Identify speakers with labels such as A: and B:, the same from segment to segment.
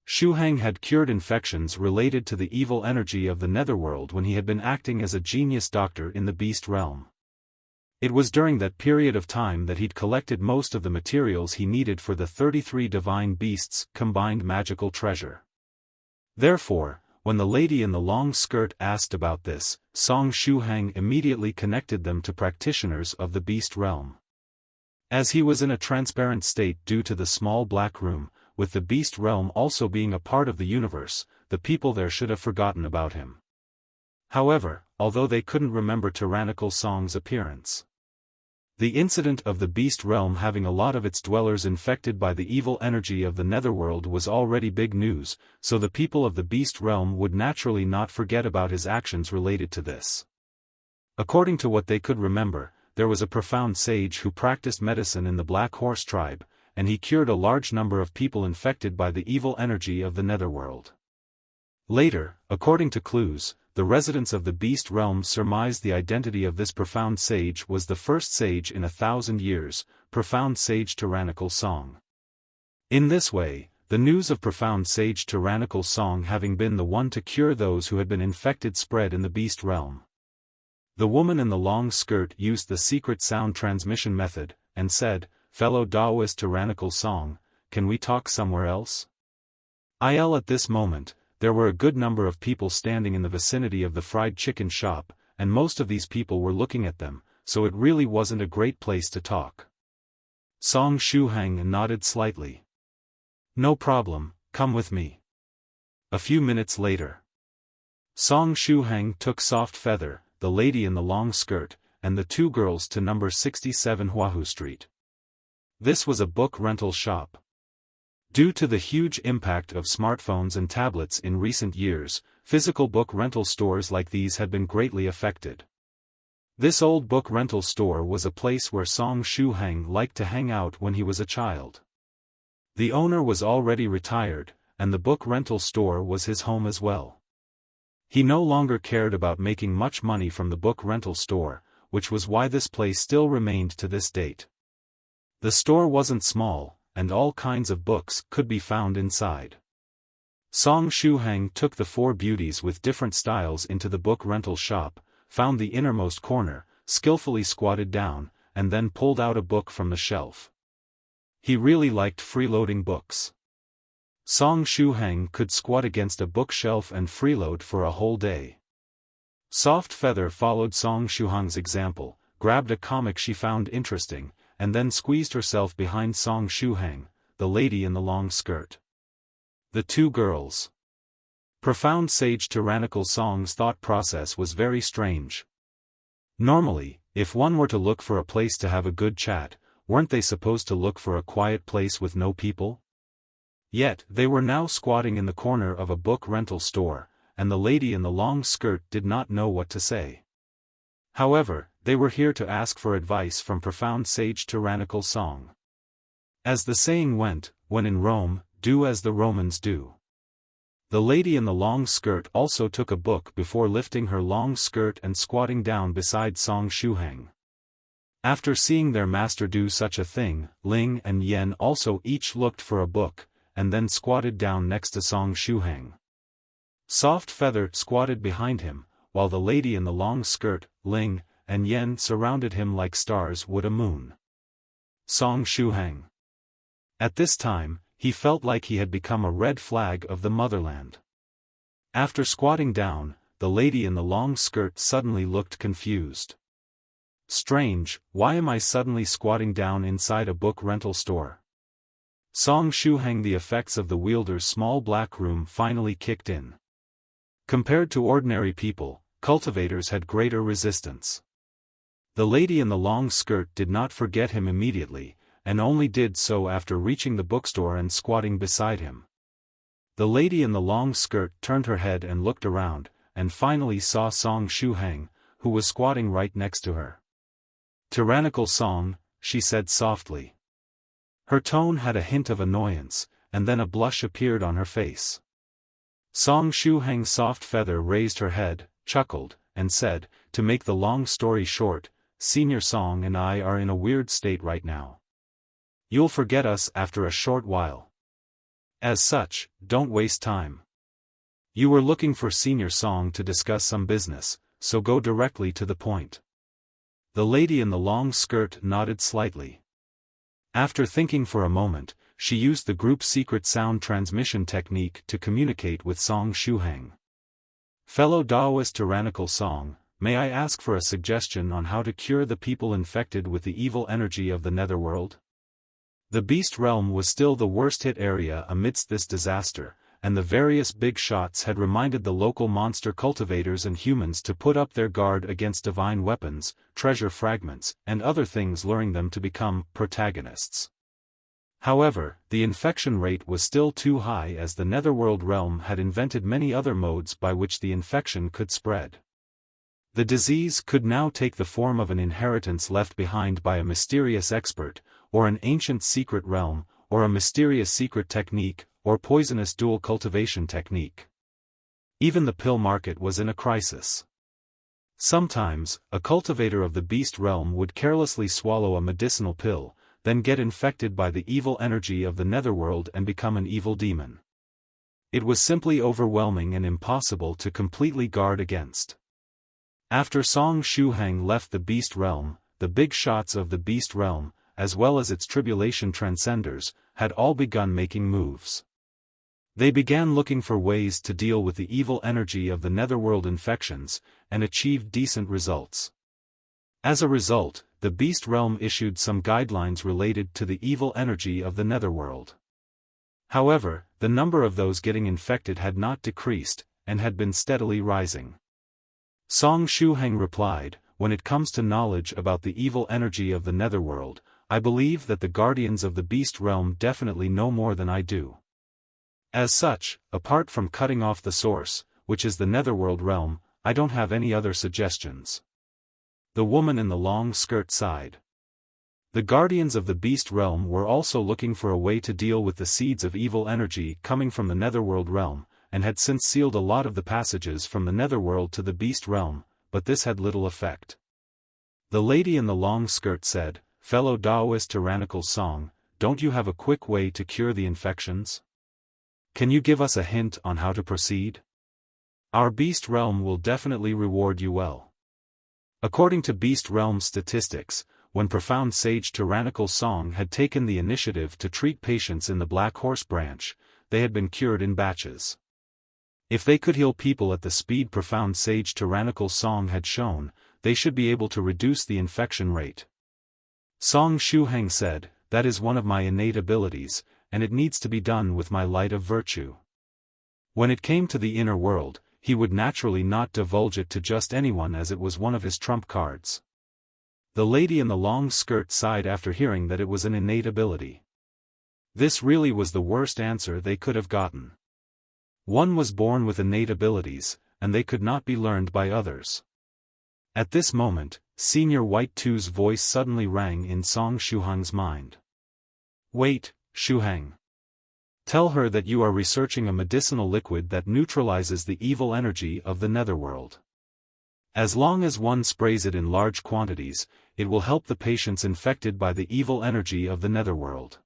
A: Shuhang had cured infections related to the evil energy of the netherworld when he had been acting as a genius doctor in the beast realm. It was during that period of time that he'd collected most of the materials he needed for the 33 divine beasts' combined magical treasure. Therefore, when the lady in the long skirt asked about this, Song Shuhang immediately connected them to practitioners of the beast realm. As he was in a transparent state due to the small black room, with the beast realm also being a part of the universe, the people there should have forgotten about him. However, although they couldn't remember Tyrannical Song's appearance, the incident of the beast realm having a lot of its dwellers infected by the evil energy of the netherworld was already big news, so the people of the beast realm would naturally not forget about his actions related to this. According to what they could remember, there was a profound sage who practiced medicine in the Black Horse tribe, and he cured a large number of people infected by the evil energy of the netherworld. Later, according to clues, the residents of the beast realm surmised the identity of this profound sage was the first sage in 1,000 years, profound Sage Tyrannical Song. In this way, the news of profound Sage Tyrannical Song having been the one to cure those who had been infected spread in the beast realm. The woman in the long skirt used the secret sound transmission method, and said, "Fellow Taoist Tyrannical Song, can we talk somewhere else?" At this moment, there were a good number of people standing in the vicinity of the fried chicken shop, and most of these people were looking at them, so it really wasn't a great place to talk. Song Shuhang nodded slightly. "No problem, come with me." A few minutes later, Song Shuhang took Soft Feather, the lady in the long skirt, and the two girls to number 67 Huahu Street. This was a book rental shop. Due to the huge impact of smartphones and tablets in recent years, physical book rental stores like these had been greatly affected. This old book rental store was a place where Song Shuhang liked to hang out when he was a child. The owner was already retired, and the book rental store was his home as well. He no longer cared about making much money from the book rental store, which was why this place still remained to this date. The store wasn't small, and all kinds of books could be found inside. Song Shuhang took the four beauties with different styles into the book rental shop, found the innermost corner, skillfully squatted down, and then pulled out a book from the shelf. He really liked freeloading books. Song Shuhang could squat against a bookshelf and freeload for a whole day. Soft Feather followed Song Shuhang's example, grabbed a comic she found interesting, and then squeezed herself behind Song Shuhang, the lady in the long skirt. The two girls. Profound Sage Tyrannical Song's thought process was very strange. Normally, if one were to look for a place to have a good chat, weren't they supposed to look for a quiet place with no people? Yet, they were now squatting in the corner of a book rental store, and the lady in the long skirt did not know what to say. However, they were here to ask for advice from profound Sage Tyrannical Song. As the saying went, when in Rome, do as the Romans do. The lady in the long skirt also took a book before lifting her long skirt and squatting down beside Song Shuhang. After seeing their master do such a thing, Ling and Yen also each looked for a book, and then squatted down next to Song Shuhang. Soft Feather squatted behind him, while the lady in the long skirt, Ling, and Yen surrounded him like stars would a moon. Song Shuhang. At this time, he felt like he had become a red flag of the motherland. After squatting down, the lady in the long skirt suddenly looked confused. Strange, why am I suddenly squatting down inside a book rental store? Song Shuhang. The effects of the wielder's small black room finally kicked in. Compared to ordinary people, cultivators had greater resistance. The lady in the long skirt did not forget him immediately, and only did so after reaching the bookstore and squatting beside him. The lady in the long skirt turned her head and looked around, and finally saw Song Shuhang, who was squatting right next to her. "Tyrannical Song," she said softly. Her tone had a hint of annoyance, and then a blush appeared on her face. Song Shuhang's Soft Feather raised her head, chuckled, and said, "To make the long story short, Senior Song and I are in a weird state right now. You'll forget us after a short while." As such, don't waste time. You were looking for Senior Song to discuss some business, so go directly to the point. The lady in the long skirt nodded slightly. After thinking for a moment, she used the group secret sound transmission technique to communicate with Song Shuhang. Fellow Taoist Tyrannical Song, may I ask for a suggestion on how to cure the people infected with the evil energy of the netherworld? The Beast Realm was still the worst-hit area amidst this disaster, and the various big shots had reminded the local monster cultivators and humans to put up their guard against divine weapons, treasure fragments, and other things luring them to become protagonists. However, the infection rate was still too high as the Netherworld realm had invented many other modes by which the infection could spread. The disease could now take the form of an inheritance left behind by a mysterious expert, or an ancient secret realm, or a mysterious secret technique, or poisonous dual cultivation technique. Even the pill market was in a crisis. Sometimes, a cultivator of the beast realm would carelessly swallow a medicinal pill, then get infected by the evil energy of the netherworld and become an evil demon. It was simply overwhelming and impossible to completely guard against. After Song Shuhang left the beast realm, the big shots of the beast realm, as well as its tribulation transcenders, had all begun making moves. They began looking for ways to deal with the evil energy of the netherworld infections, and achieved decent results. As a result, the Beast Realm issued some guidelines related to the evil energy of the netherworld. However, the number of those getting infected had not decreased, and had been steadily rising. Song Shuhang replied, "When it comes to knowledge about the evil energy of the netherworld, I believe that the guardians of the Beast Realm definitely know more than I do. As such, apart from cutting off the source, which is the netherworld realm, I don't have any other suggestions." The woman in the long skirt sighed. The guardians of the beast realm were also looking for a way to deal with the seeds of evil energy coming from the netherworld realm, and had since sealed a lot of the passages from the netherworld to the beast realm, but this had little effect. The lady in the long skirt said, "Fellow Taoist Tyrannical Song, don't you have a quick way to cure the infections? Can you give us a hint on how to proceed? Our beast realm will definitely reward you well." According to Beast Realm statistics, when profound Sage Tyrannical Song had taken the initiative to treat patients in the Black Horse branch, they had been cured in batches. If they could heal people at the speed profound Sage Tyrannical Song had shown, they should be able to reduce the infection rate. Song Shuhang said, "That is one of my innate abilities, and it needs to be done with my light of virtue." When it came to the inner world, he would naturally not divulge it to just anyone as it was one of his trump cards. The lady in the long skirt sighed after hearing that it was an innate ability. This really was the worst answer they could have gotten. One was born with innate abilities, and they could not be learned by others. At this moment, Senior White 2's voice suddenly rang in Song Shuhang's mind. "Wait, Shuhang. Tell her that you are researching a medicinal liquid that neutralizes the evil energy of the netherworld. As long as one sprays it in large quantities, it will help the patients infected by the evil energy of the netherworld."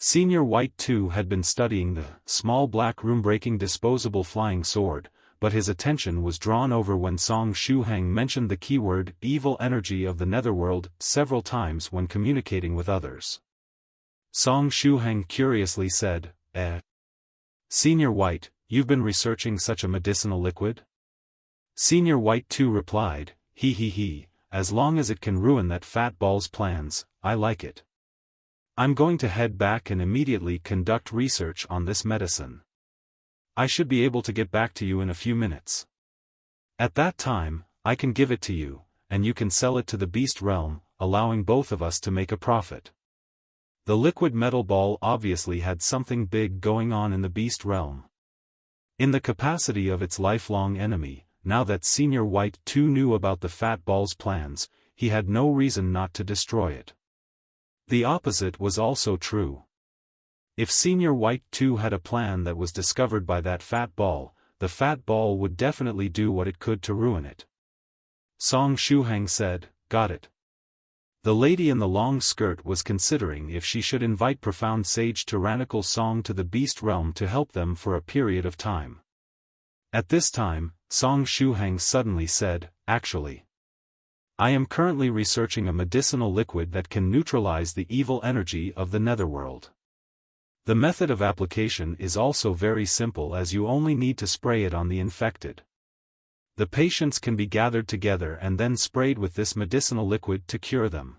A: Senior White 2 had been studying the small black room-breaking disposable flying sword, but his attention was drawn over when Song Shuhang mentioned the keyword evil energy of the netherworld several times when communicating with others. Song Shuhang curiously said, Senior White, you've been researching such a medicinal liquid?" Senior White 2 replied, He, as long as it can ruin that fat ball's plans, I like it. I'm going to head back and immediately conduct research on this medicine. I should be able to get back to you in a few minutes. At that time, I can give it to you, and you can sell it to the beast realm, allowing both of us to make a profit." The liquid metal ball obviously had something big going on in the beast realm. In the capacity of its lifelong enemy, now that Senior White 2 knew about the fat ball's plans, he had no reason not to destroy it. The opposite was also true. If Senior White 2 had a plan that was discovered by that fat ball, the fat ball would definitely do what it could to ruin it. Song Shuhang said, "Got it. The lady in the long skirt was considering if she should invite profound Sage Tyrannical Song to the beast realm to help them for a period of time. At this time, Song Shuhang suddenly said, "Actually, I am currently researching a medicinal liquid that can neutralize the evil energy of the netherworld. The method of application is also very simple, as you only need to spray it on the infected. The patients can be gathered together and then sprayed with this medicinal liquid to cure them.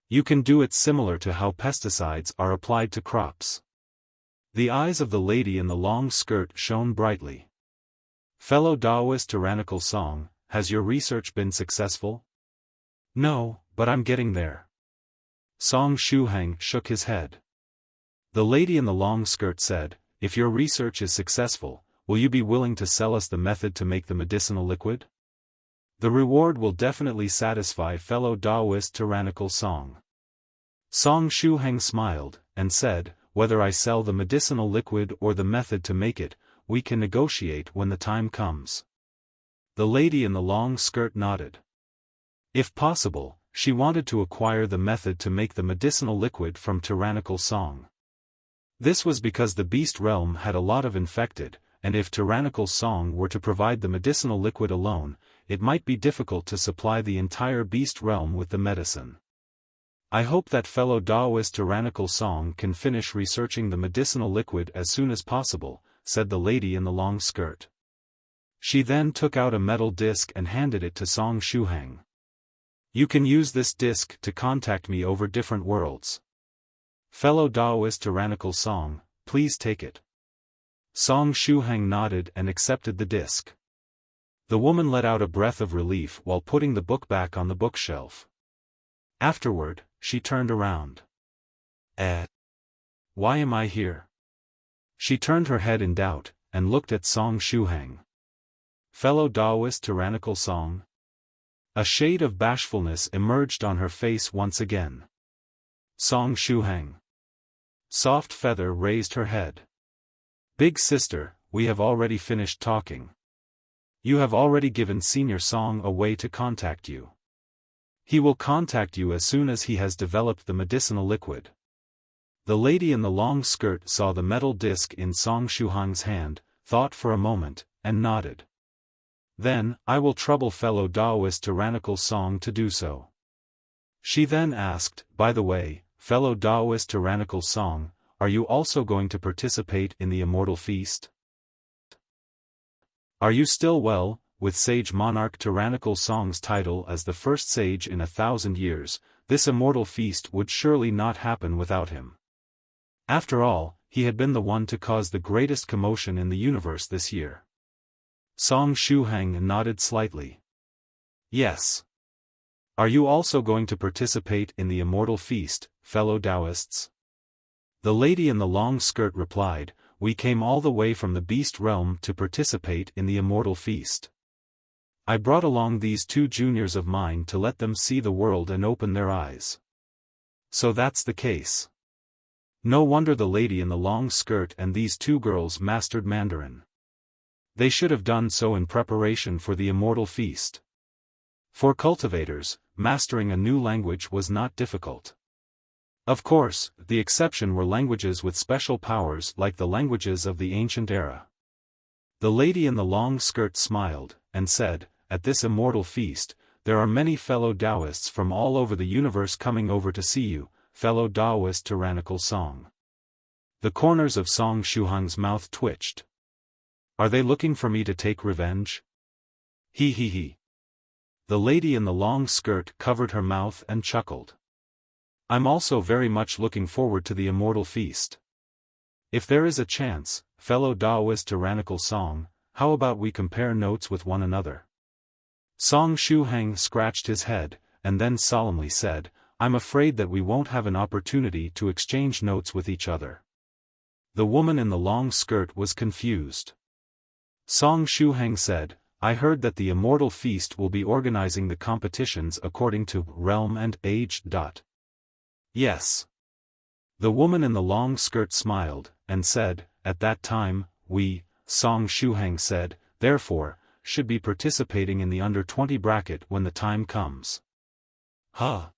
A: You can do it similar to how pesticides are applied to crops." The eyes of the lady in the long skirt shone brightly. "Fellow Taoist Tyrannical Song, has your research been successful?" "No, but I'm getting there." Song Shuhang shook his head. The lady in the long skirt said, "If your research is successful, will you be willing to sell us the method to make the medicinal liquid? The reward will definitely satisfy fellow Taoist Tyrannical Song." Song Shuhang smiled, and said, "Whether I sell the medicinal liquid or the method to make it, we can negotiate when the time comes." The lady in the long skirt nodded. If possible, she wanted to acquire the method to make the medicinal liquid from Tyrannical Song. This was because the beast realm had a lot of infected, and if Tyrannical Song were to provide the medicinal liquid alone, it might be difficult to supply the entire beast realm with the medicine. "I hope that fellow Taoist Tyrannical Song can finish researching the medicinal liquid as soon as possible," said the lady in the long skirt. She then took out a metal disc and handed it to Song Shuhang. "You can use this disc to contact me over different worlds. Fellow Taoist Tyrannical Song, please take it." Song Shuhang nodded and accepted the disc. The woman let out a breath of relief while putting the book back on the bookshelf. Afterward, she turned around. Why am I here?" She turned her head in doubt, and looked at Song Shuhang. "Fellow Taoist Tyrannical Song?" A shade of bashfulness emerged on her face once again. Song Shuhang. Soft Feather raised her head. "Big sister, we have already finished talking. You have already given Senior Song a way to contact you. He will contact you as soon as he has developed the medicinal liquid." The lady in the long skirt saw the metal disc in Song Shuhang's hand, thought for a moment, and nodded. "Then, I will trouble fellow Taoist Tyrannical Song to do so." She then asked, "By the way, fellow Taoist Tyrannical Song, are you also going to participate in the Immortal Feast? Are you still well, with Sage Monarch Tyrannical Song's title as the first sage in 1,000 years, this Immortal Feast would surely not happen without him. After all, he had been the one to cause the greatest commotion in the universe this year." Song Shuhang nodded slightly. "Yes. Are you also going to participate in the Immortal Feast, fellow Taoists?" The lady in the long skirt replied, "We came all the way from the beast realm to participate in the Immortal Feast. I brought along these two juniors of mine to let them see the world and open their eyes." "So that's the case. No wonder the lady in the long skirt and these two girls mastered Mandarin. They should have done so in preparation for the Immortal Feast." For cultivators, mastering a new language was not difficult. Of course, the exception were languages with special powers like the languages of the ancient era. The lady in the long skirt smiled, and said, "At this Immortal Feast, there are many fellow Taoists from all over the universe coming over to see you, fellow Taoist Tyrannical Song." The corners of Song Shuhang's mouth twitched. "Are they looking for me to take revenge?" He. The lady in the long skirt covered her mouth and chuckled. "I'm also very much looking forward to the Immortal Feast. If there is a chance, fellow Taoist Tyrannical Song, how about we compare notes with one another?" Song Shuhang scratched his head, and then solemnly said, "I'm afraid that we won't have an opportunity to exchange notes with each other." The woman in the long skirt was confused. Song Shuhang said, "I heard that the Immortal Feast will be organizing the competitions according to realm and age. Yes." The woman in the long skirt smiled, and said, "At that time, we," Song Shuhang said, "therefore, should be participating in the under 20 bracket when the time comes." "Huh.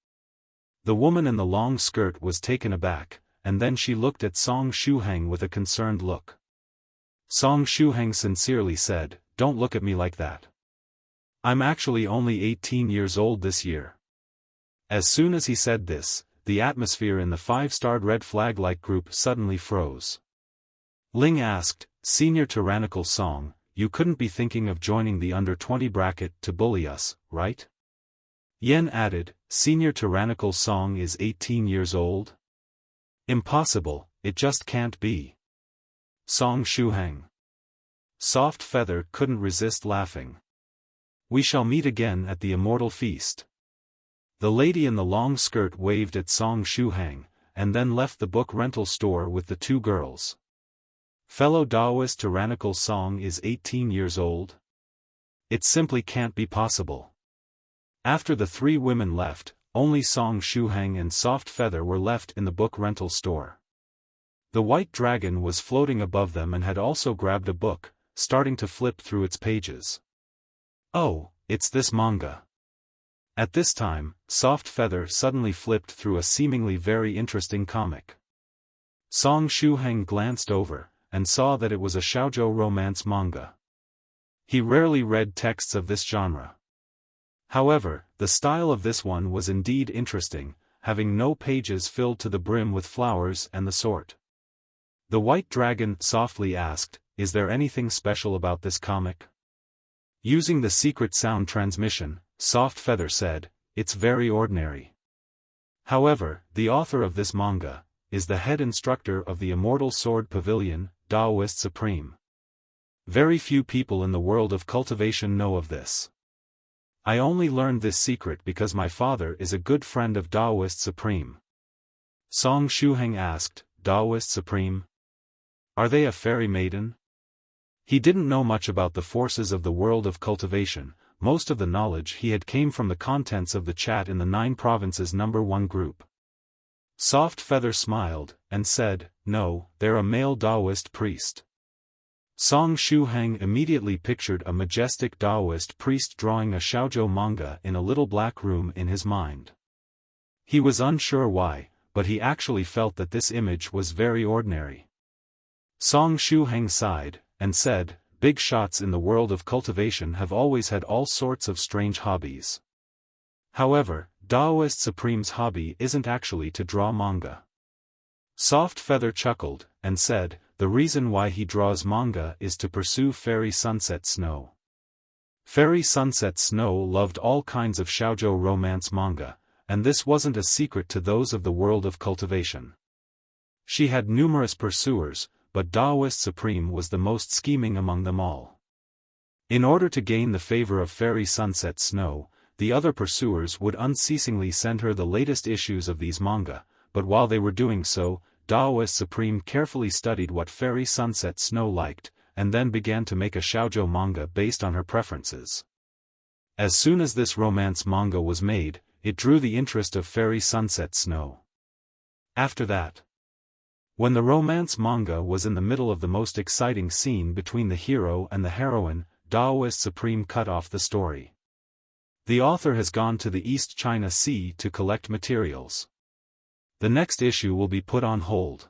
A: The woman in the long skirt was taken aback, and then she looked at Song Shuhang with a concerned look. Song Shuhang sincerely said, "Don't look at me like that. I'm actually only 18 years old this year." As soon as he said this, the atmosphere in the five-starred red flag-like group suddenly froze. Ling asked, "Senior Tyrannical Song, you couldn't be thinking of joining the under-20 bracket to bully us, right?" Yen added, "Senior Tyrannical Song is 18 years old? Impossible, it just can't be." Song Shuhang. Soft Feather couldn't resist laughing. "We shall meet again at the Immortal Feast." The lady in the long skirt waved at Song Shuhang, and then left the book rental store with the two girls. "Fellow Taoist Tyrannical Song is 18 years old? It simply can't be possible." After the three women left, only Song Shuhang and Soft Feather were left in the book rental store. The white dragon was floating above them and had also grabbed a book, starting to flip through its pages. "Oh, it's this manga." At this time, Soft Feather suddenly flipped through a seemingly very interesting comic. Song Shuhang glanced over, and saw that it was a shoujo romance manga. He rarely read texts of this genre. However, the style of this one was indeed interesting, having no pages filled to the brim with flowers and the sort. The white dragon softly asked, "Is there anything special about this comic?" Using the secret sound transmission, Soft Feather said, "It's very ordinary. However, the author of this manga is the head instructor of the Immortal Sword Pavilion, Taoist Supreme. Very few people in the world of cultivation know of this. I only learned this secret because my father is a good friend of Taoist Supreme." Song Shuhang asked, "Taoist Supreme? Are they a fairy maiden?" He didn't know much about the forces of the world of cultivation. Most of the knowledge he had came from the contents of the chat in the 9 Provinces #1 group. Soft Feather smiled, and said, "No, they're a male Taoist priest." Song Shuhang immediately pictured a majestic Taoist priest drawing a shoujo manga in a little black room in his mind. He was unsure why, but he actually felt that this image was very ordinary. Song Shuhang sighed, and said, "Big shots in the world of cultivation have always had all sorts of strange hobbies. However, Taoist Supreme's hobby isn't actually to draw manga." Soft Feather chuckled, and said, "The reason why he draws manga is to pursue Fairy Sunset Snow. Fairy Sunset Snow loved all kinds of shoujo romance manga, and this wasn't a secret to those of the world of cultivation. She had numerous pursuers, but Taoist Supreme was the most scheming among them all. In order to gain the favor of Fairy Sunset Snow, the other pursuers would unceasingly send her the latest issues of these manga, but while they were doing so, Taoist Supreme carefully studied what Fairy Sunset Snow liked, and then began to make a shoujo manga based on her preferences. As soon as this romance manga was made, it drew the interest of Fairy Sunset Snow. After that, when the romance manga was in the middle of the most exciting scene between the hero and the heroine, Taoist Supreme cut off the story. The author has gone to the East China Sea to collect materials. The next issue will be put on hold.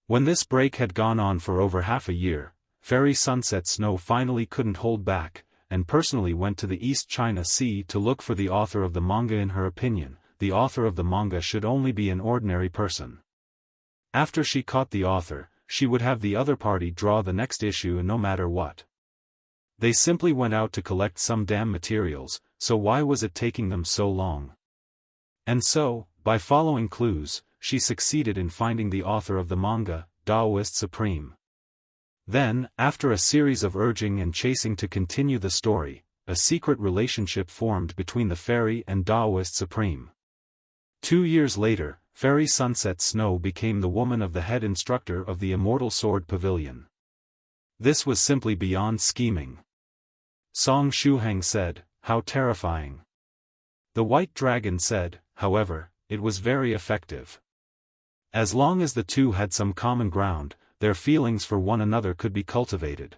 A: When this break had gone on for over half a year, Fairy Sunset Snow finally couldn't hold back, and personally went to the East China Sea to look for the author of the manga. In her opinion, the author of the manga should only be an ordinary person. After she caught the author, she would have the other party draw the next issue no matter what. They simply went out to collect some damn materials, so why was it taking them so long? And so, by following clues, she succeeded in finding the author of the manga, Taoist Supreme. Then, after a series of urging and chasing to continue the story, a secret relationship formed between the fairy and Taoist Supreme. 2 years later, Fairy Sunset Snow became the woman of the head instructor of the Immortal Sword Pavilion. This was simply beyond scheming. Song Shuhang said, "How terrifying." The white dragon said, "However, it was very effective. As long as the two had some common ground, their feelings for one another could be cultivated.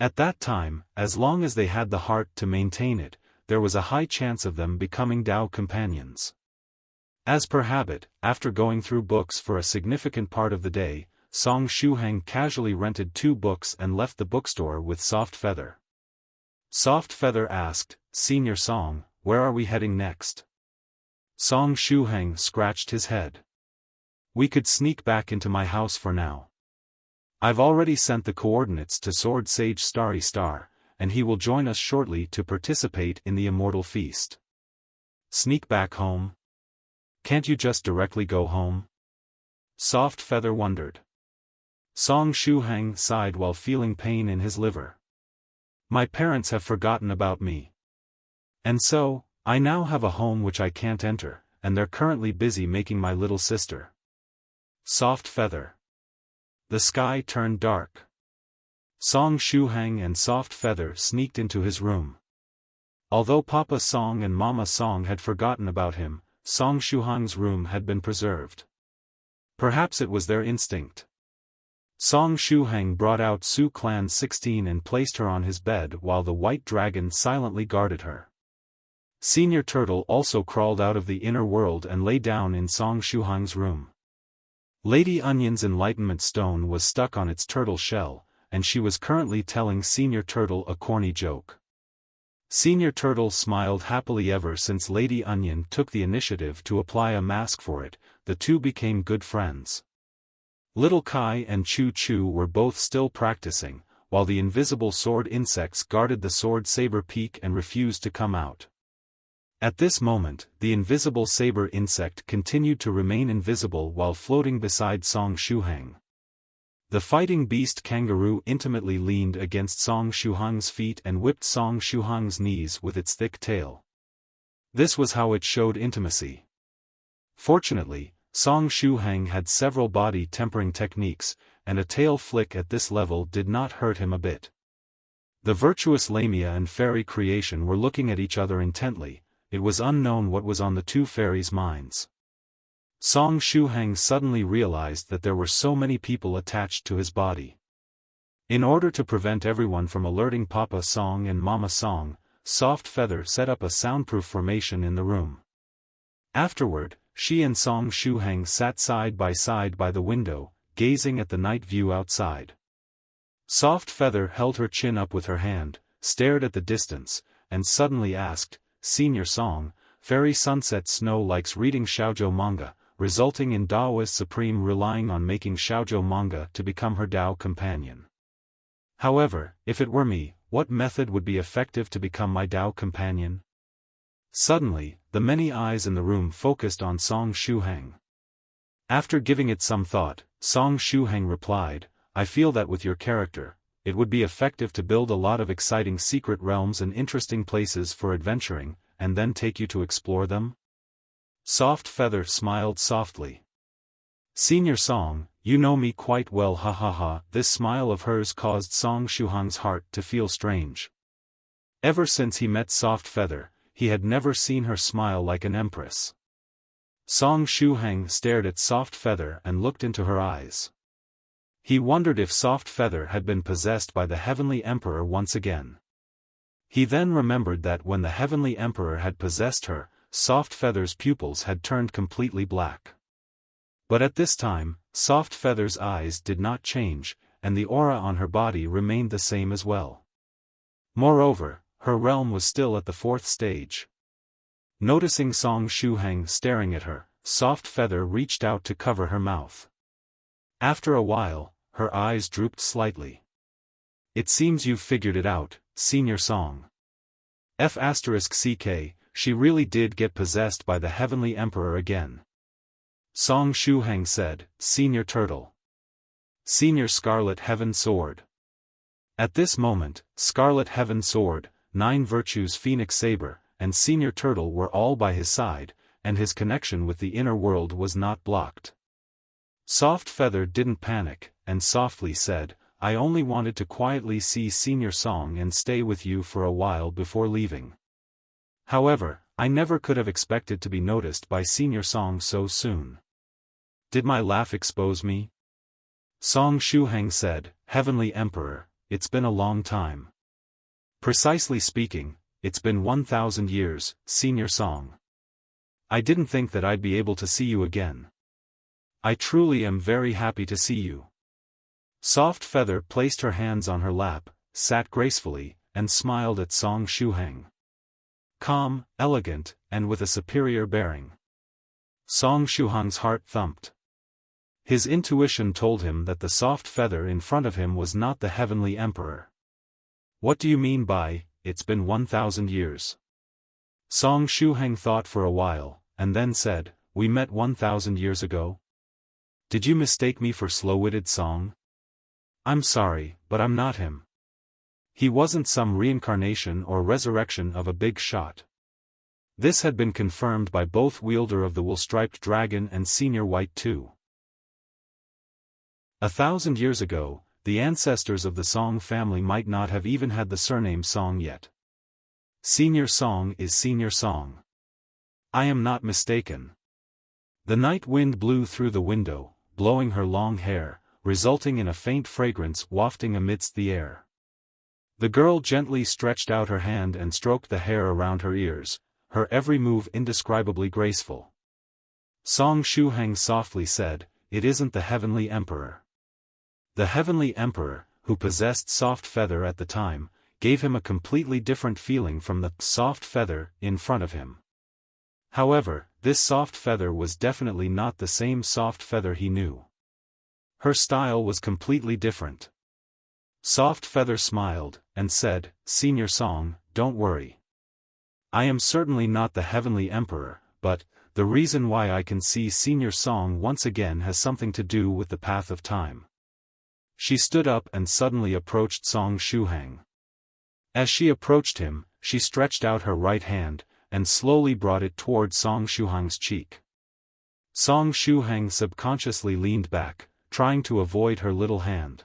A: At that time, as long as they had the heart to maintain it, there was a high chance of them becoming Tao companions." As per habit, after going through books for a significant part of the day, Song Shuhang casually rented 2 books and left the bookstore with Soft Feather. Soft Feather asked, "Senior Song, where are we heading next?" Song Shuhang scratched his head. "We could sneak back into my house for now. I've already sent the coordinates to Sword Sage Starry Star, and he will join us shortly to participate in the Immortal Feast." "Sneak back home? Can't you just directly go home?" Soft Feather wondered. Song Shuhang sighed while feeling pain in his liver. "My parents have forgotten about me. And so, I now have a home which I can't enter, and they're currently busy making my little sister." Soft Feather. The sky turned dark. Song Shuhang and Soft Feather sneaked into his room. Although Papa Song and Mama Song had forgotten about him, Song Shuhang's room had been preserved. Perhaps it was their instinct. Song Shuhang brought out Su Clan 16 and placed her on his bed while the white dragon silently guarded her. Senior Turtle also crawled out of the inner world and lay down in Song Shuhang's room. Lady Onion's enlightenment stone was stuck on its turtle shell, and she was currently telling Senior Turtle a corny joke. Senior Turtle smiled happily ever since Lady Onion took the initiative to apply a mask for it. The two became good friends. Little Kai and Choo Choo were both still practicing, while the invisible sword insects guarded the sword saber peak and refused to come out. At this moment, the invisible saber insect continued to remain invisible while floating beside Song Shuhang. The fighting beast kangaroo intimately leaned against Song Shuhang's feet and whipped Song Shuhang's knees with its thick tail. This was how it showed intimacy. Fortunately, Song Shuhang had several body tempering techniques, and a tail flick at this level did not hurt him a bit. The virtuous Lamia and fairy creation were looking at each other intently. It was unknown what was on the two fairies' minds. Song Shuhang suddenly realized that there were so many people attached to his body. In order to prevent everyone from alerting Papa Song and Mama Song, Soft Feather set up a soundproof formation in the room. Afterward, she and Song Shuhang sat side by the window, gazing at the night view outside. Soft Feather held her chin up with her hand, stared at the distance, and suddenly asked, "Senior Song, Fairy Sunset Snow likes reading shoujo manga, resulting in Daoist Supreme relying on making shoujo manga to become her Dao companion. However, if it were me, what method would be effective to become my Dao companion?" Suddenly, the many eyes in the room focused on Song Shuhang. After giving it some thought, Song Shuhang replied, "I feel that with your character, it would be effective to build a lot of exciting secret realms and interesting places for adventuring, and then take you to explore them." Soft Feather smiled softly. "Senior Song, you know me quite well, ha ha ha." This smile of hers caused Song Shuhang's heart to feel strange. Ever since he met Soft Feather, he had never seen her smile like an empress. Song Shuhang stared at Soft Feather and looked into her eyes. He wondered if Soft Feather had been possessed by the Heavenly Emperor once again. He then remembered that when the Heavenly Emperor had possessed her, Soft Feather's pupils had turned completely black. But at this time, Soft Feather's eyes did not change, and the aura on her body remained the same as well. Moreover, her realm was still at the 4th stage. Noticing Song Shuhang staring at her, Soft Feather reached out to cover her mouth. After a while, her eyes drooped slightly. "It seems you've figured it out, Senior Song." *CK, she really did get possessed by the Heavenly Emperor again. Song Shuhang said, "Senior Turtle. Senior Scarlet Heaven Sword." At this moment, Scarlet Heaven Sword, 9 Virtues Phoenix Saber, and Senior Turtle were all by his side, and his connection with the inner world was not blocked. Soft Feather didn't panic, and softly said, "I only wanted to quietly see Senior Song and stay with you for a while before leaving. However, I never could have expected to be noticed by Senior Song so soon. Did my laugh expose me?" Song Shuhang said, "Heavenly Emperor, it's been a long time. Precisely speaking, it's been 1,000 years, Senior Song. I didn't think that I'd be able to see you again. I truly am very happy to see you. Soft Feather placed her hands on her lap, sat gracefully, and smiled at Song Shuhang. Calm, elegant, and with a superior bearing. Song Shuhang's heart thumped. His intuition told him that the soft feather in front of him was not the heavenly emperor. What do you mean by, it's been 1,000 years? Song Shuhang thought for a while, and then said, we met 1,000 years ago? Did you mistake me for slow-witted Song? I'm sorry, but I'm not him. He wasn't some reincarnation or resurrection of a big shot. This had been confirmed by both wielder of the wool-striped dragon and Senior White too. 1,000 years ago, the ancestors of the Song family might not have even had the surname Song yet. Senior Song is Senior Song. I am not mistaken. The night wind blew through the window, blowing her long hair, resulting in a faint fragrance wafting amidst the air. The girl gently stretched out her hand and stroked the hair around her ears, her every move indescribably graceful. Song Shuhang softly said, it isn't the Heavenly Emperor. The Heavenly Emperor, who possessed Soft Feather at the time, gave him a completely different feeling from the soft feather in front of him. However, this soft feather was definitely not the same soft feather he knew. Her style was completely different. Soft Feather smiled, and said, Senior Song, don't worry. I am certainly not the Heavenly Emperor, but, the reason why I can see Senior Song once again has something to do with the path of time. She stood up and suddenly approached Song Shuhang. As she approached him, she stretched out her right hand, and slowly brought it toward Song Shuhang's cheek. Song Shuhang subconsciously leaned back, trying to avoid her little hand.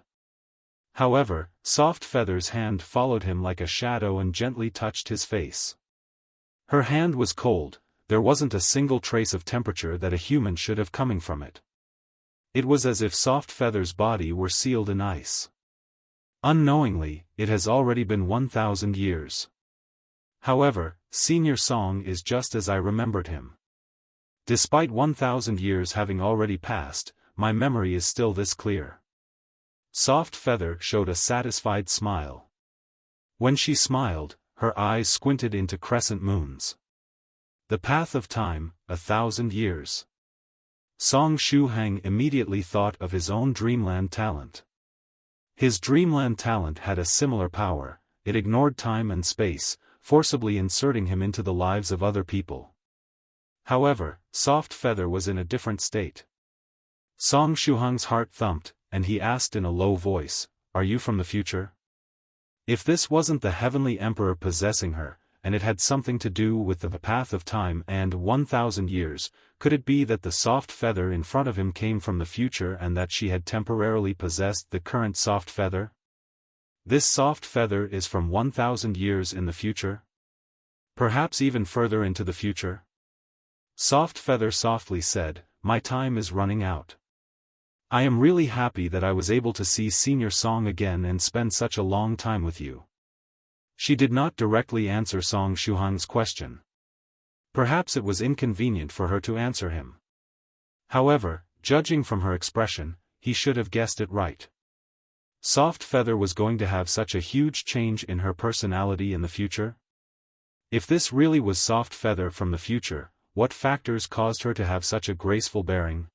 A: However, Soft Feather's hand followed him like a shadow and gently touched his face. Her hand was cold, there wasn't a single trace of temperature that a human should have coming from it. It was as if Soft Feather's body were sealed in ice. Unknowingly, it has already been 1,000 years. However, Senior Song is just as I remembered him. Despite 1,000 years having already passed, my memory is still this clear. Soft Feather showed a satisfied smile. When she smiled, her eyes squinted into crescent moons. The path of time, 1,000 years. Song Shuhang immediately thought of his own Dreamland talent. His Dreamland talent had a similar power, it ignored time and space, forcibly inserting him into the lives of other people. However, Soft Feather was in a different state. Song Shuhang's heart thumped, and he asked in a low voice, are you from the future? If this wasn't the Heavenly Emperor possessing her, and it had something to do with the path of time and 1,000 years, could it be that the soft feather in front of him came from the future and that she had temporarily possessed the current soft feather? This soft feather is from 1,000 years in the future? Perhaps even further into the future? Soft Feather softly said, my time is running out. I am really happy that I was able to see Senior Song again and spend such a long time with you. She did not directly answer Song Shuhang's question. Perhaps it was inconvenient for her to answer him. However, judging from her expression, he should have guessed it right. Soft Feather was going to have such a huge change in her personality in the future? If this really was Soft Feather from the future, what factors caused her to have such a graceful bearing?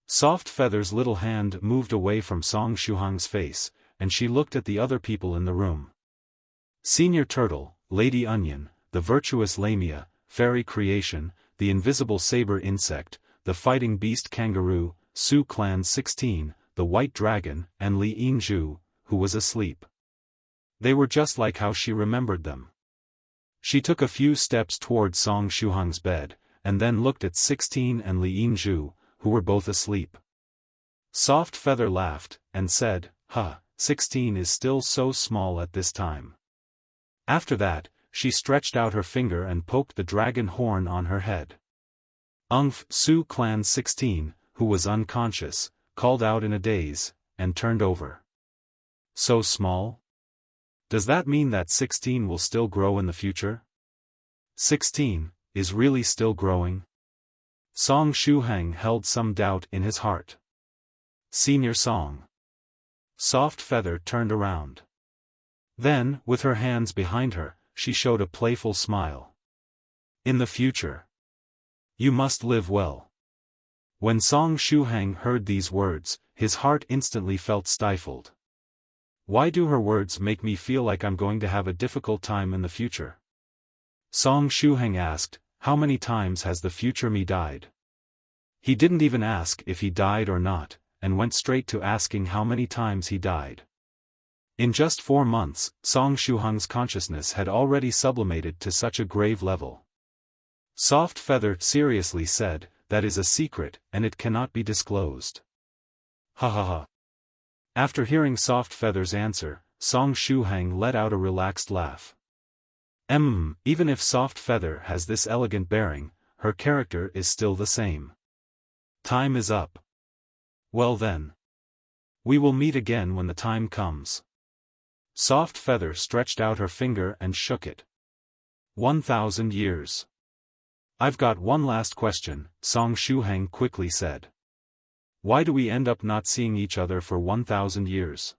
A: Soft Feather's little hand moved away from Song Shuhang's face, and she looked at the other people in the room. Senior Turtle, Lady Onion, the virtuous Lamia, Fairy Creation, the invisible saber insect, the fighting beast Kangaroo, Su Clan 16, the White Dragon, and Li Yingzhu, who was asleep. They were just like how she remembered them. She took a few steps toward Song Shuhang's bed, and then looked at 16 and Li Yingzhu, who were both asleep. Soft Feather laughed, and said, 16 is still so small at this time. After that, she stretched out her finger and poked the dragon horn on her head. Su Clan 16, who was unconscious, called out in a daze, and turned over. So small? Does that mean that 16 will still grow in the future? 16, is really still growing? Song Shuhang held some doubt in his heart. Senior Song. Soft Feather turned around. Then, with her hands behind her, she showed a playful smile. In the future, you must live well. When Song Shuhang heard these words, his heart instantly felt stifled. Why do her words make me feel like I'm going to have a difficult time in the future? Song Shuhang asked, how many times has the future me died? He didn't even ask if he died or not, and went straight to asking how many times he died. In just 4 months, Song Shuhang's consciousness had already sublimated to such a grave level. Soft Feather seriously said, that is a secret, and it cannot be disclosed. Ha ha ha. After hearing Soft Feather's answer, Song Shuhang let out a relaxed laugh. Even if Soft Feather has this elegant bearing, her character is still the same. Time is up. Well then. We will meet again when the time comes. Soft Feather stretched out her finger and shook it. 1,000 years. I've got one last question, Song Shuhang quickly said. Why do we end up not seeing each other for 1,000 years?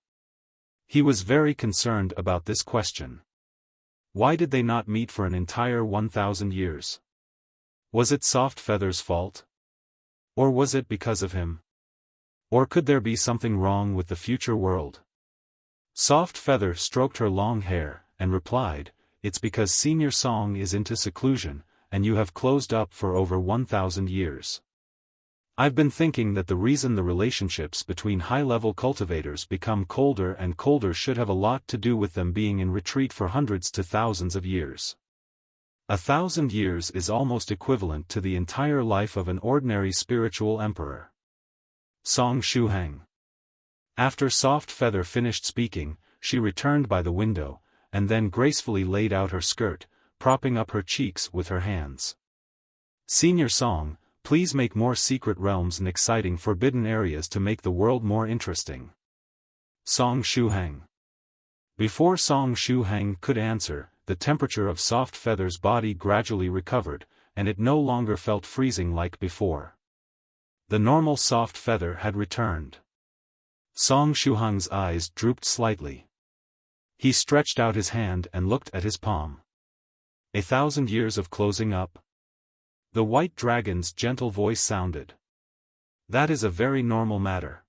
A: He was very concerned about this question. Why did they not meet for an entire 1,000 years? Was it Soft Feather's fault? Or was it because of him? Or could there be something wrong with the future world? Soft Feather stroked her long hair, and replied, it's because Senior Song is into seclusion, and you have closed up for over 1,000 years. I've been thinking that the reason the relationships between high-level cultivators become colder and colder should have a lot to do with them being in retreat for hundreds to thousands of years. 1,000 years is almost equivalent to the entire life of an ordinary spiritual emperor. Song Shuhang. After Soft Feather finished speaking, she returned by the window, and then gracefully laid out her skirt, propping up her cheeks with her hands. Senior Song, please make more secret realms and exciting forbidden areas to make the world more interesting. Song Shuhang. Before Song Shuhang could answer, the temperature of Soft Feather's body gradually recovered, and it no longer felt freezing like before. The normal Soft Feather had returned. Song Shuhang's eyes drooped slightly. He stretched out his hand and looked at his palm. 1,000 years of closing up? The White Dragon's gentle voice sounded. That is a very normal matter.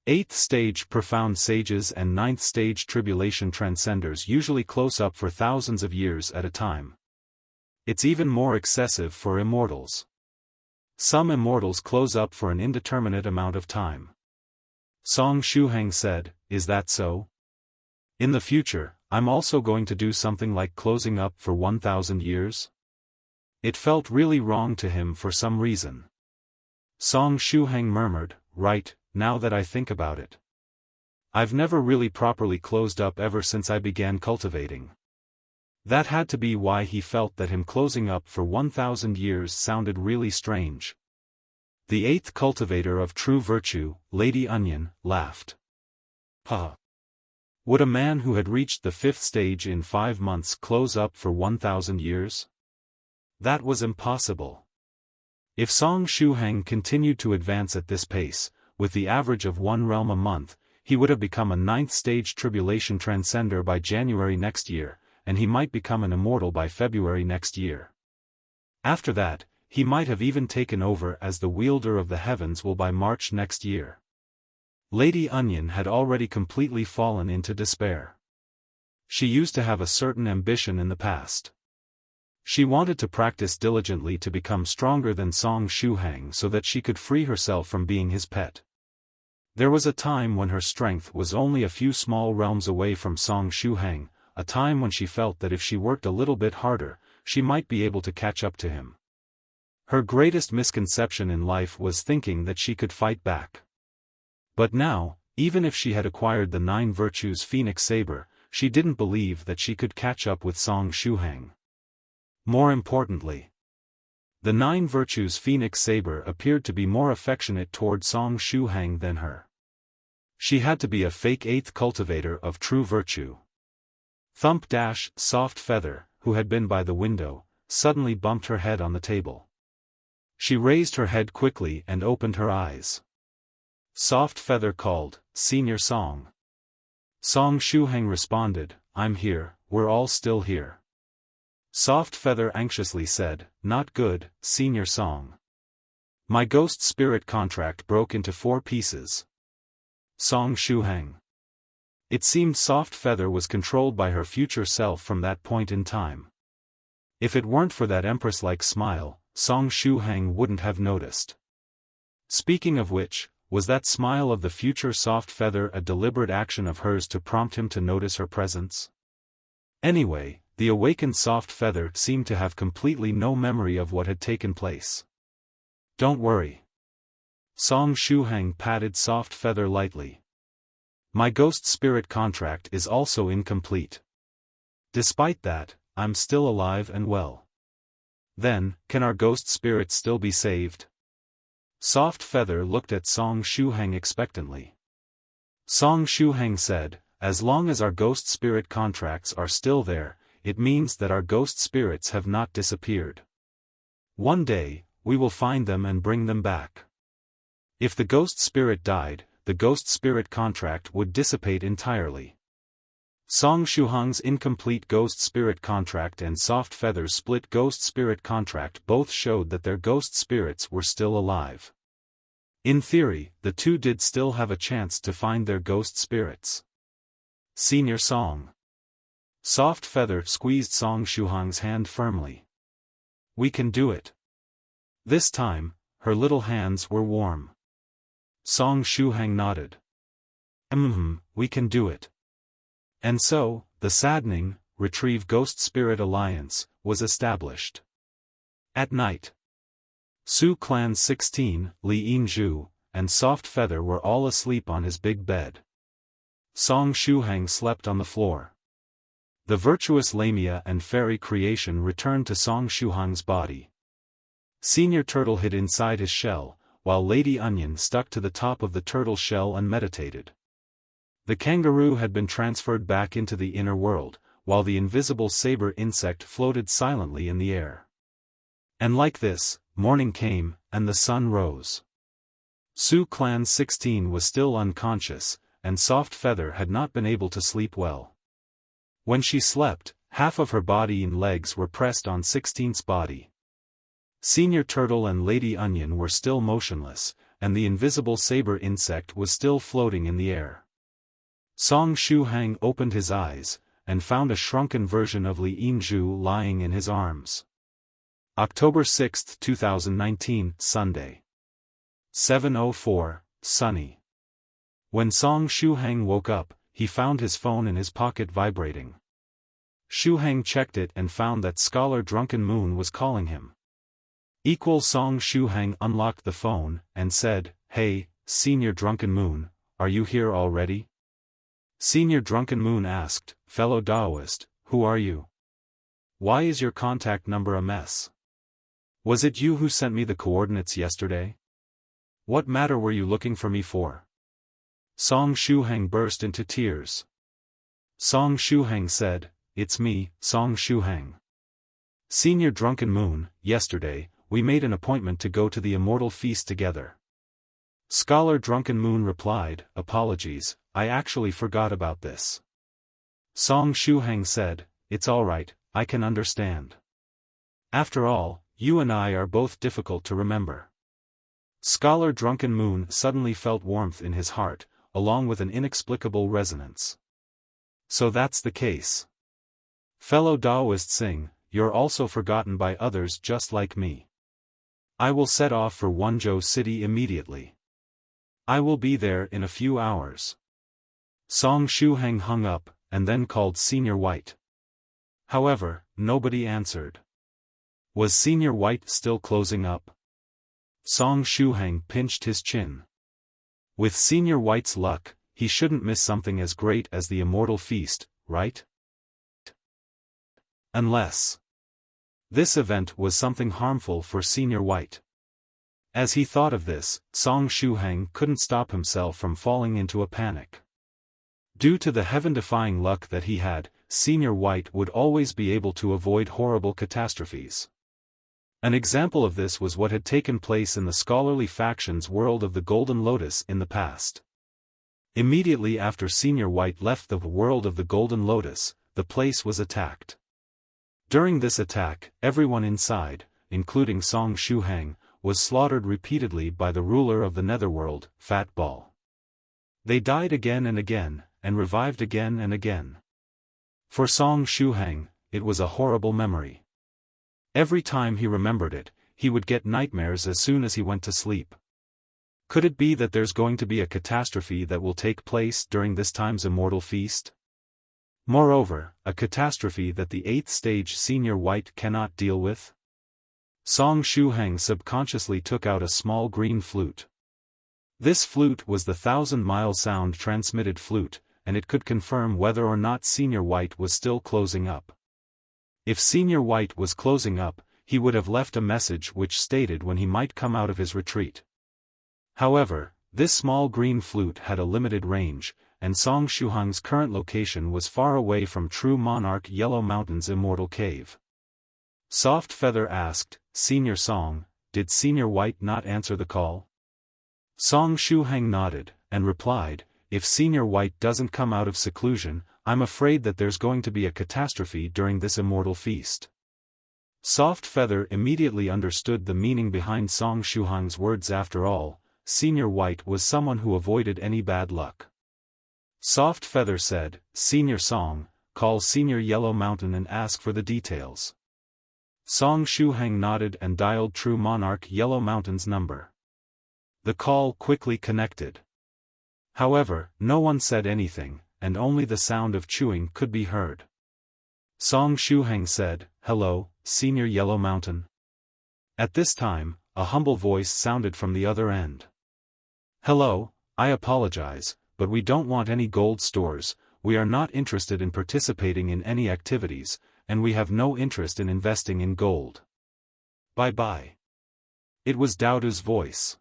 A: 8th stage profound sages and 9th stage tribulation transcenders usually close up for thousands of years at a time. It's even more excessive for immortals. Some immortals close up for an indeterminate amount of time. Song Shuhang said, is that so? In the future, I'm also going to do something like closing up for 1,000 years? It felt really wrong to him for some reason. Song Shuhang murmured, right, now that I think about it. I've never really properly closed up ever since I began cultivating. That had to be why he felt that him closing up for 1,000 years sounded really strange. The 8th cultivator of true virtue, Lady Onion, laughed. Ha! Would a man who had reached the 5th stage in 5 months close up for 1,000 years? That was impossible. If Song Shuhang continued to advance at this pace, with the average of 1 realm a month, he would have become a 9th stage tribulation transcender by January next year, and he might become an immortal by February next year. After that, he might have even taken over as the wielder of the heavens will by March next year. Lady Onion had already completely fallen into despair. She used to have a certain ambition in the past. She wanted to practice diligently to become stronger than Song Shuhang so that she could free herself from being his pet. There was a time when her strength was only a few small realms away from Song Shuhang, a time when she felt that if she worked a little bit harder, she might be able to catch up to him. Her greatest misconception in life was thinking that she could fight back. But now, even if she had acquired the 9 virtues Phoenix Saber, she didn't believe that she could catch up with Song Shuhang. More importantly, the 9 virtues Phoenix Saber appeared to be more affectionate toward Song Shuhang than her. She had to be a fake 8th cultivator of true virtue. Thump Soft Feather, who had been by the window, suddenly bumped her head on the table. She raised her head quickly and opened her eyes. Soft Feather called, "Senior Song." Song Shuhang responded, "I'm here, we're all still here." Soft Feather anxiously said, "Not good, Senior Song. My ghost spirit contract broke into 4 pieces." Song Shuhang. It seemed Soft Feather was controlled by her future self from that point in time. If it weren't for that empress-like smile, Song Shuhang wouldn't have noticed. Speaking of which, was that smile of the future Soft Feather a deliberate action of hers to prompt him to notice her presence? Anyway, the awakened Soft Feather seemed to have completely no memory of what had taken place. "Don't worry." Song Shuhang patted Soft Feather lightly. "My ghost spirit contract is also incomplete. Despite that, I'm still alive and well." "Then, can our ghost spirits still be saved?" Soft Feather looked at Song Shuhang expectantly. Song Shuhang said, "As long as our ghost spirit contracts are still there, it means that our ghost spirits have not disappeared. One day, we will find them and bring them back. If the ghost spirit died, the ghost spirit contract would dissipate entirely." Song Shuhang's incomplete ghost spirit contract and Soft Feather's split ghost spirit contract both showed that their ghost spirits were still alive. In theory, the two did still have a chance to find their ghost spirits. "Senior Song." Soft Feather squeezed Song Shuhang's hand firmly. "We can do it." This time, her little hands were warm. Song Shuhang nodded. We can do it." And so, the saddening, Retrieve Ghost Spirit Alliance, was established. At night, Su Clan 16, Li Yinzhu, and Soft Feather were all asleep on his big bed. Song Shuhang slept on the floor. The virtuous Lamia and fairy creation returned to Song Shuhang's body. Senior Turtle hid inside his shell, while Lady Onion stuck to the top of the turtle shell and meditated. The kangaroo had been transferred back into the inner world, while the invisible saber insect floated silently in the air. And like this, morning came, and the sun rose. Su Clan 16 was still unconscious, and Soft Feather had not been able to sleep well. When she slept, half of her body and legs were pressed on 16's body. Senior Turtle and Lady Onion were still motionless, and the invisible saber insect was still floating in the air. Song Shuhang opened his eyes, and found a shrunken version of Li Yinzhu lying in his arms. October 6, 2019, Sunday. 7:04, sunny. When Song Shuhang woke up, he found his phone in his pocket vibrating. Shuhang checked it and found that Scholar Drunken Moon was calling him. Song Shuhang unlocked the phone, and said, "Hey, Senior Drunken Moon, are you here already?" Senior Drunken Moon asked, "Fellow Daoist, who are you? Why is your contact number a mess? Was it you who sent me the coordinates yesterday? What matter were you looking for me for?" Song Shuhang burst into tears. Song Shuhang said, "It's me, Song Shuhang. Senior Drunken Moon, yesterday, we made an appointment to go to the Immortal Feast together." Scholar Drunken Moon replied, "Apologies, I actually forgot about this." Song Shuhang said, "It's alright, I can understand. After all, you and I are both difficult to remember." Scholar Drunken Moon suddenly felt warmth in his heart, along with an inexplicable resonance. So that's the case. Fellow Daoist Sing, you're also forgotten by others just like me. I will set off for Wenzhou City immediately. I will be there in a few hours. Song Shuhang hung up, and then called Senior White. However, nobody answered. Was Senior White still closing up? Song Shuhang pinched his chin. With Senior White's luck, he shouldn't miss something as great as the Immortal Feast, right? Unless this event was something harmful for Senior White. As he thought of this, Song Shuhang couldn't stop himself from falling into a panic. Due to the heaven-defying luck that he had, Senior White would always be able to avoid horrible catastrophes. An example of this was what had taken place in the scholarly faction's world of the Golden Lotus in the past. Immediately after Senior White left the world of the Golden Lotus, the place was attacked. During this attack, everyone inside, including Song Shuhang, was slaughtered repeatedly by the ruler of the Netherworld, Fat Ball. They died again and again, and revived again and again. For Song Shuhang, it was a horrible memory. Every time he remembered it, he would get nightmares as soon as he went to sleep. Could it be that there's going to be a catastrophe that will take place during this time's Immortal Feast? Moreover, a catastrophe that the 8th stage Senior White cannot deal with? Song Shuhang subconsciously took out a small green flute. This flute was the 1,000-mile sound transmitted flute, and it could confirm whether or not Senior White was still closing up. If Senior White was closing up, he would have left a message which stated when he might come out of his retreat. However, this small green flute had a limited range, and Song Shuhang's current location was far away from True Monarch Yellow Mountain's immortal cave. Soft Feather asked, "Senior Song, did Senior White not answer the call?" Song Shuhang nodded, and replied, "If Senior White doesn't come out of seclusion, I'm afraid that there's going to be a catastrophe during this Immortal Feast." Soft Feather immediately understood the meaning behind Song Shuhang's words. After all, Senior White was someone who avoided any bad luck. Soft Feather said, "Senior Song, call Senior Yellow Mountain and ask for the details." Song Shuhang nodded and dialed True Monarch Yellow Mountain's number. The call quickly connected. However, no one said anything, and only the sound of chewing could be heard. Song Shuhang said, "Hello, Senior Yellow Mountain." At this time, a humble voice sounded from the other end. "Hello, I apologize, but we don't want any gold stores, we are not interested in participating in any activities, and we have no interest in investing in gold. Bye-bye." It was Daodu's voice.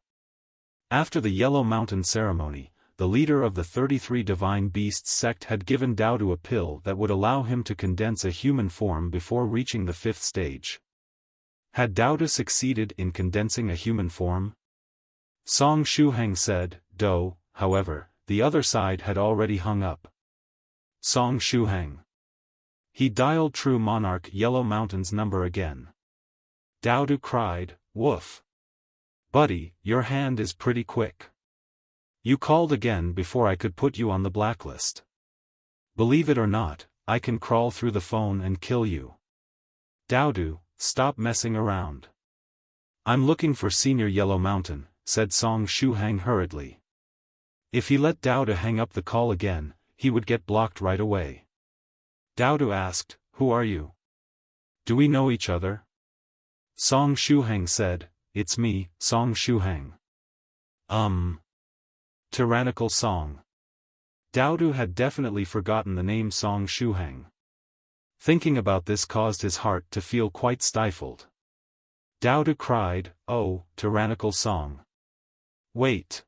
A: After the Yellow Mountain ceremony, the leader of the 33 Divine Beasts sect had given Daodu a pill that would allow him to condense a human form before reaching the 5th stage. Had Daodu succeeded in condensing a human form? Song Shuhang said, "Do," however, the other side had already hung up. Song Shuhang. He dialed True Monarch Yellow Mountain's number again. Daodu cried, "Woof. Buddy, your hand is pretty quick. You called again before I could put you on the blacklist. Believe it or not, I can crawl through the phone and kill you. Daodu, stop messing around." "I'm looking for Senior Yellow Mountain," said Song Shuhang hurriedly. If he let Daodu hang up the call again, he would get blocked right away. Daodu asked, "Who are you? Do we know each other?" Song Shuhang said, "It's me, Song Shuhang." Tyrannical Song. Daodu had definitely forgotten the name Song Shuhang. Thinking about this caused his heart to feel quite stifled. Daodu cried, "Oh, Tyrannical Song. Wait.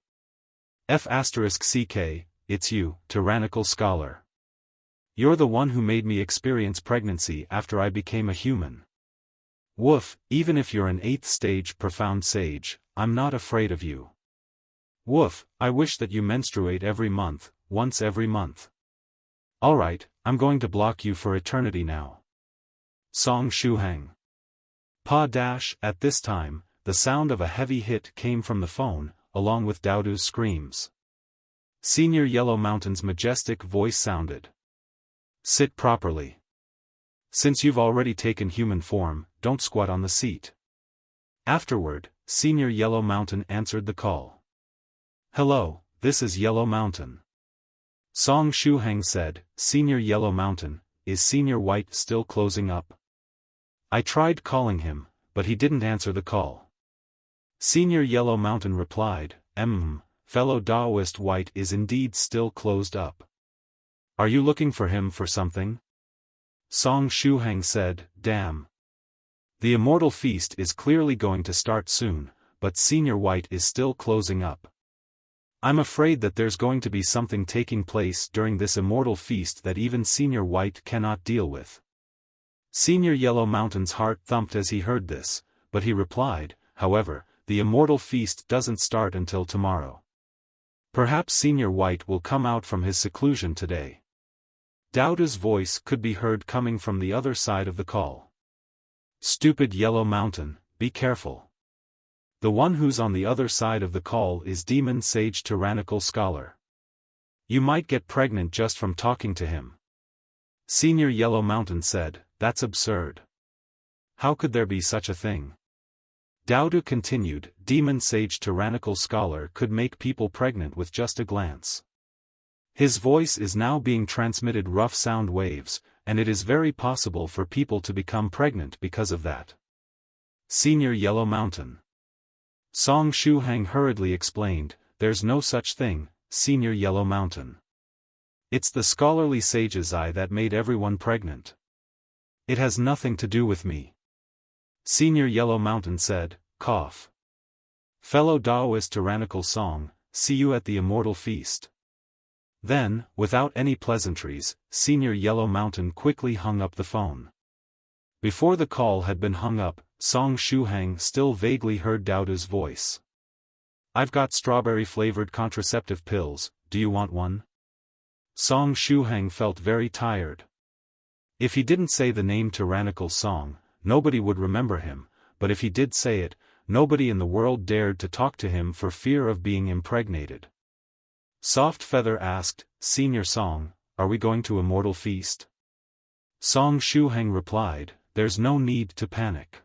A: F***CK, it's you, Tyrannical Scholar. You're the one who made me experience pregnancy after I became a human. Woof, even if you're an 8th stage profound sage, I'm not afraid of you. Woof, I wish that you menstruate every month, once every month. Alright, I'm going to block you for eternity now." Song Shuhang. At this time, the sound of a heavy hit came from the phone, along with Daodu's screams. Senior Yellow Mountain's majestic voice sounded. "Sit properly. Since you've already taken human form, don't squat on the seat." Afterward, Senior Yellow Mountain answered the call. "Hello, this is Yellow Mountain." Song Shuhang said, "Senior Yellow Mountain, is Senior White still closing up?" "I tried calling him, but he didn't answer the call." Senior Yellow Mountain replied, Fellow Daoist White is indeed still closed up. Are you looking for him for something?" Song Shuhang said, "Damn. The Immortal Feast is clearly going to start soon, but Senior White is still closing up. I'm afraid that there's going to be something taking place during this immortal feast that even Senior White cannot deal with. Senior Yellow Mountain's heart thumped as he heard this, but he replied, however, the immortal feast doesn't start until tomorrow. Perhaps Senior White will come out from his seclusion today. Dauda's voice could be heard coming from the other side of the call. Stupid Yellow Mountain, be careful. The one who's on the other side of the call is Demon Sage Tyrannical Scholar. You might get pregnant just from talking to him. Senior Yellow Mountain said, that's absurd. How could there be such a thing? Dauda continued, Demon Sage Tyrannical Scholar could make people pregnant with just a glance. His voice is now being transmitted rough sound waves, and it is very possible for people to become pregnant because of that. Senior Yellow Mountain. Song Shuhang hurriedly explained, there's no such thing, Senior Yellow Mountain. It's the scholarly sage's eye that made everyone pregnant. It has nothing to do with me. Senior Yellow Mountain said, cough. Fellow Taoist Tyrannical Song, see you at the Immortal Feast. Then, without any pleasantries, Senior Yellow Mountain quickly hung up the phone. Before the call had been hung up, Song Shuhang still vaguely heard Dauda's voice. I've got strawberry-flavored contraceptive pills, do you want one? Song Shuhang felt very tired. If he didn't say the name Tyrannical Song, nobody would remember him, but if he did say it, nobody in the world dared to talk to him for fear of being impregnated. Soft Feather asked, Senior Song, are we going to Immortal Feast? Song Shuhang replied, there's no need to panic.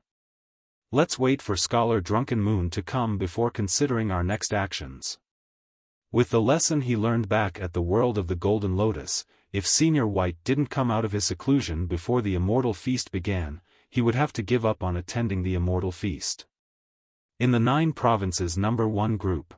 A: Let's wait for Scholar Drunken Moon to come before considering our next actions. With the lesson he learned back at the World of the Golden Lotus, if Senior White didn't come out of his seclusion before the Immortal Feast began, he would have to give up on attending the Immortal Feast. In the 9 provinces number 1 group.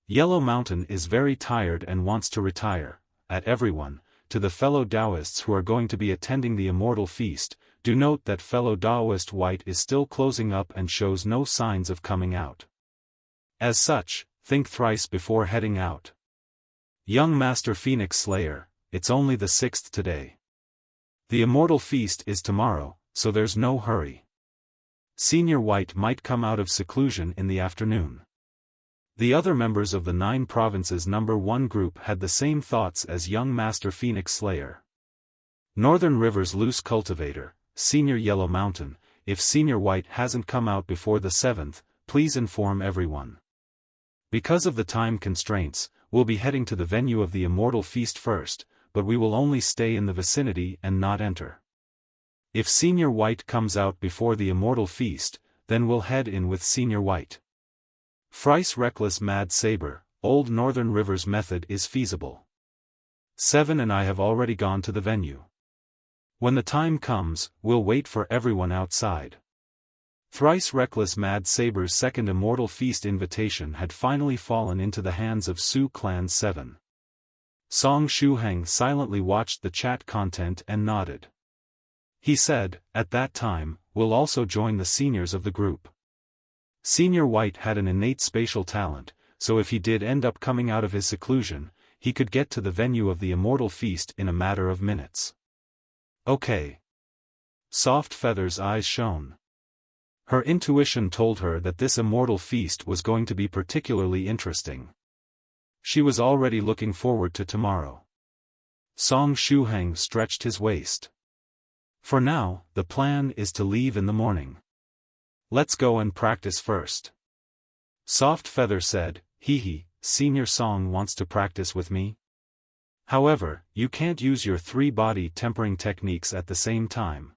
A: Yellow Mountain is very tired and wants to retire. At everyone, to the fellow Taoists who are going to be attending the Immortal Feast, do note that fellow Taoist White is still closing up and shows no signs of coming out. As such, think thrice before heading out. Young Master Phoenix Slayer, it's only the 6th today. The Immortal Feast is tomorrow, so there's no hurry. Senior White might come out of seclusion in the afternoon. The other members of the 9 provinces number 1 group had the same thoughts as young Master Phoenix Slayer. Northern River's Loose Cultivator, Senior Yellow Mountain, if Senior White hasn't come out before the 7th, please inform everyone. Because of the time constraints, we'll be heading to the venue of the Immortal Feast first, but we will only stay in the vicinity and not enter. If Senior White comes out before the Immortal Feast, then we'll head in with Senior White. Thrice Reckless Mad Saber, Old Northern River's method is feasible. 7 and I have already gone to the venue. When the time comes, we'll wait for everyone outside. Thrice Reckless Mad Saber's second Immortal Feast invitation had finally fallen into the hands of Su Clan 7. Song Shuhang silently watched the chat content and nodded. He said, at that time, we'll also join the seniors of the group. Senior White had an innate spatial talent, so if he did end up coming out of his seclusion, he could get to the venue of the Immortal Feast in a matter of minutes. Okay. Soft Feather's eyes shone. Her intuition told her that this Immortal Feast was going to be particularly interesting. She was already looking forward to tomorrow. Song Shuhang stretched his waist. For now, the plan is to leave in the morning. Let's go and practice first. Soft Feather said, hee, Senior Song wants to practice with me? However, you can't use your 3 body tempering techniques at the same time.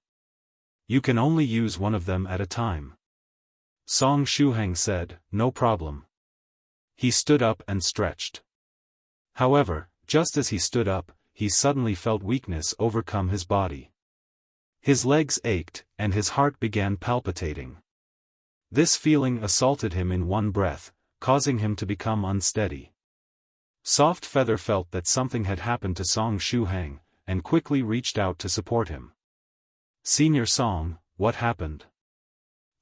A: You can only use one of them at a time. Song Shuhang said, no problem. He stood up and stretched. However, just as he stood up, he suddenly felt weakness overcome his body. His legs ached, and his heart began palpitating. This feeling assaulted him in one breath, causing him to become unsteady. Soft Feather felt that something had happened to Song Shuhang, and quickly reached out to support him. Senior Song, what happened?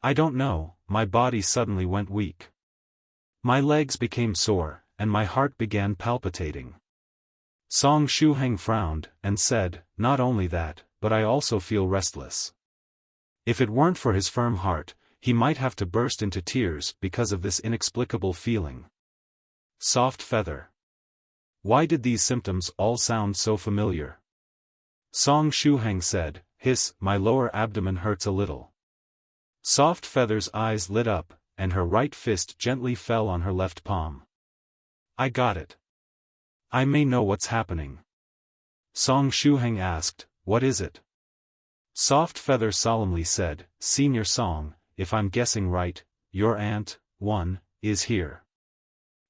A: I don't know, my body suddenly went weak. My legs became sore, and my heart began palpitating. Song Shuhang frowned, and said, "Not only that, but I also feel restless." If it weren't for his firm heart, he might have to burst into tears because of this inexplicable feeling. Soft feather. Why did these symptoms all sound so familiar? Song Shuhang said, "Hiss, my lower abdomen hurts a little." Soft feather's eyes lit up, and her right fist gently fell on her left palm. "I got it. I may know what's happening." Song Shuhang asked, "What is it?" Soft feather solemnly said, "Senior Song, if I'm guessing right, your aunt, one, is here."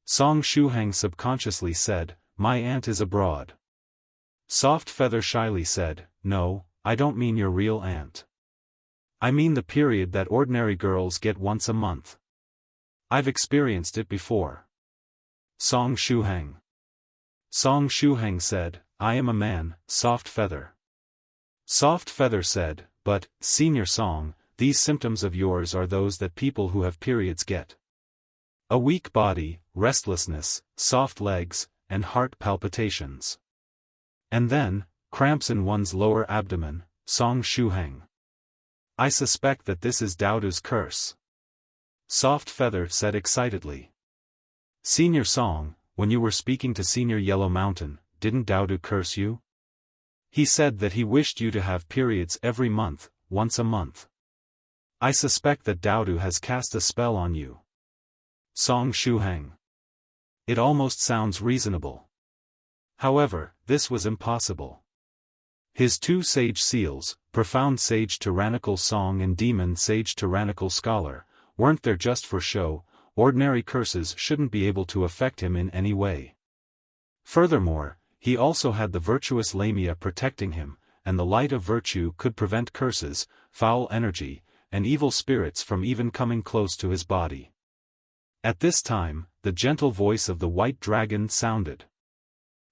A: Song Shuhang subconsciously said, "My aunt is abroad." Soft feather shyly said, "No, I don't mean your real aunt. I mean the period that ordinary girls get once a month. I've experienced it before." Song Shuhang. Song Shuhang said, "I am a man, Soft feather." Soft feather said, "But, Senior Song, these symptoms of yours are those that people who have periods get. A weak body, restlessness, soft legs, and heart palpitations. And then, cramps in one's lower abdomen." Song Shuhang. "I suspect that this is Daodu's curse." Soft feather said excitedly. "Senior Song, when you were speaking to Senior Yellow Mountain, didn't Daodu curse you? He said that he wished you to have periods every month, once a month. I suspect that Daodu has cast a spell on you." Song Shuhang. "It almost sounds reasonable. However, this was impossible. His two sage seals, Profound Sage Tyrannical Song and Demon Sage Tyrannical Scholar, weren't there just for show. Ordinary curses shouldn't be able to affect him in any way. Furthermore, he also had the virtuous Lamia protecting him, and the light of virtue could prevent curses, foul energy, and evil spirits from even coming close to his body. At this time, the gentle voice of the white dragon sounded.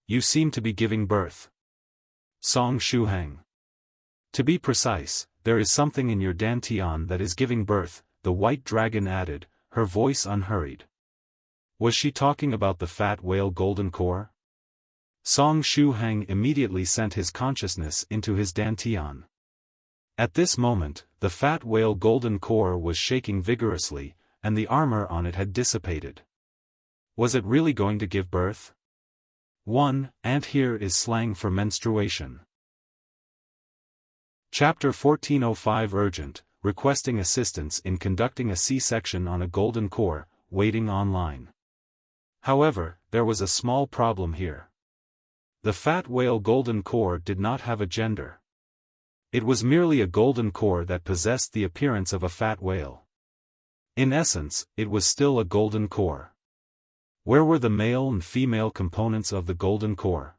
A: "You seem to be giving birth." Song Shuhang. "To be precise, there is something in your dantian that is giving birth," the white dragon added, her voice unhurried. Was she talking about the fat whale golden core? Song Shuhang immediately sent his consciousness into his dantian. At this moment, the fat whale golden core was shaking vigorously, and the armor on it had dissipated. Was it really going to give birth? 1. Ant here is slang for menstruation. Chapter 1405 Urgent, requesting assistance in conducting a C-section on a golden core, waiting online. However, there was a small problem here. The fat whale golden core did not have a gender. It was merely a golden core that possessed the appearance of a fat whale. In essence, it was still a golden core. Where were the male and female components of the golden core?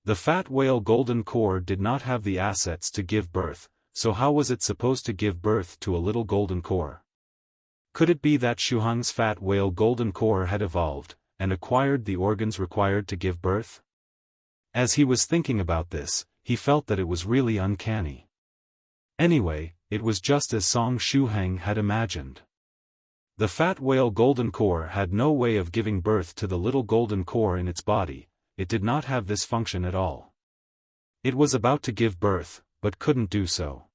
A: The fat whale golden core did not have the assets to give birth, so how was it supposed to give birth to a little golden core? Could it be that Shuhang's fat whale golden core had evolved, and acquired the organs required to give birth? As he was thinking about this, he felt that it was really uncanny. Anyway, it was just as Song Shuhang had imagined. The fat whale golden core had no way of giving birth to the little golden core in its body. It did not have this function at all. It was about to give birth, but couldn't do so.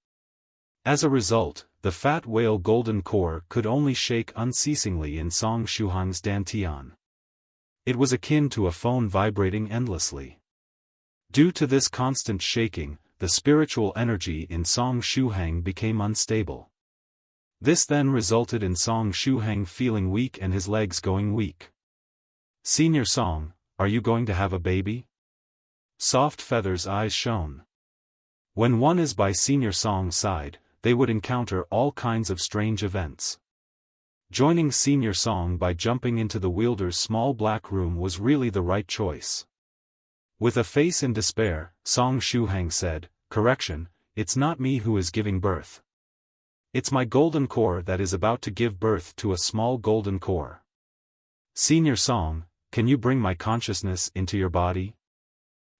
A: As a result, the fat whale golden core could only shake unceasingly in Song Shuhang's dantian. It was akin to a phone vibrating endlessly. Due to this constant shaking, the spiritual energy in Song Shuhang became unstable. This then resulted in Song Shuhang feeling weak and his legs going weak. "Senior Song, are you going to have a baby?" Soft Feather's eyes shone. When one is by Senior Song's side, they would encounter all kinds of strange events. Joining Senior Song by jumping into the wielder's small black room was really the right choice. With a face in despair, Song Shuhang said, "Correction, it's not me who is giving birth. It's my golden core that is about to give birth to a small golden core. Senior Song, can you bring my consciousness into your body?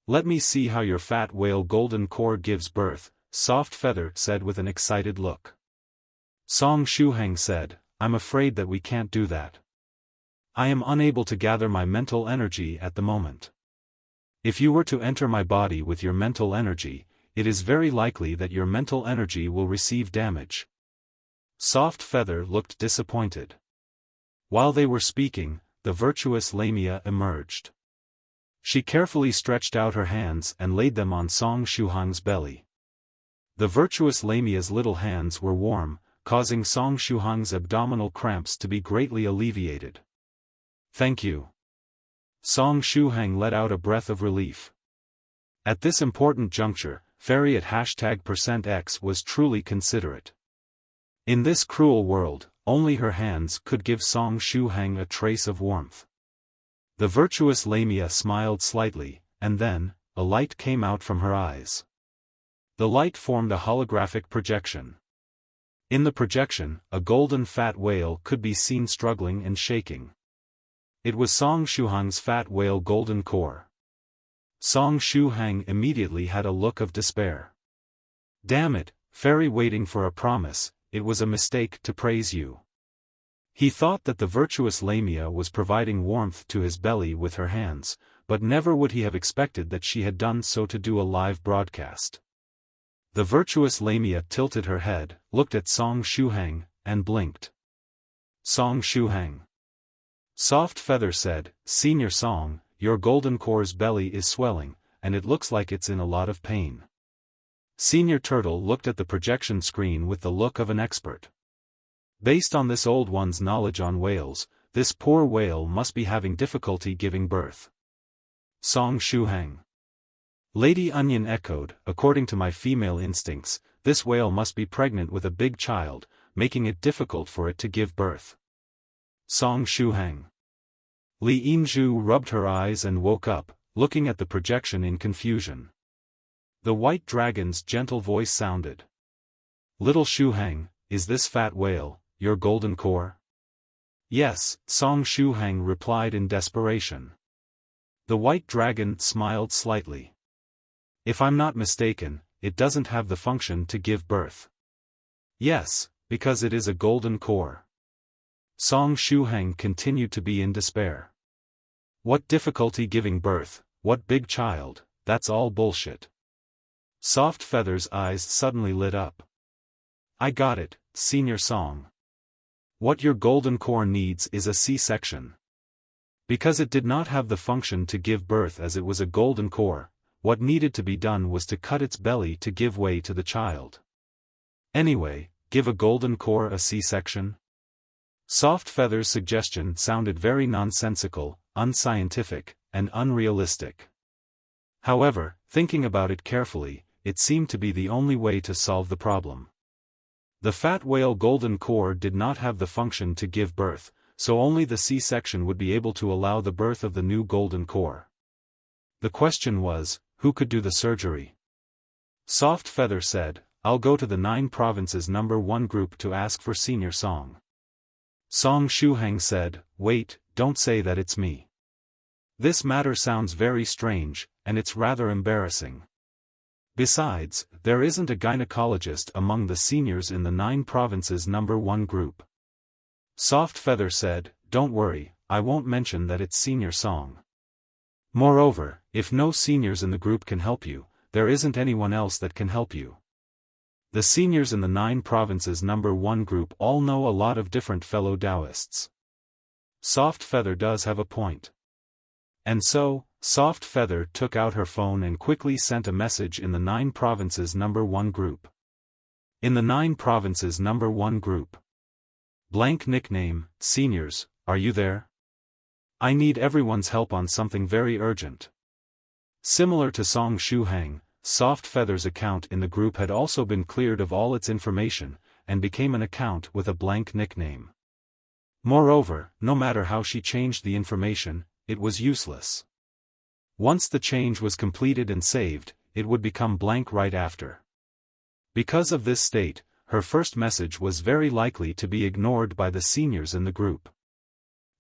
A: Let me see how your fat whale golden core gives birth," Soft Feather said with an excited look. Song Shuhang said, "I'm afraid that we can't do that. I am unable to gather my mental energy at the moment. If you were to enter my body with your mental energy, it is very likely that your mental energy will receive damage. Soft Feather looked disappointed. While they were speaking, the virtuous Lamia emerged. She carefully stretched out her hands and laid them on Song Shuhang's belly. The virtuous Lamia's little hands were warm, causing Song Shuhang's abdominal cramps to be greatly alleviated. Thank you. Song Shuhang let out a breath of relief. At this important juncture, Fairy at #%X was truly considerate. In this cruel world, only her hands could give Song Shuhang a trace of warmth. The virtuous Lamia smiled slightly, and then, a light came out from her eyes. The light formed a holographic projection. In the projection, a golden fat whale could be seen struggling and shaking. It was Song Shuhang's fat whale golden core. Song Shuhang immediately had a look of despair. Damn it, Fairy waiting for a promise, it was a mistake to praise you. He thought that the virtuous Lamia was providing warmth to his belly with her hands, but never would he have expected that she had done so to do a live broadcast. The virtuous Lamia tilted her head, looked at Song Shuhang, and blinked. Song Shuhang. Soft Feather said, Senior Song, your golden core's belly is swelling, and it looks like it's in a lot of pain. Senior Turtle looked at the projection screen with the look of an expert. Based on this old one's knowledge on whales, this poor whale must be having difficulty giving birth. Song Shuhang. Lady Onion echoed, according to my female instincts, this whale must be pregnant with a big child, making it difficult for it to give birth. Song Shuhang. Li Yinzhu rubbed her eyes and woke up, looking at the projection in confusion. The white dragon's gentle voice sounded. Little Shuhang, is this fat whale your golden core? Yes, Song Shuhang replied in desperation. The white dragon smiled slightly. If I'm not mistaken, it doesn't have the function to give birth. Yes, because it is a golden core. Song Shuhang continued to be in despair. What difficulty giving birth, what big child, that's all bullshit. Soft Feather's eyes suddenly lit up. I got it, Senior Song. What your golden core needs is a C-section. Because it did not have the function to give birth as it was a golden core, what needed to be done was to cut its belly to give way to the child. Anyway, give a golden core a C-section? Soft Feather's suggestion sounded very nonsensical, unscientific, and unrealistic. However, thinking about it carefully, it seemed to be the only way to solve the problem. The fat whale golden core did not have the function to give birth, so only the C-section would be able to allow the birth of the new golden core. The question was, who could do the surgery? Soft Feather said, I'll go to the 9 provinces #1 group to ask for Senior Song. Song Shuhang said, wait, don't say that it's me. This matter sounds very strange, and it's rather embarrassing. Besides, there isn't a gynecologist among the seniors in the 9 provinces #1 group. Soft Feather said, don't worry, I won't mention that it's Senior Song. Moreover, if no seniors in the group can help you, there isn't anyone else that can help you. The seniors in the 9 provinces #1 group all know a lot of different fellow Taoists. Soft Feather does have a point. And so, Soft Feather took out her phone and quickly sent a message in the 9 provinces #1 group. In the 9 provinces #1 group. Blank nickname, seniors, are you there? I need everyone's help on something very urgent. Similar to Song Shuhang, Soft Feather's account in the group had also been cleared of all its information, and became an account with a blank nickname. Moreover, no matter how she changed the information, it was useless. Once the change was completed and saved, it would become blank right after. Because of this state, her first message was very likely to be ignored by the seniors in the group.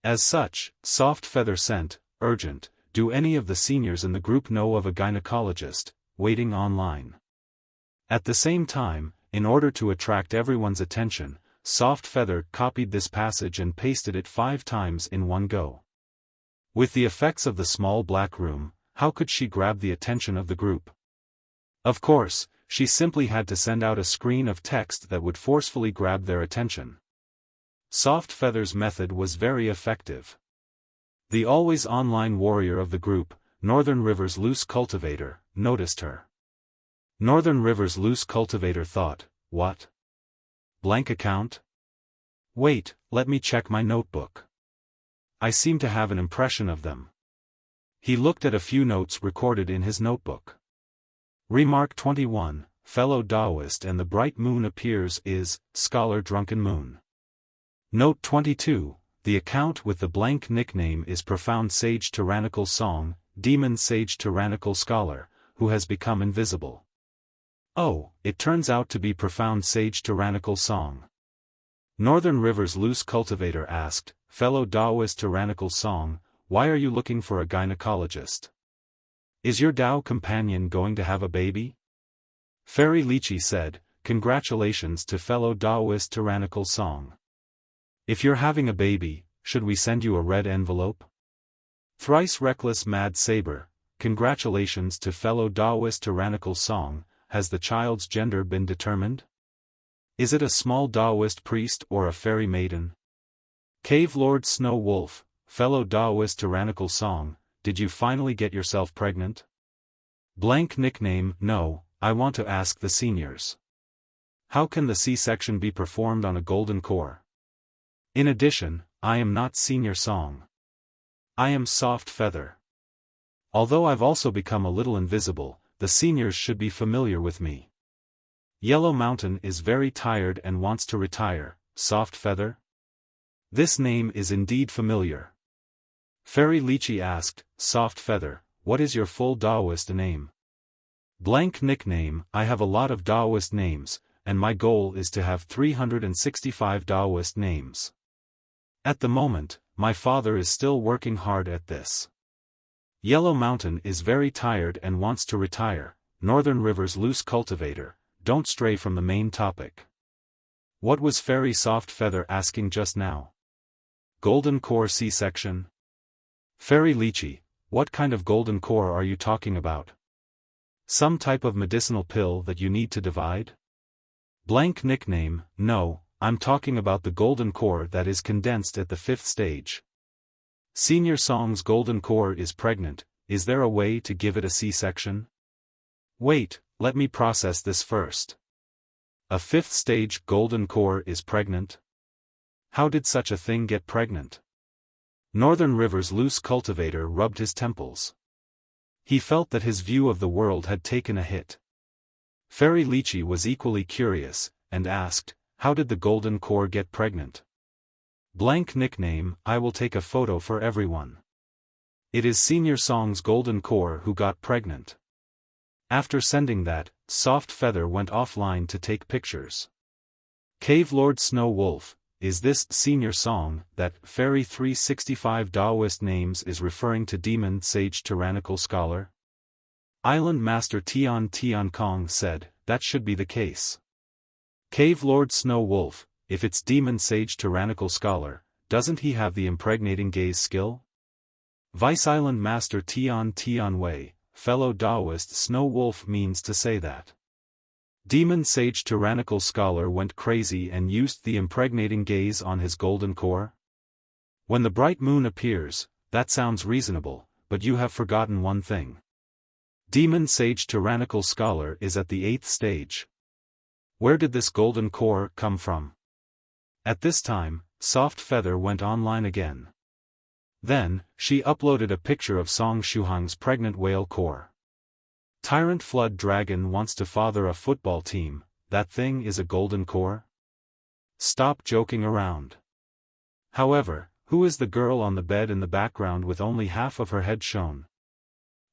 A: As such, Soft Feather sent, urgent, do any of the seniors in the group know of a gynecologist, waiting online? At the same time, in order to attract everyone's attention, Soft Feather copied this passage and pasted it 5 times in one go. With the effects of the small black room, how could she grab the attention of the group? Of course, she simply had to send out a screen of text that would forcefully grab their attention. Soft Feather's method was very effective. The always online warrior of the group, Northern River's loose cultivator, noticed her. Northern River's loose cultivator thought, what? Blank account? Wait, let me check my notebook. I seem to have an impression of them. He looked at a few notes recorded in his notebook. Remark 21, fellow Taoist and the bright moon appears is, scholar Drunken Moon. Note 22, the account with the blank nickname is Profound Sage Tyrannical Song, Demon Sage Tyrannical Scholar, who has become invisible. Oh, it turns out to be Profound Sage Tyrannical Song. Northern River's loose cultivator asked, fellow Taoist Tyrannical Song, why are you looking for a gynecologist? Is your Tao companion going to have a baby? Fairy Lychee said, congratulations to fellow Taoist Tyrannical Song. If you're having a baby, should we send you a red envelope? Thrice Reckless Mad Saber, congratulations to fellow Taoist Tyrannical Song, has the child's gender been determined? Is it a small Taoist priest or a fairy maiden? Cave Lord Snow Wolf, fellow Taoist Tyrannical Song, did you finally get yourself pregnant? Blank nickname, no, I want to ask the seniors. How can the C-section be performed on a golden core? In addition, I am not Senior Song. I am Soft Feather. Although I've also become a little invisible, the seniors should be familiar with me. Yellow Mountain is very tired and wants to retire, Soft Feather? This name is indeed familiar. Fairy Lychee asked, Soft Feather, what is your full Taoist name? Blank nickname, I have a lot of Taoist names, and my goal is to have 365 Taoist names. At the moment, my father is still working hard at this. Yellow Mountain is very tired and wants to retire, Northern River's loose cultivator, don't stray from the main topic. What was Fairy Soft Feather asking just now? Golden core C-section? Fairy Lychee, what kind of golden core are you talking about? Some type of medicinal pill that you need to divide? Blank nickname, no, I'm talking about the golden core that is condensed at the 5th stage. Senior Song's golden core is pregnant, is there a way to give it a C-section? Wait, let me process this first. A 5th stage golden core is pregnant? How did such a thing get pregnant? Northern River's loose cultivator rubbed his temples. He felt that his view of the world had taken a hit. Fairy Lychee was equally curious, and asked, how did the golden core get pregnant? Blank nickname, I will take a photo for everyone. It is Senior Song's golden core who got pregnant. After sending that, Soft Feather went offline to take pictures. Cave Lord Snow Wolf, is this Senior Song that Fairy 365 Taoist names is referring to Demon Sage Tyrannical Scholar? Island Master Tian Kong said, that should be the case. Cave Lord Snow Wolf, if it's Demon Sage Tyrannical Scholar, doesn't he have the impregnating gaze skill? Vice Island Master Tian Wei, fellow Taoist Snow Wolf means to say that. Demon Sage Tyrannical Scholar went crazy and used the impregnating gaze on his golden core? When the bright moon appears, that sounds reasonable, but you have forgotten one thing. Demon Sage Tyrannical Scholar is at the 8th stage. Where did this golden core come from? At this time, Soft Feather went online again. Then, she uploaded a picture of Song Shuhang's pregnant whale core. Tyrant Flood Dragon wants to father a football team, that thing is a golden core? Stop joking around. However, who is the girl on the bed in the background with only half of her head shown?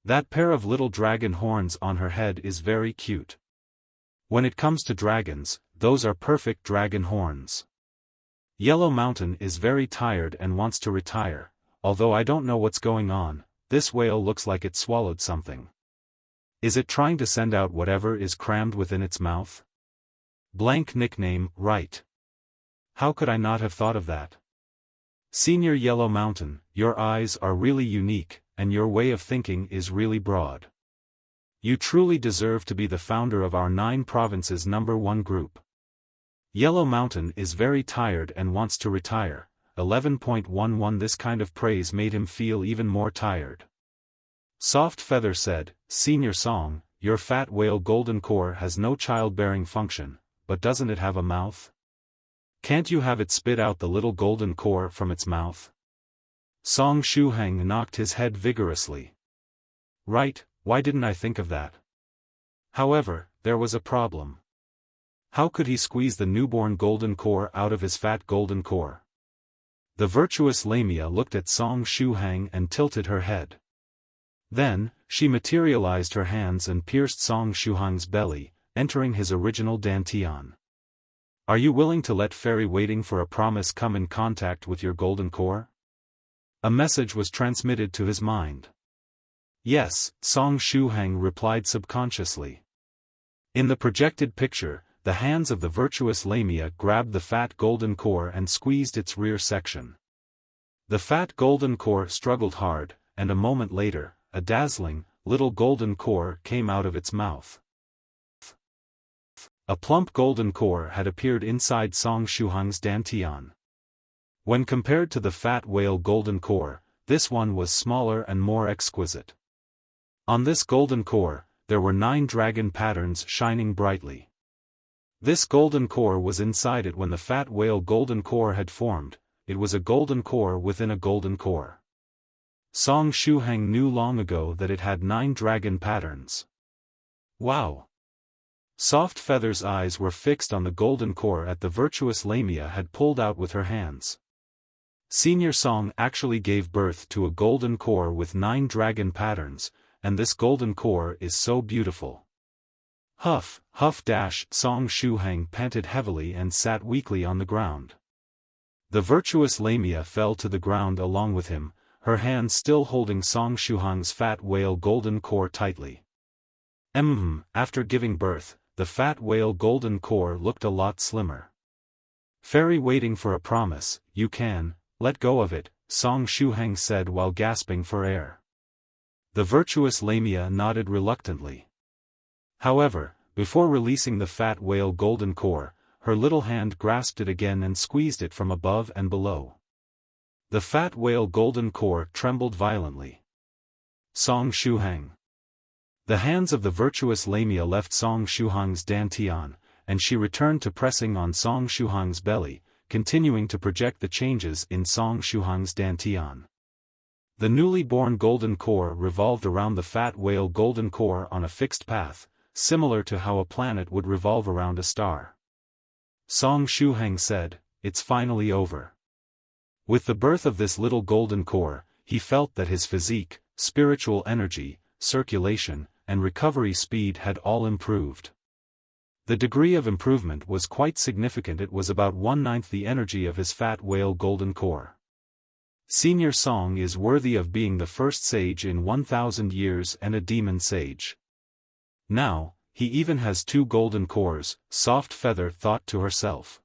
A: That pair of little dragon horns on her head is very cute. When it comes to dragons, those are perfect dragon horns. Yellow Mountain is very tired and wants to retire, although I don't know what's going on, this whale looks like it swallowed something. Is it trying to send out whatever is crammed within its mouth? Blank nickname, right. How could I not have thought of that? Senior Yellow Mountain, your eyes are really unique, and your way of thinking is really broad. You truly deserve to be the founder of our 9 provinces #1 group. Yellow Mountain is very tired and wants to retire. 11.11 This kind of praise made him feel even more tired. Soft Feather said, Senior Song, your fat whale golden core has no childbearing function, but doesn't it have a mouth? Can't you have it spit out the little golden core from its mouth? Song Shuhang knocked his head vigorously. Right, why didn't I think of that? However, there was a problem. How could he squeeze the newborn golden core out of his fat golden core? The virtuous Lamia looked at Song Shuhang and tilted her head. Then, she materialized her hands and pierced Song Shuhang's belly, entering his original dantian. Are you willing to let Fairy waiting for a promise come in contact with your golden core? A message was transmitted to his mind. Yes, Song Shuhang replied subconsciously. In the projected picture, the hands of the virtuous Lamia grabbed the fat golden core and squeezed its rear section. The fat golden core struggled hard, and a moment later, a dazzling, little golden core came out of its mouth. A plump golden core had appeared inside Song Shuhang's dantian. When compared to the fat whale golden core, this one was smaller and more exquisite. On this golden core, there were 9 dragon patterns shining brightly. This golden core was inside it when the fat whale golden core had formed. It was a golden core within a golden core. Song Shuhang knew long ago that it had 9 dragon patterns. Wow! Soft Feather's eyes were fixed on the golden core the virtuous Lamia had pulled out with her hands. Senior Song actually gave birth to a golden core with 9 dragon patterns, and this golden core is so beautiful. Huff, huff dash, Song Shuhang panted heavily and sat weakly on the ground. The virtuous Lamia fell to the ground along with him, her hands still holding Song Shuhang's fat whale golden core tightly. After giving birth, the fat whale golden core looked a lot slimmer. Fairy waiting for a promise, you can, let go of it, Song Shuhang said while gasping for air. The virtuous Lamia nodded reluctantly. However, before releasing the fat whale golden core, her little hand grasped it again and squeezed it from above and below. The fat whale golden core trembled violently. Song Shuhang. The hands of the virtuous Lamia left Song Shuhang's dantian, and she returned to pressing on Song Shuhang's belly, continuing to project the changes in Song Shuhang's dantian. The newly born golden core revolved around the fat whale golden core on a fixed path, similar to how a planet would revolve around a star. Song Shuhang said, "It's finally over." With the birth of this little golden core, he felt that his physique, spiritual energy, circulation, and recovery speed had all improved. The degree of improvement was quite significant. It was about 1/9 the energy of his fat whale golden core. Senior Song is worthy of being the first sage in 1,000 years and a demon sage. Now, he even has 2 golden cores, Soft Feather thought to herself.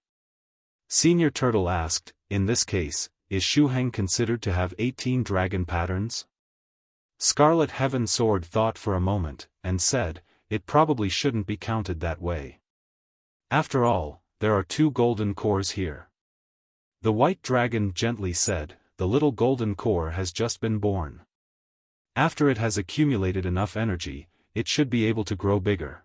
A: Senior Turtle asked, in this case, is Shuhang considered to have 18 dragon patterns? Scarlet Heaven Sword thought for a moment, and said, it probably shouldn't be counted that way. After all, there are 2 golden cores here. The White Dragon gently said, the little golden core has just been born. After it has accumulated enough energy, it should be able to grow bigger.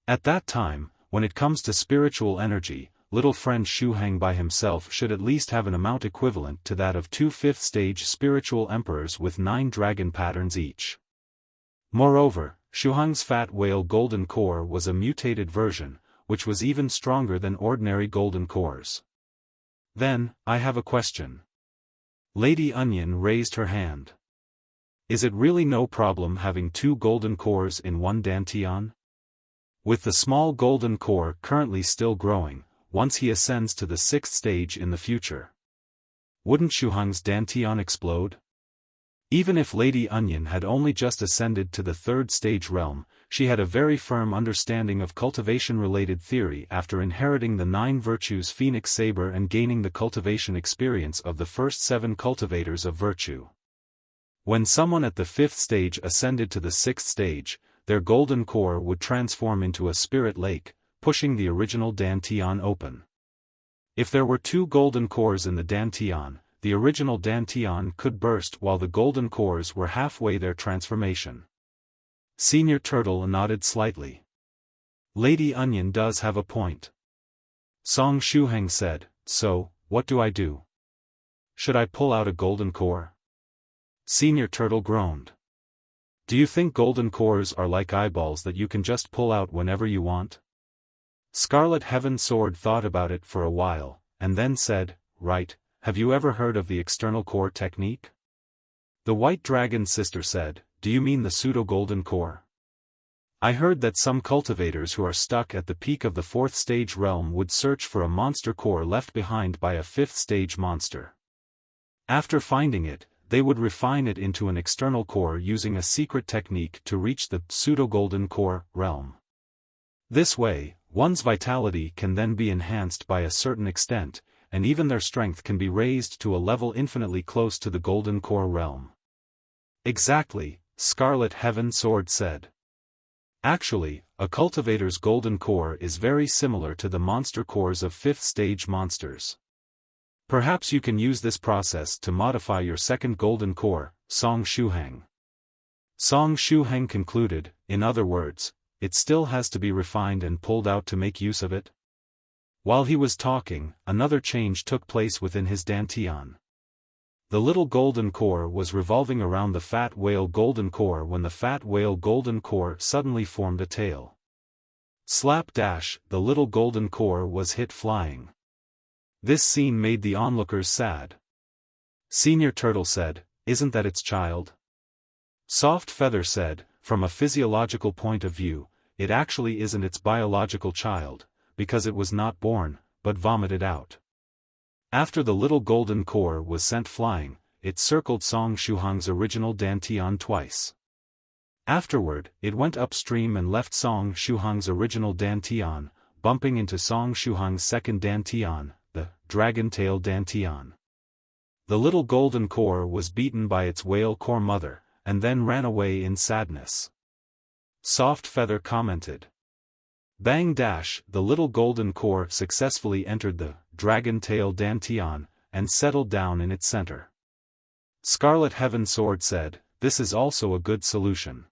A: At that time, when it comes to spiritual energy, little friend Shuhang by himself should at least have an amount equivalent to that of 2 5th-stage spiritual emperors with 9 dragon patterns each. Moreover, Shuhang's fat whale golden core was a mutated version, which was even stronger than ordinary golden cores. Then, I have a question. Lady Onion raised her hand. Is it really no problem having 2 golden cores in one dantian? With the small golden core currently still growing, once he ascends to the 6th stage in the future, wouldn't Shuhang's dantian explode? Even if Lady Onion had only just ascended to the 3rd stage realm, she had a very firm understanding of cultivation-related theory after inheriting the 9 virtues Phoenix Saber and gaining the cultivation experience of the first 7 cultivators of virtue. When someone at the 5th stage ascended to the 6th stage, their golden core would transform into a spirit lake, pushing the original Dantian open. If there were 2 golden cores in the Dantian, the original Dantian could burst while the golden cores were halfway their transformation. Senior Turtle nodded slightly. Lady Onion does have a point. Song Shuhang said, so, what do I do? Should I pull out a golden core? Senior Turtle groaned. Do you think golden cores are like eyeballs that you can just pull out whenever you want? Scarlet Heaven Sword thought about it for a while, and then said, right, have you ever heard of the external core technique? The White Dragon Sister said, do you mean the pseudo-golden core? I heard that some cultivators who are stuck at the peak of the 4th stage realm would search for a monster core left behind by a 5th stage monster. After finding it, they would refine it into an external core using a secret technique to reach the pseudo-golden core realm. This way, one's vitality can then be enhanced by a certain extent, and even their strength can be raised to a level infinitely close to the golden core realm. Exactly, Scarlet Heaven Sword said. Actually, a cultivator's golden core is very similar to the monster cores of 5th stage monsters. Perhaps you can use this process to modify your second golden core, Song Shuhang. Song Shuhang concluded, in other words, it still has to be refined and pulled out to make use of it. While he was talking, another change took place within his Dantian. The little golden core was revolving around the fat whale golden core when the fat whale golden core suddenly formed a tail. Slapdash, the little golden core was hit flying. This scene made the onlookers sad. Senior Turtle said, isn't that its child? Soft Feather said, from a physiological point of view, it actually isn't its biological child, because it was not born, but vomited out. After the little golden core was sent flying, it circled Song Shuhang's original Dantian twice. Afterward, it went upstream and left Song Shuhang's original Dantian, bumping into Song Shuhang's second Dantian, the Dragon Tail Dantian. The little golden core was beaten by its whale core mother, and then ran away in sadness. Soft Feather commented. Bang dash, the little golden core successfully entered the Dragon Tail Dantian, and settled down in its center. Scarlet Heaven Sword said, this is also a good solution.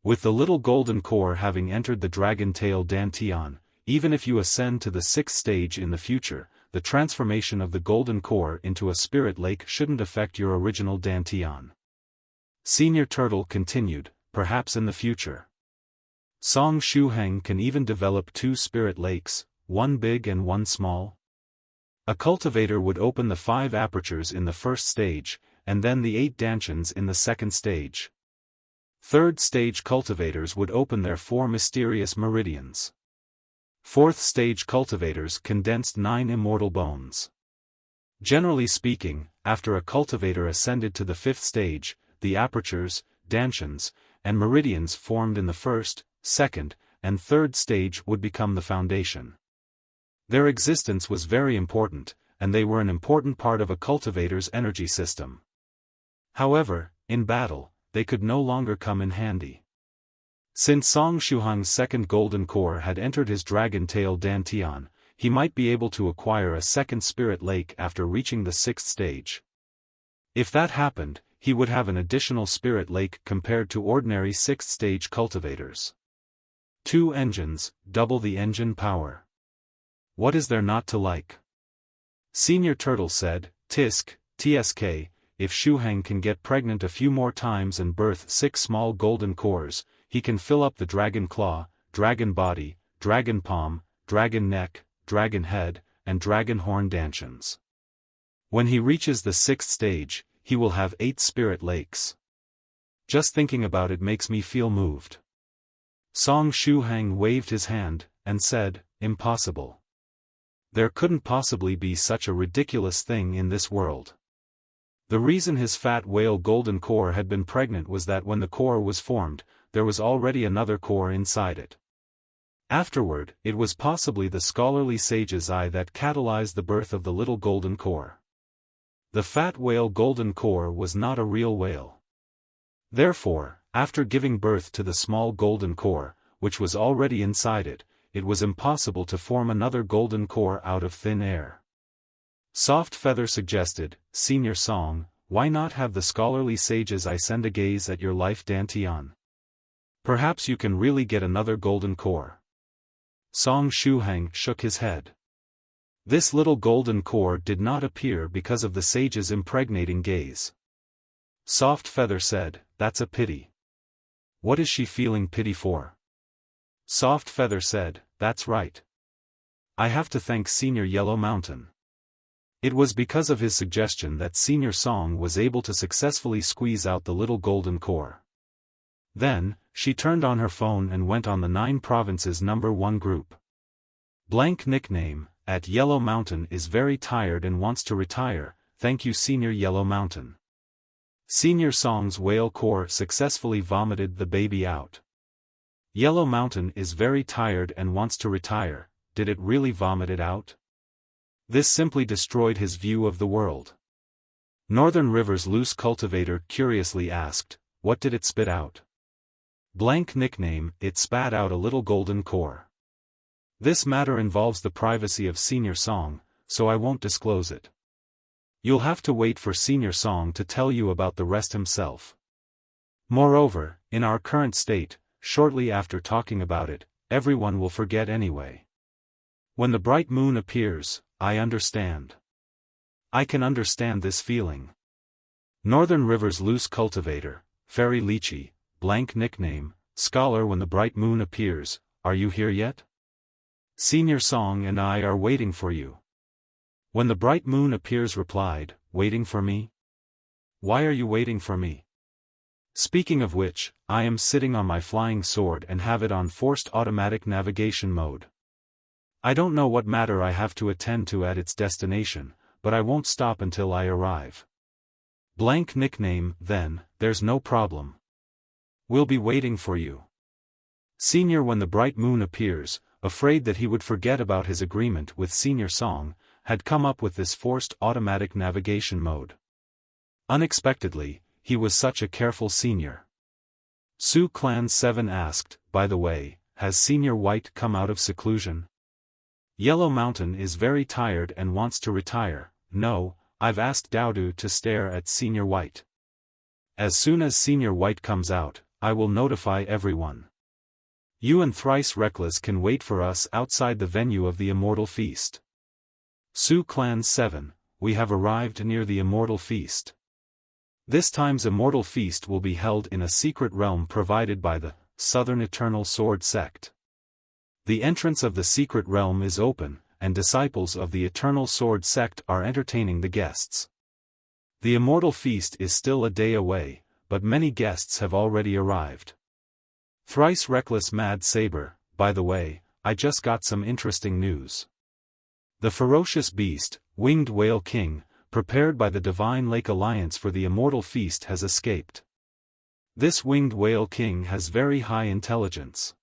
A: With the little golden core having entered the Dragon Tail Dantian, even if you ascend to the 6th stage in the future, the transformation of the golden core into a spirit lake shouldn't affect your original Dantian. Senior Turtle continued, perhaps in the future. Song Shuhang can even develop 2 spirit lakes, one big and one small. A cultivator would open the 5 apertures in the 1st stage, and then the 8 dantians in the 2nd stage. 3rd stage cultivators would open their 4 mysterious meridians. 4th stage cultivators condensed 9 immortal bones. Generally speaking, after a cultivator ascended to the 5th stage, the apertures, dantians, and meridians formed in the 1st, 2nd, and 3rd stage would become the foundation. Their existence was very important, and they were an important part of a cultivator's energy system. However, in battle, they could no longer come in handy. Since Song Shuhang's second golden core had entered his Dragon Tail Dantian, he might be able to acquire a second spirit lake after reaching the 6th stage. If that happened, he would have an additional spirit lake compared to ordinary 6th stage cultivators. 2 engines, double the engine power. What is there not to like? Senior Turtle said, Tisk, TSK, if Shuhang can get pregnant a few more times and birth 6 small golden cores, he can fill up the dragon claw, dragon body, dragon palm, dragon neck, dragon head, and dragon horn dantians. When he reaches the 6th stage, he will have 8 spirit lakes. Just thinking about it makes me feel moved. Song Shuhang waved his hand, and said, impossible. There couldn't possibly be such a ridiculous thing in this world. The reason his fat whale golden core had been pregnant was that when the core was formed, there was already another core inside it. Afterward, it was possibly the scholarly sage's eye that catalyzed the birth of the little golden core. The fat whale golden core was not a real whale. Therefore, after giving birth to the small golden core, which was already inside it, it was impossible to form another golden core out of thin air. Soft Feather suggested, Senior Song, why not have the scholarly sage's eye send a gaze at your life Dantian? Perhaps you can really get another golden core. Song Shuhang shook his head. This little golden core did not appear because of the sage's impregnating gaze. Soft Feather said, that's a pity. What is she feeling pity for? Soft Feather said, that's right. I have to thank Senior Yellow Mountain. It was because of his suggestion that Senior Song was able to successfully squeeze out the little golden core. Then, she turned on her phone and went on the 9 Provinces #1 group. Blank nickname, at Yellow Mountain is very tired and wants to retire, thank you Senior Yellow Mountain. Senior Song's whale core successfully vomited the baby out. Yellow Mountain is very tired and wants to retire, did it really vomit it out? This simply destroyed his view of the world. Northern River's loose cultivator curiously asked, what did it spit out? Blank nickname, it spat out a little golden core. This matter involves the privacy of Senior Song, so I won't disclose it. You'll have to wait for Senior Song to tell you about the rest himself. Moreover, in our current state, shortly after talking about it, everyone will forget anyway. When the bright moon appears, I understand. I can understand this feeling. Northern River's loose cultivator, Fairy Lychee, blank nickname, scholar when the bright moon appears, are you here yet? Senior Song and I are waiting for you. When the bright moon appears replied, waiting for me? Why are you waiting for me? Speaking of which, I am sitting on my flying sword and have it on forced automatic navigation mode. I don't know what matter I have to attend to at its destination, but I won't stop until I arrive. Blank nickname, then, there's no problem. We'll be waiting for you. Senior when the bright moon appears, afraid that he would forget about his agreement with Senior Song, had come up with this forced automatic navigation mode. Unexpectedly, he was such a careful senior. Sioux Clan 7 asked, by the way, has Senior White come out of seclusion? Yellow Mountain is very tired and wants to retire. No, I've asked Dowdu to stare at Senior White. As soon as Senior White comes out, I will notify everyone. You and Thrice Reckless can wait for us outside the venue of the Immortal Feast. Sioux Clan 7, we have arrived near the Immortal Feast. This time's Immortal Feast will be held in a secret realm provided by the Southern Eternal Sword Sect. The entrance of the secret realm is open, and disciples of the Eternal Sword Sect are entertaining the guests. The Immortal Feast is still a day away, but many guests have already arrived. Thrice Reckless Mad Saber, by the way, I just got some interesting news. The ferocious beast, Winged Whale King, prepared by the Divine Lake Alliance for the Immortal Feast has escaped. This Winged Whale King has very high intelligence.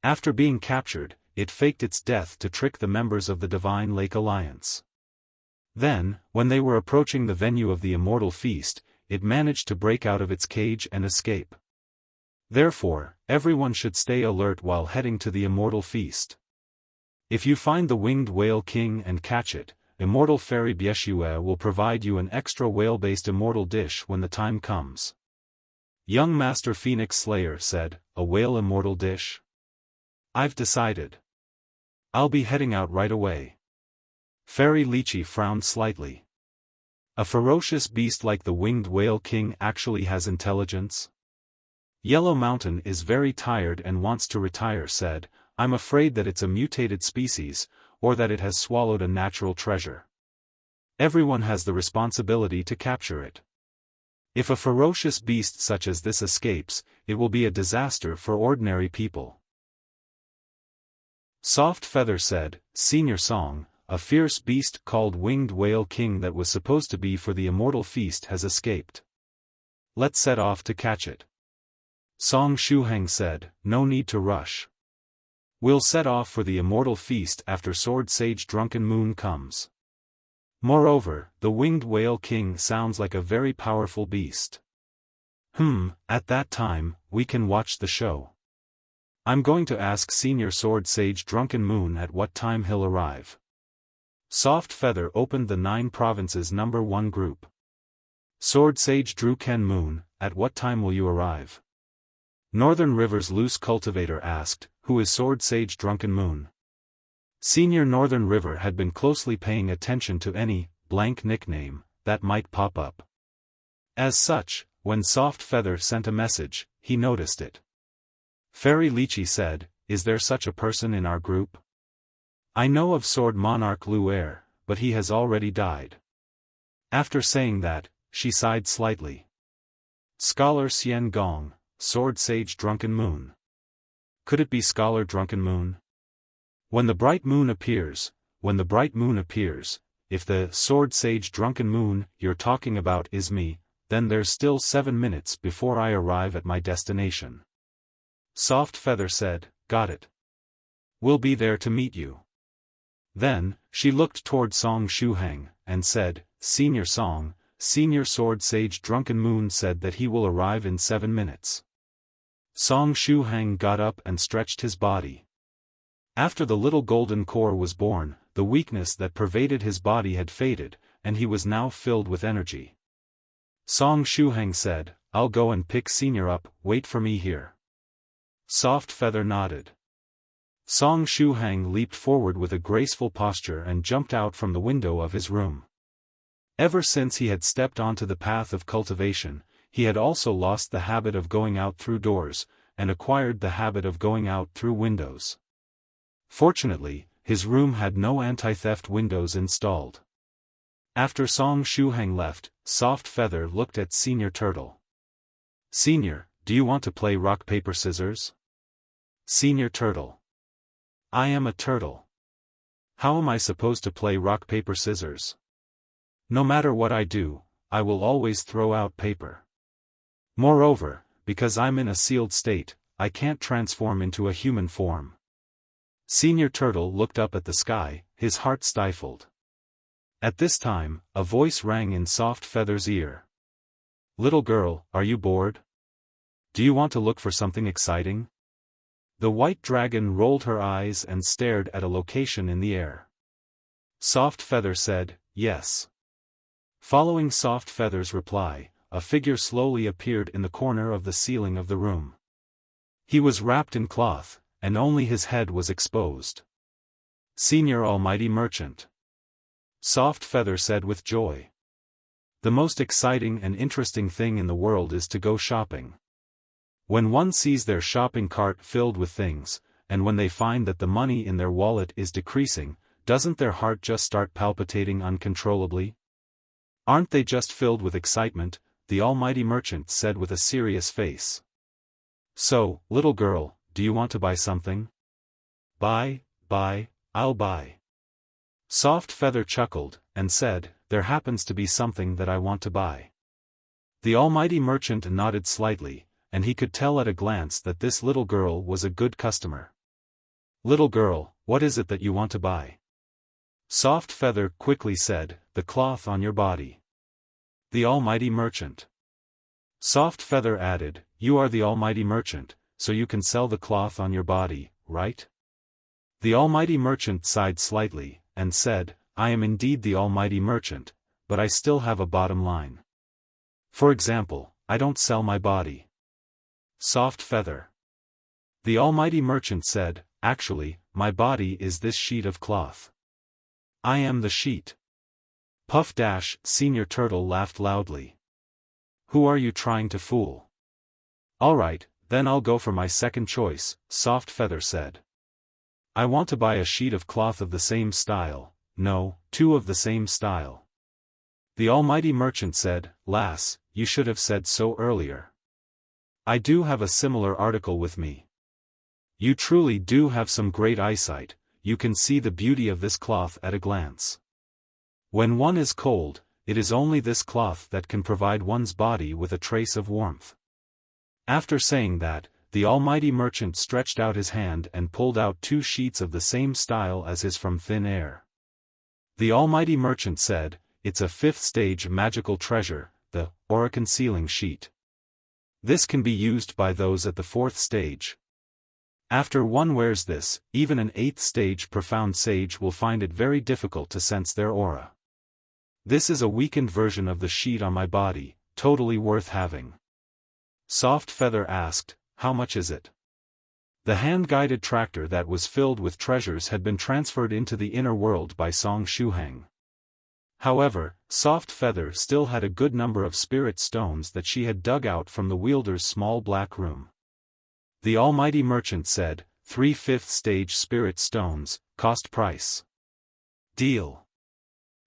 A: After being captured, it faked its death to trick the members of the Divine Lake Alliance. Then, when they were approaching the venue of the Immortal Feast, it managed to break out of its cage and escape. Therefore, everyone should stay alert while heading to the Immortal Feast. If you find the Winged Whale King and catch it, Immortal Fairy Bieshue will provide you an extra whale-based immortal dish when the time comes. Young Master Phoenix Slayer said, a whale immortal dish? I've decided. I'll be heading out right away. Fairy Lychee frowned slightly. A ferocious beast like the Winged Whale King actually has intelligence? Yellow Mountain is very tired and wants to retire said, I'm afraid that it's a mutated species, or that it has swallowed a natural treasure. Everyone has the responsibility to capture it. If a ferocious beast such as this escapes, it will be a disaster for ordinary people. Soft Feather said, Senior Song, a fierce beast called Winged Whale King that was supposed to be for the Immortal Feast has escaped. Let's set off to catch it. Song Shuhang said, no need to rush. We'll set off for the Immortal Feast after Sword Sage Drunken Moon comes. Moreover, the Winged Whale King sounds like a very powerful beast. At that time, we can watch the show. I'm going to ask Senior Sword Sage Drunken Moon at what time he'll arrive. Soft Feather opened the 9 Provinces number 1 group. Sword Sage Drunken Moon, at what time will you arrive? Northern River's Loose Cultivator asked, who is Sword Sage Drunken Moon? Senior Northern River had been closely paying attention to any blank nickname that might pop up. As such, when Soft Feather sent a message, he noticed it. Fairy Lychee said, is there such a person in our group? I know of Sword Monarch Luer, but he has already died. After saying that, she sighed slightly. Scholar Xian Gong, Sword Sage Drunken Moon. Could it be Scholar Drunken Moon? When the bright moon appears, if the Sword Sage Drunken Moon you're talking about is me, then there's still 7 minutes before I arrive at my destination. Soft Feather said, got it. We'll be there to meet you. Then, she looked toward Song Shuhang, and said, Senior Song, Senior Sword Sage Drunken Moon said that he will arrive in 7 minutes. Song Shuhang got up and stretched his body. After the little golden core was born, the weakness that pervaded his body had faded, and he was now filled with energy. Song Shuhang said, I'll go and pick Senior up, wait for me here. Soft Feather nodded. Song Shuhang leaped forward with a graceful posture and jumped out from the window of his room. Ever since he had stepped onto the path of cultivation, he had also lost the habit of going out through doors, and acquired the habit of going out through windows. Fortunately, his room had no anti-theft windows installed. After Song Shuhang left, Soft Feather looked at Senior Turtle. Senior, do you want to play rock paper scissors? Senior Turtle. I am a turtle. How am I supposed to play rock paper scissors? No matter what I do, I will always throw out paper. Moreover, because I'm in a sealed state, I can't transform into a human form. Senior Turtle looked up at the sky, his heart stifled. At this time, a voice rang in Soft Feather's ear. Little girl, are you bored? Do you want to look for something exciting? The white dragon rolled her eyes and stared at a location in the air. Soft Feather said, yes. Following Soft Feather's reply, a figure slowly appeared in the corner of the ceiling of the room. He was wrapped in cloth, and only his head was exposed. Senior Almighty Merchant. Soft Feather said with joy. The most exciting and interesting thing in the world is to go shopping. When one sees their shopping cart filled with things, and when they find that the money in their wallet is decreasing, doesn't their heart just start palpitating uncontrollably? Aren't they just filled with excitement? The Almighty Merchant said with a serious face. So, little girl, do you want to buy something? Buy, I'll buy. Soft Feather chuckled, and said, there happens to be something that I want to buy. The Almighty Merchant nodded slightly, and he could tell at a glance that this little girl was a good customer. Little girl, what is it that you want to buy? Soft Feather quickly said, the cloth on your body. The Almighty Merchant. Soft Feather added, you are the Almighty Merchant, so you can sell the cloth on your body, right? The Almighty Merchant sighed slightly, and said, I am indeed the Almighty Merchant, but I still have a bottom line. For example, I don't sell my body. Soft Feather. The Almighty Merchant said, actually, my body is this sheet of cloth. I am the sheet. Puff Dash, Senior Turtle laughed loudly. Who are you trying to fool? Alright, then I'll go for my second choice, Soft Feather said. I want to buy a sheet of cloth of the same style, no, 2 of the same style. The Almighty Merchant said, lass, you should have said so earlier. I do have a similar article with me. You truly do have some great eyesight, you can see the beauty of this cloth at a glance. When one is cold, it is only this cloth that can provide one's body with a trace of warmth. After saying that, the almighty merchant stretched out his hand and pulled out 2 sheets of the same style as his from thin air. The almighty merchant said, "It's a 5th stage magical treasure, the aura concealing sheet. This can be used by those at the 4th stage. After one wears this, even an 8th stage profound sage will find it very difficult to sense their aura. This is a weakened version of the sheet on my body, totally worth having." Soft Feather asked, "How much is it?" The hand-guided tractor that was filled with treasures had been transferred into the inner world by Song Shuhang. However, Soft Feather still had a good number of spirit stones that she had dug out from the wielder's small black room. The almighty merchant said, 3 5th stage spirit stones, cost price. Deal.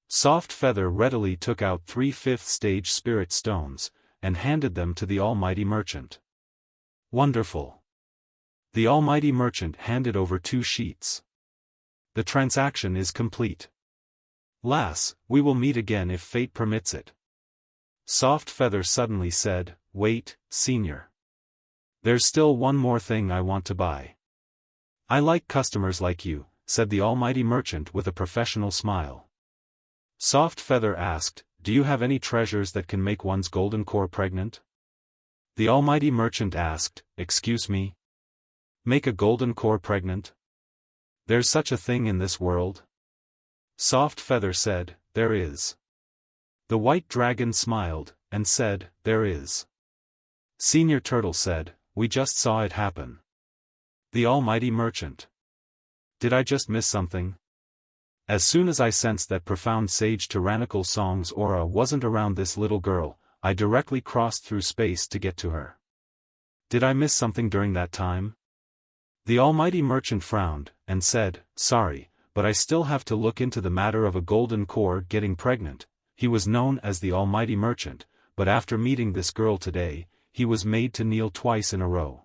A: Soft Feather readily took out 3 5th stage spirit stones, and handed them to the almighty merchant. Wonderful. The almighty merchant handed over 2 sheets. The transaction is complete. Lass, we will meet again if fate permits it. Soft Feather suddenly said, "Wait, senior. There's still one more thing I want to buy." "I like customers like you," said the almighty merchant with a professional smile. Soft Feather asked, "Do you have any treasures that can make one's golden core pregnant?" The almighty merchant asked, "Excuse me? Make a golden core pregnant? There's such a thing in this world?" Soft Feather said, "There is." The white dragon smiled, and said, "There is." Senior Turtle said, "We just saw it happen." The almighty merchant. "Did I just miss something?" As soon as I sensed that profound Sage Tyrannical Song's aura wasn't around this little girl, I directly crossed through space to get to her. Did I miss something during that time? The almighty merchant frowned, and said, "Sorry, but I still have to look into the matter of a golden core getting pregnant." He was known as the almighty merchant, but after meeting this girl today, he was made to kneel twice in a row.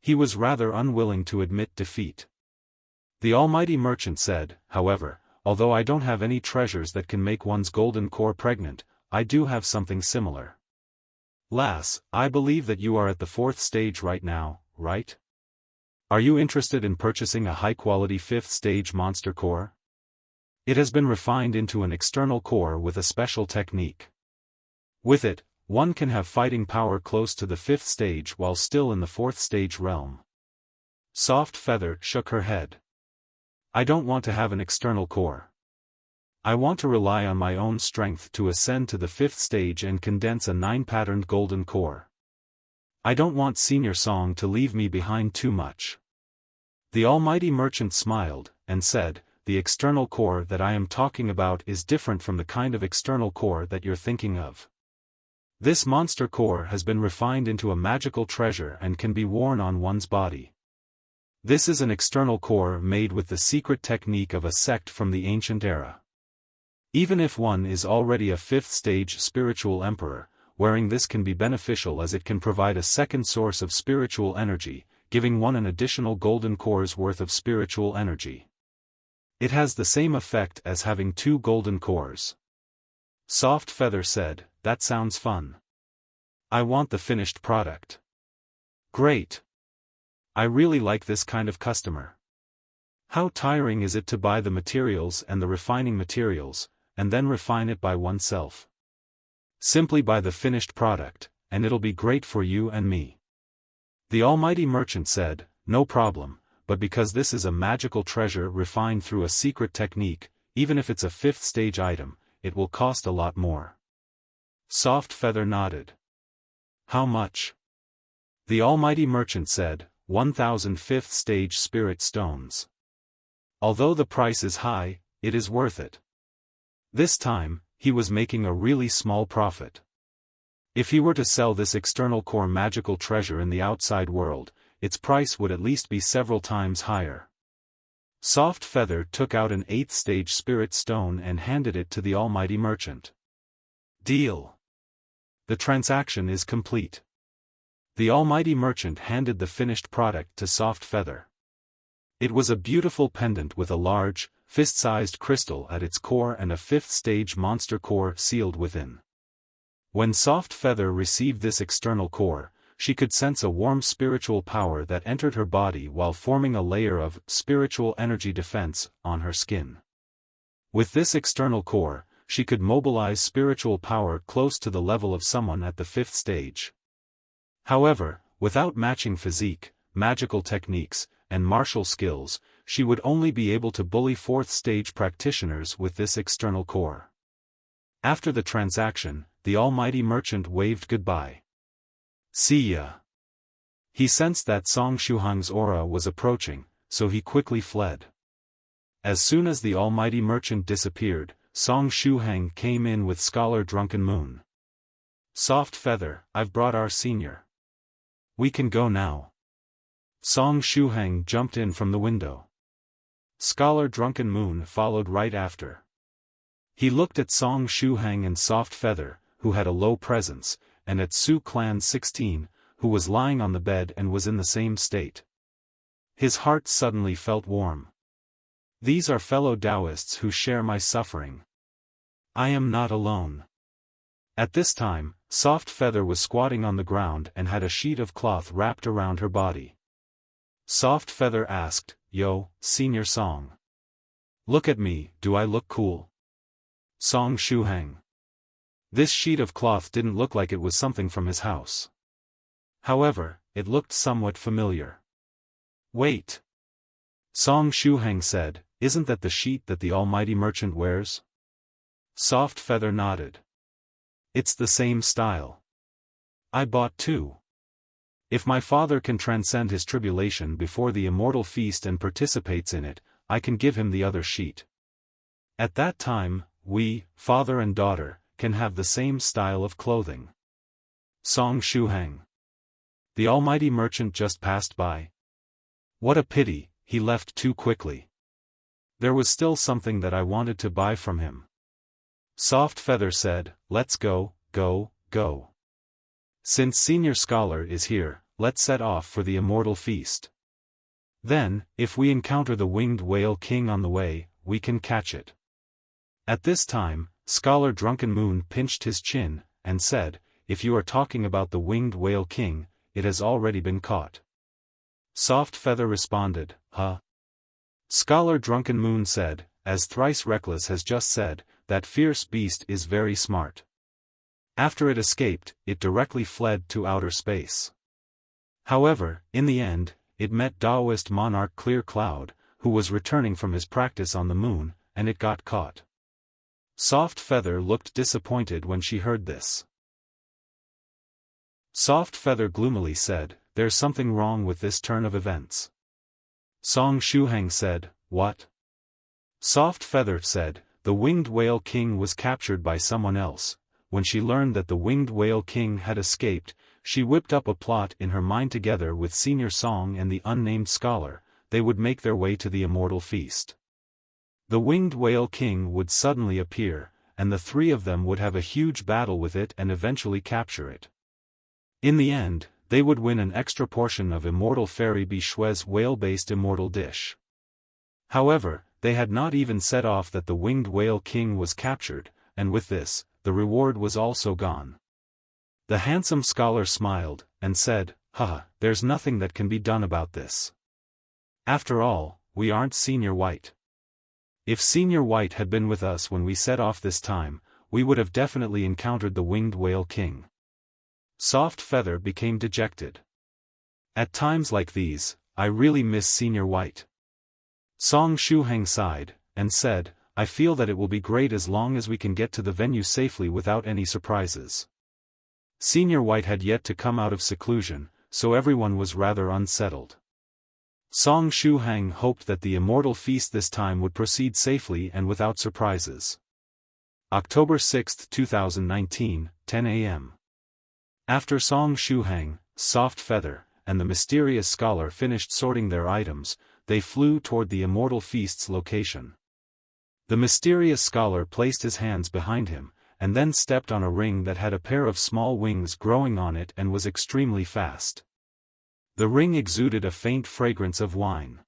A: He was rather unwilling to admit defeat. The almighty merchant said, "However, although I don't have any treasures that can make one's golden core pregnant, I do have something similar. Lass, I believe that you are at the 4th stage right now, right? Are you interested in purchasing a high-quality 5th stage monster core? It has been refined into an external core with a special technique. With it, one can have fighting power close to the 5th stage while still in the 4th stage realm." Soft Feather shook her head. "I don't want to have an external core. I want to rely on my own strength to ascend to the 5th stage and condense a 9-patterned golden core. I don't want Senior Song to leave me behind too much." The almighty merchant smiled, and said, "The external core that I am talking about is different from the kind of external core that you're thinking of. This monster core has been refined into a magical treasure and can be worn on one's body. This is an external core made with the secret technique of a sect from the ancient era. Even if one is already a 5th stage spiritual emperor, wearing this can be beneficial as it can provide a second source of spiritual energy, giving one an additional golden core's worth of spiritual energy. It has the same effect as having 2 golden cores." Soft Feather said, "That sounds fun. I want the finished product." "Great. I really like this kind of customer. How tiring is it to buy the materials and the refining materials, and then refine it by oneself? Simply buy the finished product, and it'll be great for you and me." The almighty merchant said, "No problem, but because this is a magical treasure refined through a secret technique, even if it's a 5th stage item, it will cost a lot more." Soft Feather nodded. "How much?" The almighty merchant said, 1,000 5th stage spirit stones. Although the price is high, it is worth it. This time, he was making a really small profit. If he were to sell this external core magical treasure in the outside world, its price would at least be several times higher. Soft Feather took out an 8th stage spirit stone and handed it to the almighty merchant. Deal. The transaction is complete. The almighty merchant handed the finished product to Soft Feather. It was a beautiful pendant with a large, fist-sized crystal at its core and a 5th stage monster core sealed within. When Soft Feather received this external core, she could sense a warm spiritual power that entered her body while forming a layer of spiritual energy defense on her skin. With this external core, she could mobilize spiritual power close to the level of someone at the 5th stage. However, without matching physique, magical techniques, and martial skills, she would only be able to bully 4th stage practitioners with this external core. After the transaction, the almighty merchant waved goodbye. See ya. He sensed that Song Shuhang's aura was approaching, so he quickly fled. As soon as the almighty merchant disappeared, Song Shuhang came in with Scholar Drunken Moon. Soft Feather, I've brought our senior. We can go now. Song Shuhang jumped in from the window. Scholar Drunken Moon followed right after. He looked at Song Shuhang and Soft Feather, who had a low presence, and at Su Clan 16, who was lying on the bed and was in the same state. His heart suddenly felt warm. These are fellow Taoists who share my suffering. I am not alone. At this time, Soft Feather was squatting on the ground and had a sheet of cloth wrapped around her body. Soft Feather asked, Yo, Senior Song. Look at me, do I look cool? Song Shuhang. This sheet of cloth didn't look like it was something from his house. However, it looked somewhat familiar. Wait. Song Shuhang said, Isn't that the sheet that the almighty merchant wears? Soft Feather nodded. It's the same style. I bought two. If my father can transcend his tribulation before the Immortal Feast and participates in it, I can give him the other sheet. At that time, we, father and daughter, can have the same style of clothing. Song Shuhang. The almighty merchant just passed by. What a pity, he left too quickly. There was still something that I wanted to buy from him. Soft Feather said, Let's go, go, go. Since Senior Scholar is here, let's set off for the Immortal Feast. Then, if we encounter the Winged Whale King on the way, we can catch it. At this time, Scholar Drunken Moon pinched his chin, and said, If you are talking about the Winged Whale King, it has already been caught. Soft Feather responded, Huh? Scholar Drunken Moon said, As Thrice Reckless has just said, that fierce beast is very smart. After it escaped, it directly fled to outer space. However, in the end, it met Taoist monarch Clear Cloud, who was returning from his practice on the moon, and it got caught. Soft Feather looked disappointed when she heard this. Soft Feather gloomily said, There's something wrong with this turn of events. Song Shuhang said, What? Soft Feather said, The Winged Whale King was captured by someone else. When she learned that the Winged Whale King had escaped, she whipped up a plot in her mind. Together with Senior Song and the unnamed scholar, they would make their way to the Immortal Feast. The Winged Whale King would suddenly appear, and the three of them would have a huge battle with it and eventually capture it. In the end, they would win an extra portion of Immortal Fairy Bishue's whale-based immortal dish. However, they had not even set off that the Winged Whale King was captured, and with this, the reward was also gone. The handsome scholar smiled, and said, Haha, there's nothing that can be done about this. After all, we aren't Senior White. If Senior White had been with us when we set off this time, we would have definitely encountered the Winged Whale King. Soft Feather became dejected. At times like these, I really miss Senior White. Song Shuhang sighed, and said, I feel that it will be great as long as we can get to the venue safely without any surprises. Senior White had yet to come out of seclusion, so everyone was rather unsettled. Song Shuhang hoped that the Immortal Feast this time would proceed safely and without surprises. October 6, 2019, 10 a.m. After Song Shuhang, Soft Feather, and the mysterious scholar finished sorting their items, they flew toward the Immortal Feast's location. The mysterious scholar placed his hands behind him, and then stepped on a ring that had a pair of small wings growing on it and was extremely fast. The ring exuded a faint fragrance of wine.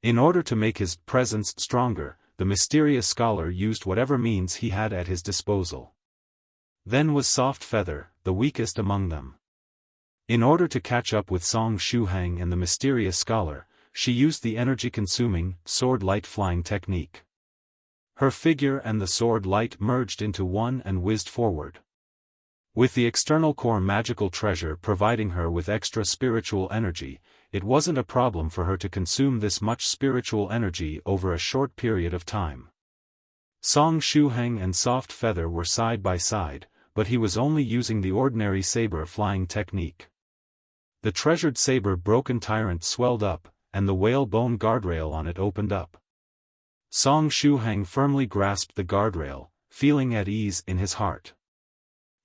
A: In order to make his presence stronger, the mysterious scholar used whatever means he had at his disposal. Then was Soft Feather, the weakest among them. In order to catch up with Song Shuhang and the mysterious scholar, she used the energy-consuming, sword light flying technique. Her figure and the sword light merged into one and whizzed forward. With the external core magical treasure providing her with extra spiritual energy, it wasn't a problem for her to consume this much spiritual energy over a short period of time. Song Shuhang and Soft Feather were side by side, but he was only using the ordinary saber flying technique. The treasured saber broken tyrant swelled up, and the whalebone guardrail on it opened up. Song Shuhang firmly grasped the guardrail, feeling at ease in his heart.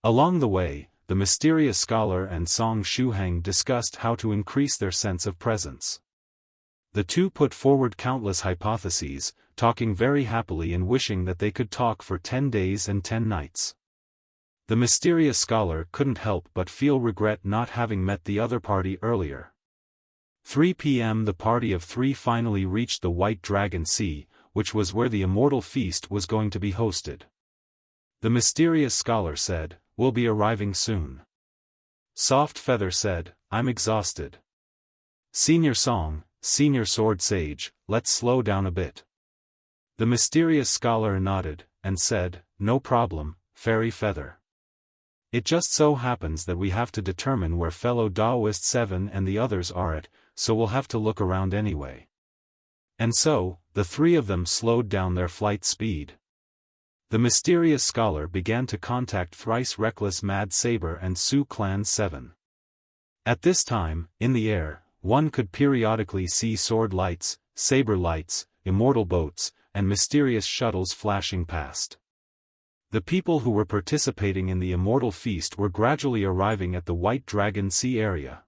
A: Along the way, the mysterious scholar and Song Shuhang discussed how to increase their sense of presence. The two put forward countless hypotheses, talking very happily and wishing that they could talk for 10 days and 10 nights. The mysterious scholar couldn't help but feel regret not having met the other party earlier. 3 p.m. The party of 3 finally reached the White Dragon Sea, which was where the Immortal Feast was going to be hosted. The mysterious scholar said, "We'll be arriving soon." Soft Feather said, "I'm exhausted." Senior Song, Senior Sword Sage, let's slow down a bit. The mysterious scholar nodded, and said, "No problem, Fairy Feather. It just so happens that we have to determine where fellow Daoist 7 and the others are at, so we'll have to look around anyway." And so, the three of them slowed down their flight speed. The mysterious scholar began to contact thrice reckless Mad Saber and Su Clan 7. At this time, in the air, one could periodically see sword lights, saber lights, immortal boats, and mysterious shuttles flashing past. The people who were participating in the Immortal Feast were gradually arriving at the White Dragon Sea area.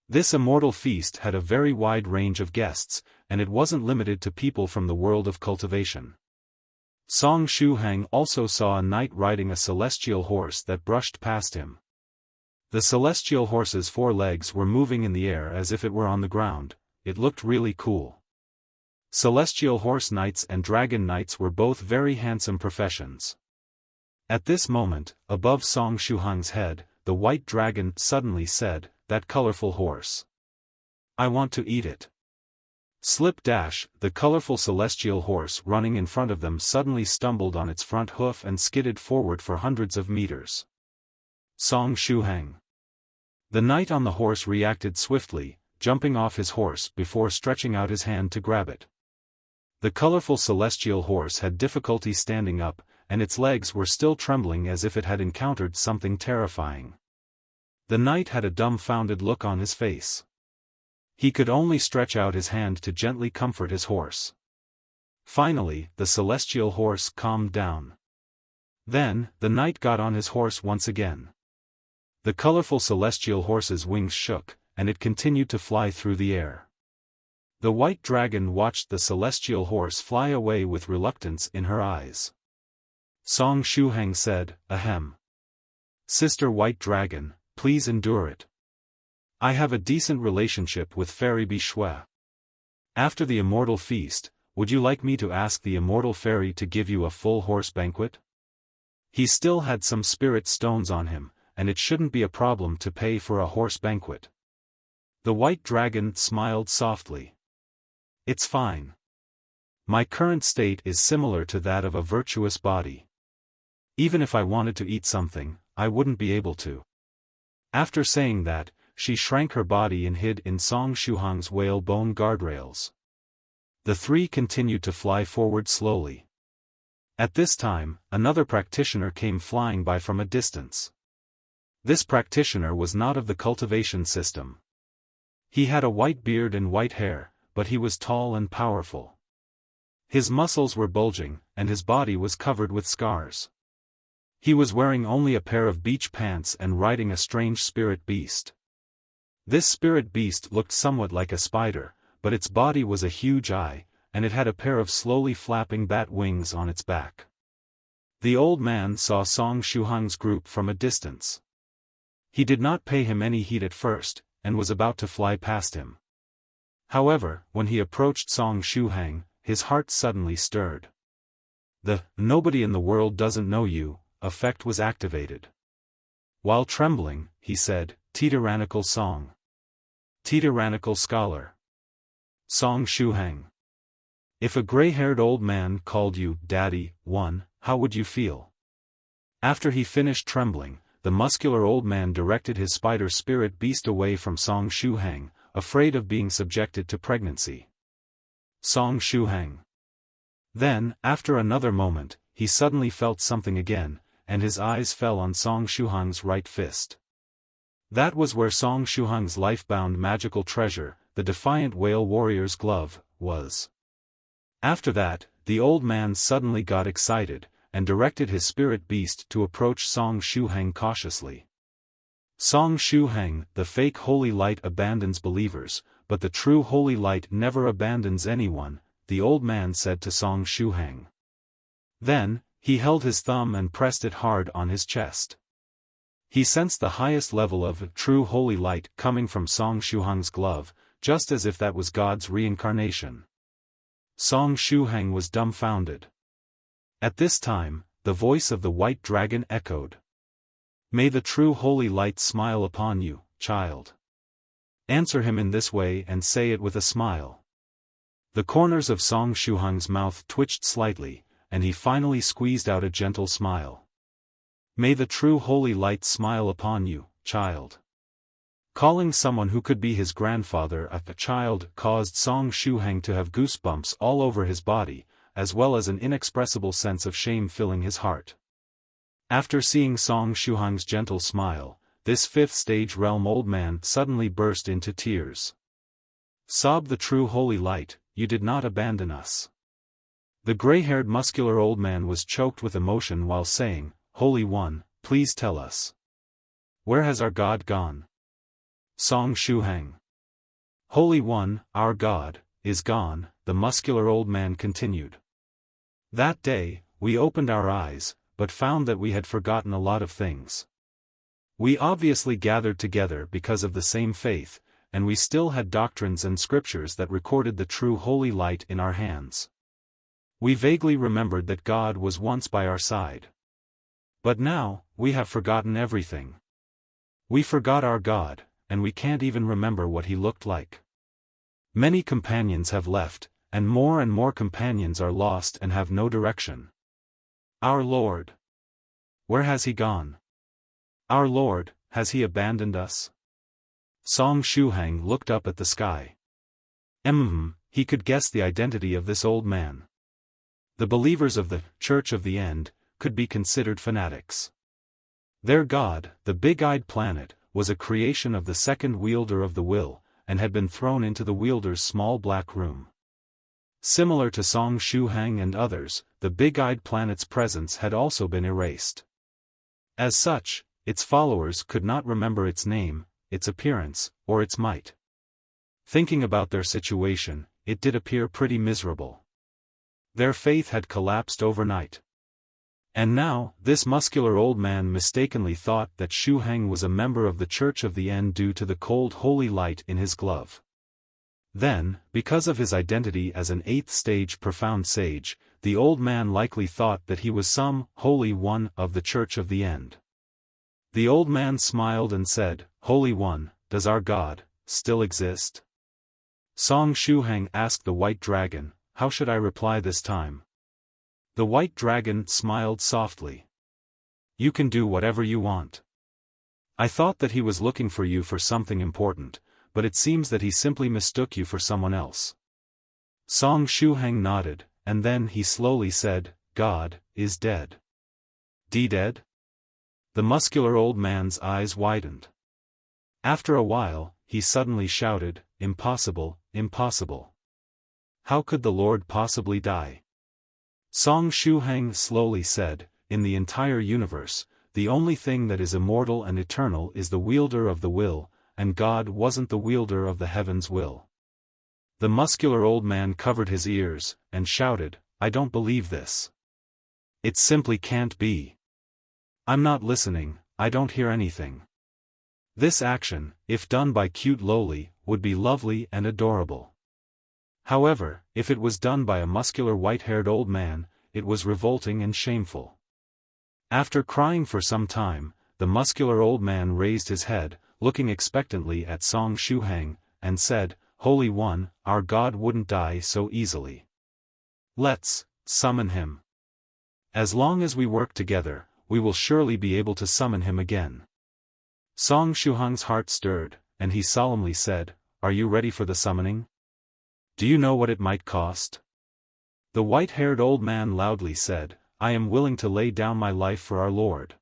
A: This Immortal Feast had a very wide range of guests, and it wasn't limited to people from the world of cultivation. Song Shuhang also saw a knight riding a celestial horse that brushed past him. The celestial horse's 4 legs were moving in the air as if it were on the ground. It looked really cool. Celestial horse knights and dragon knights were both very handsome professions. At this moment, above Song Shuhang's head, the white dragon suddenly said, "That colorful horse. I want to eat it." Slip dash, the colorful celestial horse running in front of them suddenly stumbled on its front hoof and skidded forward for hundreds of meters. Song Shuhang. The knight on the horse reacted swiftly, jumping off his horse before stretching out his hand to grab it. The colorful celestial horse had difficulty standing up, and its legs were still trembling as if it had encountered something terrifying. The knight had a dumbfounded look on his face. He could only stretch out his hand to gently comfort his horse. Finally, the celestial horse calmed down. Then, the knight got on his horse once again. The colorful celestial horse's wings shook, and it continued to fly through the air. The white dragon watched the celestial horse fly away with reluctance in her eyes. Song Shuhang said, "Ahem. Sister White Dragon, please endure it. I have a decent relationship with Fairy Bishui. After the Immortal Feast, would you like me to ask the Immortal Fairy to give you a full horse banquet?" He still had some spirit stones on him, and it shouldn't be a problem to pay for a horse banquet. The white dragon smiled softly. "It's fine. My current state is similar to that of a virtuous body. Even if I wanted to eat something, I wouldn't be able to." After saying that, she shrank her body and hid in Song Shuhang's whalebone guardrails. The three continued to fly forward slowly. At this time, another practitioner came flying by from a distance. This practitioner was not of the cultivation system. He had a white beard and white hair, but he was tall and powerful. His muscles were bulging, and his body was covered with scars. He was wearing only a pair of beach pants and riding a strange spirit beast. This spirit beast looked somewhat like a spider, but its body was a huge eye, and it had a pair of slowly flapping bat wings on its back. The old man saw Song Shuhang's group from a distance. He did not pay him any heed at first, and was about to fly past him. However, when he approached Song Shuhang, his heart suddenly stirred. The "nobody in the world doesn't know you" effect was activated. While trembling, he said, Tyrannical Song. Tyrannical Scholar. Song Shuhang. If a gray-haired old man called you Daddy, how would you feel? After he finished trembling, the muscular old man directed his spider spirit beast away from Song Shuhang, afraid of being subjected to pregnancy. Song Shuhang. Then, after another moment, he suddenly felt something again, and his eyes fell on Song Shuhang's right fist. That was where Song Shuhang's life-bound magical treasure, the defiant whale warrior's glove, was. After that, the old man suddenly got excited, and directed his spirit beast to approach Song Shuhang cautiously. Song Shuhang, the fake holy light abandons believers, but the true holy light never abandons anyone, the old man said to Song Shuhang. Then, he held his thumb and pressed it hard on his chest. He sensed the highest level of true holy light coming from Song Shuhang's glove, just as if that was God's reincarnation. Song Shuhang was dumbfounded. At this time, the voice of the white dragon echoed. May the true holy light smile upon you, child. Answer him in this way and say it with a smile. The corners of Song Shuhang's mouth twitched slightly, and he finally squeezed out a gentle smile. May the true holy light smile upon you, child. Calling someone who could be his grandfather a child caused Song Shuhang to have goosebumps all over his body, as well as an inexpressible sense of shame filling his heart. After seeing Song Shuhang's gentle smile, this fifth-stage realm old man suddenly burst into tears. Sobbed the true holy light, you did not abandon us. The gray-haired muscular old man was choked with emotion while saying, Holy One, please tell us. Where has our God gone? Song Shuhang. Holy One, our God, is gone, the muscular old man continued. That day, we opened our eyes, but found that we had forgotten a lot of things. We obviously gathered together because of the same faith, and we still had doctrines and scriptures that recorded the true holy light in our hands. We vaguely remembered that God was once by our side. But now, we have forgotten everything. We forgot our God, and we can't even remember what he looked like. Many companions have left, and more companions are lost and have no direction. Our Lord. Where has he gone? Our Lord, has he abandoned us? Song Shuhang looked up at the sky. He could guess the identity of this old man. The believers of the Church of the End could be considered fanatics. Their God, the big-eyed planet, was a creation of the second wielder of the will, and had been thrown into the wielder's small black room. Similar to Song Shuhang and others, the big-eyed planet's presence had also been erased. As such, its followers could not remember its name, its appearance, or its might. Thinking about their situation, it did appear pretty miserable. Their faith had collapsed overnight. And now, this muscular old man mistakenly thought that Shuhang was a member of the Church of the End due to the cold holy light in his glove. Then, because of his identity as an eighth-stage profound sage, the old man likely thought that he was some Holy One of the Church of the End. The old man smiled and said, Holy One, does our God still exist? Song Shuhang asked the white dragon, how should I reply this time? The white dragon smiled softly. You can do whatever you want. I thought that he was looking for you for something important, but it seems that he simply mistook you for someone else. Song Shuhang nodded, and then he slowly said, God is dead. Dead? The muscular old man's eyes widened. After a while, he suddenly shouted, Impossible, impossible. How could the Lord possibly die? Song Shuhang slowly said, in the entire universe, the only thing that is immortal and eternal is the wielder of the will, and God wasn't the wielder of the heaven's will. The muscular old man covered his ears, and shouted, I don't believe this. It simply can't be. I'm not listening, I don't hear anything. This action, if done by cute lowly, would be lovely and adorable. However, if it was done by a muscular white-haired old man, it was revolting and shameful. After crying for some time, the muscular old man raised his head, looking expectantly at Song Shuhang, and said, "Holy One, our God wouldn't die so easily. Let's summon him. As long as we work together, we will surely be able to summon him again." Song Shuhang's heart stirred, and he solemnly said, "Are you ready for the summoning? Do you know what it might cost?" The white-haired old man loudly said, "I am willing to lay down my life for our Lord."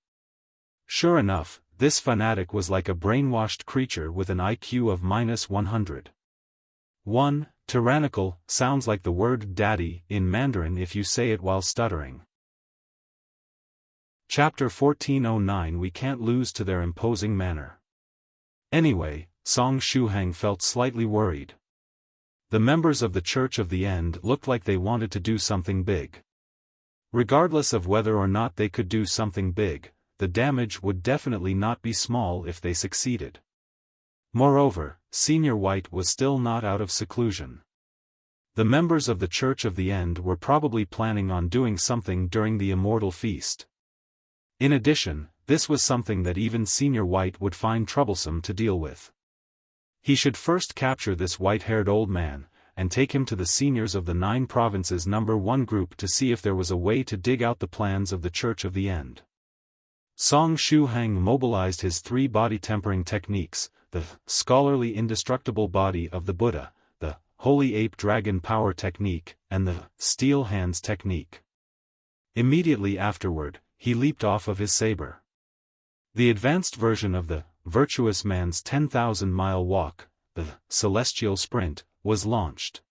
A: Sure enough, this fanatic was like a brainwashed creature with an IQ of -100. 1. Tyrannical sounds like the word daddy in Mandarin if you say it while stuttering. Chapter 1409. We can't lose to their imposing manner. Anyway, Song Shuhang felt slightly worried. The members of the Church of the End looked like they wanted to do something big. Regardless of whether or not they could do something big, the damage would definitely not be small if they succeeded. Moreover, Senior White was still not out of seclusion. The members of the Church of the End were probably planning on doing something during the Immortal Feast. In addition, this was something that even Senior White would find troublesome to deal with. He should first capture this white-haired old man, and take him to the seniors of the 9 provinces #1 group to see if there was a way to dig out the plans of the Church of the End. Song Shuhang mobilized his 3 body-tempering techniques, the scholarly indestructible body of the Buddha, the holy ape dragon power technique, and the steel hands technique. Immediately afterward, he leaped off of his saber. The advanced version of the virtuous man's 10,000-mile walk, the celestial sprint, was launched.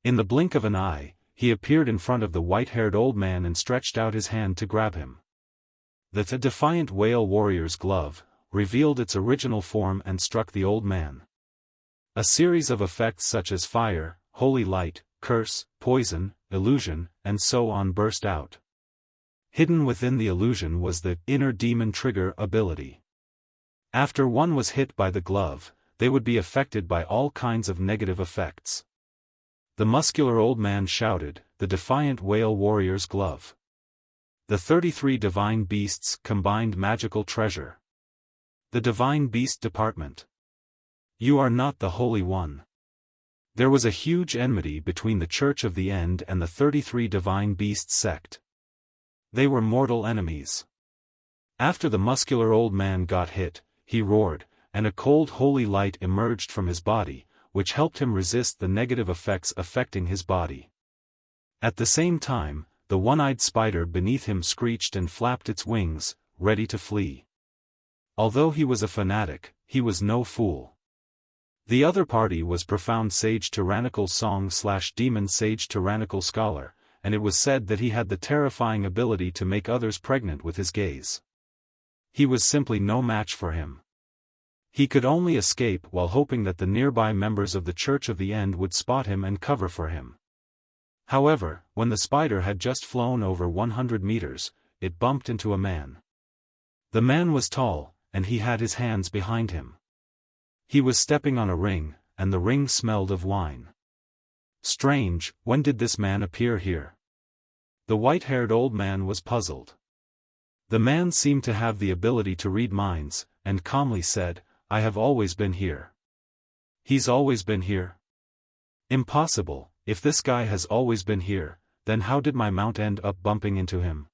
A: In the blink of an eye, he appeared in front of the white-haired old man and stretched out his hand to grab him. The defiant whale warrior's glove revealed its original form and struck the old man. A series of effects such as fire, holy light, curse, poison, illusion, and so on burst out. Hidden within the illusion was the inner demon trigger ability. After one was hit by the glove, they would be affected by all kinds of negative effects. The muscular old man shouted, "The defiant whale warrior's glove. The 33 divine beasts combined magical treasure. The divine beast department. You are not the Holy One." There was a huge enmity between the Church of the End and the 33 divine beasts sect. They were mortal enemies. After the muscular old man got hit, he roared, and a cold holy light emerged from his body, which helped him resist the negative effects affecting his body. At the same time, the one-eyed spider beneath him screeched and flapped its wings, ready to flee. Although he was a fanatic, he was no fool. The other party was profound Sage Tyrannical Song / Demon Sage Tyrannical Scholar, and it was said that he had the terrifying ability to make others pregnant with his gaze. He was simply no match for him. He could only escape while hoping that the nearby members of the Church of the End would spot him and cover for him. However, when the spider had just flown over 100 meters, it bumped into a man. The man was tall, and he had his hands behind him. He was stepping on a ring, and the ring smelled of wine. Strange, when did this man appear here? The white-haired old man was puzzled. The man seemed to have the ability to read minds, and calmly said, "I have always been here." He's always been here? Impossible. If this guy has always been here, then how did my mount end up bumping into him?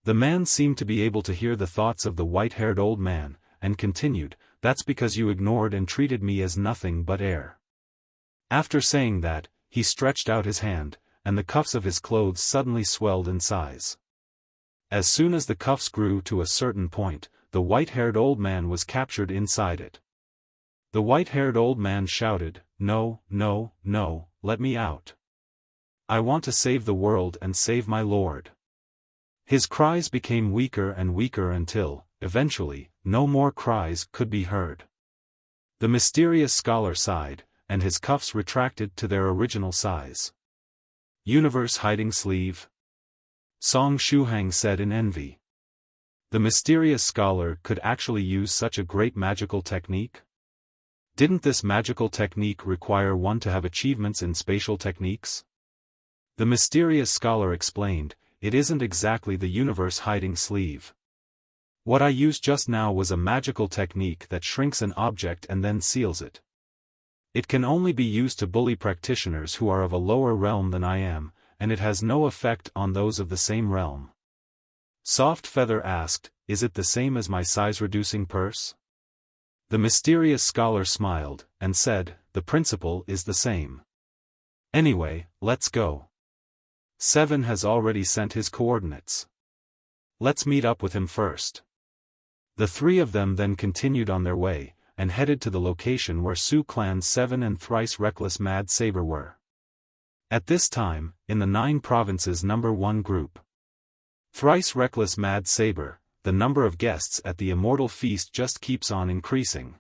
A: The man seemed to be able to hear the thoughts of the white-haired old man, and continued, "That's because you ignored and treated me as nothing but air." After saying that, he stretched out his hand, and the cuffs of his clothes suddenly swelled in size. As soon as the cuffs grew to a certain point, the white-haired old man was captured inside it. The white-haired old man shouted, "No, no, no, let me out. I want to save the world and save my Lord." His cries became weaker and weaker until, eventually, no more cries could be heard. The mysterious scholar sighed, and his cuffs retracted to their original size. "Universe hiding sleeve?" Song Shuhang said in envy. The mysterious scholar could actually use such a great magical technique? Didn't this magical technique require one to have achievements in spatial techniques? The mysterious scholar explained, "It isn't exactly the universe hiding sleeve. What I used just now was a magical technique that shrinks an object and then seals it. It can only be used to bully practitioners who are of a lower realm than I am, and it has no effect on those of the same realm. Soft Feather asked, "Is it the same as my size-reducing purse?" The mysterious scholar smiled, and said, "The principle is the same. Anyway, let's go. 7 has already sent his coordinates. Let's meet up with him first." The three of them then continued on their way, and headed to the location where Sioux Clan 7 and Thrice Reckless Mad Saber were. At this time, in the 9 Provinces number 1 group. Thrice Reckless Mad Saber, the number of guests at the Immortal Feast just keeps on increasing.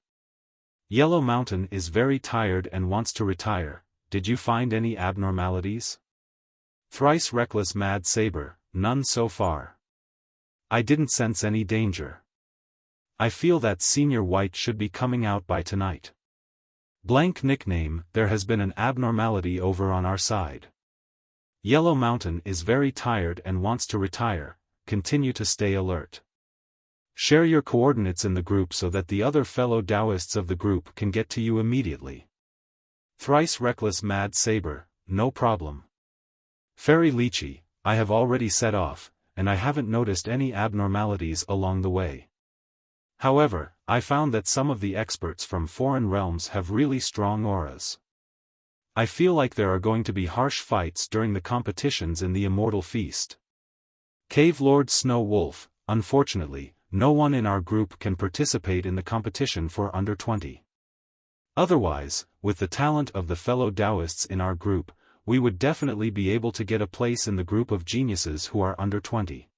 A: Yellow Mountain is very tired and wants to retire. Did you find any abnormalities? Thrice Reckless Mad Saber, none so far. I didn't sense any danger. I feel that Senior White should be coming out by tonight. Blank nickname, there has been an abnormality over on our side. Yellow Mountain is very tired and wants to retire. Continue to stay alert. Share your coordinates in the group so that the other fellow Taoists of the group can get to you immediately. Thrice Reckless Mad Saber, no problem. Fairy Lychee, I have already set off, and I haven't noticed any abnormalities along the way. However, I found that some of the experts from foreign realms have really strong auras. I feel like there are going to be harsh fights during the competitions in the Immortal Feast. Cave Lord Snow Wolf, unfortunately, no one in our group can participate in the competition for under 20. Otherwise, with the talent of the fellow Taoists in our group, we would definitely be able to get a place in the group of geniuses who are under 20.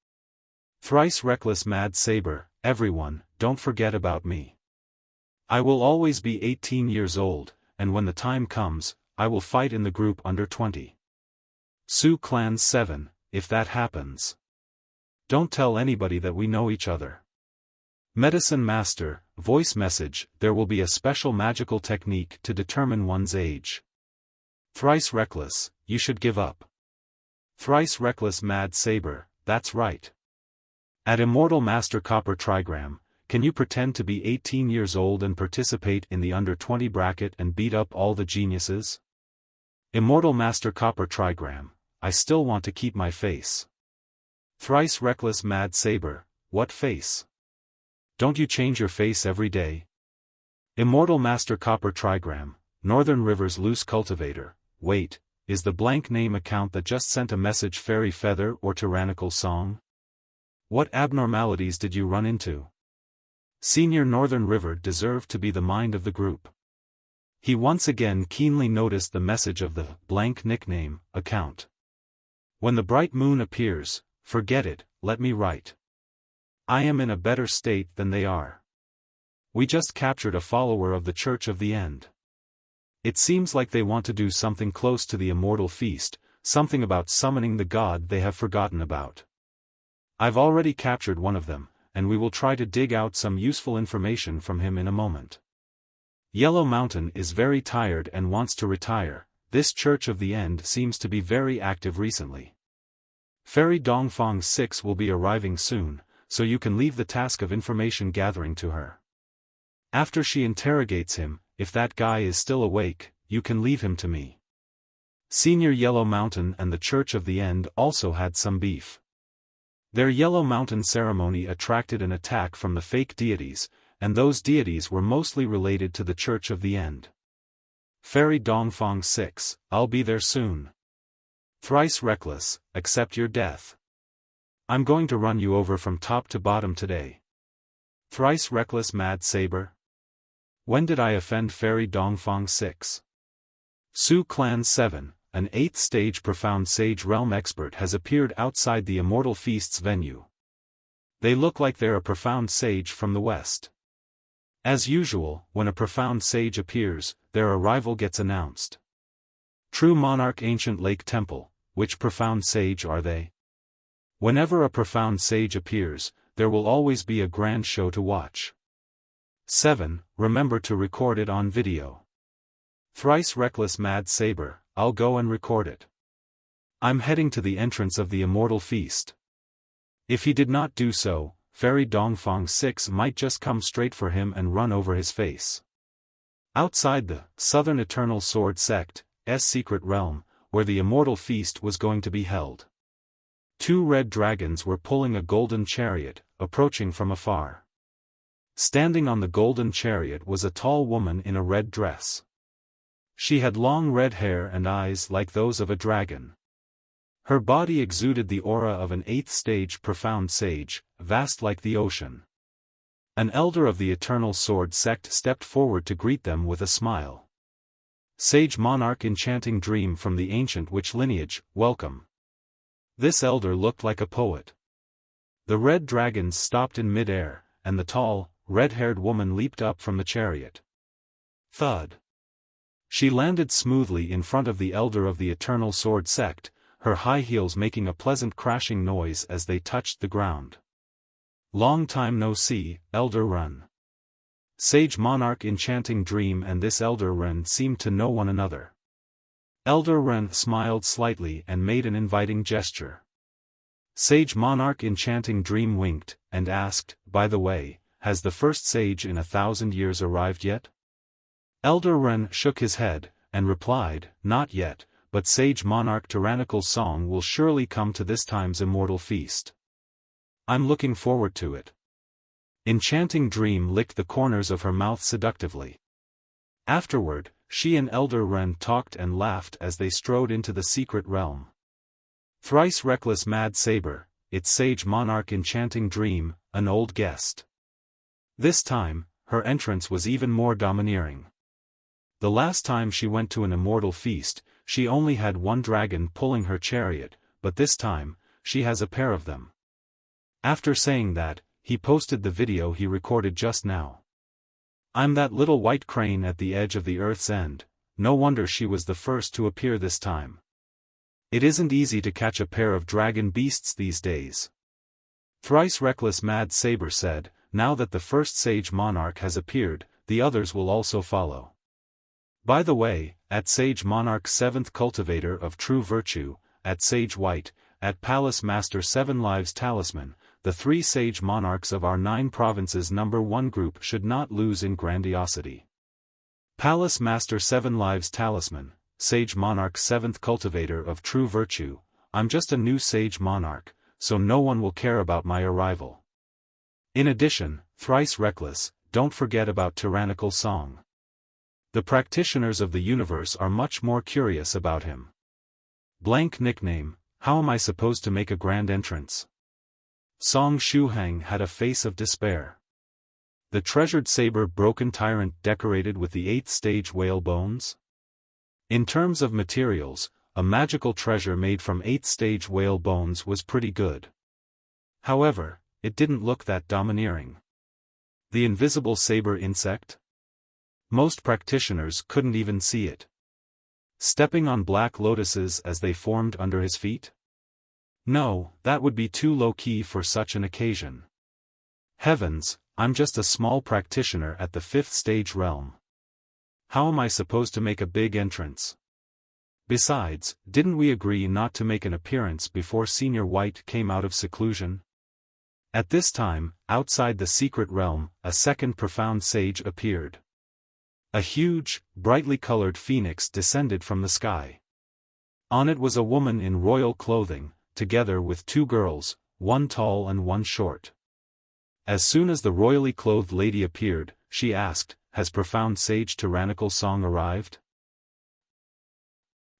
A: Thrice Reckless Mad Saber, everyone, don't forget about me. I will always be 18 years old, and when the time comes, I will fight in the group under 20. Sioux Clan 7, if that happens. Don't tell anybody that we know each other. Medicine Master, voice message, there will be a special magical technique to determine one's age. Thrice Reckless, you should give up. Thrice Reckless Mad Saber, that's right. At Immortal Master Copper Trigram, can you pretend to be 18 years old and participate in the under 20 bracket and beat up all the geniuses? Immortal Master Copper Trigram, I still want to keep my face. Thrice Reckless Mad Saber, what face? Don't you change your face every day? Immortal Master Copper Trigram, Northern River's Loose Cultivator, wait, is the blank name account that just sent a message Fairy Feather or Tyrannical Song? What abnormalities did you run into? Senior Northern River deserved to be the mind of the group. He once again keenly noticed the message of the blank nickname account. When the bright moon appears, forget it, let me write. I am in a better state than they are. We just captured a follower of the Church of the End. It seems like they want to do something close to the Immortal Feast, something about summoning the god they have forgotten about. I've already captured one of them, and we will try to dig out some useful information from him in a moment. Yellow Mountain is very tired and wants to retire. This Church of the End seems to be very active recently. Fairy Dongfang 6 will be arriving soon, so you can leave the task of information gathering to her. After she interrogates him, if that guy is still awake, you can leave him to me. Senior Yellow Mountain and the Church of the End also had some beef. Their Yellow Mountain ceremony attracted an attack from the fake deities, and those deities were mostly related to the Church of the End. Fairy Dongfang 6, I'll be there soon. Thrice Reckless, accept your death. I'm going to run you over from top to bottom today. Thrice Reckless Mad Saber. When did I offend Fairy Dongfang 6? Sioux Clan 7, an 8th stage Profound Sage Realm expert has appeared outside the Immortal Feast's venue. They look like they're a Profound Sage from the West. As usual, when a Profound Sage appears, their arrival gets announced. True Monarch Ancient Lake Temple, which Profound Sage are they? Whenever a Profound Sage appears, there will always be a grand show to watch. 7. Remember to record it on video. Thrice Reckless Mad Saber, I'll go and record it. I'm heading to the entrance of the Immortal Feast. If he did not do so, Fairy Dongfang 6 might just come straight for him and run over his face. Outside the Southern Eternal Sword Sect's secret realm, where the Immortal Feast was going to be held, 2 red dragons were pulling a golden chariot, approaching from afar. Standing on the golden chariot was a tall woman in a red dress. She had long red hair and eyes like those of a dragon. Her body exuded the aura of an 8th stage profound sage, vast like the ocean. An elder of the Eternal Sword Sect stepped forward to greet them with a smile. Sage Monarch Enchanting Dream from the ancient witch lineage, welcome. This elder looked like a poet. The red dragons stopped in mid-air, and the tall, red-haired woman leaped up from the chariot. Thud. She landed smoothly in front of the elder of the Eternal Sword Sect, her high heels making a pleasant crashing noise as they touched the ground. Long time no see, Elder Ren. Sage Monarch Enchanting Dream and this Elder Ren seemed to know one another. Elder Ren smiled slightly and made an inviting gesture. Sage Monarch Enchanting Dream winked, and asked, by the way, has the first sage in 1,000 years arrived yet? Elder Ren shook his head, and replied, not yet, but Sage Monarch Tyrannical Song will surely come to this time's Immortal Feast. I'm looking forward to it. Enchanting Dream licked the corners of her mouth seductively. Afterward, she and Elder Ren talked and laughed as they strode into the secret realm. Thrice reckless Mad Saber, it's Sage Monarch Enchanting Dream, an old guest. This time, her entrance was even more domineering. The last time she went to an Immortal Feast, she only had one dragon pulling her chariot, but this time, she has a pair of them. After saying that, he posted the video he recorded just now. I'm that little white crane at the edge of the earth's end, no wonder she was the first to appear this time. It isn't easy to catch a pair of dragon beasts these days. Thrice reckless Mad Saber said, now that the first Sage Monarch has appeared, the others will also follow. By the way, at Sage Monarch 7th Cultivator of True Virtue, at Sage White, at Palace Master 7 Lives Talisman, the 3 Sage Monarchs of our 9 provinces number 1 group should not lose in grandiosity. Palace Master 7 Lives Talisman, Sage Monarch 7th Cultivator of True Virtue, I'm just a new Sage Monarch, so no one will care about my arrival. In addition, Thrice Reckless, don't forget about Tyrannical Song. The practitioners of the universe are much more curious about him. Blank nickname, how am I supposed to make a grand entrance? Song Shuhang had a face of despair. The treasured saber broken tyrant decorated with the 8th stage whale bones? In terms of materials, a magical treasure made from 8th stage whale bones was pretty good. However, it didn't look that domineering. The invisible saber insect? Most practitioners couldn't even see it. Stepping on black lotuses as they formed under his feet? No, that would be too low-key for such an occasion. Heavens, I'm just a small practitioner at the 5th stage realm. How am I supposed to make a big entrance? Besides, didn't we agree not to make an appearance before Senior White came out of seclusion? At this time, outside the secret realm, a second profound sage appeared. A huge, brightly colored phoenix descended from the sky. On it was a woman in royal clothing, together with 2 girls, one tall and one short. As soon as the royally clothed lady appeared, she asked, has profound Sage Tyrannical Song arrived?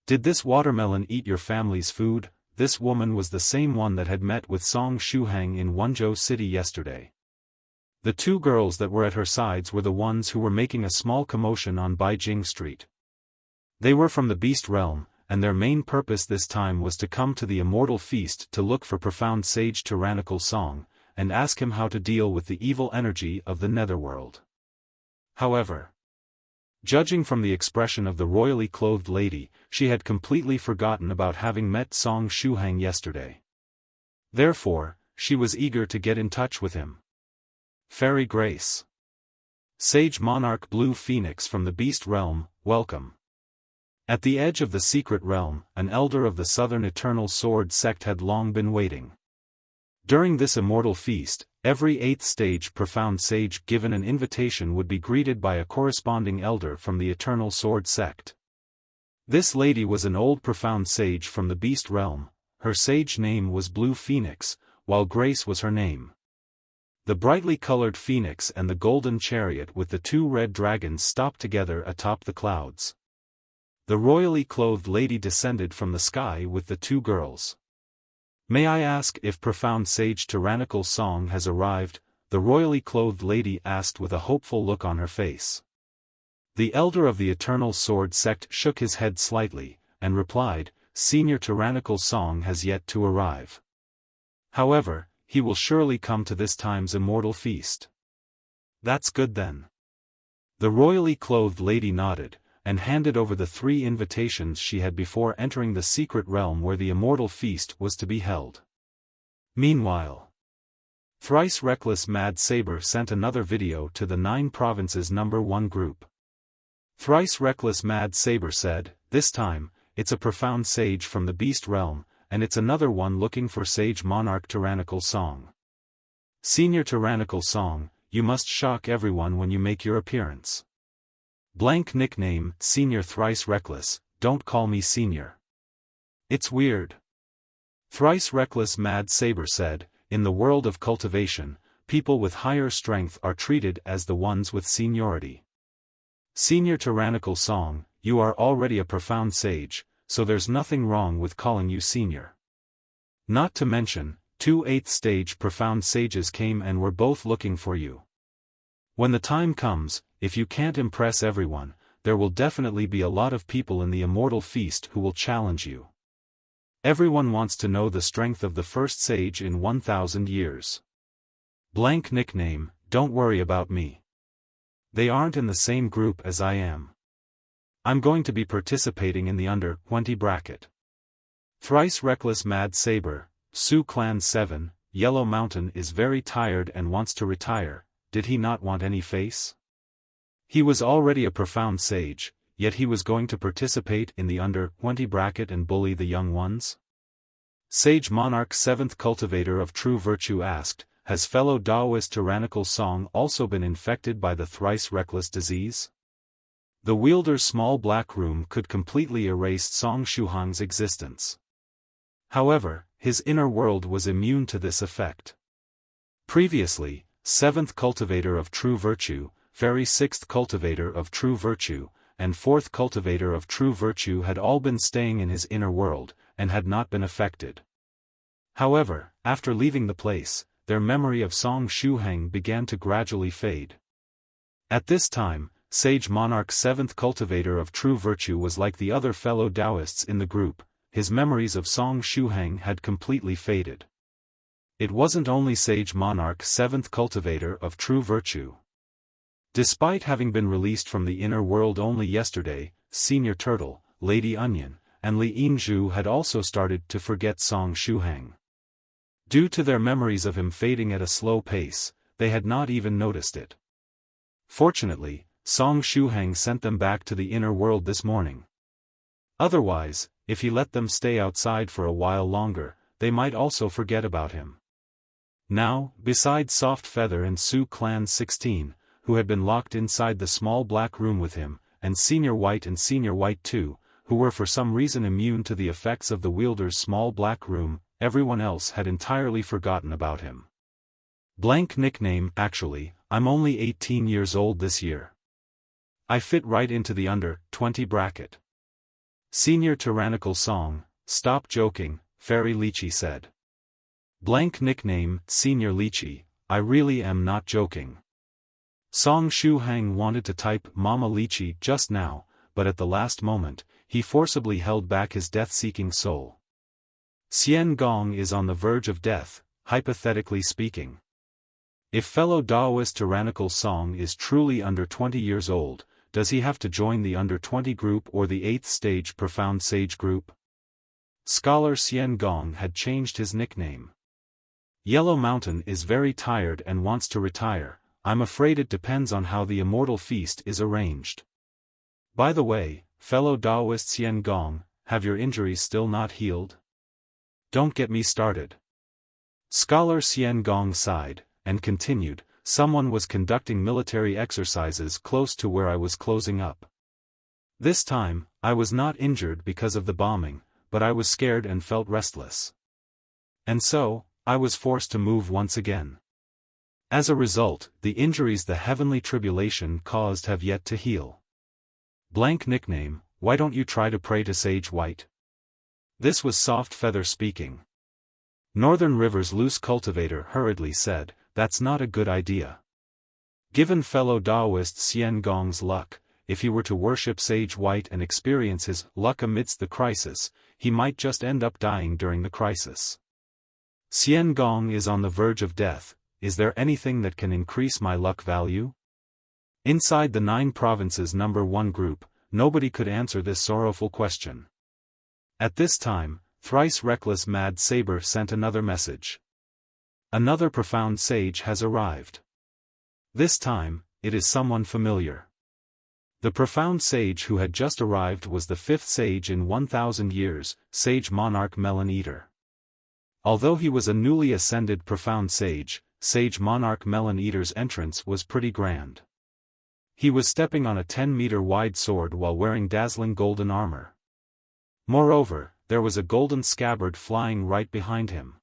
A: Did this watermelon eat your family's food? This woman was the same one that had met with Song Shuhang in Wenzhou City yesterday. The 2 girls that were at her sides were the ones who were making a small commotion on Beijing Street. They were from the Beast Realm, and their main purpose this time was to come to the Immortal Feast to look for profound Sage Tyrannical Song, and ask him how to deal with the evil energy of the Netherworld. However, judging from the expression of the royally clothed lady, she had completely forgotten about having met Song Shuhang yesterday. Therefore, she was eager to get in touch with him. Fairy Grace. Sage Monarch Blue Phoenix from the Beast Realm, welcome. At the edge of the secret realm, an elder of the Southern Eternal Sword Sect had long been waiting. During this Immortal Feast, every 8th stage profound sage given an invitation would be greeted by a corresponding elder from the Eternal Sword sect. This lady was an old profound sage from the Beast realm. Her sage name was Blue Phoenix, while Grace was her name. The brightly colored phoenix and the golden chariot with the 2 red dragons stopped together atop the clouds. The royally clothed lady descended from the sky with the 2 girls. "May I ask if profound Sage Tyrannical Song has arrived?" the royally clothed lady asked with a hopeful look on her face. The elder of the Eternal Sword sect shook his head slightly, and replied, "Senior Tyrannical Song has yet to arrive. However, he will surely come to this time's Immortal Feast." "That's good then." The royally clothed lady nodded, and handed over the 3 invitations she had before entering the secret realm where the Immortal Feast was to be held. Meanwhile, Thrice Reckless Mad Saber sent another video to the 9 Provinces number 1 group. Thrice Reckless Mad Saber said, "This time, it's a profound sage from the Beast realm, and it's another one looking for Sage Monarch Tyrannical Song. Senior Tyrannical Song, you must shock everyone when you make your appearance. Blank nickname, Senior Thrice Reckless, don't call me Senior. It's weird." Thrice Reckless Mad Saber said, "In the world of cultivation, people with higher strength are treated as the ones with seniority. Senior Tyrannical Song, you are already a profound sage, so there's nothing wrong with calling you Senior. Not to mention, 2 8th stage profound sages came and were both looking for you. When the time comes, if you can't impress everyone, there will definitely be a lot of people in the Immortal Feast who will challenge you. Everyone wants to know the strength of the first sage in 1,000 years. Blank nickname, don't worry about me. They aren't in the same group as I am. I'm going to be participating in the under 20 bracket." Thrice Reckless Mad Saber, Sioux Clan 7, Yellow Mountain is very tired and wants to retire. Did he not want any face? He was already a profound sage, yet he was going to participate in the under 20 bracket and bully the young ones? Sage Monarch 7th Cultivator of True Virtue asked, "Has fellow Taoist Tyrannical Song also been infected by the Thrice Reckless disease?" The wielder's small black room could completely erase Song Shuhang's existence. However, his inner world was immune to this effect. Previously, 7th Cultivator of True Virtue, Fairy 6th Cultivator of True Virtue, and 4th Cultivator of True Virtue had all been staying in his inner world, and had not been affected. However, after leaving the place, their memory of Song Shuhang began to gradually fade. At this time, Sage Monarch 7th Cultivator of True Virtue was like the other fellow Taoists in the group, his memories of Song Shuhang had completely faded. It wasn't only Sage Monarch 7th Cultivator of True Virtue. Despite having been released from the inner world only yesterday, Senior Turtle, Lady Onion, and Li Yinzhu had also started to forget Song Shuhang. Due to their memories of him fading at a slow pace, they had not even noticed it. Fortunately, Song Shuhang sent them back to the inner world this morning. Otherwise, if he let them stay outside for a while longer, they might also forget about him. Now, besides Soft Feather and Sioux Clan 16, who had been locked inside the small black room with him, and Senior White and Senior White 2, who were for some reason immune to the effects of the wielder's small black room, everyone else had entirely forgotten about him. Blank nickname, actually, I'm only 18 years old this year. I fit right into the under 20 bracket. Senior Tyrannical Song, stop joking, Fairy Lychee said. Blank nickname, Senior Lychee, I really am not joking. Song Shuhang wanted to type Mama Lychee just now, but at the last moment, he forcibly held back his death-seeking soul. Xian Gong is on the verge of death, hypothetically speaking. If fellow Taoist Tyrannical Song is truly under 20 years old, does he have to join the under 20 group or the 8th stage Profound Sage group? Scholar Xian Gong had changed his nickname. Yellow Mountain is very tired and wants to retire. I'm afraid it depends on how the Immortal Feast is arranged. By the way, fellow Taoist Xian Gong, have your injuries still not healed? Don't get me started. Scholar Xian Gong sighed, and continued, someone was conducting military exercises close to where I was closing up. This time, I was not injured because of the bombing, but I was scared and felt restless. And so, I was forced to move once again. As a result, the injuries the heavenly tribulation caused have yet to heal. Blank nickname, why don't you try to pray to Sage White? This was Soft Feather speaking. Northern River's loose cultivator hurriedly said, that's not a good idea. Given fellow Taoist Xian Gong's luck, if he were to worship Sage White and experience his luck amidst the crisis, he might just end up dying during the crisis. Xian Gong is on the verge of death, is there anything that can increase my luck value? Inside the 9 provinces number 1 group, nobody could answer this sorrowful question. At this time, thrice reckless Mad Saber sent another message. Another profound sage has arrived. This time, it is someone familiar. The profound sage who had just arrived was the 5th sage in 1,000 years, Sage Monarch Melon Eater. Although he was a newly ascended profound sage, Sage Monarch Melon Eater's entrance was pretty grand. He was stepping on a 10-meter wide sword while wearing dazzling golden armor. Moreover, there was a golden scabbard flying right behind him.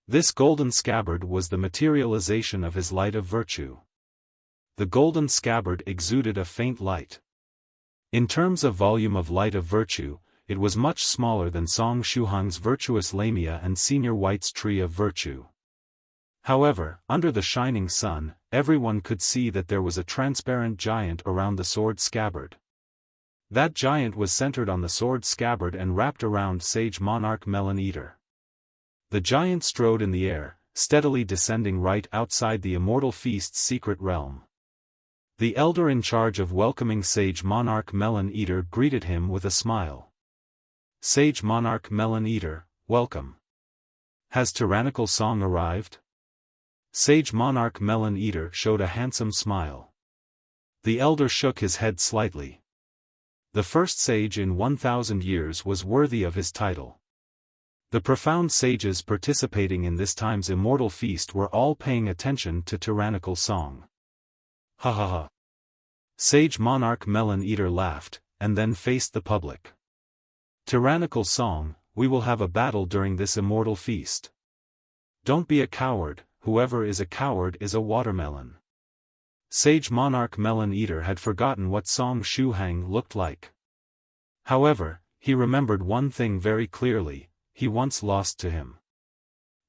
A: This golden scabbard was the materialization of his light of virtue. The golden scabbard exuded a faint light. In terms of volume of light of virtue, it was much smaller than Song Shuhang's virtuous lamia and Senior White's tree of virtue. However, under the shining sun, everyone could see that there was a transparent giant around the sword scabbard. That giant was centered on the sword scabbard and wrapped around Sage Monarch Melon Eater. The giant strode in the air, steadily descending right outside the Immortal Feast's secret realm. The elder in charge of welcoming Sage Monarch Melon Eater greeted him with a smile. Sage Monarch Melon Eater, welcome. Has Tyrannical Song arrived? Sage Monarch Melon Eater showed a handsome smile. The elder shook his head slightly. The first sage in 1,000 years was worthy of his title. The profound sages participating in this time's Immortal Feast were all paying attention to Tyrannical Song. Ha ha ha. Sage Monarch Melon Eater laughed, and then faced the public. Tyrannical Song, we will have a battle during this Immortal Feast. Don't be a coward, whoever is a coward is a watermelon. Sage Monarch Melon Eater had forgotten what Song Shuhang looked like. However, he remembered one thing very clearly, he once lost to him.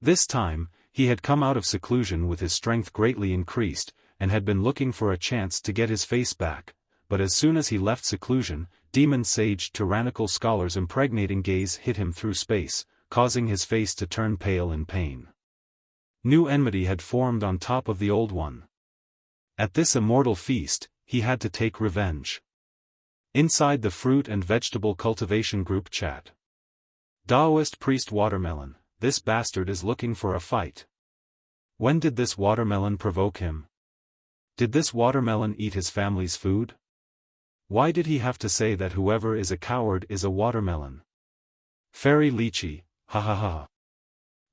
A: This time, he had come out of seclusion with his strength greatly increased, and had been looking for a chance to get his face back, but as soon as he left seclusion, Demon Sage Tyrannical Scholar's impregnating gaze hit him through space, causing his face to turn pale in pain. New enmity had formed on top of the old one. At this Immortal Feast, he had to take revenge. Inside the fruit and vegetable cultivation group chat. Taoist Priest Watermelon, this bastard is looking for a fight. When did this watermelon provoke him? Did this watermelon eat his family's food? Why did he have to say that whoever is a coward is a watermelon? Fairy Lychee, ha ha ha.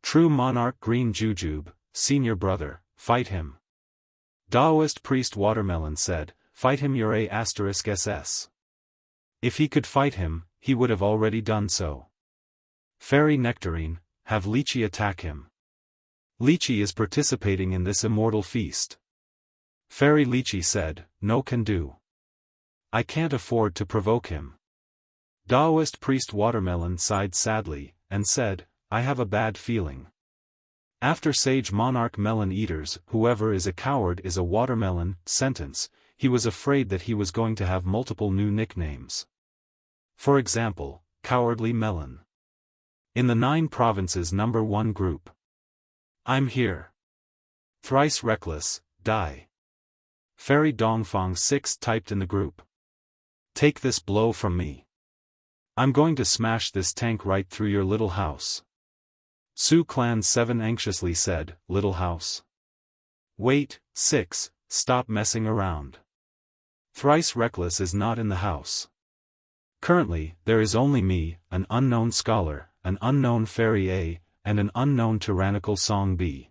A: True Monarch Green Jujube, senior brother, fight him. Taoist Priest Watermelon said, fight him your A*SS. If he could fight him, he would have already done so. Fairy Nectarine, have Lychee attack him. Lychee is participating in this Immortal Feast. Fairy Lychee said, no can do. I can't afford to provoke him. Taoist Priest Watermelon sighed sadly, and said, I have a bad feeling. After Sage Monarch Melon Eater's whoever is a coward is a watermelon sentence, he was afraid that he was going to have multiple new nicknames. For example, Cowardly Melon. In the 9 provinces number 1 group. I'm here. Thrice Reckless, die. Fairy Dongfang 6 typed in the group. Take this blow from me. I'm going to smash this tank right through your little house. Su Clan 7 anxiously said, little house. Wait, 6, stop messing around. Thrice Reckless is not in the house. Currently, there is only me, an unknown scholar, an unknown fairy A, and an unknown tyrannical Song B.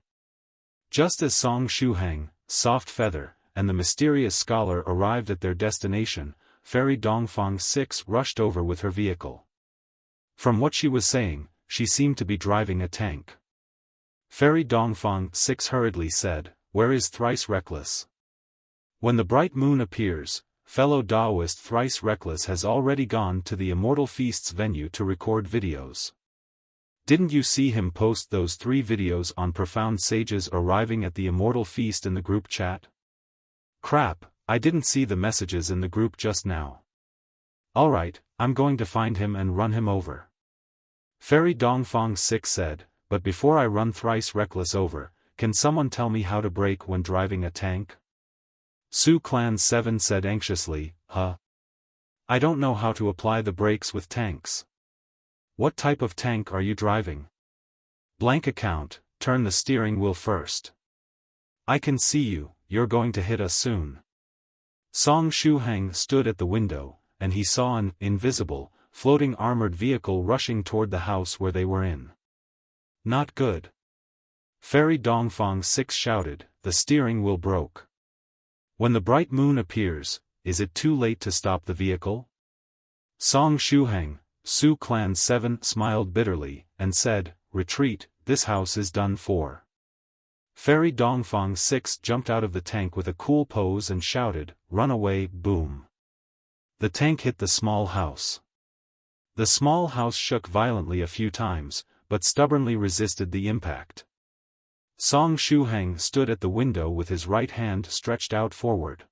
A: Just as Song Shuhang, Soft Feather, and the mysterious scholar arrived at their destination, Fairy Dongfang 6 rushed over with her vehicle. From what she was saying, she seemed to be driving a tank. Fairy Dongfang 6 hurriedly said, "Where is Thrice Reckless? When the bright moon appears, fellow Taoist Thrice Reckless has already gone to the Immortal Feast's venue to record videos. Didn't you see him post those 3 videos on profound sages arriving at the Immortal Feast in the group chat? Crap, I didn't see the messages in the group just now. Alright, I'm going to find him and run him over." Fairy Dongfang 6 said, "But before I run Thrice Reckless over, can someone tell me how to brake when driving a tank?" Su Clan 7 said anxiously, "Huh? I don't know how to apply the brakes with tanks. What type of tank are you driving?" Blank account, turn the steering wheel first. I can see you, you're going to hit us soon. Song Shuhang stood at the window, and he saw an invisible, floating armored vehicle rushing toward the house where they were in. Not good. Fairy Dongfang 6 shouted, "The steering wheel broke. When the bright moon appears, is it too late to stop the vehicle?" Song Shuhang, Su Clan 7 smiled bitterly, and said, "Retreat, this house is done for." Fairy Dongfang 6 jumped out of the tank with a cool pose and shouted, "Run away, boom." The tank hit the small house. The small house shook violently a few times, but stubbornly resisted the impact. Song Shuhang stood at the window with his right hand stretched out forward.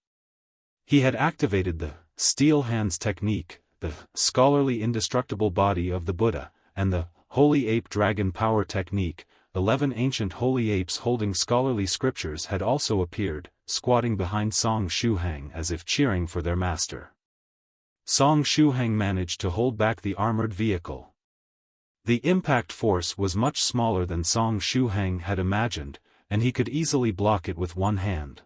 A: He had activated the steel hands technique, the scholarly indestructible body of the Buddha, and the holy ape dragon power technique. 11 ancient holy apes holding scholarly scriptures had also appeared, squatting behind Song Shuhang as if cheering for their master. Song Shuhang managed to hold back the armored vehicle. The impact force was much smaller than Song Shuhang had imagined, and he could easily block it with one hand.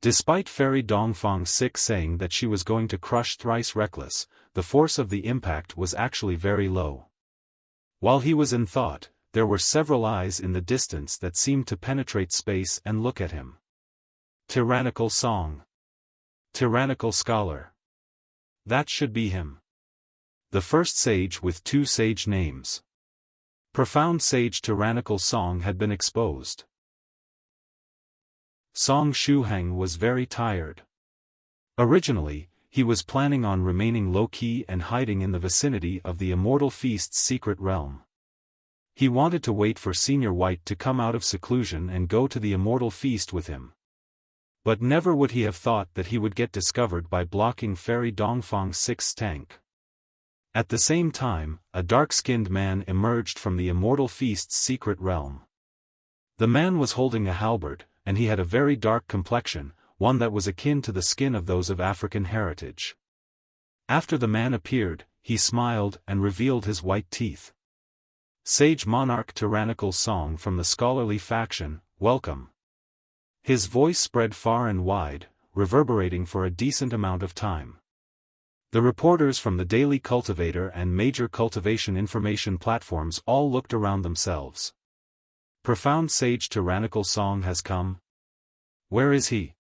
A: Despite Fairy Dongfang 6 saying that she was going to crush Thrice Reckless, the force of the impact was actually very low. While he was in thought, there were several eyes in the distance that seemed to penetrate space and look at him. Tyrannical Song. Tyrannical Scholar. That should be him. The first sage with 2 sage names. Profound Sage Tyrannical Song had been exposed. Song Shuhang was very tired. Originally, he was planning on remaining low-key and hiding in the vicinity of the Immortal Feast's secret realm. He wanted to wait for Senior White to come out of seclusion and go to the Immortal Feast with him. But never would he have thought that he would get discovered by blocking Fairy Dongfang 6's tank. At the same time, a dark-skinned man emerged from the Immortal Feast's secret realm. The man was holding a halberd, and he had a very dark complexion, one that was akin to the skin of those of African heritage. After the man appeared, he smiled and revealed his white teeth. Sage Monarch Tyrannical Song from the scholarly faction, welcome. His voice spread far and wide, reverberating for a decent amount of time. The reporters from the Daily Cultivator and major cultivation information platforms all looked around themselves. Profound Sage Tyrannical Song has come. Where is he?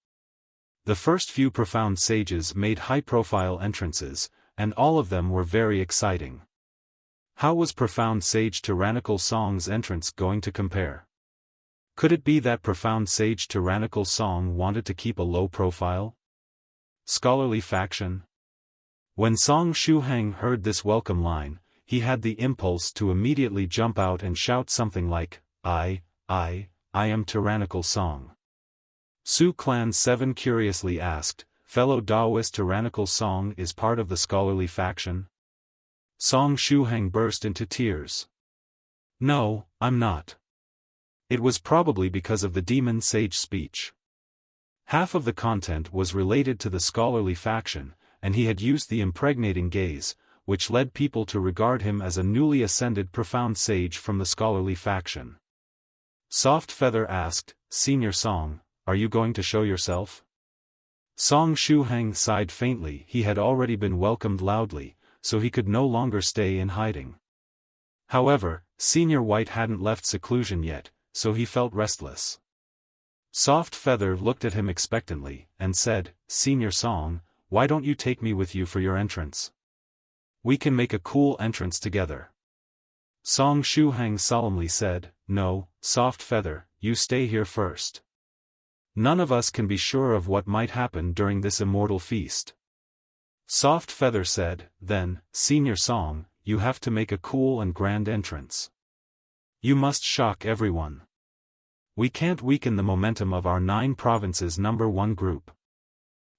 A: The first few profound sages made high-profile entrances, and all of them were very exciting. How was Profound Sage Tyrannical Song's entrance going to compare? Could it be that Profound Sage Tyrannical Song wanted to keep a low profile? Scholarly faction. When Song Shuhang heard this welcome line, he had the impulse to immediately jump out and shout something like, I am Tyrannical Song. Su Clan 7 curiously asked, fellow Taoist Tyrannical Song is part of the scholarly faction? Song Shuhang burst into tears. No, I'm not. It was probably because of the demon sage speech. Half of the content was related to the scholarly faction, and he had used the impregnating gaze, which led people to regard him as a newly ascended profound sage from the scholarly faction. Soft Feather asked, Senior Song, are you going to show yourself? Song Shuhang sighed faintly. He had already been welcomed loudly, so he could no longer stay in hiding. However, Senior White hadn't left seclusion yet, so he felt restless. Soft Feather looked at him expectantly, and said, "Senior Song, why don't you take me with you for your entrance? We can make a cool entrance together." Song Shuhang solemnly said, "No, Soft Feather, you stay here first. None of us can be sure of what might happen during this immortal feast." Soft Feather said, "Then, Senior Song, you have to make a cool and grand entrance. You must shock everyone. We can't weaken the momentum of our 9 provinces #1 group.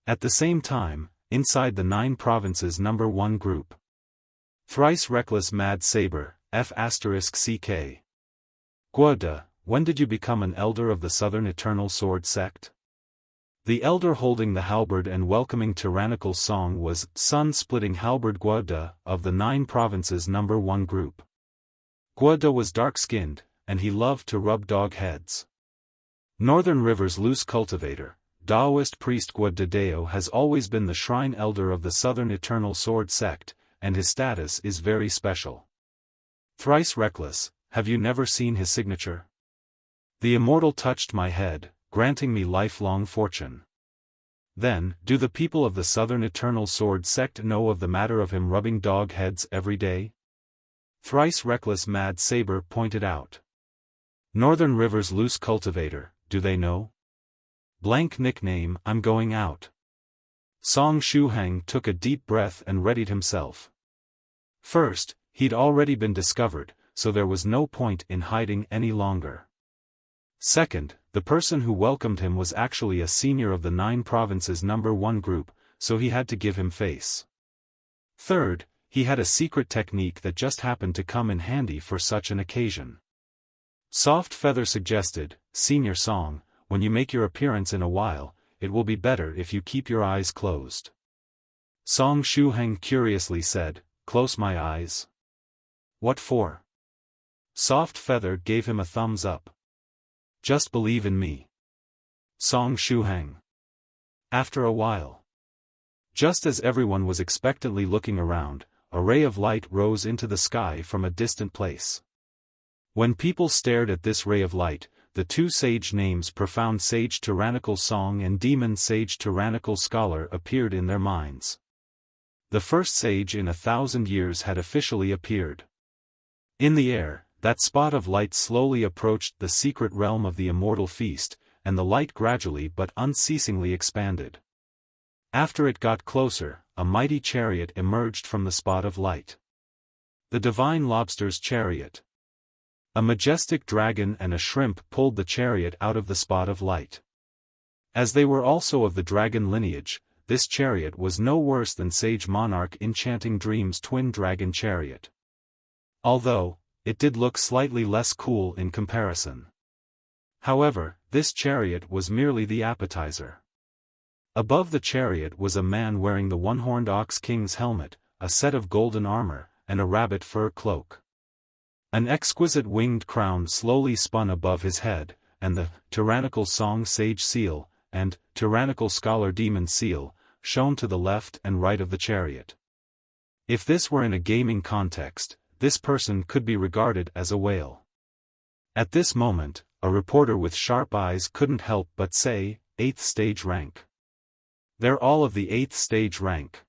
A: At the same time, inside the 9 provinces #1 group. Thrice reckless Mad Saber, F***CK. Guoda, when did you become an elder of the Southern Eternal Sword sect?" The elder holding the halberd and welcoming tyrannical song was Sun-Splitting Halberd Guoda of the 9 provinces #1 group. Guoda was dark-skinned, and he loved to rub dog heads. Northern River's loose cultivator, Daoist priest Guoda Deo has always been the shrine elder of the Southern Eternal Sword sect, and his status is very special. Thrice reckless, have you never seen his signature? The immortal touched my head, granting me lifelong fortune. Then, do the people of the Southern Eternal Sword sect know of the matter of him rubbing dog heads every day? Thrice reckless Mad Saber pointed out. Northern River's loose cultivator, do they know? Blank nickname, I'm going out. Song Shuhang took a deep breath and readied himself. First, he'd already been discovered, so there was no point in hiding any longer. Second, the person who welcomed him was actually a senior of the 9 provinces #1 group, so he had to give him face. Third, he had a secret technique that just happened to come in handy for such an occasion. Soft Feather suggested, "Senior Song, when you make your appearance in a while, it will be better if you keep your eyes closed." Song Shuhang curiously said, "Close my eyes? What for?" Soft Feather gave him a thumbs up. "Just believe in me." Song Shuhang. After a while, just as everyone was expectantly looking around, a ray of light rose into the sky from a distant place. When people stared at this ray of light, the 2 sage names Profound Sage Tyrannical Song and Demon Sage Tyrannical Scholar appeared in their minds. The first sage in 1,000 years had officially appeared. In the air, that spot of light slowly approached the secret realm of the Immortal Feast, and the light gradually but unceasingly expanded. After it got closer, a mighty chariot emerged from the spot of light. The Divine Lobster's chariot. A majestic dragon and a shrimp pulled the chariot out of the spot of light. As they were also of the dragon lineage, this chariot was no worse than Sage Monarch Enchanting Dream's twin dragon chariot. Although, it did look slightly less cool in comparison. However, this chariot was merely the appetizer. Above the chariot was a man wearing the one-horned ox king's helmet, a set of golden armor, and a rabbit fur cloak. An exquisite winged crown slowly spun above his head, and the Tyrannical Song Sage Seal, and Tyrannical Scholar Demon Seal, shone to the left and right of the chariot. If this were in a gaming context, this person could be regarded as a whale. At this moment, a reporter with sharp eyes couldn't help but say, 8th stage rank. They're all of the 8th stage rank.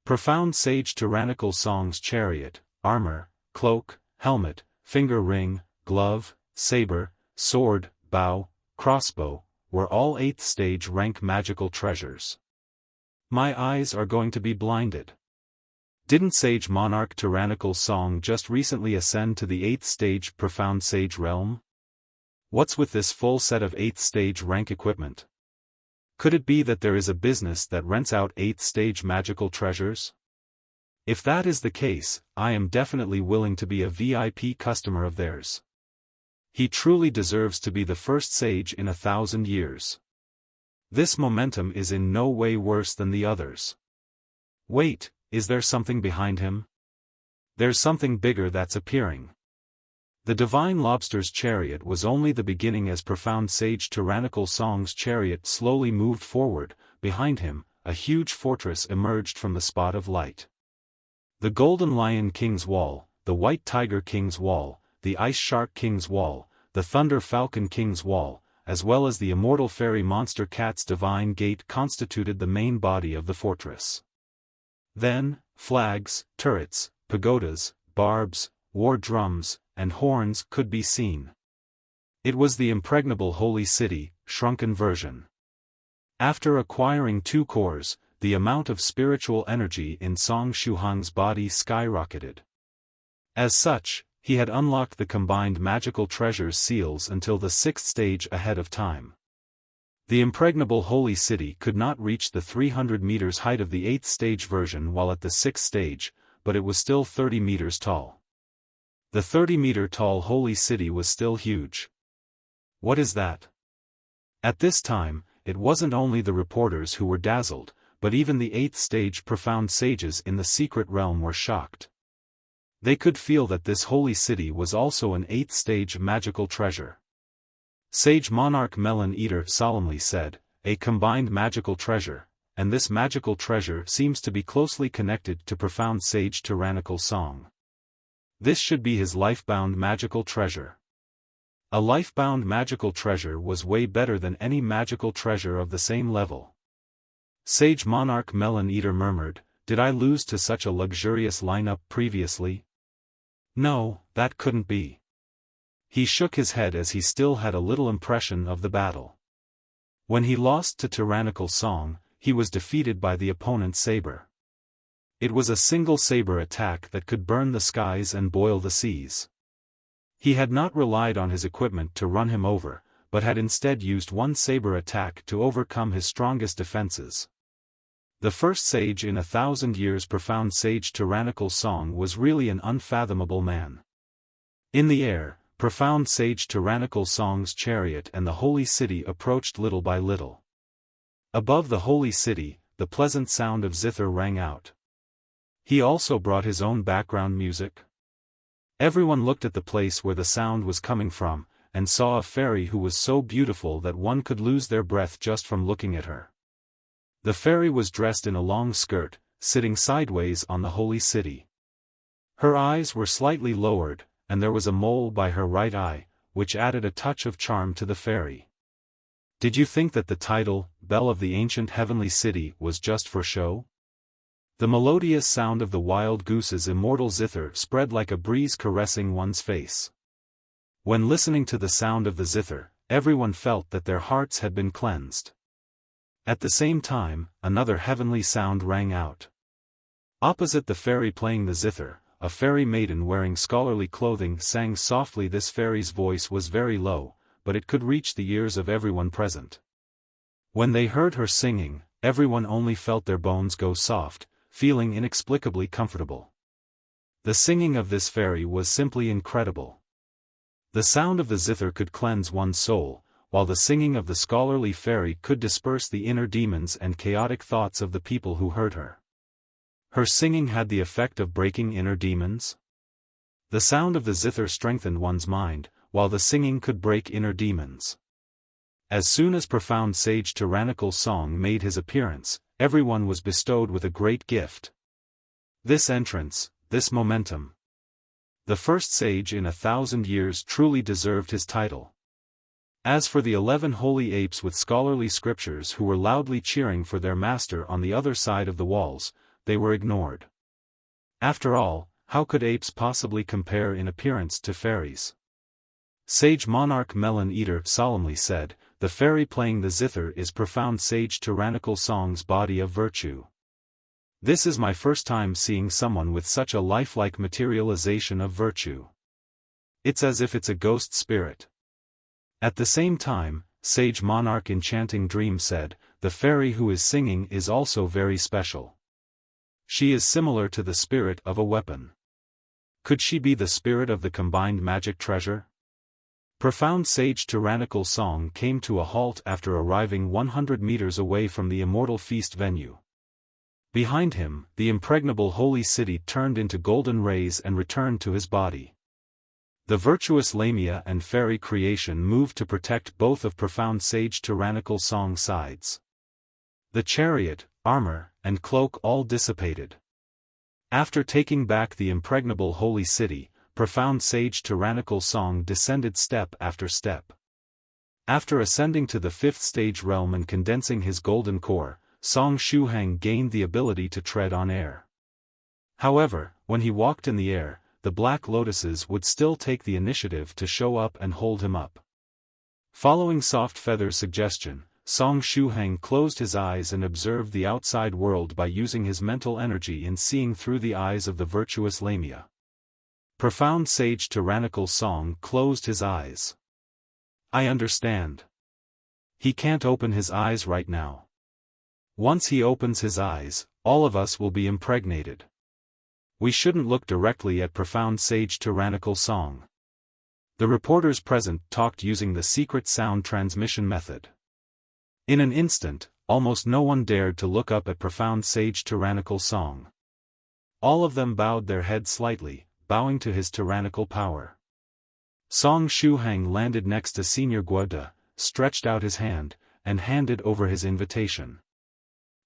A: Profound Sage Tyrannical Song's chariot, armor, cloak, helmet, finger ring, glove, saber, sword, bow, crossbow, were all 8th stage rank magical treasures. My eyes are going to be blinded. Didn't Sage Monarch Tyrannical Song just recently ascend to the 8th stage Profound Sage realm? What's with this full set of 8th stage rank equipment? Could it be that there is a business that rents out 8th stage magical treasures? If that is the case, I am definitely willing to be a VIP customer of theirs. He truly deserves to be the first sage in 1,000 years. This momentum is in no way worse than the others. Wait, is there something behind him? There's something bigger that's appearing. The Divine Lobster's chariot was only the beginning as Profound Sage Tyrannical Song's chariot slowly moved forward. Behind him, a huge fortress emerged from the spot of light. The Golden Lion King's Wall, the White Tiger King's Wall, the Ice Shark King's Wall, the Thunder Falcon King's Wall, as well as the Immortal Fairy Monster Cat's Divine Gate constituted the main body of the fortress. Then, flags, turrets, pagodas, barbs, war drums, and horns could be seen. It was the Impregnable Holy City, shrunken version. After acquiring 2 cores, the amount of spiritual energy in Song Shuhang's body skyrocketed. As such, he had unlocked the combined magical treasures seals until the 6th stage ahead of time. The Impregnable Holy City could not reach the 300 meters height of the 8th stage version while at the 6th stage, but it was still 30 meters tall. The 30-meter tall Holy City was still huge. What is that? At this time, it wasn't only the reporters who were dazzled, but even the 8th stage profound sages in the secret realm were shocked. They could feel that this holy city was also an 8th stage magical treasure. Sage Monarch Melon Eater solemnly said, "A combined magical treasure, and this magical treasure seems to be closely connected to profound Sage Tyrannical Song. This should be his lifebound magical treasure." A lifebound magical treasure was way better than any magical treasure of the same level. Sage Monarch Melon Eater murmured, "Did I lose to such a luxurious lineup previously? No, that couldn't be." He shook his head as he still had a little impression of the battle. When he lost to Tyrannical Song, he was defeated by the opponent's saber. It was a single saber attack that could burn the skies and boil the seas. He had not relied on his equipment to run him over, but had instead used one saber attack to overcome his strongest defenses. The first sage in 1,000 years, profound Sage Tyrannical Song, was really an unfathomable man. In the air, profound Sage Tyrannical Song's chariot and the holy city approached little by little. Above the holy city, the pleasant sound of zither rang out. He also brought his own background music. Everyone looked at the place where the sound was coming from, and saw a fairy who was so beautiful that one could lose their breath just from looking at her. The fairy was dressed in a long skirt, sitting sideways on the holy city. Her eyes were slightly lowered, and there was a mole by her right eye, which added a touch of charm to the fairy. Did you think that the title, Belle of the Ancient Heavenly City, was just for show? The melodious sound of the wild goose's immortal zither spread like a breeze caressing one's face. When listening to the sound of the zither, everyone felt that their hearts had been cleansed. At the same time, another heavenly sound rang out. Opposite the fairy playing the zither, a fairy maiden wearing scholarly clothing sang softly. This fairy's voice was very low, but it could reach the ears of everyone present. When they heard her singing, everyone only felt their bones go soft, feeling inexplicably comfortable. The singing of this fairy was simply incredible. The sound of the zither could cleanse one's soul, while the singing of the scholarly fairy could disperse the inner demons and chaotic thoughts of the people who heard her. Her singing had the effect of breaking inner demons. The sound of the zither strengthened one's mind, while the singing could break inner demons. As soon as profound Sage Tyrannical Song made his appearance, everyone was bestowed with a great gift. This entrance, this momentum. The first sage in 1,000 years truly deserved his title. As for the 11 holy apes with scholarly scriptures who were loudly cheering for their master on the other side of the walls, they were ignored. After all, how could apes possibly compare in appearance to fairies? Sage Monarch Melon Eater solemnly said, "The fairy playing the zither is profound Sage Tyrannical Song's body of virtue. This is my first time seeing someone with such a lifelike materialization of virtue. It's as if it's a ghost spirit." At the same time, Sage Monarch Enchanting Dream said, "The fairy who is singing is also very special. She is similar to the spirit of a weapon. Could she be the spirit of the combined magic treasure?" Profound Sage Tyrannical Song came to a halt after arriving 100 meters away from the Immortal Feast venue. Behind him, the Impregnable Holy City turned into golden rays and returned to his body. The virtuous Lamia and fairy creation moved to protect both of profound Sage Tyrannical Song's sides. The chariot, armor, and cloak all dissipated. After taking back the Impregnable Holy City, profound Sage Tyrannical Song descended step after step. After ascending to the 5th stage realm and condensing his golden core, Song Shuhang gained the ability to tread on air. However, when he walked in the air, the Black Lotuses would still take the initiative to show up and hold him up. Following Soft Feather's suggestion, Song Shuhang closed his eyes and observed the outside world by using his mental energy in seeing through the eyes of the virtuous Lamia. Profound Sage Tyrannical Song closed his eyes. I understand. He can't open his eyes right now. Once he opens his eyes, all of us will be impregnated. We shouldn't look directly at Profound Sage Tyrannical Song. The reporters present talked using the secret sound transmission method. In an instant, almost no one dared to look up at Profound Sage Tyrannical Song. All of them bowed their heads slightly, bowing to his tyrannical power. Song Shuhang landed next to Senior Guoda, stretched out his hand, and handed over his invitation.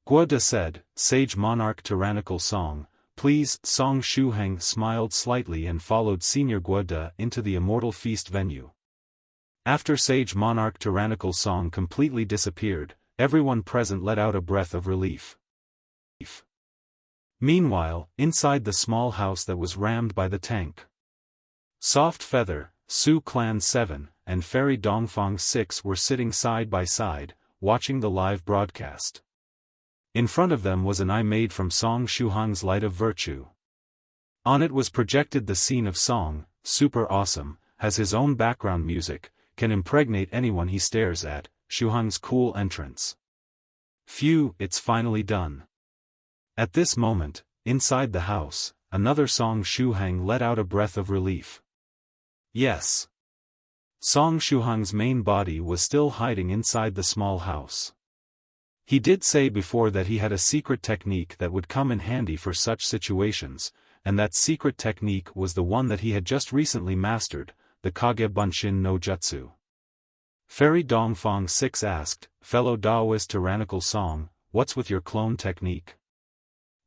A: Guoda said, "Sage Monarch Tyrannical Song, please." Song Shuhang smiled slightly and followed Senior Guoda into the Immortal Feast venue. After Sage Monarch Tyrannical Song completely disappeared, everyone present let out a breath of relief. Meanwhile, inside the small house that was rammed by the tank, Soft Feather, Su Clan 7, and Fairy Dongfang 6 were sitting side by side, watching the live broadcast. In front of them was an eye made from Song Shuhang's Light of Virtue. On it was projected the scene of Song, super awesome, has his own background music, can impregnate anyone he stares at, Shuhang's cool entrance. Phew, it's finally done. At this moment, inside the house, another Song Shuhang let out a breath of relief. Yes. Song Shuhang's main body was still hiding inside the small house. He did say before that he had a secret technique that would come in handy for such situations, and that secret technique was the one that he had just recently mastered, the Kage Bunshin no Jutsu. Fairy Dongfang 6 asked, "Fellow Taoist Tyrannical Song, what's with your clone technique?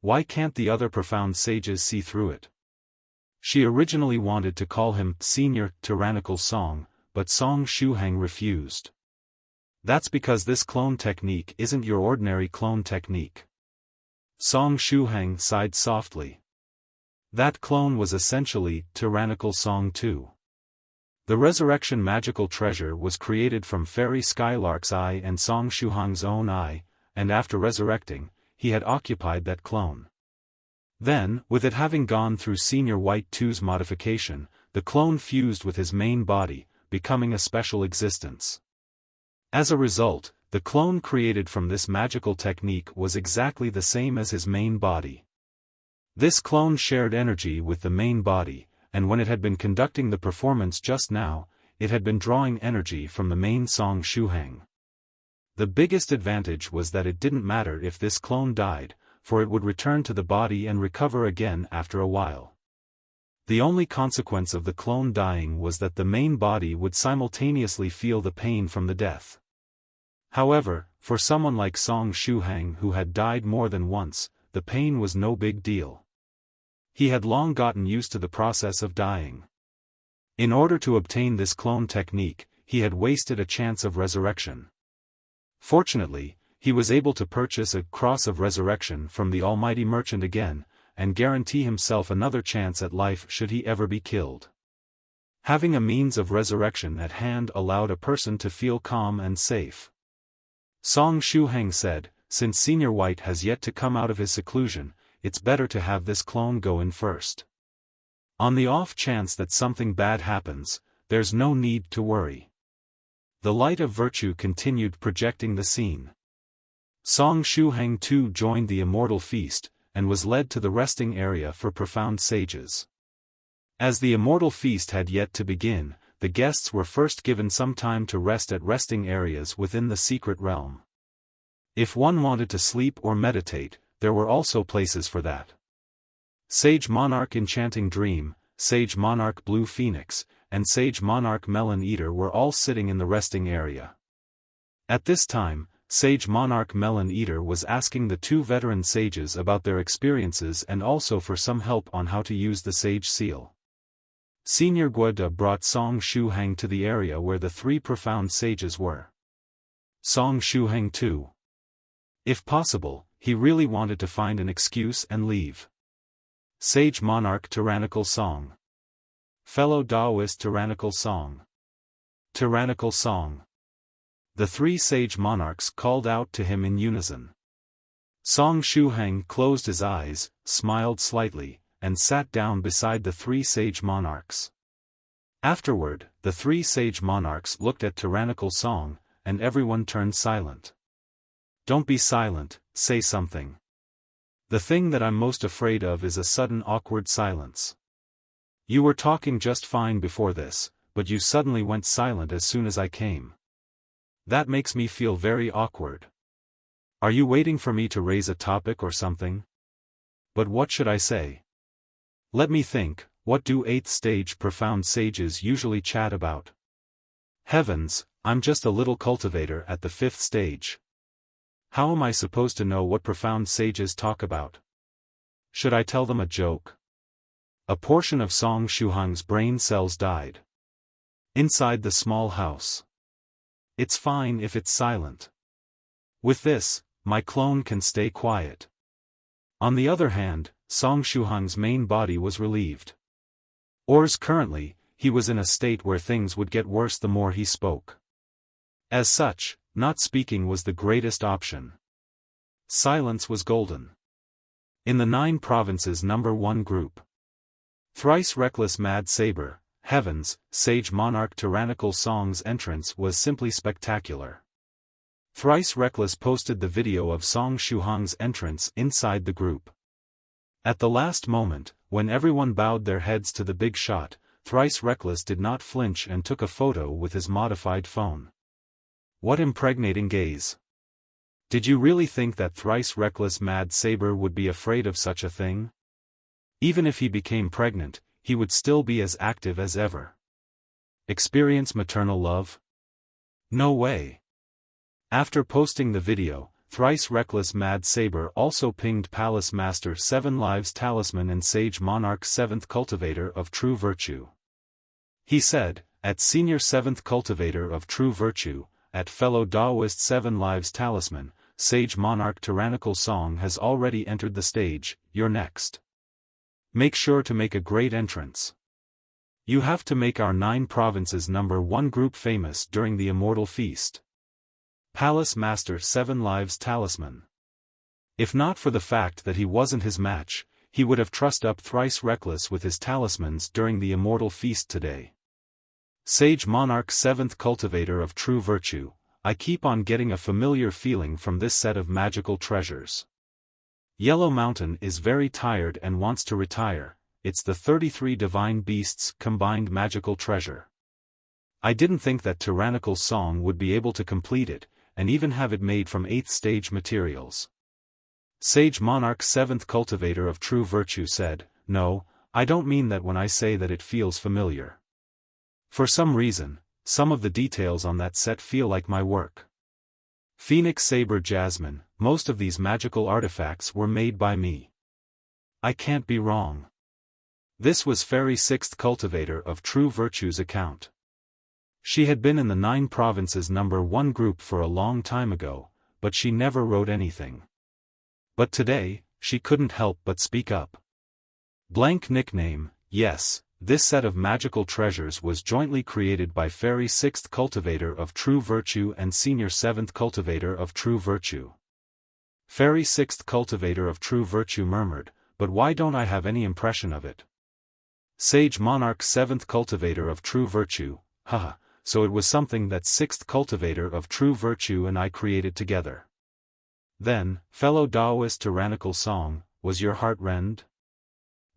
A: Why can't the other profound sages see through it?" She originally wanted to call him Senior Tyrannical Song, but Song Shuhang refused. "That's because this clone technique isn't your ordinary clone technique." Song Shuhang sighed softly. That clone was essentially Tyrannical Song too. The resurrection magical treasure was created from Fairy Skylark's eye and Song Shuhang's own eye, and after resurrecting, he had occupied that clone. Then, with it having gone through Senior White 2's modification, the clone fused with his main body, becoming a special existence. As a result, the clone created from this magical technique was exactly the same as his main body. This clone shared energy with the main body, and when it had been conducting the performance just now, it had been drawing energy from the main Song Shuhang. The biggest advantage was that it didn't matter if this clone died, for it would return to the body and recover again after a while. The only consequence of the clone dying was that the main body would simultaneously feel the pain from the death. However, for someone like Song Shuhang who had died more than once, the pain was no big deal. He had long gotten used to the process of dying. In order to obtain this clone technique, he had wasted a chance of resurrection. Fortunately, he was able to purchase a Cross of Resurrection from the Almighty Merchant again, and guarantee himself another chance at life should he ever be killed. Having a means of resurrection at hand allowed a person to feel calm and safe. Song Shuhang said, "Since Senior White has yet to come out of his seclusion, it's better to have this clone go in first. On the off chance that something bad happens, there's no need to worry." The Light of Virtue continued projecting the scene. Song Shuhang too joined the Immortal Feast, and was led to the resting area for profound sages. As the Immortal Feast had yet to begin, the guests were first given some time to rest at resting areas within the secret realm. If one wanted to sleep or meditate, there were also places for that. Sage Monarch Enchanting Dream, Sage Monarch Blue Phoenix, and Sage Monarch Melon Eater were all sitting in the resting area. At this time, Sage Monarch Melon Eater was asking the two veteran sages about their experiences and also for some help on how to use the Sage Seal. Senior Guada brought Song Shuhang to the area where the three profound sages were. Song Shuhang too. If possible, he really wanted to find an excuse and leave. Sage Monarch Tyrannical Song. Fellow Taoist Tyrannical Song. Tyrannical Song. The three sage monarchs called out to him in unison. Song Shuhang closed his eyes, smiled slightly, and sat down beside the three sage monarchs. Afterward, the three sage monarchs looked at Tyrannical Song, and everyone turned silent. Don't be silent, say something. The thing that I'm most afraid of is a sudden awkward silence. You were talking just fine before this, but you suddenly went silent as soon as I came. That makes me feel very awkward. Are you waiting for me to raise a topic or something? But what should I say? Let me think, what do 8th stage profound sages usually chat about? Heavens, I'm just a little cultivator at the 5th stage. How am I supposed to know what profound sages talk about? Should I tell them a joke? A portion of Song Shuhang's brain cells died. Inside the small house. It's fine if it's silent. With this, my clone can stay quiet. On the other hand, Song Shuhang's main body was relieved. Currently, he was in a state where things would get worse the more he spoke. As such, not speaking was the greatest option. Silence was golden. In the 9 provinces #1 group. Thrice reckless Mad Saber, Heavens, Sage Monarch Tyrannical Song's entrance was simply spectacular. Thrice Reckless posted the video of Song Shuhang's entrance inside the group. At the last moment, when everyone bowed their heads to the big shot, Thrice Reckless did not flinch and took a photo with his modified phone. What impregnating gaze! Did you really think that Thrice Reckless Mad Saber would be afraid of such a thing? Even if he became pregnant, he would still be as active as ever. Experience maternal love? No way. After posting the video, Thrice Reckless Mad Saber also pinged Palace Master 7 Lives Talisman and Sage Monarch 7th Cultivator of True Virtue. He said, at Senior 7th Cultivator of True Virtue, at fellow Taoist 7 Lives Talisman, Sage Monarch Tyrannical Song has already entered the stage, you're next. Make sure to make a great entrance. You have to make our 9 provinces #1 group famous during the Immortal Feast. Palace Master 7 Lives Talisman. If not for the fact that he wasn't his match, he would have trussed up Thrice Reckless with his talismans during the Immortal Feast today. Sage Monarch 7th Cultivator of True Virtue, I keep on getting a familiar feeling from this set of magical treasures. Yellow Mountain is very tired and wants to retire, it's the 33 Divine Beasts combined magical treasure. I didn't think that Tyrannical Song would be able to complete it, and even have it made from 8th stage materials. Sage Monarch 7th Cultivator of True Virtue said, no, I don't mean that when I say that it feels familiar. For some reason, some of the details on that set feel like my work. Phoenix Saber Jasmine, most of these magical artifacts were made by me. I can't be wrong. This was Fairy 6th Cultivator of True Virtue's account. She had been in the 9 provinces #1 group for a long time ago, but she never wrote anything. But today, she couldn't help but speak up. Blank nickname, yes, this set of magical treasures was jointly created by Fairy 6th Cultivator of True Virtue and Senior 7th Cultivator of True Virtue. Fairy 6th Cultivator of True Virtue murmured, but why don't I have any impression of it? Sage Monarch 7th Cultivator of True Virtue, haha. So it was something that 6th Cultivator of True Virtue and I created together. Then, fellow Taoist Tyrannical Song, was your heart rend?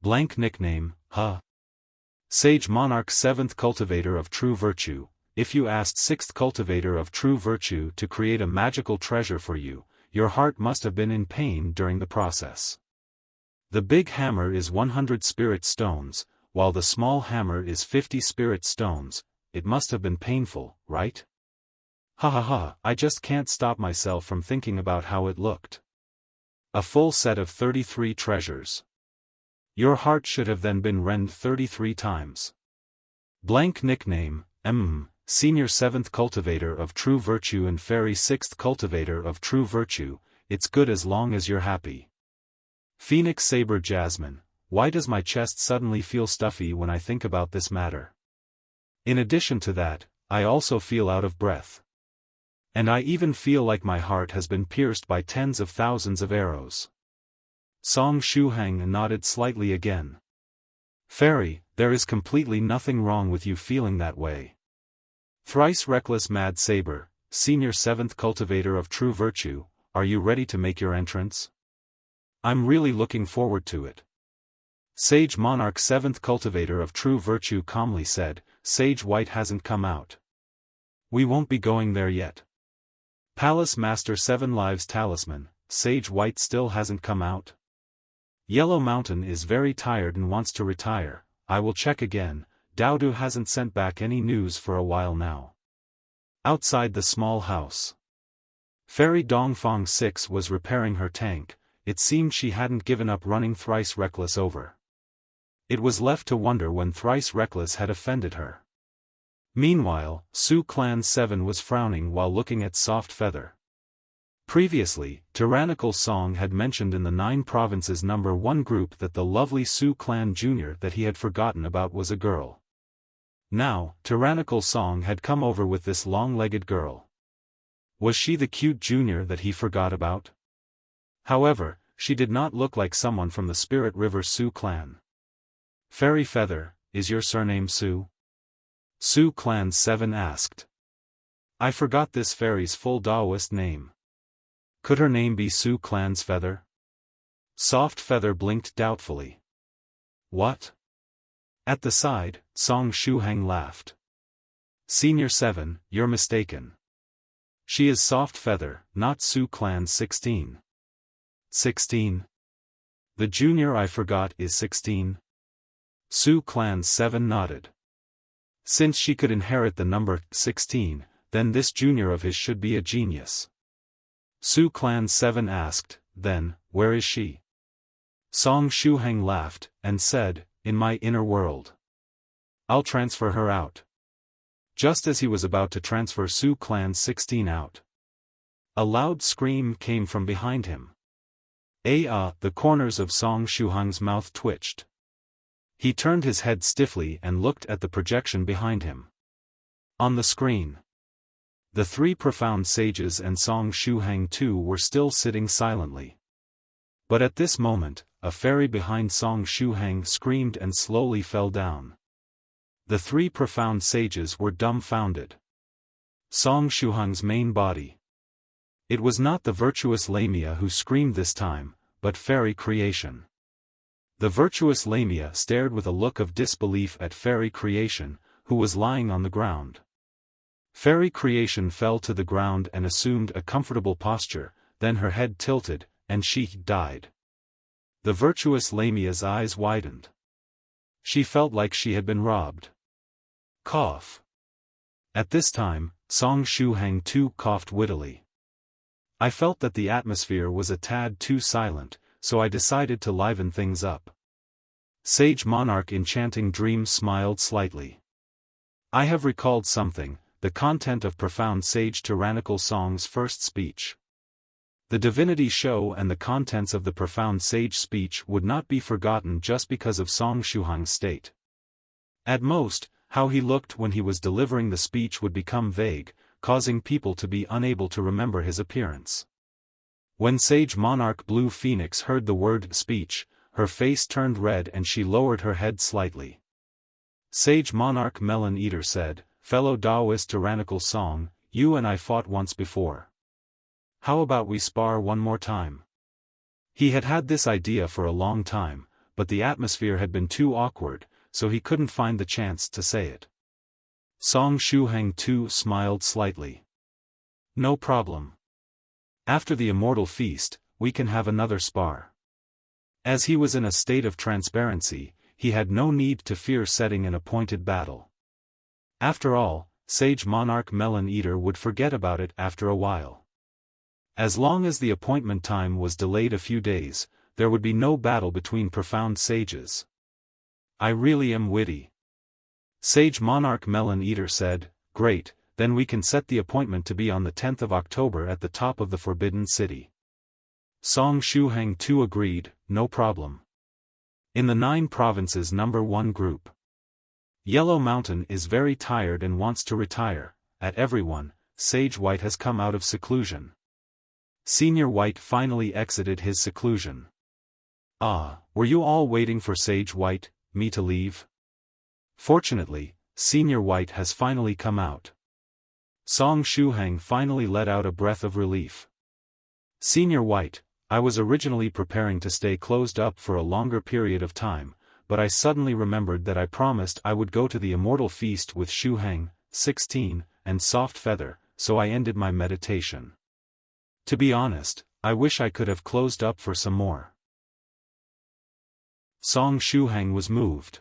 A: Blank nickname, huh? Sage Monarch 7th Cultivator of True Virtue, if you asked 6th Cultivator of True Virtue to create a magical treasure for you, your heart must have been in pain during the process. The big hammer is 100 spirit stones, while the small hammer is 50 spirit stones. It must have been painful, right? Ha ha ha, I just can't stop myself from thinking about how it looked. A full set of 33 treasures. Your heart should have then been rend 33 times. Blank nickname, Senior 7th Cultivator of True Virtue and Fairy 6th Cultivator of True Virtue, it's good as long as you're happy. Phoenix Saber Jasmine, why does my chest suddenly feel stuffy when I think about this matter? In addition to that, I also feel out of breath. And I even feel like my heart has been pierced by tens of thousands of arrows. Song Shuhang nodded slightly again. Fairy, there is completely nothing wrong with you feeling that way. Thrice Reckless Mad Saber, Senior 7th Cultivator of True Virtue, are you ready to make your entrance? I'm really looking forward to it. Sage Monarch 7th Cultivator of True Virtue calmly said, Sage White hasn't come out. We won't be going there yet. Palace Master 7 Lives Talisman, Sage White still hasn't come out. Yellow Mountain is very tired and wants to retire, I will check again, Daodu hasn't sent back any news for a while now. Outside the small house. Fairy Dongfang 6 was repairing her tank, it seemed she hadn't given up running Thrice Reckless over. It was left to wonder when Thrice Reckless had offended her. Meanwhile, Su Clan 7 was frowning while looking at Soft Feather. Previously, Tyrannical Song had mentioned in the 9 Provinces #1 group that the lovely Su Clan Jr. that he had forgotten about was a girl. Now, Tyrannical Song had come over with this long-legged girl. Was she the cute junior that he forgot about? However, she did not look like someone from the Spirit River Su Clan. Fairy Feather, is your surname Su? Su Clan 7 asked. I forgot this fairy's full Taoist name. Could her name be Su Clan's Feather? Soft Feather blinked doubtfully. What? At the side, Song Shuhang laughed. Senior 7, you're mistaken. She is Soft Feather, not Su Clan 16. 16? The junior I forgot is 16? Su Clan 7 nodded. Since she could inherit the number 16, then this junior of his should be a genius. Su Clan 7 asked, then, where is she? Song Shuhang laughed, and said, in my inner world. I'll transfer her out. Just as he was about to transfer Su Clan 16 out, a loud scream came from behind him. The corners of Song Shuhang's mouth twitched. He turned his head stiffly and looked at the projection behind him. On the screen, the 3 profound sages and Song Shuhang too were still sitting silently. But at this moment, a fairy behind Song Shuhang screamed and slowly fell down. The 3 profound sages were dumbfounded. Song Shuhang's main body. It was not the virtuous Lamia who screamed this time, but Fairy Creation. The virtuous Lamia stared with a look of disbelief at Fairy Creation, who was lying on the ground. Fairy Creation fell to the ground and assumed a comfortable posture, then her head tilted, and she died. The virtuous Lamia's eyes widened. She felt like she had been robbed. Cough. At this time, Song Shuhang too coughed wittily. I felt that the atmosphere was a tad too silent, so I decided to liven things up. Sage Monarch Enchanting Dreams smiled slightly. I have recalled something, the content of Profound Sage Tyrannical Song's first speech. The divinity show and the contents of the Profound Sage speech would not be forgotten just because of Song Shuhang's state. At most, how he looked when he was delivering the speech would become vague, causing people to be unable to remember his appearance. When Sage Monarch Blue Phoenix heard the word speech, her face turned red and she lowered her head slightly. Sage Monarch Melon Eater said, Fellow Taoist Tyrannical Song, you and I fought once before. How about we spar one more time? He had had this idea for a long time, but the atmosphere had been too awkward, so he couldn't find the chance to say it. Song Shuhang too smiled slightly. No problem. After the Immortal Feast, we can have another spar. As he was in a state of transparency, he had no need to fear setting an appointed battle. After all, Sage Monarch Melon Eater would forget about it after a while. As long as the appointment time was delayed a few days, there would be no battle between profound sages. I really am witty. Sage Monarch Melon Eater said, "Great, then we can set the appointment to be on the 10th of October at the top of the Forbidden City." Song Shuhang too agreed, "No problem." In the 9 provinces number 1 group. Yellow Mountain is very tired and wants to retire. At everyone, Sage White has come out of seclusion. Senior White finally exited his seclusion. Ah, were you all waiting for Sage White, me to leave? Fortunately, Senior White has finally come out. Song Shuhang finally let out a breath of relief. Senior White, I was originally preparing to stay closed up for a longer period of time, but I suddenly remembered that I promised I would go to the Immortal Feast with Shuhang, 16, and Soft Feather, so I ended my meditation. To be honest, I wish I could have closed up for some more. Song Shuhang was moved.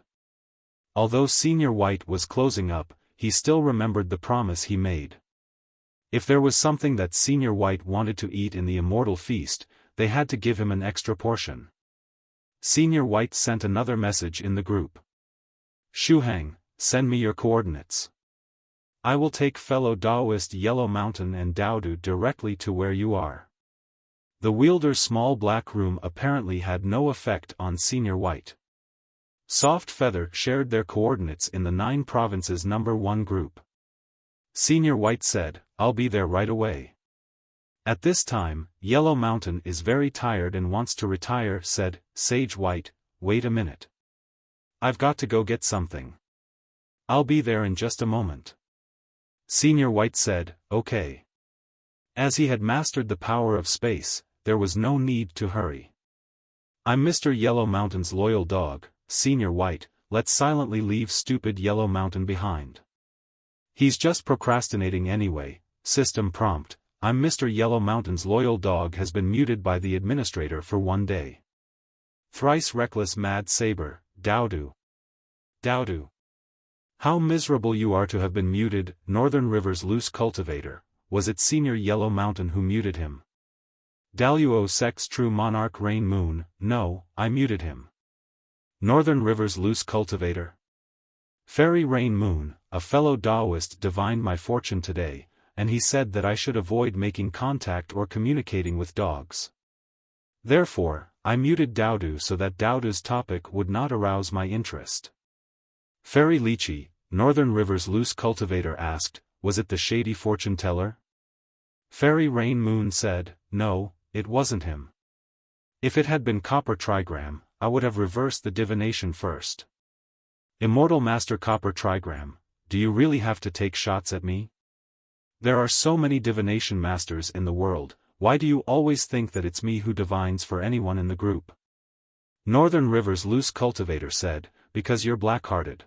A: Although Senior White was closing up, he still remembered the promise he made. If there was something that Senior White wanted to eat in the Immortal Feast, they had to give him an extra portion. Senior White sent another message in the group. "Shuhang, send me your coordinates. I will take fellow Daoist Yellow Mountain and Daodu directly to where you are." The wielder's small black room apparently had no effect on Senior White. Soft Feather shared their coordinates in the 9 provinces number 1 group. Senior White said, "I'll be there right away." At this time, Yellow Mountain is very tired and wants to retire, said Sage White, "Wait a minute. I've got to go get something. I'll be there in just a moment." Senior White said, "Okay." As he had mastered the power of space, there was no need to hurry. "I'm Mr. Yellow Mountain's loyal dog, Senior White, let's silently leave stupid Yellow Mountain behind. He's just procrastinating anyway." System prompt: I'm Mr. Yellow Mountain's loyal dog has been muted by the administrator for 1 day. Thrice reckless Mad Saber, Daodu. Daodu. How miserable you are to have been muted. Northern River's loose cultivator, was it Senior Yellow Mountain who muted him? Daluo Sex True Monarch Rain Moon, no, I muted him. Northern River's loose cultivator. Fairy Rain Moon, a fellow Daoist divined my fortune today, and he said that I should avoid making contact or communicating with dogs. Therefore, I muted Daodu so that Daodu's topic would not arouse my interest. Fairy Lychee, Northern River's loose cultivator asked, was it the shady fortune teller? Fairy Rain Moon said, no, it wasn't him. If it had been Copper Trigram, I would have reversed the divination first. Immortal Master Copper Trigram, do you really have to take shots at me? There are so many divination masters in the world, why do you always think that it's me who divines for anyone in the group? Northern River's loose cultivator said, because you're black-hearted.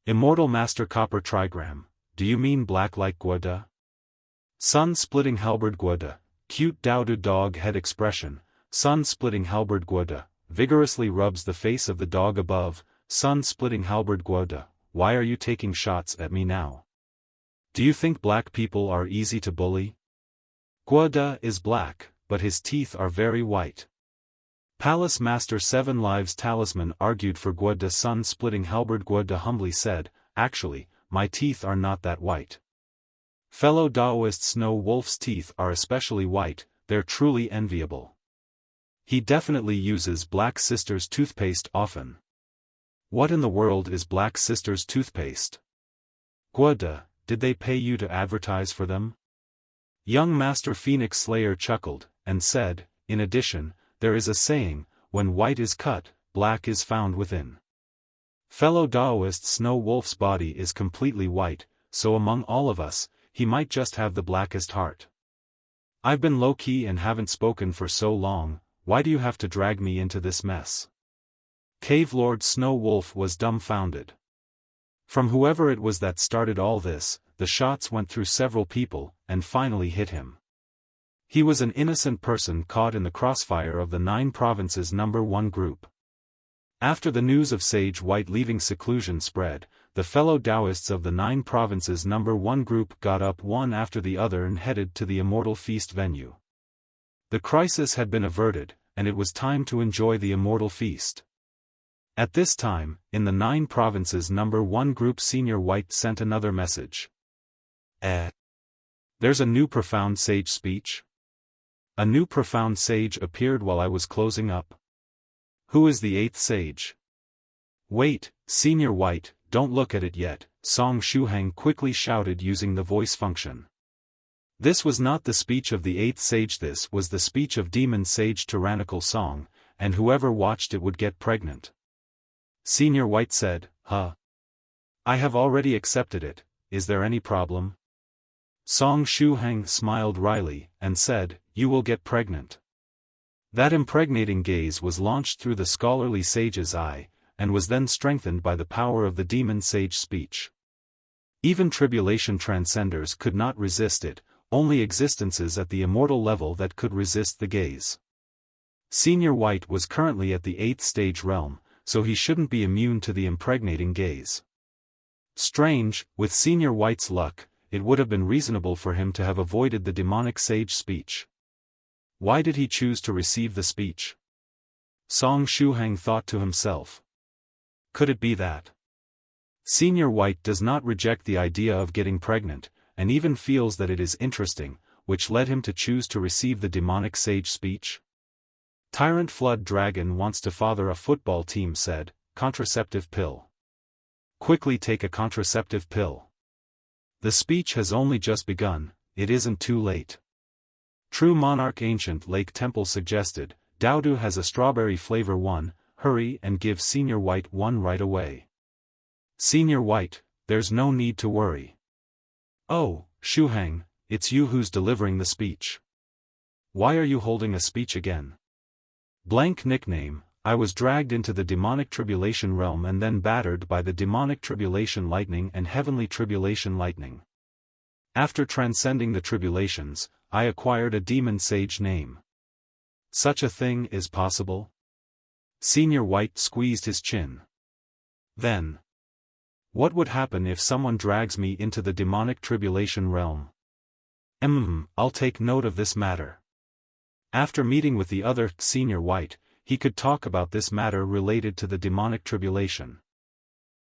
A: Immortal Master Copper Trigram, do you mean black like Guada? Sun-splitting halberd Guada, cute Daodu dog head expression, sun-splitting halberd Guada, vigorously rubs the face of the dog above, sun-splitting halberd Guada, why are you taking shots at me now? Do you think black people are easy to bully? Guada is black, but his teeth are very white. Palace Master 7 Lives Talisman argued for Guada. Sun-splitting halberd Guada humbly said, actually, my teeth are not that white. Fellow Daoist Snow Wolf's teeth are especially white, they're truly enviable. He definitely uses Black Sister's toothpaste often. What in the world is Black Sister's toothpaste? Guada, did they pay you to advertise for them? Young Master Phoenix Slayer chuckled, and said, in addition, there is a saying, when white is cut, black is found within. Fellow Daoist Snow Wolf's body is completely white, so among all of us, he might just have the blackest heart. I've been low-key and haven't spoken for so long, why do you have to drag me into this mess? Cave Lord Snow Wolf was dumbfounded. From whoever it was that started all this, the shots went through several people, and finally hit him. He was an innocent person caught in the crossfire of the 9 provinces number 1 group. After the news of Sage White leaving seclusion spread, the fellow Daoists of the 9 provinces number 1 group got up one after the other and headed to the Immortal Feast venue. The crisis had been averted, and it was time to enjoy the Immortal Feast. At this time, in the 9 provinces number 1 group Senior White sent another message. There's a new profound sage speech? A new profound sage appeared while I was closing up. Who is the 8th sage? Wait, Senior White, don't look at it yet, Song Shuhang quickly shouted using the voice function. This was not the speech of the 8th sage, this was the speech of Demon Sage Tyrannical Song, and whoever watched it would get pregnant. Senior White said, "Huh. I have already accepted it, is there any problem?" Song Shuhang smiled wryly, and said, "You will get pregnant." That impregnating gaze was launched through the scholarly sage's eye, and was then strengthened by the power of the demon sage speech. Even tribulation transcenders could not resist it, only existences at the immortal level that could resist the gaze. Senior White was currently at the 8th stage realm, so he shouldn't be immune to the impregnating gaze. Strange, with Senior White's luck, it would have been reasonable for him to have avoided the demonic sage speech. Why did he choose to receive the speech? Song Shuhang thought to himself. Could it be that Senior White does not reject the idea of getting pregnant, and even feels that it is interesting, which led him to choose to receive the demonic sage speech? Tyrant Flood Dragon wants to father a football team said, contraceptive pill. Quickly take a contraceptive pill. The speech has only just begun, it isn't too late. True Monarch Ancient Lake Temple suggested, Dowdu has a strawberry flavor one, hurry and give Senior White one right away. Senior White, there's no need to worry. Oh, Shuhang, it's you who's delivering the speech. Why are you holding a speech again? Blank nickname, I was dragged into the demonic tribulation realm and then battered by the demonic tribulation lightning and heavenly tribulation lightning. After transcending the tribulations, I acquired a demon sage name. Such a thing is possible? Senior White squeezed his chin. Then, what would happen if someone drags me into the demonic tribulation realm? I'll take note of this matter. After meeting with the other Senior White, he could talk about this matter related to the demonic tribulation.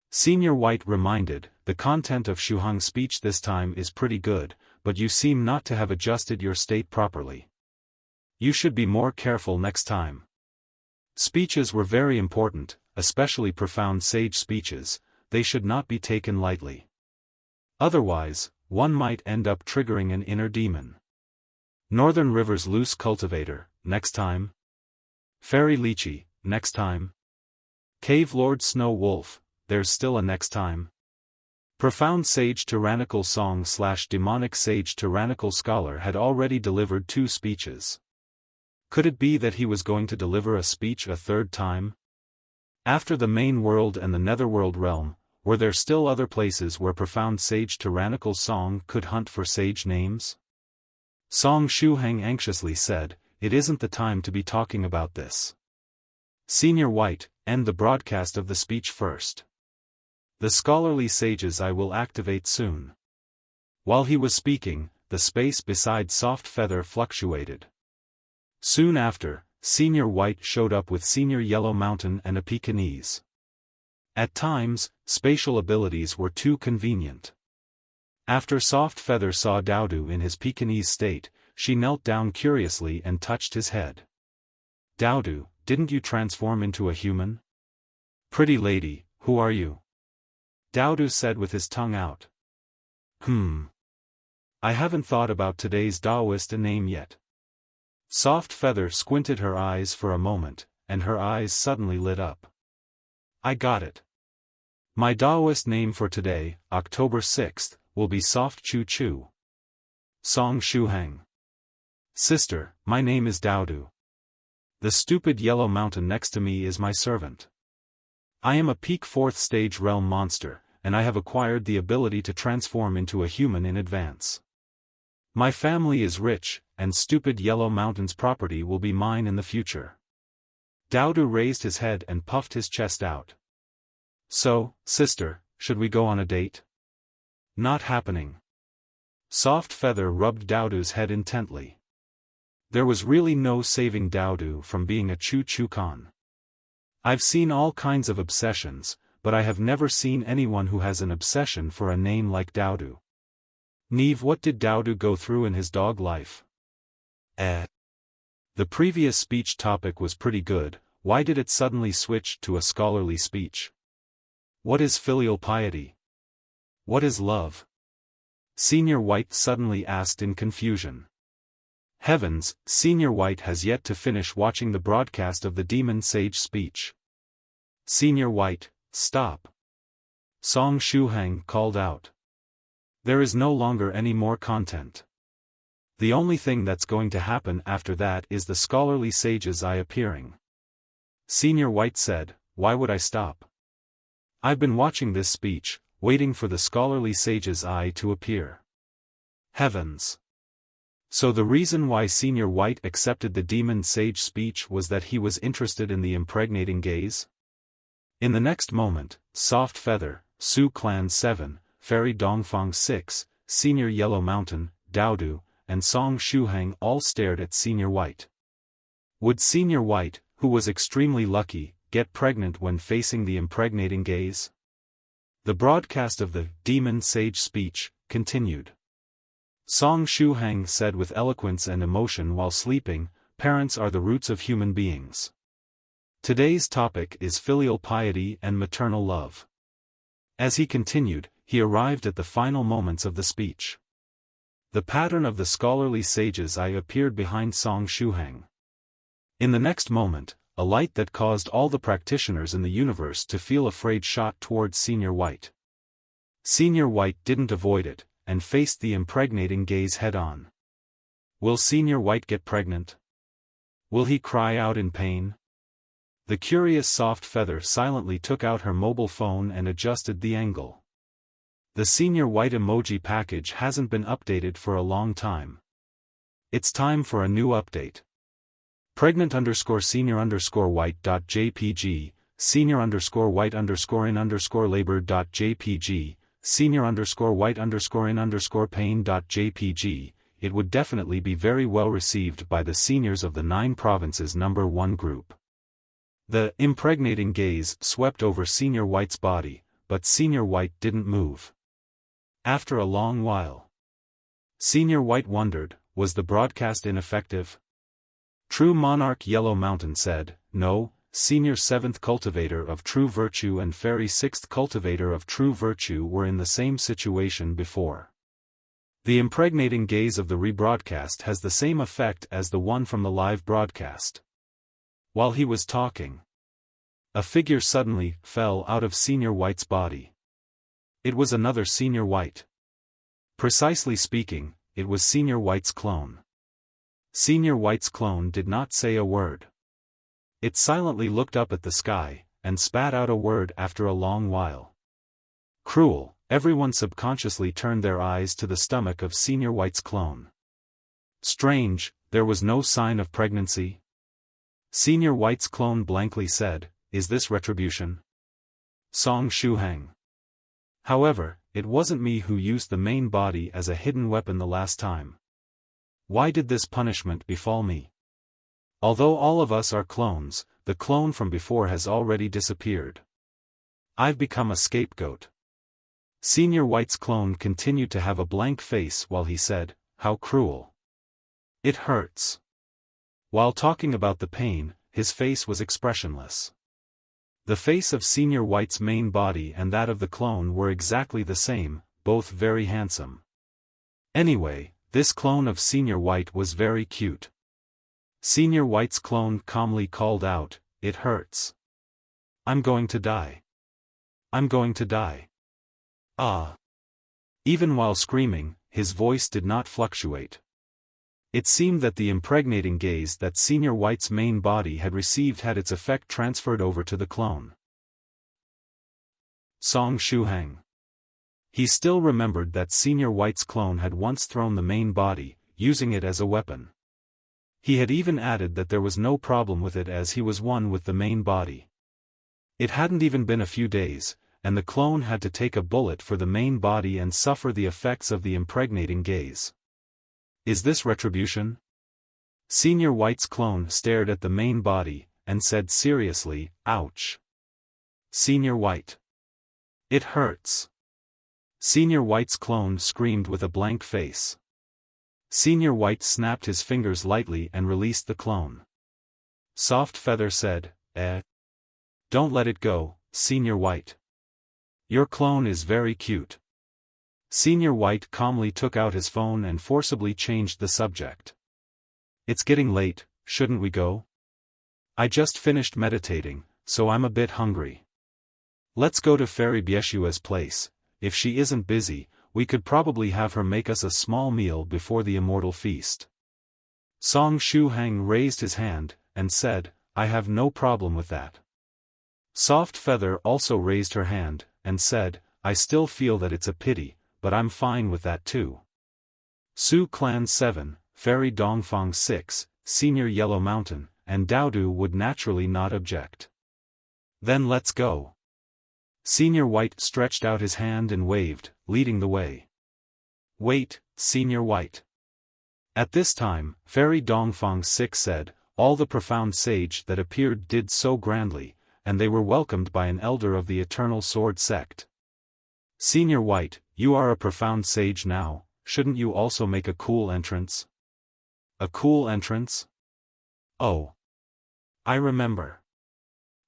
A: Senior White reminded, the content of Shuhang's speech this time is pretty good, but you seem not to have adjusted your state properly. You should be more careful next time. Speeches were very important, especially profound sage speeches, they should not be taken lightly. Otherwise, one might end up triggering an inner demon. Northern River's Loose Cultivator, next time. Fairy Lychee, next time. Cave Lord Snow Wolf, there's still a next time. Profound Sage Tyrannical Song / Demonic Sage Tyrannical Scholar had already delivered 2 speeches. Could it be that he was going to deliver a speech a 3rd time? After the main world and the netherworld realm, were there still other places where Profound Sage Tyrannical Song could hunt for sage names? Song Shuhang anxiously said, it isn't the time to be talking about this. Senior White, end the broadcast of the speech first. The scholarly sages I will activate soon. While he was speaking, the space beside Soft Feather fluctuated. Soon after, Senior White showed up with Senior Yellow Mountain and a Pekingese. At times, spatial abilities were too convenient. After Soft Feather saw Dowdu in his Pekingese state, she knelt down curiously and touched his head. Dowdu, didn't you transform into a human? Pretty lady, who are you? Dowdu said with his tongue out. I haven't thought about today's Taoist name yet. Soft Feather squinted her eyes for a moment, and her eyes suddenly lit up. I got it. My Taoist name for today, October 6th, will be Soft Choo Choo. Song Shuhang. Sister, my name is Dowdu. The stupid yellow mountain next to me is my servant. I am a peak 4th stage realm monster, and I have acquired the ability to transform into a human in advance. My family is rich, and stupid yellow mountain's property will be mine in the future. Dowdu raised his head and puffed his chest out. So, sister, should we go on a date? Not happening. Soft Feather rubbed Dowdu's head intently. There was really no saving Dowdu from being a Choo Choo Khan. I've seen all kinds of obsessions, but I have never seen anyone who has an obsession for a name like Daudu. Neve, what did Daudu go through in his dog life? The previous speech topic was pretty good, why did it suddenly switch to a scholarly speech? What is filial piety? What is love? Senior White suddenly asked in confusion. Heavens, Senior White has yet to finish watching the broadcast of the Demon Sage speech. Senior White, stop. Song Shuhang called out. There is no longer any more content. The only thing that's going to happen after that is the scholarly sage's eye appearing. Senior White said, why would I stop? I've been watching this speech, waiting for the scholarly sage's eye to appear. Heavens! So the reason why Senior White accepted the Demon Sage speech was that he was interested in the impregnating gaze? In the next moment, Soft Feather, Su Clan 7, Fairy Dongfang 6, Senior Yellow Mountain, Daudu, and Song Shuhang all stared at Senior White. Would Senior White, who was extremely lucky, get pregnant when facing the impregnating gaze? The broadcast of the Demon Sage speech continued. Song Shuhang said with eloquence and emotion while sleeping, parents are the roots of human beings. Today's topic is filial piety and maternal love. As he continued, he arrived at the final moments of the speech. The pattern of the scholarly sage's eye appeared behind Song Shuhang. In the next moment, a light that caused all the practitioners in the universe to feel afraid shot towards Senior White. Senior White didn't avoid it, and faced the impregnating gaze head-on. Will Senior White get pregnant? Will he cry out in pain? The curious Soft Feather silently took out her mobile phone and adjusted the angle. The Senior White emoji package hasn't been updated for a long time. It's time for a new update. Pregnant_senior_white.jpg, senior_white_in_labor.jpg, senior_white_in_pain.jpg. It would definitely be very well received by the seniors of the 9 provinces number 1 group. The impregnating gaze swept over Senior White's body, but Senior White didn't move. After a long while, Senior White wondered, was the broadcast ineffective? True Monarch Yellow Mountain said, no, Senior 7th Cultivator of True Virtue and Fairy 6th Cultivator of True Virtue were in the same situation before. The impregnating gaze of the rebroadcast has the same effect as the one from the live broadcast. While he was talking, a figure suddenly fell out of Senior White's body. It was another Senior White. Precisely speaking, it was Senior White's clone. Senior White's clone did not say a word. It silently looked up at the sky, and spat out a word after a long while. Cruel, everyone subconsciously turned their eyes to the stomach of Senior White's clone. Strange, there was no sign of pregnancy. Senior White's clone blankly said, is this retribution? Song Shuhang. However, it wasn't me who used the main body as a hidden weapon the last time. Why did this punishment befall me? Although all of us are clones, the clone from before has already disappeared. I've become a scapegoat. Senior White's clone continued to have a blank face while he said, how cruel. It hurts. While talking about the pain, his face was expressionless. The face of Senior White's main body and that of the clone were exactly the same, both very handsome. Anyway, this clone of Senior White was very cute. Senior White's clone calmly called out, it hurts. I'm going to die. I'm going to die. Ah. Even while screaming, his voice did not fluctuate. It seemed that the impregnating gaze that Senior White's main body had received had its effect transferred over to the clone. Song Shuhang. He still remembered that Senior White's clone had once thrown the main body, using it as a weapon. He had even added that there was no problem with it as he was one with the main body. It hadn't even been a few days, and the clone had to take a bullet for the main body and suffer the effects of the impregnating gaze. Is this retribution? Senior White's clone stared at the main body, and said seriously, "Ouch. Senior White. It hurts." Senior White's clone screamed with a blank face. Senior White snapped his fingers lightly and released the clone. Soft Feather said, Don't let it go, Senior White. Your clone is very cute." Senior White calmly took out his phone and forcibly changed the subject. "It's getting late, shouldn't we go? I just finished meditating, so I'm a bit hungry. Let's go to Fairy Bieshua's place. If she isn't busy, we could probably have her make us a small meal before the Immortal Feast." Song Shuhang raised his hand, and said, "I have no problem with that." Soft Feather also raised her hand, and said, "I still feel that it's a pity, but I'm fine with that too." Su Clan 7, Fairy Dongfang 6, Senior Yellow Mountain, and Daodu would naturally not object. "Then let's go." Senior White stretched out his hand and waved, leading the way. "Wait, Senior White." At this time, Fairy Dongfang 6 said, "All the profound sage that appeared did so grandly, and they were welcomed by an elder of the Eternal Sword sect. Senior White, you are a profound sage now, shouldn't you also make a cool entrance?" "A cool entrance? Oh. I remember."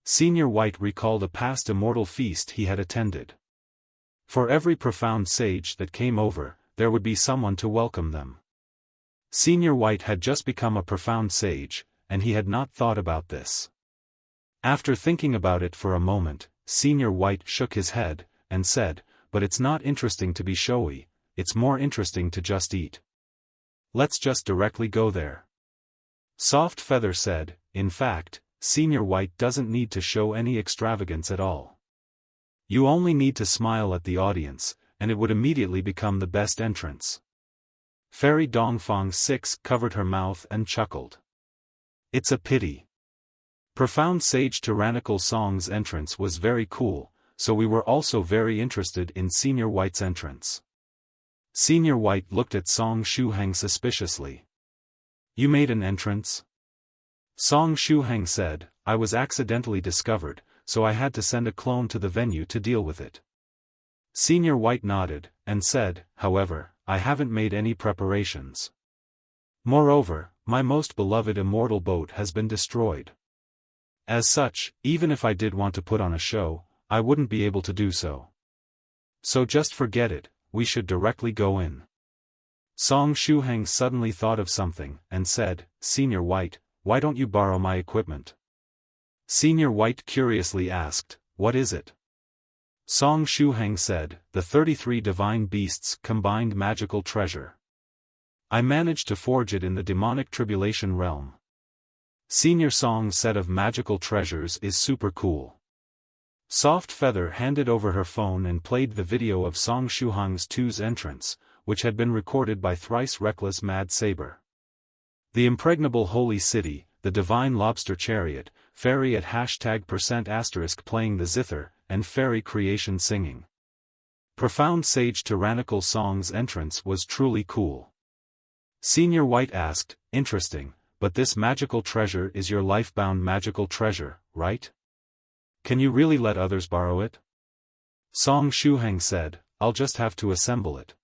A: Senior White recalled a past Immortal Feast he had attended. For every profound sage that came over, there would be someone to welcome them. Senior White had just become a profound sage, and he had not thought about this. After thinking about it for a moment, Senior White shook his head, and said, "But it's not interesting to be showy, it's more interesting to just eat. Let's just directly go there." Soft Feather said, "In fact, Senior White doesn't need to show any extravagance at all. You only need to smile at the audience, and it would immediately become the best entrance." Fairy Dongfang 6 covered her mouth and chuckled. "It's a pity. Profound Sage Tyrannical Song's entrance was very cool, so we were also very interested in Senior White's entrance." Senior White looked at Song Shuhang suspiciously. "You made an entrance?" Song Shuhang said, "I was accidentally discovered, so I had to send a clone to the venue to deal with it." Senior White nodded, and said, "However, I haven't made any preparations. Moreover, my most beloved immortal boat has been destroyed. As such, even if I did want to put on a show, I wouldn't be able to do so. So just forget it, we should directly go in." Song Shuhang suddenly thought of something, and said, "Senior White, why don't you borrow my equipment?" Senior White curiously asked, "What is it?" Song Shuhang said, "The 33 Divine Beasts Combined Magical Treasure. I managed to forge it in the demonic tribulation realm. Senior Song's set of magical treasures is super cool." Soft Feather handed over her phone and played the video of Song Shuhang's 2's entrance, which had been recorded by thrice reckless Mad Saber. The Impregnable Holy City, the Divine Lobster Chariot, Fairy at #% playing the zither, and Fairy Creation singing. Profound Sage Tyrannical Song's entrance was truly cool. Senior White asked, "Interesting, but this magical treasure is your life-bound magical treasure, right? Can you really let others borrow it?" Song Shuhang said, "I'll just have to assemble it.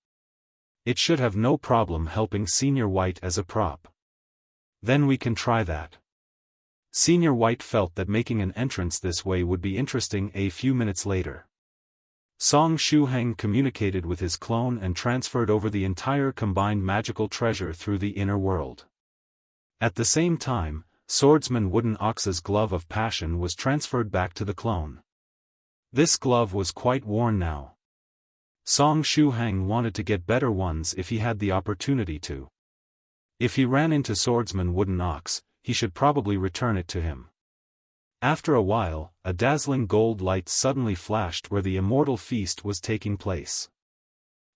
A: It should have no problem helping Senior White as a prop. Then we can try that." Senior White felt that making an entrance this way would be interesting. A few minutes later, Song Shuhang communicated with his clone and transferred over the entire combined magical treasure through the inner world. At the same time, Swordsman Wooden Ox's Glove of Passion was transferred back to the clone. This glove was quite worn now. Song Shuhang wanted to get better ones if he had the opportunity to. If he ran into Swordsman Wooden Ox, he should probably return it to him. After a while, a dazzling gold light suddenly flashed where the Immortal Feast was taking place.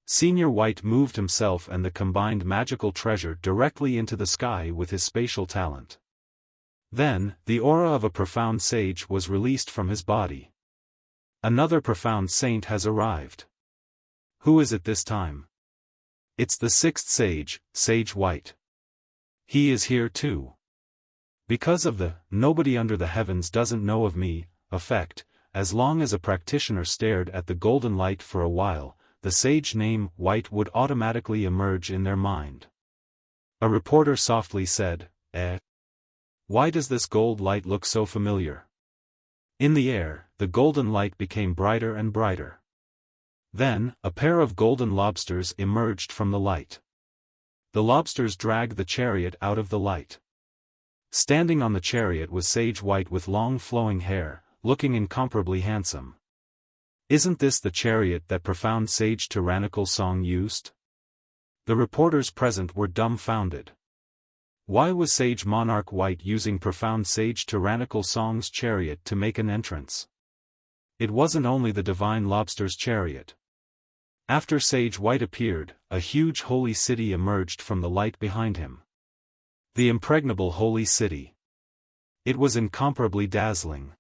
A: Senior White moved himself and the combined magical treasure directly into the sky with his spatial talent. Then, the aura of a profound sage was released from his body. Another profound saint has arrived. Who is it this time? It's the 6th sage, Sage White. He is here too. Because of the "nobody under the heavens doesn't know of me" effect, as long as a practitioner stared at the golden light for a while, the sage name White would automatically emerge in their mind. A reporter softly said, Why does this gold light look so familiar?" In the air, the golden light became brighter and brighter. Then, a pair of golden lobsters emerged from the light. The lobsters dragged the chariot out of the light. Standing on the chariot was Sage White with long flowing hair, looking incomparably handsome. "Isn't this the chariot that profound Sage Tyrannical Song used?" The reporters present were dumbfounded. Why was Sage Monarch White using profound Sage Tyrannical Song's chariot to make an entrance? It wasn't only the divine lobster's chariot. After Sage White appeared, a huge holy city emerged from the light behind him. The Impregnable Holy City. It was incomparably dazzling.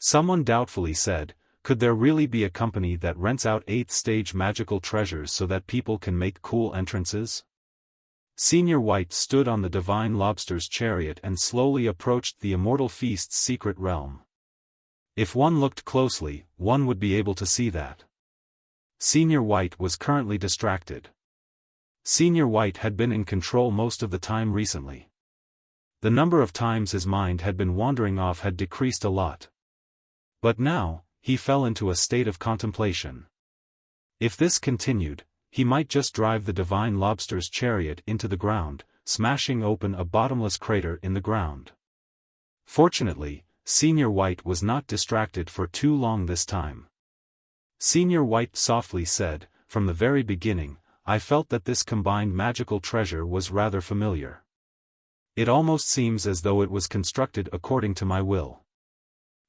A: Someone doubtfully said, "Could there really be a company that rents out 8th stage magical treasures so that people can make cool entrances?" Senior White stood on the divine lobster's chariot and slowly approached the Immortal Feast's secret realm. If one looked closely, one would be able to see that Senior White was currently distracted. Senior White had been in control most of the time recently. The number of times his mind had been wandering off had decreased a lot. But now, he fell into a state of contemplation. If this continued, he might just drive the divine lobster's chariot into the ground, smashing open a bottomless crater in the ground. Fortunately, Senior White was not distracted for too long this time. Senior White softly said, "From the very beginning, I felt that this combined magical treasure was rather familiar. It almost seems as though it was constructed according to my will."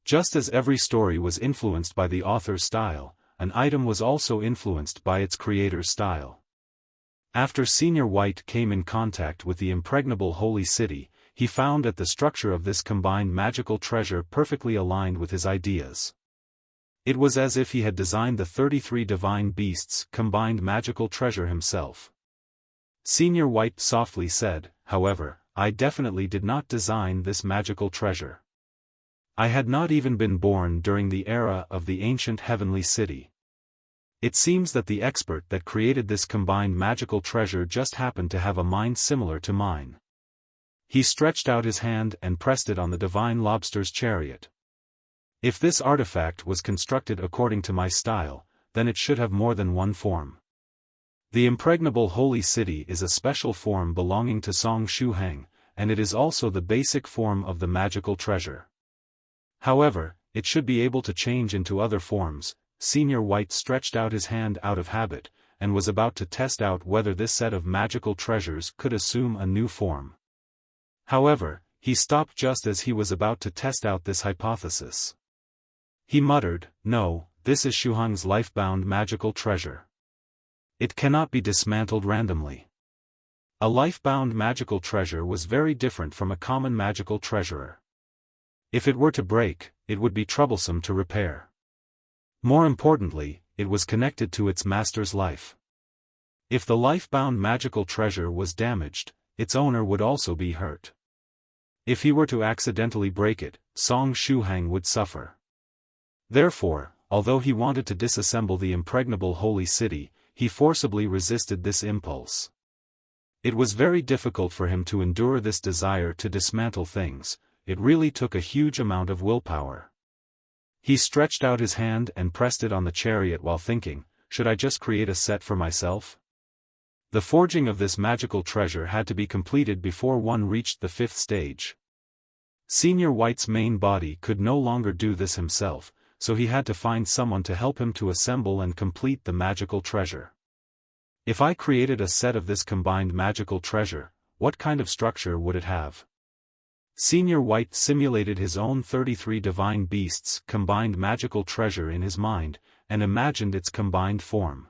A: Just as every story was influenced by the author's style, an item was also influenced by its creator's style. After Senior White came in contact with the Impregnable Holy City, he found that the structure of this combined magical treasure perfectly aligned with his ideas. It was as if he had designed the 33 divine beasts' combined magical treasure himself. Senior White softly said, "However, I definitely did not design this magical treasure. I had not even been born during the era of the ancient heavenly city. It seems that the expert that created this combined magical treasure just happened to have a mind similar to mine." He stretched out his hand and pressed it on the divine lobster's chariot. "If this artifact was constructed according to my style, then it should have more than one form. The Impregnable Holy City is a special form belonging to Song Shuhang, and it is also the basic form of the magical treasure. However, it should be able to change into other forms." Senior White stretched out his hand out of habit, and was about to test out whether this set of magical treasures could assume a new form. However, he stopped just as he was about to test out this hypothesis. He muttered, "No, this is Shuhang's life-bound magical treasure. It cannot be dismantled randomly." A life-bound magical treasure was very different from a common magical treasurer. If it were to break, it would be troublesome to repair. More importantly, it was connected to its master's life. If the life-bound magical treasure was damaged, its owner would also be hurt. If he were to accidentally break it, Song Shuhang would suffer. Therefore, although he wanted to disassemble the Impregnable Holy City, he forcibly resisted this impulse. It was very difficult for him to endure this desire to dismantle things. It really took a huge amount of willpower. He stretched out his hand and pressed it on the chariot while thinking, "Should I just create a set for myself?" The forging of this magical treasure had to be completed before one reached the 5th stage. Senior White's main body could no longer do this himself, so he had to find someone to help him to assemble and complete the magical treasure. If I created a set of this combined magical treasure, what kind of structure would it have? Senior White simulated his own 33 divine beasts' combined magical treasure in his mind, and imagined its combined form.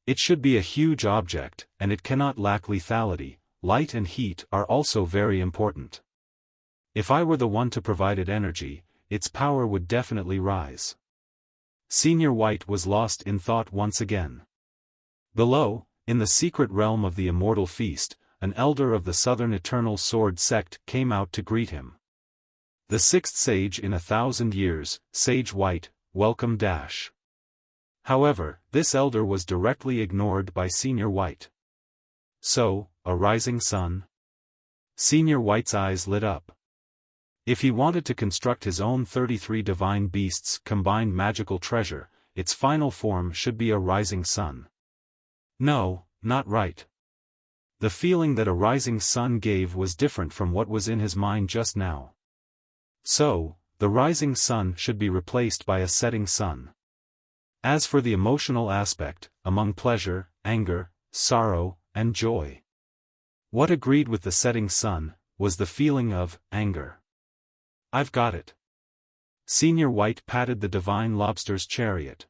A: It should be a huge object, and it cannot lack lethality. Light and heat are also very important. If I were the one to provide it energy, its power would definitely rise. Senior White was lost in thought once again. Below, in the secret realm of the Immortal Feast, an elder of the Southern Eternal Sword sect came out to greet him. The sixth sage in 1,000 years, Sage White, welcome. However, this elder was directly ignored by Senior White. So, a rising sun? Senior White's eyes lit up. If he wanted to construct his own 33 divine beasts combined magical treasure, its final form should be a rising sun. No, not right. The feeling that a rising sun gave was different from what was in his mind just now. So, the rising sun should be replaced by a setting sun. As for the emotional aspect, among pleasure, anger, sorrow, and joy, what agreed with the setting sun was the feeling of anger. I've got it. Senior White patted the divine lobster's chariot.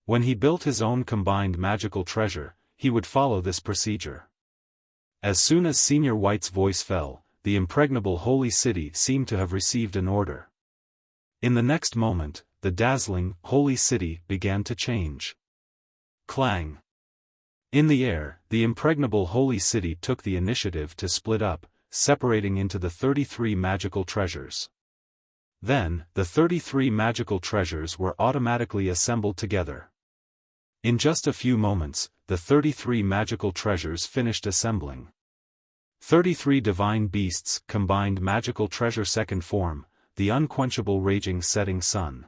A: When he built his own combined magical treasure, he would follow this procedure. As soon as Senior White's voice fell, the impregnable holy city seemed to have received an order. In the next moment, the dazzling, holy city began to change. Clang! In the air, the impregnable holy city took the initiative to split up, separating into the 33 magical treasures. Then, the 33 magical treasures were automatically assembled together. In just a few moments, the 33 magical treasures finished assembling. 33 divine beasts combined magical treasure second form, the unquenchable raging setting sun.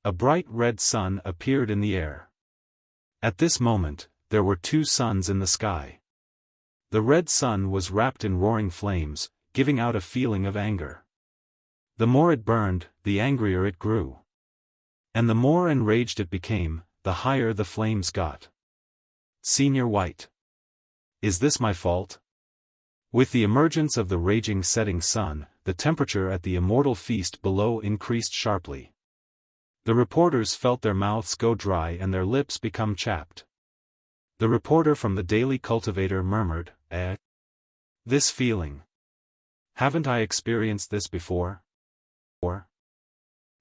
A: A bright red sun appeared in the air. At this moment, there were two suns in the sky. The red sun was wrapped in roaring flames, giving out a feeling of anger. The more it burned, the angrier it grew. And the more enraged it became, the higher the flames got. Senior White. Is this my fault? With the emergence of the raging setting sun, the temperature at the Immortal Feast below increased sharply. The reporters felt their mouths go dry and their lips become chapped. The reporter from the Daily Cultivator murmured, This feeling. Haven't I experienced this before?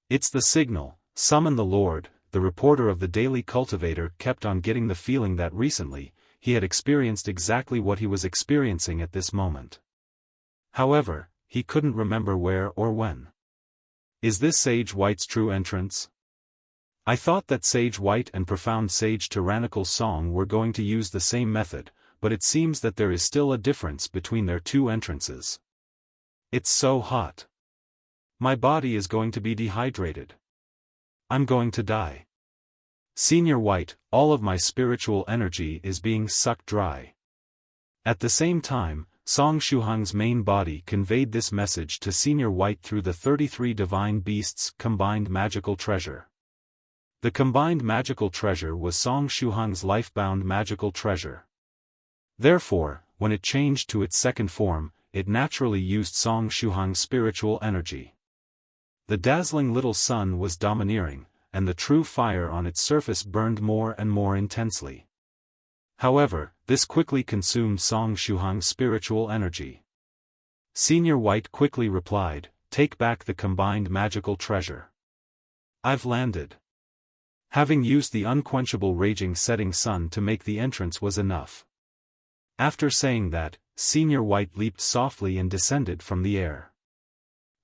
A: It's the signal, summon the Lord. The reporter of the Daily Cultivator kept on getting the feeling that recently, he had experienced exactly what he was experiencing at this moment. However, he couldn't remember where or when. Is this Sage White's true entrance? I thought that Sage White and profound Sage Tyrannical Song were going to use the same method, but it seems that there is still a difference between their two entrances. It's so hot. My body is going to be dehydrated. I'm going to die. Senior White, all of my spiritual energy is being sucked dry. At the same time, Song Shuhang's main body conveyed this message to Senior White through the 33 divine beasts combined magical treasure. The combined magical treasure was Song Shuhang's life-bound magical treasure. Therefore, when it changed to its second form, it naturally used Song Shuhang's spiritual energy. The dazzling little sun was domineering, and the true fire on its surface burned more and more intensely. However, this quickly consumed Song Shuhang's spiritual energy. Senior White quickly replied, Take back the combined magical treasure. I've landed. Having used the unquenchable raging setting sun to make the entrance was enough. After saying that, Senior White leaped softly and descended from the air.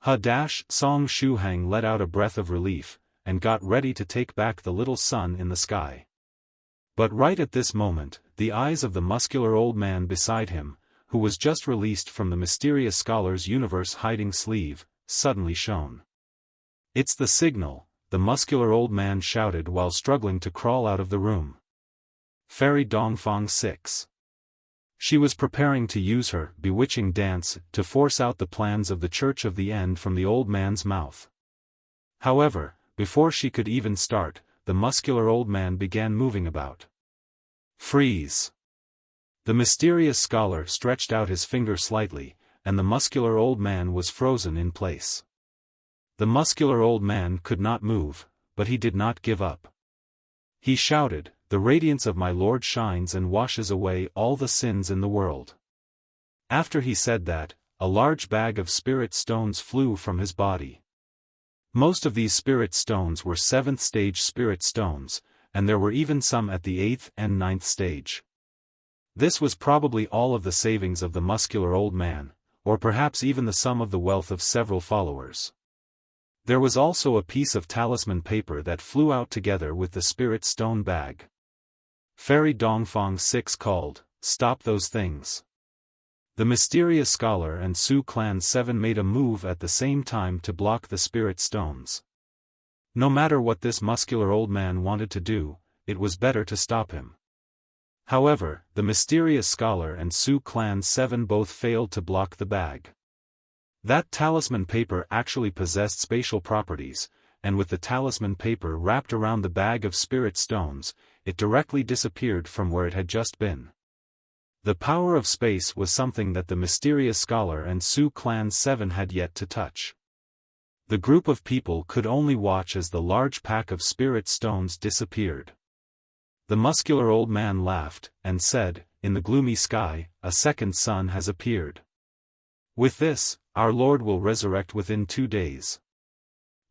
A: Song Shuhang let out a breath of relief, and got ready to take back the little sun in the sky. But right at this moment, the eyes of the muscular old man beside him, who was just released from the mysterious scholar's universe-hiding sleeve, suddenly shone. It's the signal, the muscular old man shouted while struggling to crawl out of the room. Fairy Dongfang 6. She was preparing to use her bewitching dance to force out the plans of the Church of the End from the old man's mouth. However, before she could even start, the muscular old man began moving about. Freeze! The mysterious scholar stretched out his finger slightly, and the muscular old man was frozen in place. The muscular old man could not move, but he did not give up. He shouted, The radiance of my Lord shines and washes away all the sins in the world. After he said that, a large bag of spirit stones flew from his body. Most of these spirit stones were 7th stage spirit stones, and there were even some at the 8th and 9th stage. This was probably all of the savings of the muscular old man, or perhaps even the sum of the wealth of several followers. There was also a piece of talisman paper that flew out together with the spirit stone bag. Fairy Dongfang 6 called, "Stop those things." The mysterious scholar and Su Clan 7 made a move at the same time to block the spirit stones. No matter what this muscular old man wanted to do, it was better to stop him. However, the mysterious scholar and Su Clan 7 both failed to block the bag. That talisman paper actually possessed spatial properties, and with the talisman paper wrapped around the bag of spirit stones, it directly disappeared from where it had just been. The power of space was something that the mysterious scholar and Su Clan 7 had yet to touch. The group of people could only watch as the large pack of spirit stones disappeared. The muscular old man laughed, and said, "In the gloomy sky, a second sun has appeared. With this, our Lord will resurrect within 2 days."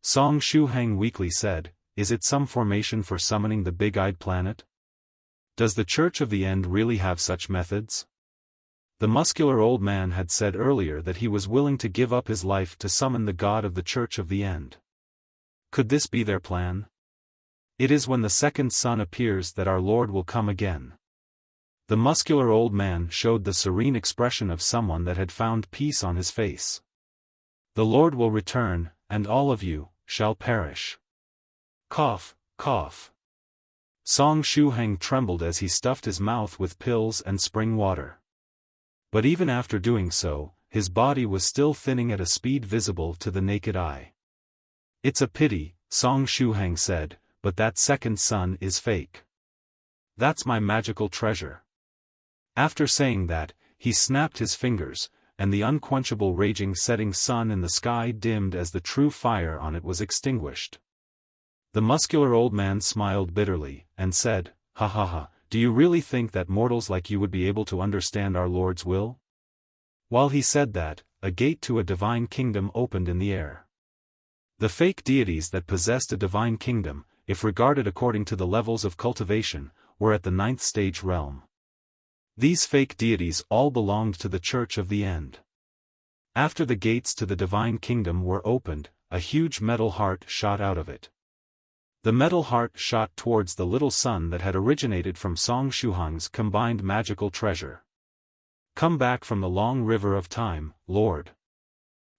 A: Song Shuhang weakly said, "Is it some formation for summoning the big-eyed planet? Does the Church of the End really have such methods?" The muscular old man had said earlier that he was willing to give up his life to summon the god of the Church of the End. Could this be their plan? It is when the second sun appears that our Lord will come again. The muscular old man showed the serene expression of someone that had found peace on his face. "The Lord will return, and all of you shall perish." Cough, cough. Song Shuhang trembled as he stuffed his mouth with pills and spring water. But even after doing so, his body was still thinning at a speed visible to the naked eye. "It's a pity," Song Shuhang said, "but that second sun is fake. That's my magical treasure." After saying that, he snapped his fingers, and the unquenchable raging setting sun in the sky dimmed as the true fire on it was extinguished. The muscular old man smiled bitterly, and said, "Ha ha ha, do you really think that mortals like you would be able to understand our Lord's will?" While he said that, a gate to a divine kingdom opened in the air. The fake deities that possessed a divine kingdom, if regarded according to the levels of cultivation, were at the 9th stage realm. These fake deities all belonged to the Church of the End. After the gates to the divine kingdom were opened, a huge metal heart shot out of it. The metal heart shot towards the little sun that had originated from Song Shuhang's combined magical treasure. "Come back from the long river of time, Lord."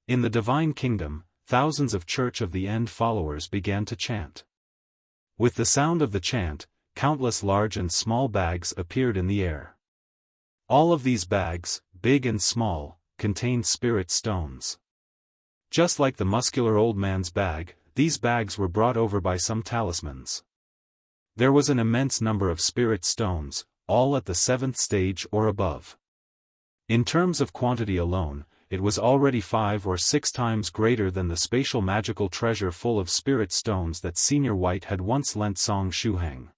A: In the divine kingdom, thousands of Church of the End followers began to chant. With the sound of the chant, countless large and small bags appeared in the air. All of these bags, big and small, contained spirit stones. Just like the muscular old man's bag, these bags were brought over by some talismans. There was an immense number of spirit stones, all at the 7th stage or above. In terms of quantity alone, it was already 5 or 6 times greater than the spatial magical treasure full of spirit stones that Senior White had once lent Song Shuhang.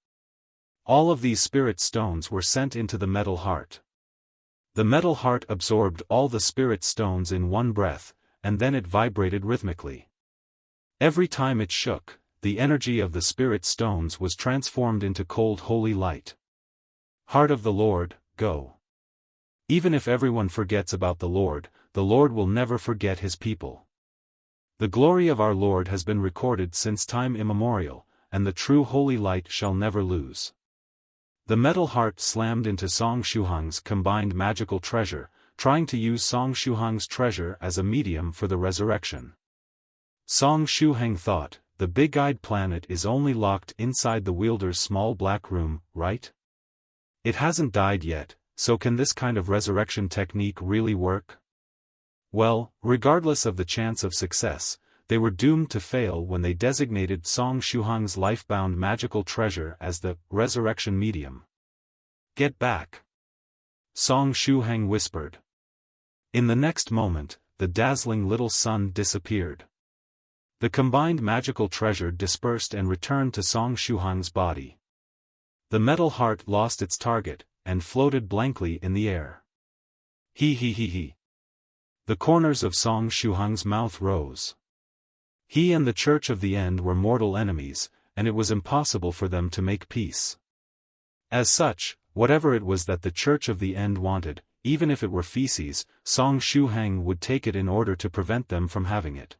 A: All of these spirit stones were sent into the metal heart. The metal heart absorbed all the spirit stones in one breath, and then it vibrated rhythmically. Every time it shook, the energy of the spirit stones was transformed into cold holy light. Heart of the Lord, go. Even if everyone forgets about the Lord will never forget his people. The glory of our Lord has been recorded since time immemorial, and the true holy light shall never lose. The metal heart slammed into Song Shuhang's combined magical treasure, trying to use Song Shuhang's treasure as a medium for the resurrection. Song Shuhang thought, the big-eyed planet is only locked inside the wielder's small black room, right? It hasn't died yet, so can this kind of resurrection technique really work? Well, regardless of the chance of success, they were doomed to fail when they designated Song Shuhang's life-bound magical treasure as the resurrection medium. "Get back!" Song Shuhang whispered. In the next moment, the dazzling little sun disappeared. The combined magical treasure dispersed and returned to Song Shuhang's body. The metal heart lost its target, and floated blankly in the air. He. The corners of Song Shuhang's mouth rose. He and the Church of the End were mortal enemies, and it was impossible for them to make peace. As such, Whatever it was that the Church of the End wanted, even if it were feces, Song Shuhang would take it in order to prevent them from having it.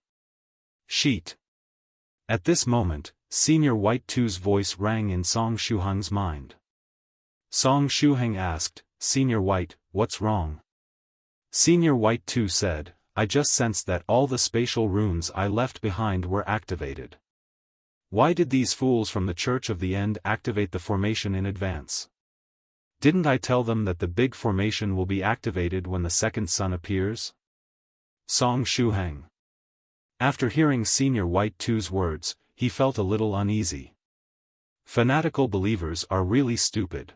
A: Sheet. At this moment, Senior White 2's voice rang in Song Shuhang's mind. Song Shuhang asked, Senior White, what's wrong? Senior White 2 said, I just sensed that all the spatial runes I left behind were activated. Why did these fools from the Church of the End activate the formation in advance? Didn't I tell them that the big formation will be activated when the second sun appears? Song Shuhang. After hearing Senior White 2's words, he felt a little uneasy. Fanatical believers are really stupid.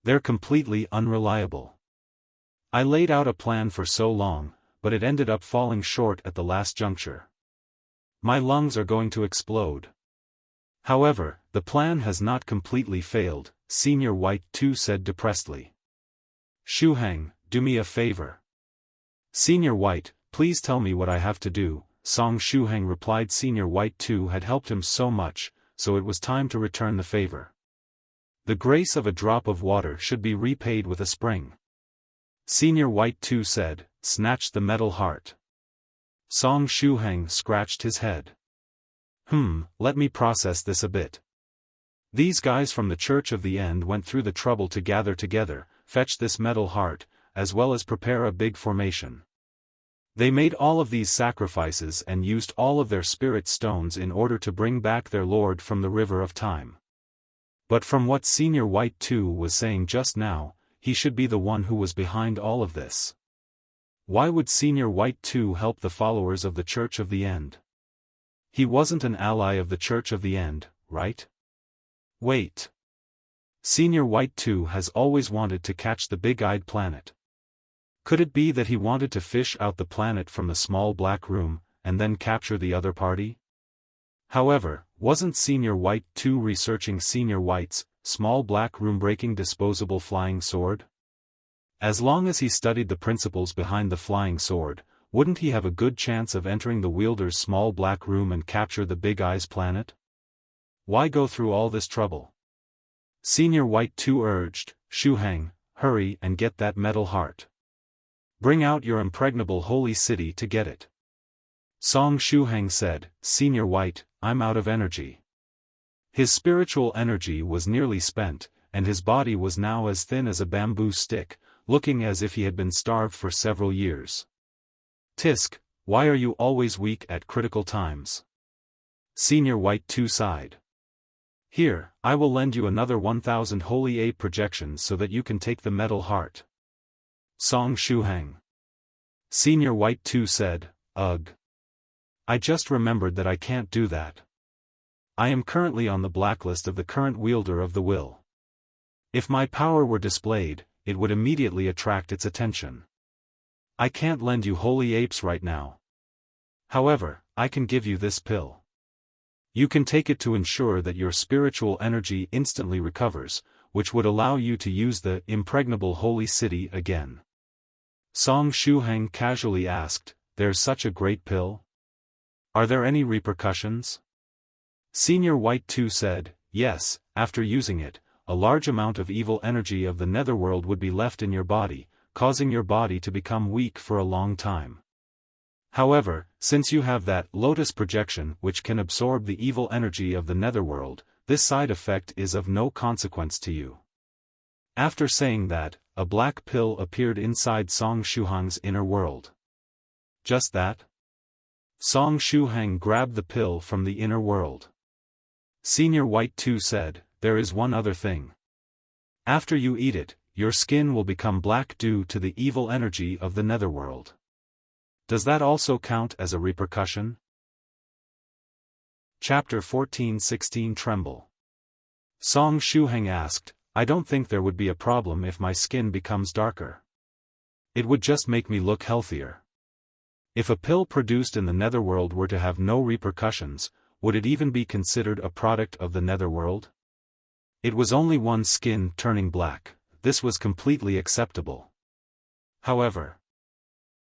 A: They're completely unreliable. I laid out a plan for so long, but it ended up falling short at the last juncture. My lungs are going to explode. However, the plan has not completely failed, Senior White 2 said depressedly. Shuhang, do me a favor. Senior White, please tell me what I have to do, Song Shuhang replied. Senior White 2 had helped him so much, so it was time to return the favor. The grace of a drop of water should be repaid with a spring. Senior White 2 said, snatch the metal heart. Song Shuhang scratched his head. Let me process this a bit. These guys from the Church of the End went through the trouble to gather together, fetch this metal heart, as well as prepare a big formation. They made all of these sacrifices and used all of their spirit stones in order to bring back their lord from the river of time. But from what Senior White 2 was saying just now, he should be the one who was behind all of this. Why would Senior White 2 help the followers of the Church of the End? He wasn't an ally of the Church of the End, right? Wait. Senior White 2 has always wanted to catch the big-eyed planet. Could it be that he wanted to fish out the planet from the small black room, and then capture the other party? However, wasn't Senior White 2 researching Senior White's small black room breaking disposable flying sword? As long as he studied the principles behind the flying sword, wouldn't he have a good chance of entering the wielder's small black room and capture the Big Eyes planet? Why go through all this trouble? Senior White 2 urged, Shuhang, hurry and get that metal heart. Bring out your impregnable holy city to get it. Song Shuhang said, Senior White, I'm out of energy. His spiritual energy was nearly spent, and his body was now as thin as a bamboo stick, looking as if he had been starved for several years. Tisk, why are you always weak at critical times? Senior White 2 sighed. Here, I will lend you another 1,000 holy ape projections so that you can take the metal heart. Song Shuhang. Senior White 2 said, ugh. I just remembered that I can't do that. I am currently on the blacklist of the current wielder of the will. If my power were displayed, it would immediately attract its attention. I can't lend you holy apes right now. However, I can give you this pill. You can take it to ensure that your spiritual energy instantly recovers, which would allow you to use the impregnable holy city again. Song Shuhang casually asked, there's such a great pill? Are there any repercussions? Senior White 2 said, yes, after using it, a large amount of evil energy of the netherworld would be left in your body, causing your body to become weak for a long time. However, since you have that lotus projection which can absorb the evil energy of the netherworld, this side effect is of no consequence to you. After saying that, a black pill appeared inside Song Shuhang's inner world. Just that? Song Shuhang grabbed the pill from the inner world. Senior White 2 said, there is one other thing. After you eat it, your skin will become black due to the evil energy of the netherworld. Does that also count as a repercussion? Chapter 14-16 Tremble. Song Shuhang asked, I don't think there would be a problem if my skin becomes darker. It would just make me look healthier. If a pill produced in the netherworld were to have no repercussions, would it even be considered a product of the netherworld? It was only one skin turning black, this was completely acceptable. However,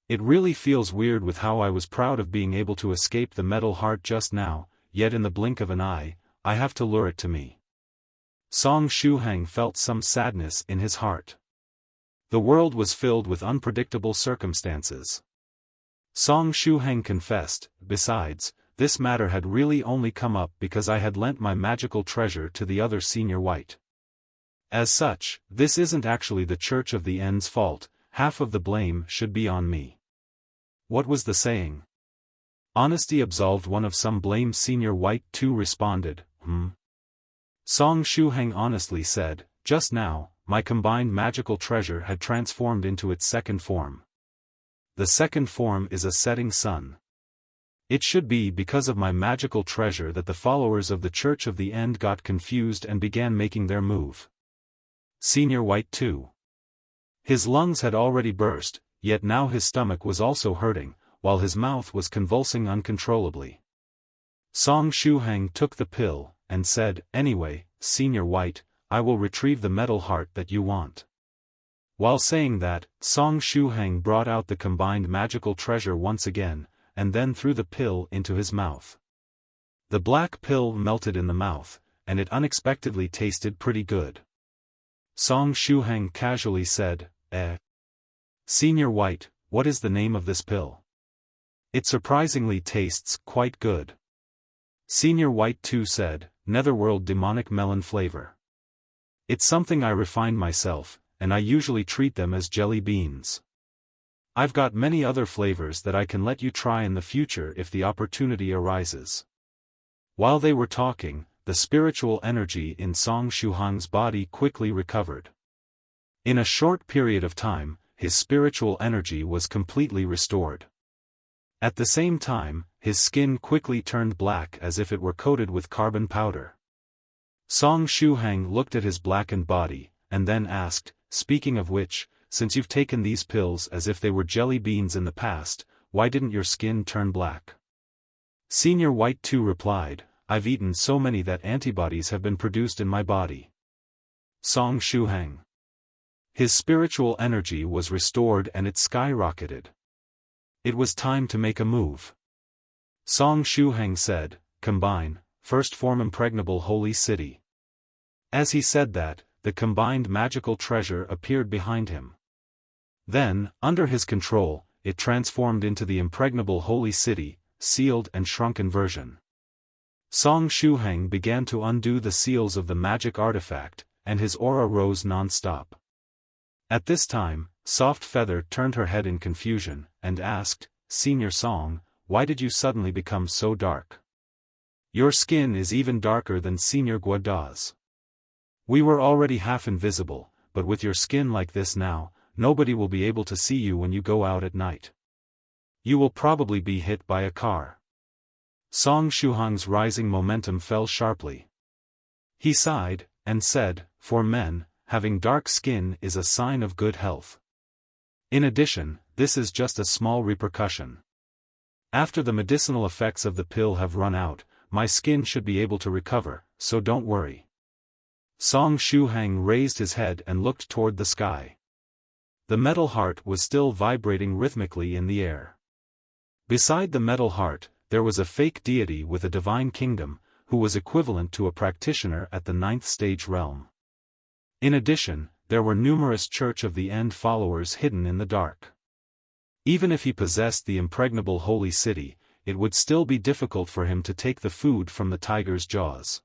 A: it really feels weird with how I was proud of being able to escape the metal heart just now, yet in the blink of an eye, I have to lure it to me. Song Shuhang felt some sadness in his heart. The world was filled with unpredictable circumstances. Song Shuhang confessed, besides, this matter had really only come up because I had lent my magical treasure to the other senior white. As such, this isn't actually the Church of the End's fault, half of the blame should be on me. What was the saying? Honesty absolved one of some blame. Senior White 2 responded, Song Shuhang honestly said, just now, my combined magical treasure had transformed into its second form. The second form is a setting sun. It should be because of my magical treasure that the followers of the Church of the End got confused and began making their move. Senior White 2. His lungs had already burst, yet now his stomach was also hurting, while his mouth was convulsing uncontrollably. Song Shuhang took the pill, and said, anyway, Senior White, I will retrieve the metal heart that you want. While saying that, Song Shuhang brought out the combined magical treasure once again, and then threw the pill into his mouth. The black pill melted in the mouth, and it unexpectedly tasted pretty good. Song Shuhang casually said, Senior White, what is the name of this pill? It surprisingly tastes quite good. Senior White 2 said, Netherworld demonic melon flavor. It's something I refined myself, and I usually treat them as jelly beans. I've got many other flavors that I can let you try in the future if the opportunity arises. While they were talking, the spiritual energy in Song Shuhang's body quickly recovered. In a short period of time, his spiritual energy was completely restored. At the same time, his skin quickly turned black as if it were coated with carbon powder. Song Shuhang looked at his blackened body, and then asked, speaking of which, since you've taken these pills as if they were jelly beans in the past, why didn't your skin turn black? Senior White 2 replied, I've eaten so many that antibodies have been produced in my body. Song Shuhang. His spiritual energy was restored and it skyrocketed. It was time to make a move. Song Shuhang said, combine, first form Impregnable Holy City. As he said that, the combined magical treasure appeared behind him. Then, under his control, it transformed into the Impregnable Holy City, sealed and shrunken version. Song Shuhang began to undo the seals of the magic artifact, and his aura rose non-stop. At this time, Soft Feather turned her head in confusion, and asked, Senior Song, why did you suddenly become so dark? Your skin is even darker than Senior Guada's. We were already half invisible, but with your skin like this now, nobody will be able to see you when you go out at night. You will probably be hit by a car. Song Shuhang's rising momentum fell sharply. He sighed, and said, for men, having dark skin is a sign of good health. In addition, this is just a small repercussion. After the medicinal effects of the pill have run out, my skin should be able to recover, so don't worry. Song Shuhang raised his head and looked toward the sky. The metal heart was still vibrating rhythmically in the air. Beside the metal heart, there was a fake deity with a divine kingdom, who was equivalent to a practitioner at the 9th stage realm. In addition, there were numerous Church of the End followers hidden in the dark. Even if he possessed the Impregnable Holy City, it would still be difficult for him to take the food from the tiger's jaws.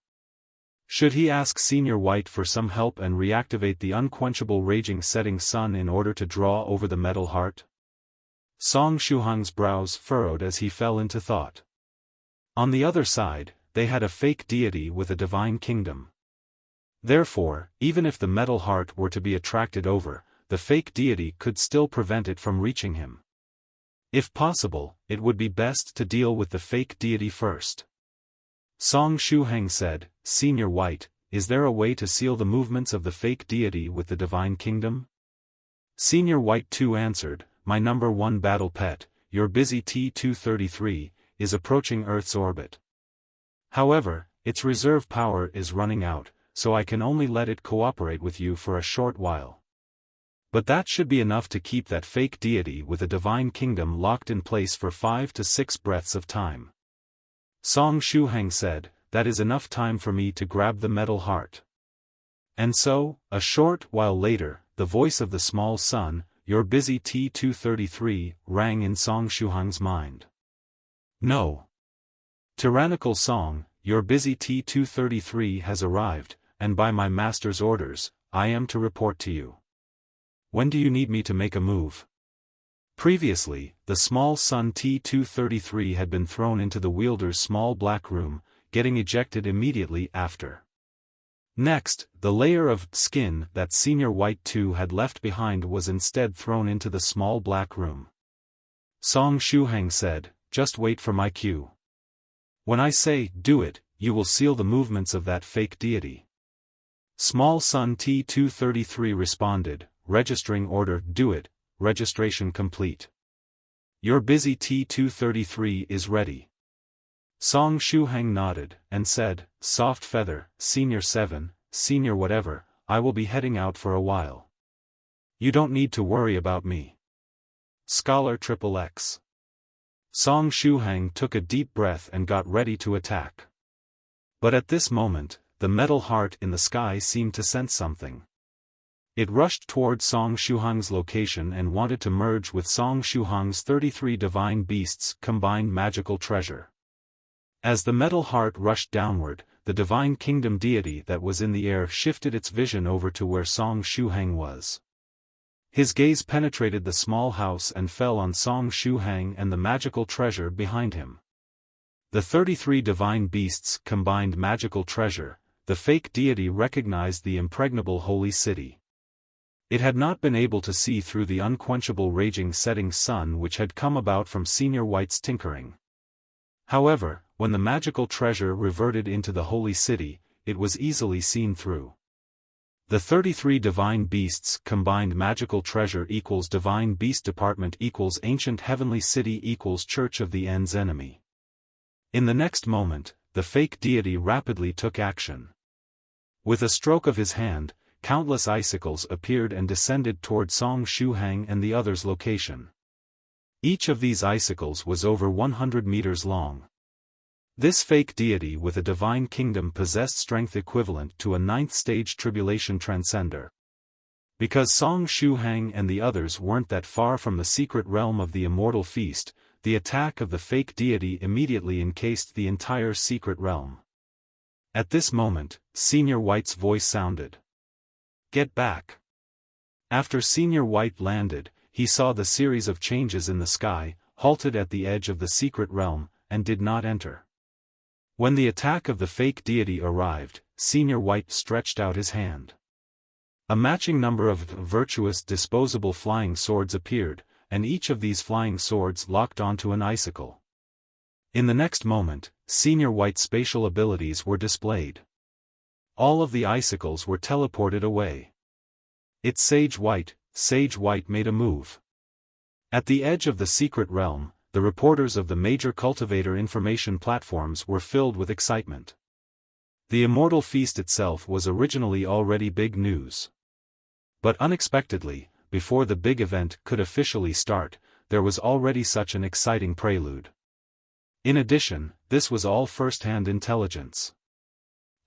A: Should he ask Senior White for some help and reactivate the unquenchable raging setting sun in order to draw over the metal heart? Song Shuhang's brows furrowed as he fell into thought. On the other side, they had a fake deity with a divine kingdom. Therefore, even if the metal heart were to be attracted over, the fake deity could still prevent it from reaching him. If possible, it would be best to deal with the fake deity first. Song Shuhang said, Senior White, is there a way to seal the movements of the fake deity with the divine kingdom? Senior White 2 answered, my number 1 battle pet, your busy T-233, is approaching Earth's orbit. However, its reserve power is running out, so I can only let it cooperate with you for a short while. But that should be enough to keep that fake deity with a divine kingdom locked in place for 5 to 6 breaths of time. Song Shuhang said, that is enough time for me to grab the metal heart. And so, a short while later, the voice of the small sun, "You're busy T-233, rang in Song Shuhang's mind. No. Tyrannical Song, "Your busy T-233 has arrived, and by my master's orders, I am to report to you. When do you need me to make a move?" Previously, the small sun T-233 had been thrown into the wielder's small black room, getting ejected immediately after. Next, the layer of skin that Senior White 2 had left behind was instead thrown into the small black room. Song Shuhang said, "Just wait for my cue. When I say, do it, you will seal the movements of that fake deity." Small sun T-233 responded, registering order, "Do it, registration complete. Your busy T-233 is ready." Song Shuhang nodded, and said, "Soft feather, Senior 7, Senior whatever, I will be heading out for a while. You don't need to worry about me. Scholar XXX." Song Shuhang took a deep breath and got ready to attack. But at this moment, the metal heart in the sky seemed to sense something. It rushed toward Song Shuhang's location and wanted to merge with Song Shuhang's 33 divine beasts' combined magical treasure. As the metal heart rushed downward, the divine kingdom deity that was in the air shifted its vision over to where Song Shuhang was. His gaze penetrated the small house and fell on Song Shuhang and the magical treasure behind him. The 33 divine beasts' combined magical treasure, the fake deity recognized the impregnable holy city. It had not been able to see through the unquenchable raging setting sun which had come about from Senior White's tinkering. However, when the magical treasure reverted into the holy city, it was easily seen through. The 33 divine beasts combined magical treasure equals divine beast department equals ancient heavenly city equals church of the end's enemy. In the next moment, the fake deity rapidly took action. With a stroke of his hand, countless icicles appeared and descended toward Song Shuhang and the others' location. Each of these icicles was over 100 meters long. This fake deity with a divine kingdom possessed strength equivalent to a 9th stage tribulation transcender. Because Song Shuhang and the others weren't that far from the secret realm of the Immortal Feast, the attack of the fake deity immediately encased the entire secret realm. At this moment, Senior White's voice sounded. "Get back." After Senior White landed, he saw the series of changes in the sky, halted at the edge of the secret realm, and did not enter. When the attack of the fake deity arrived, Senior White stretched out his hand. A matching number of virtuous disposable flying swords appeared, and each of these flying swords locked onto an icicle. In the next moment, Senior White's spatial abilities were displayed. All of the icicles were teleported away. It's Sage White made a move. At the edge of the secret realm, the reporters of the major cultivator information platforms were filled with excitement. The Immortal Feast itself was originally already big news. But unexpectedly, before the big event could officially start, there was already such an exciting prelude. In addition, this was all first-hand intelligence.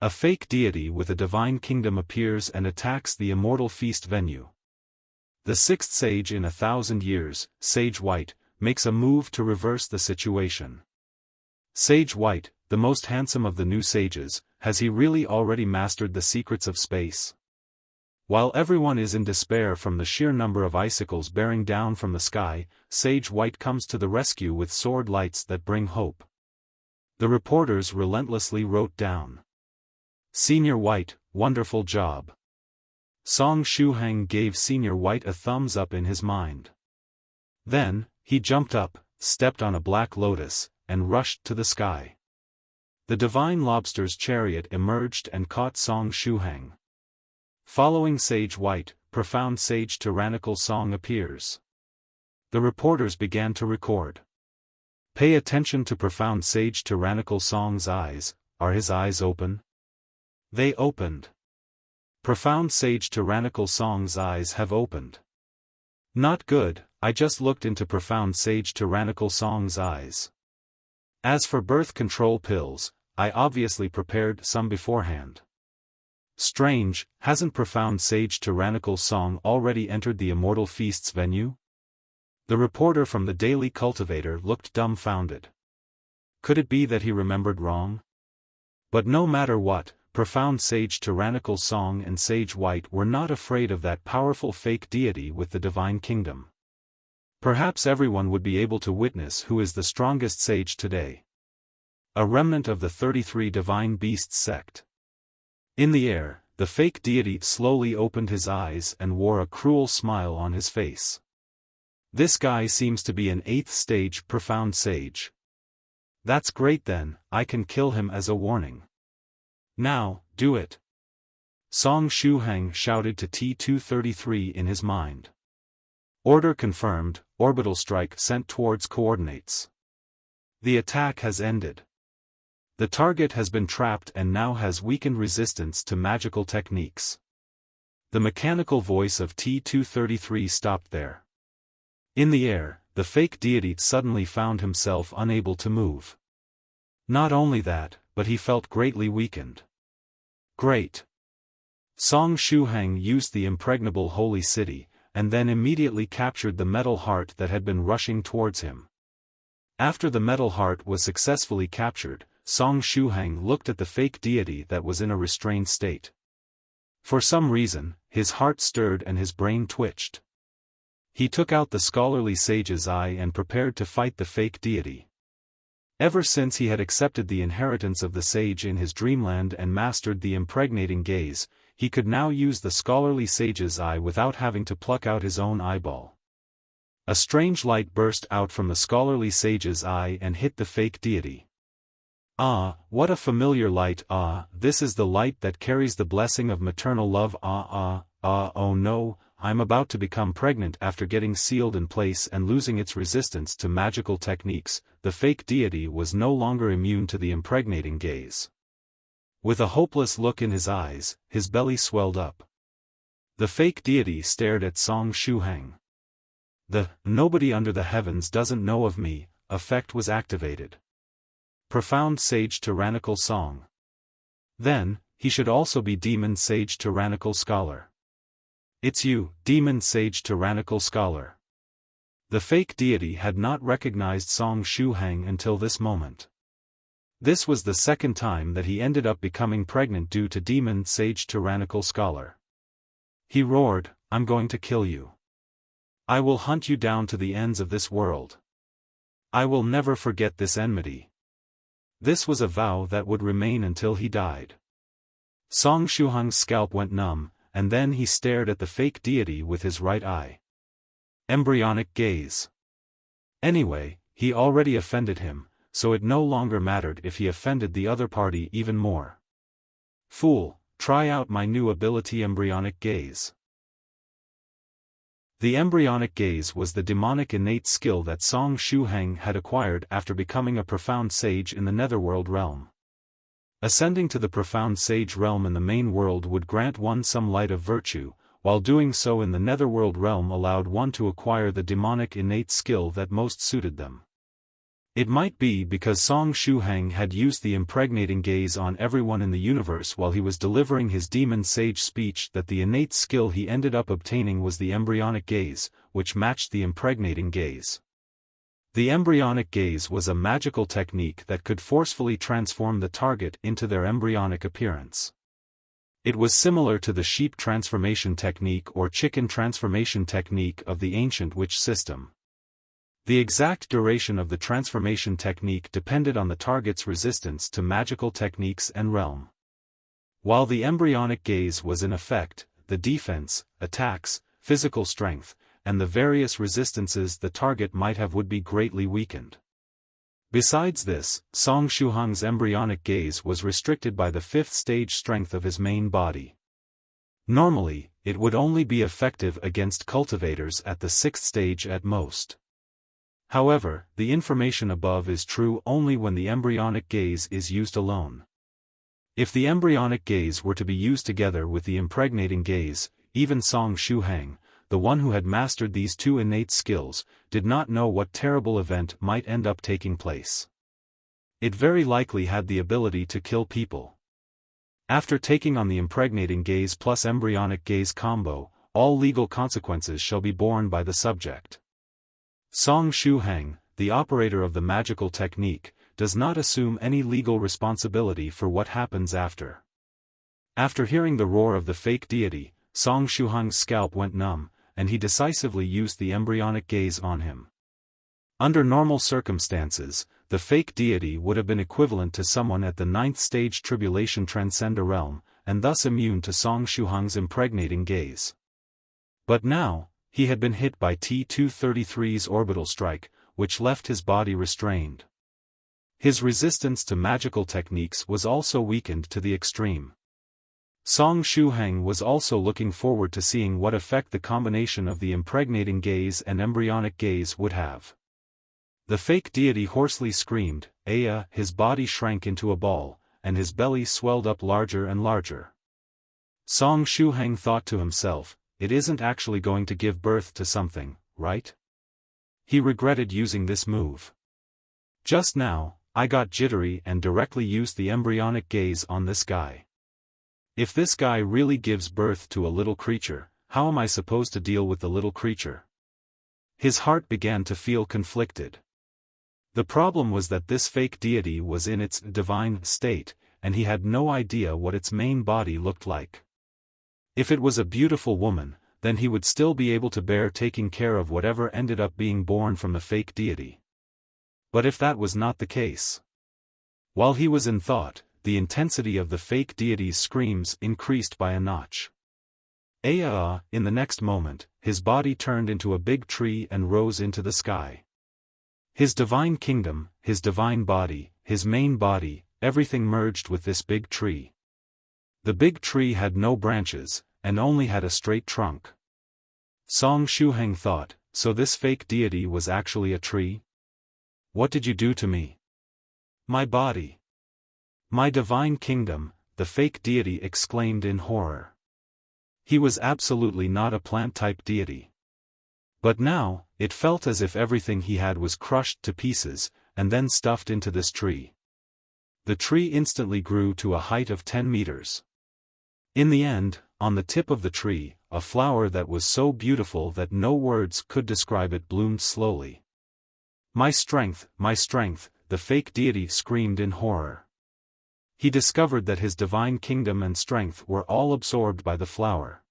A: A fake deity with a divine kingdom appears and attacks the Immortal Feast venue. The 6th sage in 1,000 years, Sage White, makes a move to reverse the situation. Sage White, the most handsome of the new sages, has he really already mastered the secrets of space? While everyone is in despair from the sheer number of icicles bearing down from the sky, Sage White comes to the rescue with sword lights that bring hope. The reporters relentlessly wrote down. "Senior White, wonderful job." Song Shuhang gave Senior White a thumbs up in his mind. Then, he jumped up, stepped on a black lotus, and rushed to the sky. The divine lobster's chariot emerged and caught Song Shuhang. Following Sage White, profound Sage Tyrannical Song appears. The reporters began to record. Pay attention to profound Sage Tyrannical Song's eyes. Are his eyes open? They opened. Profound Sage Tyrannical Song's eyes have opened. Not good, I just looked into profound Sage Tyrannical Song's eyes. As for birth control pills, I obviously prepared some beforehand. Strange, hasn't profound Sage Tyrannical Song already entered the Immortal Feast's venue? The reporter from the Daily Cultivator looked dumbfounded. Could it be that he remembered wrong? But no matter what, profound Sage Tyrannical Song and Sage White were not afraid of that powerful fake deity with the divine kingdom. Perhaps everyone would be able to witness who is the strongest sage today. A remnant of the 33 divine beasts sect. In the air, the fake deity slowly opened his eyes and wore a cruel smile on his face. This guy seems to be an 8th stage profound sage. That's great then, I can kill him as a warning. Now, do it. Song Shuhang shouted to T-233 in his mind. Order confirmed, orbital strike sent towards coordinates. The attack has ended. The target has been trapped and now has weakened resistance to magical techniques. The mechanical voice of T-233 stopped there. In the air, the fake deity suddenly found himself unable to move. Not only that, but he felt greatly weakened. Great. Song Shuhang used the Impregnable Holy City, and then immediately captured the metal heart that had been rushing towards him. After the metal heart was successfully captured, Song Shuhang looked at the fake deity that was in a restrained state. For some reason, his heart stirred and his brain twitched. He took out the scholarly sage's eye and prepared to fight the fake deity. Ever since he had accepted the inheritance of the sage in his dreamland and mastered the impregnating gaze, he could now use the scholarly sage's eye without having to pluck out his own eyeball. A strange light burst out from the scholarly sage's eye and hit the fake deity. Ah, what a familiar light! Ah, this is the light that carries the blessing of maternal love. Oh no, I'm about to become pregnant. After getting sealed in place and losing its resistance to magical techniques, the fake deity was no longer immune to the impregnating gaze. With a hopeless look in his eyes, his belly swelled up. The fake deity stared at Song Shuhang. The "nobody under the heavens doesn't know of me" effect was activated. Profound Sage Tyrannical Song. Then, he should also be Demon Sage Tyrannical Scholar. It's you, Demon Sage Tyrannical Scholar. The fake deity had not recognized Song Shuhang until this moment. This was the second time that he ended up becoming pregnant due to Demon Sage Tyrannical Scholar. He roared, "I'm going to kill you. I will hunt you down to the ends of this world. I will never forget this enmity." This was a vow that would remain until he died. Song Shuhang's scalp went numb, and then he stared at the fake deity with his right eye. Embryonic gaze. Anyway, he already offended him, so it no longer mattered if he offended the other party even more. Fool, try out my new ability, embryonic gaze. The embryonic gaze was the demonic innate skill that Song Shuhang had acquired after becoming a profound sage in the netherworld realm. Ascending to the profound sage realm in the main world would grant one some light of virtue, while doing so in the netherworld realm allowed one to acquire the demonic innate skill that most suited them. It might be because Song Shuhang had used the impregnating gaze on everyone in the universe while he was delivering his demon sage speech that the innate skill he ended up obtaining was the embryonic gaze, which matched the impregnating gaze. The embryonic gaze was a magical technique that could forcefully transform the target into their embryonic appearance. It was similar to the sheep transformation technique or chicken transformation technique of the ancient witch system. The exact duration of the transformation technique depended on the target's resistance to magical techniques and realm. While the embryonic gaze was in effect, the defense, attacks, physical strength, and the various resistances the target might have would be greatly weakened. Besides this, Song Shuhang's embryonic gaze was restricted by the 5th stage strength of his main body. Normally, it would only be effective against cultivators at the 6th stage at most. However, the information above is true only when the embryonic gaze is used alone. If the embryonic gaze were to be used together with the impregnating gaze, even Song Shuhang, the one who had mastered these two innate skills, did not know what terrible event might end up taking place. It very likely had the ability to kill people. After taking on the impregnating gaze plus embryonic gaze combo, all legal consequences shall be borne by the subject. Song Shuhang, the operator of the magical technique, does not assume any legal responsibility for what happens after. After hearing the roar of the fake deity, Song Shuhang's scalp went numb, and he decisively used the embryonic gaze on him. Under normal circumstances, the fake deity would have been equivalent to someone at the 9th stage tribulation transcender realm, and thus immune to Song Shuhang's impregnating gaze. But now, he had been hit by T-233's orbital strike, which left his body restrained. His resistance to magical techniques was also weakened to the extreme. Song Shuhang was also looking forward to seeing what effect the combination of the impregnating gaze and embryonic gaze would have. The fake deity hoarsely screamed, "Aya!" His body shrank into a ball, and his belly swelled up larger and larger. Song Shuhang thought to himself, it isn't actually going to give birth to something, right? He regretted using this move. Just now, I got jittery and directly used the embryonic gaze on this guy. If this guy really gives birth to a little creature, how am I supposed to deal with the little creature? His heart began to feel conflicted. The problem was that this fake deity was in its divine state, and he had no idea what its main body looked like. If it was a beautiful woman, then he would still be able to bear taking care of whatever ended up being born from the fake deity. But if that was not the case? While he was in thought, the intensity of the fake deity's screams increased by a notch. In the next moment, his body turned into a big tree and rose into the sky. His divine kingdom, his divine body, his main body, everything merged with this big tree. The big tree had no branches, and only had a straight trunk. Song Shuhang thought, so this fake deity was actually a tree? What did you do to me? My body. My divine kingdom, the fake deity exclaimed in horror. He was absolutely not a plant-type deity. But now, it felt as if everything he had was crushed to pieces, and then stuffed into this tree. The tree instantly grew to a height of 10 meters. In the end, on the tip of the tree, a flower that was so beautiful that no words could describe it bloomed slowly. My strength, the fake deity screamed in horror. He discovered that his divine kingdom and strength were all absorbed by the flower.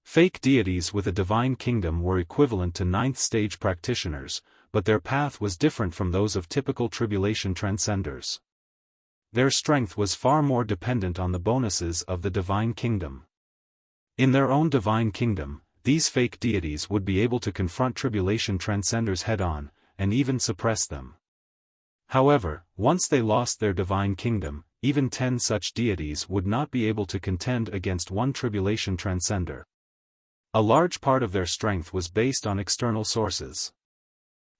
A: Fake deities with a divine kingdom were equivalent to 9th stage practitioners, but their path was different from those of typical tribulation transcenders. Their strength was far more dependent on the bonuses of the divine kingdom. In their own divine kingdom, these fake deities would be able to confront tribulation transcenders head-on, and even suppress them. However, once they lost their divine kingdom, even 10 such deities would not be able to contend against one tribulation transcender. A large part of their strength was based on external sources.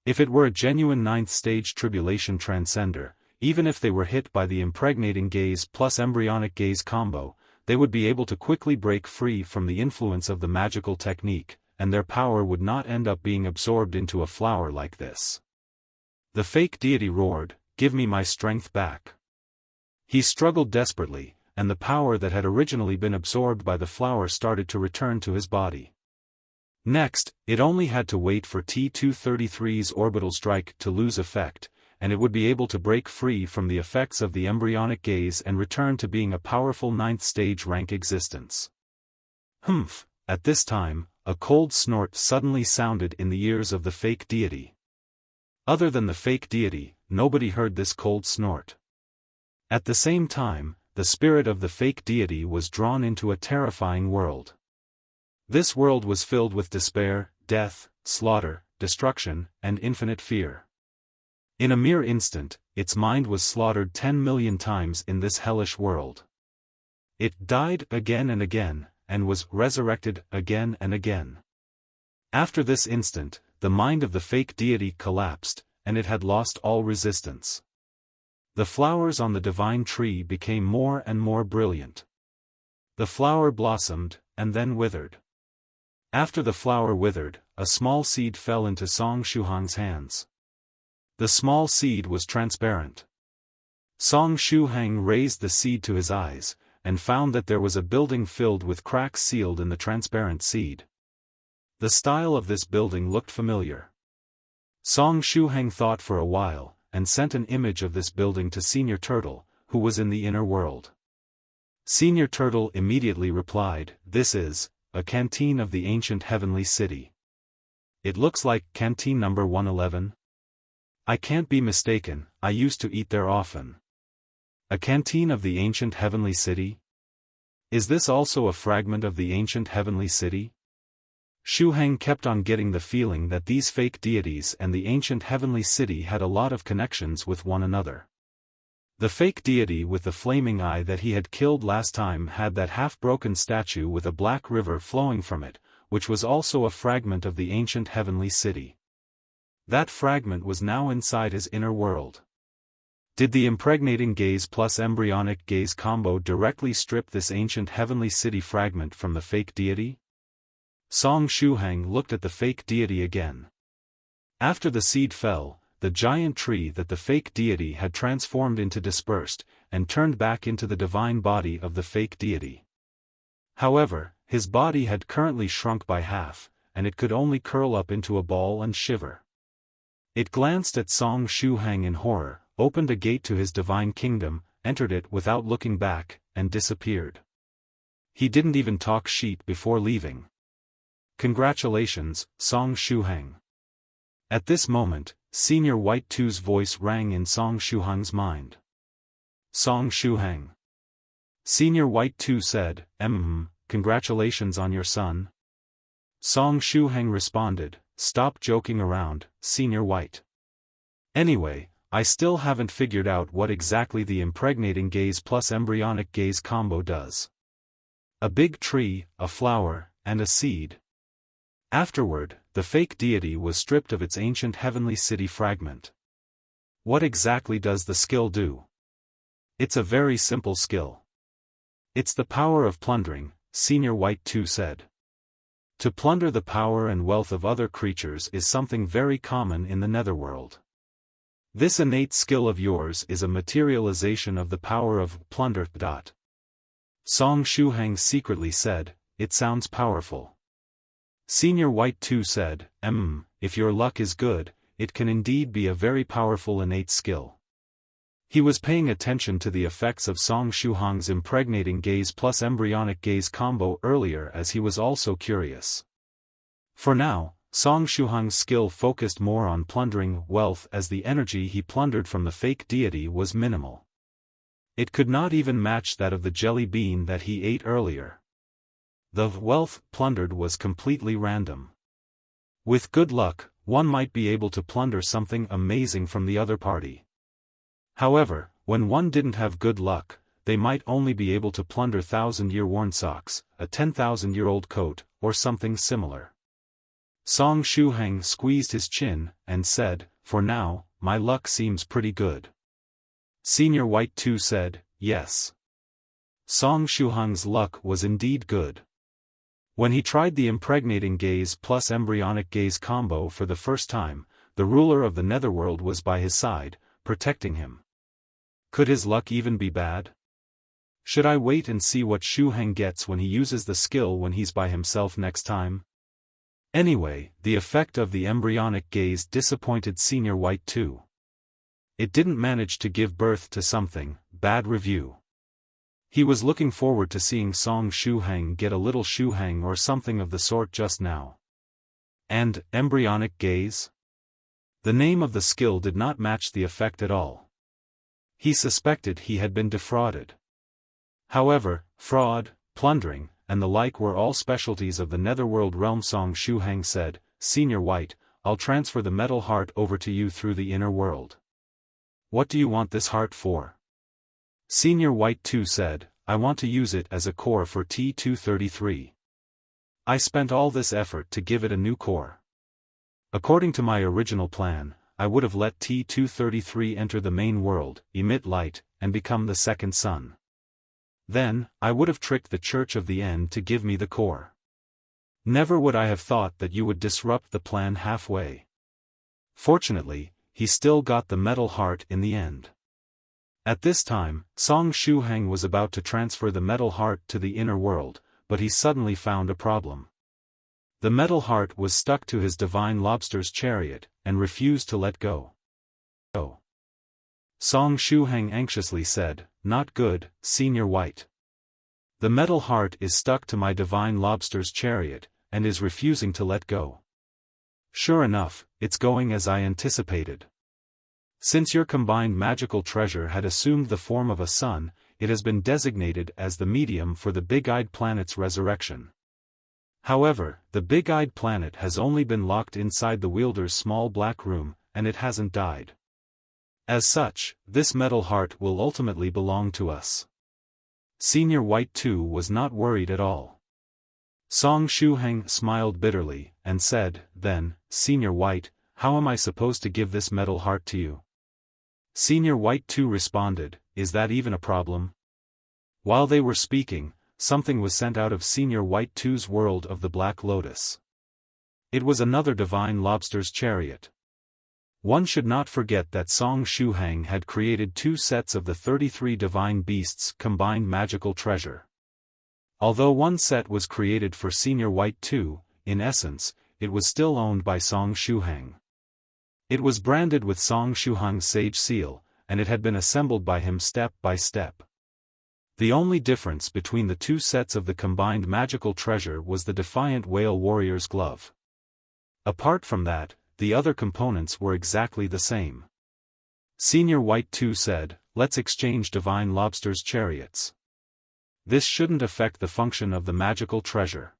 A: If it were a genuine 9th stage tribulation transcender, even if they were hit by the impregnating gaze plus embryonic gaze combo, they would be able to quickly break free from the influence of the magical technique, and their power would not end up being absorbed into a flower like this. The fake deity roared, "Give me my strength back." He struggled desperately, and the power that had originally been absorbed by the flower started to return to his body. Next, it only had to wait for T-233's orbital strike to lose effect, and it would be able to break free from the effects of the embryonic gaze and return to being a powerful 9th stage rank existence. Humph! At this time, a cold snort suddenly sounded in the ears of the fake deity. Other than the fake deity, nobody heard this cold snort. At the same time, the spirit of the fake deity was drawn into a terrifying world. This world was filled with despair, death, slaughter, destruction, and infinite fear. In a mere instant, its mind was slaughtered 10 million times in this hellish world. It died again and again, and was resurrected again and again. After this instant, the mind of the fake deity collapsed, and it had lost all resistance. The flowers on the divine tree became more and more brilliant. The flower blossomed, and then withered. After the flower withered, a small seed fell into Song Shuhang's hands. The small seed was transparent. Song Shuhang raised the seed to his eyes, and found that there was a building filled with cracks sealed in the transparent seed. The style of this building looked familiar. Song Shuhang thought for a while, and sent an image of this building to Senior Turtle, who was in the inner world. Senior Turtle immediately replied, "This is a canteen of the ancient heavenly city. It looks like canteen number 111. I can't be mistaken, I used to eat there often. A canteen of the ancient heavenly city? Is this also a fragment of the ancient heavenly city?" Shuhang kept on getting the feeling that these fake deities and the ancient heavenly city had a lot of connections with one another. The fake deity with the flaming eye that he had killed last time had that half-broken statue with a black river flowing from it, which was also a fragment of the ancient heavenly city. That fragment was now inside his inner world. Did the impregnating gaze plus embryonic gaze combo directly strip this ancient heavenly city fragment from the fake deity? Song Shuhang looked at the fake deity again. After the seed fell, the giant tree that the fake deity had transformed into dispersed, and turned back into the divine body of the fake deity. However, his body had currently shrunk by half, and it could only curl up into a ball and shiver. It glanced at Song Shuhang in horror, opened a gate to his divine kingdom, entered it without looking back, and disappeared. He didn't even talk sheet before leaving. "Congratulations, Song Shuhang." At this moment, Senior White 2's voice rang in Song Shuhang's mind. "Song Shuhang." Senior White 2 said, Congratulations on your son." Song Shuhang responded, "Stop joking around, Senior White. Anyway, I still haven't figured out what exactly the impregnating gaze plus embryonic gaze combo does. A big tree, a flower, and a seed." Afterward, the fake deity was stripped of its ancient heavenly city fragment. What exactly does the skill do? It's a very simple skill. It's the power of plundering, Senior White 2 said. To plunder the power and wealth of other creatures is something very common in the netherworld. This innate skill of yours is a materialization of the power of plunder. Song Shuhang secretly said, "It sounds powerful." Senior White 2 said, If your luck is good, it can indeed be a very powerful innate skill." He was paying attention to the effects of Song Shuhang's impregnating gaze plus embryonic gaze combo earlier as he was also curious. For now, Song Shuhang's skill focused more on plundering wealth as the energy he plundered from the fake deity was minimal. It could not even match that of the jelly bean that he ate earlier. The wealth plundered was completely random. With good luck, one might be able to plunder something amazing from the other party. However, when one didn't have good luck, they might only be able to plunder 1,000-year worn socks, a 10,000-year-old coat, or something similar. Song Shuhang squeezed his chin, and said, "For now, my luck seems pretty good." Senior White 2 said, "Yes." Song Shuhang's luck was indeed good. When he tried the impregnating gaze plus embryonic gaze combo for the first time, the ruler of the netherworld was by his side, protecting him. Could his luck even be bad? Should I wait and see what Shuhang gets when he uses the skill when he's by himself next time? Anyway, the effect of the embryonic gaze disappointed Senior White 2. It didn't manage to give birth to something, bad review. He was looking forward to seeing Song Shuhang get a little Shuhang or something of the sort just now. And, embryonic gaze? The name of the skill did not match the effect at all. He suspected he had been defrauded. However, fraud, plundering, and the like were all specialties of the netherworld realm. Song Shuhang said, "Senior White, I'll transfer the metal heart over to you through the inner world." "What do you want this heart for?" Senior White 2 said, "I want to use it as a core for T233. I spent all this effort to give it a new core. According to my original plan, I would have let T233 enter the main world, emit light, and become the second sun. Then, I would have tricked the Church of the End to give me the core. Never would I have thought that you would disrupt the plan halfway." Fortunately, he still got the metal heart in the end. At this time, Song Shuhang was about to transfer the metal heart to the inner world, but he suddenly found a problem. The metal heart was stuck to his divine lobster's chariot, and refused to let go. Song Shuhang anxiously said, "Not good, Senior White. The metal heart is stuck to my divine lobster's chariot, and is refusing to let go. Sure enough, it's going as I anticipated. Since your combined magical treasure had assumed the form of a sun, it has been designated as the medium for the Big-Eyed Planet's resurrection. However, the Big-Eyed Planet has only been locked inside the wielder's small black room, and it hasn't died. As such, this metal heart will ultimately belong to us." Senior White too was not worried at all. Song Shuhang smiled bitterly, and said, "Then, Senior White, how am I supposed to give this metal heart to you?" Senior White too responded, "Is that even a problem?" While they were speaking, something was sent out of Senior White too's world of the Black Lotus. It was another divine lobster's chariot. One should not forget that Song Shuhang had created 2 sets of the 33 divine beasts' combined magical treasure. Although one set was created for Senior White too, in essence, it was still owned by Song Shuhang. It was branded with Song Shuhang's sage seal, and it had been assembled by him step by step. The only difference between the 2 sets of the combined magical treasure was the Defiant Whale Warrior's glove. Apart from that, the other components were exactly the same. Senior White too said, "Let's exchange Divine Lobster's chariots. This shouldn't affect the function of the magical treasure."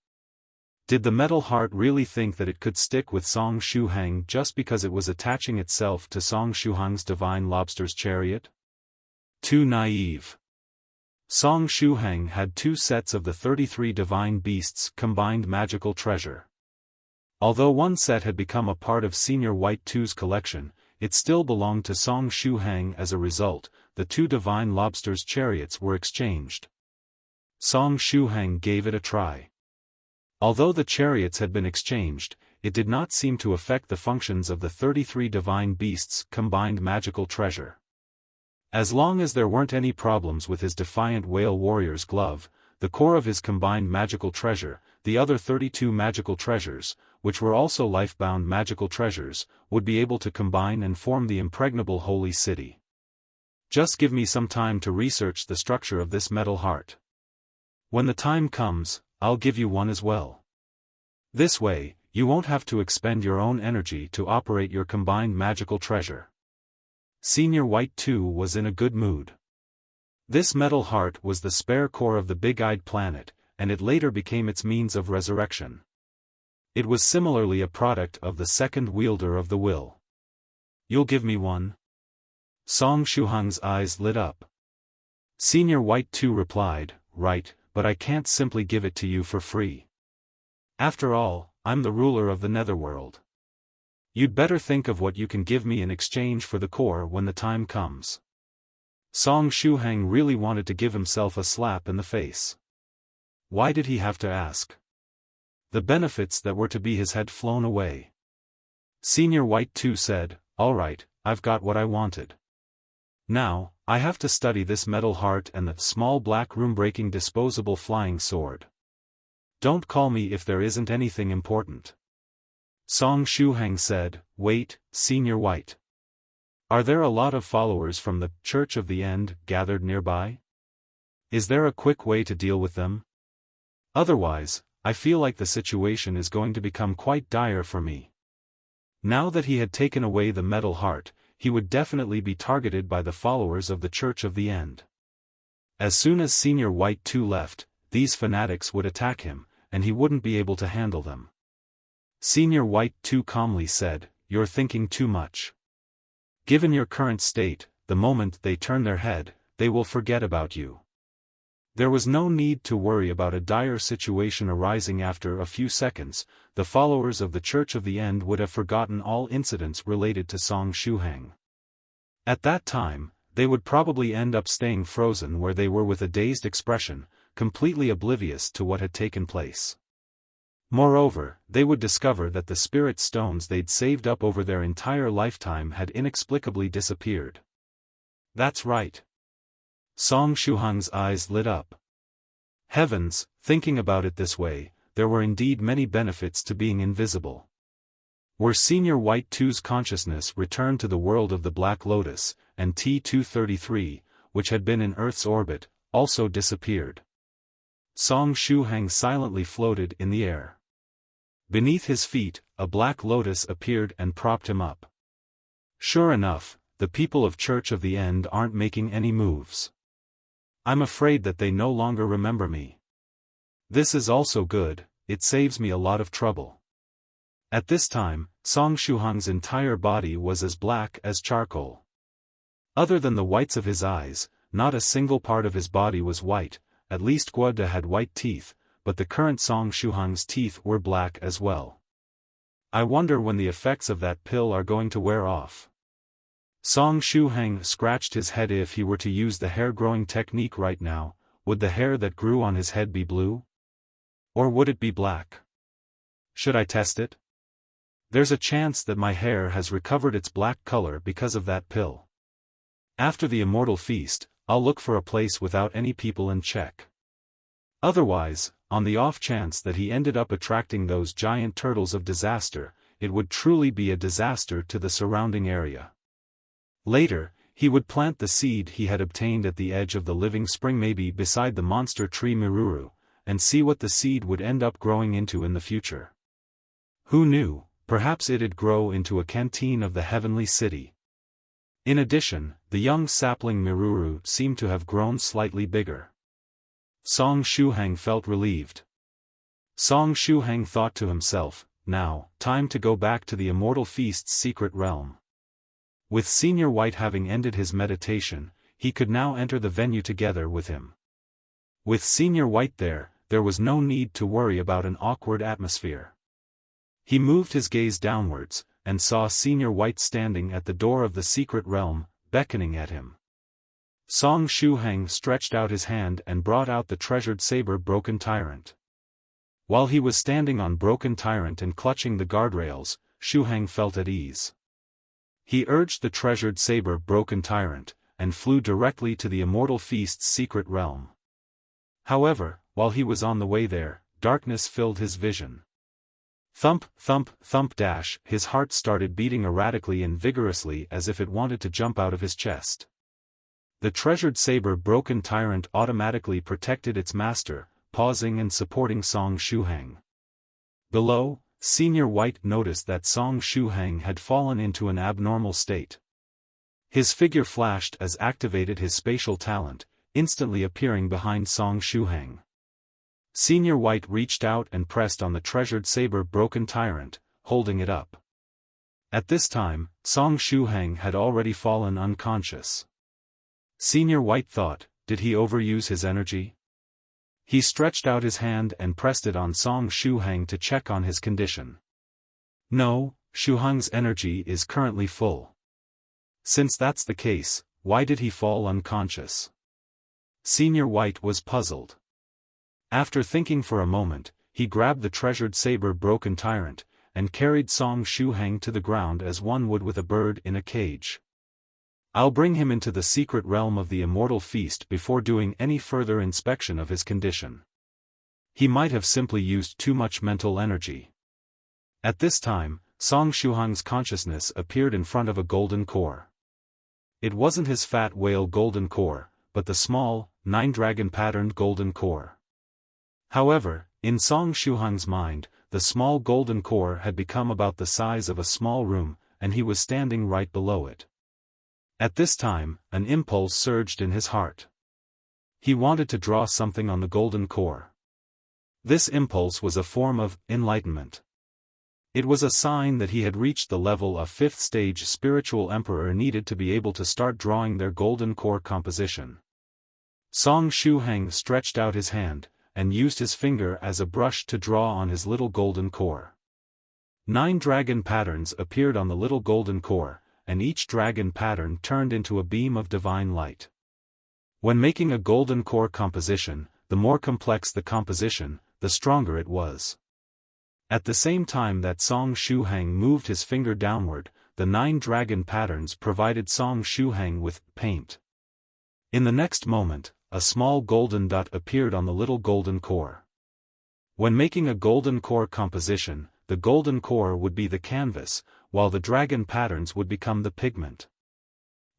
A: Did the metal heart really think that it could stick with Song Shuhang just because it was attaching itself to Song Shuhang's divine lobster's chariot? Too naive. Song Shuhang had 2 sets of the 33 divine beasts' combined magical treasure. Although one set had become a part of Senior White too's collection, it still belonged to Song Shuhang. As a result, the 2 divine lobsters' chariots were exchanged. Song Shuhang gave it a try. Although the chariots had been exchanged, it did not seem to affect the functions of the 33 divine beasts' combined magical treasure. As long as there weren't any problems with his Defiant Whale Warrior's glove, the core of his combined magical treasure, the other 32 magical treasures, which were also life-bound magical treasures, would be able to combine and form the Impregnable Holy City. Just give me some time to research the structure of this metal heart. When the time comes, I'll give you one as well. This way, you won't have to expend your own energy to operate your combined magical treasure. Senior White too was in a good mood. This metal heart was the spare core of the Big-Eyed Planet, and it later became its means of resurrection. It was similarly a product of the second wielder of the will. "You'll give me one?" Song Shuhang's eyes lit up. Senior White too replied, "Right, but I can't simply give it to you for free. After all, I'm the ruler of the netherworld. You'd better think of what you can give me in exchange for the core when the time comes." Song Shuhang really wanted to give himself a slap in the face. Why did he have to ask? The benefits that were to be his had flown away. Senior White too said, "All right, I've got what I wanted. Now, I have to study this metal heart and the small black room-breaking disposable flying sword. Don't call me if there isn't anything important." Song Shuhang said, "Wait, Senior White. Are there a lot of followers from the Church of the End gathered nearby? Is there a quick way to deal with them? Otherwise, I feel like the situation is going to become quite dire for me." Now that he had taken away the metal heart, he would definitely be targeted by the followers of the Church of the End. As soon as Senior White too left, these fanatics would attack him, and he wouldn't be able to handle them. Senior White too calmly said, "You're thinking too much. Given your current state, the moment they turn their head, they will forget about you." There was no need to worry about a dire situation arising. After a few seconds, the followers of the Church of the End would have forgotten all incidents related to Song Shuhang. At that time, they would probably end up staying frozen where they were with a dazed expression, completely oblivious to what had taken place. Moreover, they would discover that the spirit stones they'd saved up over their entire lifetime had inexplicably disappeared. That's right. Song Shuhang's eyes lit up. Heavens, thinking about it this way, there were indeed many benefits to being invisible. Were Senior White 2's consciousness returned to the world of the Black Lotus, and T-233, which had been in Earth's orbit, also disappeared. Song Shuhang silently floated in the air. Beneath his feet, a black lotus appeared and propped him up. Sure enough, the people of Church of the End aren't making any moves. I'm afraid that they no longer remember me. This is also good, it saves me a lot of trouble. At this time, Song Shuhang's entire body was as black as charcoal. Other than the whites of his eyes, not a single part of his body was white. At least Guoda had white teeth, but the current Song Shuhang's teeth were black as well. I wonder when the effects of that pill are going to wear off. Song Shuhang scratched his head. If he were to use the hair-growing technique right now, would the hair that grew on his head be blue? Or would it be black? Should I test it? There's a chance that my hair has recovered its black color because of that pill. After the Immortal Feast, I'll look for a place without any people and check. Otherwise, on the off chance that he ended up attracting those giant turtles of disaster, it would truly be a disaster to the surrounding area. Later, he would plant the seed he had obtained at the edge of the living spring, maybe beside the monster tree Miruru, and see what the seed would end up growing into in the future. Who knew, perhaps it'd grow into a canteen of the heavenly city. In addition, the young sapling Miruru seemed to have grown slightly bigger. Song Shuhang felt relieved. Song Shuhang thought to himself, now, time to go back to the Immortal Feast's secret realm. With Senior White having ended his meditation, he could now enter the venue together with him. With Senior White there was no need to worry about an awkward atmosphere. He moved his gaze downwards, and saw Senior White standing at the door of the secret realm, beckoning at him. Song Shuhang stretched out his hand and brought out the treasured saber Broken Tyrant. While he was standing on Broken Tyrant and clutching the guardrails, Shuhang felt at ease. He urged the treasured saber Broken Tyrant, and flew directly to the Immortal Feast's secret realm. However, while he was on the way there, darkness filled his vision. Thump, thump, thump dash, his heart started beating erratically and vigorously as if it wanted to jump out of his chest. The treasured saber Broken Tyrant automatically protected its master, pausing and supporting Song Shuhang. Below, Senior White noticed that Song Shuhang had fallen into an abnormal state. His figure flashed as activated his spatial talent, instantly appearing behind Song Shuhang. Senior White reached out and pressed on the treasured saber Broken Tyrant, holding it up. At this time, Song Shuhang had already fallen unconscious. Senior White thought, did he overuse his energy? He stretched out his hand and pressed it on Song Shuhang to check on his condition. No, Shuhang's energy is currently full. Since that's the case, why did he fall unconscious? Senior White was puzzled. After thinking for a moment, he grabbed the treasured saber Broken Tyrant, and carried Song Shuhang to the ground as one would with a bird in a cage. I'll bring him into the secret realm of the Immortal Feast before doing any further inspection of his condition. He might have simply used too much mental energy. At this time, Song Shuhang's consciousness appeared in front of a golden core. It wasn't his fat whale golden core, but the small, 9-dragon-patterned golden core. However, in Song Shuhang's mind, the small golden core had become about the size of a small room, and he was standing right below it. At this time, an impulse surged in his heart. He wanted to draw something on the golden core. This impulse was a form of enlightenment. It was a sign that he had reached the level a 5th stage spiritual emperor needed to be able to start drawing their golden core composition. Song Shuhang stretched out his hand, and used his finger as a brush to draw on his little golden core. 9 dragon patterns appeared on the little golden core, and each dragon pattern turned into a beam of divine light. When making a golden core composition, the more complex the composition, the stronger it was. At the same time that Song Shuhang moved his finger downward, the 9 dragon patterns provided Song Shuhang with paint. In the next moment, a small golden dot appeared on the little golden core. When making a golden core composition, the golden core would be the canvas, while the dragon patterns would become the pigment.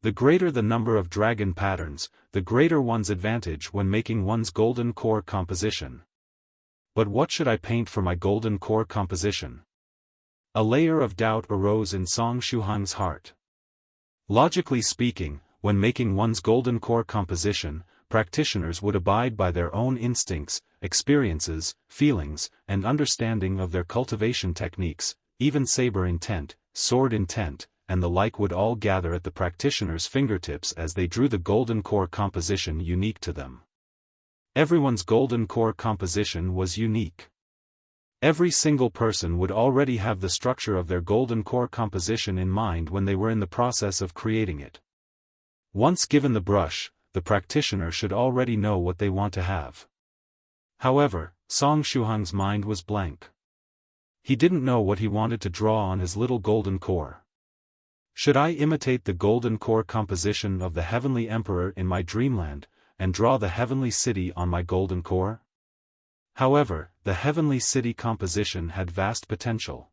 A: The greater the number of dragon patterns, the greater one's advantage when making one's golden core composition. But what should I paint for my golden core composition? A layer of doubt arose in Song Shuhang's heart. Logically speaking, when making one's golden core composition, practitioners would abide by their own instincts, experiences, feelings, and understanding of their cultivation techniques. Even saber intent, sword intent, and the like would all gather at the practitioner's fingertips as they drew the golden core composition unique to them. Everyone's golden core composition was unique. Every single person would already have the structure of their golden core composition in mind when they were in the process of creating it. Once given the brush, the practitioner should already know what they want to have. However, Song Shuhang's mind was blank. He didn't know what he wanted to draw on his little golden core. Should I imitate the golden core composition of the Heavenly Emperor in my dreamland, and draw the Heavenly City on my golden core? However, the Heavenly City composition had vast potential.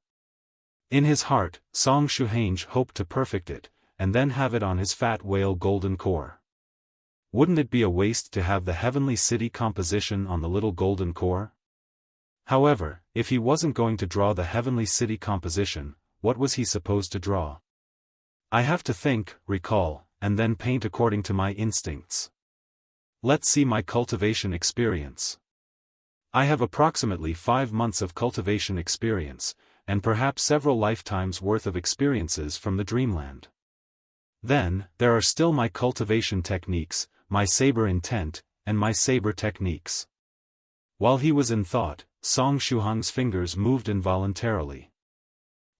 A: In his heart, Song Shuhang hoped to perfect it, and then have it on his fat whale golden core. Wouldn't it be a waste to have the Heavenly City composition on the little golden core? However, if he wasn't going to draw the Heavenly City composition, what was he supposed to draw? I have to think, recall, and then paint according to my instincts. Let's see my cultivation experience. I have approximately 5 months of cultivation experience, and perhaps several lifetimes worth of experiences from the dreamland. Then, there are still my cultivation techniques, my saber intent, and my saber techniques. While he was in thought, Song Shuhang's fingers moved involuntarily.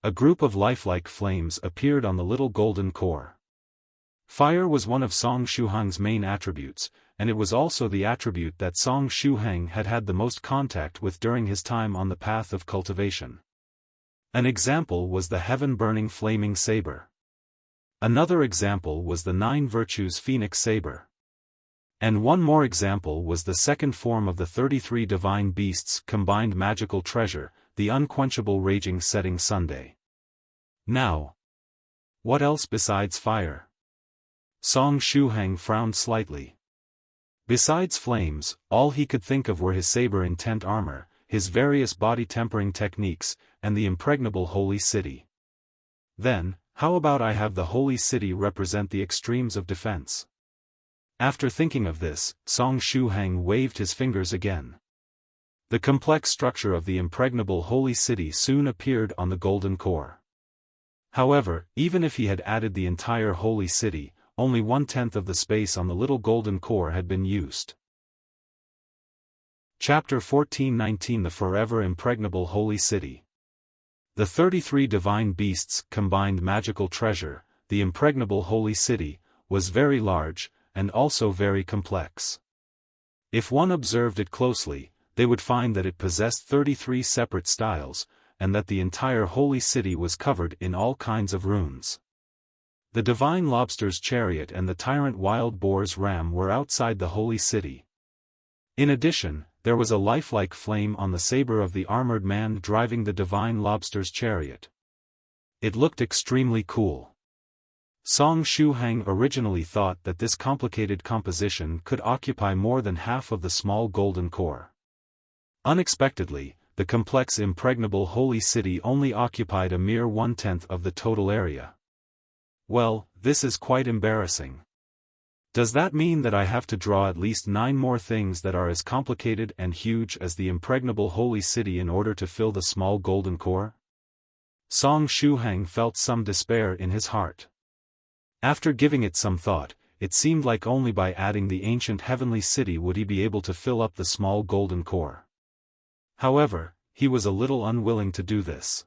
A: A group of lifelike flames appeared on the little golden core. Fire was one of Song Shuhang's main attributes, and it was also the attribute that Song Shuhang had had the most contact with during his time on the path of cultivation. An example was the heaven-burning flaming saber. Another example was the 9 virtues phoenix saber. And one more example was the second form of the 33 divine beasts combined magical treasure, the unquenchable raging setting Sunday. Now, what else besides fire? Song Shuhang frowned slightly. Besides flames, all he could think of were his saber intent armor, his various body tempering techniques, and the impregnable holy city. Then, how about I have the holy city represent the extremes of defense? After thinking of this, Song Shuhang waved his fingers again. The complex structure of the impregnable holy city soon appeared on the golden core. However, even if he had added the entire holy city, only 1/10 of the space on the little golden core had been used. Chapter 14:19 The Forever Impregnable Holy City. The 33 divine beasts combined magical treasure, the impregnable holy city, was very large, and also very complex. If one observed it closely, they would find that it possessed 33 separate styles, and that the entire holy city was covered in all kinds of runes. The divine lobster's chariot and the tyrant wild boar's ram were outside the holy city. In addition, there was a lifelike flame on the saber of the armored man driving the divine lobster's chariot. It looked extremely cool. Song Shuhang originally thought that this complicated composition could occupy more than half of the small golden core. Unexpectedly, the complex impregnable holy city only occupied a mere 1/10 of the total area. Well, this is quite embarrassing. Does that mean that I have to draw at least 9 more things that are as complicated and huge as the impregnable holy city in order to fill the small golden core? Song Shuhang felt some despair in his heart. After giving it some thought, it seemed like only by adding the ancient heavenly city would he be able to fill up the small golden core. However, he was a little unwilling to do this.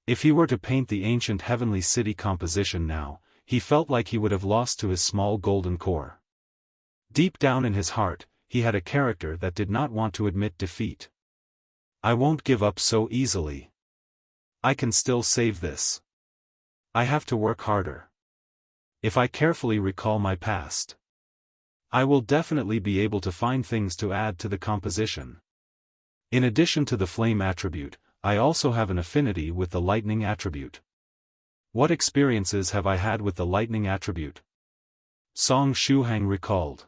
A: If he were to paint the ancient heavenly city composition now, he felt like he would have lost to his small golden core. Deep down in his heart, he had a character that did not want to admit defeat. I won't give up so easily. I can still save this. I have to work harder. If I carefully recall my past, I will definitely be able to find things to add to the composition. In addition to the flame attribute, I also have an affinity with the lightning attribute. What experiences have I had with the lightning attribute? Song Shuhang recalled.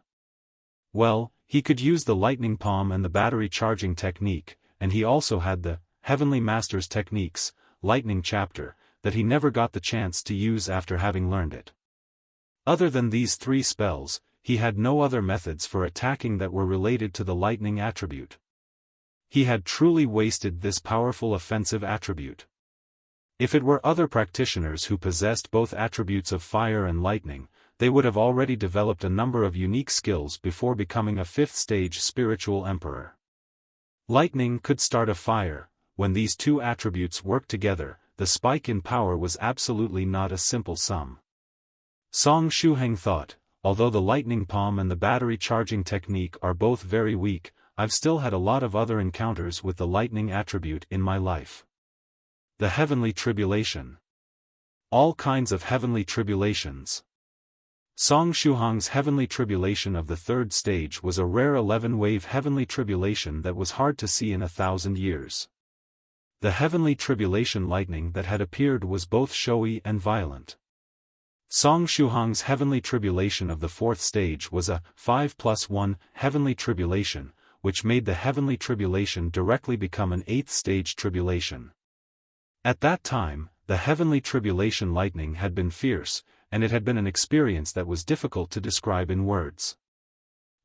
A: Well, he could use the lightning palm and the battery charging technique, and he also had the Heavenly Master's techniques, lightning chapter, that he never got the chance to use after having learned it. Other than these 3 spells, he had no other methods for attacking that were related to the lightning attribute. He had truly wasted this powerful offensive attribute. If it were other practitioners who possessed both attributes of fire and lightning, they would have already developed a number of unique skills before becoming a 5th stage spiritual emperor. Lightning could start a fire. When these 2 attributes worked together, the spike in power was absolutely not a simple sum. Song Shuhang thought, although the lightning palm and the battery charging technique are both very weak, I've still had a lot of other encounters with the lightning attribute in my life. The heavenly tribulation. All kinds of heavenly tribulations. Song Shuhang's heavenly tribulation of the 3rd stage was a rare 11-wave heavenly tribulation that was hard to see in 1,000 years. The heavenly tribulation lightning that had appeared was both showy and violent. Song Shuhang's heavenly tribulation of the 4th stage was a 5+1 heavenly tribulation, which made the heavenly tribulation directly become an 8th stage tribulation. At that time, the heavenly tribulation lightning had been fierce, and it had been an experience that was difficult to describe in words.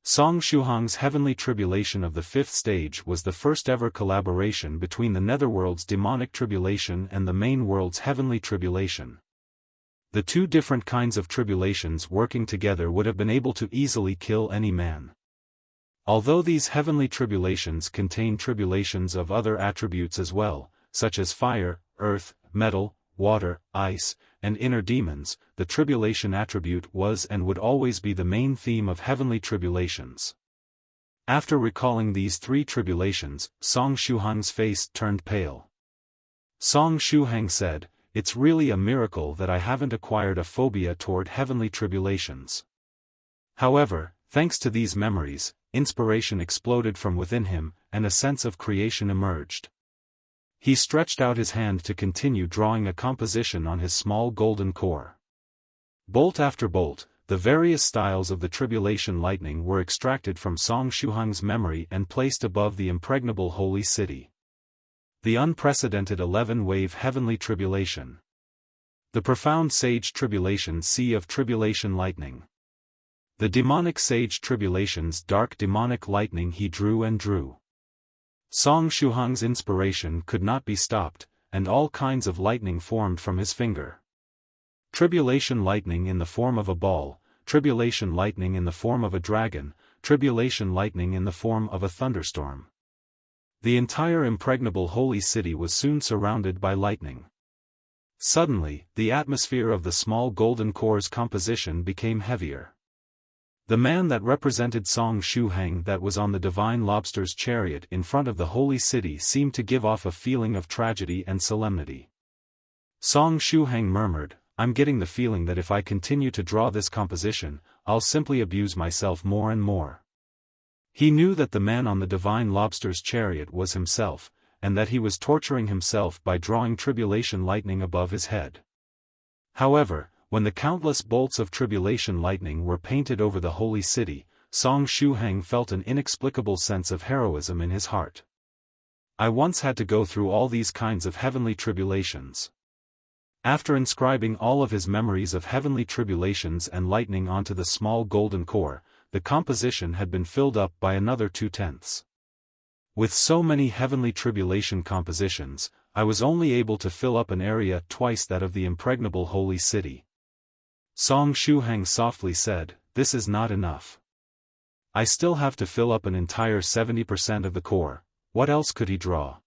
A: Song Shuhang's heavenly tribulation of the 5th stage was the first ever collaboration between the netherworld's demonic tribulation and the main world's heavenly tribulation. The 2 different kinds of tribulations working together would have been able to easily kill any man. Although these heavenly tribulations contain tribulations of other attributes as well, such as fire, earth, metal, water, ice, and inner demons, the tribulation attribute was and would always be the main theme of heavenly tribulations. After recalling these 3 tribulations, Song Shuhang's face turned pale. Song Shuhang said, "It's really a miracle that I haven't acquired a phobia toward heavenly tribulations." However, thanks to these memories, inspiration exploded from within him, and a sense of creation emerged. He stretched out his hand to continue drawing a composition on his small golden core. Bolt after bolt, the various styles of the tribulation lightning were extracted from Song Shuhang's memory and placed above the impregnable holy city. The unprecedented 11-wave heavenly tribulation. The profound sage tribulation sea of tribulation lightning. The demonic sage tribulation's dark demonic lightning he drew and drew. Song Shuhang's inspiration could not be stopped, and all kinds of lightning formed from his finger. Tribulation lightning in the form of a ball, tribulation lightning in the form of a dragon, tribulation lightning in the form of a thunderstorm. The entire impregnable holy city was soon surrounded by lightning. Suddenly, the atmosphere of the small golden core's composition became heavier. The man that represented Song Shuhang that was on the divine lobster's chariot in front of the holy city seemed to give off a feeling of tragedy and solemnity. Song Shuhang murmured, "I'm getting the feeling that if I continue to draw this composition, I'll simply abuse myself more and more." He knew that the man on the divine lobster's chariot was himself, and that he was torturing himself by drawing tribulation lightning above his head. However, when the countless bolts of tribulation lightning were painted over the holy city, Song Shuhang felt an inexplicable sense of heroism in his heart. "I once had to go through all these kinds of heavenly tribulations." After inscribing all of his memories of heavenly tribulations and lightning onto the small golden core, the composition had been filled up by another 2/10. With so many heavenly tribulation compositions, I was only able to fill up an area twice that of the impregnable holy city. Song Shuhang softly said, "This is not enough. I still have to fill up an entire 70% of the core." What else could he draw?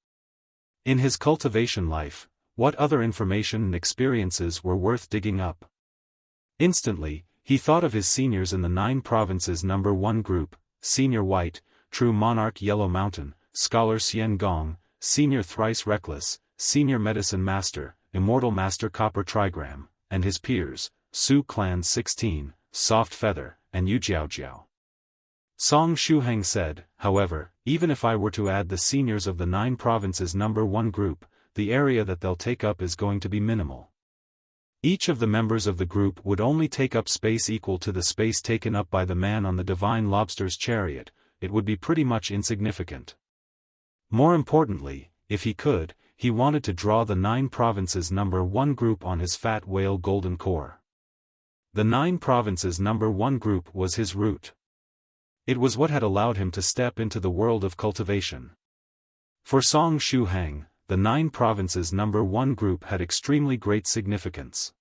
A: In his cultivation life, what other information and experiences were worth digging up? Instantly, he thought of his seniors in the 9 provinces number 1 group, Senior White, True Monarch Yellow Mountain, Scholar Xian Gong, Senior Thrice Reckless, Senior Medicine Master, Immortal Master Copper Trigram, and his peers, Su Clan 16, Soft Feather, and Yu Jiao Jiao. Song Shuhang said, however, even if I were to add the seniors of the 9 provinces number 1 group, the area that they'll take up is going to be minimal. Each of the members of the group would only take up space equal to the space taken up by the man on the Divine Lobster's chariot. It would be pretty much insignificant. More importantly, if he could, he wanted to draw the 9 provinces number 1 group on his fat whale golden core. The 9 provinces number 1 group was his root. It was what had allowed him to step into the world of cultivation. For Song Shuhang, the 9 provinces number 1 group had extremely great significance.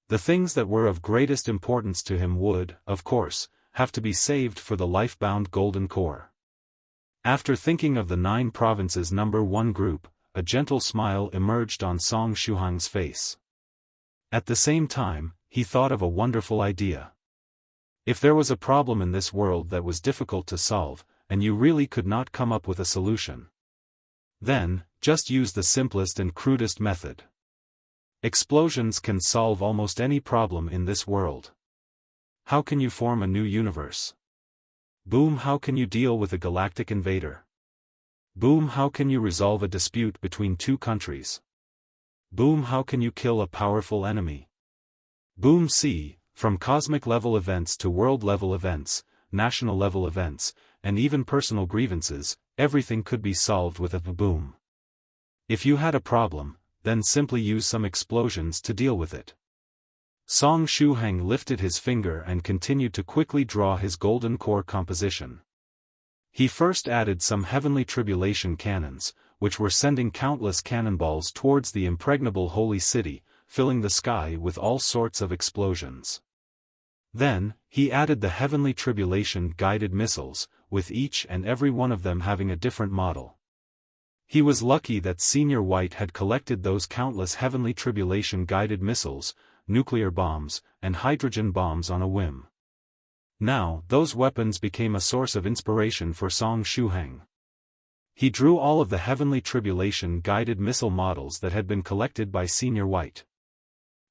A: The things that were of greatest importance to him would, of course, have to be saved for the life-bound golden core. After thinking of the 9 provinces number 1 group, a gentle smile emerged on Song Shuhang's face. At the same time, he thought of a wonderful idea. If there was a problem in this world that was difficult to solve, and you really could not come up with a solution, then, just use the simplest and crudest method. Explosions can solve almost any problem in this world. How can you form a new universe? Boom, how can you deal with a galactic invader? Boom, how can you resolve a dispute between 2 countries? Boom, how can you kill a powerful enemy? Boom, see, from cosmic-level events to world-level events, national-level events, and even personal grievances, everything could be solved with a boom. If you had a problem, then simply use some explosions to deal with it. Song Shuhang lifted his finger and continued to quickly draw his golden core composition. He first added some heavenly tribulation cannons, which were sending countless cannonballs towards the impregnable holy city, filling the sky with all sorts of explosions. Then, he added the heavenly tribulation guided missiles, with each and every one of them having a different model. He was lucky that Senior White had collected those countless heavenly tribulation guided missiles, nuclear bombs, and hydrogen bombs on a whim. Now, those weapons became a source of inspiration for Song Shuhang. He drew all of the heavenly tribulation guided missile models that had been collected by Senior White.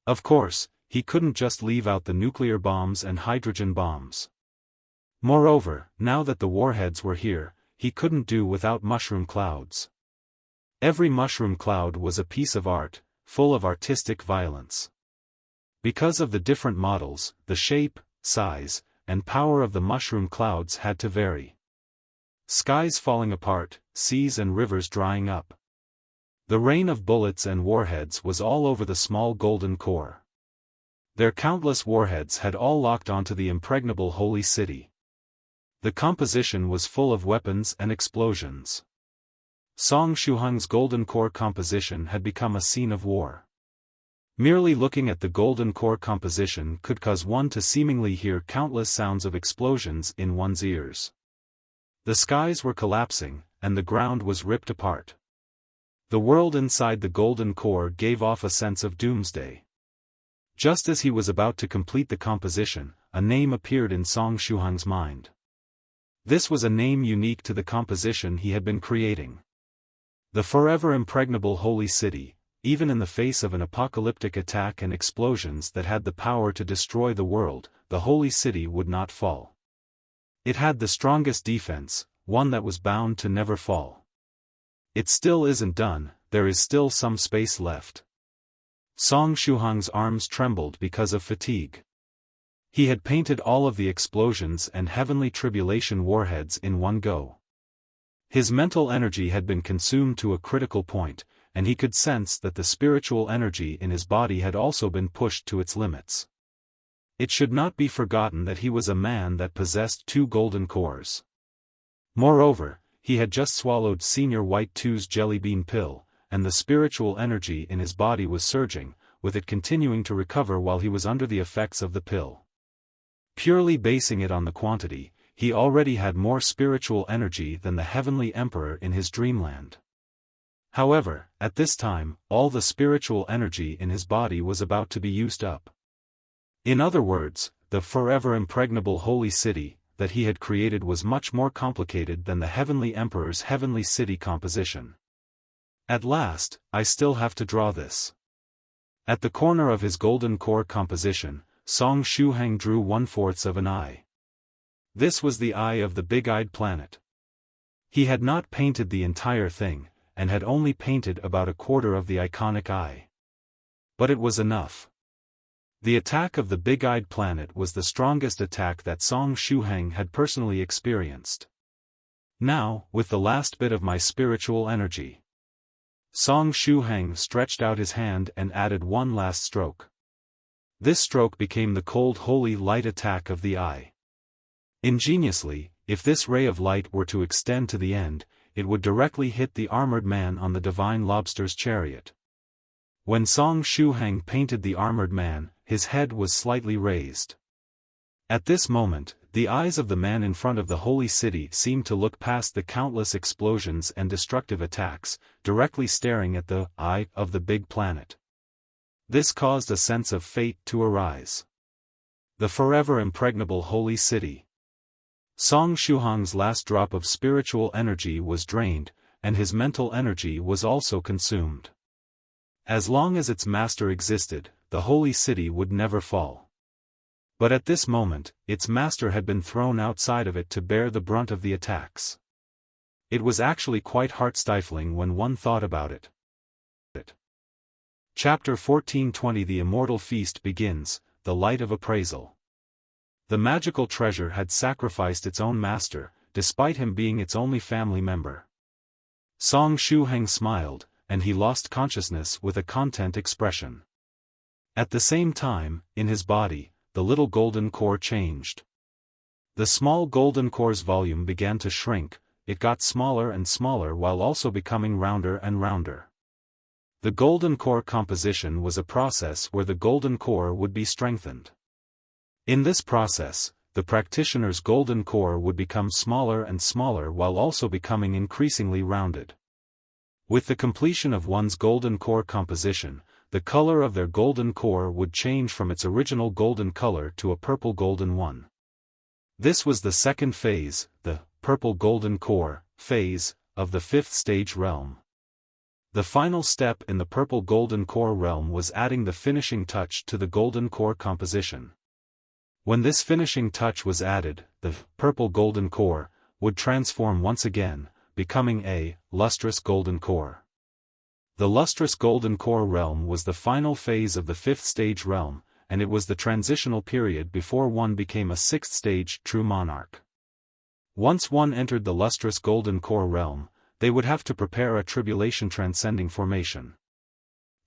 A: Of course, he couldn't just leave out the nuclear bombs and hydrogen bombs. Moreover, now that the warheads were here, he couldn't do without mushroom clouds. Every mushroom cloud was a piece of art, full of artistic violence. Because of the different models, the shape, size, and power of the mushroom clouds had to vary. Skies falling apart, seas and rivers drying up. The rain of bullets and warheads was all over the small golden core. Their countless warheads had all locked onto the impregnable holy city. The composition was full of weapons and explosions. Song Shuhang's golden core composition had become a scene of war. Merely looking at the golden core composition could cause one to seemingly hear countless sounds of explosions in one's ears. The skies were collapsing, and the ground was ripped apart. The world inside the golden core gave off a sense of doomsday. Just as he was about to complete the composition, a name appeared in Song Shuhang's mind. This was a name unique to the composition he had been creating. The forever impregnable holy city, even in the face of an apocalyptic attack and explosions that had the power to destroy the world, the holy city would not fall. It had the strongest defense, one that was bound to never fall. It still isn't done, there is still some space left. Song Shuhang's arms trembled because of fatigue. He had painted all of the explosions and heavenly tribulation warheads in one go. His mental energy had been consumed to a critical point, and he could sense that the spiritual energy in his body had also been pushed to its limits. It should not be forgotten that he was a man that possessed 2 golden cores. Moreover, he had just swallowed Senior White 2's jelly bean pill, and the spiritual energy in his body was surging, with it continuing to recover while he was under the effects of the pill. Purely basing it on the quantity, he already had more spiritual energy than the heavenly emperor in his dreamland. However, at this time, all the spiritual energy in his body was about to be used up. In other words, the forever impregnable holy city that he had created was much more complicated than the heavenly emperor's heavenly city composition. At last, I still have to draw this. At the corner of his golden core composition, Song Shuhang drew 1/4 of an eye. This was the eye of the big-eyed planet. He had not painted the entire thing, and had only painted about a quarter of the iconic eye. But it was enough. The attack of the big-eyed planet was the strongest attack that Song Shuhang had personally experienced. Now, with the last bit of my spiritual energy. Song Shuhang stretched out his hand and added one last stroke. This stroke became the cold holy light attack of the eye. Ingeniously, if this ray of light were to extend to the end, it would directly hit the armored man on the divine lobster's chariot. When Song Shuhang painted the armored man, his head was slightly raised. At this moment, the eyes of the man in front of the holy city seemed to look past the countless explosions and destructive attacks, directly staring at the eye of the big planet. This caused a sense of fate to arise. The forever impregnable holy city. Song Shuhang's last drop of spiritual energy was drained, and his mental energy was also consumed. As long as its master existed, the holy city would never fall. But at this moment, its master had been thrown outside of it to bear the brunt of the attacks. It was actually quite heart-stifling when one thought about it. Chapter 1420 The Immortal Feast begins, the light of appraisal. The magical treasure had sacrificed its own master, despite him being its only family member. Song Shuhang smiled, and he lost consciousness with a content expression. At the same time, in his body, the little golden core changed. The small golden core's volume began to shrink, it got smaller and smaller while also becoming rounder and rounder. The golden core composition was a process where the golden core would be strengthened. In this process, the practitioner's golden core would become smaller and smaller while also becoming increasingly rounded. With the completion of one's golden core composition, the color of their golden core would change from its original golden color to a purple golden one. This was the second phase, the purple golden core phase, of the fifth stage realm. The final step in the purple golden core realm was adding the finishing touch to the golden core composition. When this finishing touch was added, the purple golden core would transform once again, becoming a lustrous golden core. The lustrous golden core realm was the final phase of the fifth stage realm, and it was the transitional period before one became a sixth stage true monarch. Once one entered the lustrous golden core realm, they would have to prepare a tribulation transcending formation.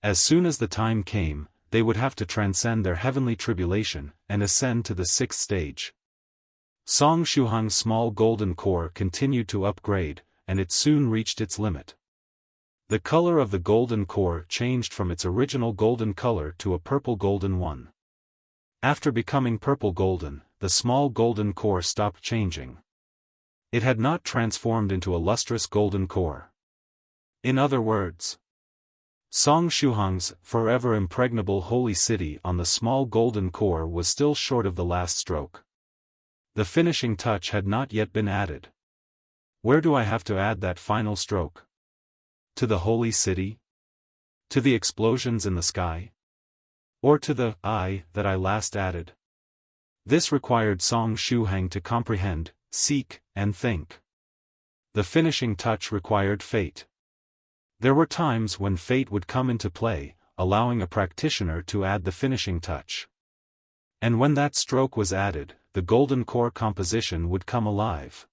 A: As soon as the time came, they would have to transcend their heavenly tribulation, and ascend to the sixth stage. Song Shuhang's small golden core continued to upgrade, and it soon reached its limit. The color of the golden core changed from its original golden color to a purple golden one. After becoming purple golden, the small golden core stopped changing. It had not transformed into a lustrous golden core. In other words, Song Shuhang's forever impregnable holy city on the small golden core was still short of the last stroke. The finishing touch had not yet been added. Where do I have to add that final stroke? To the holy city? To the explosions in the sky? Or to the eye that I last added? This required Song Shuhang to comprehend, seek, and think. The finishing touch required fate. There were times when fate would come into play, allowing a practitioner to add the finishing touch. And when that stroke was added, the golden core composition would come alive.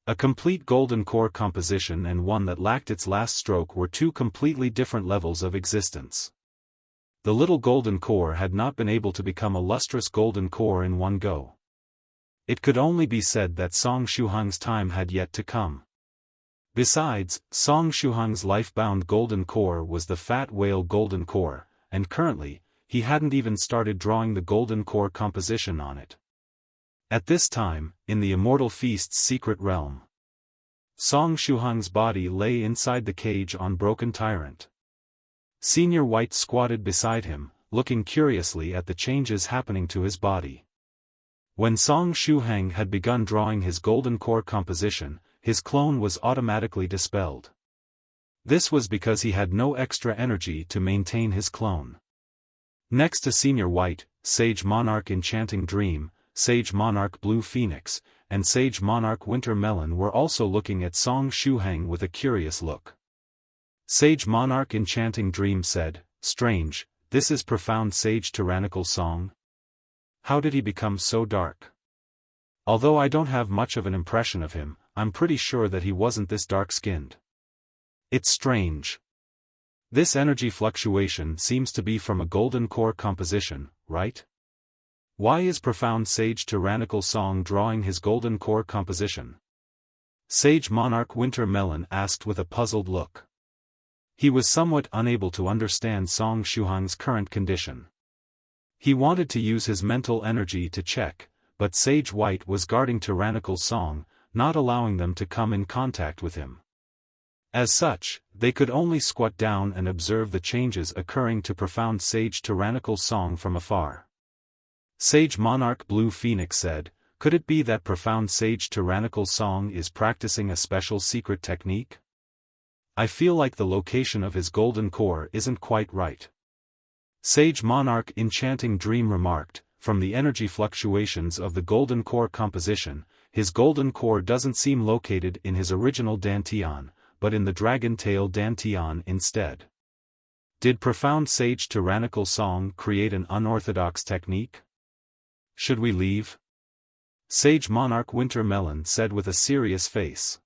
A: A complete golden core composition and one that lacked its last stroke were two completely different levels of existence. The little golden core had not been able to become a lustrous golden core in one go. It could only be said that Song Shuhang's time had yet to come. Besides, Song Shuhang's life-bound golden core was the fat whale golden core, and currently, he hadn't even started drawing the golden core composition on it. At this time, in the Immortal Feast's secret realm, Song Shuhang's body lay inside the cage on Broken Tyrant. Senior White squatted beside him, looking curiously at the changes happening to his body. When Song Shuhang had begun drawing his golden core composition, his clone was automatically dispelled. This was because he had no extra energy to maintain his clone. Next to Senior White, Sage Monarch Enchanting Dream, Sage Monarch Blue Phoenix, and Sage Monarch Winter Melon were also looking at Song Shuhang with a curious look. Sage Monarch Enchanting Dream said, "Strange, this is profound Sage Tyrannical Song? How did he become so dark? Although I don't have much of an impression of him, I'm pretty sure that he wasn't this dark-skinned. It's strange. This energy fluctuation seems to be from a golden core composition, right? Why is profound Sage Tyrannical Song drawing his golden core composition?" Sage Monarch Winter Melon asked with a puzzled look. He was somewhat unable to understand Song Shuhang's current condition. He wanted to use his mental energy to check, but Sage White was guarding Tyrannical Song, not allowing them to come in contact with him. As such, they could only squat down and observe the changes occurring to profound Sage Tyrannical Song from afar. Sage Monarch Blue Phoenix said, "Could it be that profound Sage Tyrannical Song is practicing a special secret technique? I feel like the location of his golden core isn't quite right." Sage Monarch Enchanting Dream remarked, "From the energy fluctuations of the golden core composition, his golden core doesn't seem located in his original Dantian, but in the Dragon Tail Dantian instead. Did profound Sage Tyrannical Song create an unorthodox technique? Should we leave?" Sage Monarch Winter Melon said with a serious face.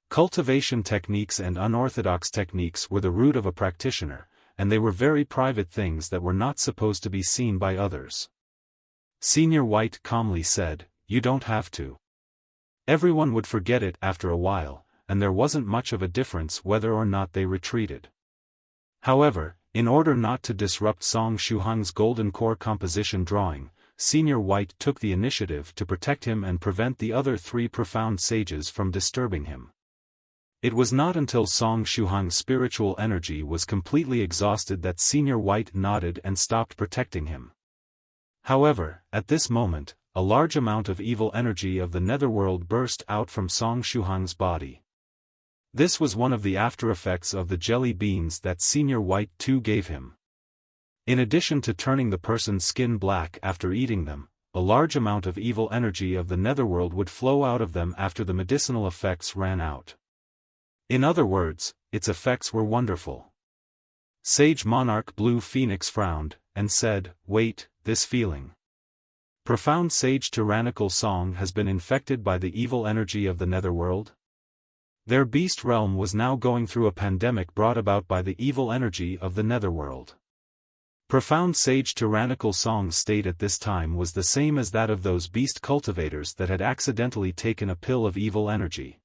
A: Cultivation techniques and unorthodox techniques were the root of a practitioner, and they were very private things that were not supposed to be seen by others. Senior White calmly said, "You don't have to. Everyone would forget it after a while, and there wasn't much of a difference whether or not they retreated." However, in order not to disrupt Song Shuhang's golden core composition drawing, Senior White took the initiative to protect him and prevent the other three profound sages from disturbing him. It was not until Song Shuhang's spiritual energy was completely exhausted that Senior White nodded and stopped protecting him. However, at this moment, a large amount of evil energy of the netherworld burst out from Song Shuhang's body. This was one of the after-effects of the jelly beans that Senior White too gave him. In addition to turning the person's skin black after eating them, a large amount of evil energy of the netherworld would flow out of them after the medicinal effects ran out. In other words, its effects were wonderful. Sage Monarch Blue Phoenix frowned, and said, "Wait, this feeling. Profound Sage Tyrannical Song has been infected by the evil energy of the netherworld? Their beast realm was now going through a pandemic brought about by the evil energy of the netherworld." Profound Sage Tyrannical Song's state at this time was the same as that of those beast cultivators that had accidentally taken a pill of evil energy.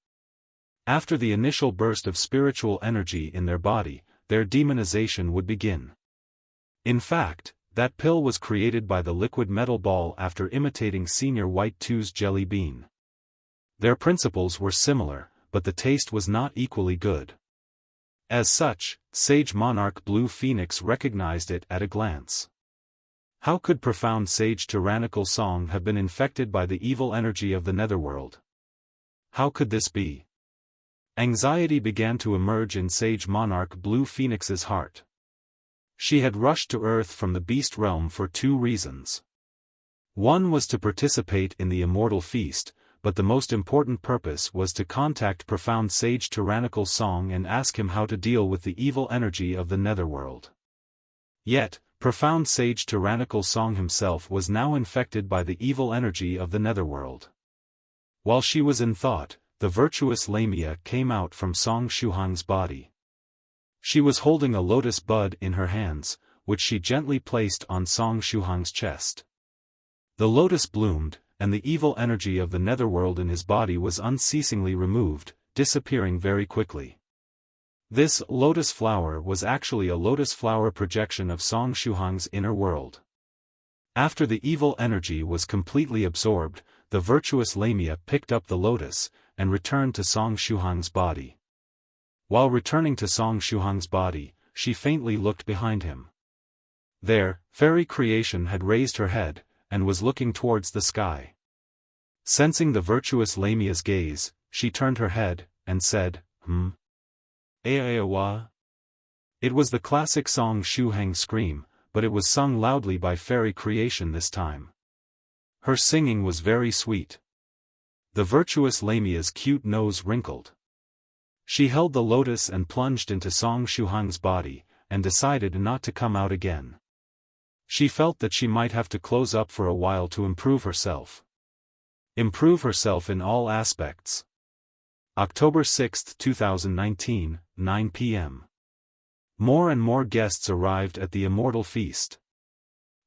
A: After the initial burst of spiritual energy in their body, their demonization would begin. In fact, that pill was created by the liquid metal ball after imitating Senior White 2's jelly bean. Their principles were similar, but the taste was not equally good. As such, Sage Monarch Blue Phoenix recognized it at a glance. How could profound Sage Tyrannical Song have been infected by the evil energy of the netherworld? How could this be? Anxiety began to emerge in Sage Monarch Blue Phoenix's heart. She had rushed to Earth from the beast realm for two reasons. One was to participate in the Immortal Feast, but the most important purpose was to contact profound Sage Tyrannical Song and ask him how to deal with the evil energy of the netherworld. Yet, profound Sage Tyrannical Song himself was now infected by the evil energy of the netherworld. While she was in thought, the virtuous Lamia came out from Song Shuhang's body. She was holding a lotus bud in her hands, which she gently placed on Song Shuhang's chest. The lotus bloomed, and the evil energy of the netherworld in his body was unceasingly removed, disappearing very quickly. This lotus flower was actually a lotus flower projection of Song Shuhang's inner world. After the evil energy was completely absorbed, the virtuous Lamia picked up the lotus, and returned to Song Shuhang's body. While returning to Song Shuhang's body, she faintly looked behind him. There, fairy creation had raised her head, and was looking towards the sky. Sensing the virtuous Lamia's gaze, she turned her head, and said, Wa? It was the classic Song Shuhang scream, but it was sung loudly by fairy creation this time. Her singing was very sweet. The virtuous Lamia's cute nose wrinkled. She held the lotus and plunged into Song Shuhang's body, and decided not to come out again. She felt that she might have to close up for a while to improve herself. Improve herself in all aspects. October 6, 2019, 9 p.m. More and more guests arrived at the Immortal Feast.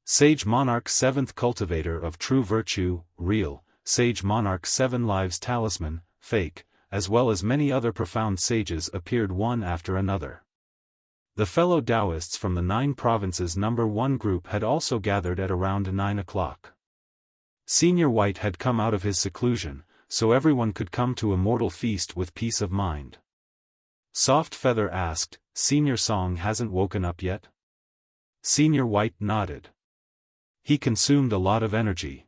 A: Sage Monarch 7th Cultivator of True Virtue, Real, Sage Monarch 7 Lives Talisman, Fake, as well as many other profound sages appeared one after another. The fellow Taoists from the 9 provinces number 1 group had also gathered at around 9 o'clock. Senior White had come out of his seclusion, so everyone could come to Immortal Feast with peace of mind. Soft Feather asked, "Senior Song hasn't woken up yet?" Senior White nodded. He consumed a lot of energy.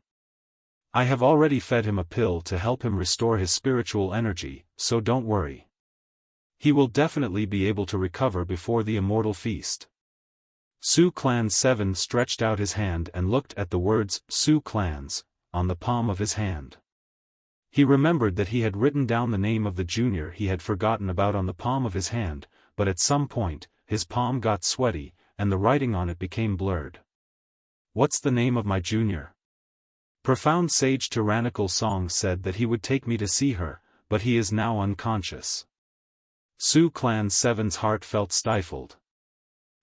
A: I have already fed him a pill to help him restore his spiritual energy, so don't worry. He will definitely be able to recover before the Immortal Feast. Su Clan 7 stretched out his hand and looked at the words, Su Clans, on the palm of his hand. He remembered that he had written down the name of the junior he had forgotten about on the palm of his hand, but at some point, his palm got sweaty, and the writing on it became blurred. What's the name of my junior? Profound Sage Tyrannical Song said that he would take me to see her, but he is now unconscious. Su Clan 7's heart felt stifled.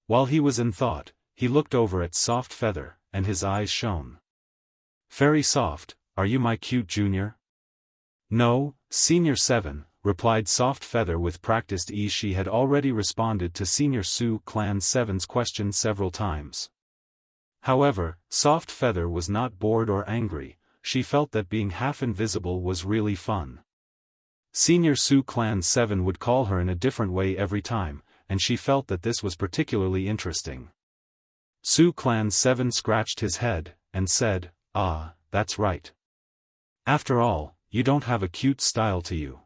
A: While he was in thought, he looked over at Soft Feather, and his eyes shone. Fairy Soft, are you my cute junior? No, Senior 7, replied Soft Feather with practiced ease. She had already responded to Senior Su Clan 7's question several times. However, Soft Feather was not bored or angry, she felt that being half invisible was really fun. Senior Su Clan 7 would call her in a different way every time, and she felt that this was particularly interesting. Su Clan 7 scratched his head, and said, "Ah, that's right. After all, you don't have a cute style to you.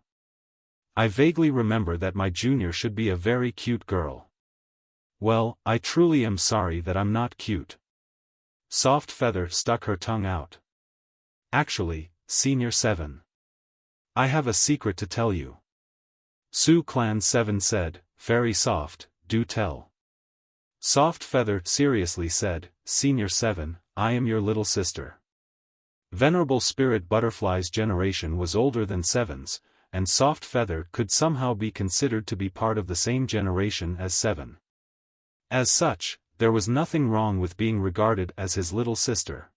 A: I vaguely remember that my junior should be a very cute girl. Well, I truly am sorry that I'm not cute." Soft Feather stuck her tongue out. Actually, Senior 7. I have a secret to tell you. Su Clan 7 said, "Fairy Soft, do tell." Soft Feather seriously said, "Senior 7, I am your little sister." Venerable Spirit Butterfly's generation was older than 7's, and Soft Feather could somehow be considered to be part of the same generation as 7. As such, there was nothing wrong with being regarded as his little sister.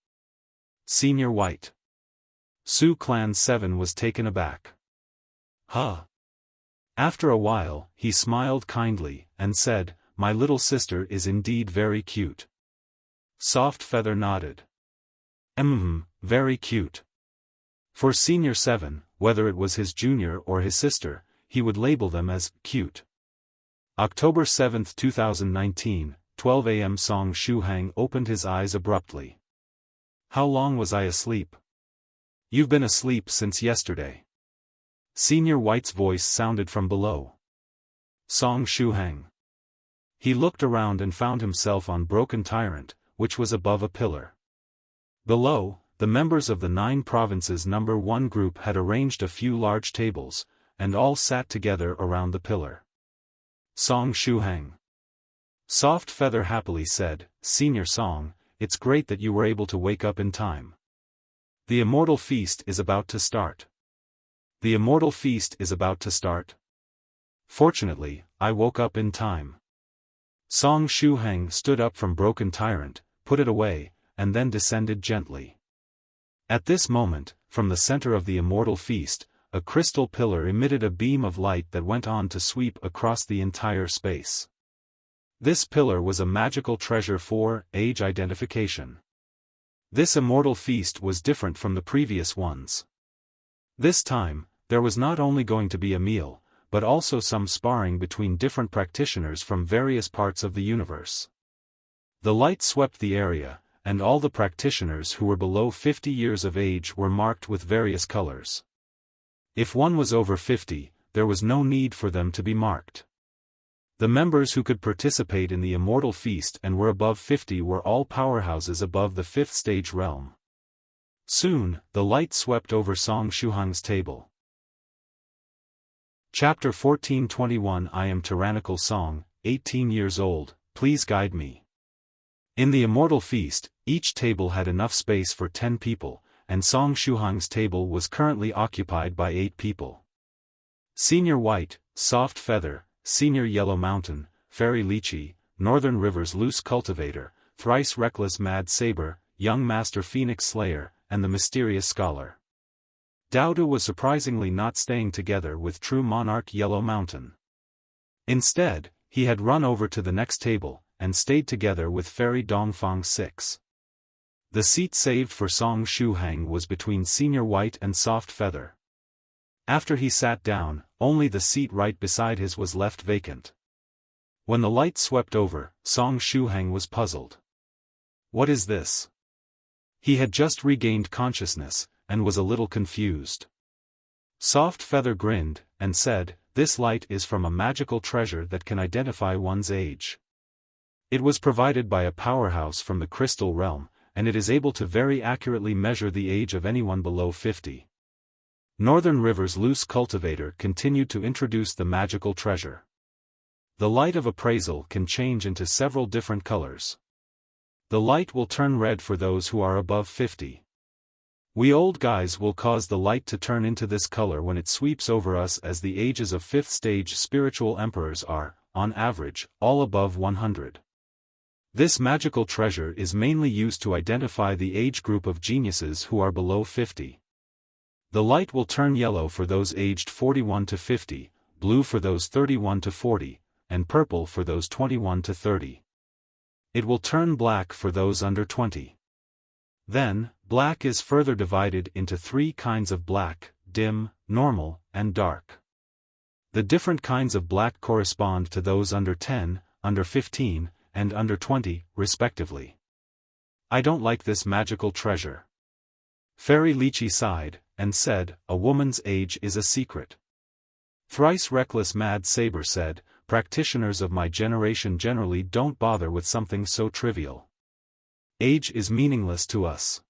A: Senior White. Su Clan 7 was taken aback. Huh. After a while, he smiled kindly, and said, "My little sister is indeed very cute." Soft Feather nodded. Very cute. For Senior 7, whether it was his junior or his sister, he would label them as cute. October 7, 2019, 12 a.m. Song Shuhang opened his eyes abruptly. How long was I asleep? You've been asleep since yesterday. Senior White's voice sounded from below. Song Shuhang. He looked around and found himself on Broken Tyrant, which was above a pillar. Below, the members of the 9 provinces number 1 group had arranged a few large tables, and all sat together around the pillar. Song Shuhang. Soft Feather happily said, "Senior Song, it's great that you were able to wake up in time. The Immortal Feast is about to start." The Immortal Feast is about to start? Fortunately, I woke up in time. Song Shuhang stood up from Broken Tyrant, put it away, and then descended gently. At this moment, from the center of the Immortal Feast, a crystal pillar emitted a beam of light that went on to sweep across the entire space. This pillar was a magical treasure for age identification. This Immortal Feast was different from the previous ones. This time, there was not only going to be a meal, but also some sparring between different practitioners from various parts of the universe. The light swept the area, and all the practitioners who were below 50 years of age were marked with various colors. If one was over 50, there was no need for them to be marked. The members who could participate in the Immortal Feast and were above 50 were all powerhouses above the 5th stage realm. Soon, the light swept over Song Shuhang's table. Chapter 1421 I am Tyrannical Song, 18 years old, please guide me. In the Immortal Feast, each table had enough space for 10 people, and Song Shuhang's table was currently occupied by 8 people. Senior White, Soft Feather, Senior Yellow Mountain, Fairy Lychee, Northern River's Loose Cultivator, Thrice Reckless Mad Saber, Young Master Phoenix Slayer, and the Mysterious Scholar. Dowda was surprisingly not staying together with True Monarch Yellow Mountain. Instead, he had run over to the next table, and stayed together with Fairy Dongfang 6. The seat saved for Song Shuhang was between Senior White and Soft Feather. After he sat down, only the seat right beside his was left vacant. When the light swept over, Song Shuhang was puzzled. What is this? He had just regained consciousness, and was a little confused. Soft Feather grinned, and said, "This light is from a magical treasure that can identify one's age. It was provided by a powerhouse from the crystal realm, and it is able to very accurately measure the age of anyone below 50. Northern River's Loose Cultivator continued to introduce the magical treasure. The light of appraisal can change into several different colors. The light will turn red for those who are above 50. We old guys will cause the light to turn into this color when it sweeps over us, as the ages of 5th stage spiritual emperors are, on average, all above 100. This magical treasure is mainly used to identify the age group of geniuses who are below 50. The light will turn yellow for those aged 41 to 50, blue for those 31 to 40, and purple for those 21 to 30. It will turn black for those under 20. Then, black is further divided into 3 kinds of black: dim, normal, and dark. The different kinds of black correspond to those under 10, under 15, and under 20, respectively. I don't like this magical treasure. Fairy Lychee sighed, and said, "A woman's age is a secret." Thrice Reckless Mad Saber said, "Practitioners of my generation generally don't bother with something so trivial. Age is meaningless to us.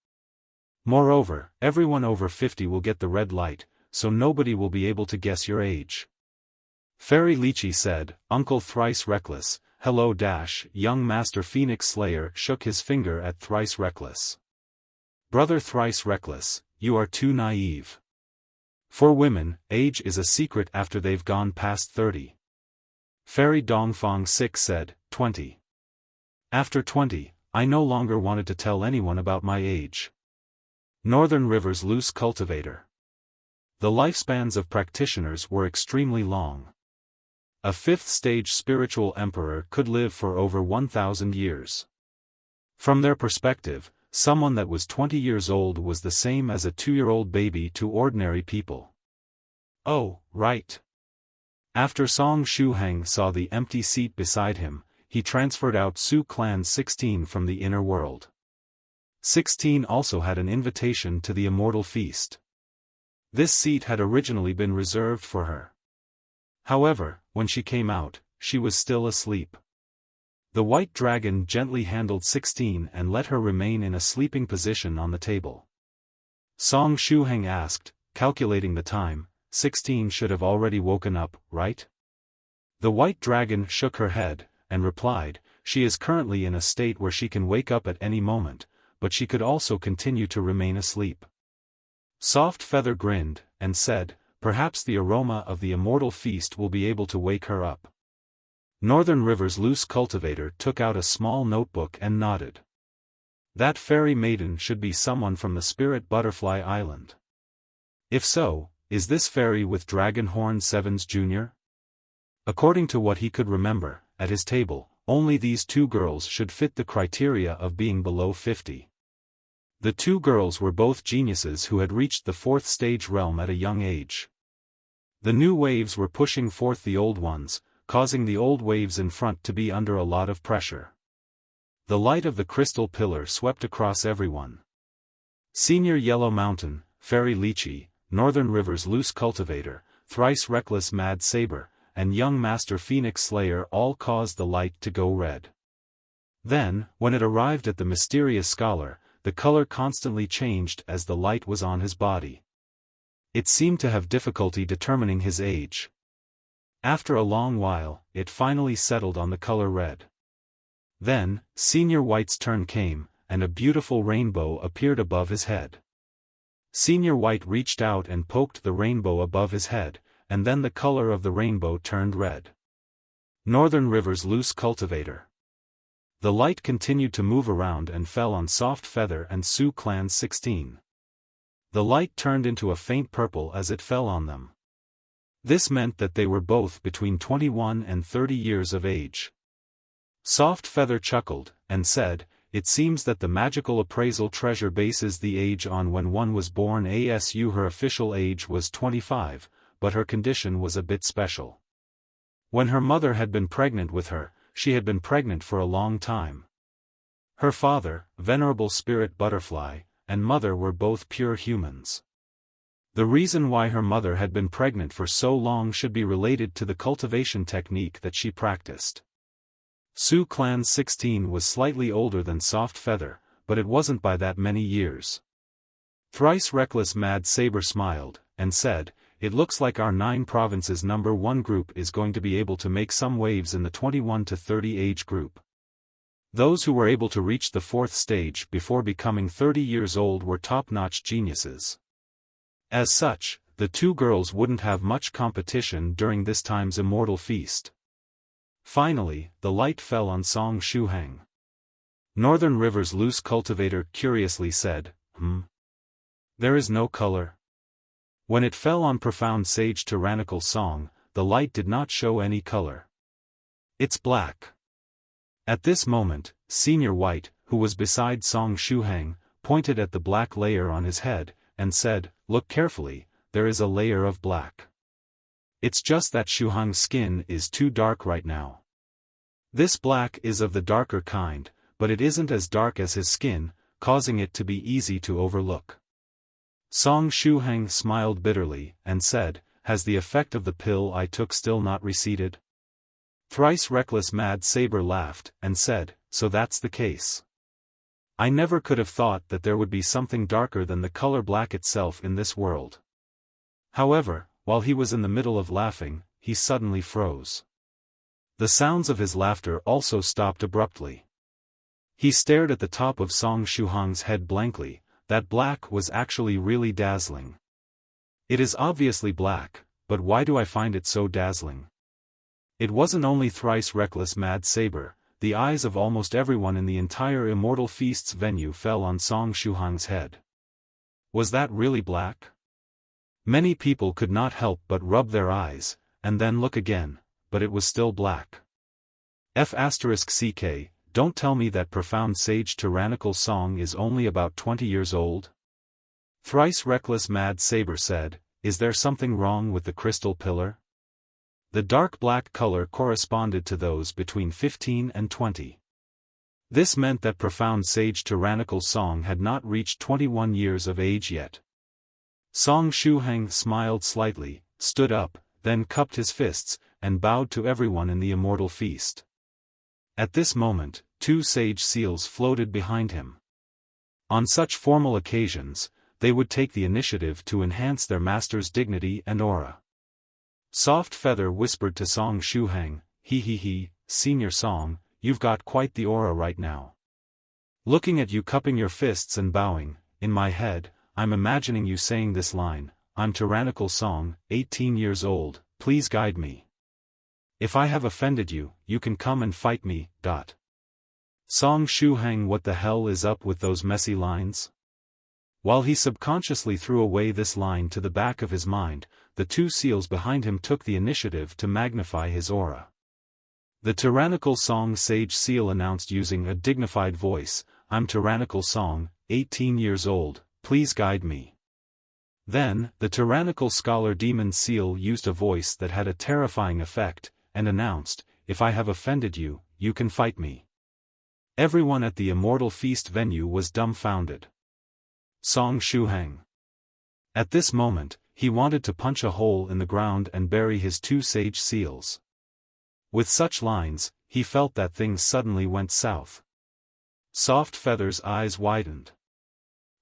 A: Moreover, everyone over 50 will get the red light, so nobody will be able to guess your age." Fairy Lychee said, "Uncle Thrice Reckless, hello dash." Young Master Phoenix Slayer shook his finger at Thrice Reckless. "Brother Thrice Reckless, you are too naive. For women, age is a secret after they've gone past 30. Fairy Dongfang 6 said, 20. After 20, I no longer wanted to tell anyone about my age. Northern River's Loose Cultivator. The lifespans of practitioners were extremely long. A 5th stage spiritual emperor could live for over 1,000 years. From their perspective, someone that was 20 years old was the same as a 2-year-old baby to ordinary people. Oh, right. After Song Shuhang saw the empty seat beside him, he transferred out Su Clan 16 from the inner world. 16 also had an invitation to the Immortal Feast. This seat had originally been reserved for her. However, when she came out, she was still asleep. The white dragon gently handled 16 and let her remain in a sleeping position on the table. Song Shuhang asked, calculating the time, 16 should have already woken up, right? The white dragon shook her head, and replied, she is currently in a state where she can wake up at any moment, but she could also continue to remain asleep. Soft Feather grinned, and said, perhaps the aroma of the Immortal Feast will be able to wake her up. Northern River's Loose Cultivator took out a small notebook and nodded. That fairy maiden should be someone from the Spirit Butterfly Island. If so, is this fairy with Dragon Horn 7's Jr.? According to what he could remember, at his table, only these 2 girls should fit the criteria of being below 50. The 2 girls were both geniuses who had reached the 4th stage realm at a young age. The new waves were pushing forth the old ones, causing the old waves in front to be under a lot of pressure. The light of the crystal pillar swept across everyone. Senior Yellow Mountain, Fairy Lychee, Northern River's Loose Cultivator, Thrice Reckless Mad Saber, and Young Master Phoenix Slayer all caused the light to go red. Then, when it arrived at the Mysterious Scholar, the color constantly changed as the light was on his body. It seemed to have difficulty determining his age. After a long while, it finally settled on the color red. Then, Senior White's turn came, and a beautiful rainbow appeared above his head. Senior White reached out and poked the rainbow above his head, and then the color of the rainbow turned red. Northern River's loose cultivator. The light continued to move around and fell on Soft Feather and Sioux Clan 16. The light turned into a faint purple as it fell on them. This meant that they were both between 21 and 30 years of age. Soft Feather chuckled, and said, "It seems that the magical appraisal treasure bases the age on when one was born. Her official age was 25, but her condition was a bit special. When her mother had been pregnant with her, she had been pregnant for a long time. Her father, Venerable Spirit Butterfly, and mother were both pure humans. The reason why her mother had been pregnant for so long should be related to the cultivation technique that she practiced." Sioux Clan 16 was slightly older than Soft Feather, but it wasn't by that many years. Thrice Reckless Mad Saber smiled, and said, "It looks like our 9 provinces number 1 group is going to be able to make some waves in the 21 to 30 age group. Those who were able to reach the 4th stage before becoming 30 years old were top-notch geniuses. As such, the 2 girls wouldn't have much competition during this time's Immortal Feast." Finally, the light fell on Song Shuhang. Northern River's loose cultivator curiously said, There is no color." When it fell on profound Sage Tyrannical Song, the light did not show any color. "It's black." At this moment, Senior White, who was beside Song Shuhang, pointed at the black layer on his head, and said, "Look carefully, there is a layer of black. It's just that Shuhang's skin is too dark right now. This black is of the darker kind, but it isn't as dark as his skin, causing it to be easy to overlook." Song Shuhang smiled bitterly, and said, "Has the effect of the pill I took still not receded?" Thrice Reckless Mad Saber laughed, and said, "So that's the case. I never could have thought that there would be something darker than the color black itself in this world." However, while he was in the middle of laughing, he suddenly froze. The sounds of his laughter also stopped abruptly. He stared at the top of Song Shuhang's head blankly. That black was actually really dazzling. "It is obviously black, but why do I find it so dazzling?" It wasn't only Thrice Reckless Mad Saber. The eyes of almost everyone in the entire Immortal Feast's venue fell on Song Shuhang's head. Was that really black? Many people could not help but rub their eyes, and then look again, but it was still black. *CK, don't tell me that profound Sage Tyrannical Song is only about 20 years old? Thrice Reckless Mad Saber said, "Is there something wrong with the crystal pillar?" The dark black color corresponded to those between 15 and 20. This meant that profound Sage Tyrannical Song had not reached 21 years of age yet. Song Shuhang smiled slightly, stood up, then cupped his fists, and bowed to everyone in the Immortal Feast. At this moment, 2 sage seals floated behind him. On such formal occasions, they would take the initiative to enhance their master's dignity and aura. Soft Feather whispered to Song Shuhang, "He, Senior Song, you've got quite the aura right now. Looking at you cupping your fists and bowing, in my head, I'm imagining you saying this line, 'I'm Tyrannical Song, 18 years old, please guide me. If I have offended you, you can come and fight me.'" Song Shuhang, what the hell is up with those messy lines? While he subconsciously threw away this line to the back of his mind, the 2 seals behind him took the initiative to magnify his aura. The Tyrannical Song Sage Seal announced using a dignified voice, "I'm Tyrannical Song, 18 years old, please guide me." Then, the Tyrannical Scholar Demon Seal used a voice that had a terrifying effect, and announced, "If I have offended you, you can fight me." Everyone at the Immortal Feast venue was dumbfounded. Song Shuhang. At this moment, he wanted to punch a hole in the ground and bury his 2 sage seals. With such lines, he felt that things suddenly went south. Soft Feather's eyes widened.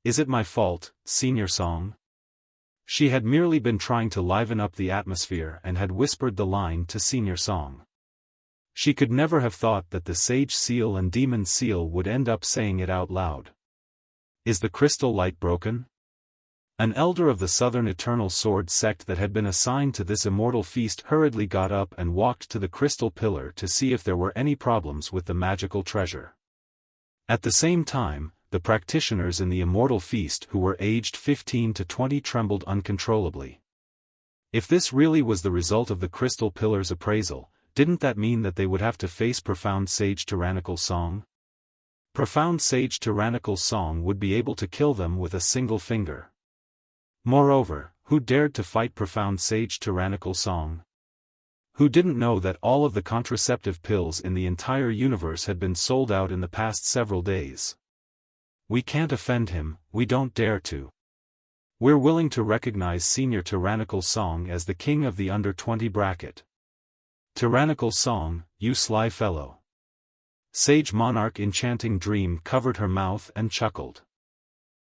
A: Is it my fault, Senior Song? She had merely been trying to liven up the atmosphere and had whispered the line to Senior Song. She could never have thought that the Sage Seal and Demon Seal would end up saying it out loud. Is the crystal light broken? An elder of the Southern Eternal Sword sect that had been assigned to this immortal feast hurriedly got up and walked to the crystal pillar to see if there were any problems with the magical treasure. At the same time, the practitioners in the immortal feast who were aged 15 to 20 trembled uncontrollably. If this really was the result of the crystal pillar's appraisal, didn't that mean that they would have to face profound Sage Tyrannical Song? Profound Sage Tyrannical Song would be able to kill them with a single finger. Moreover, who dared to fight profound Sage Tyrannical Song? Who didn't know that all of the contraceptive pills in the entire universe had been sold out in the past several days? We can't offend him, we don't dare to. We're willing to recognize Senior Tyrannical Song as the king of the under 20 bracket. Tyrannical Song, you sly fellow. Sage Monarch Enchanting Dream covered her mouth and chuckled.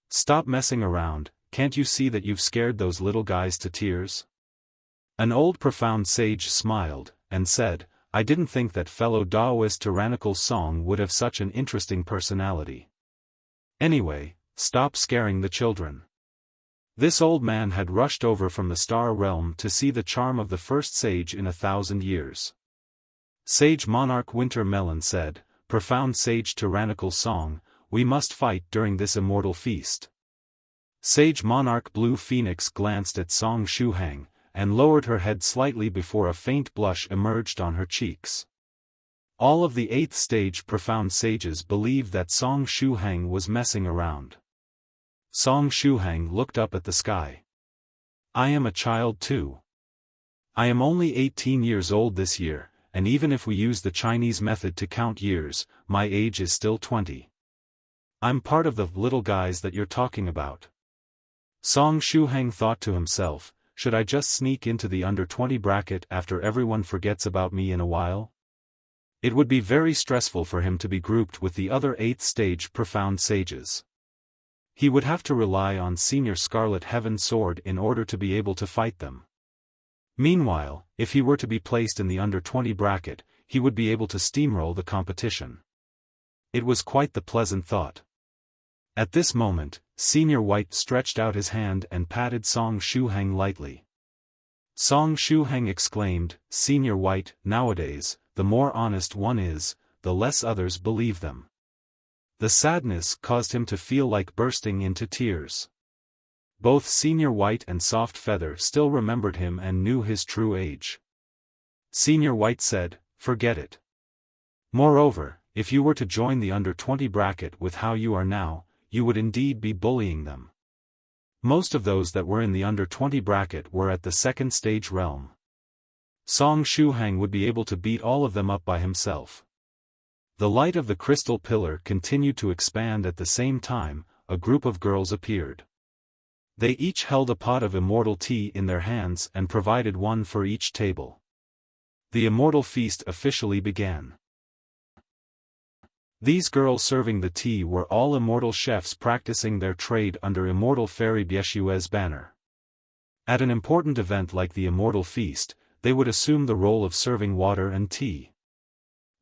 A: Stop messing around, can't you see that you've scared those little guys to tears? An old profound sage smiled, and said, I didn't think that fellow Daoist Tyrannical Song would have such an interesting personality. Anyway, stop scaring the children. This old man had rushed over from the Star Realm to see the charm of the first sage in 1,000 years. Sage Monarch Winter Melon said, Profound Sage Tyrannical Song, we must fight during this immortal feast. Sage Monarch Blue Phoenix glanced at Song Shuhang, and lowered her head slightly before a faint blush emerged on her cheeks. All of the 8th stage profound sages believed that Song Shuhang was messing around. Song Shuhang looked up at the sky. I am a child too. I am only 18 years old this year, and even if we use the Chinese method to count years, my age is still 20. I'm part of the little guys that you're talking about. Song Shuhang thought to himself, should I just sneak into the under 20 bracket after everyone forgets about me in a while? It would be very stressful for him to be grouped with the other 8th stage profound sages. He would have to rely on Senior Scarlet Heaven Sword in order to be able to fight them. Meanwhile, if he were to be placed in the under 20 bracket, he would be able to steamroll the competition. It was quite the pleasant thought. At this moment, Senior White stretched out his hand and patted Song Shuhang lightly. Song Shuhang exclaimed, Senior White, nowadays, the more honest one is, the less others believe them. The sadness caused him to feel like bursting into tears. Both Senior White and Soft Feather still remembered him and knew his true age. Senior White said, forget it. Moreover, if you were to join the under 20 bracket with how you are now, you would indeed be bullying them. Most of those that were in the under 20 bracket were at the 2nd stage realm. Song Shuhang would be able to beat all of them up by himself. The light of the crystal pillar continued to expand at the same time, a group of girls appeared. They each held a pot of immortal tea in their hands and provided one for each table. The immortal feast officially began. These girls serving the tea were all immortal chefs practicing their trade under Immortal Fairy Bieshue's banner. At an important event like the Immortal Feast, they would assume the role of serving water and tea.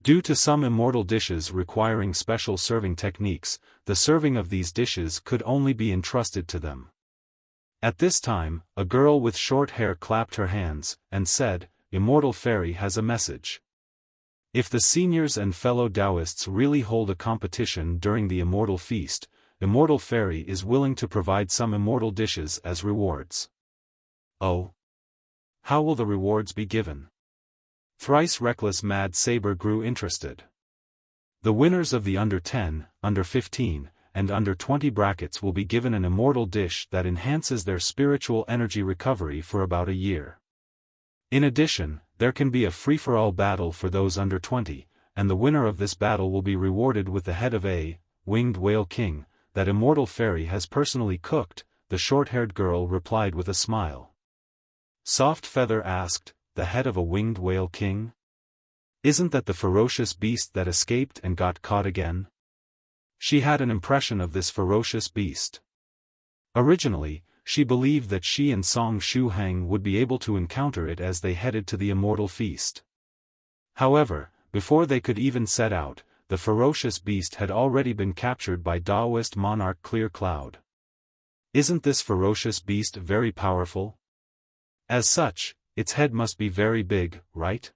A: Due to some immortal dishes requiring special serving techniques, the serving of these dishes could only be entrusted to them. At this time, a girl with short hair clapped her hands, and said, Immortal Fairy has a message. If the seniors and fellow Taoists really hold a competition during the Immortal Feast, Immortal Fairy is willing to provide some immortal dishes as rewards. Oh! How will the rewards be given? Thrice reckless Mad Saber grew interested. The winners of the under 10, under 15, and under 20 brackets will be given an immortal dish that enhances their spiritual energy recovery for about a year. In addition, there can be a free-for-all battle for those under 20, and the winner of this battle will be rewarded with the head of a winged whale king that Immortal Fairy has personally cooked, the short-haired girl replied with a smile. Soft Feather asked, the head of a winged whale king? Isn't that the ferocious beast that escaped and got caught again? She had an impression of this ferocious beast. Originally, she believed that she and Song Shuhang would be able to encounter it as they headed to the Immortal Feast. However, before they could even set out, the ferocious beast had already been captured by Daoist monarch Clear Cloud. Isn't this ferocious beast very powerful? As such, its head must be very big, right?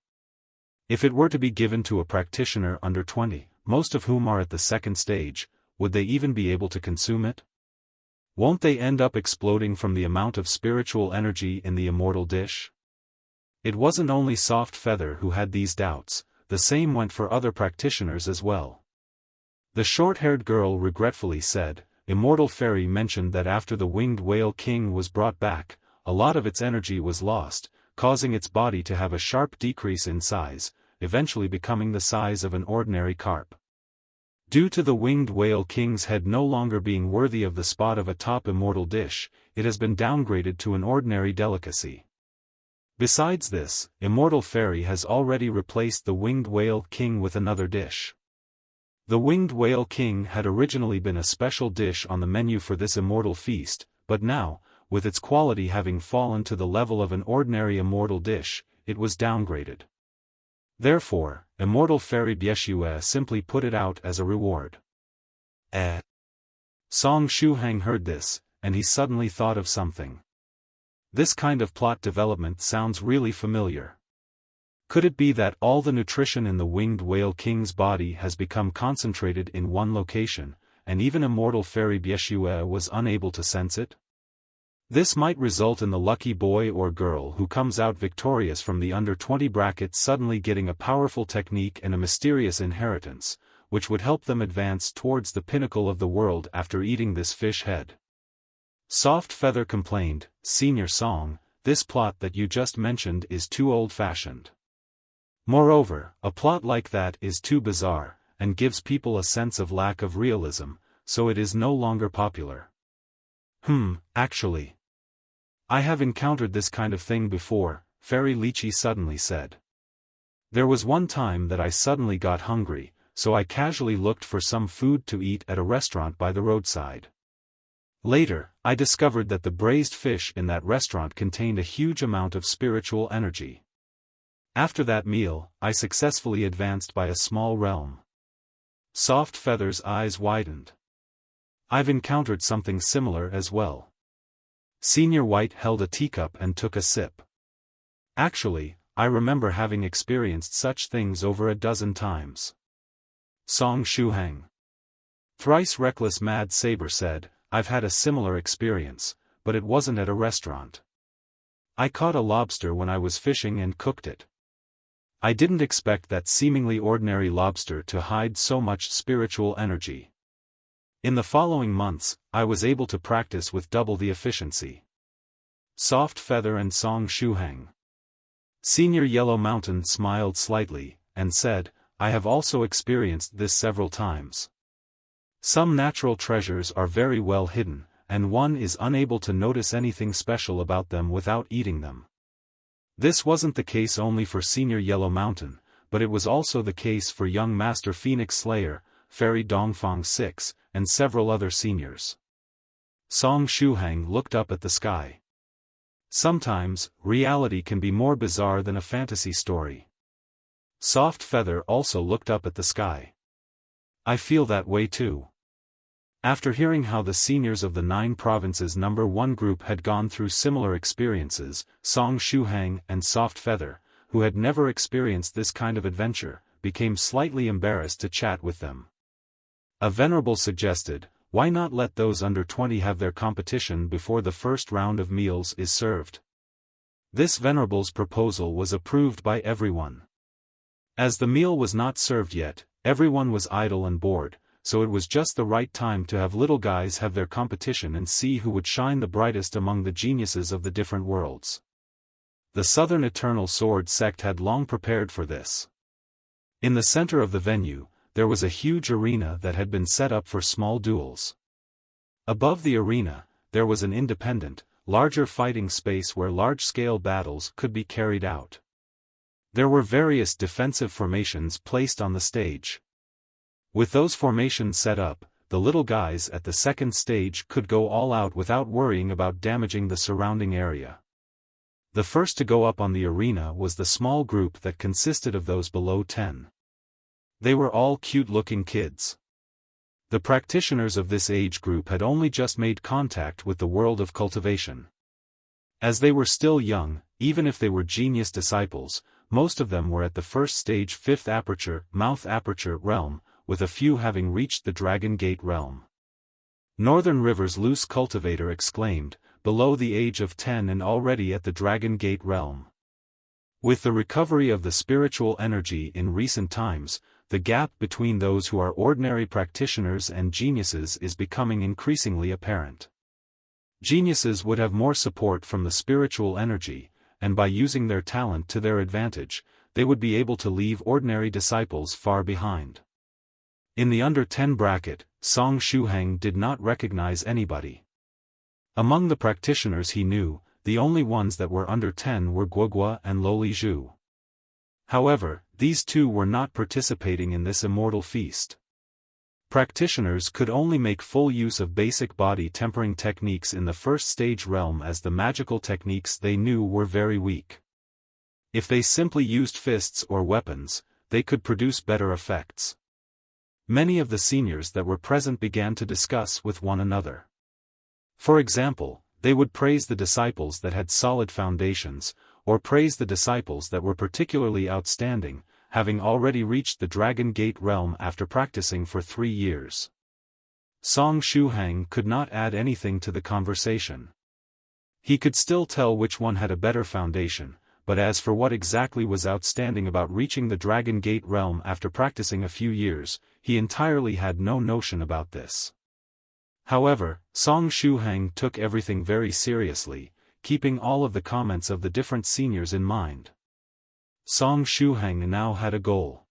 A: If it were to be given to a practitioner under 20, most of whom are at the second stage, would they even be able to consume it? Won't they end up exploding from the amount of spiritual energy in the immortal dish? It wasn't only Soft Feather who had these doubts, the same went for other practitioners as well. The short-haired girl regretfully said, Immortal Fairy mentioned that after the Winged Whale King was brought back, a lot of its energy was lost, causing its body to have a sharp decrease in size, eventually becoming the size of an ordinary carp. Due to the Winged Whale King's head no longer being worthy of the spot of a top immortal dish, it has been downgraded to an ordinary delicacy. Besides this, Immortal Fairy has already replaced the Winged Whale King with another dish. The Winged Whale King had originally been a special dish on the menu for this immortal feast, but now, with its quality having fallen to the level of an ordinary immortal dish, it was downgraded. Therefore, Immortal Fairy Bieshue simply put it out as a reward. Song Shuhang heard this, and he suddenly thought of something. This kind of plot development sounds really familiar. Could it be that all the nutrition in the Winged Whale King's body has become concentrated in one location, and even Immortal Fairy Bieshue was unable to sense it? This might result in the lucky boy or girl who comes out victorious from the under 20 bracket suddenly getting a powerful technique and a mysterious inheritance, which would help them advance towards the pinnacle of the world after eating this fish head. Soft Feather complained, Senior Song, this plot that you just mentioned is too old-fashioned. Moreover, a plot like that is too bizarre, and gives people a sense of lack of realism, so it is no longer popular. Actually. I have encountered this kind of thing before, Fairy Lychee suddenly said. There was one time that I suddenly got hungry, so I casually looked for some food to eat at a restaurant by the roadside. Later, I discovered that the braised fish in that restaurant contained a huge amount of spiritual energy. After that meal, I successfully advanced by a small realm. Soft Feather's eyes widened. I've encountered something similar as well. Senior White held a teacup and took a sip. Actually, I remember having experienced such things over a dozen times. Song Shuhang. Thrice Reckless Mad Saber said, I've had a similar experience, but it wasn't at a restaurant. I caught a lobster when I was fishing and cooked it. I didn't expect that seemingly ordinary lobster to hide so much spiritual energy. In the following months, I was able to practice with double the efficiency. Soft Feather and Song Shuhang. Senior Yellow Mountain smiled slightly, and said, I have also experienced this several times. Some natural treasures are very well hidden, and one is unable to notice anything special about them without eating them. This wasn't the case only for Senior Yellow Mountain, but it was also the case for young Master Phoenix Slayer, Fairy Dongfang 6, and several other seniors. Song Shuhang looked up at the sky. Sometimes, reality can be more bizarre than a fantasy story. Soft Feather also looked up at the sky. I feel that way too. After hearing how the seniors of the 9 provinces number 1 group had gone through similar experiences, Song Shuhang and Soft Feather, who had never experienced this kind of adventure, became slightly embarrassed to chat with them. A venerable suggested, why not let those under 20 have their competition before the first round of meals is served? This venerable's proposal was approved by everyone. As the meal was not served yet, everyone was idle and bored, so it was just the right time to have little guys have their competition and see who would shine the brightest among the geniuses of the different worlds. The Southern Eternal Sword sect had long prepared for this. In the center of the venue, there was a huge arena that had been set up for small duels. Above the arena, there was an independent, larger fighting space where large-scale battles could be carried out. There were various defensive formations placed on the stage. With those formations set up, the little guys at the second stage could go all out without worrying about damaging the surrounding area. The first to go up on the arena was the small group that consisted of those below 10. They were all cute-looking kids. The practitioners of this age group had only just made contact with the world of cultivation. As they were still young, even if they were genius disciples, most of them were at the first stage fifth aperture, mouth aperture realm, with a few having reached the Dragon Gate realm. Northern River's loose cultivator exclaimed, below the age of 10 and already at the Dragon Gate realm. With the recovery of the spiritual energy in recent times, the gap between those who are ordinary practitioners and geniuses is becoming increasingly apparent. Geniuses would have more support from the spiritual energy, and by using their talent to their advantage, they would be able to leave ordinary disciples far behind. In the under 10 bracket, Song Shuhang did not recognize anybody. Among the practitioners he knew, the only ones that were under 10 were Guogua and Loli Zhu. However, these two were not participating in this Immortal Feast. Practitioners could only make full use of basic body tempering techniques in the first stage realm, as the magical techniques they knew were very weak. If they simply used fists or weapons, they could produce better effects. Many of the seniors that were present began to discuss with one another. For example, they would praise the disciples that had solid foundations, or praise the disciples that were particularly outstanding, having already reached the Dragon Gate realm after practicing for 3 years. Song Shuhang could not add anything to the conversation. He could still tell which one had a better foundation, but as for what exactly was outstanding about reaching the Dragon Gate realm after practicing a few years, he entirely had no notion about this. However, Song Shuhang took everything very seriously, keeping all of the comments of the different seniors in mind. Song Shuhang now had a goal.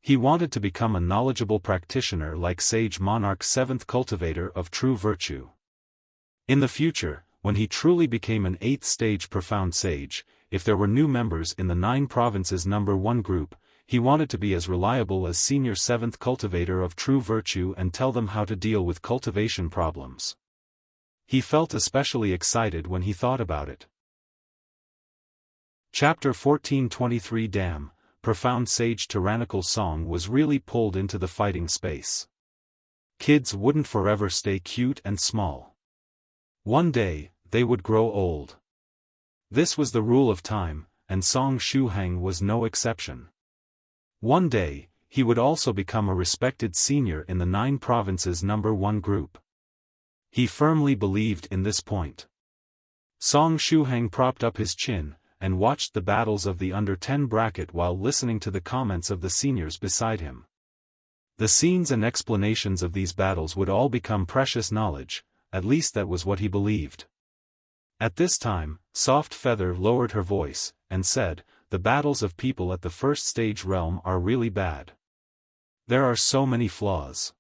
A: He wanted to become a knowledgeable practitioner like Sage Monarch 7th Cultivator of True Virtue. In the future, when he truly became an 8th stage Profound Sage, if there were new members in the 9 provinces number 1 group, he wanted to be as reliable as Senior 7th Cultivator of True Virtue and tell them how to deal with cultivation problems. He felt especially excited when he thought about it. Chapter 1423 Damn, Profound Sage Tyrannical Song was really pulled into the fighting space. Kids wouldn't forever stay cute and small. One day, they would grow old. This was the rule of time, and Song Shuhang was no exception. One day, he would also become a respected senior in the 9 provinces number 1 group. He firmly believed in this point. Song Shuhang propped up his chin, and watched the battles of the under 10 bracket while listening to the comments of the seniors beside him. The scenes and explanations of these battles would all become precious knowledge, at least that was what he believed. At this time, Soft Feather lowered her voice, and said, "The battles of people at the first stage realm are really bad. There are so many flaws."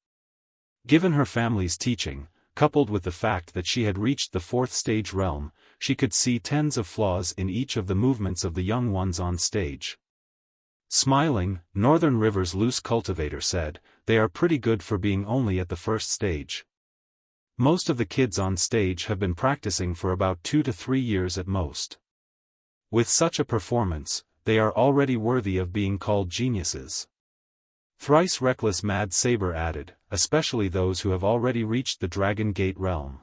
A: Given her family's teaching, coupled with the fact that she had reached the 4th stage realm, she could see tens of flaws in each of the movements of the young ones on stage. Smiling, Northern River's loose cultivator said, "They are pretty good for being only at the first stage. Most of the kids on stage have been practicing for about 2 to 3 years at most. With such a performance, they are already worthy of being called geniuses." Thrice Reckless Mad Saber added, "Especially those who have already reached the Dragon Gate realm.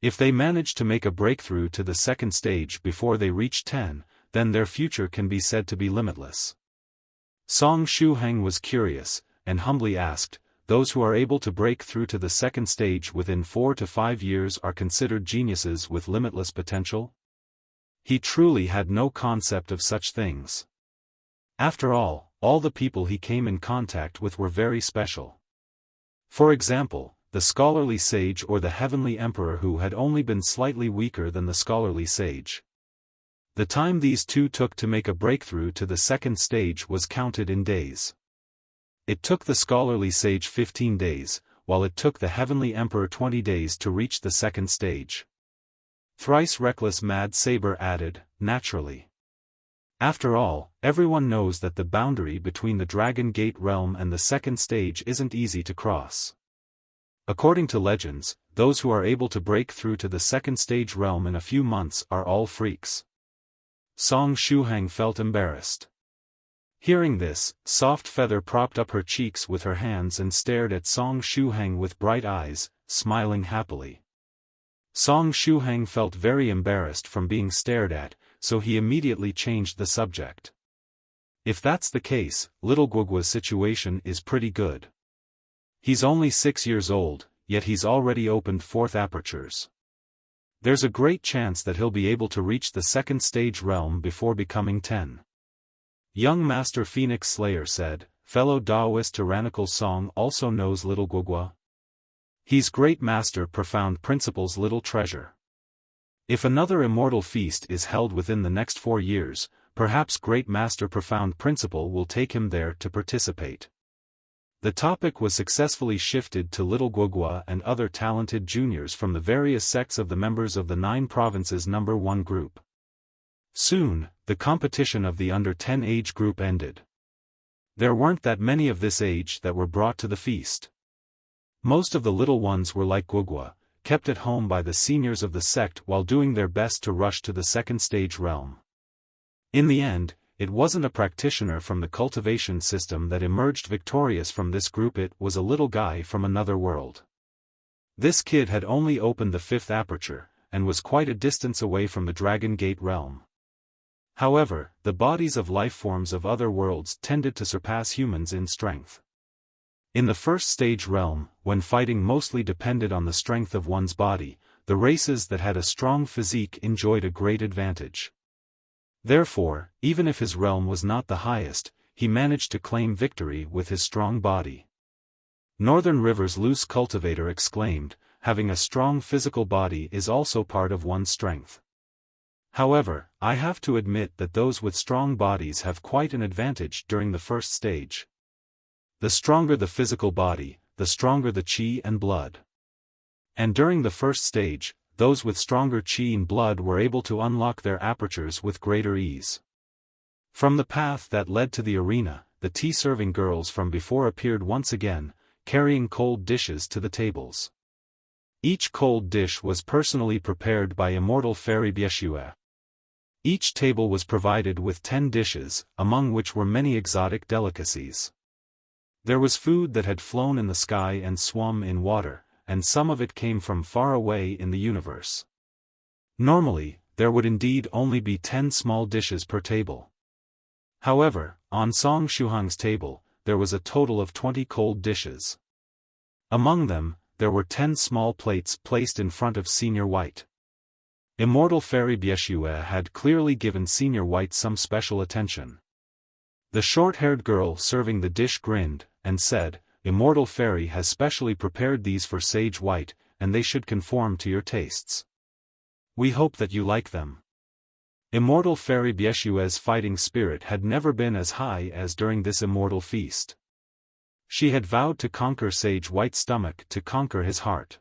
A: If they manage to make a breakthrough to the 2nd stage before they reach 10, then their future can be said to be limitless." Song Shuhang was curious, and humbly asked, "Those who are able to break through to the 2nd stage within 4 to 5 years are considered geniuses with limitless potential?" He truly had no concept of such things. After all the people he came in contact with were very special. For example, the scholarly sage or the heavenly emperor who had only been slightly weaker than the scholarly sage. The time these two took to make a breakthrough to the 2nd stage was counted in days. It took the scholarly sage 15 days, while it took the heavenly emperor 20 days to reach the 2nd stage. Thrice Reckless Mad Saber added, "Naturally. After all, everyone knows that the boundary between the Dragon Gate realm and the 2nd stage isn't easy to cross. According to legends, those who are able to break through to the second stage realm in a few months are all freaks. Song Shuhang felt embarrassed. Hearing this, Soft Feather propped up her cheeks with her hands and stared at Song Shuhang with bright eyes, smiling happily. Song Shuhang felt very embarrassed from being stared at, so he immediately changed the subject. If that's the case, little Guogua's situation is pretty good. He's only 6 years old, yet he's already opened 4th apertures. There's a great chance that he'll be able to reach the second stage realm before becoming 10. Young Master Phoenix Slayer said, fellow Taoist Tyrannical Song also knows little Guogua. He's Great Master Profound Principle's little treasure. If another Immortal Feast is held within the next 4 years, perhaps Great Master Profound Principle will take him there to participate. The topic was successfully shifted to little Guogua and other talented juniors from the various sects of the members of the 9 provinces number 1 group. Soon, the competition of the under-10 age group ended. There weren't that many of this age that were brought to the feast. Most of the little ones were like Guogua, kept at home by the seniors of the sect while doing their best to rush to the second stage realm. In the end, it wasn't a practitioner from the cultivation system that emerged victorious from this group, it was a little guy from another world. This kid had only opened the 5th aperture, and was quite a distance away from the Dragon Gate realm. However, the bodies of life forms of other worlds tended to surpass humans in strength. In the first stage realm, when fighting mostly depended on the strength of one's body, the races that had a strong physique enjoyed a great advantage. Therefore, even if his realm was not the highest, he managed to claim victory with his strong body. Northern River's loose cultivator exclaimed, having a strong physical body is also part of one's strength. However, I have to admit that those with strong bodies have quite an advantage during the first stage. The stronger the physical body, the stronger the qi and blood. And during the first stage, those with stronger qi and blood were able to unlock their apertures with greater ease. From the path that led to the arena, the tea-serving girls from before appeared once again, carrying cold dishes to the tables. Each cold dish was personally prepared by Immortal Fairy Bieshue. Each table was provided with 10 dishes, among which were many exotic delicacies. There was food that had flown in the sky and swum in water, and some of it came from far away in the universe. Normally, there would indeed only be 10 small dishes per table. However, on Song Shuhang's table, there was a total of 20 cold dishes. Among them, there were 10 small plates placed in front of Senior White. Immortal Fairy Bieshue had clearly given Senior White some special attention. The short-haired girl serving the dish grinned, and said, Immortal Fairy has specially prepared these for Sage White, and they should conform to your tastes. We hope that you like them. Immortal Fairy Bieshue's fighting spirit had never been as high as during this Immortal Feast. She had vowed to conquer Sage White's stomach to conquer his heart.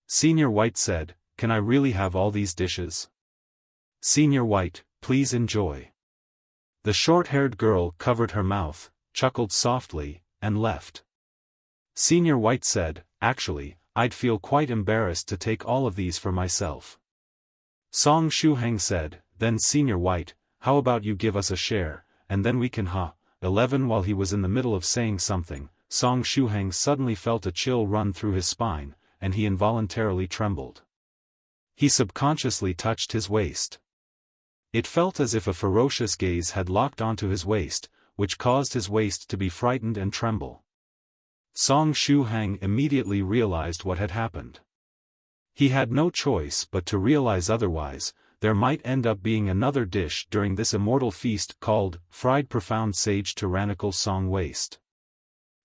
A: Senior White said, Can I really have all these dishes? Senior White, please enjoy. The short-haired girl covered her mouth, chuckled softly, and left. Senior White said, Actually, I'd feel quite embarrassed to take all of these for myself. Song Shuhang said, Then Senior White, how about you give us a share, and then we can 11. While he was in the middle of saying something, Song Shuhang suddenly felt a chill run through his spine, and he involuntarily trembled. He subconsciously touched his waist. It felt as if a ferocious gaze had locked onto his waist, which caused his waist to be frightened and tremble. Song Shuhang immediately realized what had happened. He had no choice but to realize otherwise, there might end up being another dish during this Immortal Feast called Fried Profound Sage Tyrannical Song Waste.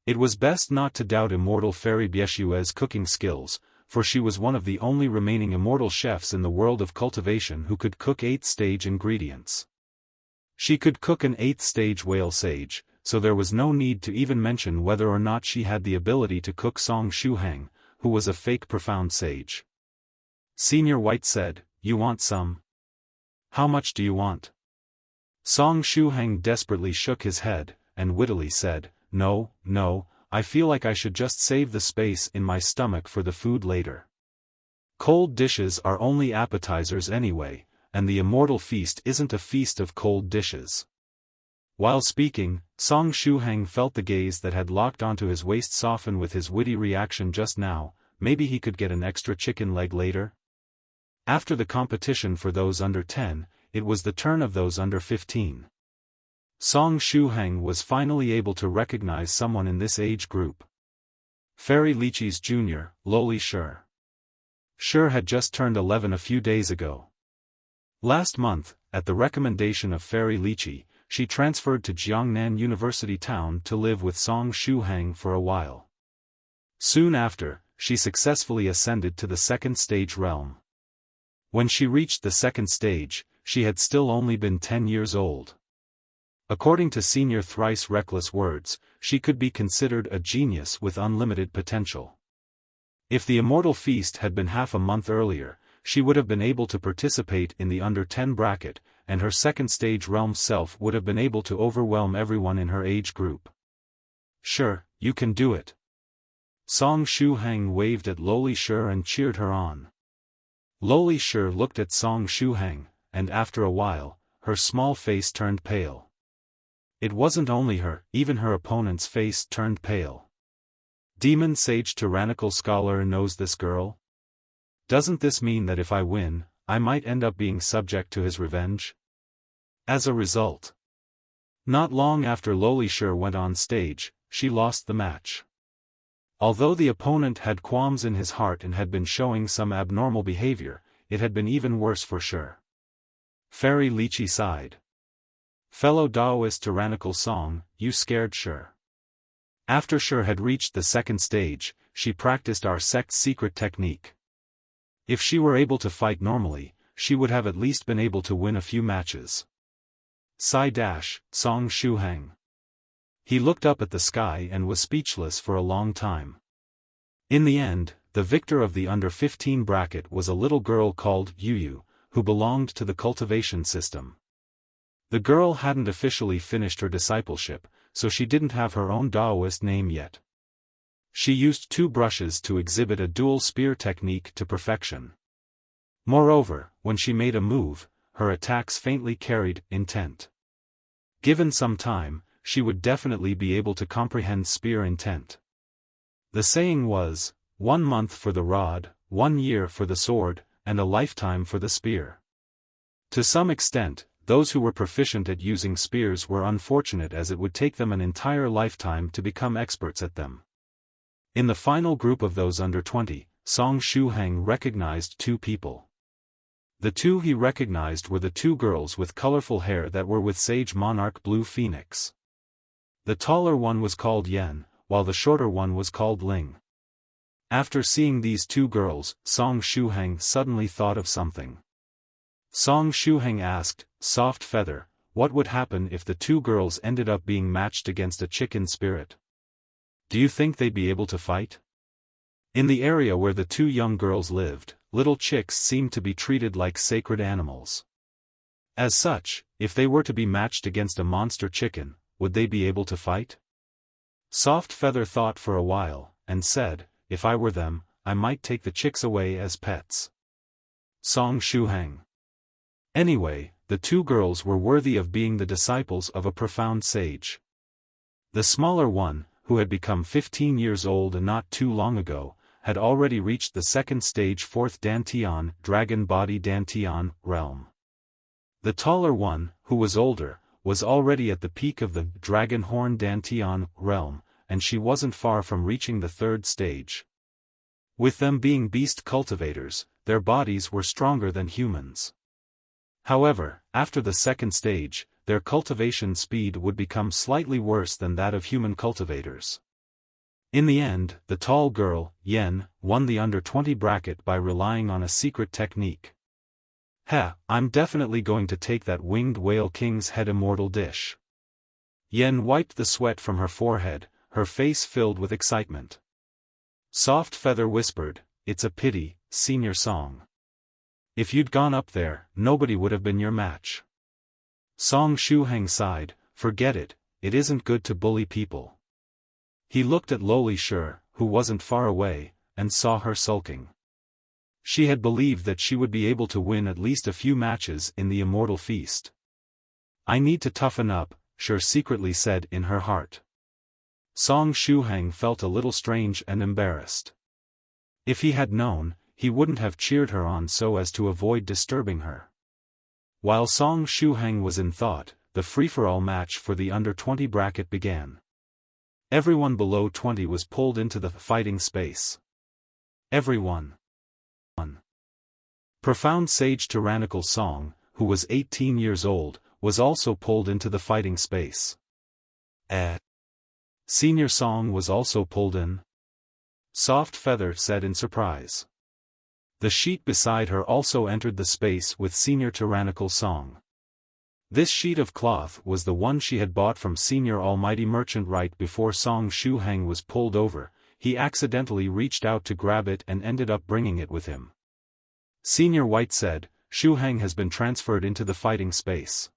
A: It was best not to doubt Immortal Fairy Bieshue's cooking skills, for she was one of the only remaining immortal chefs in the world of cultivation who could cook 8th-stage ingredients. She could cook an 8th-stage whale sage, so there was no need to even mention whether or not she had the ability to cook Song Shuhang, who was a fake profound sage. Senior White said, You want some? How much do you want? Song Shuhang desperately shook his head, and wittily said, No, I feel like I should just save the space in my stomach for the food later. Cold dishes are only appetizers anyway, and the Immortal Feast isn't a feast of cold dishes. While speaking, Song Shuhang felt the gaze that had locked onto his waist soften with his witty reaction just now. Maybe he could get an extra chicken leg later? After the competition for those under 10, it was the turn of those under 15. Song Shuhang was finally able to recognize someone in this age group. Fairy Lychee's junior, Loli Shur. Shur had just turned 11 a few days ago. Last month, at the recommendation of Fairy Lychee, she transferred to Jiangnan University Town to live with Song Shuhang for a while. Soon after, she successfully ascended to the second stage realm. When she reached the second stage, she had still only been 10 years old. According to Senior Thrice Reckless words, she could be considered a genius with unlimited potential. If the Immortal Feast had been half a month earlier, she would have been able to participate in the under 10 bracket, and her second stage realm self would have been able to overwhelm everyone in her age group. Sure, you can do it. Song Shuhang waved at Loli Shur and cheered her on. Loli Shur looked at Song Shuhang, and after a while, her small face turned pale. It wasn't only her, even her opponent's face turned pale. Demon Sage Tyrannical Scholar knows this girl? Doesn't this mean that if I win, I might end up being subject to his revenge? As a result. Not long after Loli Shur went on stage, she lost the match. Although the opponent had qualms in his heart and had been showing some abnormal behavior, it had been even worse for Shur. Fairy Lychee sighed. Fellow Taoist Tyrannical Song, you scared Shur. After Shur had reached the second stage, she practiced our sect's secret technique. If she were able to fight normally, she would have at least been able to win a few matches. Sigh dash, Song Shuhang. He looked up at the sky and was speechless for a long time. In the end, the victor of the under 15 bracket was a little girl called Yu, who belonged to the Cultivation system. The girl hadn't officially finished her discipleship, so she didn't have her own Taoist name yet. She used 2 brushes to exhibit a dual spear technique to perfection. Moreover, when she made a move, her attacks faintly carried intent. Given some time, she would definitely be able to comprehend spear intent. The saying was, 1 month for the rod, 1 year for the sword, and a lifetime for the spear. To some extent, those who were proficient at using spears were unfortunate, as it would take them an entire lifetime to become experts at them. In the final group of those under 20, Song Shuhang recognized 2 people. The 2 he recognized were the 2 girls with colorful hair that were with Sage Monarch Blue Phoenix. The taller one was called Yen, while the shorter one was called Ling. After seeing these 2 girls, Song Shuhang suddenly thought of something. Song Shuhang asked, Soft Feather, what would happen if the 2 girls ended up being matched against a chicken spirit? Do you think they'd be able to fight? In the area where the 2 young girls lived, little chicks seemed to be treated like sacred animals. As such, if they were to be matched against a monster chicken, would they be able to fight? Soft Feather thought for a while, and said, if I were them, I might take the chicks away as pets. Song Shuhang. Anyway, the 2 girls were worthy of being the disciples of a profound sage. The smaller one, who had become 15 years old and not too long ago, had already reached the second stage 4th Dantian, Dragon Body Dantian, realm. The taller one, who was older, was already at the peak of the Dragon Horn Dantian realm, and she wasn't far from reaching the 3rd stage. With them being beast cultivators, their bodies were stronger than humans. However, after the 2nd stage, their cultivation speed would become slightly worse than that of human cultivators. In the end, the tall girl, Yen, won the under 20 bracket by relying on a secret technique. I'm definitely going to take that winged whale king's head immortal dish. Yen wiped the sweat from her forehead, her face filled with excitement. Soft Feather whispered, it's a pity, Senior Song. If you'd gone up there, nobody would have been your match. Song Shuhang sighed, forget it, it isn't good to bully people. He looked at lowly Shuhang, who wasn't far away, and saw her sulking. She had believed that she would be able to win at least a few matches in the Immortal Feast. I need to toughen up, Shuhang secretly said in her heart. Shuhang felt a little strange and embarrassed. If he had known, he wouldn't have cheered her on so as to avoid disturbing her. While Shuhang was in thought, the free-for-all match for the under-20 bracket began. Everyone below 20 was pulled into the fighting space. Everyone. Profound Sage Tyrannical Song, who was 18 years old, was also pulled into the fighting space. Senior Song was also pulled in. Soft Feather said in surprise. The sheet beside her also entered the space with Senior Tyrannical Song. This sheet of cloth was the one she had bought from Senior Almighty Merchant right before Shuhang was pulled over. He accidentally reached out to grab it and ended up bringing it with him. Senior White said, Shuhang has been transferred into the fighting space.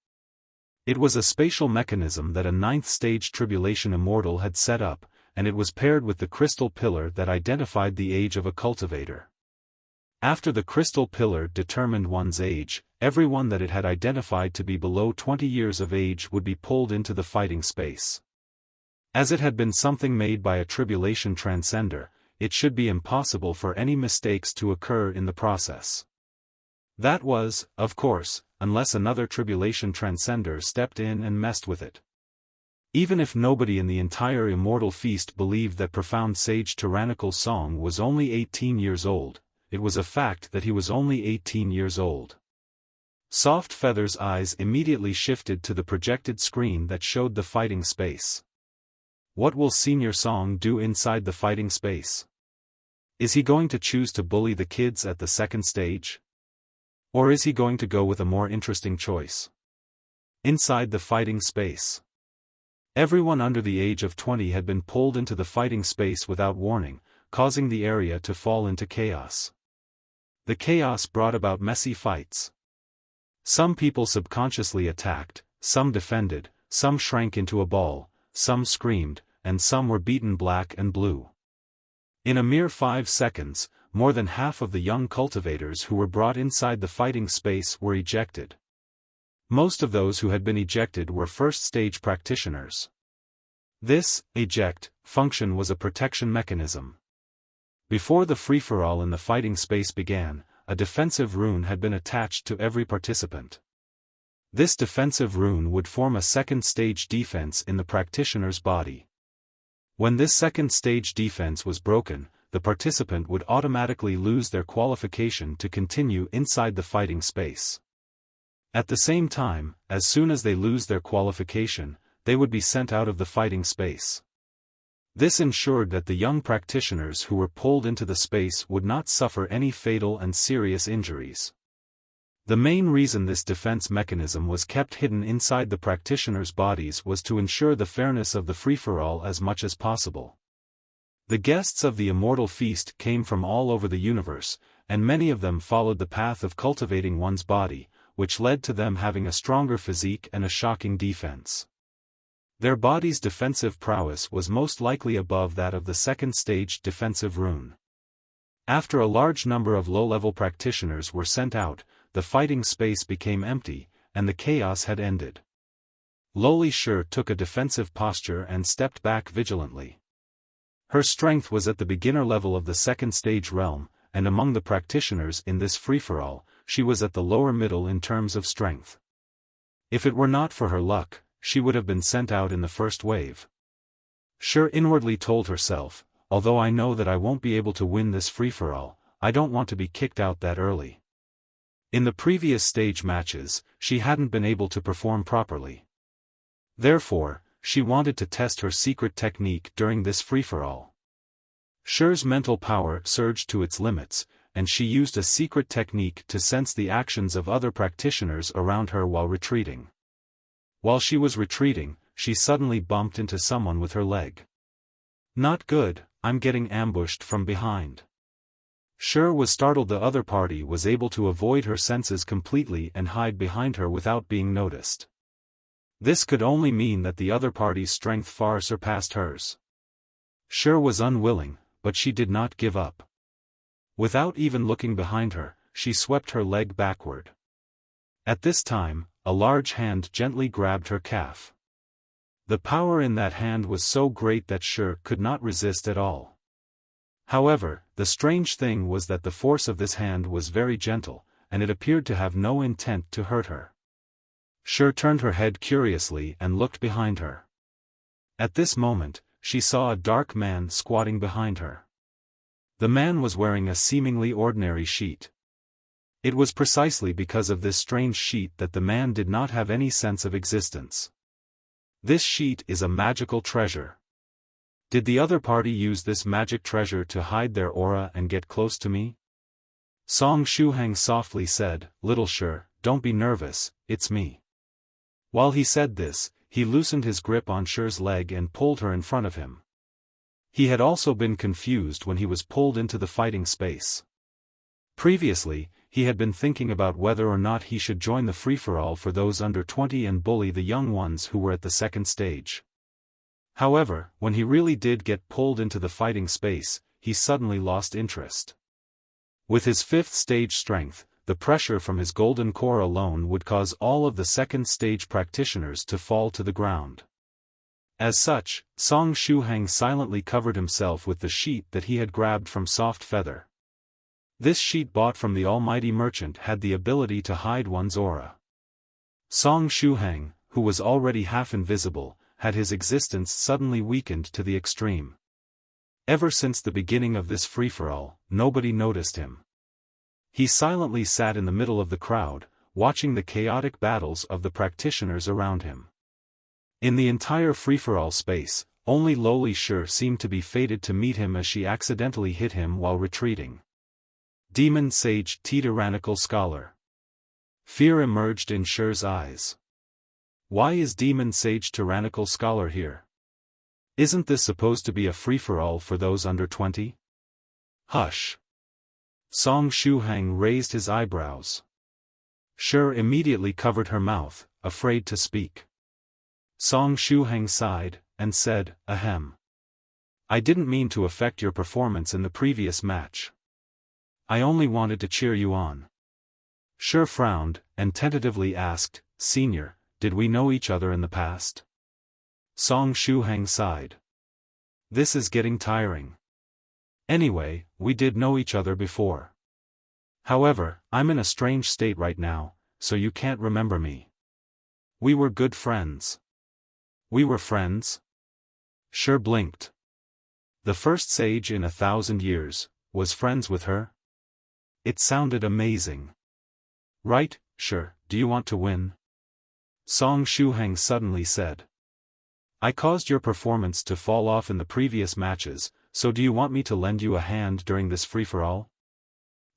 A: It was a spatial mechanism that a 9th stage Tribulation Immortal had set up, and it was paired with the crystal pillar that identified the age of a cultivator. After the crystal pillar determined one's age, everyone that it had identified to be below 20 years of age would be pulled into the fighting space. As it had been something made by a Tribulation Transcender, it should be impossible for any mistakes to occur in the process. That was, of course, unless another Tribulation Transcender stepped in and messed with it. Even if nobody in the entire Immortal Feast believed that Profound Sage Tyrannical Song was only 18 years old, it was a fact that he was only 18 years old. Soft Feather's eyes immediately shifted to the projected screen that showed the fighting space. What will Senior Song do inside the fighting space? Is he going to choose to bully the kids at the second stage? Or is he going to go with a more interesting choice? Inside the fighting space. Everyone under the age of 20 had been pulled into the fighting space without warning, causing the area to fall into chaos. The chaos brought about messy fights. Some people subconsciously attacked, some defended, some shrank into a ball, some screamed, and some were beaten black and blue. In a mere 5 seconds, more than half of the young cultivators who were brought inside the fighting space were ejected. Most of those who had been ejected were first-stage practitioners. This eject function was a protection mechanism. Before the free-for-all in the fighting space began, a defensive rune had been attached to every participant. This defensive rune would form a second-stage defense in the practitioner's body. When this second-stage defense was broken, the participant would automatically lose their qualification to continue inside the fighting space. At the same time, as soon as they lose their qualification, they would be sent out of the fighting space. This ensured that the young practitioners who were pulled into the space would not suffer any fatal and serious injuries. The main reason this defense mechanism was kept hidden inside the practitioners' bodies was to ensure the fairness of the free-for-all as much as possible. The guests of the Immortal Feast came from all over the universe, and many of them followed the path of cultivating one's body, which led to them having a stronger physique and a shocking defense. Their body's defensive prowess was most likely above that of the second-stage defensive rune. After a large number of low-level practitioners were sent out, the fighting space became empty, and the chaos had ended. Lowly Shuhang took a defensive posture and stepped back vigilantly. Her strength was at the beginner level of the second-stage realm, and among the practitioners in this free-for-all, she was at the lower middle in terms of strength. If it were not for her luck, she would have been sent out in the first wave. Shuhang inwardly told herself, although I know that I won't be able to win this free-for-all, I don't want to be kicked out that early. In the previous stage matches, she hadn't been able to perform properly. Therefore, she wanted to test her secret technique during this free-for-all. Shuhang's mental power surged to its limits, and she used a secret technique to sense the actions of other practitioners around her while retreating. While she was retreating, she suddenly bumped into someone with her leg. Not good, I'm getting ambushed from behind. Shuhang was startled. The other party was able to avoid her senses completely and hide behind her without being noticed. This could only mean that the other party's strength far surpassed hers. Sure was unwilling, but she did not give up. Without even looking behind her, she swept her leg backward. At this time, a large hand gently grabbed her calf. The power in that hand was so great that Sure could not resist at all. However, the strange thing was that the force of this hand was very gentle, and it appeared to have no intent to hurt her. Sure turned her head curiously and looked behind her. At this moment, she saw a dark man squatting behind her. The man was wearing a seemingly ordinary sheet. It was precisely because of this strange sheet that the man did not have any sense of existence. This sheet is a magical treasure. Did the other party use this magic treasure to hide their aura and get close to me? Song Shuhang softly said, "Little Sure, don't be nervous, it's me." While he said this, he loosened his grip on Sure's leg and pulled her in front of him. He had also been confused when he was pulled into the fighting space. Previously, he had been thinking about whether or not he should join the free-for-all for those under 20 and bully the young ones who were at the second stage. However, when he really did get pulled into the fighting space, he suddenly lost interest. With his 5th stage strength, the pressure from his golden core alone would cause all of the second stage practitioners to fall to the ground. As such, Song Shuhang silently covered himself with the sheet that he had grabbed from Soft Feather. This sheet bought from the almighty merchant had the ability to hide one's aura. Song Shuhang, who was already half invisible, had his existence suddenly weakened to the extreme. Ever since the beginning of this free-for-all, nobody noticed him. He silently sat in the middle of the crowd, watching the chaotic battles of the practitioners around him. In the entire free-for-all space, only lowly Sure seemed to be fated to meet him as she accidentally hit him while retreating. Demon Sage Tyrannical Scholar. Fear emerged in Sure's eyes. Why is Demon Sage Tyrannical Scholar here? Isn't this supposed to be a free-for-all for those under 20? Hush. Song Shuhang raised his eyebrows. Sure immediately covered her mouth, afraid to speak. Song Shuhang sighed, and said, "Ahem. I didn't mean to affect your performance in the previous match. I only wanted to cheer you on." Sure frowned, and tentatively asked, "Senior, did we know each other in the past?" Song Shuhang sighed. "This is getting tiring. Anyway, we did know each other before. However, I'm in a strange state right now, so you can't remember me. We were good friends." "We were friends?" Sure blinked. The first sage in 1,000 years, was friends with her? It sounded amazing. "Right, Sure, do you want to win?" Song Shuhang suddenly said. "I caused your performance to fall off in the previous matches, so do you want me to lend you a hand during this free-for-all?"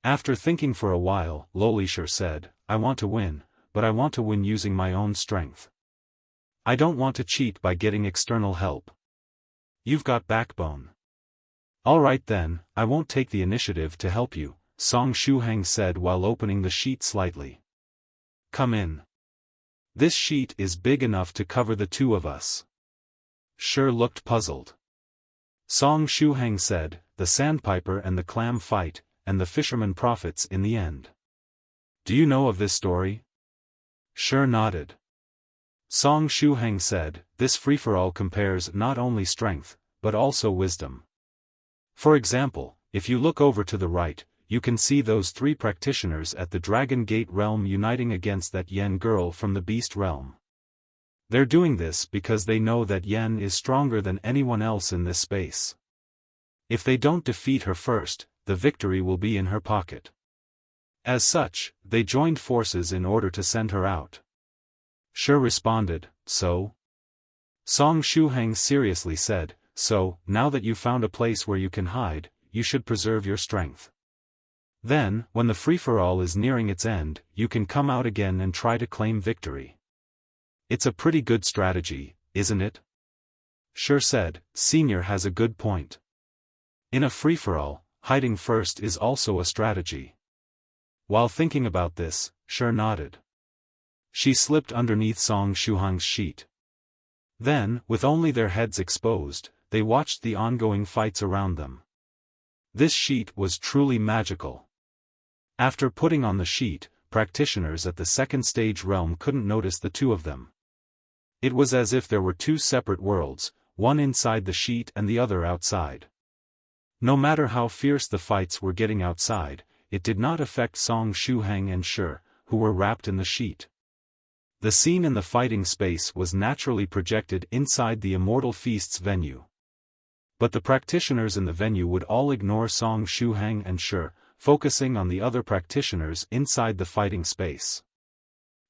A: After thinking for a while, lowly Sure said, "I want to win, but I want to win using my own strength. I don't want to cheat by getting external help. You've got backbone." "Alright then, I won't take the initiative to help you," Song Shuhang said while opening the sheet slightly. "Come in. This sheet is big enough to cover the two of us." Sure looked puzzled. Song Shuhang said, "The sandpiper and the clam fight, and the fisherman profits in the end. Do you know of this story?" Sure nodded. Song Shuhang said, "This free-for-all compares not only strength, but also wisdom. For example, if you look over to the right, you can see those 3 practitioners at the Dragon Gate realm uniting against that Yen girl from the Beast realm. They're doing this because they know that Yen is stronger than anyone else in this space. If they don't defeat her first, the victory will be in her pocket. As such, they joined forces in order to send her out." Sure responded, "So?" Song Shuhang seriously said, "So, now that you've found a place where you can hide, you should preserve your strength. Then, when the free-for-all is nearing its end, you can come out again and try to claim victory. It's a pretty good strategy, isn't it?" Sure said, "Senior has a good point. In a free-for-all, hiding first is also a strategy." While thinking about this, Sure nodded. She slipped underneath Song Shuhang's sheet. Then, with only their heads exposed, they watched the ongoing fights around them. This sheet was truly magical. After putting on the sheet, practitioners at the second stage realm couldn't notice the two of them. It was as if there were two separate worlds, one inside the sheet and the other outside. No matter how fierce the fights were getting outside, it did not affect Song Shuhang and Shi, who were wrapped in the sheet. The scene in the fighting space was naturally projected inside the Immortal Feast's venue. But the practitioners in the venue would all ignore Song Shuhang and Shi, focusing on the other practitioners inside the fighting space.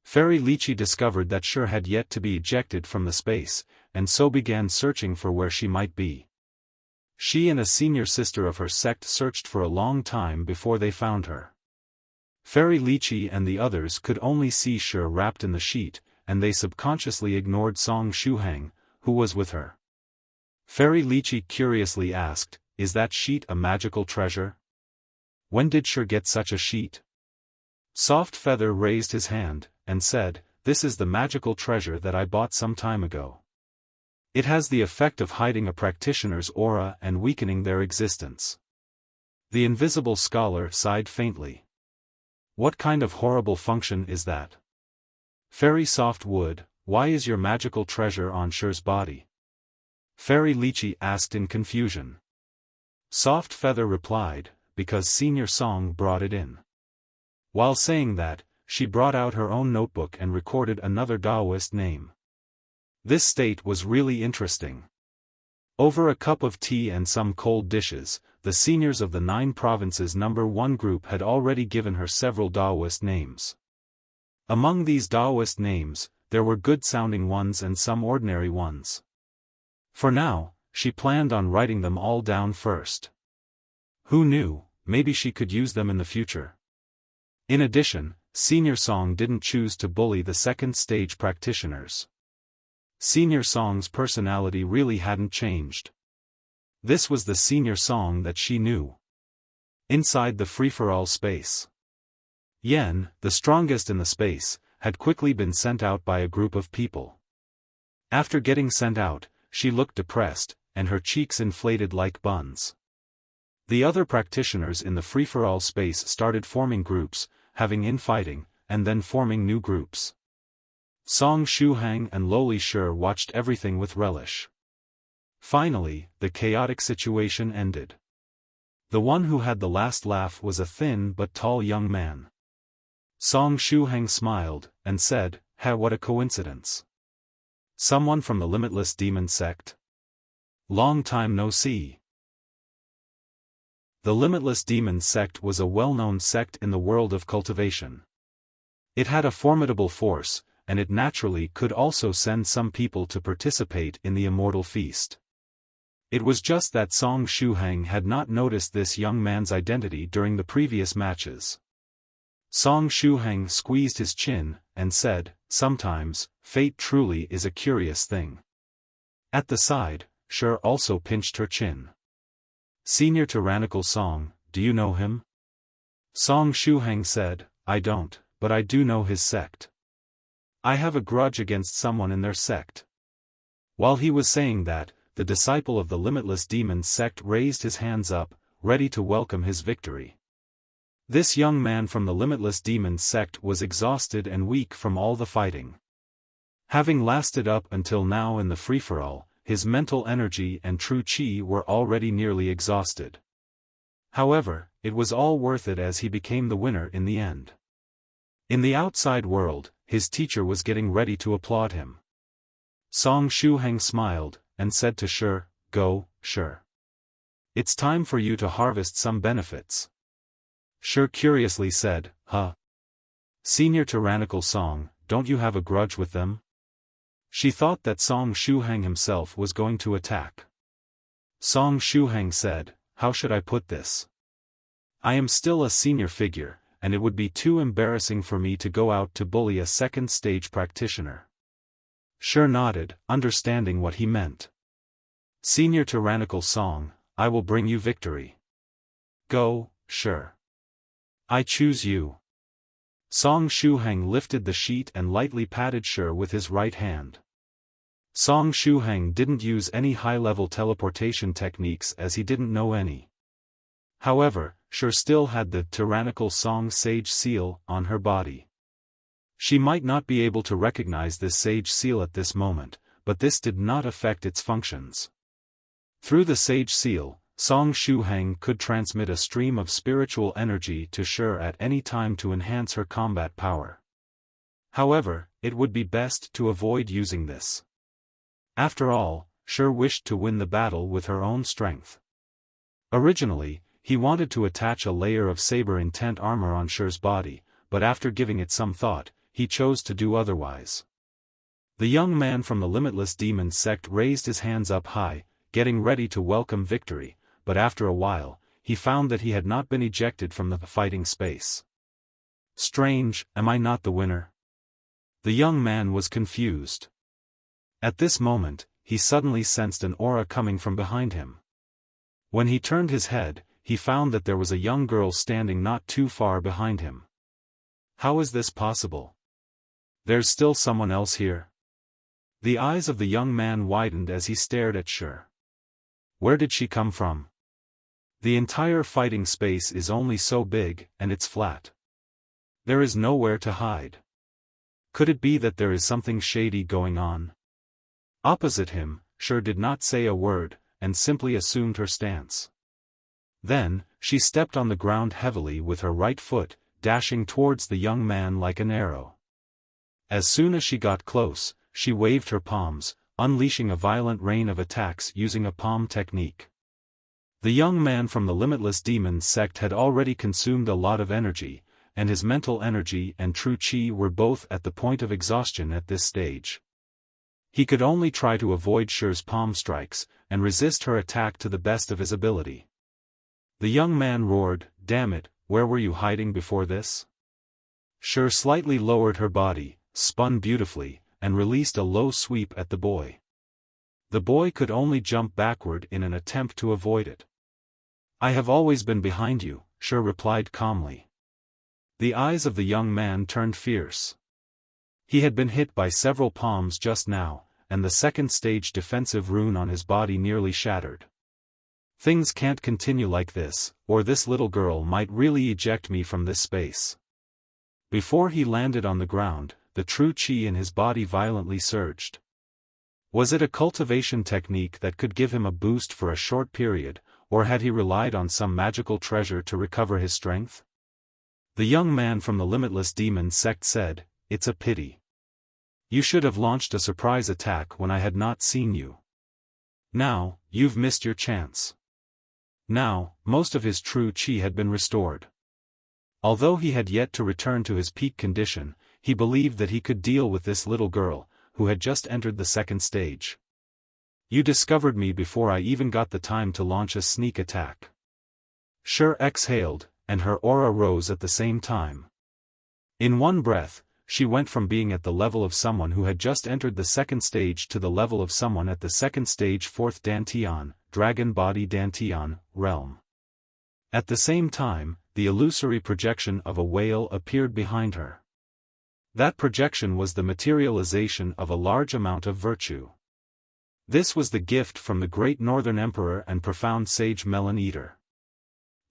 A: Fairy Lychee discovered that Shi had yet to be ejected from the space, and so began searching for where she might be. She and a senior sister of her sect searched for a long time before they found her. Fairy Lychee and the others could only see Shi wrapped in the sheet, and they subconsciously ignored Song Shuhang, who was with her. Fairy Lychee curiously asked, "Is that sheet a magical treasure? When did Shi get such a sheet?" Soft Feather raised his hand, and said, "This is the magical treasure that I bought some time ago. It has the effect of hiding a practitioner's aura and weakening their existence." The invisible scholar sighed faintly. "What kind of horrible function is that?" Fairy Softwood, "Why is your magical treasure on Shi's body?" Fairy Lychee asked in confusion. Soft Feather replied, "Because Senior Song brought it in." While saying that, she brought out her own notebook and recorded another Taoist name. This state was really interesting. Over a cup of tea and some cold dishes, the seniors of the 9 provinces number 1 group had already given her several Taoist names. Among these Taoist names, there were good-sounding ones and some ordinary ones. For now, she planned on writing them all down first. Who knew, maybe she could use them in the future. In addition, Senior Song didn't choose to bully the second stage practitioners. Senior Song's personality really hadn't changed. This was the Senior Song that she knew. Inside the free-for-all space, Yen, the strongest in the space, had quickly been sent out by a group of people. After getting sent out, she looked depressed, and her cheeks inflated like buns. The other practitioners in the free-for-all space started forming groups, having infighting, and then forming new groups. Song Shuhang and lowly Shi watched everything with relish. Finally, the chaotic situation ended. The one who had the last laugh was a thin but tall young man. Song Shuhang smiled, and said, What a coincidence. Someone from the Limitless Demon Sect? Long time no see." The Limitless Demon Sect was a well-known sect in the world of cultivation. It had a formidable force, and it naturally could also send some people to participate in the Immortal Feast. It was just that Song Shuhang had not noticed this young man's identity during the previous matches. Song Shuhang squeezed his chin, and said, "Sometimes, fate truly is a curious thing." At the side, Shi also pinched her chin. "Senior Tyrannical Song, do you know him?" Song Shuhang said, "I don't, but I do know his sect. I have a grudge against someone in their sect." While he was saying that, the disciple of the Limitless Demon Sect raised his hands up, ready to welcome his victory. This young man from the Limitless Demon Sect was exhausted and weak from all the fighting. Having lasted up until now in the free-for-all, his mental energy and true chi were already nearly exhausted. However, it was all worth it as he became the winner in the end. In the outside world, his teacher was getting ready to applaud him. Song Shuhang smiled, and said to Shi, "Go, Shi. It's time for you to harvest some benefits." Shi curiously said, "Huh? Senior Tyrannical Song, don't you have a grudge with them?" She thought that Song Shuhang himself was going to attack. Song Shuhang said, "How should I put this? I am still a senior figure, and it would be too embarrassing for me to go out to bully a second-stage practitioner." Shi nodded, understanding what he meant. "Senior Tyrannical Song, I will bring you victory. Go, Shi. I choose you." Song Shuhang lifted the sheet and lightly patted Shi with his right hand. Song Shuhang didn't use any high-level teleportation techniques as he didn't know any. However, Sher still had the Tyrannical Song Sage seal on her body. She might not be able to recognize this Sage seal at this moment, but this did not affect its functions. Through the Sage seal, Song Shuhang could transmit a stream of spiritual energy to Sher at any time to enhance her combat power. However, it would be best to avoid using this. After all, Sher wished to win the battle with her own strength. Originally, he wanted to attach a layer of saber-intent armor on Sher's body, but after giving it some thought, he chose to do otherwise. The young man from the Limitless Demon sect raised his hands up high, getting ready to welcome victory, but after a while, he found that he had not been ejected from the fighting space. Strange, am I not the winner? The young man was confused. At this moment, he suddenly sensed an aura coming from behind him. When he turned his head, he found that there was a young girl standing not too far behind him. How is this possible? There's still someone else here? The eyes of the young man widened as he stared at Sher. Where did she come from? The entire fighting space is only so big, and it's flat. There is nowhere to hide. Could it be that there is something shady going on? Opposite him, Sher did not say a word, and simply assumed her stance. Then, she stepped on the ground heavily with her right foot, dashing towards the young man like an arrow. As soon as she got close, she waved her palms, unleashing a violent rain of attacks using a palm technique. The young man from the Limitless Demon sect had already consumed a lot of energy, and his mental energy and true chi were both at the point of exhaustion at this stage. He could only try to avoid Sher's palm strikes, and resist her attack to the best of his ability. The young man roared, "Damn it, where were you hiding before this?" Sher slightly lowered her body, spun beautifully, and released a low sweep at the boy. The boy could only jump backward in an attempt to avoid it. "I have always been behind you," Sher replied calmly. The eyes of the young man turned fierce. He had been hit by several palms just now, and the second stage defensive rune on his body nearly shattered. Things can't continue like this, or this little girl might really eject me from this space. Before he landed on the ground, the true chi in his body violently surged. Was it a cultivation technique that could give him a boost for a short period, or had he relied on some magical treasure to recover his strength? The young man from the Limitless Demon sect said, "It's a pity. You should have launched a surprise attack when I had not seen you. Now, you've missed your chance." Now, most of his true chi had been restored. Although he had yet to return to his peak condition, he believed that he could deal with this little girl, who had just entered the second stage. "You discovered me before I even got the time to launch a sneak attack." Sher exhaled, and her aura rose at the same time. In one breath, she went from being at the level of someone who had just entered the second stage to the level of someone at the second stage fourth Dantian, Dragon Body Dantian, realm. At the same time, the illusory projection of a whale appeared behind her. That projection was the materialization of a large amount of virtue. This was the gift from the great Northern Emperor and profound sage Melon Eater.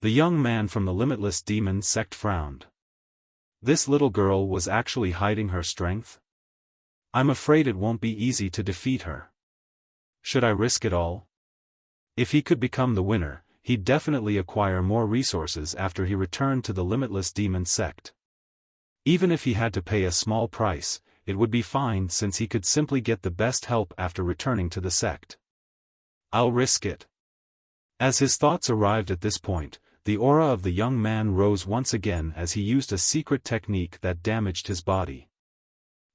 A: The young man from the Limitless Demon sect frowned. This little girl was actually hiding her strength? I'm afraid it won't be easy to defeat her. Should I risk it all? If he could become the winner, he'd definitely acquire more resources after he returned to the Limitless Demon sect. Even if he had to pay a small price, it would be fine since he could simply get the best help after returning to the sect. I'll risk it. As his thoughts arrived at this point, the aura of the young man rose once again as he used a secret technique that damaged his body.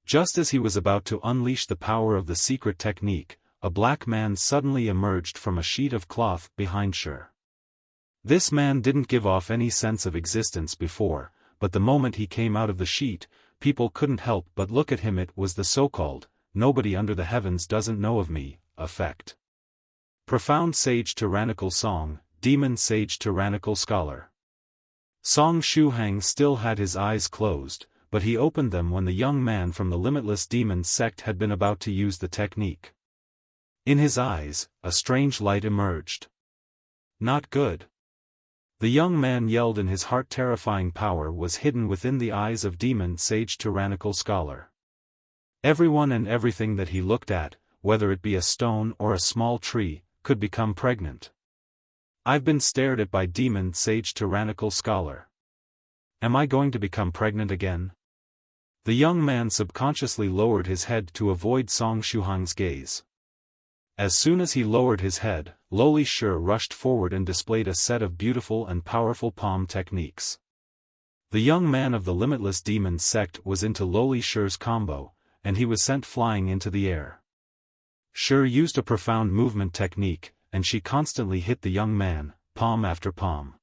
A: Just as he was about to unleash the power of the secret technique, a black man suddenly emerged from a sheet of cloth behind Sher. This man didn't give off any sense of existence before, but the moment he came out of the sheet, people couldn't help but look at him. It was the so-called, "nobody under the heavens doesn't know of me," effect. Profound Sage Tyrannical Song, Demon Sage Tyrannical Scholar. Song Shuhang still had his eyes closed, but he opened them when the young man from the Limitless Demon sect had been about to use the technique. In his eyes, a strange light emerged. Not good. The young man yelled in his heart. Terrifying power was hidden within the eyes of demon Sage Tyrannical Scholar. Everyone and everything that he looked at, whether it be a stone or a small tree, could become pregnant. I've been stared at by demon Sage Tyrannical Scholar. Am I going to become pregnant again? The young man subconsciously lowered his head to avoid Song Shuhang's gaze. As soon as he lowered his head, Loli Shi rushed forward and displayed a set of beautiful and powerful palm techniques. The young man of the Limitless Demon sect was into Loli Shi's combo, and he was sent flying into the air. Shi used a profound movement technique, and she constantly hit the young man, palm after palm.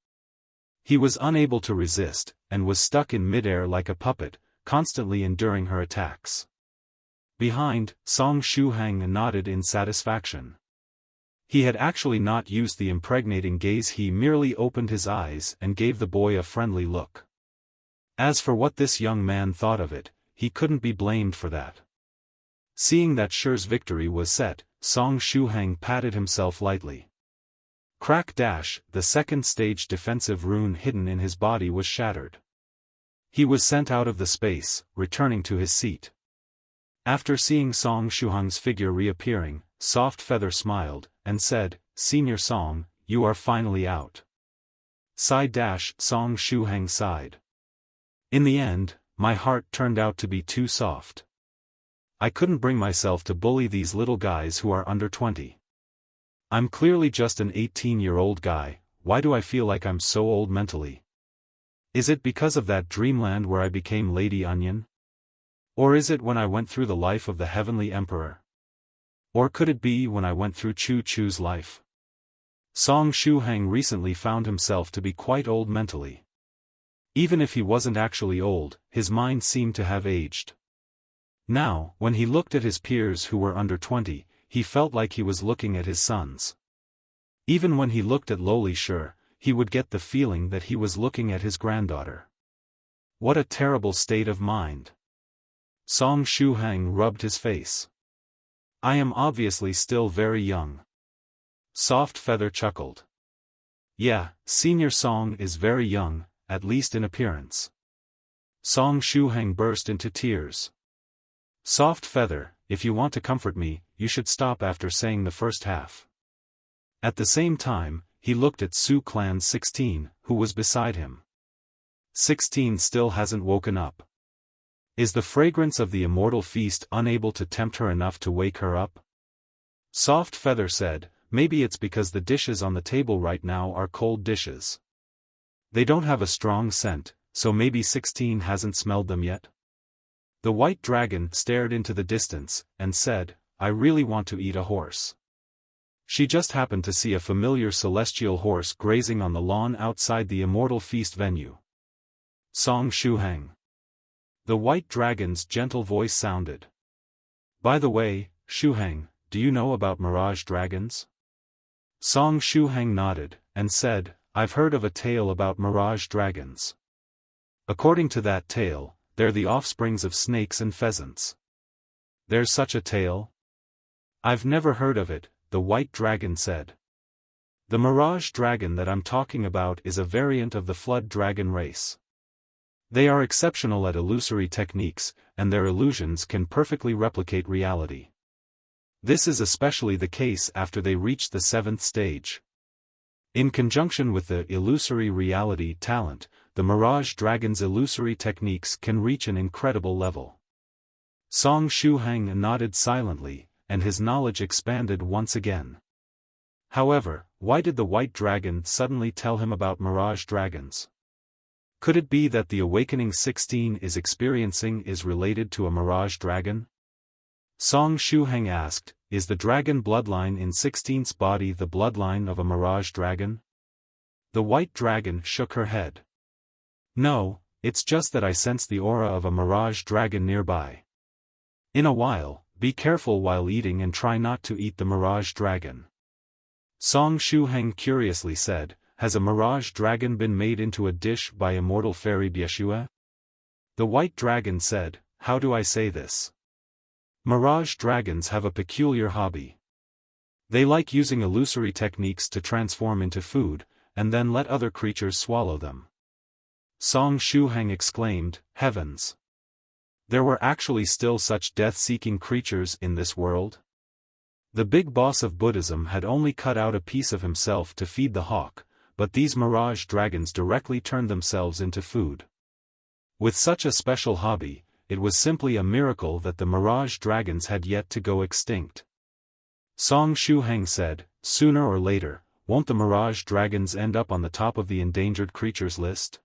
A: He was unable to resist, and was stuck in midair like a puppet, constantly enduring her attacks. Behind, Song Shuhang nodded in satisfaction. He had actually not used the impregnating gaze. He merely opened his eyes and gave the boy a friendly look. As for what this young man thought of it, he couldn't be blamed for that. Seeing that Shi's victory was set, Song Shuhang patted himself lightly. Crack dash, the second stage defensive rune hidden in his body was shattered. He was sent out of the space, returning to his seat. After seeing Song Shuhang's figure reappearing, Soft Feather smiled, and said, "Senior Song, you are finally out." Sigh dash, Song Shuhang sighed. In the end, my heart turned out to be too soft. I couldn't bring myself to bully these little guys who are under 20. I'm clearly just an 18-year-old guy. Why do I feel like I'm so old mentally? Is it because of that dreamland where I became Lady Onion? Or is it when I went through the life of the Heavenly Emperor? Or could it be when I went through Chu Chu's life? Song Shuhang recently found himself to be quite old mentally. Even if he wasn't actually old, his mind seemed to have aged. Now, when he looked at his peers who were under 20, he felt like he was looking at his sons. Even when he looked at Loli Shi, he would get the feeling that he was looking at his granddaughter. What a terrible state of mind. Song Shuhang rubbed his face. I am obviously still very young. Soft Feather chuckled. Yeah, Senior Song is very young, at least in appearance. Song Shuhang burst into tears. Soft Feather, if you want to comfort me, you should stop after saying the first half. At the same time, he looked at Su Clan 16, who was beside him. 16 still hasn't woken up. Is the fragrance of the Immortal Feast unable to tempt her enough to wake her up? Soft Feather said, maybe it's because the dishes on the table right now are cold dishes. They don't have a strong scent, so maybe 16 hasn't smelled them yet? The white dragon stared into the distance, and said, I really want to eat a horse. She just happened to see a familiar celestial horse grazing on the lawn outside the Immortal Feast venue. Song Shuhang. The white dragon's gentle voice sounded. By the way, Shuhang, do you know about Mirage dragons? Song Shuhang nodded, and said, I've heard of a tale about Mirage dragons. According to that tale, they're the offsprings of snakes and pheasants. There's such a tale? I've never heard of it, the white dragon said. The Mirage dragon that I'm talking about is a variant of the Flood dragon race. They are exceptional at illusory techniques, and their illusions can perfectly replicate reality. This is especially the case after they reach the 7th stage. In conjunction with the illusory reality talent, the Mirage dragon's illusory techniques can reach an incredible level. Song Shuhang nodded silently, and his knowledge expanded once again. However, why did the white dragon suddenly tell him about Mirage dragons? Could it be that the awakening 16 is experiencing is related to a Mirage dragon? Song Shuhang asked, is the dragon bloodline in 16's body the bloodline of a Mirage dragon? The white dragon shook her head. No, it's just that I sense the aura of a Mirage dragon nearby. In a while, be careful while eating and try not to eat the Mirage dragon. Song Shuhang curiously said, has a Mirage dragon been made into a dish by Immortal Fairy Bieshue? The white dragon said, how do I say this? Mirage dragons have a peculiar hobby. They like using illusory techniques to transform into food, and then let other creatures swallow them. Song Shuhang exclaimed, "Heavens! There were actually still such death-seeking creatures in this world?" The big boss of Buddhism had only cut out a piece of himself to feed the hawk, but these mirage dragons directly turned themselves into food. With such a special hobby, it was simply a miracle that the mirage dragons had yet to go extinct. Song Shuhang said, "Sooner or later, won't the mirage dragons end up on the top of the endangered creatures list?"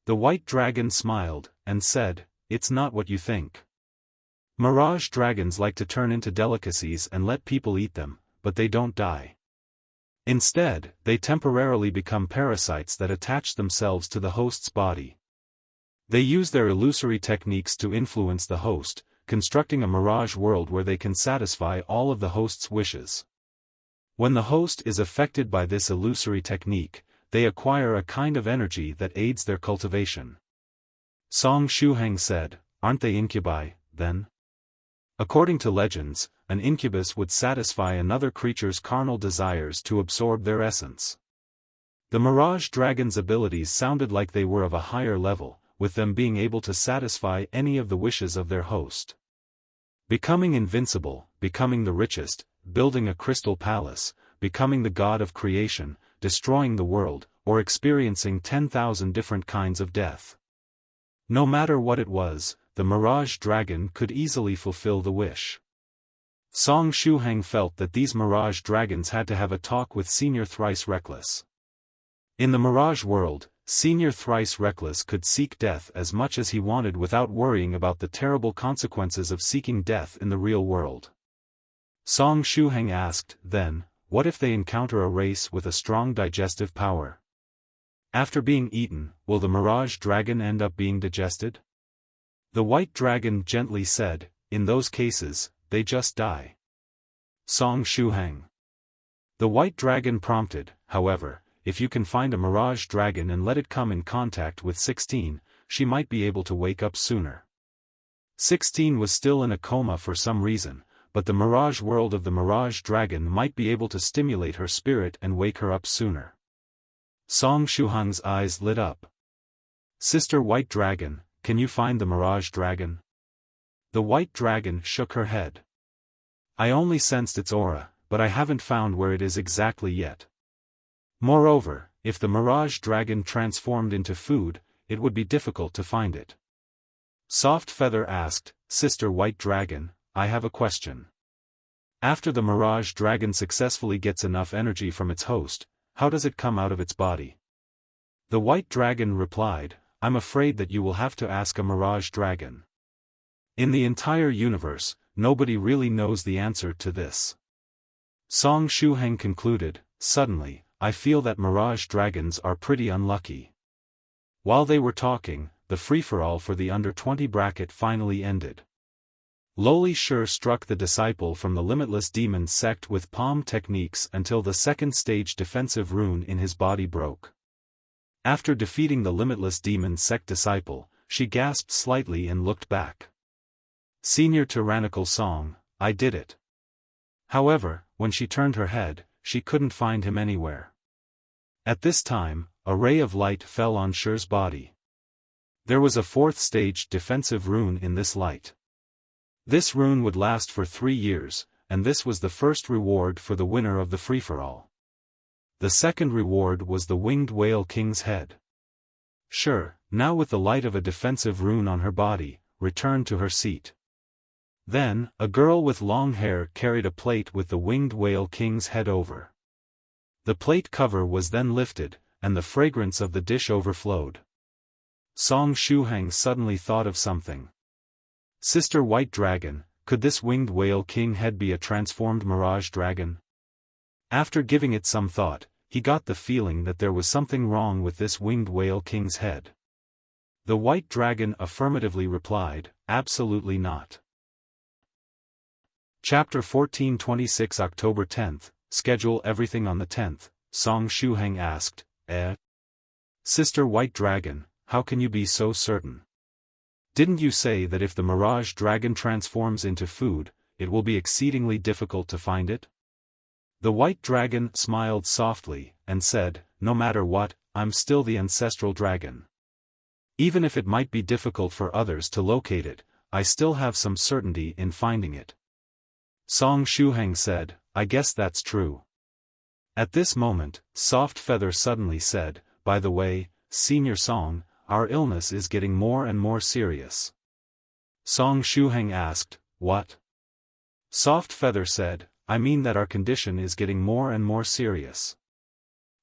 A: The white dragon smiled, and said, "It's not what you think. Mirage dragons like to turn into delicacies and let people eat them, but they don't die. Instead, they temporarily become parasites that attach themselves to the host's body. They use their illusory techniques to influence the host, constructing a mirage world where they can satisfy all of the host's wishes. When the host is affected by this illusory technique, they acquire a kind of energy that aids their cultivation." Song Shuhang said, "Aren't they incubi, then?" According to legends, an incubus would satisfy another creature's carnal desires to absorb their essence. The mirage dragon's abilities sounded like they were of a higher level, with them being able to satisfy any of the wishes of their host. Becoming invincible, becoming the richest, building a crystal palace, becoming the god of creation, destroying the world, or experiencing 10,000 different kinds of death. No matter what it was, the mirage dragon could easily fulfill the wish. Song Shuhang felt that these mirage dragons had to have a talk with Senior Thrice Reckless. In the mirage world, Senior Thrice Reckless could seek death as much as he wanted without worrying about the terrible consequences of seeking death in the real world. Song Shuhang asked, "Then, what if they encounter a race with a strong digestive power? After being eaten, will the mirage dragon end up being digested?" The white dragon gently said, "In those cases, they just die." Song Shuhang. The white dragon prompted, "However, if you can find a mirage dragon and let it come in contact with 16, she might be able to wake up sooner." 16 was still in a coma for some reason, but the mirage world of the mirage dragon might be able to stimulate her spirit and wake her up sooner. Song Shuhang's eyes lit up. "Sister White Dragon, can you find the mirage dragon?" The white dragon shook her head. "I only sensed its aura, but I haven't found where it is exactly yet. Moreover, if the mirage dragon transformed into food, it would be difficult to find it." Soft Feather asked, "Sister White Dragon, I have a question. After the mirage dragon successfully gets enough energy from its host, how does it come out of its body?" The white dragon replied, "I'm afraid that you will have to ask a mirage dragon. In the entire universe, nobody really knows the answer to this." Song Shuhang concluded, "Suddenly, I feel that mirage dragons are pretty unlucky." While they were talking, the free-for-all for the under-20 bracket finally ended. Loli Shur struck the disciple from the Limitless Demon sect with palm techniques until the second stage defensive rune in his body broke. After defeating the Limitless Demon sect disciple, she gasped slightly and looked back. Senior Tyrannical Song, "I did it." However, when she turned her head, she couldn't find him anywhere. At this time, a ray of light fell on Shur's body. There was a fourth stage defensive rune in this light. This rune would last for 3 years, and this was the first reward for the winner of the free-for-all. The second reward was the Winged Whale King's head. Shur, now with the light of a defensive rune on her body, returned to her seat. Then, a girl with long hair carried a plate with the Winged Whale King's head over. The plate cover was then lifted, and the fragrance of the dish overflowed. Song Shuhang suddenly thought of something. "Sister White Dragon, could this Winged Whale King head be a transformed mirage dragon?" After giving it some thought, he got the feeling that there was something wrong with this Winged Whale King's head. The white dragon affirmatively replied, "Absolutely not." Chapter 1426 October 10th, schedule everything on the 10th, Song Shuhang asked, Sister White Dragon, how can you be so certain? Didn't you say that if the mirage dragon transforms into food, it will be exceedingly difficult to find it? The white dragon smiled softly, and said, "No matter what, I'm still the ancestral dragon. Even if it might be difficult for others to locate it, I still have some certainty in finding it." Song Shuhang said, "I guess that's true." At this moment, Soft Feather suddenly said, "By the way, Senior Song, our illness is getting more and more serious." Song Shuhang asked, "What?" Soft Feather said, "I mean that our condition is getting more and more serious.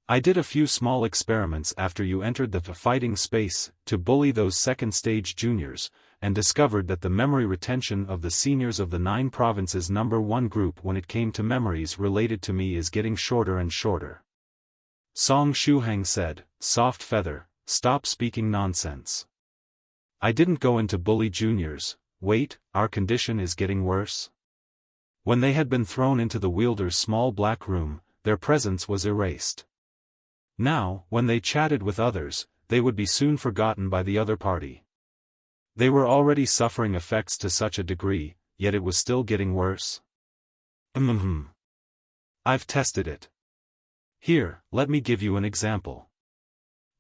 A: I did a few small experiments after you entered the fighting space to bully those second-stage juniors, and discovered that the memory retention of the seniors of the 9 provinces #1 group when it came to memories related to me is getting shorter and shorter." Song Shuhang said, "Soft Feather, stop speaking nonsense. I didn't go in to bully juniors. Wait, our condition is getting worse?" When they had been thrown into the wielder's small black room, their presence was erased. Now, when they chatted with others, they would be soon forgotten by the other party. They were already suffering effects to such a degree, yet it was still getting worse. I've tested it. Here, let me give you an example.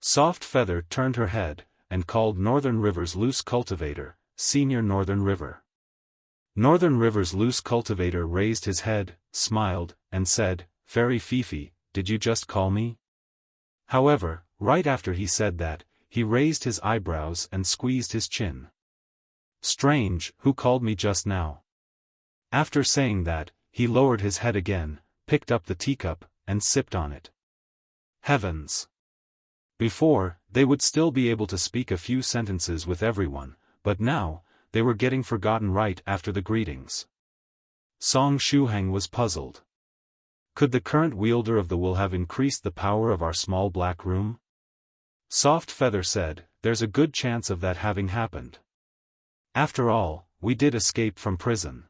A: Soft Feather turned her head, and called Northern River's loose cultivator, Senior Northern River. Northern River's loose cultivator raised his head, smiled, and said, "Fairy Fifi, did you just call me?" However, right after he said that, he raised his eyebrows and squeezed his chin. "Strange, who called me just now?" After saying that, he lowered his head again, picked up the teacup, and sipped on it. Heavens! Before, they would still be able to speak a few sentences with everyone, but now, they were getting forgotten right after the greetings. Song Shuhang was puzzled. Could the current wielder of the will have increased the power of our small black room? Soft Feather said, "There's a good chance of that having happened. After all, we did escape from prison.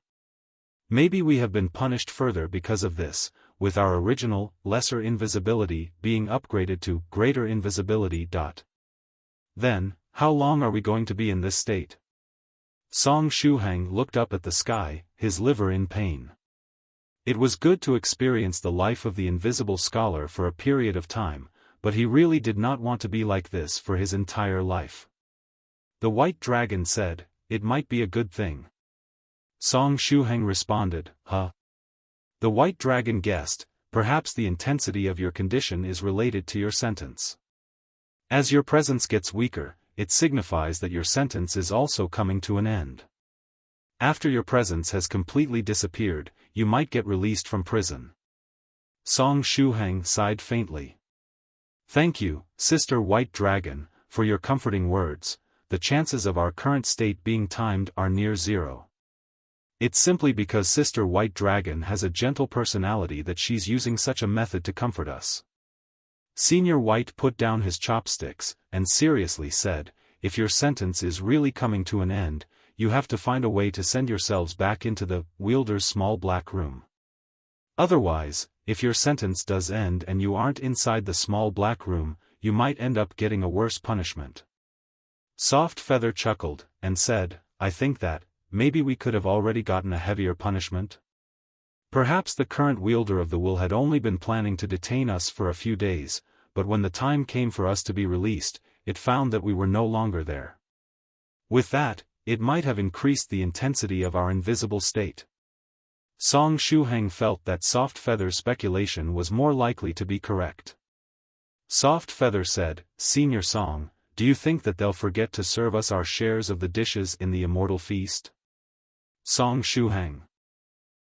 A: Maybe we have been punished further because of this, with our original, lesser invisibility being upgraded to greater invisibility. Then, how long are we going to be in this state?" Song Shuhang looked up at the sky, his liver in pain. It was good to experience the life of the invisible scholar for a period of time, but he really did not want to be like this for his entire life. The white dragon said, "It might be a good thing." Song Shuhang responded, "Huh?" The white dragon guessed, "Perhaps the intensity of your condition is related to your sentence. As your presence gets weaker, it signifies that your sentence is also coming to an end. After your presence has completely disappeared, you might get released from prison." Song Shuhang sighed faintly. "Thank you, Sister White Dragon, for your comforting words. The chances of our current state being timed are near zero. It's simply because Sister White Dragon has a gentle personality that she's using such a method to comfort us." Senior White put down his chopsticks, and seriously said, "If your sentence is really coming to an end, you have to find a way to send yourselves back into the wielder's small black room. Otherwise, if your sentence does end and you aren't inside the small black room, you might end up getting a worse punishment." Soft Feather chuckled, and said, "I think that, maybe we could have already gotten a heavier punishment. Perhaps the current wielder of the will had only been planning to detain us for a few days, but when the time came for us to be released, it found that we were no longer there. With that, it might have increased the intensity of our invisible state." Song Shuhang felt that Soft Feather's speculation was more likely to be correct. Soft Feather said, "Senior Song, do you think that they'll forget to serve us our shares of the dishes in the Immortal Feast?" Song Shuhang.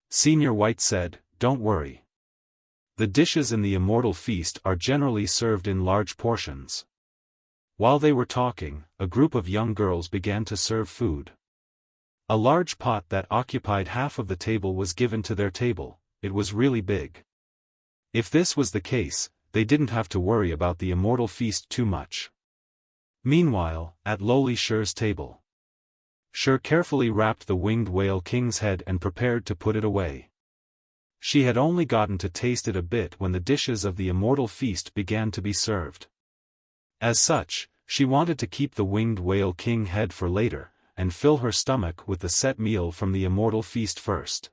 A: Senior White said, "Don't worry. The dishes in the Immortal Feast are generally served in large portions." While they were talking, a group of young girls began to serve food. A large pot that occupied half of the table was given to their table. It was really big. If this was the case, they didn't have to worry about the Immortal Feast too much. Meanwhile, at lowly Shur's table, Shur carefully wrapped the winged whale king's head and prepared to put it away. She had only gotten to taste it a bit when the dishes of the Immortal Feast began to be served. As such, she wanted to keep the winged whale king head for later, and fill her stomach with the set meal from the Immortal Feast first.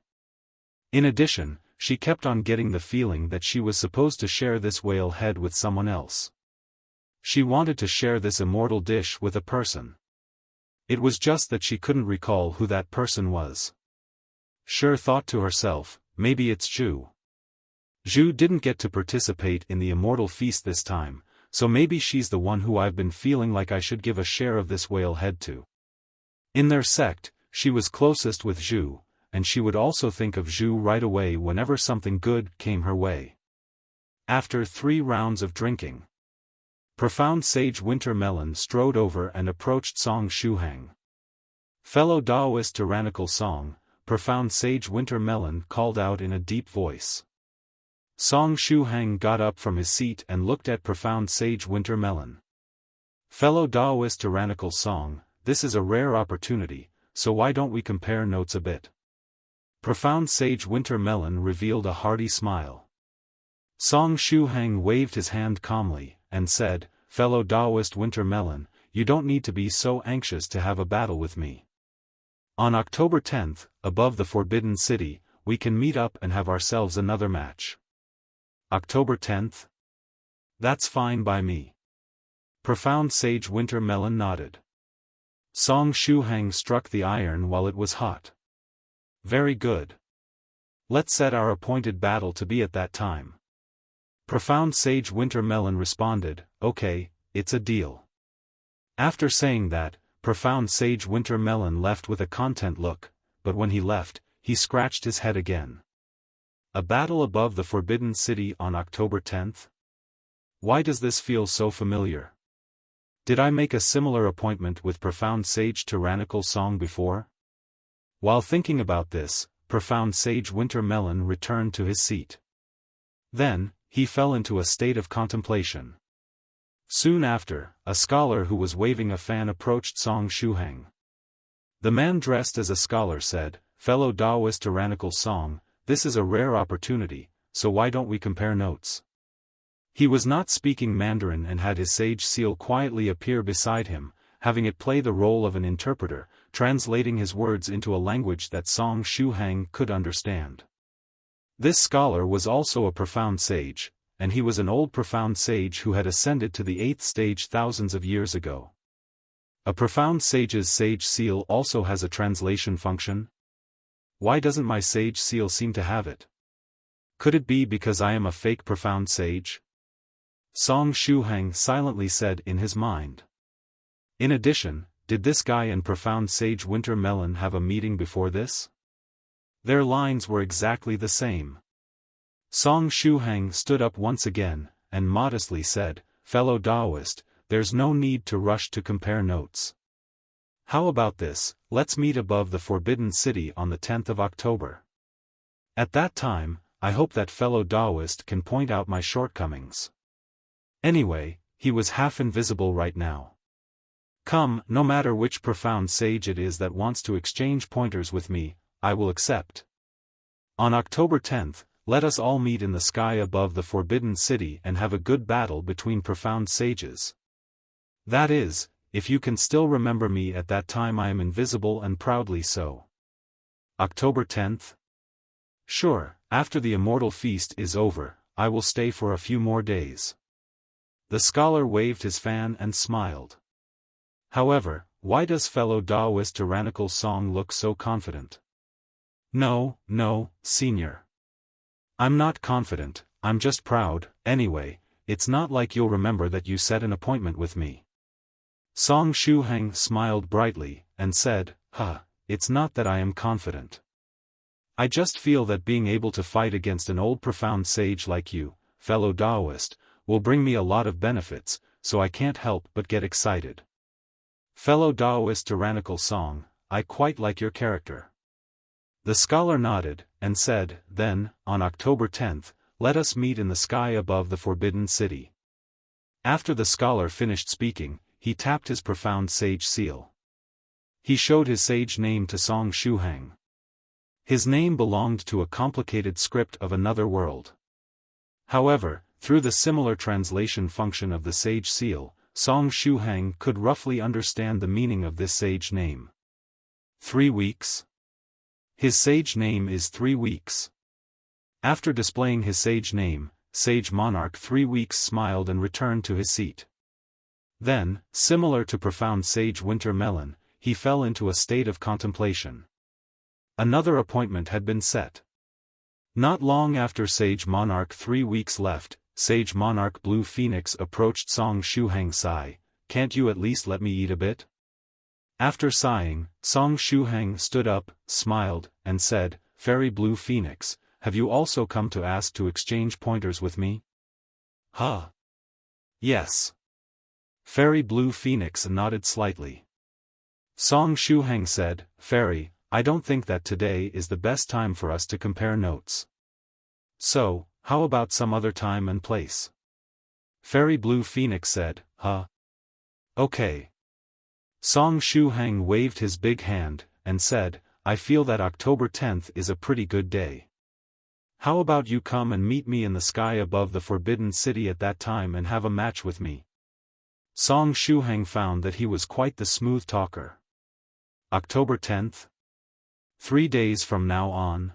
A: In addition, she kept on getting the feeling that she was supposed to share this whale head with someone else. She wanted to share this immortal dish with a person. It was just that she couldn't recall who that person was. Sure thought to herself, maybe it's Zhu. Zhu didn't get to participate in the Immortal Feast this time, so maybe she's the one who I've been feeling like I should give a share of this whale head to. In their sect, she was closest with Zhu, and she would also think of Zhu right away whenever something good came her way. After 3 rounds of drinking, Profound Sage Wintermelon strode over and approached Song Shuhang. Fellow Taoist Tyrannical Song, Profound Sage Wintermelon called out in a deep voice. Song Shuhang got up from his seat and looked at Profound Sage Wintermelon. Fellow Taoist Tyrannical Song, this is a rare opportunity, so why don't we compare notes a bit? Profound Sage Wintermelon revealed a hearty smile. Song Shuhang waved his hand calmly, and said, Fellow Taoist Wintermelon, you don't need to be so anxious to have a battle with me. On October 10th, above the Forbidden City, we can meet up and have ourselves another match. October 10th? That's fine by me. Profound Sage Wintermelon nodded. Song Shuhang struck the iron while it was hot. Very good. Let's set our appointed battle to be at that time. Profound Sage Wintermelon responded, okay, it's a deal. After saying that, Profound Sage Wintermelon left with a content look, but when he left, he scratched his head again. A battle above the Forbidden City on October 10th? Why does this feel so familiar? Did I make a similar appointment with Profound Sage Tyrannical Song before? While thinking about this, Profound Sage Wintermelon returned to his seat. Then, he fell into a state of contemplation. Soon after, a scholar who was waving a fan approached Song Shuhang. The man dressed as a scholar said, Fellow Taoist Tyrannical Song, this is a rare opportunity, so why don't we compare notes? He was not speaking Mandarin and had his sage seal quietly appear beside him, having it play the role of an interpreter, translating his words into a language that Song Shuhang could understand. This scholar was also a profound sage, and he was an old profound sage who had ascended to the 8th stage thousands of years ago. A profound sage's sage seal also has a translation function? Why doesn't my sage seal seem to have it? Could it be because I am a fake profound sage? Song Shuhang silently said in his mind. In addition, did this guy and Profound Sage Wintermelon have a meeting before this? Their lines were exactly the same. Song Shuhang stood up once again, and modestly said, Fellow Taoist, there's no need to rush to compare notes. How about this, let's meet above the Forbidden City on the 10th of October. At that time, I hope that fellow Taoist can point out my shortcomings. Anyway, he was half invisible right now. Come, no matter which profound sage it is that wants to exchange pointers with me, I will accept. On October 10th, let us all meet in the sky above the Forbidden City and have a good battle between profound sages. That is, if you can still remember me at that time. I am invisible and proudly so. October 10th? Sure, after the Immortal Feast is over, I will stay for a few more days. The scholar waved his fan and smiled. However, why does fellow Taoist Tyrannical Song look so confident? No, senior. I'm not confident, I'm just proud. Anyway, it's not like you'll remember that you set an appointment with me. Song Shuhang smiled brightly, and said, it's not that I am confident. I just feel that being able to fight against an old profound sage like you, fellow Taoist, will bring me a lot of benefits, so I can't help but get excited. Fellow Taoist Tyrannical Song, I quite like your character. The scholar nodded, and said, then, on October 10th, let us meet in the sky above the Forbidden City. After the scholar finished speaking, he tapped his profound sage seal. He showed his sage name to Song Shuhang. His name belonged to a complicated script of another world. However, through the similar translation function of the sage seal, Song Shuhang could roughly understand the meaning of this sage name. 3 weeks? His sage name is 3 weeks. After displaying his sage name, Sage Monarch 3 weeks smiled and returned to his seat. Then, similar to profound Sage Winter Melon, he fell into a state of contemplation. Another appointment had been set. Not long after Sage Monarch 3 weeks left, Sage Monarch Blue Phoenix approached Song Shuhang. Sigh, can't you at least let me eat a bit? After sighing, Song Shuhang stood up, smiled, and said, Fairy Blue Phoenix, have you also come to ask to exchange pointers with me? Huh? Yes. Fairy Blue Phoenix nodded slightly. Song Shuhang said, Fairy, I don't think that today is the best time for us to compare notes. So, how about some other time and place? Fairy Blue Phoenix said, Huh? Okay. Song Shuhang waved his big hand, and said, I feel that October 10th is a pretty good day. How about you come and meet me in the sky above the Forbidden City at that time and have a match with me? Song Shuhang found that he was quite the smooth talker. October 10th? 3 days from now on?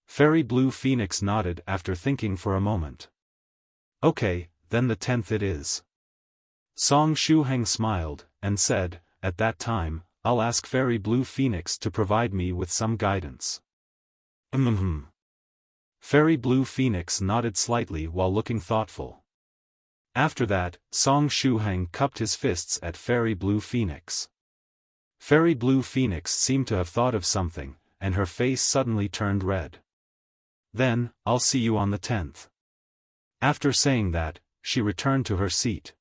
A: Fairy Blue Phoenix nodded after thinking for a moment. Okay, then the 10th it is. Song Shuhang smiled, and said, at that time, I'll ask Fairy Blue Phoenix to provide me with some guidance. Fairy Blue Phoenix nodded slightly while looking thoughtful. After that, Song Shuhang cupped his fists at Fairy Blue Phoenix. Fairy Blue Phoenix seemed to have thought of something, and her face suddenly turned red. Then, I'll see you on the 10th. After saying that, she returned to her seat.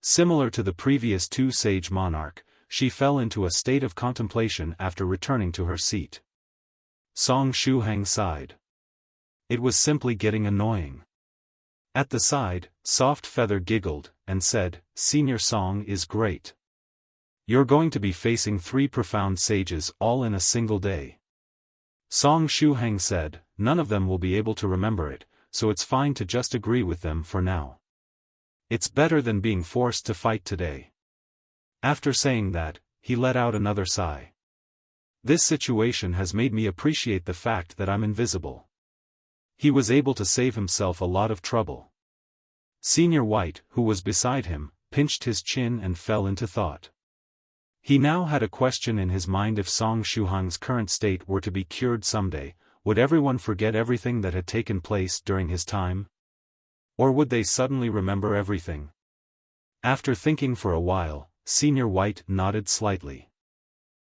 A: Similar to the previous 2 Sage Monarch, she fell into a state of contemplation after returning to her seat. Song Shuhang sighed. It was simply getting annoying. At the side, Soft Feather giggled, and said, Senior Song is great. You're going to be facing 3 profound sages all in a single day. Song Shuhang said, none of them will be able to remember it, so it's fine to just agree with them for now. It's better than being forced to fight today. After saying that, he let out another sigh. This situation has made me appreciate the fact that I'm invisible. He was able to save himself a lot of trouble. Senior White, who was beside him, pinched his chin and fell into thought. He now had a question in his mind: if Song Shuhang's current state were to be cured someday, would everyone forget everything that had taken place during his time? Or would they suddenly remember everything? After thinking for a while, Senior White nodded slightly.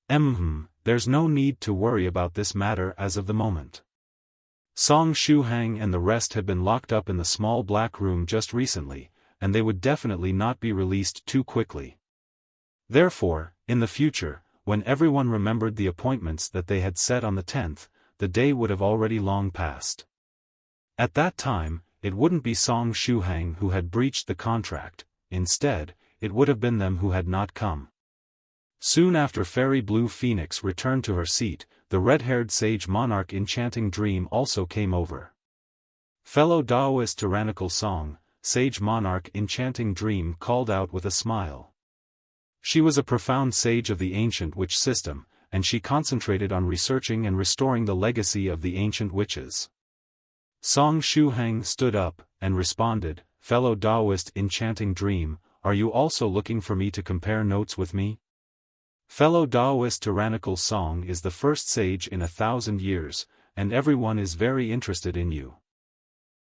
A: There's no need to worry about this matter as of the moment. Song Shuhang and the rest had been locked up in the small black room just recently, and they would definitely not be released too quickly. Therefore, in the future, when everyone remembered the appointments that they had set on the 10th, the day would have already long passed. At that time, it wouldn't be Song Shuhang who had breached the contract, instead, it would have been them who had not come. Soon after Fairy Blue Phoenix returned to her seat, the red-haired Sage Monarch Enchanting Dream also came over. Fellow Taoist Tyrannical Song, Sage Monarch Enchanting Dream called out with a smile. She was a profound sage of the ancient witch system, and she concentrated on researching and restoring the legacy of the ancient witches. Song Shuhang stood up, and responded, Fellow Taoist Enchanting Dream, are you also looking for me to compare notes with me? Fellow Taoist Tyrannical Song is the first sage in 1,000 years, and everyone is very interested in you.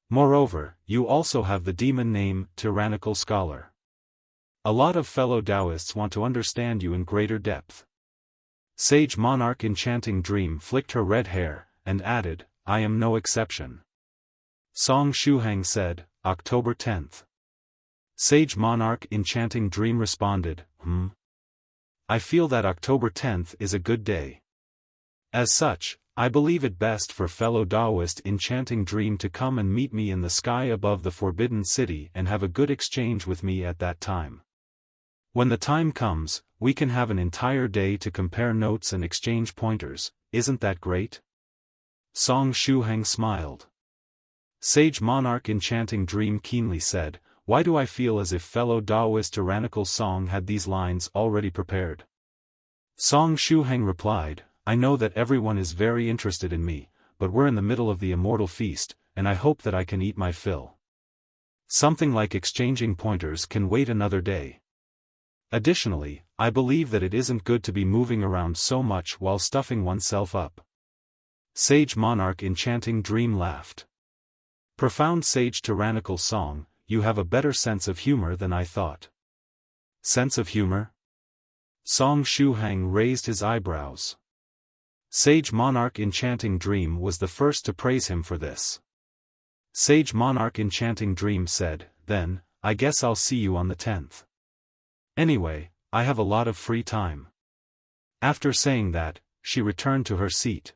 A: Moreover, you also have the demon name, Tyrannical Scholar. A lot of fellow Taoists want to understand you in greater depth. Sage Monarch Enchanting Dream flicked her red hair, and added, I am no exception. Song Shuhang said, October 10th. Sage Monarch Enchanting Dream responded, I feel that October 10th is a good day. As such, I believe it best for fellow Taoist Enchanting Dream to come and meet me in the sky above the Forbidden City and have a good exchange with me at that time. When the time comes, we can have an entire day to compare notes and exchange pointers, isn't that great? Song Shuhang smiled. Sage Monarch Enchanting Dream keenly said, Why do I feel as if fellow Taoist Tyrannical Song had these lines already prepared? Song Shuhang replied, I know that everyone is very interested in me, but we're in the middle of the Immortal Feast, and I hope that I can eat my fill. Something like exchanging pointers can wait another day. Additionally, I believe that it isn't good to be moving around so much while stuffing oneself up. Sage Monarch Enchanting Dream laughed. Profound Sage Tyrannical Song, you have a better sense of humor than I thought. Sense of humor? Song Shuhang raised his eyebrows. Sage Monarch Enchanting Dream was the first to praise him for this. Sage Monarch Enchanting Dream said, "Then, I guess I'll see you on the 10th. Anyway, I have a lot of free time." After saying that, she returned to her seat.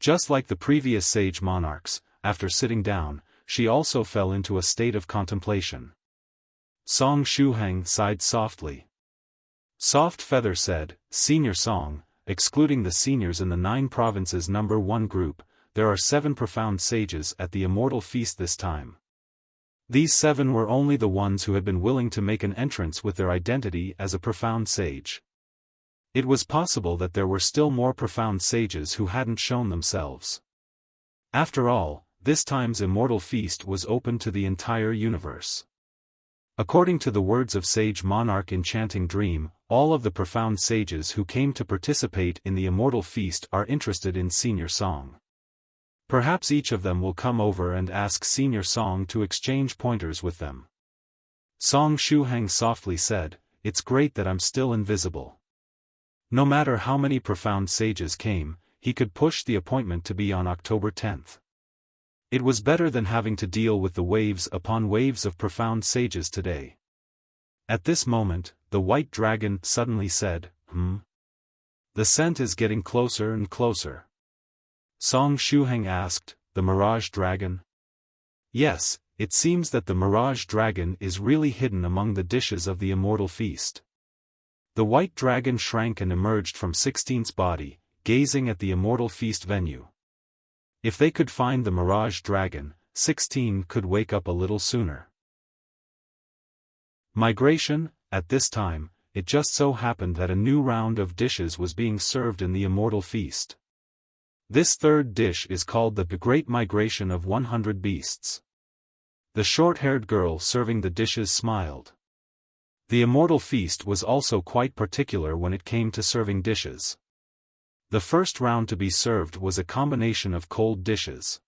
A: Just like the previous Sage Monarchs, after sitting down, she also fell into a state of contemplation. Song Shuhang sighed softly. Soft Feather said, "Senior Song, excluding the seniors in the 9 provinces number 1 group, there are 7 profound sages at the Immortal Feast this time. These 7 were only the ones who had been willing to make an entrance with their identity as a profound sage. It was possible that there were still more profound sages who hadn't shown themselves. After all, this time's Immortal Feast was open to the entire universe. According to the words of Sage Monarch Enchanting Dream, all of the profound sages who came to participate in the Immortal Feast are interested in Senior Song. Perhaps each of them will come over and ask Senior Song to exchange pointers with them." Song Shuhang softly said, "It's great that I'm still invisible." No matter how many profound sages came, he could push the appointment to be on October 10th. It was better than having to deal with the waves upon waves of profound sages today. At this moment, the white dragon suddenly said, The scent is getting closer and closer." Song Shuhang asked, "The Mirage dragon?" "Yes, it seems that the Mirage dragon is really hidden among the dishes of the Immortal Feast." The white dragon shrank and emerged from 16's body, gazing at the Immortal Feast venue. If they could find the Mirage dragon, 16 could wake up a little sooner. Migration. At this time, it just so happened that a new round of dishes was being served in the Immortal Feast. This third dish is called the Great Migration of 100 Beasts. The short-haired girl serving the dishes smiled. The Immortal Feast was also quite particular when it came to serving dishes. The first round to be served was a combination of cold dishes.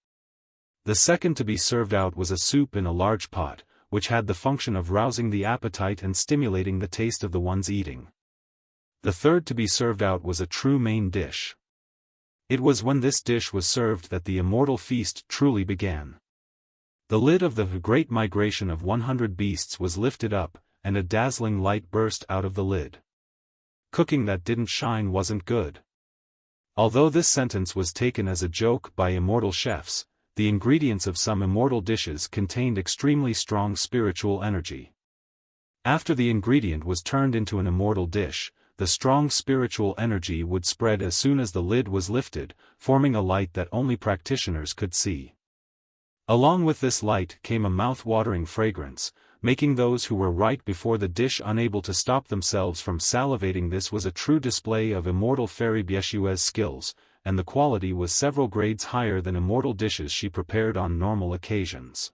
A: The second to be served out was a soup in a large pot, which had the function of rousing the appetite and stimulating the taste of the ones eating. The third to be served out was a true main dish. It was when this dish was served that the Immortal Feast truly began. The lid of the Great Migration of 100 Beasts was lifted up, and a dazzling light burst out of the lid. Cooking that didn't shine wasn't good. Although this sentence was taken as a joke by immortal chefs, the ingredients of some immortal dishes contained extremely strong spiritual energy. After the ingredient was turned into an immortal dish, the strong spiritual energy would spread as soon as the lid was lifted, forming a light that only practitioners could see. Along with this light came a mouth-watering fragrance, making those who were right before the dish unable to stop themselves from salivating. This was a true display of immortal fairy Bieshue's skills, and the quality was several grades higher than immortal dishes she prepared on normal occasions.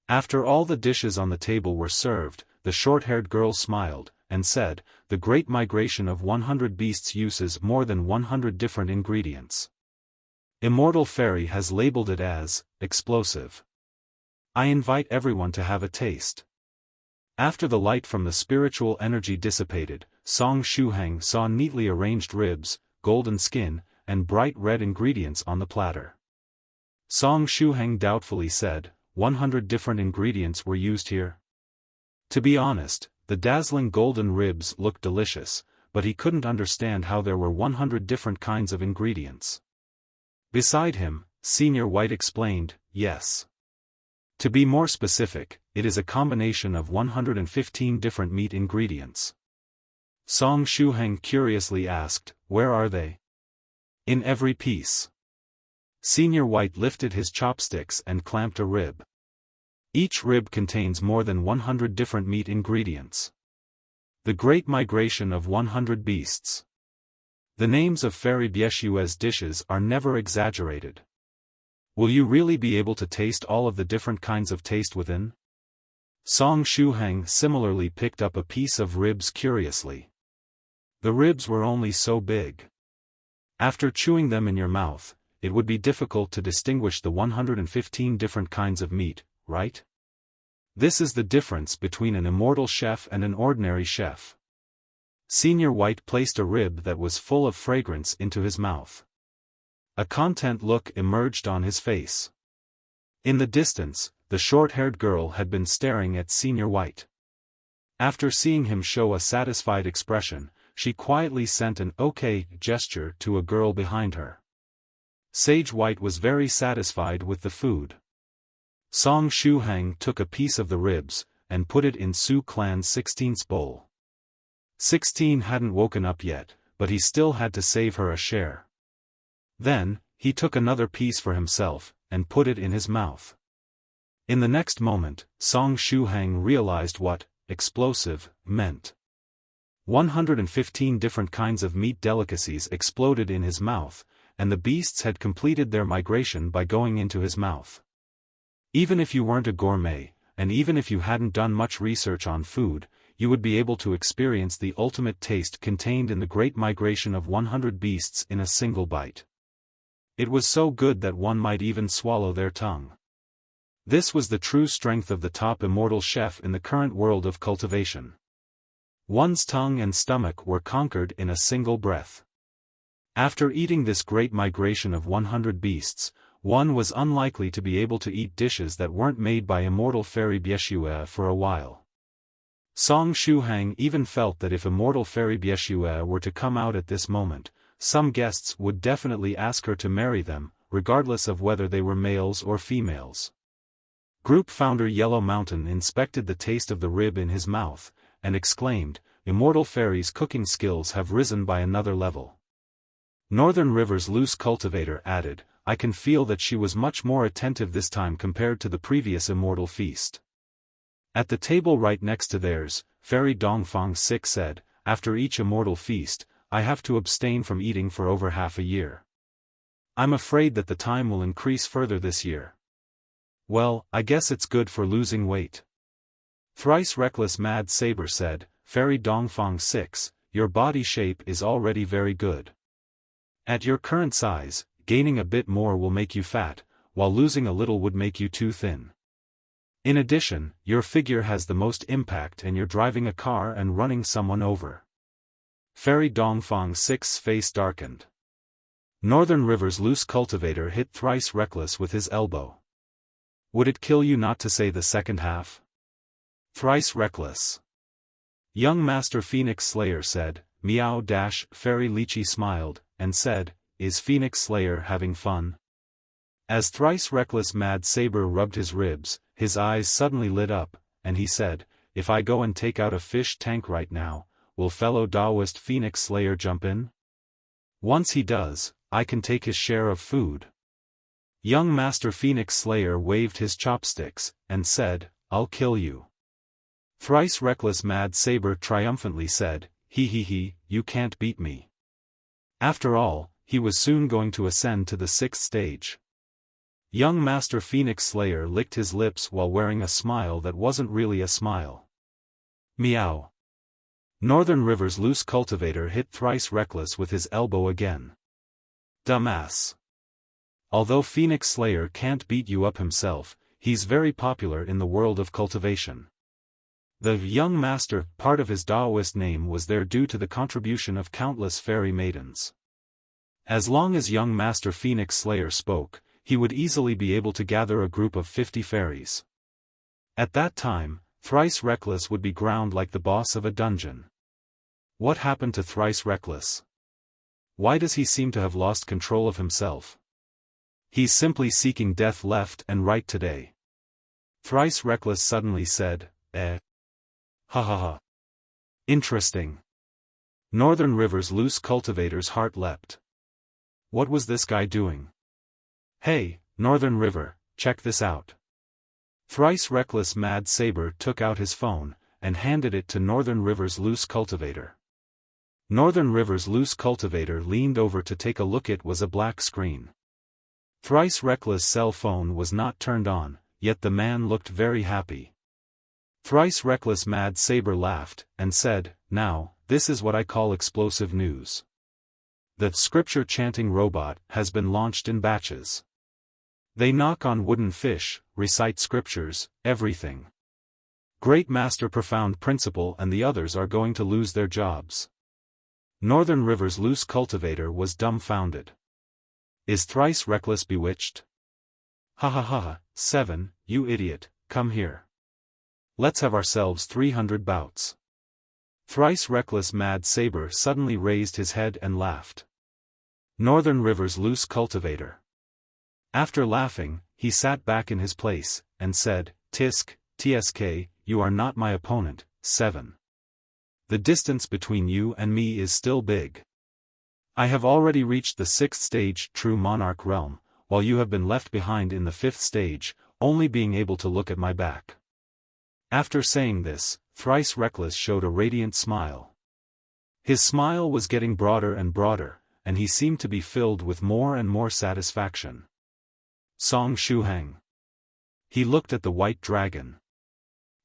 A: After all the dishes on the table were served, the short-haired girl smiled, and said, "The Great Migration of 100 Beasts uses more than 100 different ingredients. Immortal Fairy has labeled it as explosive. I invite everyone to have a taste." After the light from the spiritual energy dissipated, Song Shuhang saw neatly arranged ribs, golden skin, and bright red ingredients on the platter. Song Shuhang doubtfully said, 100 different ingredients were used here? To be honest, the dazzling golden ribs looked delicious, but he couldn't understand how there were 100 different kinds of ingredients. Beside him, Senior White explained, "Yes. To be more specific, it is a combination of 115 different meat ingredients." Song Shuhang curiously asked, "Where are they?" "In every piece." Senior White lifted his chopsticks and clamped a rib. Each rib contains more than 100 different meat ingredients. The Great Migration of 100 Beasts. The names of Fairy Bieshue's dishes are never exaggerated. Will you really be able to taste all of the different kinds of taste within? Song Shuhang similarly picked up a piece of ribs curiously. The ribs were only so big. After chewing them in your mouth, it would be difficult to distinguish the 115 different kinds of meat, right? This is the difference between an immortal chef and an ordinary chef. Senior White placed a rib that was full of fragrance into his mouth. A content look emerged on his face. In the distance, the short-haired girl had been staring at Senior White. After seeing him show a satisfied expression, she quietly sent an "okay" gesture to a girl behind her. Sage White was very satisfied with the food. Song Shuhang took a piece of the ribs, and put it in Su Clan's 16th bowl. 16 hadn't woken up yet, but he still had to save her a share. Then, he took another piece for himself, and put it in his mouth. In the next moment, Song Shuhang realized what "explosive" meant. 115 different kinds of meat delicacies exploded in his mouth, and the beasts had completed their migration by going into his mouth. Even if you weren't a gourmet, and even if you hadn't done much research on food, you would be able to experience the ultimate taste contained in the great migration of 100 beasts in a single bite. It was so good that one might even swallow their tongue. This was the true strength of the top immortal chef in the current world of cultivation. One's tongue and stomach were conquered in a single breath. After eating this great migration of 100 beasts, one was unlikely to be able to eat dishes that weren't made by immortal Fairy Bieshue for a while. Song Shuhang even felt that if immortal Fairy Bieshue were to come out at this moment, some guests would definitely ask her to marry them, regardless of whether they were males or females. Group founder Yellow Mountain inspected the taste of the rib in his mouth, and exclaimed, "Immortal Fairy's cooking skills have risen by another level." Northern River's loose cultivator added, "I can feel that she was much more attentive this time compared to the previous Immortal Feast." At the table right next to theirs, Fairy Dongfang 6 said, "After each Immortal Feast, I have to abstain from eating for over half a year. I'm afraid that the time will increase further this year." "Well, I guess it's good for losing weight." Thrice Reckless Mad Saber said, "Fairy Dongfang 6, your body shape is already very good. At your current size, gaining a bit more will make you fat, while losing a little would make you too thin. In addition, your figure has the most impact and you're driving a car and running someone over." Fairy Dongfang 6's face darkened. Northern River's loose cultivator hit Thrice Reckless with his elbow. "Would it kill you not to say the second half?" Thrice Reckless. Young Master Phoenix Slayer said, "Meow." Fairy Lychee smiled, and said, "Is Phoenix Slayer having fun?" As Thrice Reckless Mad Saber rubbed his ribs, his eyes suddenly lit up, and he said, "If I go and take out a fish tank right now, will fellow Taoist Phoenix Slayer jump in? Once he does, I can take his share of food." Young Master Phoenix Slayer waved his chopsticks, and said, "I'll kill you." Thrice Reckless Mad Saber triumphantly said, "He, you can't beat me." After all, he was soon going to ascend to the 6th stage. Young Master Phoenix Slayer licked his lips while wearing a smile that wasn't really a smile. Meow. Northern River's loose cultivator hit Thrice Reckless with his elbow again. "Dumbass. Although Phoenix Slayer can't beat you up himself, he's very popular in the world of cultivation." The young master, part of his Taoist name was there due to the contribution of countless fairy maidens. As long as young Master Phoenix Slayer spoke, he would easily be able to gather a group of 50 fairies. At that time, Thrice Reckless would be ground like the boss of a dungeon. What happened to Thrice Reckless? Why does he seem to have lost control of himself? He's simply seeking death left and right today. Thrice Reckless suddenly said, "Eh? Ha ha ha. Interesting." Northern River's loose cultivator's heart leapt. What was this guy doing? "Hey, Northern River, check this out." Thrice Reckless Mad Saber took out his phone, and handed it to Northern River's loose cultivator. Northern River's loose cultivator leaned over to take a look. It was a black screen. Thrice Reckless' cell phone was not turned on, yet the man looked very happy. Thrice Reckless Mad Saber laughed, and said, "Now, this is what I call explosive news. The scripture-chanting robot has been launched in batches. They knock on wooden fish, recite scriptures, everything. Great Master Profound Principle and the others are going to lose their jobs." Northern River's loose cultivator was dumbfounded. Is Thrice Reckless bewitched? Ha ha ha, 7, you idiot, come here. Let's have ourselves 300 bouts. Thrice Reckless Mad Saber suddenly raised his head and laughed. Northern River's loose cultivator. After laughing, he sat back in his place, and said, TSK, you are not my opponent, 7. The distance between you and me is still big. I have already reached the 6th stage True Monarch realm, while you have been left behind in the 5th stage, only being able to look at my back. After saying this, Thrice Reckless showed a radiant smile. His smile was getting broader and broader, and he seemed to be filled with more and more satisfaction. Song Shuhang. He looked at the white dragon.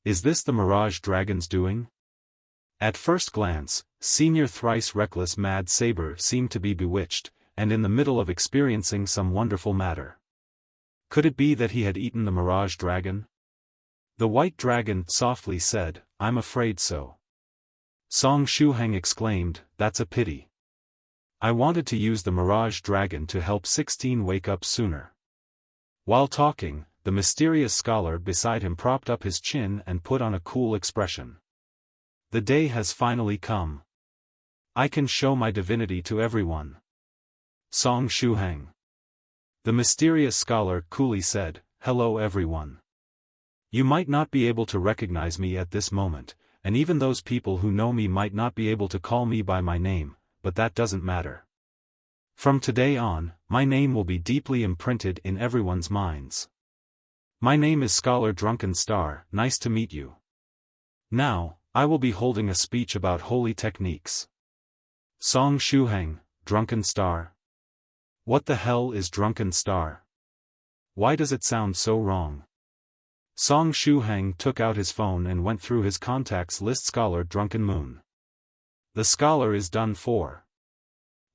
A: Is this the Mirage dragon's doing? At first glance, Senior Thrice Reckless Mad Saber seemed to be bewitched, and in the middle of experiencing some wonderful matter. Could it be that he had eaten the Mirage dragon? The white dragon softly said, I'm afraid so. Song Shuhang exclaimed, that's a pity. I wanted to use the Mirage dragon to help 16 wake up sooner. While talking, the mysterious scholar beside him propped up his chin and put on a cool expression. The day has finally come. I can show my divinity to everyone. Song Shuhang. The mysterious scholar coolly said, hello everyone. You might not be able to recognize me at this moment, and even those people who know me might not be able to call me by my name, but that doesn't matter. From today on, my name will be deeply imprinted in everyone's minds. My name is Scholar Drunken Star, nice to meet you. Now, I will be holding a speech about holy techniques. Song Shuhang, Drunken Star. What the hell is Drunken Star? Why does it sound so wrong? Song Shuhang took out his phone and went through his contacts list. Scholar Drunken Moon. The scholar is done for.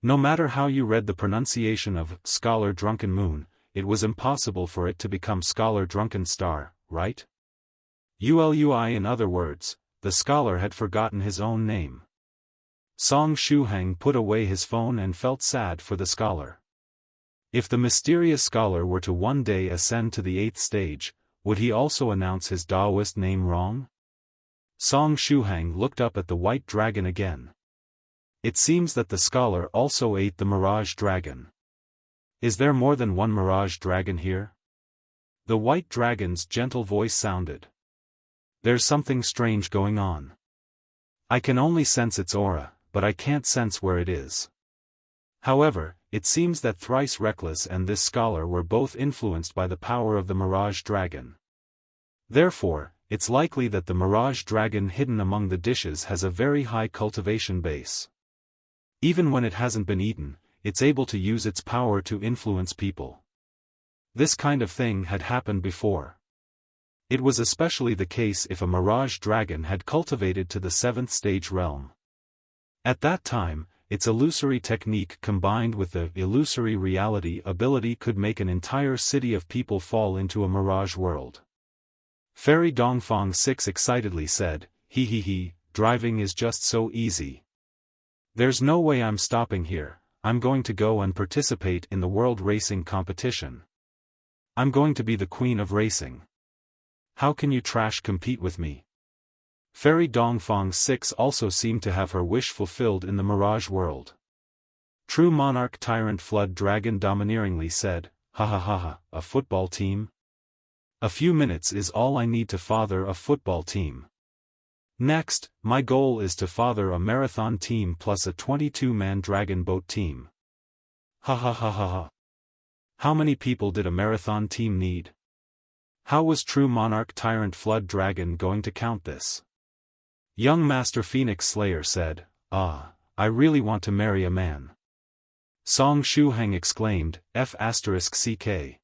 A: No matter how you read the pronunciation of Scholar Drunken Moon, it was impossible for it to become Scholar Drunken Star, right? ULUI. In other words, the scholar had forgotten his own name. Song Shuhang put away his phone and felt sad for the scholar. If the mysterious scholar were to one day ascend to the 8th stage, would he also announce his Taoist name wrong? Song Shuhang looked up at the white dragon again. It seems that the scholar also ate the Mirage dragon. Is there more than one Mirage dragon here? The white dragon's gentle voice sounded. There's something strange going on. I can only sense its aura, but I can't sense where it is. However, it seems that Thrice Reckless and this scholar were both influenced by the power of the Mirage dragon. Therefore, it's likely that the Mirage dragon hidden among the dishes has a very high cultivation base. Even when it hasn't been eaten, it's able to use its power to influence people. This kind of thing had happened before. It was especially the case if a Mirage dragon had cultivated to the 7th stage realm. At that time, its illusory technique combined with the illusory reality ability could make an entire city of people fall into a mirage world. Fairy Dongfang 6 excitedly said, he, driving is just so easy. There's no way I'm stopping here. I'm going to go and participate in the world racing competition. I'm going to be the queen of racing. How can you trash compete with me? Fairy Dongfang 6 also seemed to have her wish fulfilled in the Mirage world. True Monarch Tyrant Flood Dragon domineeringly said, ha, a football team? A few minutes is all I need to father a football team. Next, my goal is to father a marathon team plus a 22-man dragon boat team. Ha. How many people did a marathon team need? How was True Monarch Tyrant Flood Dragon going to count this? Young Master Phoenix Slayer said, I really want to marry a man. Song Shuhang exclaimed, F***ck.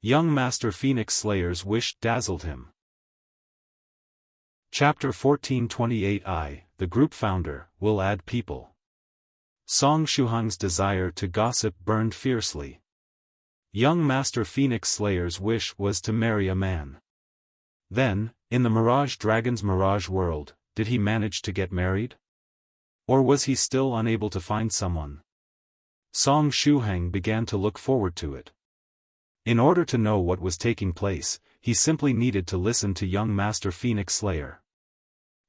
A: Young Master Phoenix Slayer's wish dazzled him. Chapter 1428 The group founder, will add people. Song Shuhang's desire to gossip burned fiercely. Young Master Phoenix Slayer's wish was to marry a man. Then, in the Mirage Dragon's Mirage world, did he manage to get married? Or was he still unable to find someone? Song Shuhang began to look forward to it. In order to know what was taking place, he simply needed to listen to young Master Phoenix Slayer.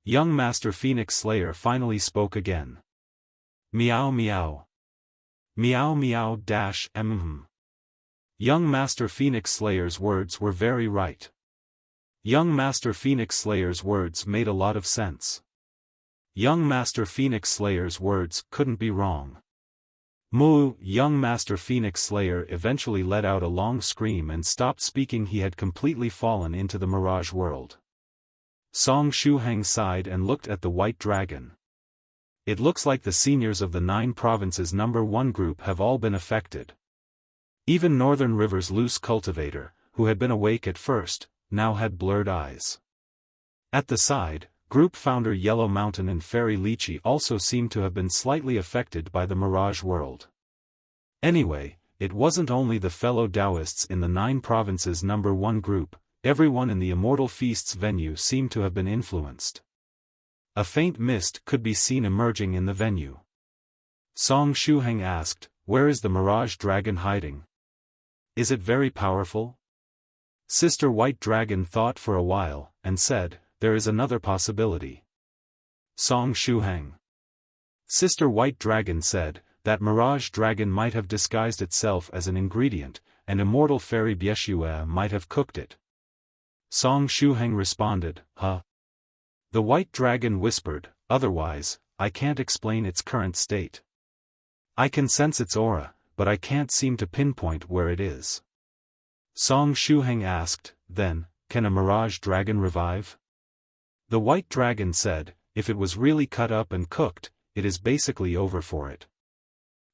A: Young Master Phoenix Slayer finally spoke again. Meow meow. Meow meow dash Young Master Phoenix Slayer's words were very right. Young Master Phoenix Slayer's words made a lot of sense. Young Master Phoenix Slayer's words couldn't be wrong. Moo! Young Master Phoenix Slayer eventually let out a long scream and stopped speaking. He had completely fallen into the Mirage world. Song Shuhang sighed and looked at the white dragon. It looks like the seniors of the 9 provinces #1 group have all been affected. Even Northern River's loose cultivator, who had been awake at first, now had blurred eyes. At the side, group founder Yellow Mountain and Fairy Lychee also seemed to have been slightly affected by the Mirage world. Anyway, it wasn't only the fellow Taoists in the 9 provinces #1 group, everyone in the Immortal Feast's venue seemed to have been influenced. A faint mist could be seen emerging in the venue. Song Shuhang asked, "Where is the Mirage Dragon hiding? Is it very powerful?" Sister White Dragon thought for a while, and said, "There is another possibility." Song Shuhang. Sister White Dragon said, that Mirage Dragon might have disguised itself as an ingredient, and Immortal Fairy Bieshue might have cooked it. Song Shuhang responded, "Huh?" The White Dragon whispered, "Otherwise, I can't explain its current state. I can sense its aura, but I can't seem to pinpoint where it is." Song Shuhang asked, "Then, can a Mirage Dragon revive?" The White Dragon said, "If it was really cut up and cooked, it is basically over for it.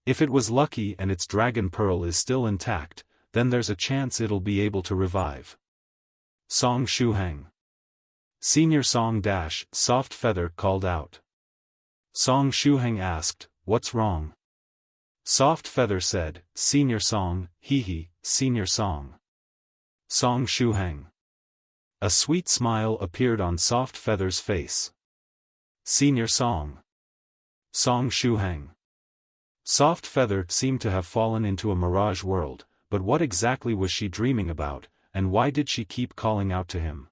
A: If it was lucky and its dragon pearl is still intact, then there's a chance it'll be able to revive." Song Shuhang. Senior Song Soft Feather called out. Song Shuhang asked, "What's wrong?" Soft Feather said, "Senior Song, hee, Senior Song." Song Shuhang. A sweet smile appeared on Soft Feather's face. Senior Song. Song Shuhang. Soft Feather seemed to have fallen into a mirage world, but what exactly was she dreaming about, and why did she keep calling out to him?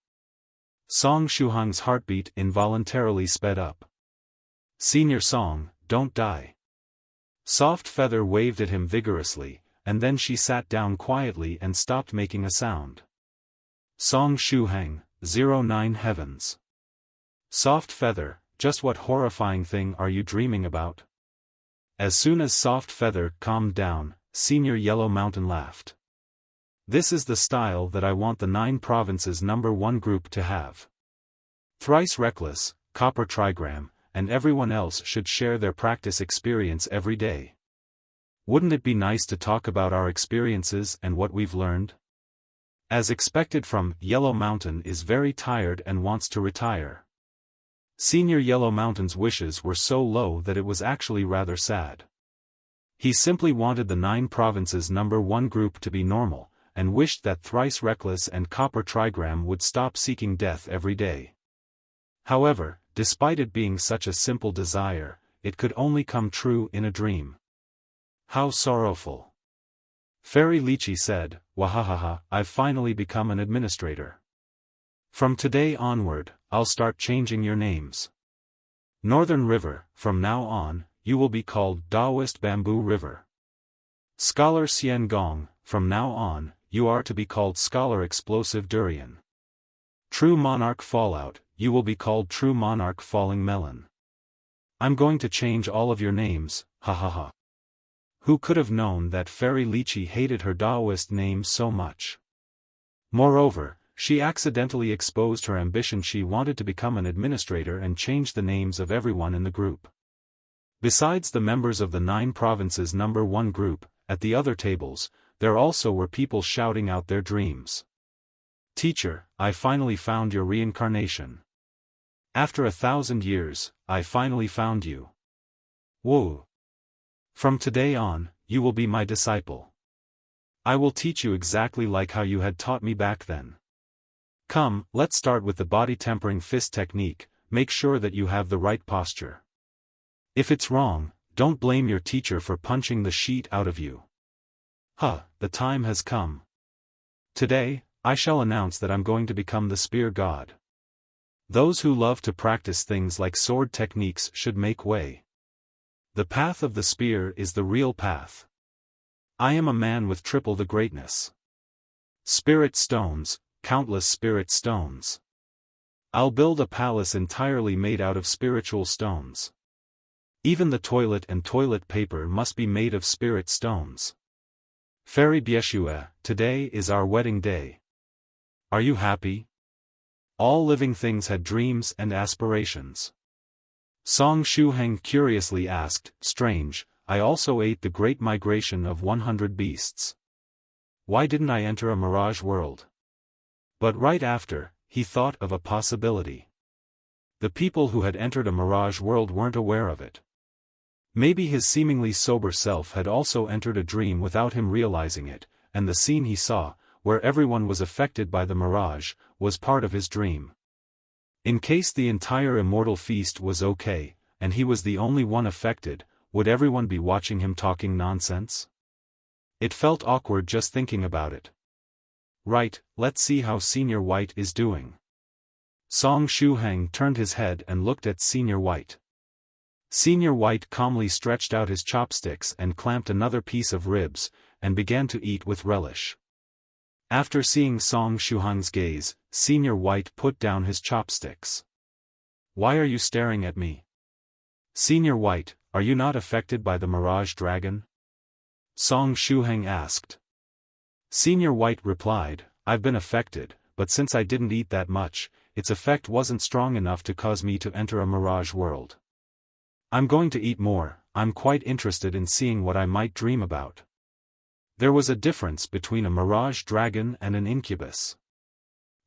A: Song Shuhang's heartbeat involuntarily sped up. "Senior Song, don't die." Soft Feather waved at him vigorously, and then she sat down quietly and stopped making a sound. Song Shuhang, 09 Heavens. Soft Feather, just what horrifying thing are you dreaming about? As soon as Soft Feather calmed down, Senior Yellow Mountain laughed. "This is the style that I want the 9 provinces #1 group to have. Thrice Reckless, Copper Trigram, and everyone else should share their practice experience every day. Wouldn't it be nice to talk about our experiences and what we've learned?" As expected from Yellow Mountain is very tired and wants to retire. Senior Yellow Mountain's wishes were so low that it was actually rather sad. He simply wanted the 9 provinces #1 group to be normal, and wished that Thrice Reckless and Copper Trigram would stop seeking death every day. However, despite it being such a simple desire, it could only come true in a dream. How sorrowful. Fairy Lychee said, "Wahahaha, I've finally become an administrator. From today onward, I'll start changing your names. Northern River, from now on, you will be called Taoist Bamboo River. Scholar Xian Gong, from now on, you are to be called Scholar Explosive Durian. True Monarch Fallout, you will be called True Monarch Falling Melon. I'm going to change all of your names, ha ha ha." Who could have known that Fairy Lychee hated her Taoist name so much? Moreover, she accidentally exposed her ambition. She wanted to become an administrator and change the names of everyone in the group. Besides the members of the 9 provinces number 1 group, at the other tables, there also were people shouting out their dreams. Teacher, I finally found your reincarnation. After 1,000 years, I finally found you. Whoa! From today on, you will be my disciple. I will teach you exactly like how you had taught me back then. Come, let's start with the body tempering fist technique. Make sure that you have the right posture. If it's wrong, don't blame your teacher for punching the sheet out of you. The time has come. Today, I shall announce that I'm going to become the spear god. Those who love to practice things like sword techniques should make way. The path of the spear is the real path. I am a man with triple the greatness. Spirit stones, countless spirit stones. I'll build a palace entirely made out of spiritual stones. Even the toilet and toilet paper must be made of spirit stones. Fairy Bieshua, today is our wedding day. Are you happy? All living things had dreams and aspirations. Song Shuhang curiously asked, strange, I also ate the great migration of 100 beasts. Why didn't I enter a mirage world? But right after, he thought of a possibility. The people who had entered a mirage world weren't aware of it. Maybe his seemingly sober self had also entered a dream without him realizing it, and the scene he saw, where everyone was affected by the mirage, was part of his dream. In case the entire Immortal Feast was okay, and he was the only one affected, would everyone be watching him talking nonsense? It felt awkward just thinking about it. Right, let's see how Senior White is doing. Song Shuhang turned his head and looked at Senior White. Senior White calmly stretched out his chopsticks and clamped another piece of ribs, and began to eat with relish. After seeing Song Shuhang's gaze, Senior White put down his chopsticks. Why are you staring at me? Senior White, are you not affected by the Mirage Dragon? Song Shuhang asked. Senior White replied, I've been affected, but since I didn't eat that much, its effect wasn't strong enough to cause me to enter a mirage world. I'm going to eat more. I'm quite interested in seeing what I might dream about. There was a difference between a mirage dragon and an incubus.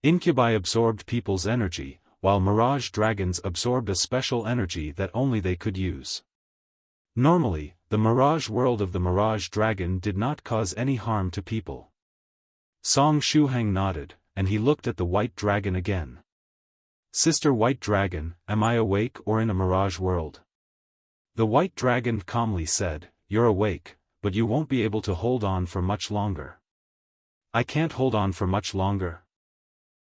A: Incubi absorbed people's energy, while mirage dragons absorbed a special energy that only they could use. Normally, the mirage world of the mirage dragon did not cause any harm to people. Song Shuhang nodded, and he looked at the white dragon again. Sister White Dragon, am I awake or in a mirage world? The white dragon calmly said, you're awake, but you won't be able to hold on for much longer. I can't hold on for much longer.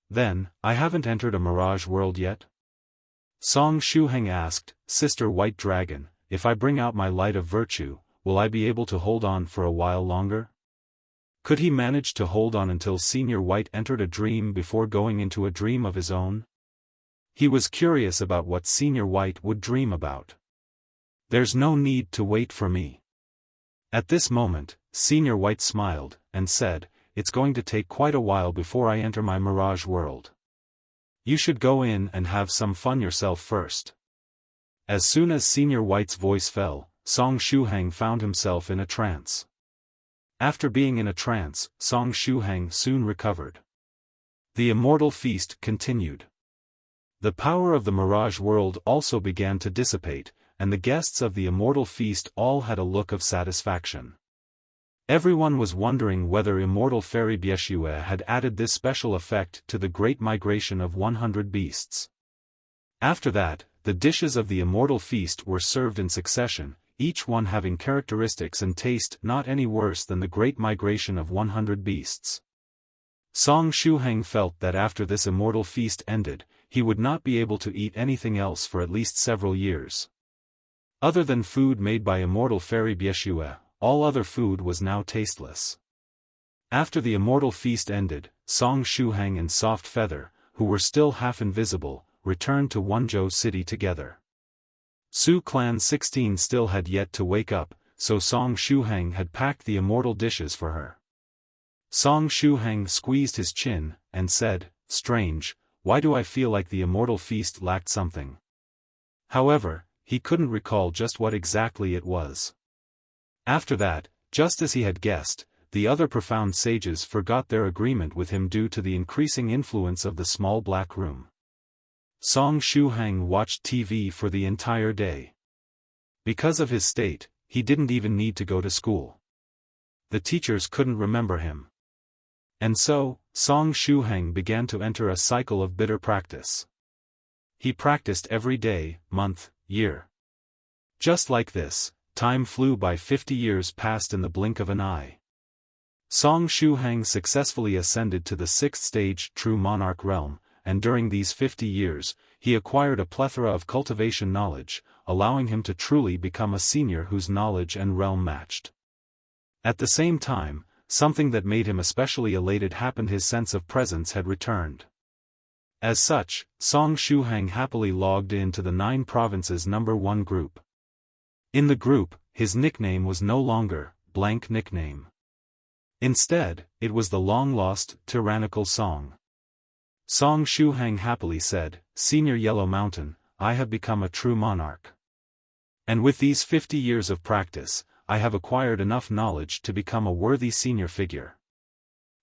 A: Then, I haven't entered a mirage world yet? Song Shuhang asked, Sister White Dragon, if I bring out my light of virtue, will I be able to hold on for a while longer? Could he manage to hold on until Senior White entered a dream before going into a dream of his own? He was curious about what Senior White would dream about. There's no need to wait for me. At this moment, Senior White smiled, and said, it's going to take quite a while before I enter my mirage world. You should go in and have some fun yourself first. As soon as Senior White's voice fell, Song Shuhang found himself in a trance. After being in a trance, Song Shuhang soon recovered. The Immortal Feast continued. The power of the mirage world also began to dissipate, and the guests of the Immortal Feast all had a look of satisfaction. Everyone was wondering whether Immortal Fairy Bieshua had added this special effect to the Great Migration of 100 Beasts. After that, the dishes of the Immortal Feast were served in succession, each one having characteristics and taste not any worse than the Great Migration of 100 Beasts. Song Shuhang felt that after this Immortal Feast ended, he would not be able to eat anything else for at least several years. Other than food made by Immortal Fairy Bieshua, all other food was now tasteless. After the Immortal Feast ended, Song Shuhang and Soft Feather, who were still half invisible, returned to Wonzhou City together. Su Clan 16 still had yet to wake up, so Song Shuhang had packed the immortal dishes for her. Song Shuhang squeezed his chin, and said, strange, why do I feel like the Immortal Feast lacked something? However, he couldn't recall just what exactly it was. After that, just as he had guessed, the other profound sages forgot their agreement with him due to the increasing influence of the small black room. Song Shuhang watched TV for the entire day. Because of his state, he didn't even need to go to school. The teachers couldn't remember him. And so, Song Shuhang began to enter a cycle of bitter practice. He practiced every day, month, year. Just like this, time flew by. 50 years passed in the blink of an eye. Song Shuhang successfully ascended to the 6th stage True Monarch realm, and during these 50 years, he acquired a plethora of cultivation knowledge, allowing him to truly become a senior whose knowledge and realm matched. At the same time, something that made him especially elated happened. His sense of presence had returned. As such, Song Shuhang happily logged into the 9 provinces #1 group. In the group, his nickname was no longer blank nickname. Instead, it was the long-lost Tyrannical Song. Song Shuhang happily said, "Senior Yellow Mountain, I have become a true monarch. And with these 50 years of practice, I have acquired enough knowledge to become a worthy senior figure.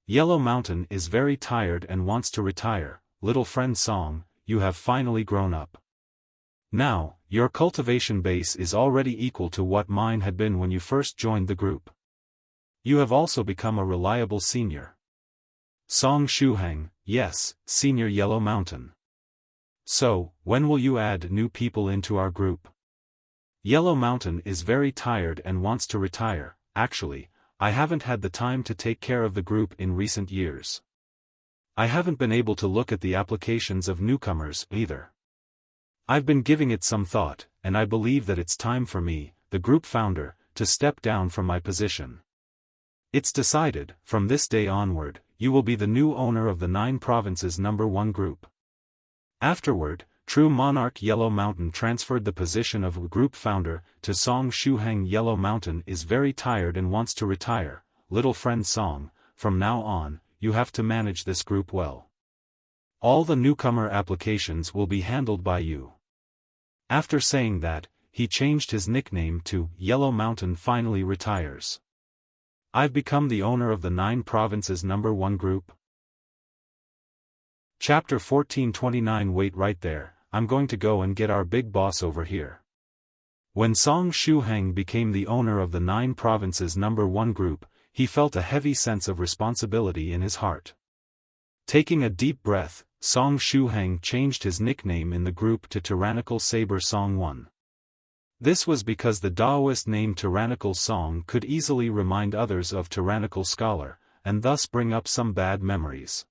A: Yellow Mountain is very tired and wants to retire. Little friend Song, you have finally grown up. Now, your cultivation base is already equal to what mine had been when you first joined the group. You have also become a reliable senior." Song Shuhang, "Yes, Senior Yellow Mountain. So, when will you add new people into our group? Yellow Mountain is very tired and wants to retire. Actually, I haven't had the time to take care of the group in recent years. I haven't been able to look at the applications of newcomers either. I've been giving it some thought, and I believe that it's time for me, the group founder, to step down from my position. It's decided, from this day onward, you will be the new owner of the 9 provinces #1 group." Afterward, True Monarch Yellow Mountain transferred the position of group founder to Song Shuhang. Yellow Mountain is very tired and wants to retire. Little friend Song, from now on, you have to manage this group well. All the newcomer applications will be handled by you. After saying that, he changed his nickname to Yellow Mountain finally retires. I've become the owner of the 9 provinces #1 group. Chapter 1429. Wait right there, I'm going to go and get our big boss over here. When Song Shuhang became the owner of the 9 provinces #1 group, he felt a heavy sense of responsibility in his heart. Taking a deep breath, Song Shuhang changed his nickname in the group to Tyrannical Song 1. This was because the Taoist name Tyrannical Song could easily remind others of Tyrannical Scholar, and thus bring up some bad memories.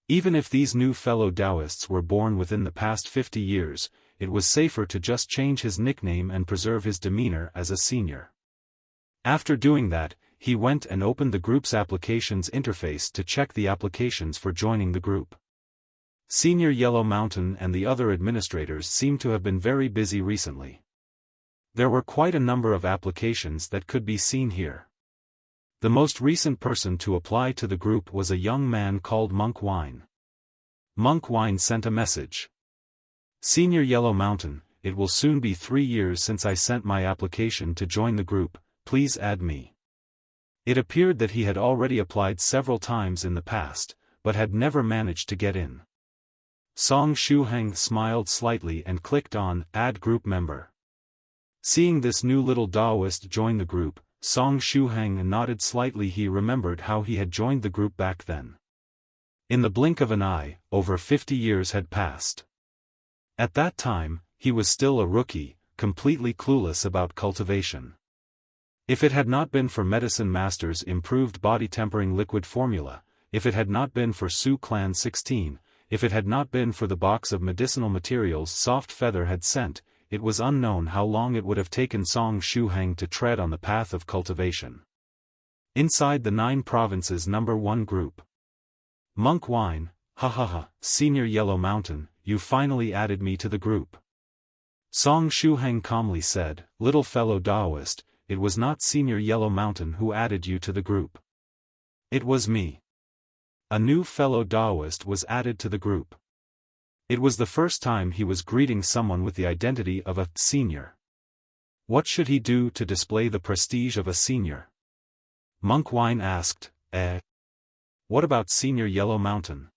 A: Even if these new fellow Taoists were born within the past 50 years, it was safer to just change his nickname and preserve his demeanor as a senior. After doing that, he went and opened the group's applications interface to check the applications for joining the group. Senior Yellow Mountain and the other administrators seemed to have been very busy recently. There were quite a number of applications that could be seen here. The most recent person to apply to the group was a young man called Monk Wine. Monk Wine sent a message. "Senior Yellow Mountain, it will soon be 3 years since I sent my application to join the group, please add me." It appeared that he had already applied several times in the past, but had never managed to get in. Song Shuhang smiled slightly and clicked on Add Group Member. Seeing this new little Taoist join the group, Song Shuhang nodded slightly. He remembered how he had joined the group back then. In the blink of an eye, over 50 years had passed. At that time, he was still a rookie, completely clueless about cultivation. If it had not been for Medicine Master's improved body tempering liquid formula, if it had not been for Su Clan 16, if it had not been for the box of medicinal materials Soft Feather had sent, it was unknown how long it would have taken Song Shuhang to tread on the path of cultivation. Inside the 9 provinces #1 group. Monk Wine, ha ha ha, Senior Yellow Mountain, you finally added me to the group. Song Shuhang calmly said, "Little fellow Taoist, it was not Senior Yellow Mountain who added you to the group. It was me." A new fellow Taoist was added to the group. It was the first time he was greeting someone with the identity of a senior. What should he do to display the prestige of a senior? Monk Wine asked, What about Senior Yellow Mountain?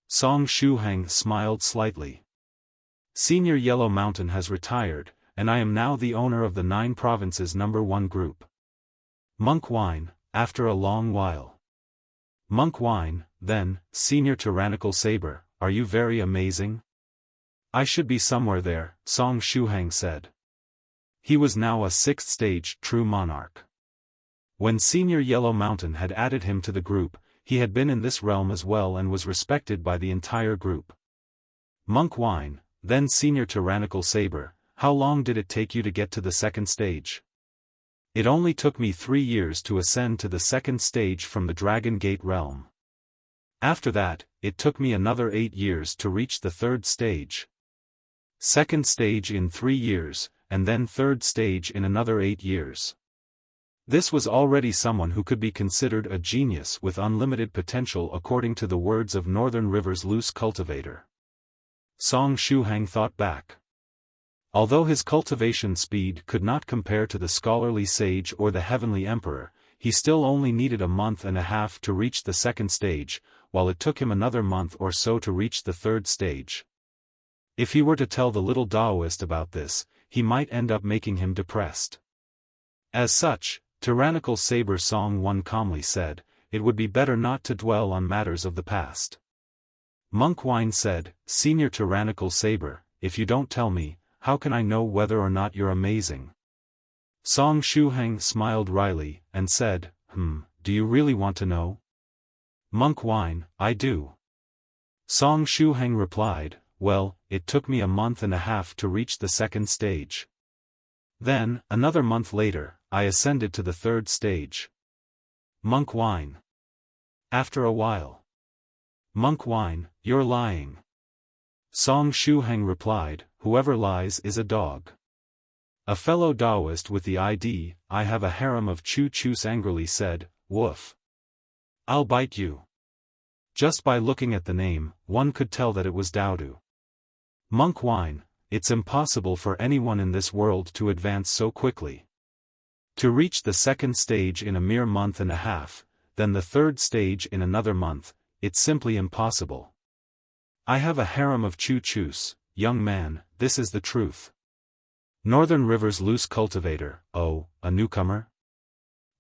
A: Song Shuhang smiled slightly. Senior Yellow Mountain has retired, and I am now the owner of the 9 provinces #1 group. Monk Wine, after a long while. Monk Wine, then, Senior Tyrannical Saber, are you very amazing? I should be somewhere there, Song Shuhang said. He was now a 6th stage true monarch. When Senior Yellow Mountain had added him to the group, he had been in this realm as well and was respected by the entire group. Monk Wine, then Senior Tyrannical Saber, how long did it take you to get to the 2nd stage? It only took me 3 years to ascend to the 2nd stage from the Dragon Gate realm. After that, it took me another 8 years to reach the 3rd stage. 2nd stage in 3 years, and then 3rd stage in another 8 years. This was already someone who could be considered a genius with unlimited potential according to the words of Northern River's loose cultivator. Song Shuhang thought back. Although his cultivation speed could not compare to the scholarly sage or the heavenly emperor, he still only needed a month and a half to reach the 2nd stage, while it took him another month or so to reach the 3rd stage. If he were to tell the little Taoist about this, he might end up making him depressed. As such, Tyrannical Saber Song One calmly said, it would be better not to dwell on matters of the past. Monk Wine said, Senior Tyrannical Saber, if you don't tell me, how can I know whether or not you're amazing? Song Shuhang smiled wryly, and said, do you really want to know? Monk Wine, I do. Song Shuhang replied, well, it took me a month and a half to reach the 2nd stage. Then, another month later, I ascended to the 3rd stage. Monk Wine. After a while. Monk Wine, you're lying. Song Shuhang replied, whoever lies is a dog. A fellow Taoist with the ID, I have a harem of choo-choos angrily said, woof. I'll bite you. Just by looking at the name, one could tell that it was Daodu. Monk Wine, it's impossible for anyone in this world to advance so quickly. To reach the 2nd stage in a mere month and a half, then the 3rd stage in another month, it's simply impossible. I have a harem of choo-choos, young man, this is the truth. Northern River's loose cultivator, oh, a newcomer?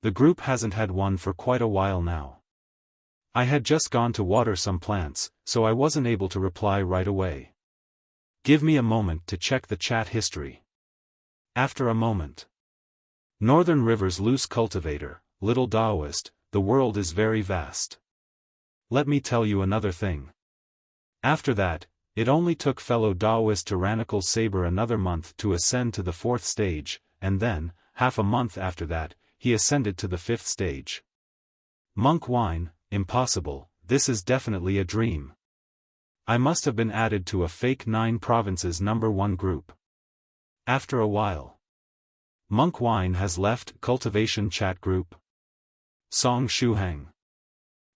A: The group hasn't had one for quite a while now. I had just gone to water some plants, so I wasn't able to reply right away. Give me a moment to check the chat history. After a moment. Northern River's loose cultivator, little Taoist, the world is very vast. Let me tell you another thing. After that, it only took fellow Taoist Tyrannical Saber another month to ascend to the 4th stage, and then, half a month after that, he ascended to the 5th stage. Monk Wine, impossible, this is definitely a dream. I must have been added to a fake 9 provinces #1 group. After a while. Monk Wine has left Cultivation chat group. Song Shuhang.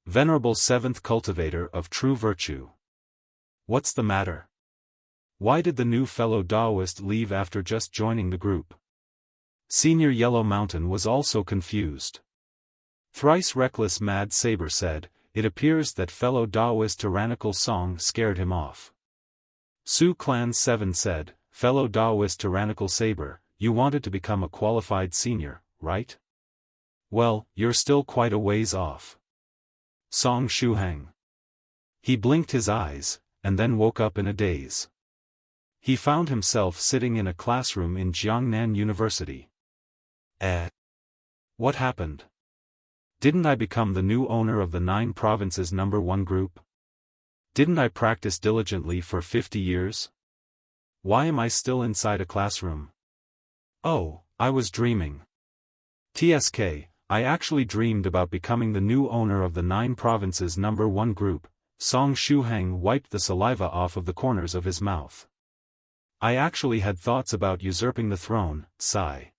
A: Venerable 7th cultivator of true virtue. What's the matter? Why did the new fellow Taoist leave after just joining the group? Senior Yellow Mountain was also confused. Thrice reckless Mad Saber said, it appears that fellow Taoist Tyrannical Song scared him off. Su Clan 7 said, fellow Taoist Tyrannical Saber, you wanted to become a qualified senior, right? Well, you're still quite a ways off. Song Shuhang. He blinked his eyes, and then woke up in a daze. He found himself sitting in a classroom in Jiangnan University. What happened? Didn't I become the new owner of the 9 provinces #1 group? Didn't I practice diligently for 50 years? Why am I still inside a classroom? Oh, I was dreaming. TSK, I actually dreamed about becoming the new owner of the 9 provinces #1 group. Song Shuhang wiped the saliva off of the corners of his mouth. I actually had thoughts about usurping the throne, sigh.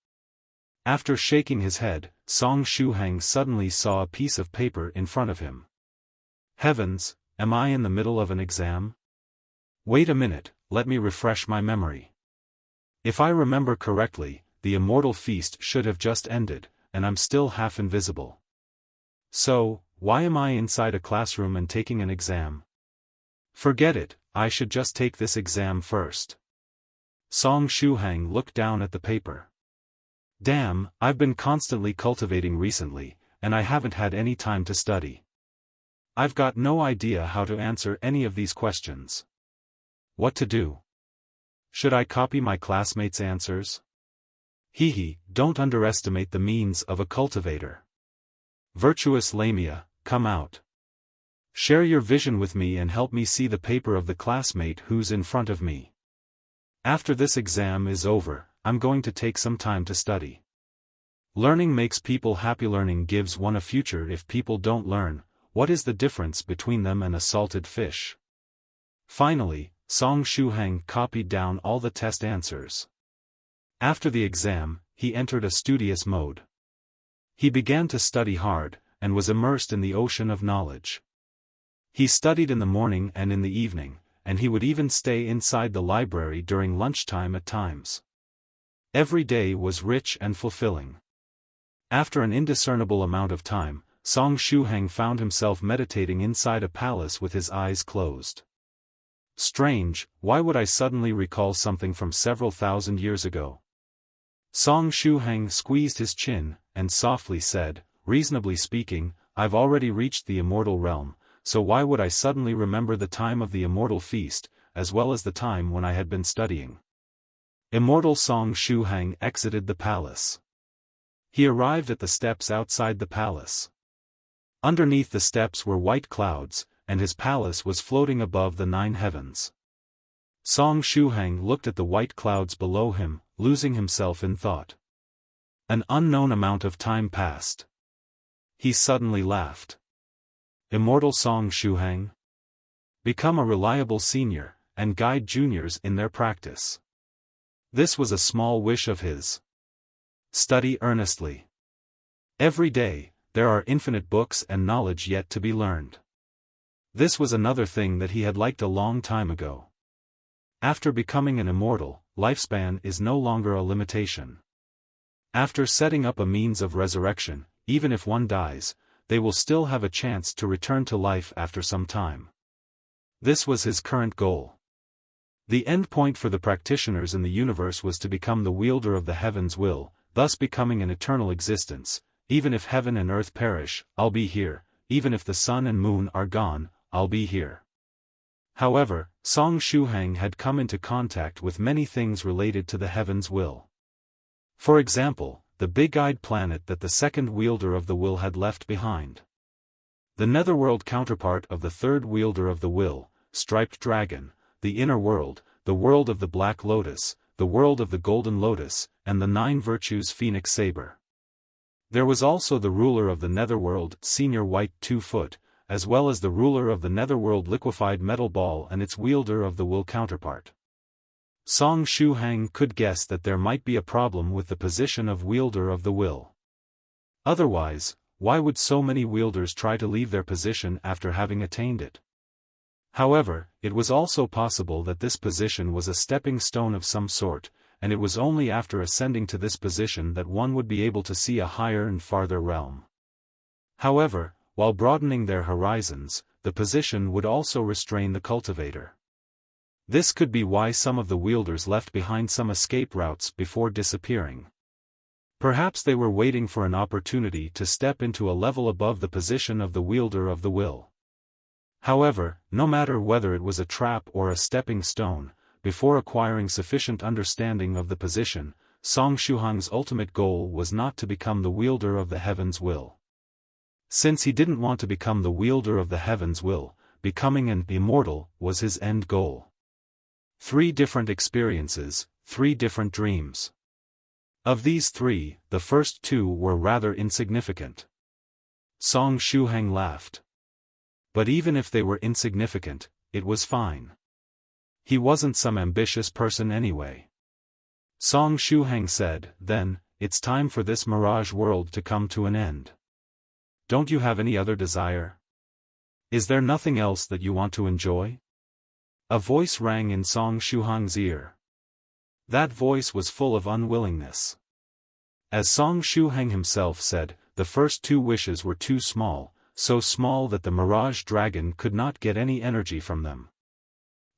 A: After shaking his head, Song Shuhang suddenly saw a piece of paper in front of him. Heavens, am I in the middle of an exam? Wait a minute, let me refresh my memory. If I remember correctly, the Immortal Feast should have just ended, and I'm still half invisible. So, why am I inside a classroom and taking an exam? Forget it, I should just take this exam first. Shuhang looked down at the paper. Damn, I've been constantly cultivating recently, and I haven't had any time to study. I've got no idea how to answer any of these questions. What to do? Should I copy my classmates' answers? Don't underestimate the means of a cultivator. Virtuous Lamia, come out. Share your vision with me and help me see the paper of the classmate who's in front of me. After this exam is over, I'm going to take some time to study. Learning makes people happy. Learning gives one a future. If people don't learn, what is the difference between them and a salted fish? Finally, Shuhang copied down all the test answers. After the exam, he entered a studious mode. He began to study hard, and was immersed in the ocean of knowledge. He studied in the morning and in the evening, and he would even stay inside the library during lunchtime at times. Every day was rich and fulfilling. After an indiscernible amount of time, Shuhang found himself meditating inside a palace with his eyes closed. Strange, why would I suddenly recall something from several thousand years ago? Shuhang squeezed his chin, and softly said, reasonably speaking, I've already reached the immortal realm, so why would I suddenly remember the time of the Immortal Feast, as well as the time when I had been studying? Immortal Shuhang exited the palace. He arrived at the steps outside the palace. Underneath the steps were white clouds, and his palace was floating above the 9 heavens. Shuhang looked at the white clouds below him, losing himself in thought. An unknown amount of time passed. He suddenly laughed. Immortal Shuhang? Become a reliable senior, and guide juniors in their practice. This was a small wish of his. Study earnestly. Every day, there are infinite books and knowledge yet to be learned. This was another thing that he had liked a long time ago. After becoming an immortal, lifespan is no longer a limitation. After setting up a means of resurrection, even if one dies, they will still have a chance to return to life after some time. This was his current goal. The end point for the practitioners in the universe was to become the wielder of the heaven's will, thus becoming an eternal existence. Even if heaven and earth perish, I'll be here. Even if the sun and moon are gone, I'll be here. However, Shuhang had come into contact with many things related to the heaven's will. For example, the big-eyed planet that the second wielder of the will had left behind. The netherworld counterpart of the third wielder of the will, striped dragon, the inner world, the world of the black lotus, the world of the golden lotus, and the 9 virtues phoenix saber. There was also the ruler of the netherworld, senior white 2-foot, as well as the ruler of the netherworld liquefied metal ball and its wielder of the will counterpart. Shuhang could guess that there might be a problem with the position of wielder of the will. Otherwise, why would so many wielders try to leave their position after having attained it? However, it was also possible that this position was a stepping stone of some sort, and it was only after ascending to this position that one would be able to see a higher and farther realm. However, while broadening their horizons, the position would also restrain the cultivator. This could be why some of the wielders left behind some escape routes before disappearing. Perhaps they were waiting for an opportunity to step into a level above the position of the wielder of the will. However, no matter whether it was a trap or a stepping stone, before acquiring sufficient understanding of the position, Shuhang's ultimate goal was not to become the wielder of the heaven's will. Since he didn't want to become the wielder of the heaven's will, becoming an immortal was his end goal. 3 different experiences, 3 different dreams. Of these 3, the first 2 were rather insignificant. Shuhang laughed. But even if they were insignificant, it was fine. He wasn't some ambitious person anyway. Shuhang said, then, it's time for this Mirage world to come to an end. Don't you have any other desire? Is there nothing else that you want to enjoy? A voice rang in Song Shuhang's ear. That voice was full of unwillingness. As Song Shuhang himself said, the first two wishes were too small, so small that the Mirage dragon could not get any energy from them.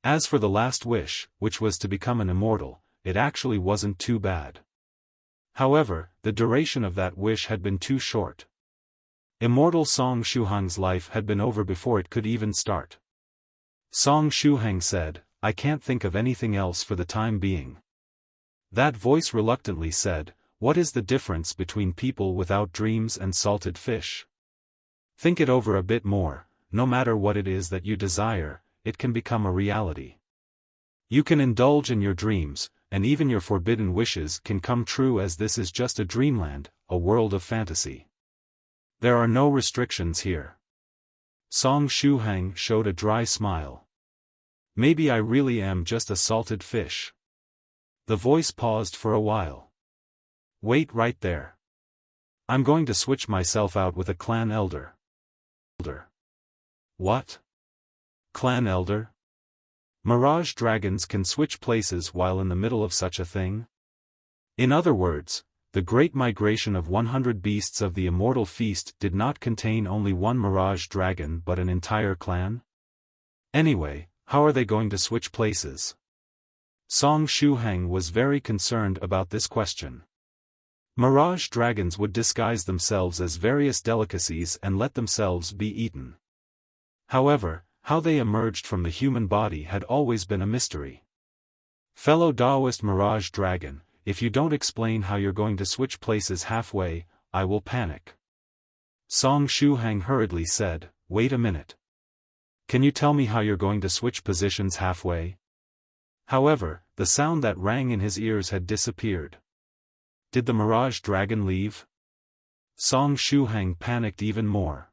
A: As for the last wish, which was to become an immortal, it actually wasn't too bad. However, the duration of that wish had been too short. Immortal Song Shuhang's life had been over before it could even start. Song Shuhang said, "I can't think of anything else for the time being." That voice reluctantly said, "What is the difference between people without dreams and salted fish? Think it over a bit more. No matter what it is that you desire, it can become a reality. You can indulge in your dreams, and even your forbidden wishes can come true, as this is just a dreamland, a world of fantasy. There are no restrictions here." Song Shuhang showed a dry smile. "Maybe I really am just a salted fish." The voice paused for a while. "Wait right there. I'm going to switch myself out with a clan elder." What? Clan elder? Mirage dragons can switch places while in the middle of such a thing? In other words, the great migration of 100 beasts of the Immortal Feast did not contain only one Mirage dragon but an entire clan? Anyway, how are they going to switch places? Song Shuhang was very concerned about this question. Mirage dragons would disguise themselves as various delicacies and let themselves be eaten. However, how they emerged from the human body had always been a mystery. Fellow Taoist Mirage dragon, if you don't explain how you're going to switch places halfway, I will panic. Song Shuhang hurriedly said, "Wait a minute. Can you tell me how you're going to switch positions halfway?" However, the sound that rang in his ears had disappeared. Did the Mirage dragon leave? Song Shuhang panicked even more.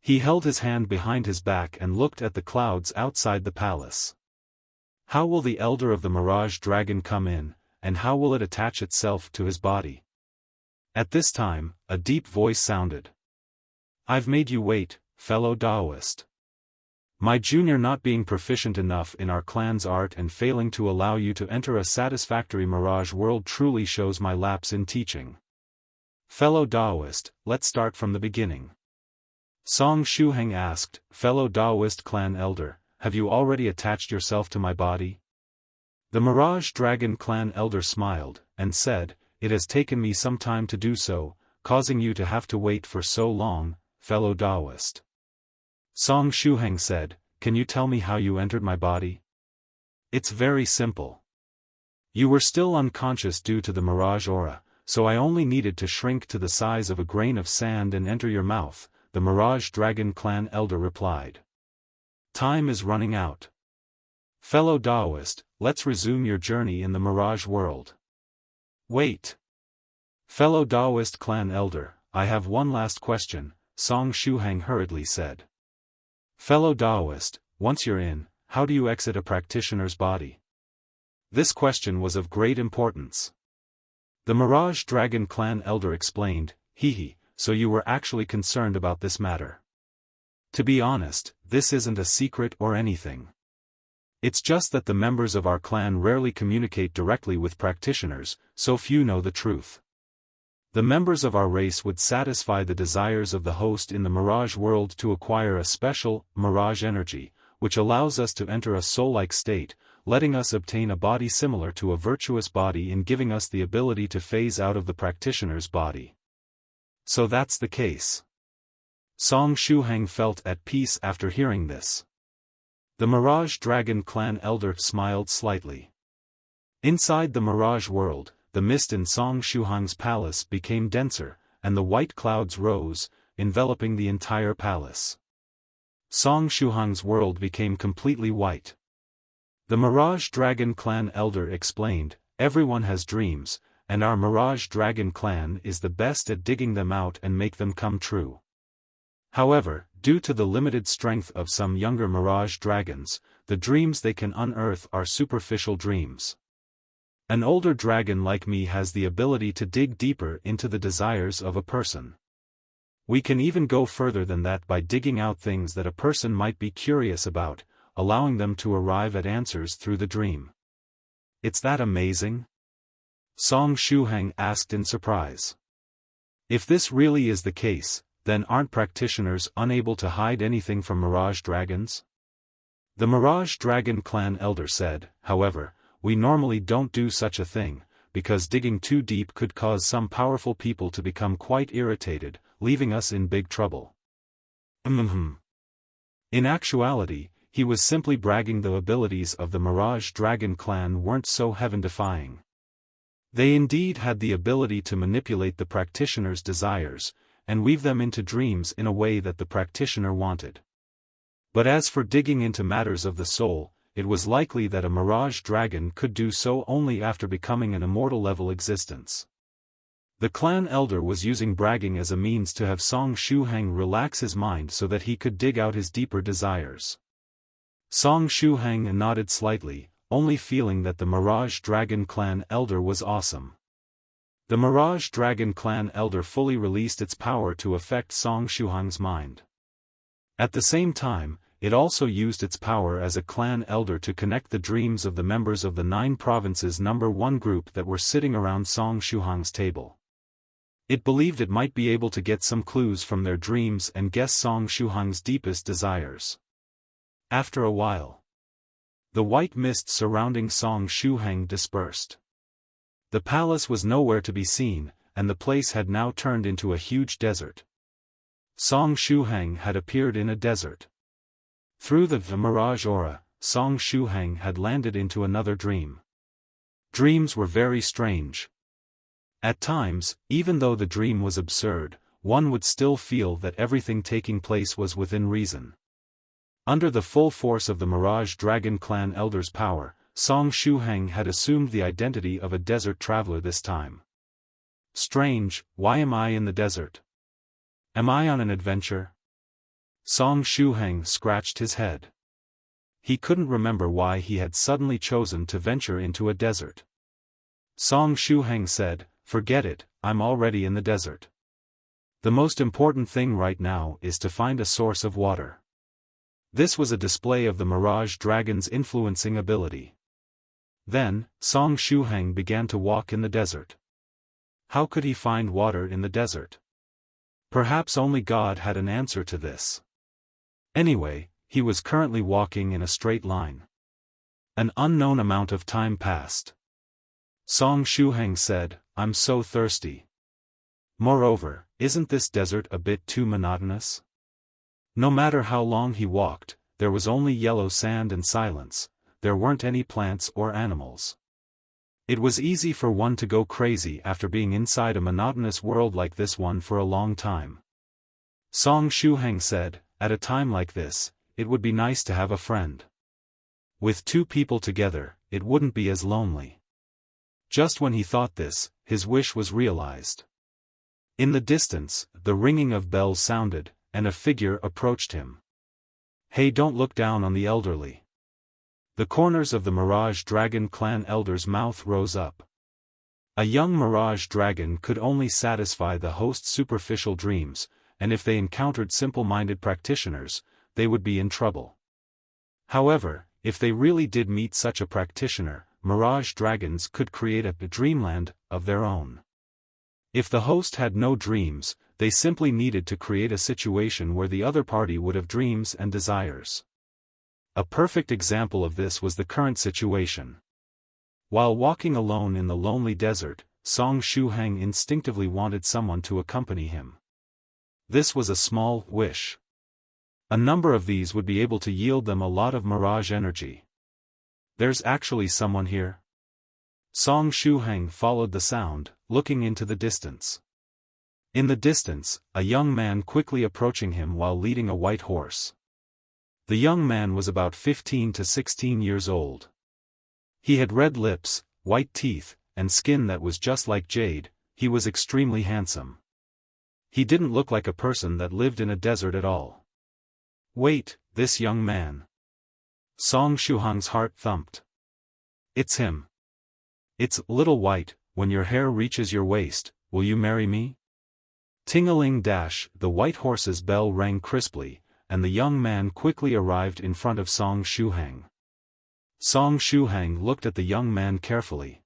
A: He held his hand behind his back and looked at the clouds outside the palace. How will the elder of the Mirage dragon come in, and how will it attach itself to his body? At this time, a deep voice sounded. "I've made you wait, fellow Taoist. My junior not being proficient enough in our clan's art and failing to allow you to enter a satisfactory Mirage world truly shows my lapse in teaching. Fellow Taoist, let's start from the beginning." Song Shuhang asked, "Fellow Taoist clan elder, have you already attached yourself to my body?" The Mirage Dragon clan elder smiled, and said, "It has taken me some time to do so, causing you to have to wait for so long, fellow Taoist." Song Shuhang said, "Can you tell me how you entered my body?" "It's very simple. You were still unconscious due to the Mirage aura, so I only needed to shrink to the size of a grain of sand and enter your mouth," the Mirage Dragon clan elder replied. "Time is running out. Fellow Taoist, let's resume your journey in the Mirage world." "Wait. Fellow Taoist clan elder, I have one last question," Song Shuhang hurriedly said. "Fellow Taoist, once you're in, how do you exit a practitioner's body?" This question was of great importance. The Mirage Dragon clan elder explained, "So you were actually concerned about this matter. To be honest, this isn't a secret or anything. It's just that the members of our clan rarely communicate directly with practitioners, so few know the truth. The members of our race would satisfy the desires of the host in the Mirage world to acquire a special, Mirage energy, which allows us to enter a soul-like state, letting us obtain a body similar to a virtuous body and giving us the ability to phase out of the practitioner's body. So that's the case." Song Shuhang felt at peace after hearing this. The Mirage Dragon clan elder smiled slightly. Inside the Mirage world, the mist in Song Shuhang's palace became denser, and the white clouds rose, enveloping the entire palace. Song Shuhang's world became completely white. The Mirage Dragon clan elder explained, "Everyone has dreams, and our Mirage Dragon clan is the best at digging them out and make them come true. However, due to the limited strength of some younger Mirage dragons, the dreams they can unearth are superficial dreams. An older dragon like me has the ability to dig deeper into the desires of a person. We can even go further than that by digging out things that a person might be curious about, allowing them to arrive at answers through the dream. "It's that amazing?" Song Shuhang asked in surprise. "If this really is the case, then aren't practitioners unable to hide anything from Mirage dragons?" The Mirage Dragon Clan elder said, "However, we normally don't do such a thing, because digging too deep could cause some powerful people to become quite irritated, leaving us in big trouble." In actuality, he was simply bragging the abilities of the Mirage Dragon Clan weren't so heaven-defying. They indeed had the ability to manipulate the practitioner's desires, and weave them into dreams in a way that the practitioner wanted. But as for digging into matters of the soul, it was likely that a Mirage Dragon could do so only after becoming an immortal-level existence. The clan elder was using bragging as a means to have Song Shuhang relax his mind so that he could dig out his deeper desires. Song Shuhang nodded slightly, only feeling that the Mirage Dragon Clan elder was awesome. The Mirage Dragon Clan elder fully released its power to affect Song Shuhang's mind. At the same time, it also used its power as a clan elder to connect the dreams of the members of the 9 provinces #1 group that were sitting around Song Shuhang's table. It believed it might be able to get some clues from their dreams and guess Song Shuhang's deepest desires. After a while, the white mist surrounding Song Shuhang dispersed. The palace was nowhere to be seen, and the place had now turned into a huge desert. Song Shuhang had appeared in a desert. Through the Mirage aura, Song Shuhang had landed into another dream. Dreams were very strange. At times, even though the dream was absurd, one would still feel that everything taking place was within reason. Under the full force of the Mirage Dragon Clan elder's power, Song Shuhang had assumed the identity of a desert traveler this time. "Strange, why am I in the desert? Am I on an adventure?" Song Shuhang scratched his head. He couldn't remember why he had suddenly chosen to venture into a desert. Song Shuhang said, "Forget it, I'm already in the desert. The most important thing right now is to find a source of water." This was a display of the Mirage Dragon's influencing ability. Then, Song Shuhang began to walk in the desert. How could he find water in the desert? Perhaps only God had an answer to this. Anyway, he was currently walking in a straight line. An unknown amount of time passed. Song Shuhang said, "I'm so thirsty. Moreover, isn't this desert a bit too monotonous?" No matter how long he walked, there was only yellow sand and silence, there weren't any plants or animals. It was easy for one to go crazy after being inside a monotonous world like this one for a long time. Song Shuhang said, "At a time like this, it would be nice to have a friend. With 2 people together, it wouldn't be as lonely." Just when he thought this, his wish was realized. In the distance, the ringing of bells sounded, and a figure approached him. "Hey, don't look down on the elderly." The corners of the Mirage Dragon Clan elder's mouth rose up. A young Mirage Dragon could only satisfy the host's superficial dreams, and if they encountered simple-minded practitioners, they would be in trouble. However, if they really did meet such a practitioner, Mirage Dragons could create a dreamland of their own. If the host had no dreams, they simply needed to create a situation where the other party would have dreams and desires. A perfect example of this was the current situation. While walking alone in the lonely desert, Song Shuhang instinctively wanted someone to accompany him. This was a small wish. A number of these would be able to yield them a lot of Mirage energy. "There's actually someone here." Song Shuhang followed the sound, looking into the distance. In the distance, a young man quickly approaching him while leading a white horse. The young man was about 15 to 16 years old. He had red lips, white teeth, and skin that was just like jade. He was extremely handsome. He didn't look like a person that lived in a desert at all. "Wait, this young man." Song Shuhang's heart thumped. "It's him. It's Little White, when your hair reaches your waist, will you marry me?" Ting-a-ling dash, the white horse's bell rang crisply, and the young man quickly arrived in front of Song Shuhang. Song Shuhang looked at the young man carefully.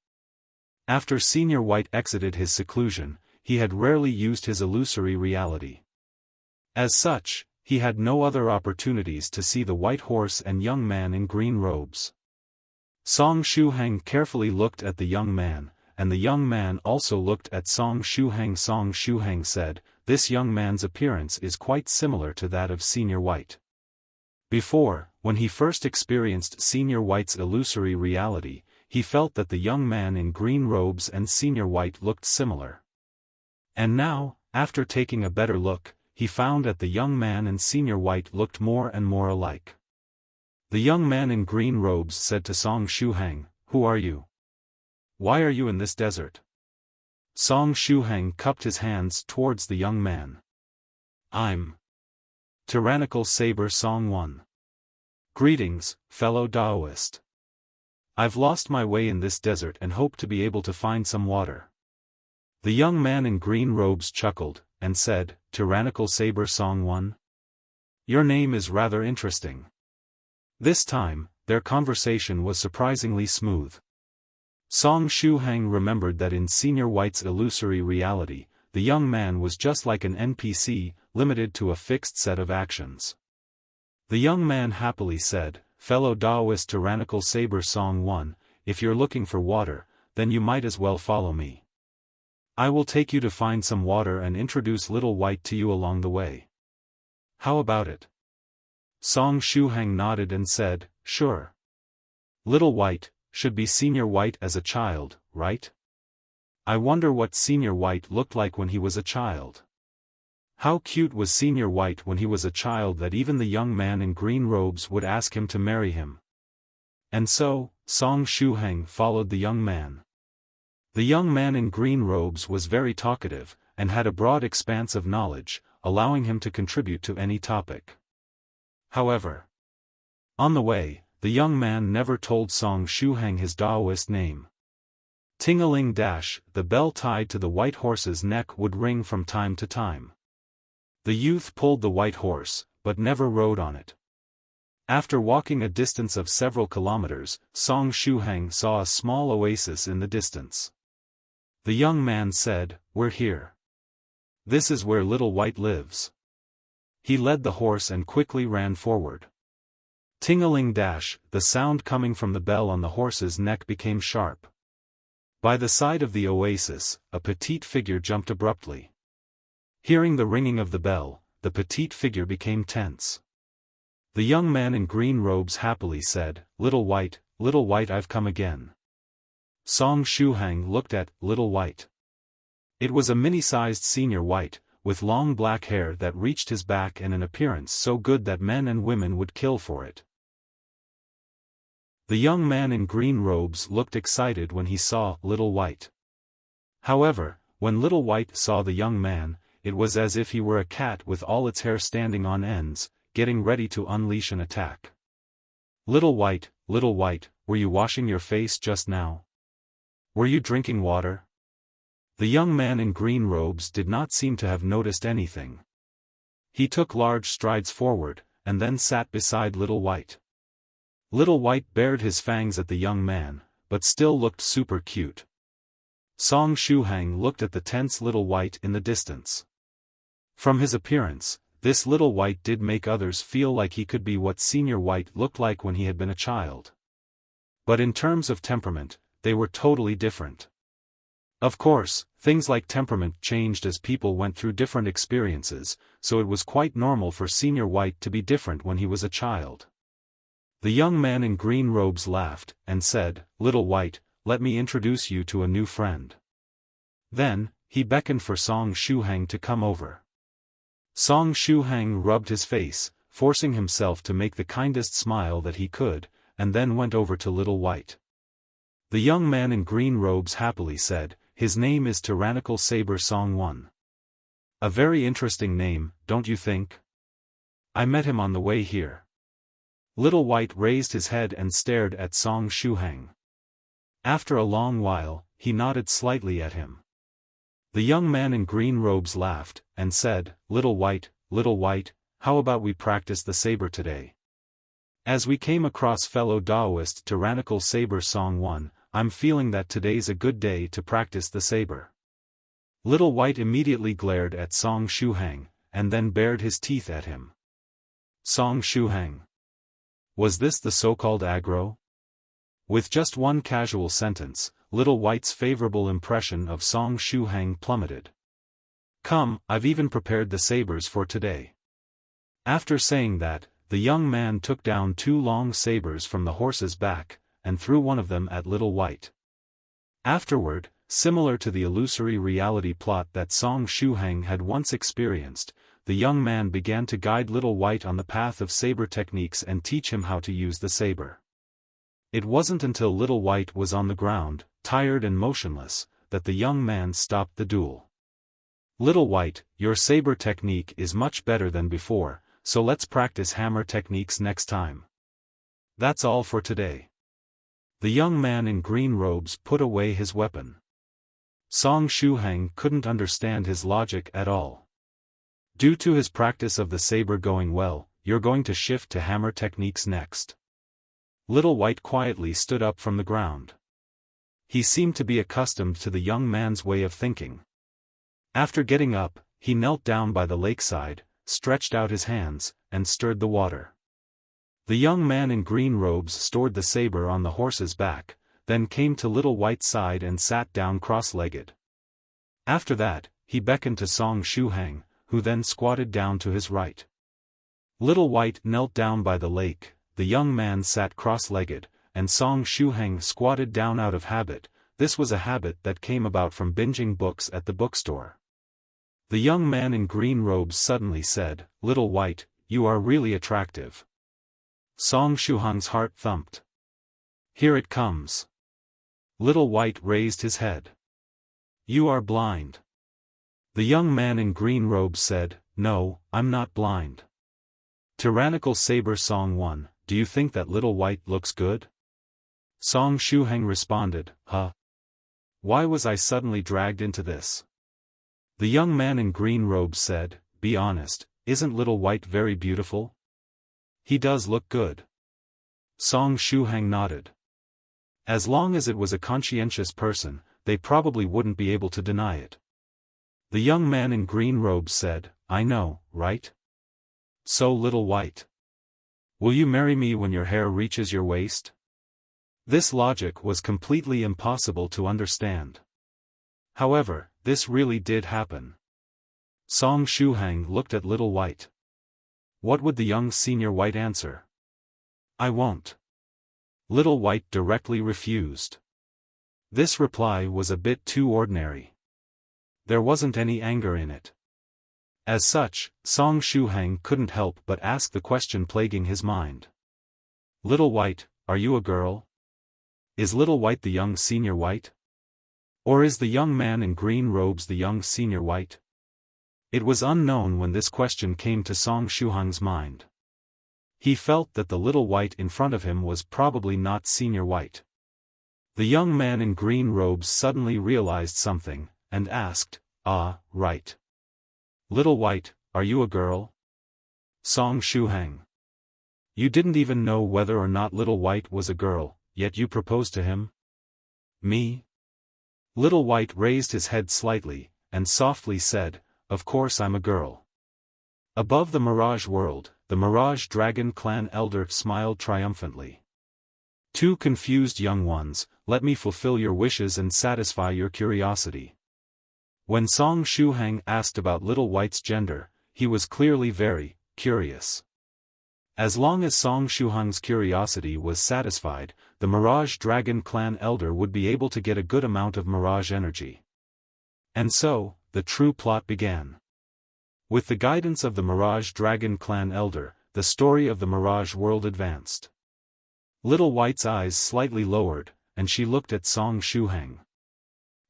A: After Senior White exited his seclusion, he had rarely used his illusory reality. As such, he had no other opportunities to see the white horse and young man in green robes. Song Shuhang carefully looked at the young man, and the young man also looked at Song Shuhang. Song Shuhang said, "This young man's appearance is quite similar to that of Senior White." Before, when he first experienced Senior White's illusory reality, he felt that the young man in green robes and Senior White looked similar. And now, after taking a better look, he found that the young man and Senior White looked more and more alike. The young man in green robes said to Song Shuhang, "Who are you? Why are you in this desert?" Song Shuhang cupped his hands towards the young man. "I'm Tyrannical Saber Song 1. Greetings, fellow Taoist. I've lost my way in this desert and hope to be able to find some water." The young man in green robes chuckled, and said, "Tyrannical Saber Song 1? Your name is rather interesting." This time, their conversation was surprisingly smooth. Song Shuhang remembered that in Senior White's illusory reality, the young man was just like an NPC, limited to a fixed set of actions. The young man happily said, "Fellow Taoist Tyrannical Saber Song 1, if you're looking for water, then you might as well follow me. I will take you to find some water and introduce Little White to you along the way. How about it?" Song Shuhang nodded and said, "Sure. Little White should be Senior White as a child, right? I wonder what Senior White looked like when he was a child. How cute was Senior White when he was a child that even the young man in green robes would ask him to marry him." And so, Song Shuhang followed the young man. The young man in green robes was very talkative, and had a broad expanse of knowledge, allowing him to contribute to any topic. However, on the way, the young man never told Song Shuhang his Taoist name. Ting-a-ling-dash, the bell tied to the white horse's neck would ring from time to time. The youth pulled the white horse, but never rode on it. After walking a distance of several kilometers, Song Shuhang saw a small oasis in the distance. The young man said, "We're here. This is where Little White lives." He led the horse and quickly ran forward. Ting-a-ling-dash, the sound coming from the bell on the horse's neck became sharp. By the side of the oasis, a petite figure jumped abruptly. Hearing the ringing of the bell, the petite figure became tense. The young man in green robes happily said, Little White, I've come again." Song Shuhang looked at Little White. It was a mini-sized Senior White, with long black hair that reached his back and an appearance so good that men and women would kill for it. The young man in green robes looked excited when he saw Little White. However, when Little White saw the young man, it was as if he were a cat with all its hair standing on ends, getting ready to unleash an attack. Little White, were you washing your face just now? Were you drinking water?" The young man in green robes did not seem to have noticed anything. He took large strides forward, and then sat beside Little White. Little White bared his fangs at the young man, but still looked super cute. Song Shuhang looked at the tense Little White in the distance. From his appearance, this Little White did make others feel like he could be what Senior White looked like when he had been a child. But in terms of temperament, they were totally different. Of course, things like temperament changed as people went through different experiences, so it was quite normal for Senior White to be different when he was a child. The young man in green robes laughed, and said, Little White, let me introduce you to a new friend. Then, he beckoned for Song Shuhang to come over. Song Shuhang rubbed his face, forcing himself to make the kindest smile that he could, and then went over to Little White. The young man in green robes happily said, His name is Tyrannical Saber Song 1. A very interesting name, don't you think? I met him on the way here. Little White raised his head and stared at Song Shuhang. After a long while, he nodded slightly at him. The young man in green robes laughed, and said, Little White, how about we practice the saber today? As we came across fellow Taoist Tyrannical Song 1, I'm feeling that today's a good day to practice the saber. Little White immediately glared at Song Shuhang, and then bared his teeth at him. Song Shuhang. Was this the so-called aggro? With just one casual sentence, Little White's favorable impression of Song Shuhang plummeted. Come, I've even prepared the sabers for today. After saying that, the young man took down 2 long sabers from the horse's back, and threw one of them at Little White. Afterward, similar to the illusory reality plot that Song Shuhang had once experienced, the young man began to guide Little White on the path of saber techniques and teach him how to use the saber. It wasn't until Little White was on the ground, tired and motionless, that the young man stopped the duel. Little White, your saber technique is much better than before, so let's practice hammer techniques next time. That's all for today. The young man in green robes put away his weapon. Song Shuhang couldn't understand his logic at all. Due to his practice of the saber going well, you're going to shift to hammer techniques next. Little White quietly stood up from the ground. He seemed to be accustomed to the young man's way of thinking. After getting up, he knelt down by the lakeside, stretched out his hands, and stirred the water. The young man in green robes stored the saber on the horse's back, then came to Little White's side and sat down cross-legged. After that, he beckoned to Song Shuhang, who then squatted down to his right. Little White knelt down by the lake, the young man sat cross-legged, and Song Shuhang squatted down out of habit. This was a habit that came about from binging books at the bookstore. The young man in green robes suddenly said, "Little White, you are really attractive." Song Shuhang's heart thumped. Here it comes. Little White raised his head. You are blind. The young man in green robes said, No, I'm not blind. Tyrannical Song 1, do you think that Little White looks good? Song Shuhang responded, Huh? Why was I suddenly dragged into this? The young man in green robes said, Be honest, isn't Little White very beautiful? He does look good. Song Shuhang nodded. As long as it was a conscientious person, they probably wouldn't be able to deny it. The young man in green robes said, I know, right? So Little White. Will you marry me when your hair reaches your waist? This logic was completely impossible to understand. However, this really did happen. Song Shuhang looked at Little White. What would the young senior White answer? I won't. Little White directly refused. This reply was a bit too ordinary. There wasn't any anger in it. As such, Song Shuhang couldn't help but ask the question plaguing his mind. Little White, are you a girl? Is Little White the young senior White? Or is the young man in green robes the young senior White? It was unknown when this question came to Song Shuhang's mind. He felt that the Little White in front of him was probably not senior White. The young man in green robes suddenly realized something, and asked, right. Little White, are you a girl? Song Shuhang. You didn't even know whether or not Little White was a girl, yet you proposed to him? Me? Little White raised his head slightly, and softly said, Of course I'm a girl. Above the Mirage world, the Mirage Dragon Clan elder smiled triumphantly. Two confused young ones, let me fulfill your wishes and satisfy your curiosity. When Song Shuhang asked about Little White's gender, he was clearly very curious. As long as Song Shuhang's curiosity was satisfied, the Mirage Dragon Clan elder would be able to get a good amount of Mirage energy. And so, the true plot began. With the guidance of the Mirage Dragon Clan elder, the story of the Mirage world advanced. Little White's eyes slightly lowered, and she looked at Song Shuhang.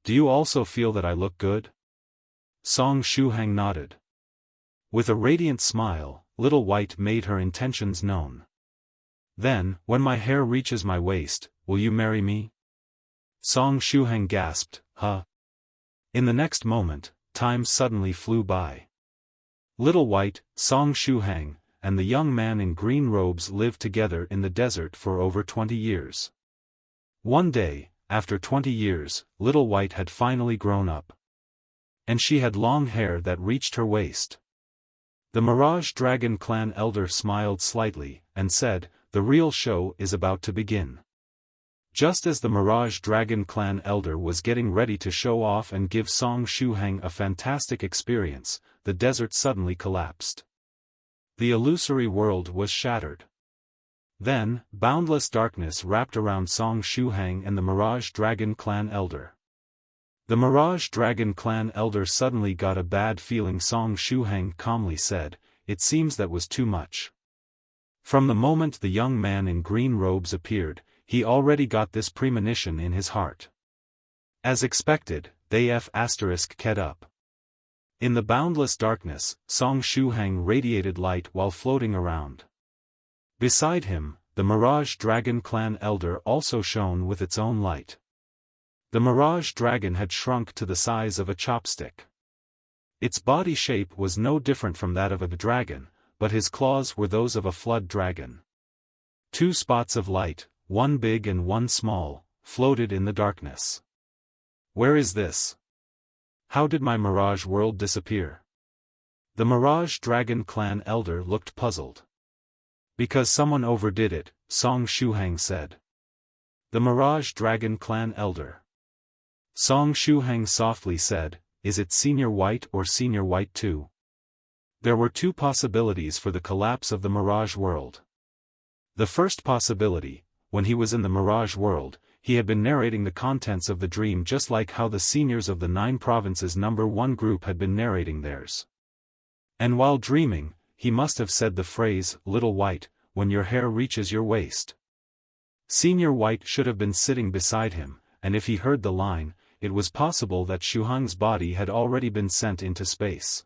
A: Do you also feel that I look good? Song Shuhang nodded. With a radiant smile, Little White made her intentions known. Then, when my hair reaches my waist, will you marry me? Song Shuhang gasped, Huh? In the next moment, time suddenly flew by. Little White, Song Shuhang, and the young man in green robes lived together in the desert for over 20 years. One day, after 20 years, Little White had finally grown up. And she had long hair that reached her waist. The Mirage Dragon Clan elder smiled slightly, and said, "The real show is about to begin." Just as the Mirage Dragon Clan elder was getting ready to show off and give Song Shuhang a fantastic experience, the desert suddenly collapsed. The illusory world was shattered. Then, boundless darkness wrapped around Song Shuhang and the Mirage Dragon Clan elder. The Mirage Dragon Clan elder suddenly got a bad feeling. Song Shuhang calmly said, "It seems that was too much." From the moment the young man in green robes appeared, he already got this premonition in his heart. As expected, they kept up. In the boundless darkness, Song Shuhang radiated light while floating around. Beside him, the Mirage Dragon Clan elder also shone with its own light. The Mirage Dragon had shrunk to the size of a chopstick. Its body shape was no different from that of a dragon, but his claws were those of a flood dragon. Two spots of light, one big and one small, floated in the darkness. "Where is this? How did my Mirage world disappear?" The Mirage Dragon Clan elder looked puzzled. "Because someone overdid it," Song Shuhang said. The Mirage Dragon Clan elder. Song Shuhang softly said, "Is it Senior White or Senior White 2? There were two possibilities for the collapse of the Mirage world. The first possibility, when he was in the Mirage world, he had been narrating the contents of the dream just like how the seniors of the 9 provinces #1 group had been narrating theirs. And while dreaming, he must have said the phrase, "Little White, when your hair reaches your waist." Senior White should have been sitting beside him, and if he heard the line, it was possible that Shuhang's body had already been sent into space.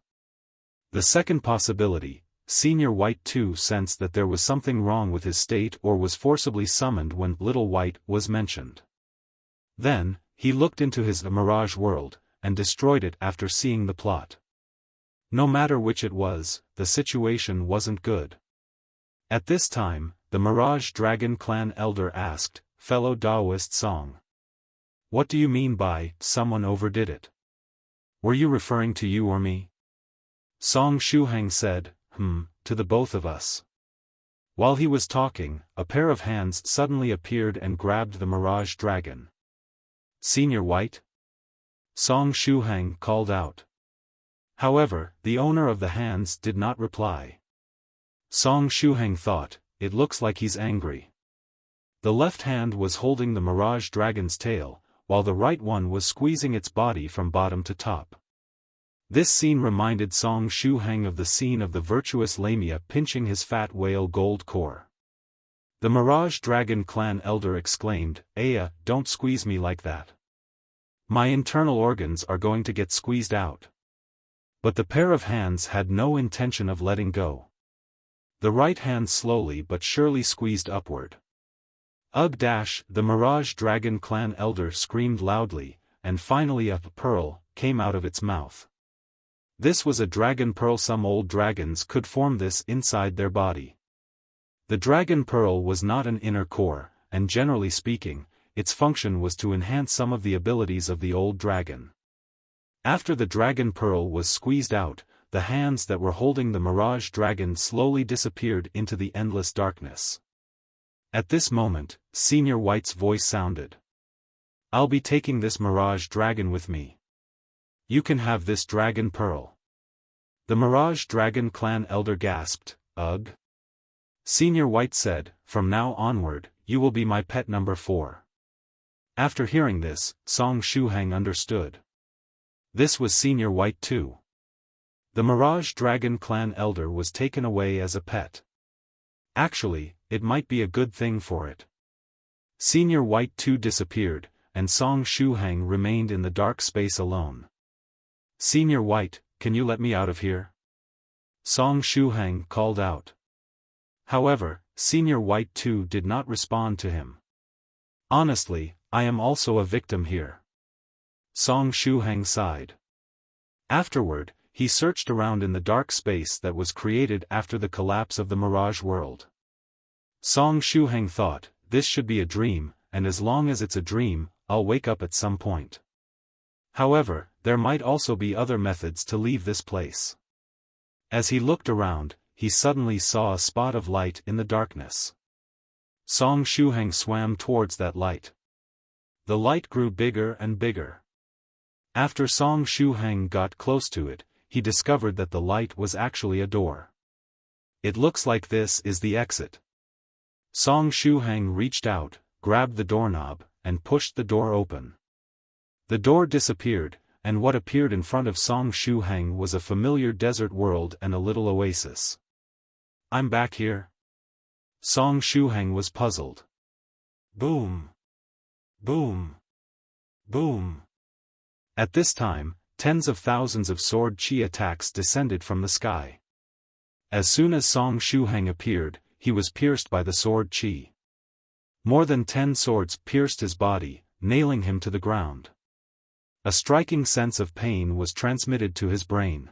A: The second possibility, Senior White 2 sensed that there was something wrong with his state or was forcibly summoned when Little White was mentioned. Then, he looked into his Mirage world, and destroyed it after seeing the plot. No matter which it was, the situation wasn't good. At this time, the Mirage Dragon Clan elder asked, "Fellow Taoist Song. What do you mean by, someone overdid it? Were you referring to you or me?" Song Shuhang said, to the both of us." While he was talking, a pair of hands suddenly appeared and grabbed the Mirage Dragon. "Senior White?" Song Shuhang called out. However, the owner of the hands did not reply. Song Shuhang thought, "It looks like he's angry." The left hand was holding the Mirage Dragon's tail, while the right one was squeezing its body from bottom to top. This scene reminded Song Shuhang of the scene of the virtuous Lamia pinching his fat whale gold core. The Mirage Dragon Clan elder exclaimed, "Aya, don't squeeze me like that. My internal organs are going to get squeezed out." But the pair of hands had no intention of letting go. The right hand slowly but surely squeezed upward. "Ugh!" The Mirage Dragon Clan elder screamed loudly, and finally a pearl came out of its mouth. This was a dragon pearl. Some old dragons could form this inside their body. The dragon pearl was not an inner core, and generally speaking, its function was to enhance some of the abilities of the old dragon. After the dragon pearl was squeezed out, the hands that were holding the Mirage Dragon slowly disappeared into the endless darkness. At this moment, Senior White's voice sounded. "I'll be taking this Mirage Dragon with me. You can have this dragon pearl." The Mirage Dragon Clan elder gasped, "Ugh." Senior White said, "From now onward, you will be my pet number 4. After hearing this, Song Shuhang understood. This was Senior White too. The Mirage Dragon Clan elder was taken away as a pet. Actually, it might be a good thing for it. Senior White 2 disappeared, and Song Shuhang remained in the dark space alone. "Senior White, can you let me out of here?" Song Shuhang called out. However, Senior White 2 did not respond to him. "Honestly, I am also a victim here." Song Shuhang sighed. Afterward, he searched around in the dark space that was created after the collapse of the Mirage world. Song Shuhang thought, this should be a dream, and as long as it's a dream, I'll wake up at some point. However, there might also be other methods to leave this place. As he looked around, he suddenly saw a spot of light in the darkness. Song Shuhang swam towards that light. The light grew bigger and bigger. After Song Shuhang got close to it, he discovered that the light was actually a door. It looks like this is the exit. Song Shuhang reached out, grabbed the doorknob, and pushed the door open. The door disappeared, and what appeared in front of Song Shuhang was a familiar desert world and a little oasis. I'm back here? Song Shuhang was puzzled. Boom! Boom! Boom! At this time, tens of thousands of sword chi attacks descended from the sky. As soon as Song Shuhang appeared, he was pierced by the sword chi. More than 10 swords pierced his body, nailing him to the ground. A striking sense of pain was transmitted to his brain.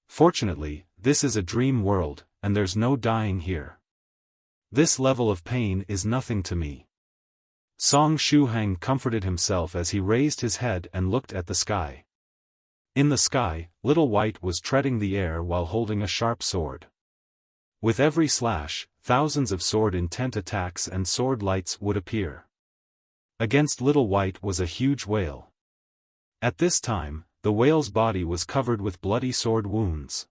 A: Fortunately, this is a dream world, and there's no dying here. This level of pain is nothing to me. Song Shuhang comforted himself as he raised his head and looked at the sky. In the sky, Little White was treading the air while holding a sharp sword. With every slash, thousands of sword-intent attacks and sword lights would appear. Against Little White was a huge whale. At this time, the whale's body was covered with bloody sword wounds.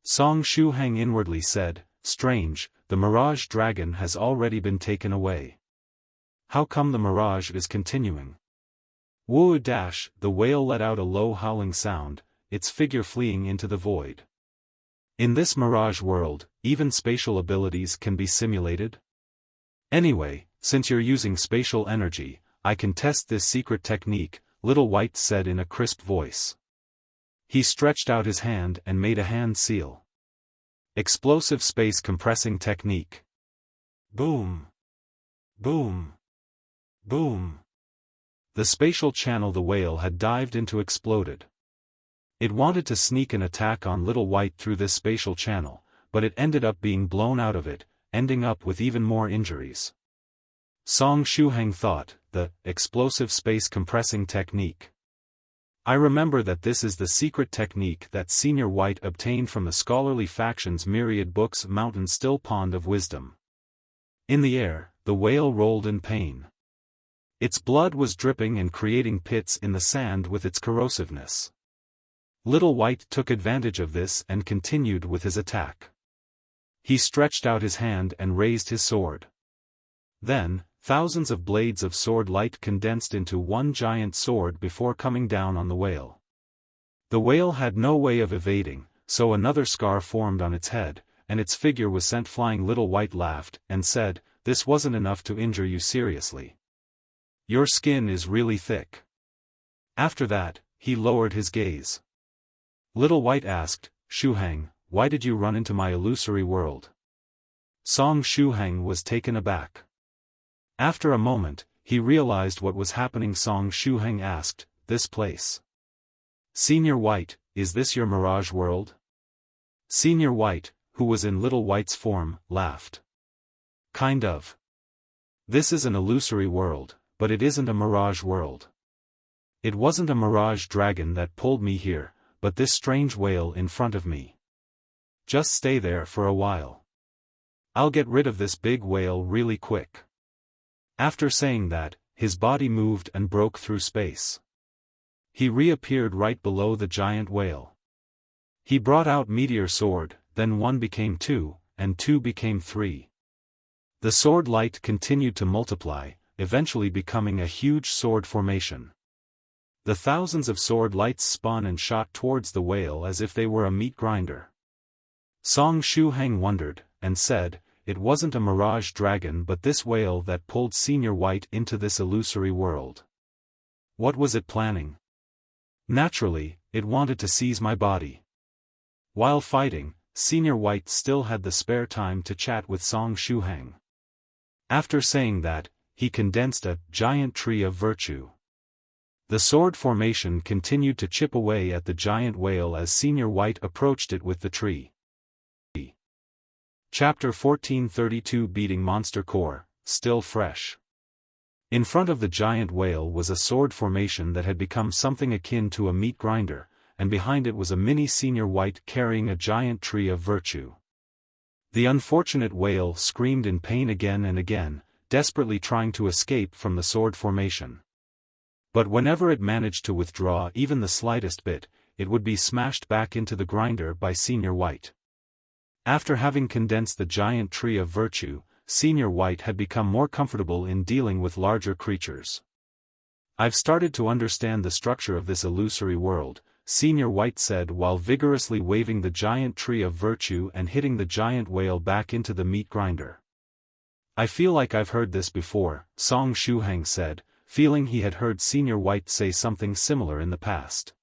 A: Song Shuhang inwardly said, strange, the Mirage dragon has already been taken away. How come the Mirage is continuing? Woo! The whale let out a low howling sound, its figure fleeing into the void. In this Mirage world, even spatial abilities can be simulated? Anyway, since you're using spatial energy, I can test this secret technique, Little White said in a crisp voice. He stretched out his hand and made a hand seal. Explosive space compressing technique. Boom! Boom! Boom! The spatial channel the whale had dived into exploded. It wanted to sneak an attack on Little White through this spatial channel, but it ended up being blown out of it, ending up with even more injuries. Song Shuhang thought, the explosive space compressing technique. I remember that this is the secret technique that Senior White obtained from the scholarly faction's myriad books Mountain Still Pond of Wisdom. In the air, the whale rolled in pain. Its blood was dripping and creating pits in the sand with its corrosiveness. Little White took advantage of this and continued with his attack. He stretched out his hand and raised his sword. Then, thousands of blades of sword light condensed into one giant sword before coming down on the whale. The whale had no way of evading, so another scar formed on its head, and its figure was sent flying. Little White laughed, and said, this wasn't enough to injure you seriously. Your skin is really thick. After that, he lowered his gaze. Little White asked, Shuhang, why did you run into my illusory world? Song Shuhang was taken aback. After a moment, he realized what was happening. Song Shuhang asked, this place. Senior White, is this your Mirage world? Senior White, who was in Little White's form, laughed. Kind of. This is an illusory world, but it isn't a Mirage world. It wasn't a Mirage dragon that pulled me here, but this strange whale in front of me. Just stay there for a while. I'll get rid of this big whale really quick. After saying that, his body moved and broke through space. He reappeared right below the giant whale. He brought out Meteor Sword, then 1 became 2, and 2 became 3. The sword light continued to multiply, eventually becoming a huge sword formation. The thousands of sword lights spun and shot towards the whale as if they were a meat grinder. Song Shuhang wondered, and said, it wasn't a Mirage dragon but this whale that pulled Senior White into this illusory world. What was it planning? Naturally, it wanted to seize my body. While fighting, Senior White still had the spare time to chat with Song Shuhang. After saying that, he condensed a giant tree of virtue. The sword formation continued to chip away at the giant whale as Senior White approached it with the tree. Chapter 1432 Beating Monster Core, Still Fresh. In front of the giant whale was a sword formation that had become something akin to a meat grinder, and behind it was a mini Senior White carrying a giant tree of virtue. The unfortunate whale screamed in pain again and again, desperately trying to escape from the sword formation. But whenever it managed to withdraw even the slightest bit, it would be smashed back into the grinder by Senior White. After having condensed the giant tree of virtue, Senior White had become more comfortable in dealing with larger creatures. "I've started to understand the structure of this illusory world," Senior White said while vigorously waving the giant tree of virtue and hitting the giant whale back into the meat grinder. "I feel like I've heard this before," Shuhang said, feeling he had heard Senior White say something similar in the past.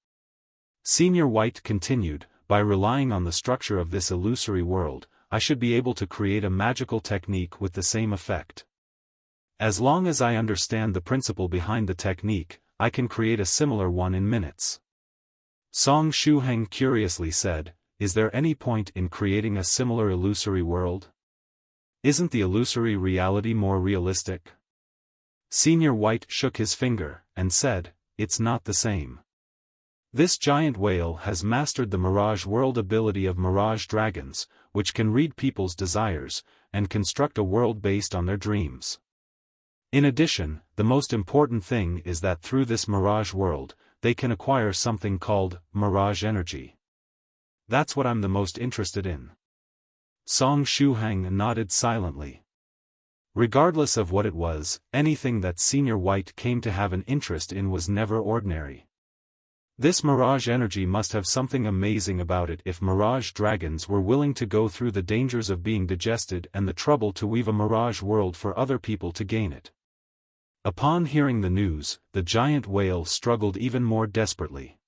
A: Senior White continued, "By relying on the structure of this illusory world, I should be able to create a magical technique with the same effect. As long as I understand the principle behind the technique, I can create a similar one in minutes." Shuhang curiously said, "Is there any point in creating a similar illusory world? Isn't the illusory reality more realistic?" Senior White shook his finger, and said, "It's not the same. This giant whale has mastered the Mirage world ability of Mirage dragons, which can read people's desires, and construct a world based on their dreams. In addition, the most important thing is that through this Mirage world, they can acquire something called Mirage energy. That's what I'm the most interested in." Shuhang nodded silently. Regardless of what it was, anything that Senior White came to have an interest in was never ordinary. This Mirage energy must have something amazing about it if Mirage dragons were willing to go through the dangers of being digested and the trouble to weave a Mirage world for other people to gain it. Upon hearing the news, the giant whale struggled even more desperately.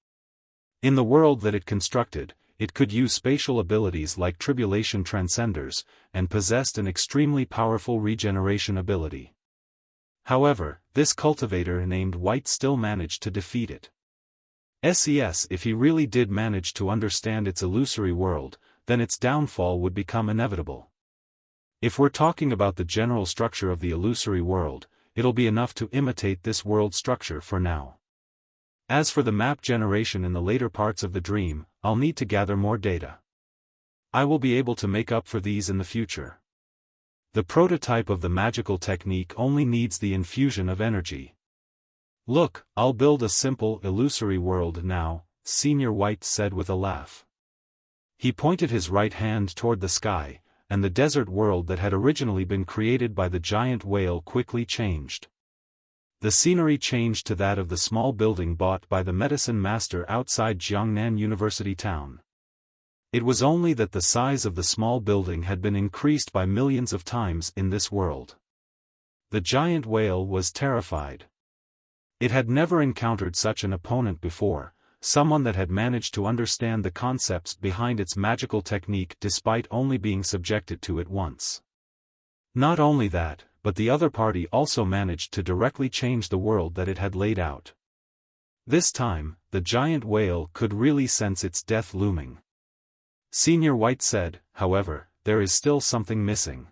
A: In the world that it constructed, it could use spatial abilities like tribulation transcenders, and possessed an extremely powerful regeneration ability. However, this cultivator named White still managed to defeat it. If he really did manage to understand its illusory world, then its downfall would become inevitable. If we're talking about the general structure of the illusory world, it'll be enough to imitate this world structure for now. As for the map generation in the later parts of the dream, I'll need to gather more data. I will be able to make up for these in the future. The prototype of the magical technique only needs the infusion of energy. Look, I'll build a simple illusory world now, Senior White said with a laugh. He pointed his right hand toward the sky, and the desert world that had originally been created by the giant whale quickly changed. The scenery changed to that of the small building bought by the medicine master outside Jiangnan University town. It was only that the size of the small building had been increased by millions of times in this world. The giant whale was terrified. It had never encountered such an opponent before, someone that had managed to understand the concepts behind its magical technique despite only being subjected to it once. Not only that, but the other party also managed to directly change the world that it had laid out. This time, the giant whale could really sense its death looming. Senior White said, "However, there is still something missing."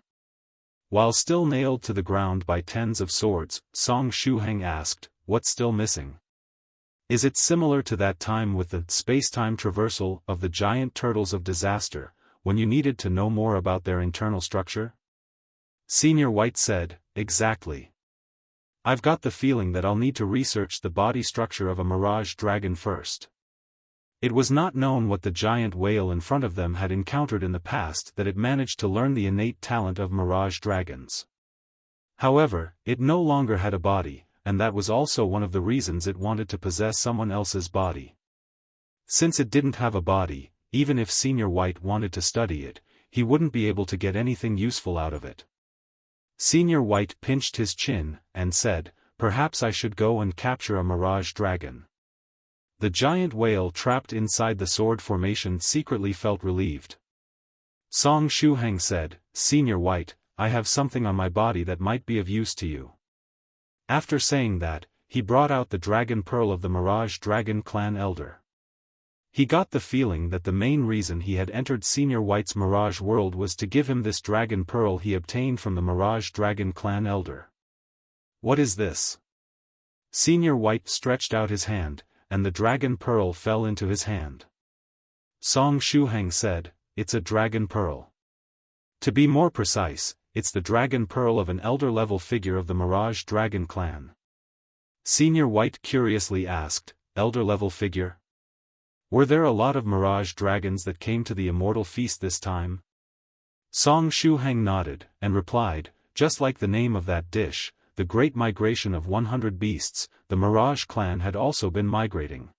A: While still nailed to the ground by tens of swords, Shuhang asked, "What's still missing? Is it similar to that time with the space-time traversal of the giant turtles of disaster, when you needed to know more about their internal structure?" Senior White said, "Exactly. I've got the feeling that I'll need to research the body structure of a Mirage dragon first." It was not known what the giant whale in front of them had encountered in the past that it managed to learn the innate talent of Mirage dragons. However, it no longer had a body, and that was also one of the reasons it wanted to possess someone else's body. Since it didn't have a body, even if Senior White wanted to study it, he wouldn't be able to get anything useful out of it. Senior White pinched his chin, and said, "Perhaps I should go and capture a Mirage dragon." The giant whale trapped inside the sword formation secretly felt relieved. Shuhang said, "Senior White, I have something on my body that might be of use to you." After saying that, he brought out the Dragon Pearl of the Mirage Dragon Clan Elder. He got the feeling that the main reason he had entered Senior White's Mirage world was to give him this Dragon Pearl he obtained from the Mirage Dragon Clan Elder. "What is this?" Senior White stretched out his hand, and the Dragon Pearl fell into his hand. Song Shuhang said, "It's a Dragon Pearl. To be more precise, it's the Dragon Pearl of an Elder-level figure of the Mirage Dragon Clan." Senior White curiously asked, "Elder-level figure? Were there a lot of Mirage dragons that came to the Immortal Feast this time?" Song Shuhang nodded, and replied, "Just like the name of that dish, the Great Migration of 100 Beasts, the Mirage clan had also been migrating."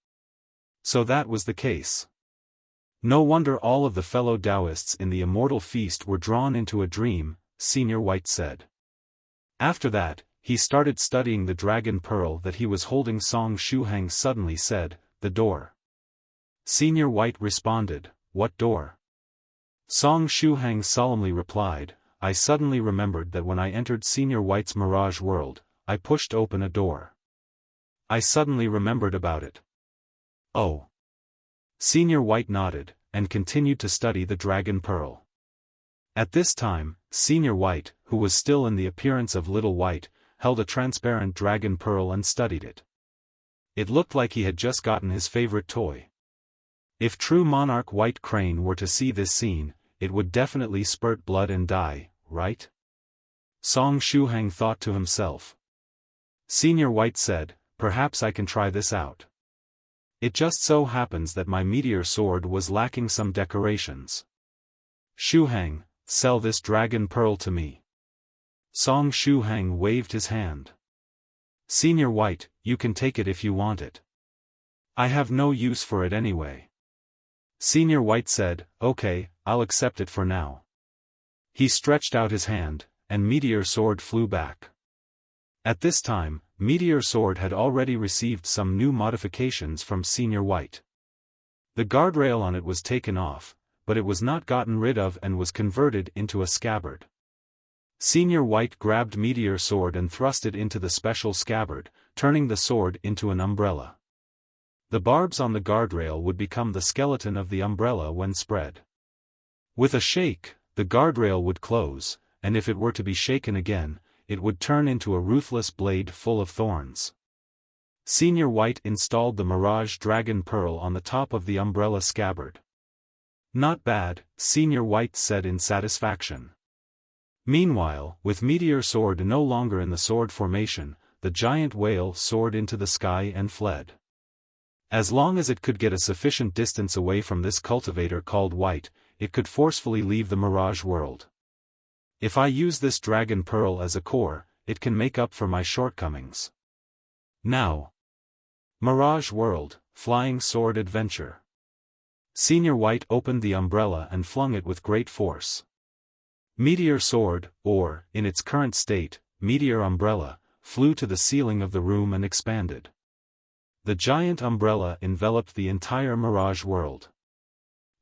A: So that was the case. No wonder all of the fellow Taoists in the Immortal Feast were drawn into a dream, Senior White said. After that, he started studying the Dragon Pearl that he was holding. Song Shuhang suddenly said, "The door." Senior White responded, "What door?" Song Shuhang solemnly replied, "I suddenly remembered that when I entered Senior White's Mirage world, I pushed open a door. I suddenly remembered about it." "Oh." Senior White nodded, and continued to study the Dragon Pearl. At this time, Senior White, who was still in the appearance of Little White, held a transparent Dragon Pearl and studied it. It looked like he had just gotten his favorite toy. If true monarch White Crane were to see this scene, it would definitely spurt blood and die, right? Song Shuhang thought to himself. Senior White said, "Perhaps I can try this out. It just so happens that my meteor sword was lacking some decorations. Shuhang, sell this Dragon Pearl to me." Song Shuhang waved his hand. "Senior White, you can take it if you want it. I have no use for it anyway." Senior White said, "Okay, I'll accept it for now." He stretched out his hand, and Meteor Sword flew back. At this time, Meteor Sword had already received some new modifications from Senior White. The guardrail on it was taken off, but it was not gotten rid of and was converted into a scabbard. Senior White grabbed Meteor Sword and thrust it into the special scabbard, turning the sword into an umbrella. The barbs on the guardrail would become the skeleton of the umbrella when spread. With a shake, the guardrail would close, and if it were to be shaken again, it would turn into a ruthless blade full of thorns. Senior White installed the Mirage Dragon Pearl on the top of the umbrella scabbard. "Not bad," Senior White said in satisfaction. Meanwhile, with Meteor Sword no longer in the sword formation, the giant whale soared into the sky and fled. As long as it could get a sufficient distance away from this cultivator called White, it could forcefully leave the Mirage world. "If I use this Dragon Pearl as a core, it can make up for my shortcomings. Now." Mirage World, Flying Sword Adventure. Senior White opened the umbrella and flung it with great force. Meteor Sword, or, in its current state, Meteor Umbrella, flew to the ceiling of the room and expanded. The giant umbrella enveloped the entire Mirage world.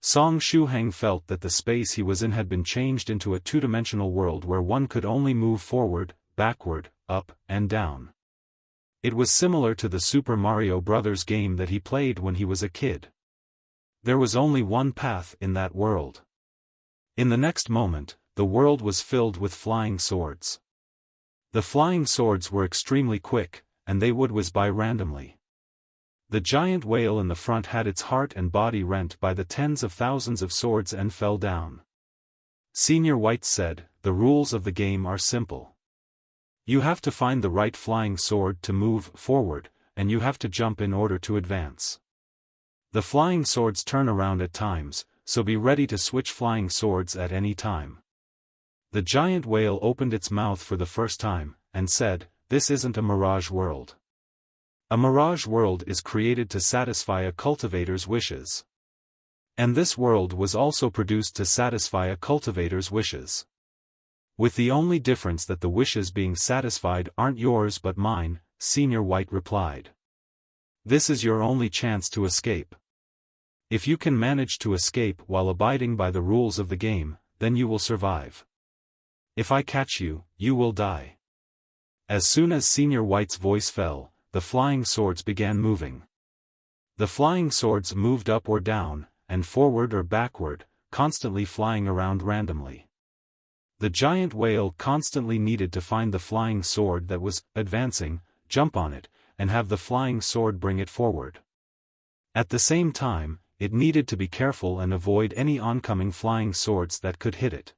A: Song Shuhang felt that the space he was in had been changed into a two-dimensional world where one could only move forward, backward, up, and down. It was similar to the Super Mario Bros. Game that he played when he was a kid. There was only one path in that world. In the next moment, the world was filled with flying swords. The flying swords were extremely quick, and they would whiz by randomly. The giant whale in the front had its heart and body rent by the tens of thousands of swords and fell down. Senior White said, "The rules of the game are simple. You have to find the right flying sword to move forward, and you have to jump in order to advance. The flying swords turn around at times, so be ready to switch flying swords at any time." The giant whale opened its mouth for the first time, and said, "This isn't a Mirage world. A Mirage world is created to satisfy a cultivator's wishes. And this world was also produced to satisfy a cultivator's wishes. With the only difference that the wishes being satisfied aren't yours but mine," Senior White replied. "This is your only chance to escape. If you can manage to escape while abiding by the rules of the game, then you will survive. If I catch you, you will die." As soon as Senior White's voice fell, the flying swords began moving. The flying swords moved up or down, and forward or backward, constantly flying around randomly. The giant whale constantly needed to find the flying sword that was advancing, jump on it, and have the flying sword bring it forward. At the same time, it needed to be careful and avoid any oncoming flying swords that could hit it.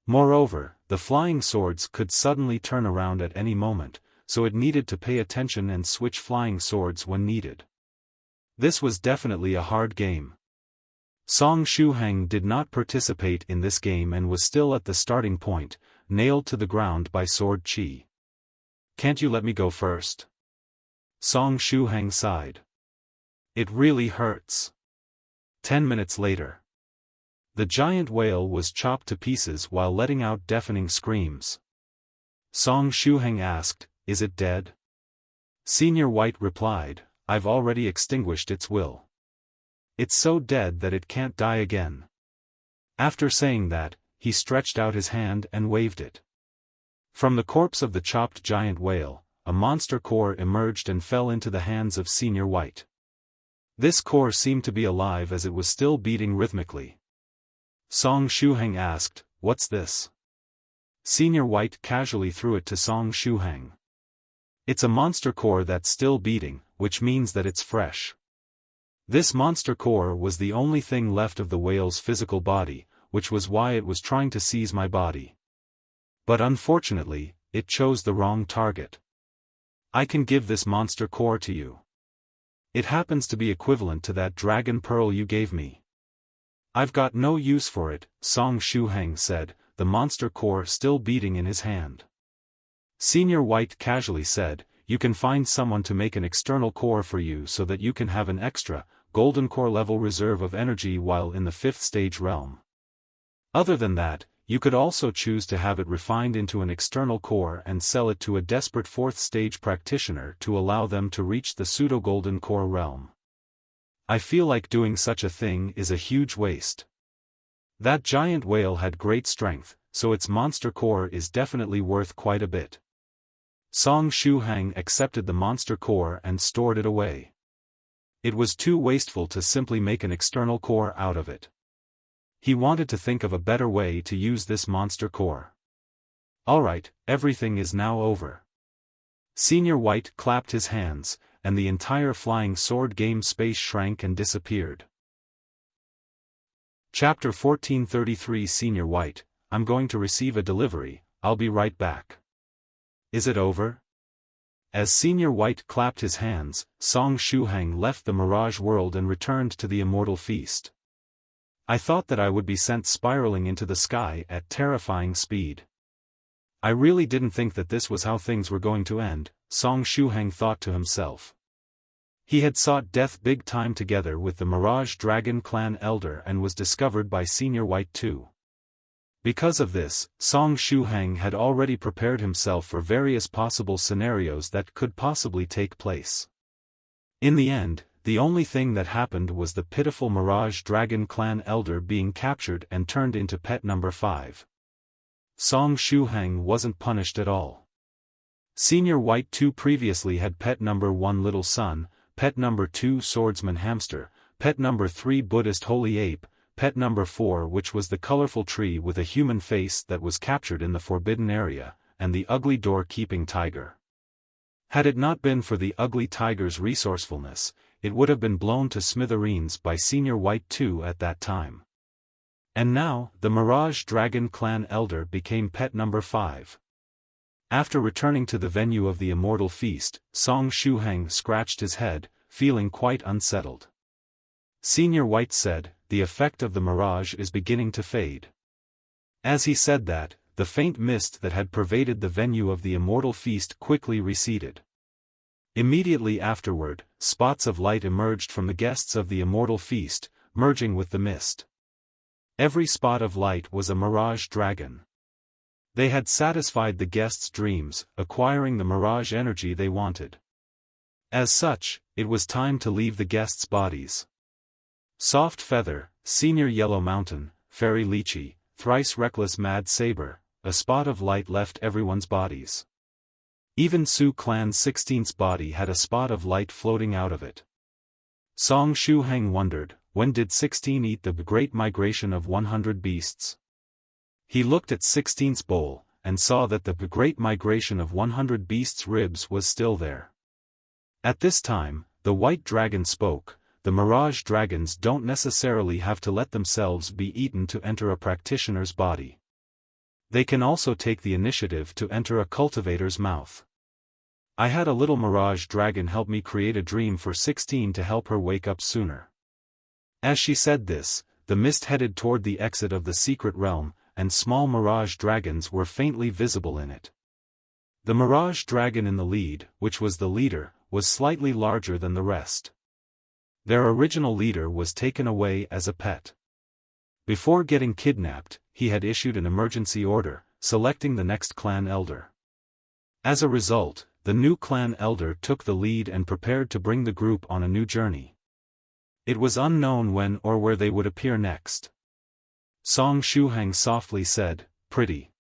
A: Moreover, the flying swords could suddenly turn around at any moment, so it needed to pay attention and switch flying swords when needed. This was definitely a hard game. Song Shuhang did not participate in this game and was still at the starting point, nailed to the ground by sword chi. "Can't you let me go first?" Song Shuhang sighed. "It really hurts." 10 minutes later. The giant whale was chopped to pieces while letting out deafening screams. Song Shuhang asked, "Is it dead?" Senior White replied, "I've already extinguished its will. It's so dead that it can't die again." After saying that, he stretched out his hand and waved it. From the corpse of the chopped giant whale, a monster core emerged and fell into the hands of Senior White. This core seemed to be alive as it was still beating rhythmically. Song Shuhang asked, "What's this?" Senior White casually threw it to Song Shuhang. "It's a monster core that's still beating, which means that it's fresh." This monster core was the only thing left of the whale's physical body, which was why it was trying to seize my body. But unfortunately, it chose the wrong target. "I can give this monster core to you. It happens to be equivalent to that dragon pearl you gave me." "I've got no use for it," Song Shuhang said, the monster core still beating in his hand. Senior White casually said, "You can find someone to make an external core for you so that you can have an extra, golden core level reserve of energy while in the 5th stage realm. Other than that, you could also choose to have it refined into an external core and sell it to a desperate 4th stage practitioner to allow them to reach the pseudo-golden core realm. I feel like doing such a thing is a huge waste. That giant whale had great strength, so its monster core is definitely worth quite a bit." Song Shuhang accepted the monster core and stored it away. It was too wasteful to simply make an external core out of it. He wanted to think of a better way to use this monster core. "Alright, everything is now over." Senior White clapped his hands, and the entire flying sword game space shrank and disappeared. Chapter 1433 Senior White, "I'm going to receive a delivery, I'll be right back." "Is it over?" As Senior White clapped his hands, Song Shuhang left the Mirage world and returned to the Immortal Feast. "I thought that I would be sent spiraling into the sky at terrifying speed. I really didn't think that this was how things were going to end," Song Shuhang thought to himself. He had sought death big time together with the Mirage Dragon Clan Elder and was discovered by Senior White too. Because of this, Song Shuhang had already prepared himself for various possible scenarios that could possibly take place. In the end, the only thing that happened was the pitiful Mirage Dragon Clan Elder being captured and turned into pet number 5. Song Shuhang wasn't punished at all. Senior White 2 previously had pet number 1 Little Sun, pet number 2 Swordsman Hamster, pet number 3 Buddhist Holy Ape, pet number 4 which was the colorful tree with a human face that was captured in the forbidden area, and the ugly door-keeping tiger. Had it not been for the ugly tiger's resourcefulness, it would have been blown to smithereens by Senior White 2 at that time. And now, the Mirage Dragon Clan Elder became pet number 5. After returning to the venue of the Immortal Feast, Song Shuhang scratched his head, feeling quite unsettled. Senior White said, "The effect of the mirage is beginning to fade." As he said that, the faint mist that had pervaded the venue of the Immortal Feast quickly receded. Immediately afterward, spots of light emerged from the guests of the Immortal Feast, merging with the mist. Every spot of light was a mirage dragon. They had satisfied the guests' dreams, acquiring the mirage energy they wanted. As such, it was time to leave the guests' bodies. Soft Feather, Senior Yellow Mountain, Fairy Lychee, Thrice Reckless Mad Saber, a spot of light left everyone's bodies. Even Su Clan 16's body had a spot of light floating out of it. Song Shuhang wondered, when did 16 eat the great migration of 100 beasts? He looked at 16's bowl, and saw that the great migration of 100 beasts' ribs was still there. At this time, the white dragon spoke. The Mirage dragons don't necessarily have to let themselves be eaten to enter a practitioner's body. They can also take the initiative to enter a cultivator's mouth. I had a little Mirage dragon help me create a dream for 16 to help her wake up sooner. As she said this, the mist headed toward the exit of the secret realm, and small Mirage dragons were faintly visible in it. The Mirage dragon in the lead, which was the leader, was slightly larger than the rest. Their original leader was taken away as a pet. Before getting kidnapped, he had issued an emergency order, selecting the next clan elder. As a result, the new clan elder took the lead and prepared to bring the group on a new journey. It was unknown when or where they would appear next. Song Shuhang softly said, "Pretty."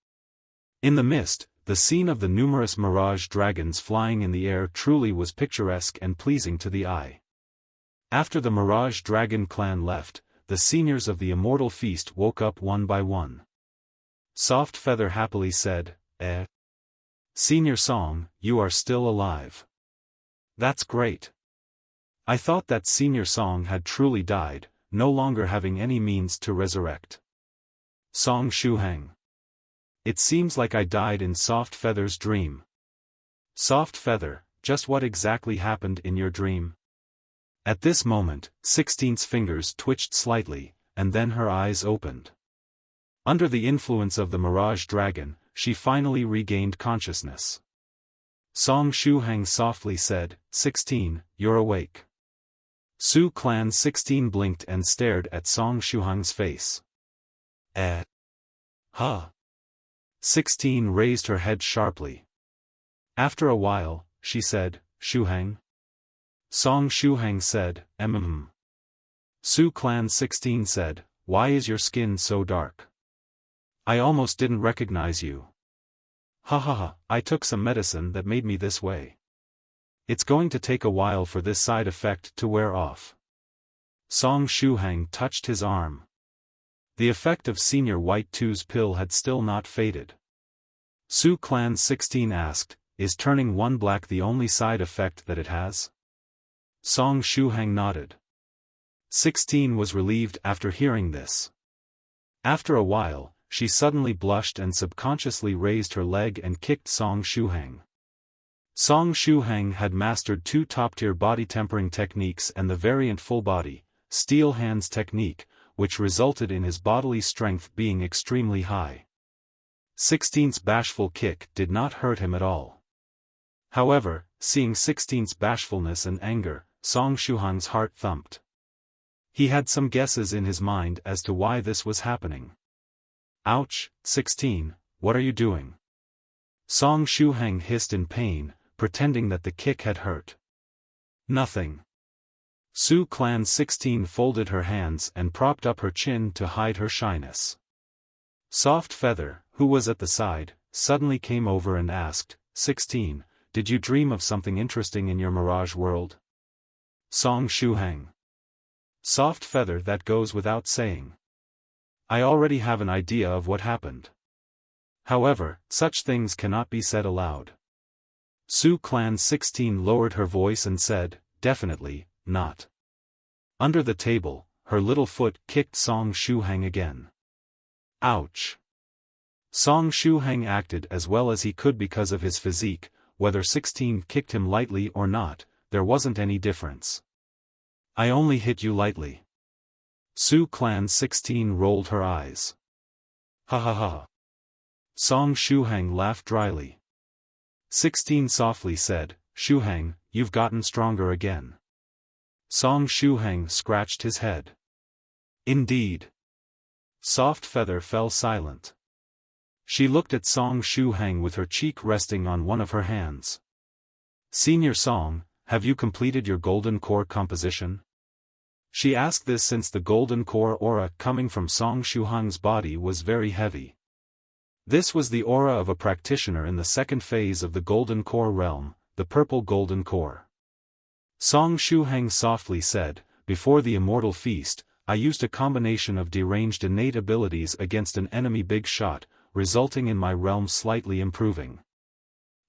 A: In the mist, the scene of the numerous Mirage dragons flying in the air truly was picturesque and pleasing to the eye. After the Mirage dragon clan left, the seniors of the Immortal Feast woke up one by one. Soft Feather happily said, Senior Song, you are still alive. That's great. I thought that Senior Song had truly died, no longer having any means to resurrect. Song Shuhang. It seems like I died in Soft Feather's dream. Soft Feather, just what exactly happened in your dream? At this moment, 16's fingers twitched slightly, and then her eyes opened. Under the influence of the Mirage dragon, she finally regained consciousness. Song Shuhang softly said, 16, you're awake. Su Clan 16 blinked and stared at Song Shuhang's face. Huh? 16 raised her head sharply. After a while, she said, Shuhang? Song Shuhang said, Su Clan 16 said, why is your skin so dark? I almost didn't recognize you. Ha ha ha, I took some medicine that made me this way. It's going to take a while for this side effect to wear off. Song Shuhang touched his arm. The effect of Senior White 2's pill had still not faded. Su Clan 16 asked, is turning one black the only side effect that it has? Song Shuhang nodded. 16 was relieved after hearing this. After a while, she suddenly blushed and subconsciously raised her leg and kicked Song Shuhang. Song Shuhang had mastered 2 top-tier body tempering techniques and the variant full-body, steel hands technique, which resulted in his bodily strength being extremely high. 16's bashful kick did not hurt him at all. However, seeing 16's bashfulness and anger, Song Shuhang's heart thumped. He had some guesses in his mind as to why this was happening. Ouch, 16, what are you doing? Song Shuhang hissed in pain, pretending that the kick had hurt. Nothing. Su Clan 16 folded her hands and propped up her chin to hide her shyness. Soft Feather, who was at the side, suddenly came over and asked, 16, did you dream of something interesting in your Mirage world? Song Shuhang. Soft Feather, that goes without saying. I already have an idea of what happened. However, such things cannot be said aloud. Su Clan 16 lowered her voice and said, definitely, not. Under the table, her little foot kicked Song Shuhang again. Ouch. Song Shuhang acted as well as he could because of his physique, whether 16 kicked him lightly or not, there wasn't any difference. I only hit you lightly. Su Clan 16 rolled her eyes. Ha ha ha. Song Shuhang laughed dryly. 16 softly said, Shuhang, you've gotten stronger again. Song Shuhang scratched his head. Indeed. Soft Feather fell silent. She looked at Song Shuhang with her cheek resting on one of her hands. Senior Song, have you completed your golden core composition? She asked this since the golden core aura coming from Song Shuhang's body was very heavy. This was the aura of a practitioner in the second phase of the Golden Core realm, the Purple Golden Core. Song Shuhang softly said, "Before the Immortal Feast, I used a combination of deranged innate abilities against an enemy big shot, resulting in my realm slightly improving.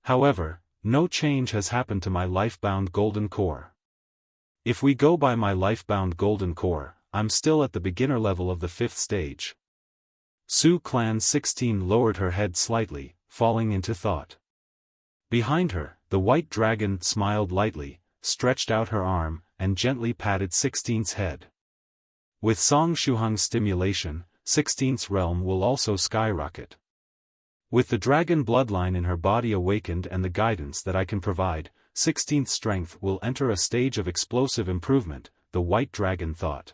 A: However, no change has happened to my life-bound Golden Core. If we go by my life-bound Golden Core, I'm still at the beginner level of the 5th stage." Su Clan 16 lowered her head slightly, falling into thought. Behind her, the white dragon smiled lightly, stretched out her arm, and gently patted 16's head. With Song Shuhang's stimulation, 16's realm will also skyrocket. With the dragon bloodline in her body awakened and the guidance that I can provide, 16th strength will enter a stage of explosive improvement, the white dragon thought.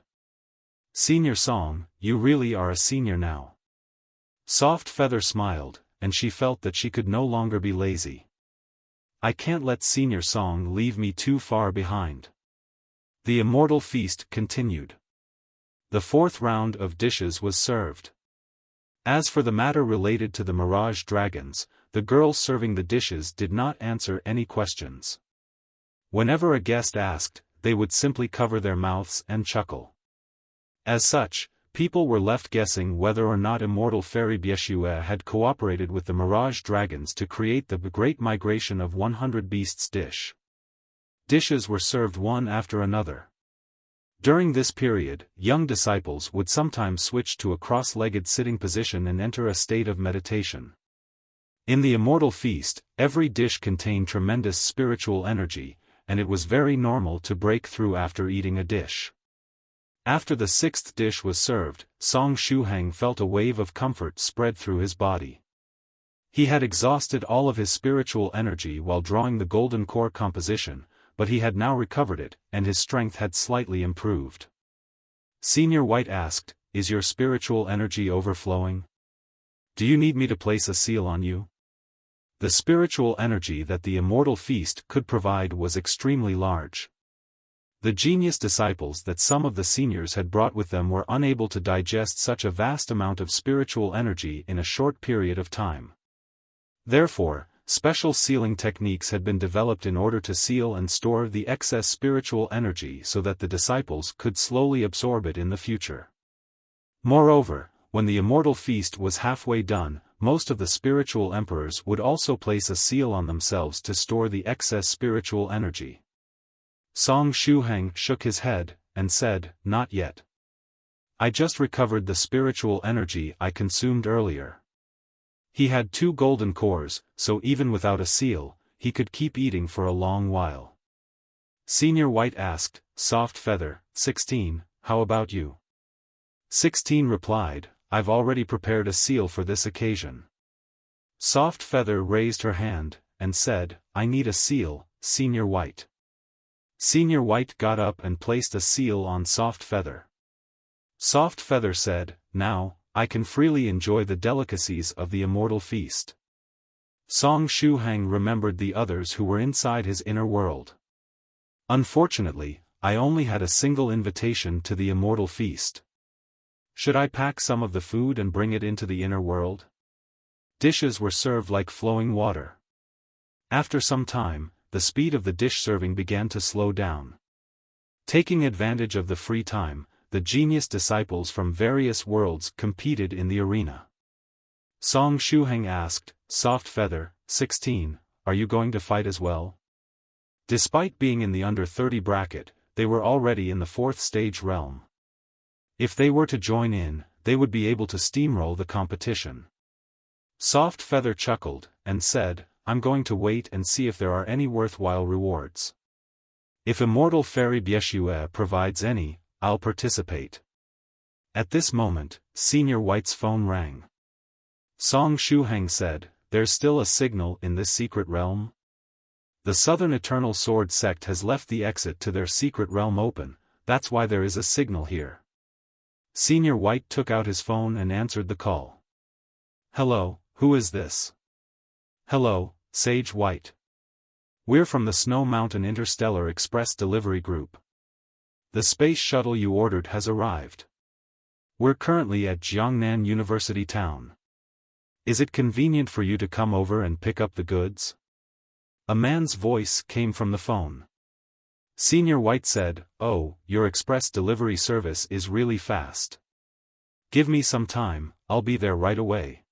A: Senior Song, you really are a senior now. Soft Feather smiled, and she felt that she could no longer be lazy. I can't let Senior Song leave me too far behind. The Immortal Feast continued. The 4th round of dishes was served. As for the matter related to the Mirage dragons, the girls serving the dishes did not answer any questions. Whenever a guest asked, they would simply cover their mouths and chuckle. As such, people were left guessing whether or not Immortal Fairy Bieshue had cooperated with the Mirage dragons to create the Great Migration of 100 Beasts dish. Dishes were served one after another. During this period, young disciples would sometimes switch to a cross-legged sitting position and enter a state of meditation. In the Immortal Feast, every dish contained tremendous spiritual energy, and it was very normal to break through after eating a dish. After the 6th dish was served, Song Shuhang felt a wave of comfort spread through his body. He had exhausted all of his spiritual energy while drawing the Golden Core composition, but he had now recovered it, and his strength had slightly improved. Senior White asked, "Is your spiritual energy overflowing? Do you need me to place a seal on you?" The spiritual energy that the Immortal Feast could provide was extremely large. The genius disciples that some of the seniors had brought with them were unable to digest such a vast amount of spiritual energy in a short period of time. Therefore, special sealing techniques had been developed in order to seal and store the excess spiritual energy so that the disciples could slowly absorb it in the future. Moreover, when the Immortal Feast was halfway done, most of the spiritual emperors would also place a seal on themselves to store the excess spiritual energy. Song Shuhang shook his head, and said, "Not yet. I just recovered the spiritual energy I consumed earlier." He had 2 golden cores, so even without a seal, he could keep eating for a long while. Senior White asked, "Soft Feather, 16, how about you?" 16 replied, "I've already prepared a seal for this occasion." Soft Feather raised her hand, and said, "I need a seal, Senior White." Senior White got up and placed a seal on Soft Feather. Soft Feather said, "Now, I can freely enjoy the delicacies of the Immortal Feast." Song Shuhang remembered the others who were inside his inner world. "Unfortunately, I only had a single invitation to the Immortal Feast. Should I pack some of the food and bring it into the inner world?" Dishes were served like flowing water. After some time, the speed of the dish serving began to slow down. Taking advantage of the free time, the genius disciples from various worlds competed in the arena. Song Shuhang asked, "Soft Feather, 16, are you going to fight as well?" Despite being in the under 30 bracket, they were already in the 4th stage realm. If they were to join in, they would be able to steamroll the competition. Soft Feather chuckled, and said, "I'm going to wait and see if there are any worthwhile rewards. If Immortal Fairy Bieshue provides any, I'll participate." At this moment, Senior White's phone rang. Song Shuhang said, "There's still a signal in this secret realm? The Southern Eternal Sword sect has left the exit to their secret realm open, that's why there is a signal here." Senior White took out his phone and answered the call. "Hello, who is this?" "Hello, Sage White. We're from the Snow Mountain Interstellar Express Delivery Group. The space shuttle you ordered has arrived. We're currently at Jiangnan University Town. Is it convenient for you to come over and pick up the goods? A man's voice came from the phone. Senior White said, "Oh, your express delivery service is really fast. Give me some time, I'll be there right away."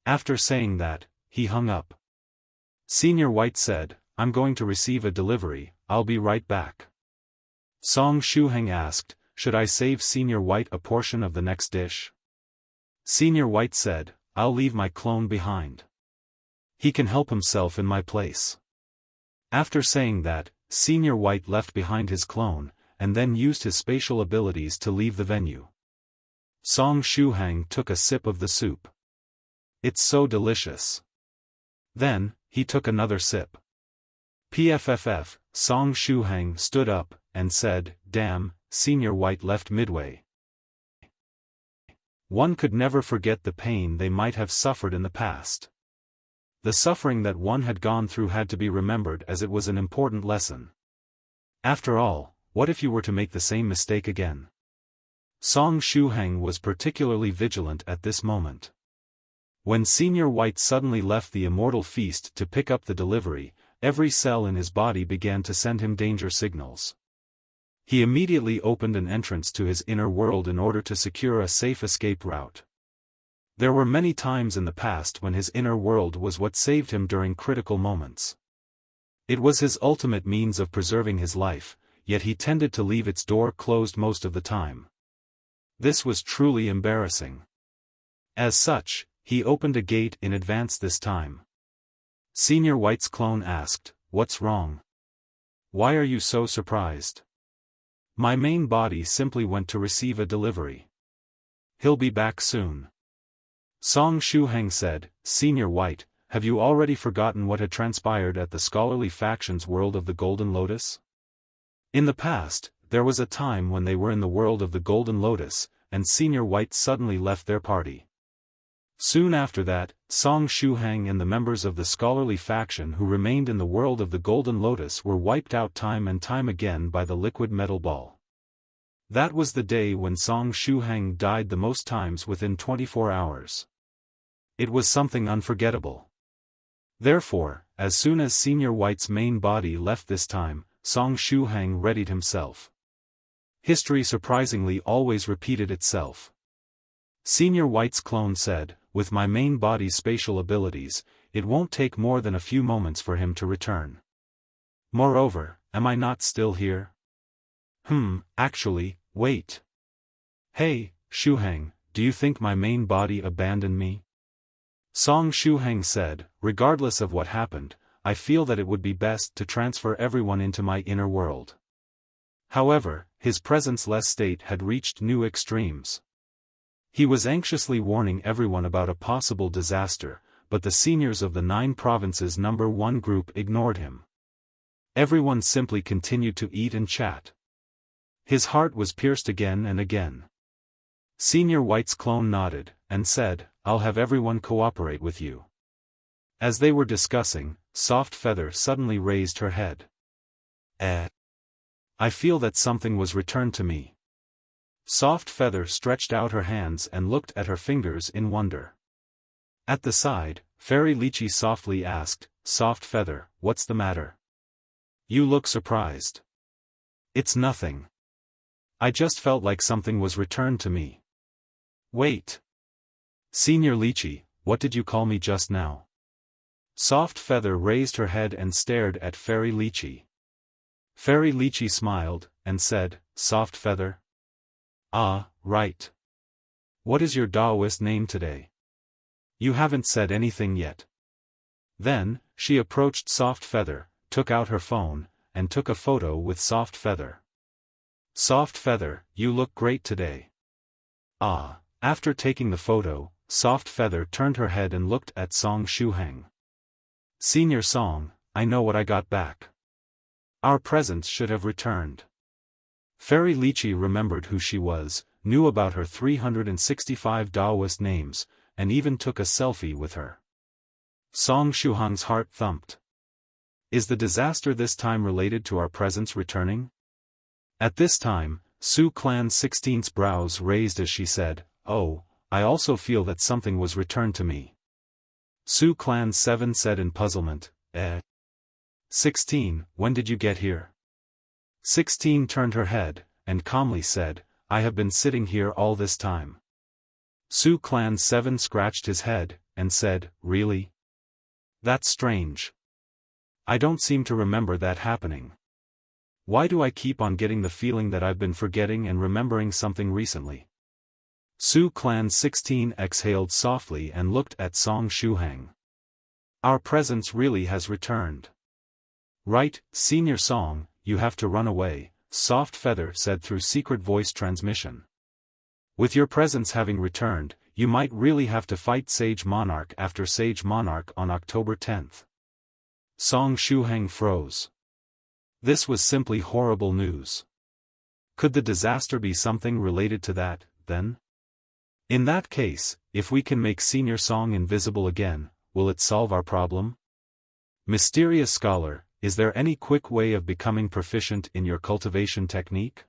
A: After saying that, he hung up. Senior White said, "I'm going to receive a delivery, I'll be right back." Song Shuhang asked, "Should I save Senior White a portion of the next dish?" Senior White said, "I'll leave my clone behind. He can help himself in my place." After saying that, Senior White left behind his clone, and then used his spatial abilities to leave the venue. Song Shuhang took a sip of the soup. "It's so delicious." Then, he took another sip. PFFF, Song Shuhang stood up, and said, "Damn, Senior White left midway." One could never forget the pain they might have suffered in the past. The suffering that one had gone through had to be remembered as it was an important lesson. After all, what if you were to make the same mistake again? Song Shuhang was particularly vigilant at this moment. When Senior White suddenly left the Immortal Feast to pick up the delivery, every cell in his body began to send him danger signals. He immediately opened an entrance to his inner world in order to secure a safe escape route. There were many times in the past when his inner world was what saved him during critical moments. It was his ultimate means of preserving his life, yet he tended to leave its door closed most of the time. This was truly embarrassing. As such, he opened a gate in advance this time. Senior White's clone asked, "What's wrong? Why are you so surprised?" "My main body simply went to receive a delivery. He'll be back soon." Song Shuhang said, "Senior White, have you already forgotten what had transpired at the scholarly faction's world of the Golden Lotus? In the past, there was a time when they were in the world of the Golden Lotus, and Senior White suddenly left their party. Soon after that, Song Shuhang and the members of the scholarly faction who remained in the world of the Golden Lotus were wiped out time and time again by the liquid metal ball. That was the day when Song Shuhang died the most times within 24 hours. It was something unforgettable. Therefore, as soon as Senior White's main body left this time, Song Shuhang readied himself. History surprisingly always repeated itself. Senior White's clone said, "With my main body's spatial abilities, it won't take more than a few moments for him to return. Moreover, am I not still here? Actually, wait. Hey, Shuhang, do you think my main body abandoned me?" Song Shuhang said, "Regardless of what happened, I feel that it would be best to transfer everyone into my inner world." However, his presence-less state had reached new extremes. He was anxiously warning everyone about a possible disaster, but the seniors of the 9 provinces number 1 group ignored him. Everyone simply continued to eat and chat. His heart was pierced again and again. Senior White's clone nodded, and said, "I'll have everyone cooperate with you." As they were discussing, Soft Feather suddenly raised her head. I feel that something was returned to me." Soft Feather stretched out her hands and looked at her fingers in wonder. At the side, Fairy Lychee softly asked, "Soft Feather, what's the matter? You look surprised." "It's nothing. I just felt like something was returned to me." "Wait. Senior Lychee, what did you call me just now?" Soft Feather raised her head and stared at Fairy Lychee. Fairy Lychee smiled, and said, "Soft Feather? Ah, right. What is your Taoist name today? You haven't said anything yet." Then, she approached Soft Feather, took out her phone, and took a photo with Soft Feather. "Soft Feather, you look great today." Ah. After taking the photo, Soft Feather turned her head and looked at Song Shuhang. "Senior Song, I know what I got back. Our presents should have returned." Fairy Lychee remembered who she was, knew about her 365 Taoist names, and even took a selfie with her. Song Shuhang's heart thumped. Is the disaster this time related to our presents returning? At this time, Su Clan 16's brows raised as she said, "Oh, I also feel that something was returned to me." Su Clan 7 said in puzzlement, 16, when did you get here? 16 turned her head, and calmly said, I have been sitting here all this time. Su Clan 7 scratched his head, and said, really? That's strange. I don't seem to remember that happening. Why do I keep on getting the feeling that I've been forgetting and remembering something recently? Su Clan 16 exhaled softly and looked at Song Shuhang. Our presence really has returned. Right, Senior Song, you have to run away, Soft Feather said through secret voice transmission. With your presence having returned, you might really have to fight Sage Monarch after Sage Monarch on October 10th. Song Shuhang froze. This was simply horrible news. Could the disaster be something related to that, then? In that case, if we can make Senior Song invisible again, will it solve our problem? Mysterious Scholar, is there any quick way of becoming proficient in your cultivation technique?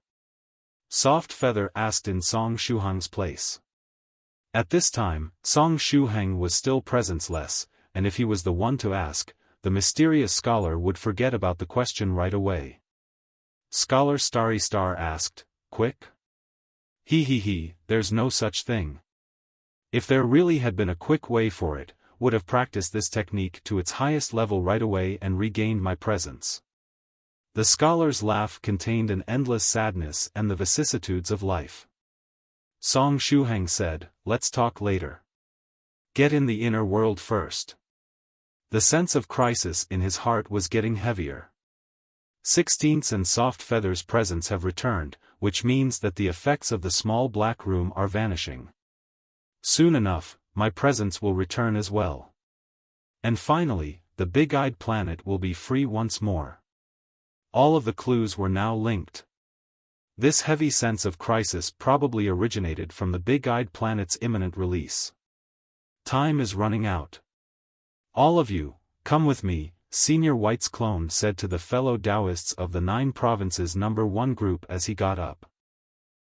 A: Soft Feather asked in Song Shuhang's place. At this time, Song Shuhang was still presence-less, and if he was the one to ask, the mysterious scholar would forget about the question right away. Scholar Starry Star asked, quick? There's no such thing. If there really had been a quick way for it, would have practiced this technique to its highest level right away and regained my presence. The scholar's laugh contained an endless sadness and the vicissitudes of life. Song Shuhang said, let's talk later. Get in the inner world first. The sense of crisis in his heart was getting heavier. 16th and Soft Feather's presence have returned, which means that the effects of the small black room are vanishing. Soon enough, my presence will return as well. And finally, the big-eyed planet will be free once more. All of the clues were now linked. This heavy sense of crisis probably originated from the big-eyed planet's imminent release. Time is running out. All of you, come with me, Senior White's clone said to the fellow Taoists of the 9 provinces number 1 group as he got up.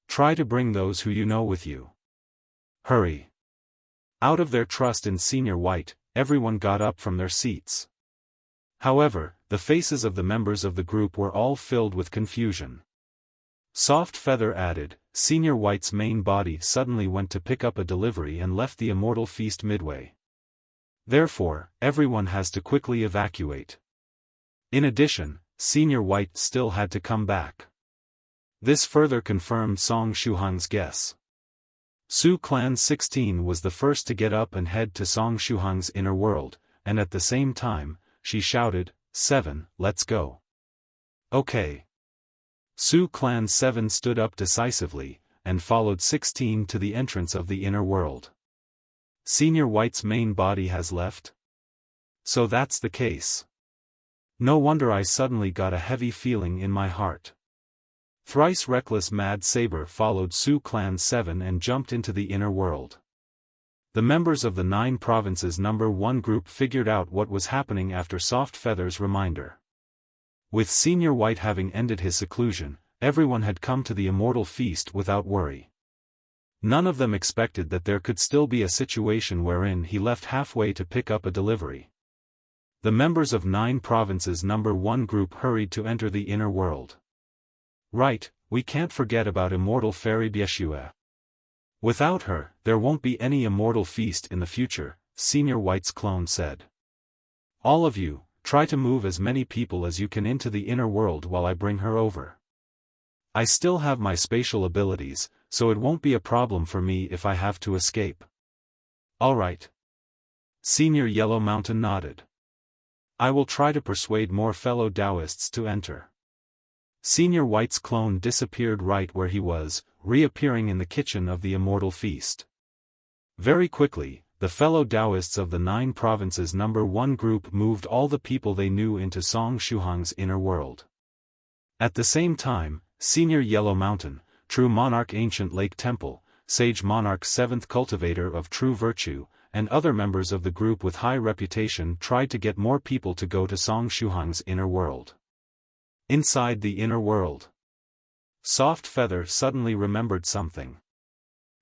A: Try to bring those who you know with you. Hurry. Out of their trust in Senior White, everyone got up from their seats. However, the faces of the members of the group were all filled with confusion. Soft Feather added, Senior White's main body suddenly went to pick up a delivery and left the Immortal Feast midway. Therefore, everyone has to quickly evacuate. In addition, Senior White still had to come back. This further confirmed Song Shuhang's guess. Su Clan 16 was the first to get up and head to Song Shuhang's inner world, and at the same time, she shouted, 7, let's go. Okay. Su Clan 7 stood up decisively, and followed 16 to the entrance of the inner world. Senior White's main body has left? So that's the case. No wonder I suddenly got a heavy feeling in my heart. Thrice reckless Mad Saber followed Su Clan 7 and jumped into the inner world. The members of the 9 provinces number 1 group figured out what was happening after Soft Feather's reminder. With Senior White having ended his seclusion, everyone had come to the Immortal Feast without worry. None of them expected that there could still be a situation wherein he left halfway to pick up a delivery. The members of 9 provinces number 1 group hurried to enter the inner world. Right, we can't forget about Immortal Fairy Bieshua. Without her, there won't be any Immortal Feast in the future, Senior White's clone said. All of you, try to move as many people as you can into the inner world while I bring her over. I still have my spatial abilities, so it won't be a problem for me if I have to escape. Alright. Senior Yellow Mountain nodded. I will try to persuade more fellow Taoists to enter. Senior White's clone disappeared right where he was, reappearing in the kitchen of the Immortal Feast. Very quickly, the fellow Taoists of the 9 provinces number 1 group moved all the people they knew into Song Shuhang's inner world. At the same time, Senior Yellow Mountain, True Monarch Ancient Lake Temple, Sage Monarch 7th Cultivator of True Virtue, and other members of the group with high reputation tried to get more people to go to Song Shuhang's inner world. Inside the inner world, Soft Feather suddenly remembered something.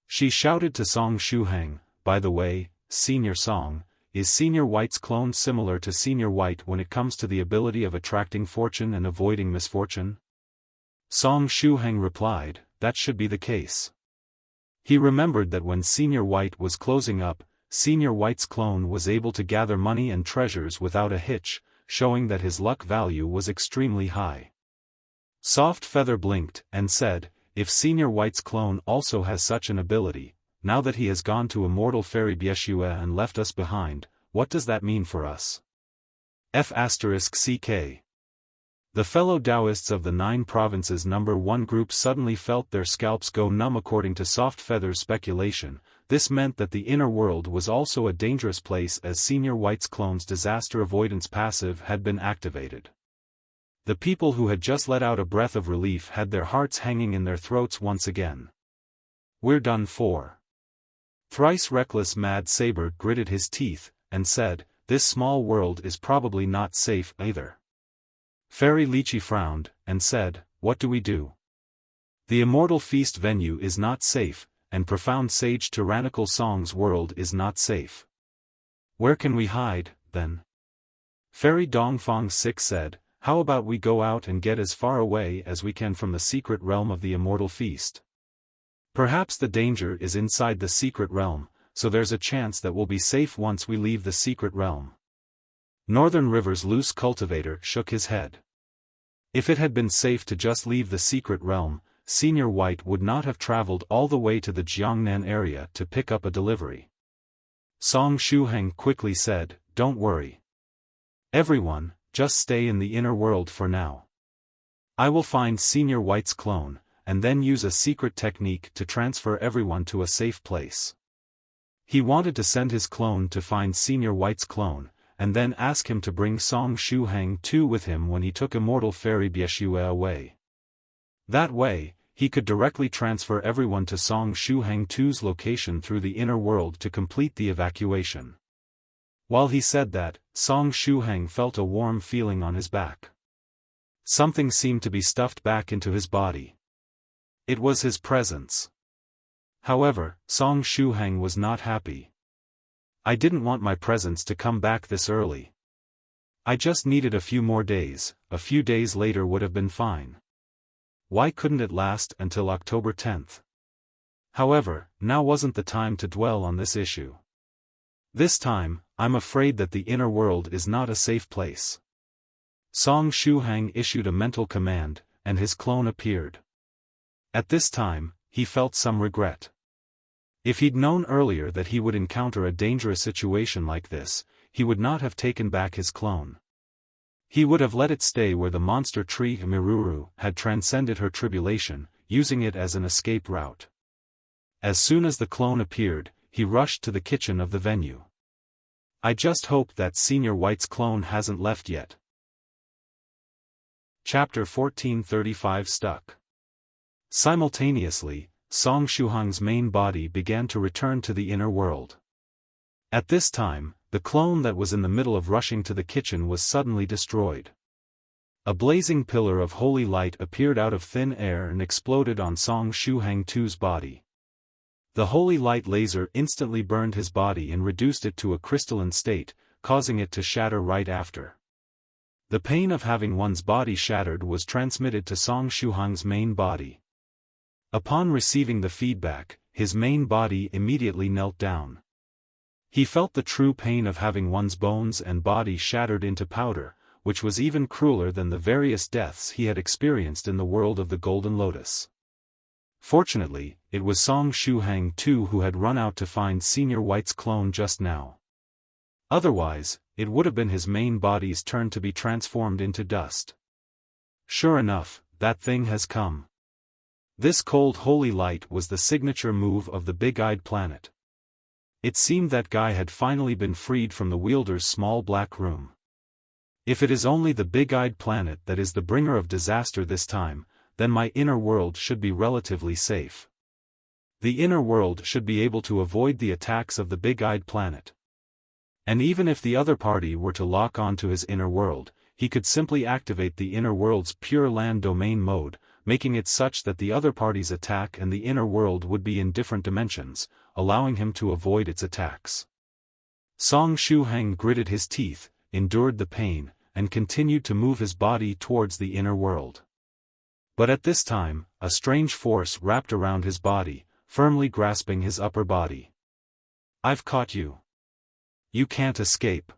A: She shouted to Song Shuhang, by the way, Senior Song, is Senior White's clone similar to Senior White when it comes to the ability of attracting fortune and avoiding misfortune? Song Shuhang replied, that should be the case. He remembered that when Senior White was closing up, Senior White's clone was able to gather money and treasures without a hitch, showing that his luck value was extremely high. Soft Feather blinked, and said, if Senior White's clone also has such an ability, now that he has gone to Immortal Fairy Bieshua and left us behind, what does that mean for us? F***CK. The fellow Taoists of the 9 provinces number 1 group suddenly felt their scalps go numb. According to Soft Feather's speculation, this meant that the inner world was also a dangerous place as Senior White's clone's disaster avoidance passive had been activated. The people who had just let out a breath of relief had their hearts hanging in their throats once again. We're done for. Thrice reckless Mad Saber gritted his teeth, and said, this small world is probably not safe either. Fairy Lychee frowned, and said, what do we do? The Immortal Feast venue is not safe, and profound Sage Tyrannical Song's world is not safe. Where can we hide, then? Fairy Dongfang 6 said, how about we go out and get as far away as we can from the secret realm of the Immortal Feast? Perhaps the danger is inside the secret realm, so there's a chance that we'll be safe once we leave the secret realm. Northern River's loose cultivator shook his head. If it had been safe to just leave the secret realm, Senior White would not have traveled all the way to the Jiangnan area to pick up a delivery. Song Shuhang quickly said, don't worry. Everyone, just stay in the inner world for now. I will find Senior White's clone, and then use a secret technique to transfer everyone to a safe place. He wanted to send his clone to find Senior White's clone, and then ask him to bring Song Shuhang too with him when he took Immortal Fairy Bieshua away. That way, he could directly transfer everyone to Song Shuhang 2's location through the inner world to complete the evacuation. While he said that, Song Shuhang felt a warm feeling on his back. Something seemed to be stuffed back into his body. It was his presence. However, Song Shuhang was not happy. I didn't want my presence to come back this early. I just needed a few more days, a few days later would have been fine. Why couldn't it last until October 10th? However, now wasn't the time to dwell on this issue. This time, I'm afraid that the inner world is not a safe place. Song Shuhang issued a mental command, and his clone appeared. At this time, he felt some regret. If he'd known earlier that he would encounter a dangerous situation like this, he would not have taken back his clone. He would have let it stay where the monster tree Miruru had transcended her tribulation, using it as an escape route. As soon as the clone appeared, he rushed to the kitchen of the venue. I just hope that Senior White's clone hasn't left yet. Chapter 1435 Stuck. Simultaneously, Song Shuhang's main body began to return to the inner world. At this time, the clone that was in the middle of rushing to the kitchen was suddenly destroyed. A blazing pillar of holy light appeared out of thin air and exploded on Song Shuhang 2's body. The holy light laser instantly burned his body and reduced it to a crystalline state, causing it to shatter right after. The pain of having one's body shattered was transmitted to Song Shuhang's main body. Upon receiving the feedback, his main body immediately knelt down. He felt the true pain of having one's bones and body shattered into powder, which was even crueler than the various deaths he had experienced in the world of the Golden Lotus. Fortunately, it was Song Shuhang 2 who had run out to find Senior White's clone just now. Otherwise, it would have been his main body's turn to be transformed into dust. Sure enough, that thing has come. This cold holy light was the signature move of the big-eyed planet. It seemed that guy had finally been freed from the wielder's small black room. If it is only the big-eyed planet that is the bringer of disaster this time, then my inner world should be relatively safe. The inner world should be able to avoid the attacks of the big-eyed planet. And even if the other party were to lock on to his inner world, he could simply activate the inner world's Pure Land domain mode, making it such that the other party's attack and the inner world would be in different dimensions, allowing him to avoid its attacks. Song Shuhang gritted his teeth, endured the pain, and continued to move his body towards the inner world. But at this time, a strange force wrapped around his body, firmly grasping his upper body. "I've caught you. You can't escape."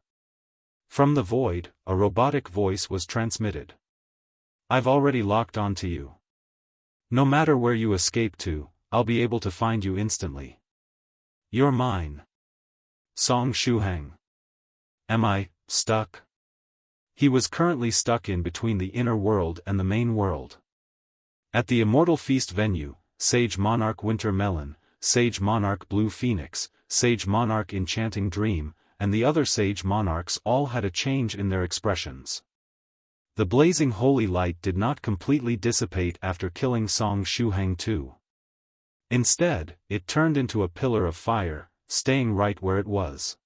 A: From the void, a robotic voice was transmitted. "I've already locked onto you. No matter where you escape to, I'll be able to find you instantly. You're mine." Song Shuhang. Am I stuck? He was currently stuck in between the inner world and the main world. At the Immortal Feast venue, Sage Monarch Winter Melon, Sage Monarch Blue Phoenix, Sage Monarch Enchanting Dream, and the other Sage Monarchs all had a change in their expressions. The blazing holy light did not completely dissipate after killing Song Shuhang too. Instead, it turned into a pillar of fire, staying right where it was.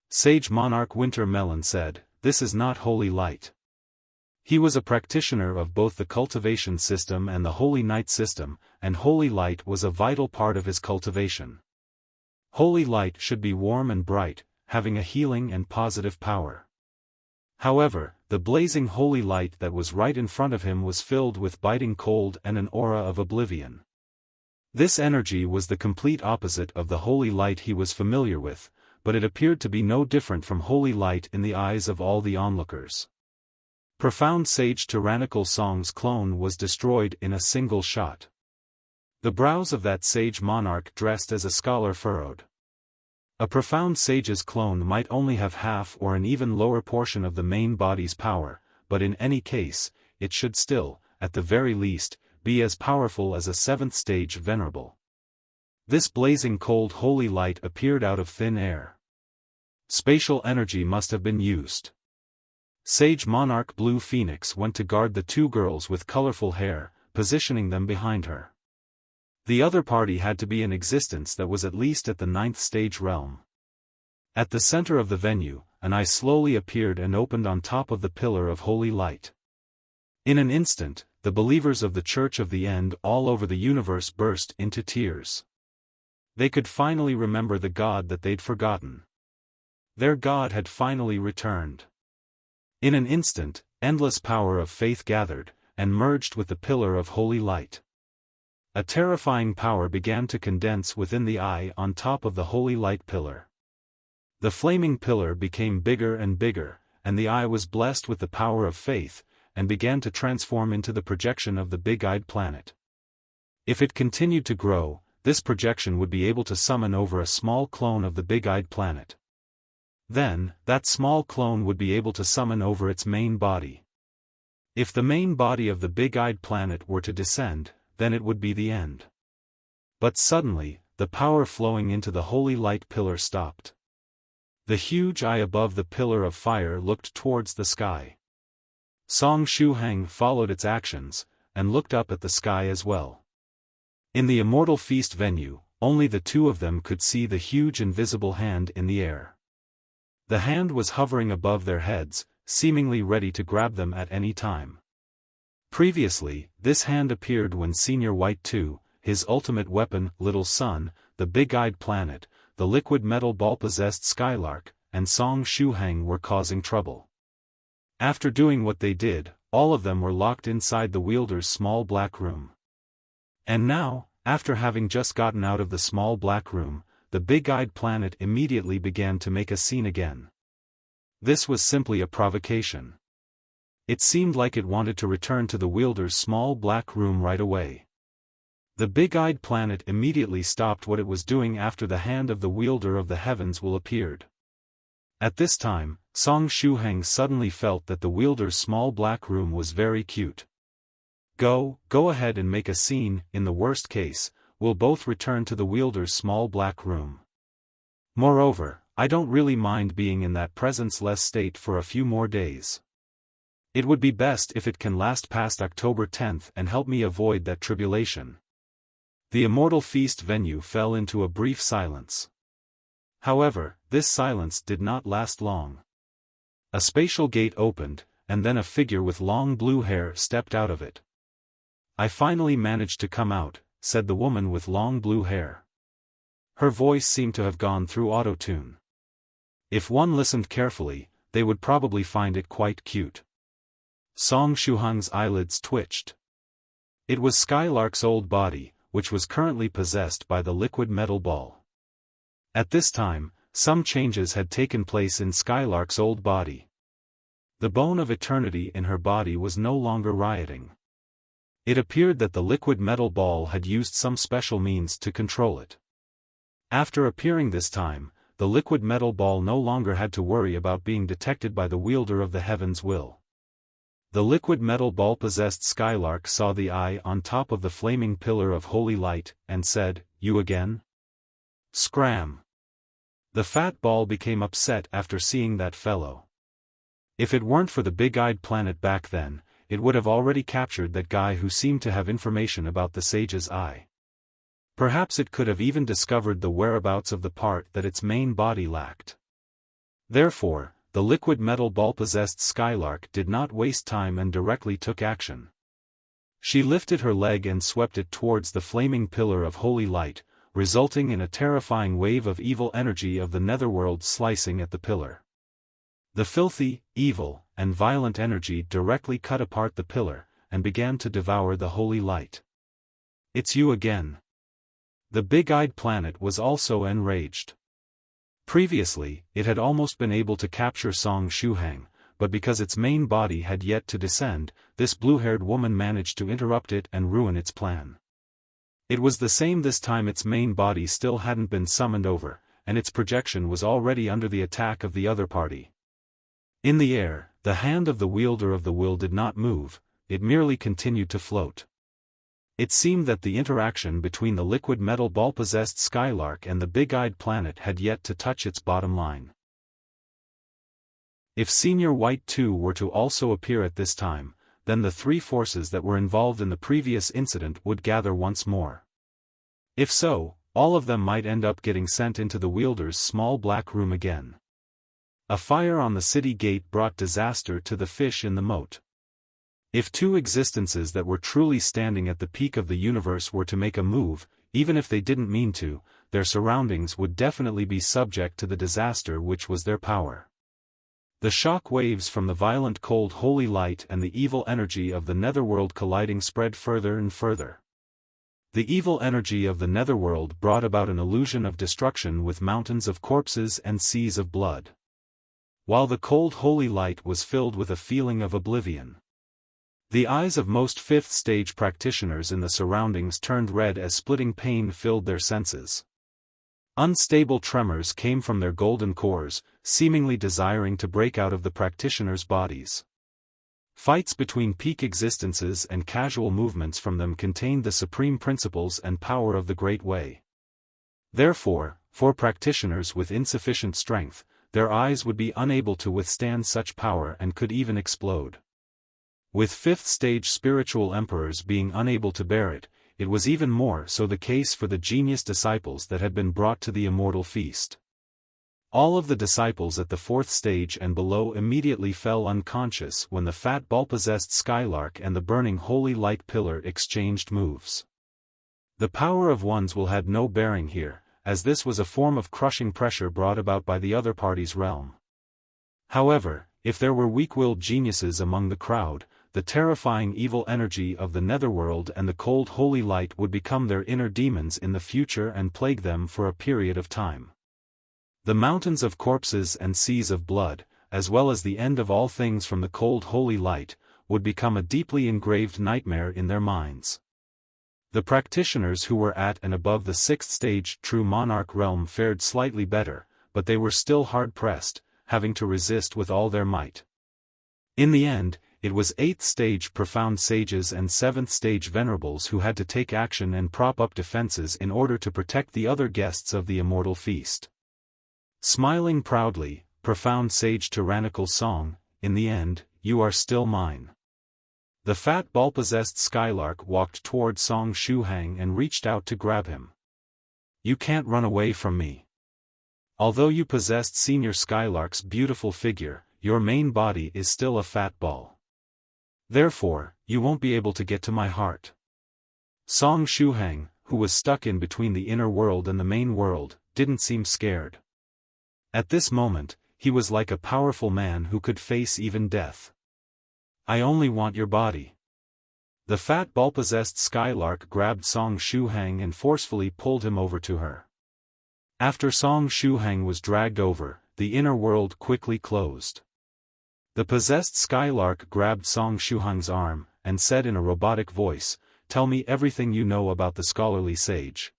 A: Sage Monarch Winter Melon said, "This is not holy light." He was a practitioner of both the cultivation system and the holy night system, and holy light was a vital part of his cultivation. Holy light should be warm and bright, having a healing and positive power. However, the blazing holy light that was right in front of him was filled with biting cold and an aura of oblivion. This energy was the complete opposite of the holy light he was familiar with, but it appeared to be no different from holy light in the eyes of all the onlookers. Profound Sage Tyrannical Song's clone was destroyed in a single shot. The brows of that sage monarch dressed as a scholar furrowed. A profound sage's clone might only have half or an even lower portion of the main body's power, but in any case, it should still, at the very least, be as powerful as a 7th stage venerable. This blazing cold holy light appeared out of thin air. Spatial energy must have been used. Sage Monarch Blue Phoenix went to guard the two girls with colorful hair, positioning them behind her. The other party had to be in existence that was at least at the 9th stage realm. At the center of the venue, an eye slowly appeared and opened on top of the pillar of holy light. In an instant, the believers of the Church of the End all over the universe burst into tears. They could finally remember the God that they'd forgotten. Their God had finally returned. In an instant, endless power of faith gathered, and merged with the pillar of holy light. A terrifying power began to condense within the eye on top of the holy light pillar. The flaming pillar became bigger and bigger, and the eye was blessed with the power of faith, and began to transform into the projection of the big-eyed planet. If it continued to grow, this projection would be able to summon over a small clone of the big-eyed planet. Then, that small clone would be able to summon over its main body. If the main body of the big-eyed planet were to descend, then it would be the end. But suddenly, the power flowing into the holy light pillar stopped. The huge eye above the pillar of fire looked towards the sky. Song Shuhang followed its actions, and looked up at the sky as well. In the Immortal Feast venue, only the two of them could see the huge invisible hand in the air. The hand was hovering above their heads, seemingly ready to grab them at any time. Previously, this hand appeared when Senior White 2, his ultimate weapon, Little Sun, the big-eyed planet, the liquid metal ball-possessed Skylark, and Song Shuhang were causing trouble. After doing what they did, all of them were locked inside the wielder's small black room. And now, after having just gotten out of the small black room, the big-eyed planet immediately began to make a scene again. This was simply a provocation. It seemed like it wanted to return to the wielder's small black room right away. The big-eyed planet immediately stopped what it was doing after the hand of the wielder of the heavens will appeared. At this time, Song Shuhang suddenly felt that the wielder's small black room was very cute. Go ahead and make a scene. In the worst case, we'll both return to the wielder's small black room. Moreover, I don't really mind being in that presence-less state for a few more days. It would be best if it can last past October 10th and help me avoid that tribulation. The Immortal Feast venue fell into a brief silence. However, this silence did not last long. A spatial gate opened, and then a figure with long blue hair stepped out of it. "I finally managed to come out," said the woman with long blue hair. Her voice seemed to have gone through auto-tune. If one listened carefully, they would probably find it quite cute. Song Shuhang's eyelids twitched. It was Skylark's old body, which was currently possessed by the liquid metal ball. At this time, some changes had taken place in Skylark's old body. The bone of eternity in her body was no longer rioting. It appeared that the liquid metal ball had used some special means to control it. After appearing this time, the liquid metal ball no longer had to worry about being detected by the wielder of the heaven's will. The liquid metal ball-possessed Skylark saw the eye on top of the flaming pillar of holy light, and said, "You again?" Scram! The fat ball became upset after seeing that fellow. If it weren't for the big-eyed planet back then, it would have already captured that guy who seemed to have information about the sage's eye. Perhaps it could have even discovered the whereabouts of the part that its main body lacked. Therefore, the liquid metal ball-possessed Skylark did not waste time and directly took action. She lifted her leg and swept it towards the flaming pillar of holy light, resulting in a terrifying wave of evil energy of the netherworld slicing at the pillar. The filthy, evil, and violent energy directly cut apart the pillar, and began to devour the holy light. "It's you again." The big-eyed planet was also enraged. Previously, it had almost been able to capture Song Shuhang, but because its main body had yet to descend, this blue-haired woman managed to interrupt it and ruin its plan. It was the same this time. Its main body still hadn't been summoned over, and its projection was already under the attack of the other party. In the air, the hand of the wielder of the will did not move, it merely continued to float. It seemed that the interaction between the liquid metal ball-possessed Skylark and the big-eyed planet had yet to touch its bottom line. If Senior White 2 were to also appear at this time, then the three forces that were involved in the previous incident would gather once more. If so, all of them might end up getting sent into the wielder's small black room again. A fire on the city gate brought disaster to the fish in the moat. If two existences that were truly standing at the peak of the universe were to make a move, even if they didn't mean to, their surroundings would definitely be subject to the disaster which was their power. The shock waves from the violent cold holy light and the evil energy of the netherworld colliding spread further and further. The evil energy of the netherworld brought about an illusion of destruction with mountains of corpses and seas of blood. While the cold holy light was filled with a feeling of oblivion. The eyes of most fifth-stage practitioners in the surroundings turned red as splitting pain filled their senses. Unstable tremors came from their golden cores, seemingly desiring to break out of the practitioners' bodies. Fights between peak existences and casual movements from them contained the supreme principles and power of the Great Way. Therefore, for practitioners with insufficient strength, their eyes would be unable to withstand such power and could even explode. With fifth-stage spiritual emperors being unable to bear it, it was even more so the case for the genius disciples that had been brought to the Immortal Feast. All of the disciples at the fourth stage and below immediately fell unconscious when the fat ball-possessed Skylark and the burning holy light pillar exchanged moves. The power of one's will had no bearing here, as this was a form of crushing pressure brought about by the other party's realm. However, if there were weak-willed geniuses among the crowd, the terrifying evil energy of the netherworld and the cold holy light would become their inner demons in the future and plague them for a period of time. The mountains of corpses and seas of blood, as well as the end of all things from the cold holy light, would become a deeply engraved nightmare in their minds. The practitioners who were at and above the sixth stage true monarch realm fared slightly better, but they were still hard-pressed, having to resist with all their might. In the end, it was 8th stage profound sages and 7th stage venerables who had to take action and prop up defenses in order to protect the other guests of the Immortal Feast. Smiling proudly, profound Sage Tyrannical Song, in the end, you are still mine. The fat ball-possessed Skylark walked toward Song Shuhang and reached out to grab him. You can't run away from me. Although you possessed Senior Skylark's beautiful figure, your main body is still a fat ball. Therefore, you won't be able to get to my heart. Song Shuhang, who was stuck in between the inner world and the main world, didn't seem scared. At this moment, he was like a powerful man who could face even death. "I only want your body." The fat ball-possessed Skylark grabbed Song Shuhang and forcefully pulled him over to her. After Song Shuhang was dragged over, the inner world quickly closed. The possessed Skylark grabbed Song Shuhang's arm, and said in a robotic voice, "Tell me everything you know about the scholarly sage.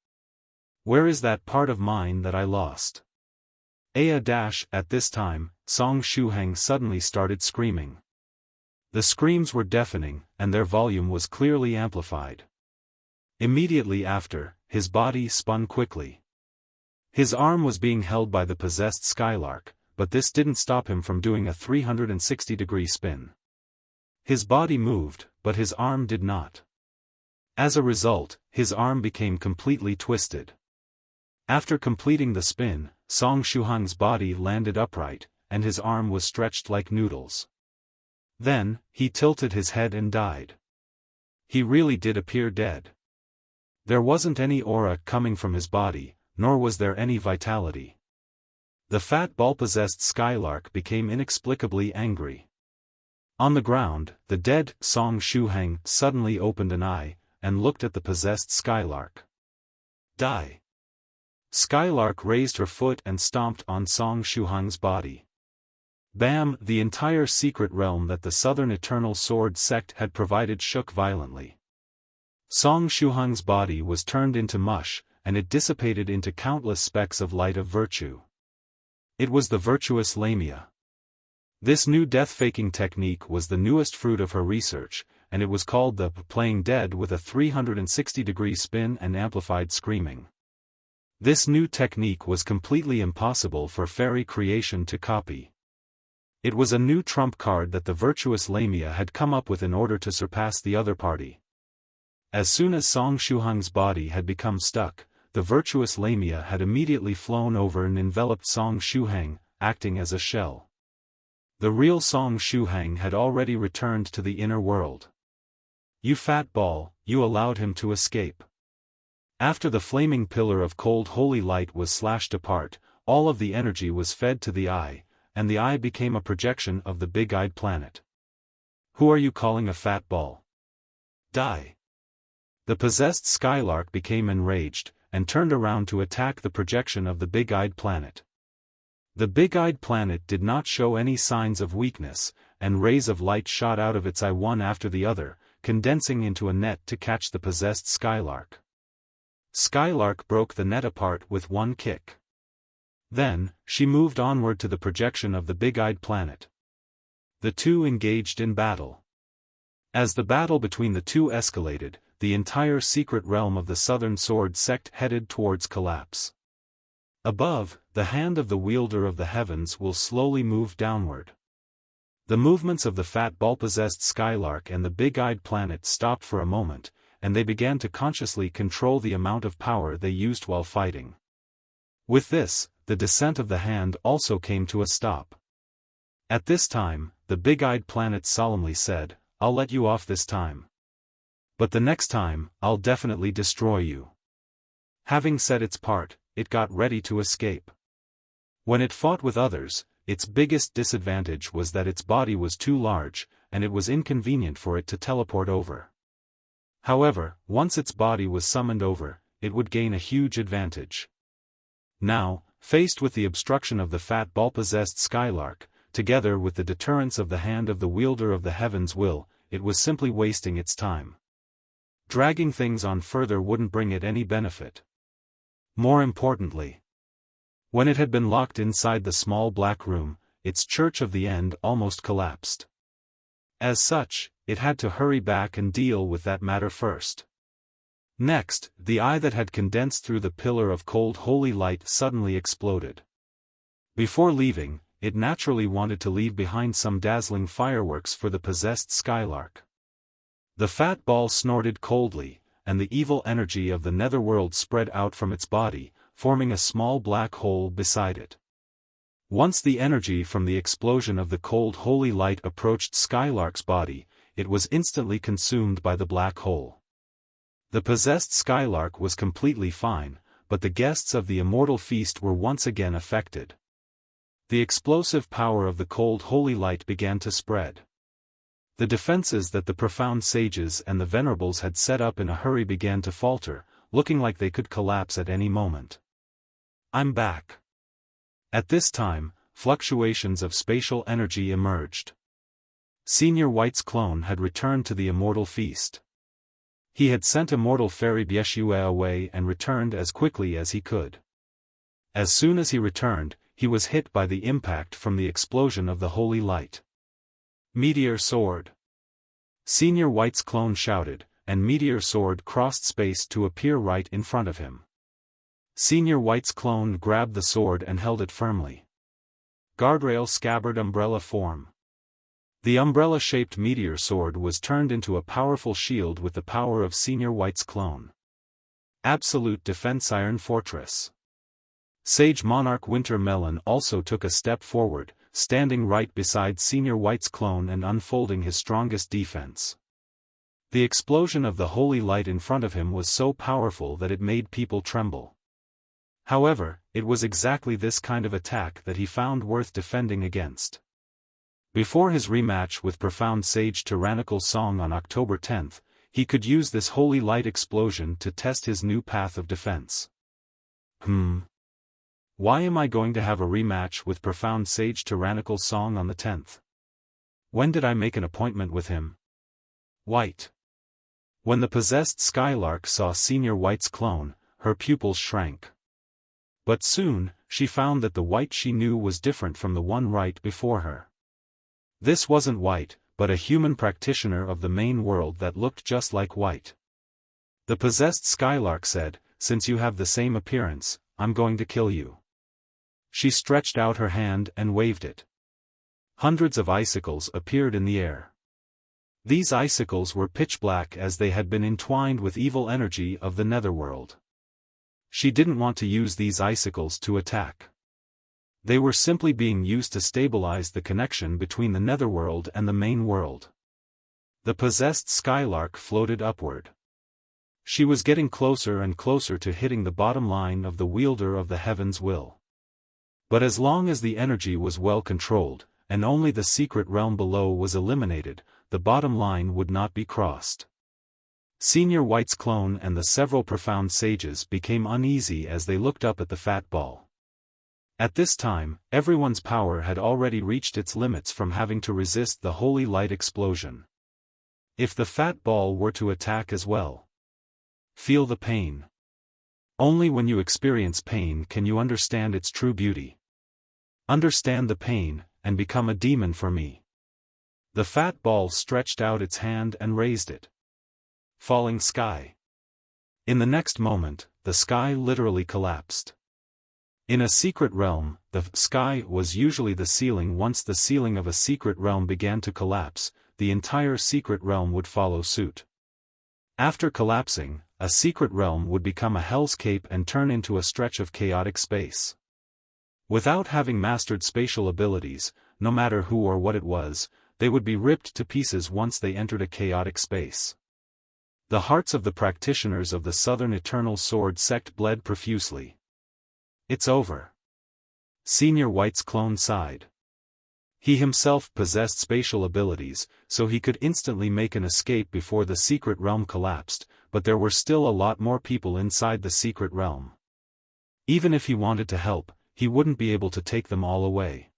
A: Where is that part of mine that I lost?" At this time, Song Shuhang suddenly started screaming. The screams were deafening, and their volume was clearly amplified. Immediately after, his body spun quickly. His arm was being held by the possessed Skylark, but this didn't stop him from doing a 360-degree spin. His body moved, but his arm did not. As a result, his arm became completely twisted. After completing the spin, Song Shuhang's body landed upright, and his arm was stretched like noodles. Then, he tilted his head and died. He really did appear dead. There wasn't any aura coming from his body, nor was there any vitality. The fat ball-possessed Skylark became inexplicably angry. On the ground, the dead Song Shuhang suddenly opened an eye, and looked at the possessed Skylark. "Die!" Skylark raised her foot and stomped on Song Shuhang's body. Bam! The entire secret realm that the Southern Eternal Sword sect had provided shook violently. Song Shuhang's body was turned into mush, and it dissipated into countless specks of light of virtue. It was the virtuous Lamia. This new death-faking technique was the newest fruit of her research, and it was called the playing dead with a 360-degree spin and amplified screaming. This new technique was completely impossible for fairy creation to copy. It was a new trump card that the virtuous Lamia had come up with in order to surpass the other party. As soon as Song Shuhang's body had become stuck, the virtuous Lamia had immediately flown over and enveloped Song Shuhang, acting as a shell. The real Song Shuhang had already returned to the inner world. "You fat ball, you allowed him to escape." After the flaming pillar of cold holy light was slashed apart, all of the energy was fed to the eye, and the eye became a projection of the big-eyed planet. "Who are you calling a fat ball? Die!" The possessed Skylark became enraged, and turned around to attack the projection of the big-eyed planet. The big-eyed planet did not show any signs of weakness, and rays of light shot out of its eye one after the other, condensing into a net to catch the possessed Skylark. Skylark broke the net apart with one kick. Then, she moved onward to the projection of the big-eyed planet. The two engaged in battle. As the battle between the two escalated, the entire secret realm of the Southern Sword sect headed towards collapse. Above, the hand of the wielder of the heavens will slowly move downward. The movements of the fat ball-possessed Skylark and the big-eyed planet stopped for a moment, and they began to consciously control the amount of power they used while fighting. With this, the descent of the hand also came to a stop. At this time, the big-eyed planet solemnly said, "I'll let you off this time. But the next time, I'll definitely destroy you." Having said its part, it got ready to escape. When it fought with others, its biggest disadvantage was that its body was too large, and it was inconvenient for it to teleport over. However, once its body was summoned over, it would gain a huge advantage. Now, faced with the obstruction of the fat ball-possessed Skylark, together with the deterrence of the hand of the wielder of the heavens will, it was simply wasting its time. Dragging things on further wouldn't bring it any benefit. More importantly, when it had been locked inside the small black room, its Church of the End almost collapsed. As such, it had to hurry back and deal with that matter first. Next, the eye that had condensed through the pillar of cold holy light suddenly exploded. Before leaving, it naturally wanted to leave behind some dazzling fireworks for the possessed Skylark. The fat ball snorted coldly, and the evil energy of the netherworld spread out from its body, forming a small black hole beside it. Once the energy from the explosion of the cold holy light approached Skylark's body, it was instantly consumed by the black hole. The possessed Skylark was completely fine, but the guests of the Immortal Feast were once again affected. The explosive power of the cold holy light began to spread. The defenses that the profound sages and the venerables had set up in a hurry began to falter, looking like they could collapse at any moment. I'm back. At this time, fluctuations of spatial energy emerged. Senior White's clone had returned to the Immortal Feast. He had sent Immortal Fairy Bieshue away and returned as quickly as he could. As soon as he returned, he was hit by the impact from the explosion of the holy light. Meteor Sword! Senior White's clone shouted, and Meteor Sword crossed space to appear right in front of him. Senior White's clone grabbed the sword and held it firmly. Guardrail Scabbard Umbrella Form. The umbrella-shaped meteor sword was turned into a powerful shield with the power of Senior White's clone. Absolute Defense Iron Fortress. Sage Monarch Winter Melon also took a step forward, standing right beside Senior White's clone and unfolding his strongest defense. The explosion of the holy light in front of him was so powerful that it made people tremble. However, it was exactly this kind of attack that he found worth defending against. Before his rematch with profound Sage Tyrannical Song on October 10th, he could use this holy light explosion to test his new path of defense. Why am I going to have a rematch with profound Sage Tyrannical Song on the 10th? When did I make an appointment with him? White. When the possessed Skylark saw Senior White's clone, her pupils shrank. But soon, she found that the White she knew was different from the one right before her. This wasn't White, but a human practitioner of the main world that looked just like White. The possessed Skylark said, "Since you have the same appearance, I'm going to kill you." She stretched out her hand and waved it. Hundreds of icicles appeared in the air. These icicles were pitch black as they had been entwined with evil energy of the netherworld. She didn't want to use these icicles to attack. They were simply being used to stabilize the connection between the netherworld and the main world. The possessed Skylark floated upward. She was getting closer and closer to hitting the bottom line of the wielder of the heaven's will. But as long as the energy was well controlled, and only the secret realm below was eliminated, the bottom line would not be crossed. Senior White's clone and the several profound sages became uneasy as they looked up at the fat ball. At this time, everyone's power had already reached its limits from having to resist the holy light explosion. If the fat ball were to attack as well. Feel the pain. Only when you experience pain can you understand its true beauty. Understand the pain, and become a demon for me. The fat ball stretched out its hand and raised it. Falling sky. In the next moment, the sky literally collapsed. In a secret realm, the sky was usually the ceiling. Once the ceiling of a secret realm began to collapse, the entire secret realm would follow suit. After collapsing, a secret realm would become a hellscape and turn into a stretch of chaotic space. Without having mastered spatial abilities, no matter who or what it was, they would be ripped to pieces once they entered a chaotic space. The hearts of the practitioners of the Southern Eternal Sword sect bled profusely. It's over. Senior White's clone sighed. He himself possessed spatial abilities, so he could instantly make an escape before the secret realm collapsed, but there were still a lot more people inside the secret realm. Even if he wanted to help, he wouldn't be able to take them all away.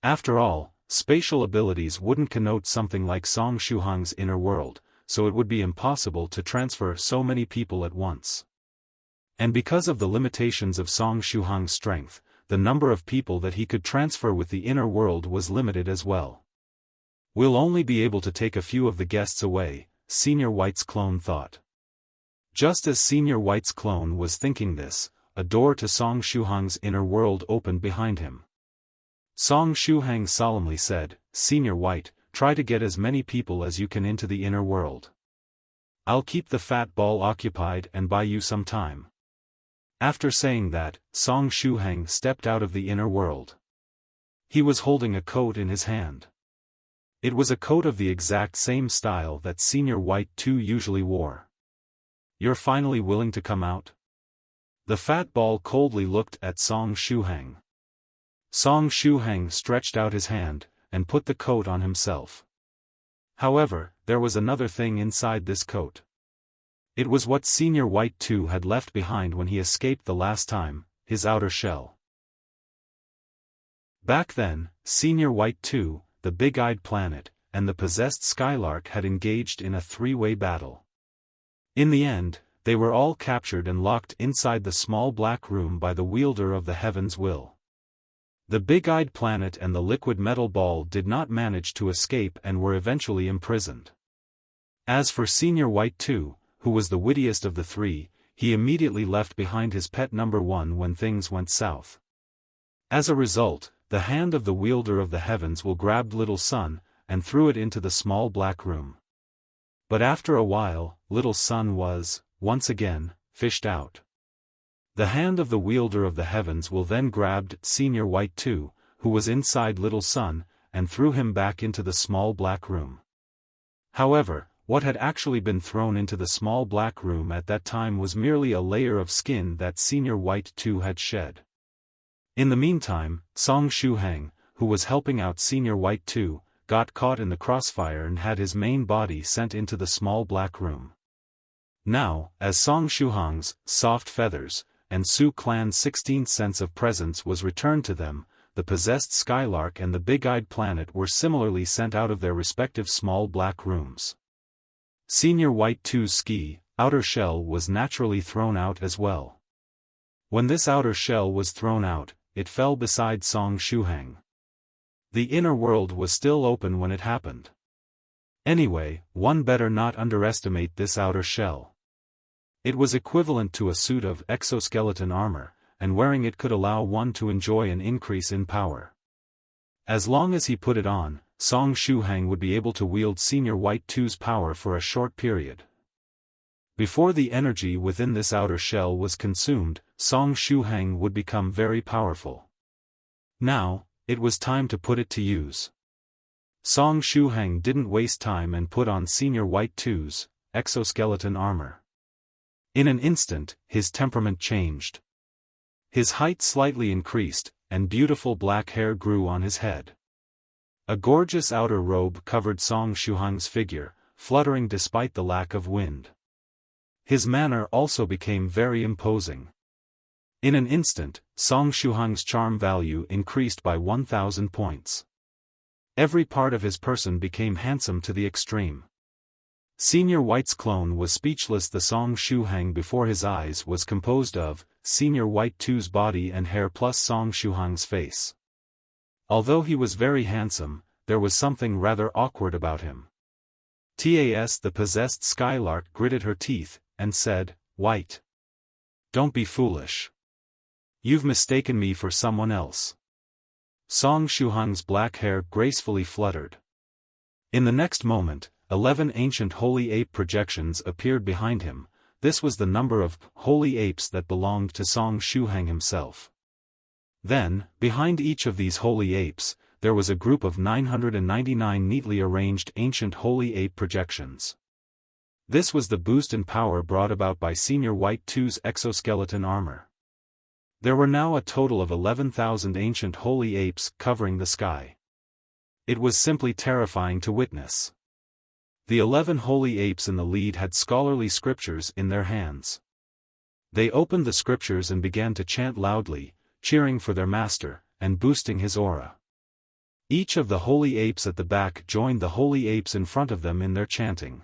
A: After all, spatial abilities wouldn't connote something like Song Shuhang's inner world, so it would be impossible to transfer so many people at once. And because of the limitations of Song Shuhang's strength, the number of people that he could transfer with the inner world was limited as well. We'll only be able to take a few of the guests away, Senior White's clone thought. Just as Senior White's clone was thinking this, a door to Song Shuhang's inner world opened behind him. Song Shuhang solemnly said, "Senior White, try to get as many people as you can into the inner world. I'll keep the fat ball occupied and buy you some time." After saying that, Song Shuhang stepped out of the inner world. He was holding a coat in his hand. It was a coat of the exact same style that Senior White too usually wore. "You're finally willing to come out?" The fat ball coldly looked at Song Shuhang. Song Shuhang stretched out his hand, and put the coat on himself. However, there was another thing inside this coat. It was what Senior White 2 had left behind when he escaped the last time, his outer shell. Back then, Senior White 2, the big-eyed planet, and the possessed Skylark had engaged in a three-way battle. In the end, they were all captured and locked inside the small black room by the wielder of the heaven's will. The big-eyed planet and the liquid metal ball did not manage to escape and were eventually imprisoned. As for Senior White 2, who was the wittiest of the three, he immediately left behind his pet number 1 when things went south. As a result, the hand of the wielder of the heavens will grabbed Little Sun, and threw it into the small black room. But after a while, Little Sun was, once again, fished out. The hand of the wielder of the heavens will then grabbed Senior White 2, who was inside Little Sun, and threw him back into the small black room. However, what had actually been thrown into the small black room at that time was merely a layer of skin that Senior White 2 had shed. In the meantime, Song Shuhang, who was helping out Senior White 2, got caught in the crossfire and had his main body sent into the small black room. Now, as Song Shuhang's soft feathers, and Su Clan's 16th sense of presence was returned to them, the possessed Skylark and the big-eyed planet were similarly sent out of their respective small black rooms. Senior White 2's ski, outer shell was naturally thrown out as well. When this outer shell was thrown out, it fell beside Song Shuhang. The inner world was still open when it happened. Anyway, one better not underestimate this outer shell. It was equivalent to a suit of exoskeleton armor, and wearing it could allow one to enjoy an increase in power. As long as he put it on, Song Shuhang would be able to wield Senior White 2's power for a short period. Before the energy within this outer shell was consumed, Song Shuhang would become very powerful. Now, it was time to put it to use. Song Shuhang didn't waste time and put on Senior White 2's exoskeleton armor. In an instant, his temperament changed. His height slightly increased, and beautiful black hair grew on his head. A gorgeous outer robe covered Song Shuhang's figure, fluttering despite the lack of wind. His manner also became very imposing. In an instant, Song Shuhang's charm value increased by 1,000 points. Every part of his person became handsome to the extreme. Senior White's clone was speechless. The Song Shuhang before his eyes was composed of Senior White 2's body and hair plus Song Shuhang's face. Although he was very handsome, there was something rather awkward about him. The possessed Skylark gritted her teeth, and said, "White. Don't be foolish. You've mistaken me for someone else." Song Shuhang's black hair gracefully fluttered. In the next moment, 11 ancient holy ape projections appeared behind him. This was the number of holy apes that belonged to Song Shuhang himself. Then, behind each of these holy apes, there was a group of 999 neatly arranged ancient holy ape projections. This was the boost in power brought about by Senior White 2's exoskeleton armor. There were now a total of 11,000 ancient holy apes covering the sky. It was simply terrifying to witness. The 11 holy apes in the lead had scholarly scriptures in their hands. They opened the scriptures and began to chant loudly, cheering for their master, and boosting his aura. Each of the holy apes at the back joined the holy apes in front of them in their chanting.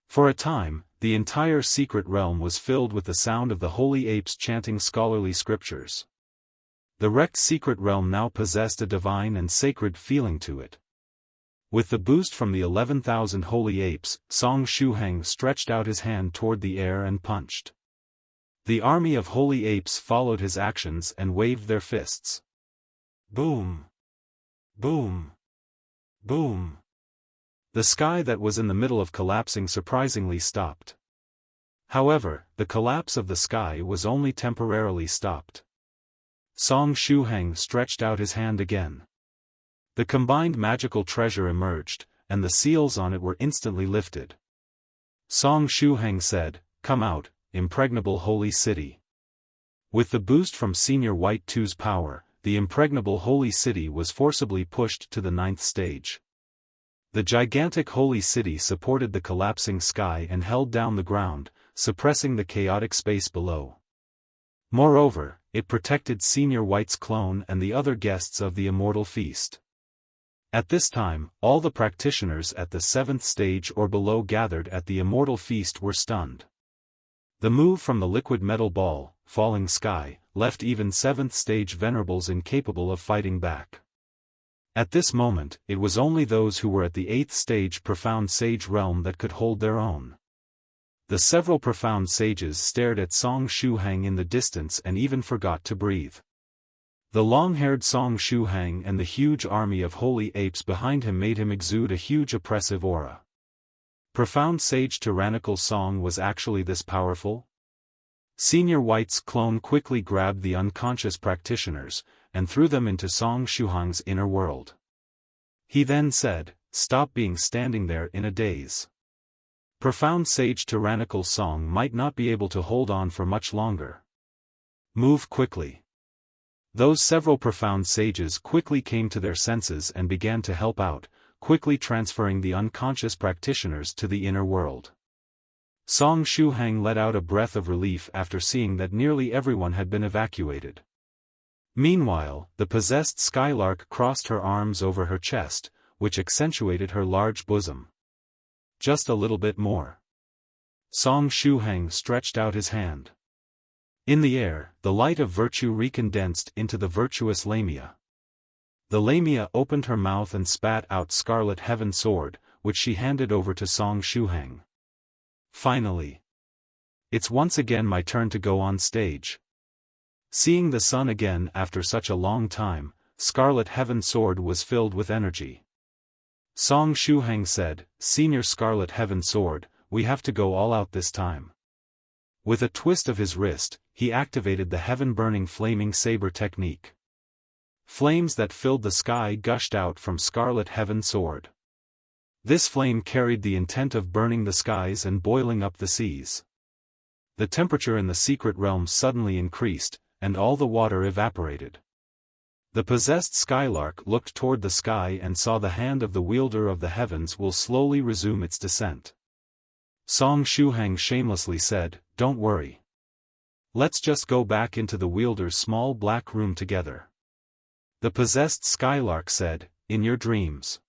A: For a time, the entire secret realm was filled with the sound of the holy apes chanting scholarly scriptures. The wrecked secret realm now possessed a divine and sacred feeling to it. With the boost from the 11,000 holy apes, Song Shuhang stretched out his hand toward the air and punched. The army of holy apes followed his actions and waved their fists. Boom! Boom! Boom! The sky that was in the middle of collapsing surprisingly stopped. However, the collapse of the sky was only temporarily stopped. Song Shuhang stretched out his hand again. The combined magical treasure emerged, and the seals on it were instantly lifted. Song Shuhang said, "Come out, impregnable holy city." With the boost from Senior White 2's power, the impregnable holy city was forcibly pushed to the 9th stage. The gigantic holy city supported the collapsing sky and held down the ground, suppressing the chaotic space below. Moreover, it protected Senior White's clone and the other guests of the Immortal Feast. At this time, all the practitioners at the 7th stage or below gathered at the Immortal Feast were stunned. The move from the liquid metal ball, falling sky, left even 7th stage venerables incapable of fighting back. At this moment, it was only those who were at the 8th stage profound sage realm that could hold their own. The several profound sages stared at Song Shuhang in the distance and even forgot to breathe. The long-haired Song Shuhang and the huge army of holy apes behind him made him exude a huge oppressive aura. Profound Sage Tyrannical Song was actually this powerful? Senior White's clone quickly grabbed the unconscious practitioners, and threw them into Song Shuhang's inner world. He then said, "Stop being standing there in a daze. Profound Sage Tyrannical Song might not be able to hold on for much longer. Move quickly." Those several profound sages quickly came to their senses and began to help out, quickly transferring the unconscious practitioners to the inner world. Song Shuhang let out a breath of relief after seeing that nearly everyone had been evacuated. Meanwhile, the possessed Skylark crossed her arms over her chest, which accentuated her large bosom. "Just a little bit more." Song Shuhang stretched out his hand. In the air, the light of virtue recondensed into the virtuous Lamia. The Lamia opened her mouth and spat out Scarlet Heaven Sword, which she handed over to Song Shuhang. Finally. "It's once again my turn to go on stage." Seeing the sun again after such a long time, Scarlet Heaven Sword was filled with energy. Song Shuhang said, "Senior Scarlet Heaven Sword, we have to go all out this time." With a twist of his wrist, he activated the heaven-burning flaming saber technique. Flames that filled the sky gushed out from Scarlet Heaven Sword. This flame carried the intent of burning the skies and boiling up the seas. The temperature in the secret realm suddenly increased, and all the water evaporated. The possessed Skylark looked toward the sky and saw the hand of the wielder of the heavens will slowly resume its descent. Song Shuhang shamelessly said, "Don't worry. Let's just go back into the wielder's small black room together." The possessed Skylark said, "In your dreams.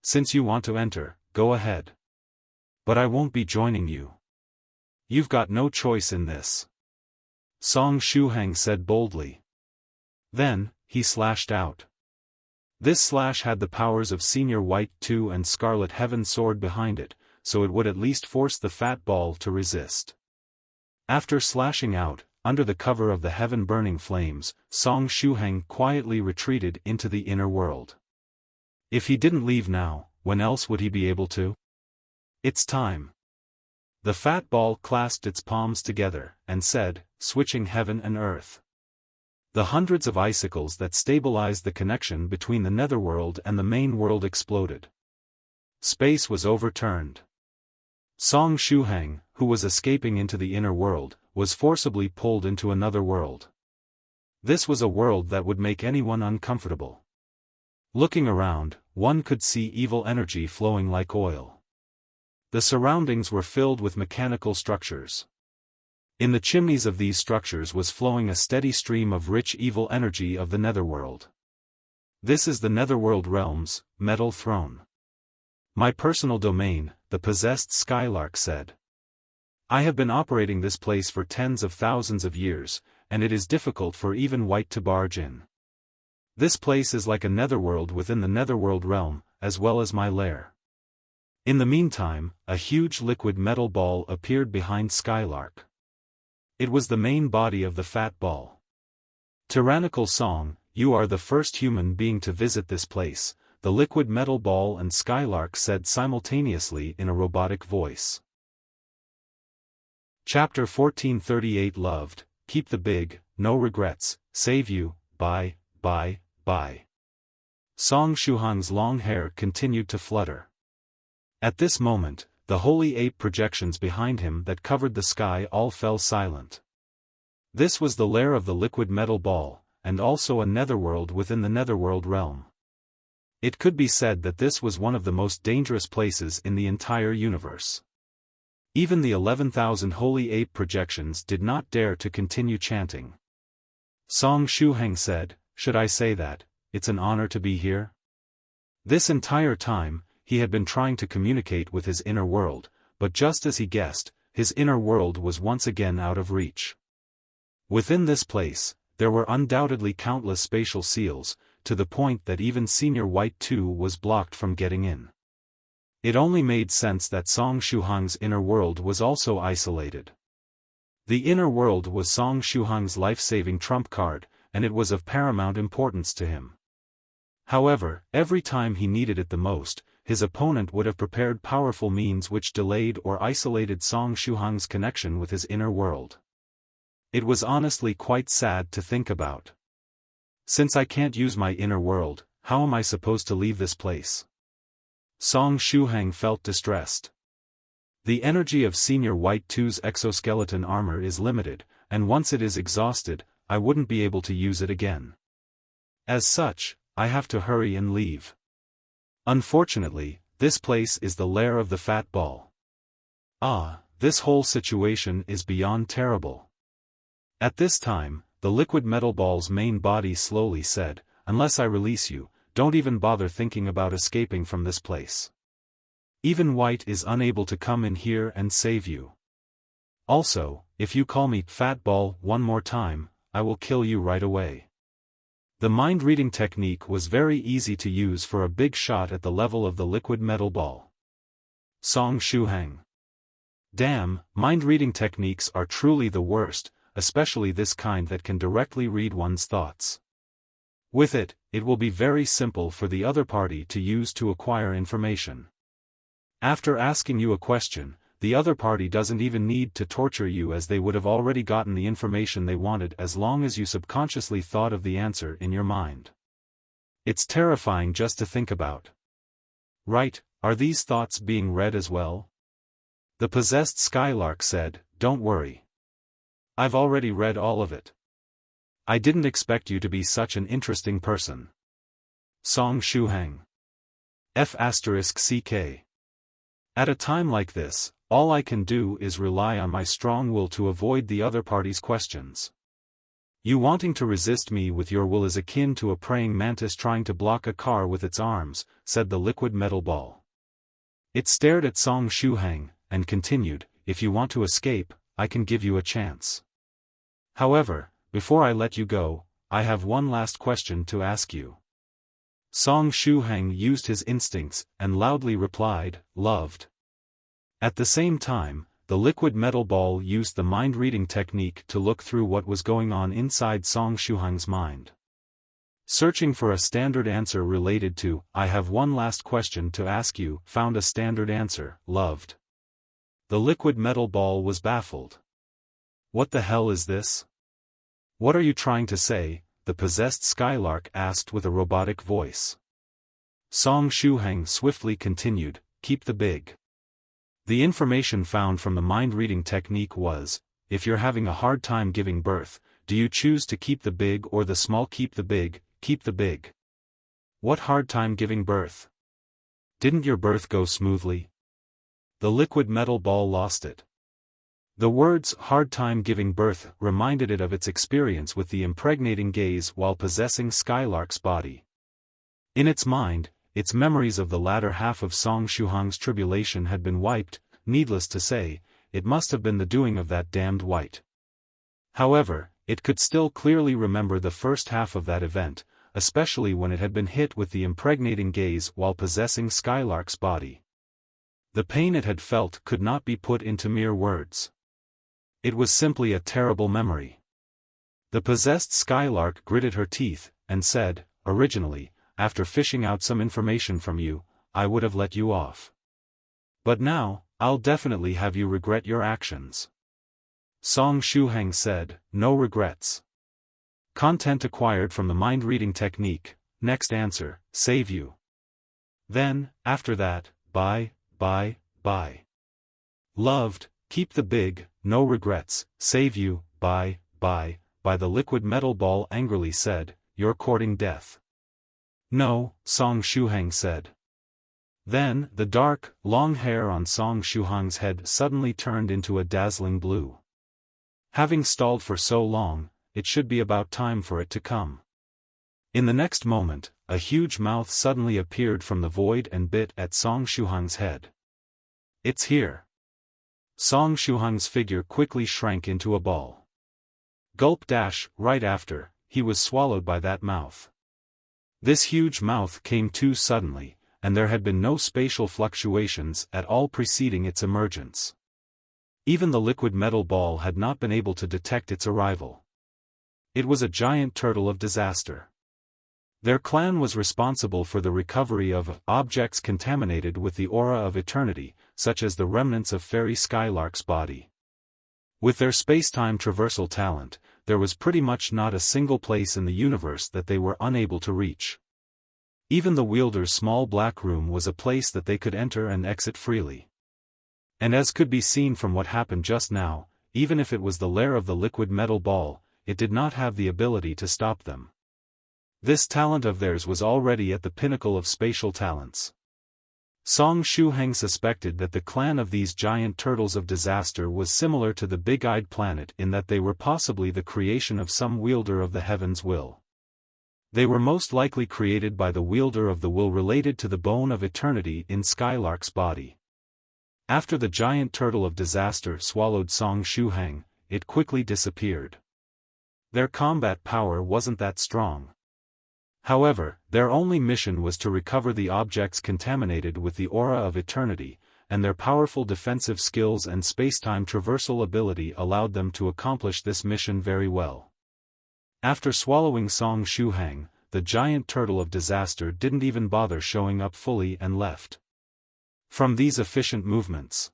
A: Since you want to enter, go ahead. But I won't be joining you. You've got no choice in this." Song Shuhang said boldly. Then, he slashed out. This slash had the powers of Senior White 2 and Scarlet Heaven Sword behind it, so it would at least force the fat ball to resist. After slashing out, under the cover of the heaven-burning flames, Song Shuhang quietly retreated into the inner world. If he didn't leave now, when else would he be able to? "It's time." The fat ball clasped its palms together, and said, switching heaven and earth. The hundreds of icicles that stabilized the connection between the netherworld and the main world exploded. Space was overturned. Song Shuhang, who was escaping into the inner world, was forcibly pulled into another world. This was a world that would make anyone uncomfortable. Looking around, one could see evil energy flowing like oil. The surroundings were filled with mechanical structures. In the chimneys of these structures was flowing a steady stream of rich evil energy of the netherworld. "This is the netherworld realm's metal throne. My personal domain," the possessed Skylark said. "I have been operating this place for tens of thousands of years, and it is difficult for even White to barge in. This place is like a netherworld within the netherworld realm, as well as my lair." In the meantime, a huge liquid metal ball appeared behind Skylark. It was the main body of the fat ball. "Tyrannical Song, you are the first human being to visit this place," the liquid metal ball and Skylark said simultaneously in a robotic voice. Chapter 1438 Loved, keep the big, no regrets, save you, bye, bye, bye. Song Shuhang's long hair continued to flutter. At this moment, the holy ape projections behind him that covered the sky all fell silent. This was the lair of the liquid metal ball, and also a netherworld within the netherworld realm. It could be said that this was one of the most dangerous places in the entire universe. Even the 11,000 holy ape projections did not dare to continue chanting. Song Shuhang said, "Should I say that, it's an honor to be here?" This entire time, he had been trying to communicate with his inner world, but just as he guessed, his inner world was once again out of reach. Within this place, there were undoubtedly countless spatial seals, to the point that even Senior White 2 was blocked from getting in. It only made sense that Song Shuhang's inner world was also isolated. The inner world was Song Shuhang's life-saving trump card, and it was of paramount importance to him. However, every time he needed it the most, his opponent would have prepared powerful means which delayed or isolated Song Shuhang's connection with his inner world. It was honestly quite sad to think about. Since I can't use my inner world, how am I supposed to leave this place? Song Shuhang felt distressed. The energy of Senior White 2's exoskeleton armor is limited, and once it is exhausted, I wouldn't be able to use it again. As such, I have to hurry and leave. Unfortunately, this place is the lair of the fat ball. This whole situation is beyond terrible. At this time, the liquid metal ball's main body slowly said, "Unless I release you, don't even bother thinking about escaping from this place. Even White is unable to come in here and save you. Also, if you call me Fat Ball one more time, I will kill you right away." The mind-reading technique was very easy to use for a big shot at the level of the liquid metal ball. Song Shuhang. Damn, mind-reading techniques are truly the worst, especially this kind that can directly read one's thoughts. With it, it will be very simple for the other party to use to acquire information. After asking you a question, the other party doesn't even need to torture you, as they would have already gotten the information they wanted as long as you subconsciously thought of the answer in your mind. It's terrifying just to think about. Right, are these thoughts being read as well? The possessed Skylark said, "Don't worry. I've already read all of it. I didn't expect you to be such an interesting person." Song Shuhang. F***CK. At a time like this, all I can do is rely on my strong will to avoid the other party's questions. You wanting to resist me with your will is akin to a praying mantis trying to block a car with its arms, said the liquid metal ball. It stared at Song Shuhang, and continued, "If you want to escape, I can give you a chance. However, before I let you go, I have one last question to ask you." Song Shuhang used his instincts, and loudly replied, "Loved." At the same time, the liquid metal ball used the mind-reading technique to look through what was going on inside Song Shuhang's mind. Searching for a standard answer related to, "I have one last question to ask you," found a standard answer, "Loved." The liquid metal ball was baffled. "What the hell is this? What are you trying to say?" the possessed Skylark asked with a robotic voice. Song Shuhang swiftly continued, "Keep the big." The information found from the mind-reading technique was, if you're having a hard time giving birth, do you choose to keep the big or the small? Keep the big, keep the big. What hard time giving birth? Didn't your birth go smoothly? The liquid metal ball lost it. The words "hard time giving birth" reminded it of its experience with the impregnating gaze while possessing Skylark's body. In its mind, its memories of the latter half of Song Shuhang's tribulation had been wiped. Needless to say, it must have been the doing of that damned White. However, it could still clearly remember the first half of that event, especially when it had been hit with the impregnating gaze while possessing Skylark's body. The pain it had felt could not be put into mere words. It was simply a terrible memory. The possessed Skylark gritted her teeth, and said, "Originally, after fishing out some information from you, I would have let you off. But now, I'll definitely have you regret your actions." Song Shuhang said, "No regrets. Content acquired from the mind-reading technique, next answer, save you. Then, after that, bye, bye, bye. Loved, keep the big, no regrets, save you, bye, bye, by the liquid metal ball angrily said, "You're courting death." "No," Song Shuhang said. Then, the dark, long hair on Song Shuhang's head suddenly turned into a dazzling blue. Having stalled for so long, it should be about time for it to come. In the next moment, a huge mouth suddenly appeared from the void and bit at Song Shuhang's head. "It's here." Song Shuhang's figure quickly shrank into a ball. Gulp dash, right after, he was swallowed by that mouth. This huge mouth came too suddenly, and there had been no spatial fluctuations at all preceding its emergence. Even the liquid metal ball had not been able to detect its arrival. It was a giant turtle of disaster. Their clan was responsible for the recovery of objects contaminated with the aura of eternity, such as the remnants of Fairy Skylark's body. With their space-time traversal talent, there was pretty much not a single place in the universe that they were unable to reach. Even the wielder's small black room was a place that they could enter and exit freely. And as could be seen from what happened just now, even if it was the lair of the liquid metal ball, it did not have the ability to stop them. This talent of theirs was already at the pinnacle of spatial talents. Song Shuhang suspected that the clan of these giant turtles of disaster was similar to the big-eyed planet in that they were possibly the creation of some wielder of the heaven's will. They were most likely created by the wielder of the will related to the bone of eternity in Skylark's body. After the giant turtle of disaster swallowed Song Shuhang, it quickly disappeared. Their combat power wasn't that strong. However, their only mission was to recover the objects contaminated with the aura of eternity, and their powerful defensive skills and spacetime traversal ability allowed them to accomplish this mission very well. After swallowing Song Shuhang, the giant turtle of disaster didn't even bother showing up fully and left. From these efficient movements,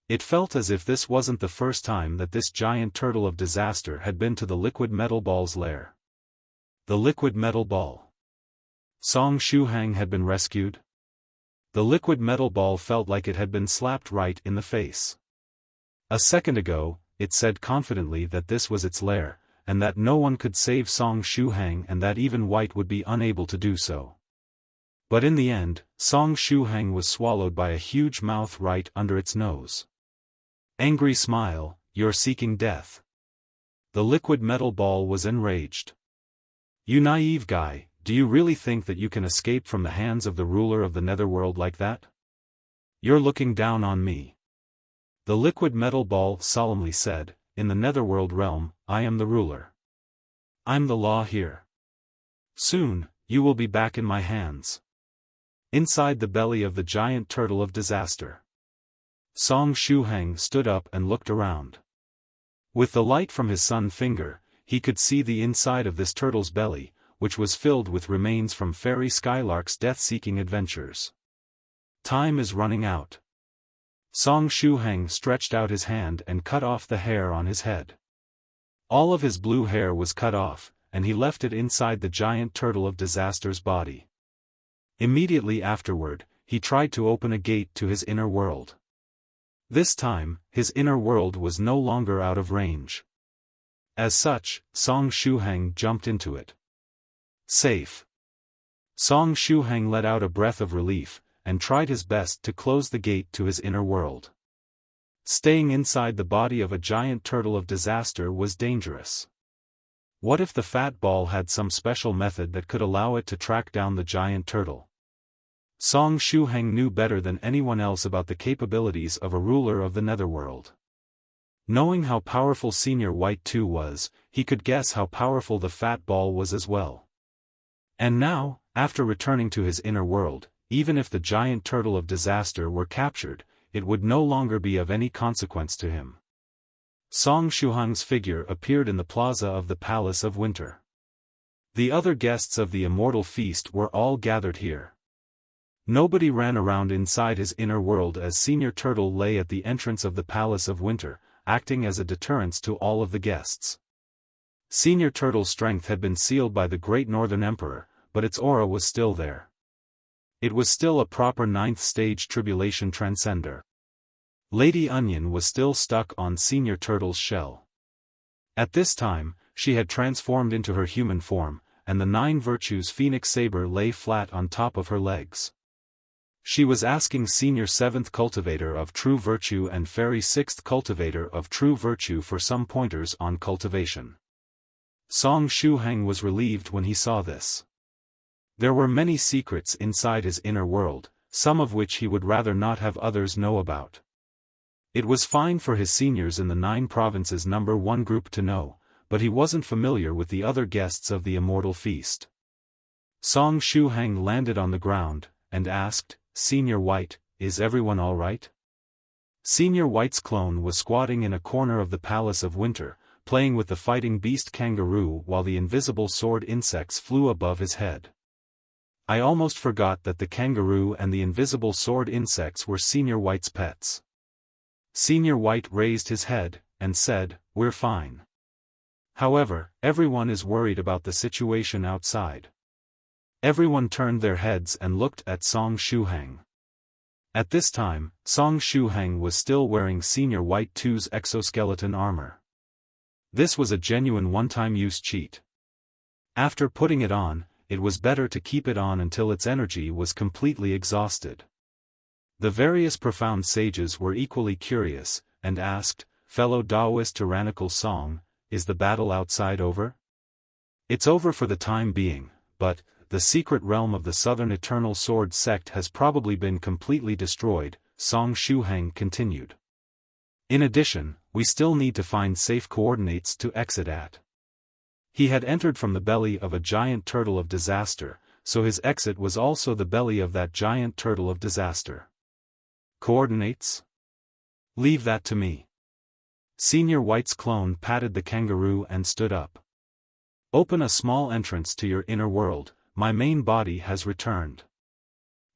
A: it felt as if this wasn't the first time that this giant turtle of disaster had been to the liquid metal ball's lair. The liquid metal ball. Song Shuhang had been rescued? The liquid metal ball felt like it had been slapped right in the face. A second ago, it said confidently that this was its lair, and that no one could save Song Shuhang and that even White would be unable to do so. But in the end, Song Shuhang was swallowed by a huge mouth right under its nose. Angry smile, "You're seeking death." The liquid metal ball was enraged. "You naive guy, do you really think that you can escape from the hands of the ruler of the netherworld like that? You're looking down on me." The liquid metal ball solemnly said, "In the netherworld realm, I am the ruler. I'm the law here. Soon, you will be back in my hands." Inside the belly of the giant turtle of disaster, Song Shuhang stood up and looked around. With the light from his sun finger, he could see the inside of this turtle's belly, which was filled with remains from Fairy Skylark's death-seeking adventures. "Time is running out." Song Shuhang stretched out his hand and cut off the hair on his head. All of his blue hair was cut off, and he left it inside the giant turtle of disaster's body. Immediately afterward, he tried to open a gate to his inner world. This time, his inner world was no longer out of range. As such, Song Shuhang jumped into it. Safe. Song Shuhang let out a breath of relief, and tried his best to close the gate to his inner world. Staying inside the body of a giant turtle of disaster was dangerous. What if the fat ball had some special method that could allow it to track down the giant turtle? Song Shuhang knew better than anyone else about the capabilities of a ruler of the netherworld. Knowing how powerful Senior White 2 was, he could guess how powerful the fat ball was as well. And now, after returning to his inner world, even if the giant turtle of disaster were captured, it would no longer be of any consequence to him. Song Shuhang's figure appeared in the plaza of the Palace of Winter. The other guests of the Immortal Feast were all gathered here. Nobody ran around inside his inner world as Senior Turtle lay at the entrance of the Palace of Winter, acting as a deterrence to all of the guests. Senior Turtle's strength had been sealed by the Great Northern Emperor, but its aura was still there. It was still a proper 9th stage tribulation transcender. Lady Onion was still stuck on Senior Turtle's shell. At this time, she had transformed into her human form, and the 9 Virtues Phoenix Saber lay flat on top of her legs. She was asking Senior 7th Cultivator of True Virtue and Fairy 6th Cultivator of True Virtue for some pointers on cultivation. Song Shuhang was relieved when he saw this. There were many secrets inside his inner world, some of which he would rather not have others know about. It was fine for his seniors in the 9 provinces number 1 group to know, but he wasn't familiar with the other guests of the Immortal Feast. Song Shuhang landed on the ground, and asked, "Senior White, is everyone all right?" Senior White's clone was squatting in a corner of the Palace of Winter, playing with the fighting beast kangaroo while the invisible sword insects flew above his head. I almost forgot that the kangaroo and the invisible sword insects were Senior White's pets. Senior White raised his head, and said, "We're fine. However, everyone is worried about the situation outside." Everyone turned their heads and looked at Song Shuhang. At this time, Song Shuhang was still wearing Senior White 2's exoskeleton armor. This was a genuine one-time use cheat. After putting it on, it was better to keep it on until its energy was completely exhausted. The various profound sages were equally curious, and asked, "Fellow Taoist Tyrannical Song, is the battle outside over?" "It's over for the time being, but the secret realm of the Southern Eternal Sword sect has probably been completely destroyed," Song Shuhang continued. "In addition, we still need to find safe coordinates to exit at." He had entered from the belly of a giant turtle of disaster, so his exit was also the belly of that giant turtle of disaster. "Coordinates? Leave that to me." Senior White's clone patted the kangaroo and stood up. "Open a small entrance to your inner world, my main body has returned."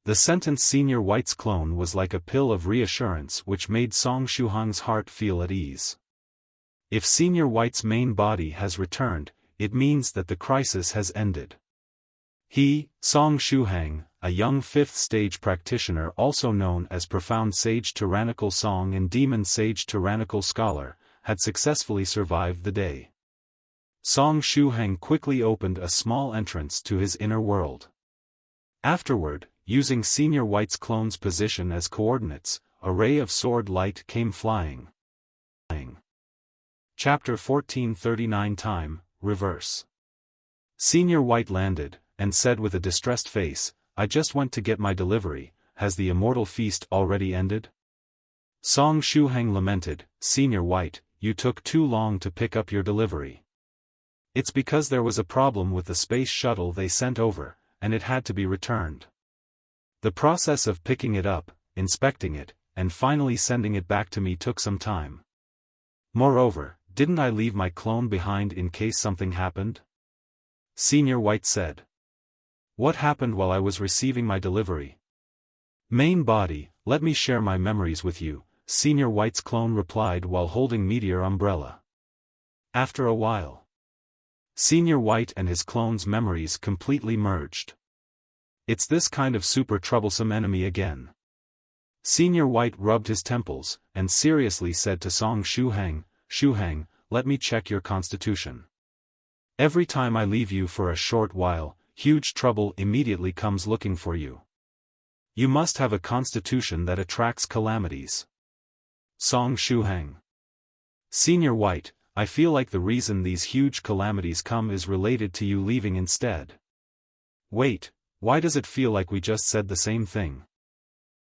A: The sentence Senior White's clone was like a pill of reassurance which made Song Shuhang's heart feel at ease. If Senior White's main body has returned, it means that the crisis has ended. He, Song Shuhang, a young 5th stage practitioner also known as Profound Sage Tyrannical Song and Demon Sage Tyrannical Scholar, had successfully survived the day. Song Shuhang quickly opened a small entrance to his inner world. Afterward, using Senior White's clone's position as coordinates, a ray of sword light came flying. Chapter 1439 Time, Reverse. Senior White landed, and said with a distressed face, "I just went to get my delivery, has the Immortal Feast already ended?" Song Shuhang lamented, "Senior White, you took too long to pick up your delivery. It's because there was a problem with the space shuttle they sent over, and it had to be returned. The process of picking it up, inspecting it, and finally sending it back to me took some time. Moreover, didn't I leave my clone behind in case something happened?" Senior White said. "What happened while I was receiving my delivery?" "Main body, let me share my memories with you," Senior White's clone replied while holding Meteor Umbrella. After a while, Senior White and his clone's memories completely merged. "It's this kind of super troublesome enemy again." Senior White rubbed his temples, and seriously said to Song Shuhang, "Shuhang, let me check your constitution. Every time I leave you for a short while, huge trouble immediately comes looking for you. You must have a constitution that attracts calamities." Song Shuhang. "Senior White, I feel like the reason these huge calamities come is related to you leaving instead." "Wait, why does it feel like we just said the same thing?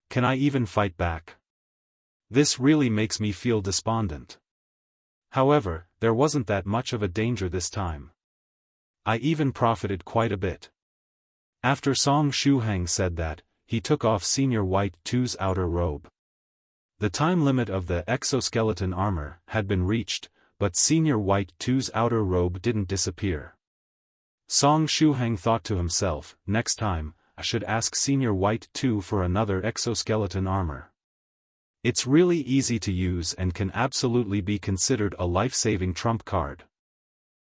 A: Can I even fight back? This really makes me feel despondent. However, there wasn't that much of a danger this time. I even profited quite a bit." After Song Shuhang said that, he took off Senior White 2's outer robe. The time limit of the exoskeleton armor had been reached, but Senior White 2's outer robe didn't disappear. Song Shuhang thought to himself, "Next time, I should ask Senior White 2 for another exoskeleton armor. It's really easy to use and can absolutely be considered a life-saving trump card.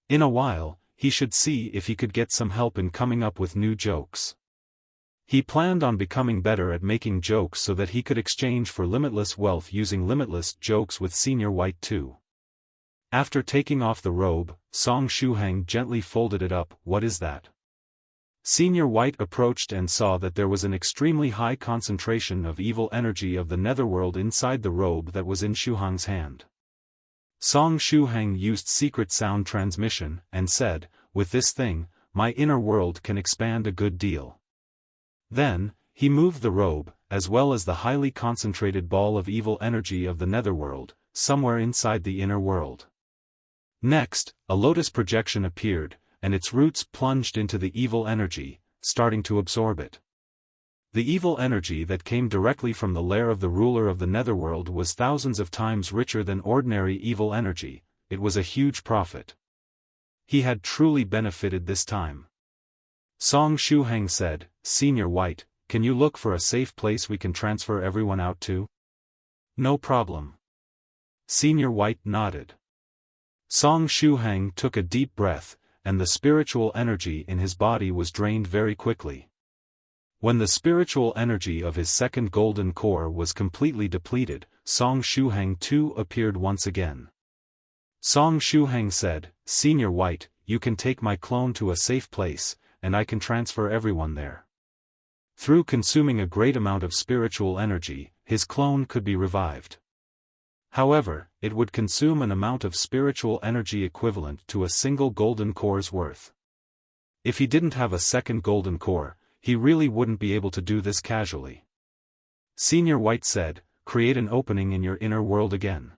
A: In a while, he should see if he could get some help in coming up with new jokes." He planned on becoming better at making jokes so that he could exchange for limitless wealth using limitless jokes with Senior White 2. After taking off the robe, Song Shuhang gently folded it up. What is that? Senior White approached and saw that there was an extremely high concentration of evil energy of the netherworld inside the robe that was in Shuhang's hand. Song Shuhang used secret sound transmission, and said, "With this thing, my inner world can expand a good deal." Then, he moved the robe, as well as the highly concentrated ball of evil energy of the netherworld, somewhere inside the inner world. Next, a lotus projection appeared, and its roots plunged into the evil energy, starting to absorb it. The evil energy that came directly from the lair of the ruler of the netherworld was thousands of times richer than ordinary evil energy. It was a huge profit. He had truly benefited this time. Song Shuhang said, "Senior White, can you look for a safe place we can transfer everyone out to?" "No problem." Senior White nodded. Song Shuhang took a deep breath, and the spiritual energy in his body was drained very quickly. When the spiritual energy of his second golden core was completely depleted, Song Shuhang too appeared once again. Song Shuhang said, "Senior White, you can take my clone to a safe place, and I can transfer everyone there." Through consuming a great amount of spiritual energy, his clone could be revived. However, it would consume an amount of spiritual energy equivalent to a single golden core's worth. If he didn't have a second golden core, he really wouldn't be able to do this casually. Senior White said, "Create an opening in your inner world again.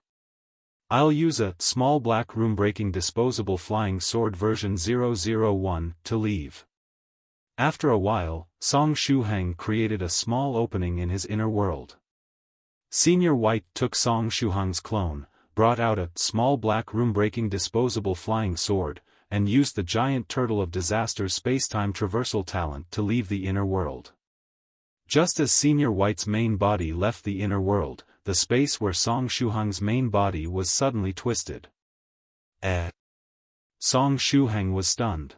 A: I'll use a small black room-breaking disposable flying sword version 001 to leave." After a while, Song Shuhang created a small opening in his inner world. Senior White took Song Shuhang's clone, brought out a small black room-breaking disposable flying sword, and used the giant turtle of disaster's spacetime traversal talent to leave the inner world. Just as Senior White's main body left the inner world, the space where Song Shuhang's main body was suddenly twisted. Song Shuhang was stunned.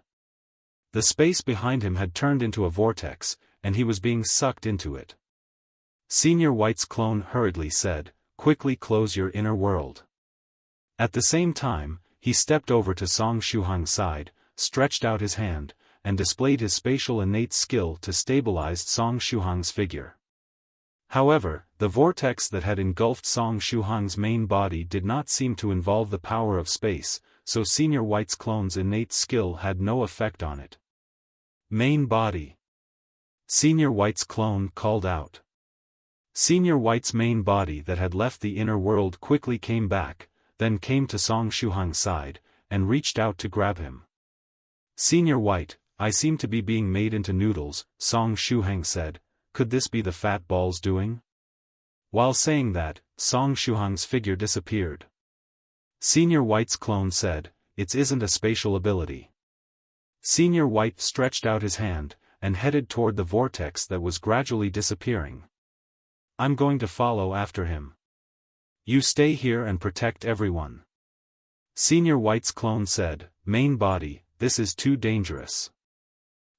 A: The space behind him had turned into a vortex, and he was being sucked into it. Senior White's clone hurriedly said, "Quickly close your inner world." At the same time, he stepped over to Song Shuhang's side, stretched out his hand, and displayed his spatial innate skill to stabilize Song Shuhang's figure. However, the vortex that had engulfed Song Shuhang's main body did not seem to involve the power of space, so Senior White's clone's innate skill had no effect on it. "Main body!" Senior White's clone called out. Senior White's main body that had left the inner world quickly came back, then came to Song Shuhang's side, and reached out to grab him. "Senior White, I seem to be being made into noodles," Song Shuhang said. "Could this be the fat ball's doing?" While saying that, Song Shuhang's figure disappeared. Senior White's clone said, "It isn't a spatial ability." Senior White stretched out his hand, and headed toward the vortex that was gradually disappearing. "I'm going to follow after him. You stay here and protect everyone." Senior White's clone said, "Main body, this is too dangerous."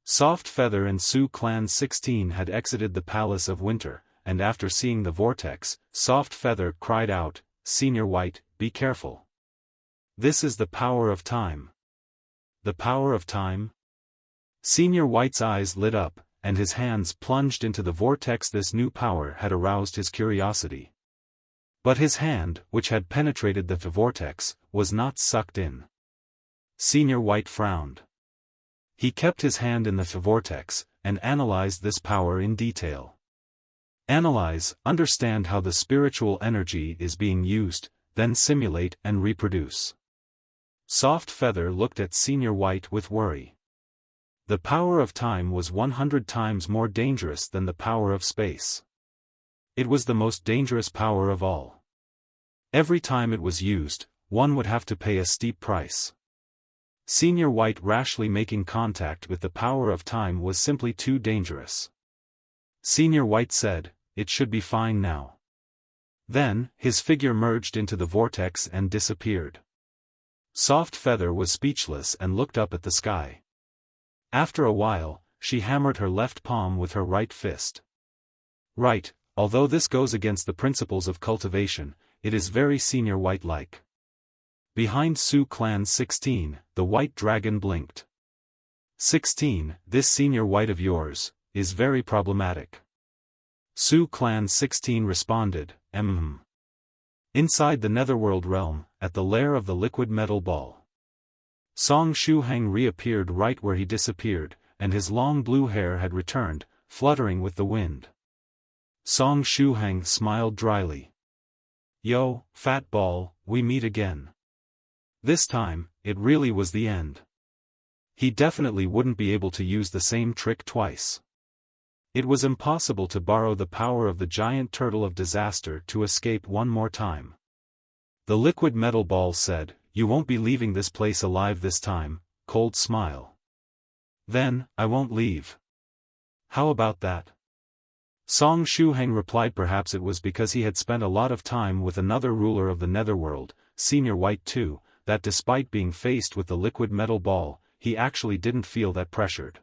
A: Soft Feather and Su Clan 16 had exited the Palace of Winter, and after seeing the vortex, Soft Feather cried out, "Senior White, be careful. This is the power of time." "The power of time?" Senior White's eyes lit up, and his hands plunged into the vortex. This new power had aroused his curiosity. But his hand, which had penetrated the vortex, was not sucked in. Senior White frowned. He kept his hand in the vortex, and analyzed this power in detail. Analyze, understand how the spiritual energy is being used, then simulate and reproduce. Soft Feather looked at Senior White with worry. The power of time was 100 times more dangerous than the power of space. It was the most dangerous power of all. Every time it was used, one would have to pay a steep price. Senior White rashly making contact with the power of time was simply too dangerous. Senior White said, "It should be fine now." Then, his figure merged into the vortex and disappeared. Soft Feather was speechless and looked up at the sky. After a while, she hammered her left palm with her right fist. "Right, although this goes against the principles of cultivation, it is very Senior White-like." Behind Su Clan 16, the white dragon blinked. 16, this senior white of yours, is very problematic. Su Clan 16 responded, Inside the netherworld realm, at the lair of the liquid metal ball. Song Shuhang reappeared right where he disappeared, and his long blue hair had returned, fluttering with the wind. Song Shuhang smiled dryly. Yo, fat ball, we meet again. This time, it really was the end. He definitely wouldn't be able to use the same trick twice. It was impossible to borrow the power of the giant turtle of disaster to escape one more time. The liquid metal ball said, "You won't be leaving this place alive this time," cold smile. Then, I won't leave. How about that? Song Shuhang replied perhaps it was because he had spent a lot of time with another ruler of the netherworld, Senior White 2, that despite being faced with the liquid metal ball, he actually didn't feel that pressured.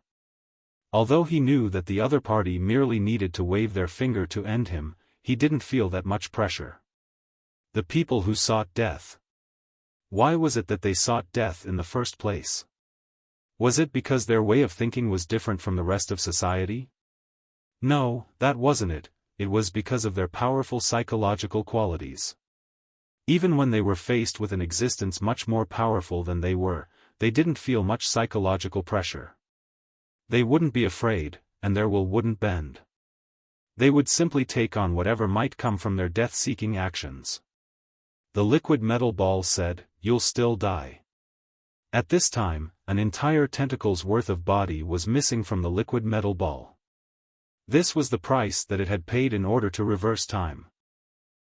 A: Although he knew that the other party merely needed to wave their finger to end him, he didn't feel that much pressure. The people who sought death. Why was it that they sought death in the first place? Was it because their way of thinking was different from the rest of society? No, that wasn't it, it was because of their powerful psychological qualities. Even when they were faced with an existence much more powerful than they didn't feel much psychological pressure. They wouldn't be afraid, and their will wouldn't bend. They would simply take on whatever might come from their death-seeking actions. The liquid metal ball said, "You'll still die." At this time, an entire tentacle's worth of body was missing from the liquid metal ball. This was the price that it had paid in order to reverse time.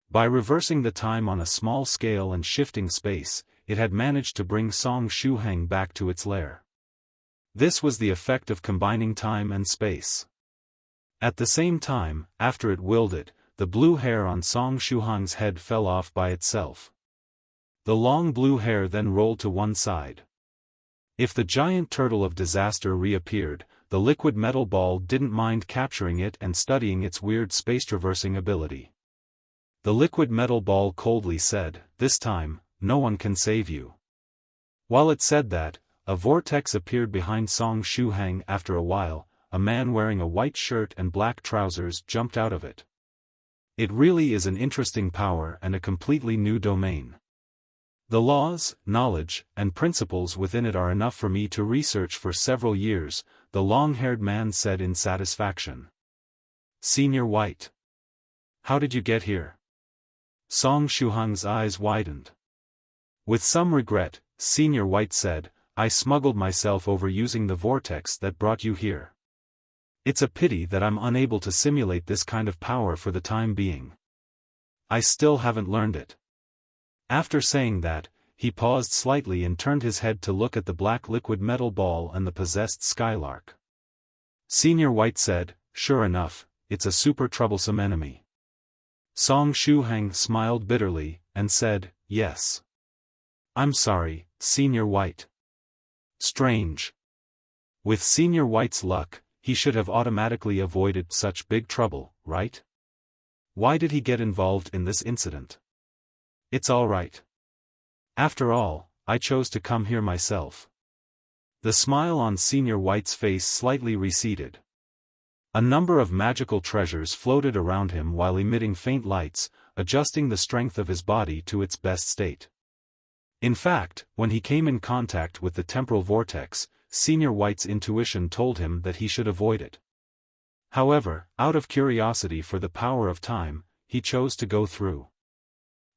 A: By reversing the time on a small scale and shifting space, it had managed to bring Song Shuhang back to its lair. This was the effect of combining time and space. At the same time, after it willed it, the blue hair on Song Shuhang's head fell off by itself. The long blue hair then rolled to one side. If the giant turtle of disaster reappeared, the liquid metal ball didn't mind capturing it and studying its weird space-traversing ability. The liquid metal ball coldly said, "This time, no one can save you." While it said that, a vortex appeared behind Song Shuhang. After a while, a man wearing a white shirt and black trousers jumped out of it. It really is an interesting power and a completely new domain. The laws, knowledge, and principles within it are enough for me to research for several years, the long-haired man said in satisfaction. Senior White. How did you get here? Song Shuhang's eyes widened. With some regret, Senior White said, "I smuggled myself over using the vortex that brought you here. It's a pity that I'm unable to simulate this kind of power for the time being. I still haven't learned it." After saying that, he paused slightly and turned his head to look at the black liquid metal ball and the possessed skylark. Senior White said, "Sure enough, it's a super troublesome enemy." Song Shuhang smiled bitterly, and said, "Yes. I'm sorry, Senior White." Strange. With Senior White's luck, he should have automatically avoided such big trouble, right? Why did he get involved in this incident? It's all right. After all, I chose to come here myself. The smile on Senior White's face slightly receded. A number of magical treasures floated around him while emitting faint lights, adjusting the strength of his body to its best state. In fact, when he came in contact with the temporal vortex, Senior White's intuition told him that he should avoid it. However, out of curiosity for the power of time, he chose to go through.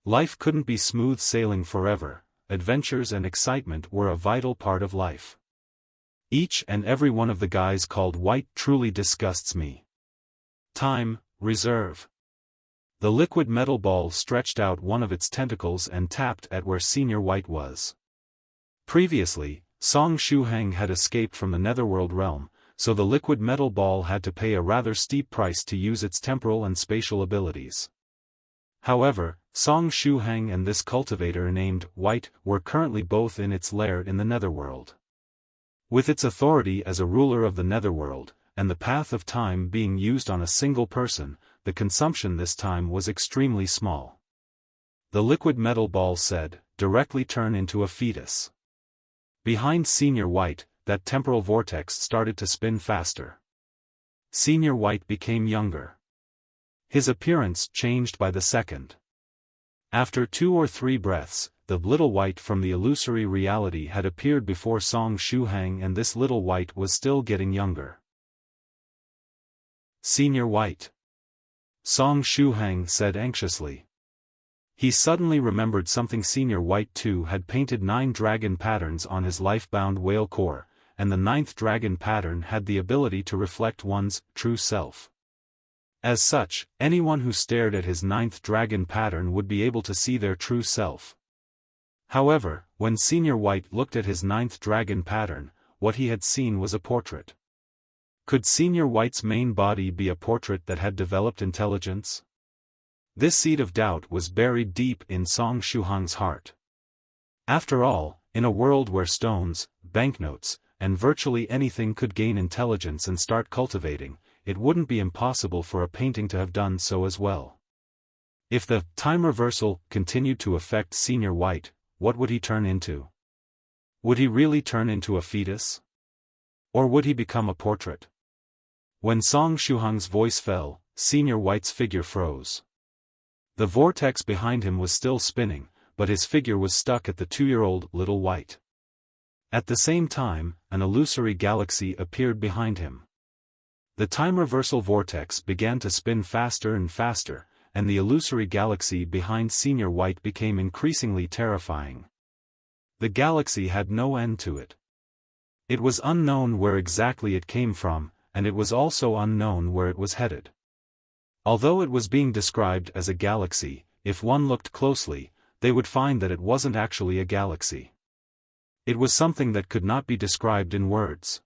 A: Life couldn't be smooth sailing forever, adventures and excitement were a vital part of life. Each and every one of the guys called White truly disgusts me. Time, reserve. The liquid metal ball stretched out one of its tentacles and tapped at where Senior White was. Previously, Song Shuhang had escaped from the netherworld realm, so the liquid metal ball had to pay a rather steep price to use its temporal and spatial abilities. However, Song Shuhang and this cultivator named White were currently both in its lair in the netherworld. With its authority as a ruler of the netherworld, and the path of time being used on a single person, the consumption this time was extremely small. The liquid metal ball said, directly turn into a fetus. Behind Senior White, that temporal vortex started to spin faster. Senior White became younger. His appearance changed by the second. After 2 or 3 breaths, the little white from the illusory reality had appeared before Song Shuhang, and this little white was still getting younger. Senior White. Song Shuhang said anxiously. He suddenly remembered something. Senior White too had painted 9 dragon patterns on his life-bound whale core, and the 9th dragon pattern had the ability to reflect one's true self. As such, anyone who stared at his 9th dragon pattern would be able to see their true self. However, when Senior White looked at his 9th dragon pattern, what he had seen was a portrait. Could Senior White's main body be a portrait that had developed intelligence? This seed of doubt was buried deep in Song Shuhang's heart. After all, in a world where stones, banknotes, and virtually anything could gain intelligence and start cultivating, it wouldn't be impossible for a painting to have done so as well. If the time reversal continued to affect Senior White, what would he turn into? Would he really turn into a fetus? Or would he become a portrait? When Song Shuhang's voice fell, Senior White's figure froze. The vortex behind him was still spinning, but his figure was stuck at the 2-year-old little white. At the same time, an illusory galaxy appeared behind him. The time reversal vortex began to spin faster and faster, and the illusory galaxy behind Senior White became increasingly terrifying. The galaxy had no end to it. It was unknown where exactly it came from, and it was also unknown where it was headed. Although it was being described as a galaxy, if one looked closely, they would find that it wasn't actually a galaxy. It was something that could not be described in words.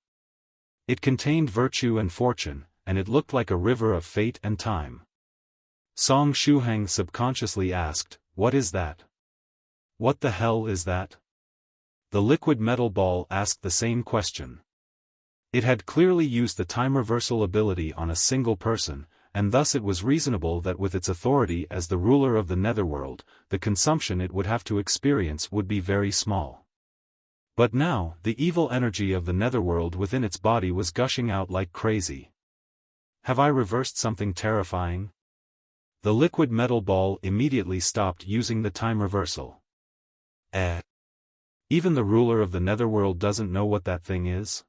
A: It contained virtue and fortune, and it looked like a river of fate and time. Song Shuhang subconsciously asked, "What is that? What the hell is that?" The liquid metal ball asked the same question. It had clearly used the time reversal ability on a single person, and thus it was reasonable that with its authority as the ruler of the netherworld, the consumption it would have to experience would be very small. But now, the evil energy of the netherworld within its body was gushing out like crazy. Have I reversed something terrifying? The liquid metal ball immediately stopped using the time reversal. Even the ruler of the netherworld doesn't know what that thing is?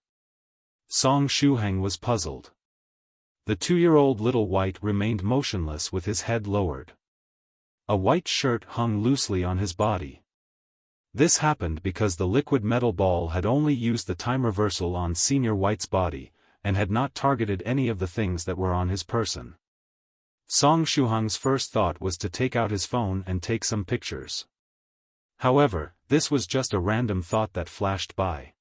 A: Song Shuhang was puzzled. The 2-year-old little white remained motionless with his head lowered. A white shirt hung loosely on his body. This happened because the liquid metal ball had only used the time reversal on Senior White's body, and had not targeted any of the things that were on his person. Song Shuhang's first thought was to take out his phone and take some pictures. However, this was just a random thought that flashed by.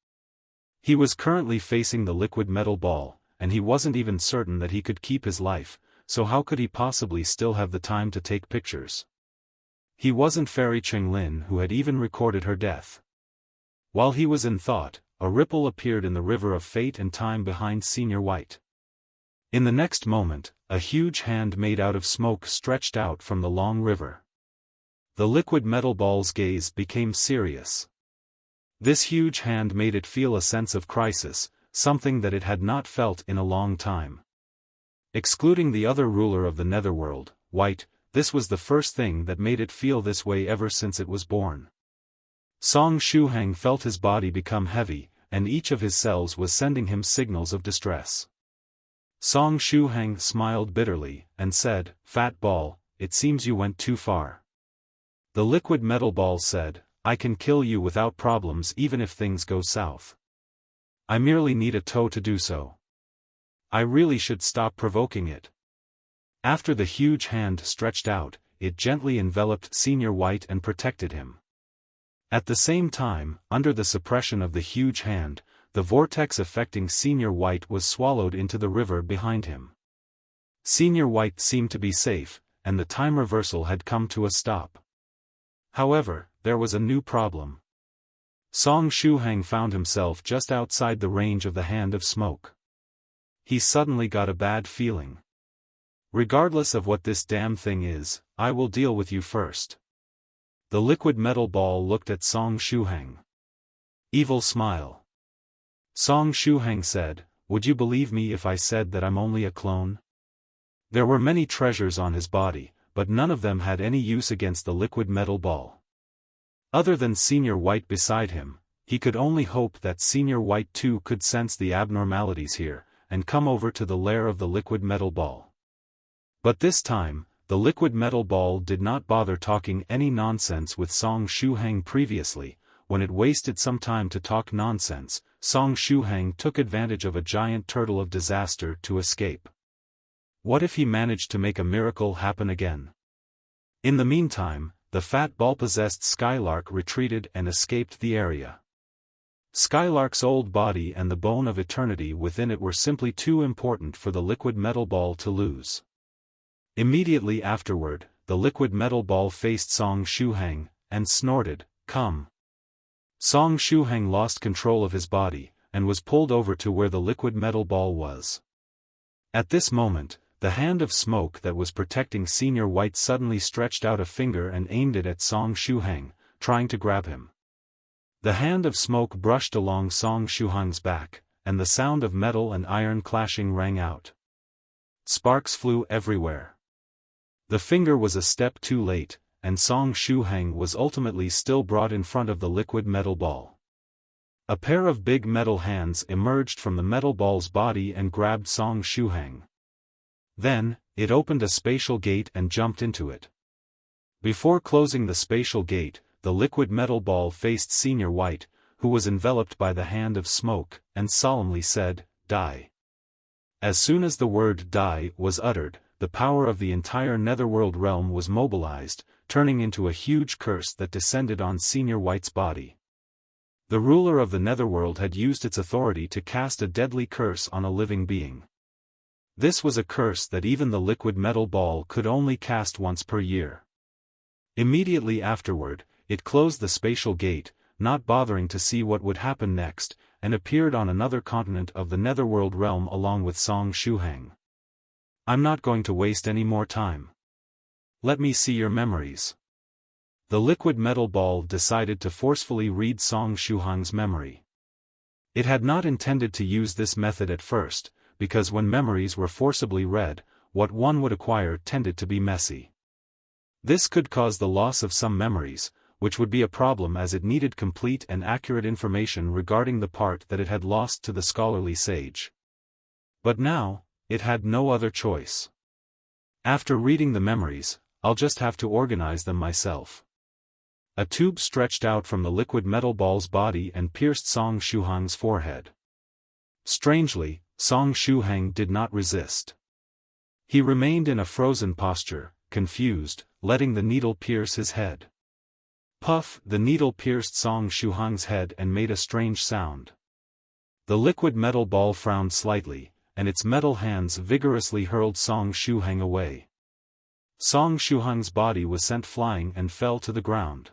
A: He was currently facing the liquid metal ball, and he wasn't even certain that he could keep his life, so how could he possibly still have the time to take pictures? He wasn't Fairy Chenglin, who had even recorded her death. While he was in thought, a ripple appeared in the river of fate and time behind Senior White. In the next moment, a huge hand made out of smoke stretched out from the long river. The liquid metal ball's gaze became serious. This huge hand made it feel a sense of crisis, something that it had not felt in a long time. Excluding the other ruler of the netherworld, White, this was the first thing that made it feel this way ever since it was born. Song Shuhang felt his body become heavy, and each of his cells was sending him signals of distress. Song Shuhang smiled bitterly, and said, "Fat ball, it seems you went too far." The liquid metal ball said, "I can kill you without problems even if things go south. I merely need a toe to do so. I really should stop provoking it." After the huge hand stretched out, it gently enveloped Senior White and protected him. At the same time, under the suppression of the huge hand, the vortex affecting Senior White was swallowed into the river behind him. Senior White seemed to be safe, and the time reversal had come to a stop. However, there was a new problem. Song Shuhang found himself just outside the range of the hand of smoke. He suddenly got a bad feeling. "Regardless of what this damn thing is, I will deal with you first." The liquid metal ball looked at Song Shuhang. Evil smile. Song Shuhang said, "Would you believe me if I said that I'm only a clone?" There were many treasures on his body, but none of them had any use against the liquid metal ball. Other than Senior White beside him, he could only hope that Senior White too could sense the abnormalities here, and come over to the lair of the liquid metal ball. But this time, the liquid metal ball did not bother talking any nonsense with Song Shuhang previously. When it wasted some time to talk nonsense, Song Shuhang took advantage of a giant turtle of disaster to escape. What if he managed to make a miracle happen again? In the meantime, the fat ball-possessed Skylark retreated and escaped the area. Skylark's old body and the bone of eternity within it were simply too important for the liquid metal ball to lose. Immediately afterward, the liquid metal ball faced Song Shuhang, and snorted, "Come." Song Shuhang lost control of his body, and was pulled over to where the liquid metal ball was. At this moment, the hand of smoke that was protecting Senior White suddenly stretched out a finger and aimed it at Song Shuhang, trying to grab him. The hand of smoke brushed along Song Shuhang's back, and the sound of metal and iron clashing rang out. Sparks flew everywhere. The finger was a step too late, and Song Shuhang was ultimately still brought in front of the liquid metal ball. A pair of big metal hands emerged from the metal ball's body and grabbed Song Shuhang. Then, it opened a spatial gate and jumped into it. Before closing the spatial gate, the liquid metal ball faced Senior White, who was enveloped by the hand of smoke, and solemnly said, "Die." As soon as the word "die" was uttered, the power of the entire Netherworld realm was mobilized, turning into a huge curse that descended on Senior White's body. The ruler of the Netherworld had used its authority to cast a deadly curse on a living being. This was a curse that even the liquid metal ball could only cast once per year. Immediately afterward, it closed the spatial gate, not bothering to see what would happen next, and appeared on another continent of the Netherworld realm along with Song Shuhang. "I'm not going to waste any more time. Let me see your memories." The liquid metal ball decided to forcefully read Song Shuhang's memory. It had not intended to use this method at first, because when memories were forcibly read, what one would acquire tended to be messy. This could cause the loss of some memories, which would be a problem as it needed complete and accurate information regarding the part that it had lost to the scholarly sage. But now, it had no other choice. After reading the memories, I'll just have to organize them myself. A tube stretched out from the liquid metal ball's body and pierced Song Shuhang's forehead. Strangely, Song Shuhang did not resist. He remained in a frozen posture, confused, letting the needle pierce his head. Puff! The needle pierced Song Shuhang's head and made a strange sound. The liquid metal ball frowned slightly, and its metal hands vigorously hurled Song Shuhang away. Song Shuhang's body was sent flying and fell to the ground.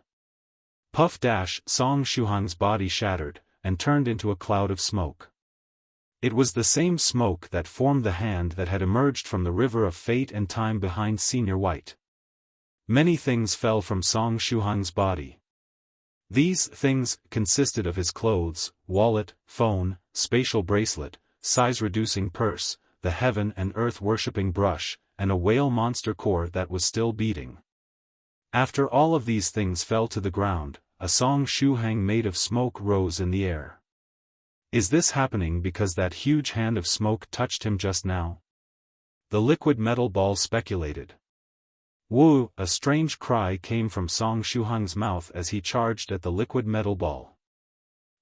A: Puff! Song Shuhang's body shattered, and turned into a cloud of smoke. It was the same smoke that formed the hand that had emerged from the river of fate and time behind Senior White. Many things fell from Song Shuhang's body. These things consisted of his clothes, wallet, phone, spatial bracelet, size-reducing purse, the heaven and earth-worshipping brush, and a whale monster core that was still beating. After all of these things fell to the ground, a Song Shuhang made of smoke rose in the air. Is this happening because that huge hand of smoke touched him just now? The liquid metal ball speculated. Woo! A strange cry came from Song Shuhang's mouth as he charged at the liquid metal ball.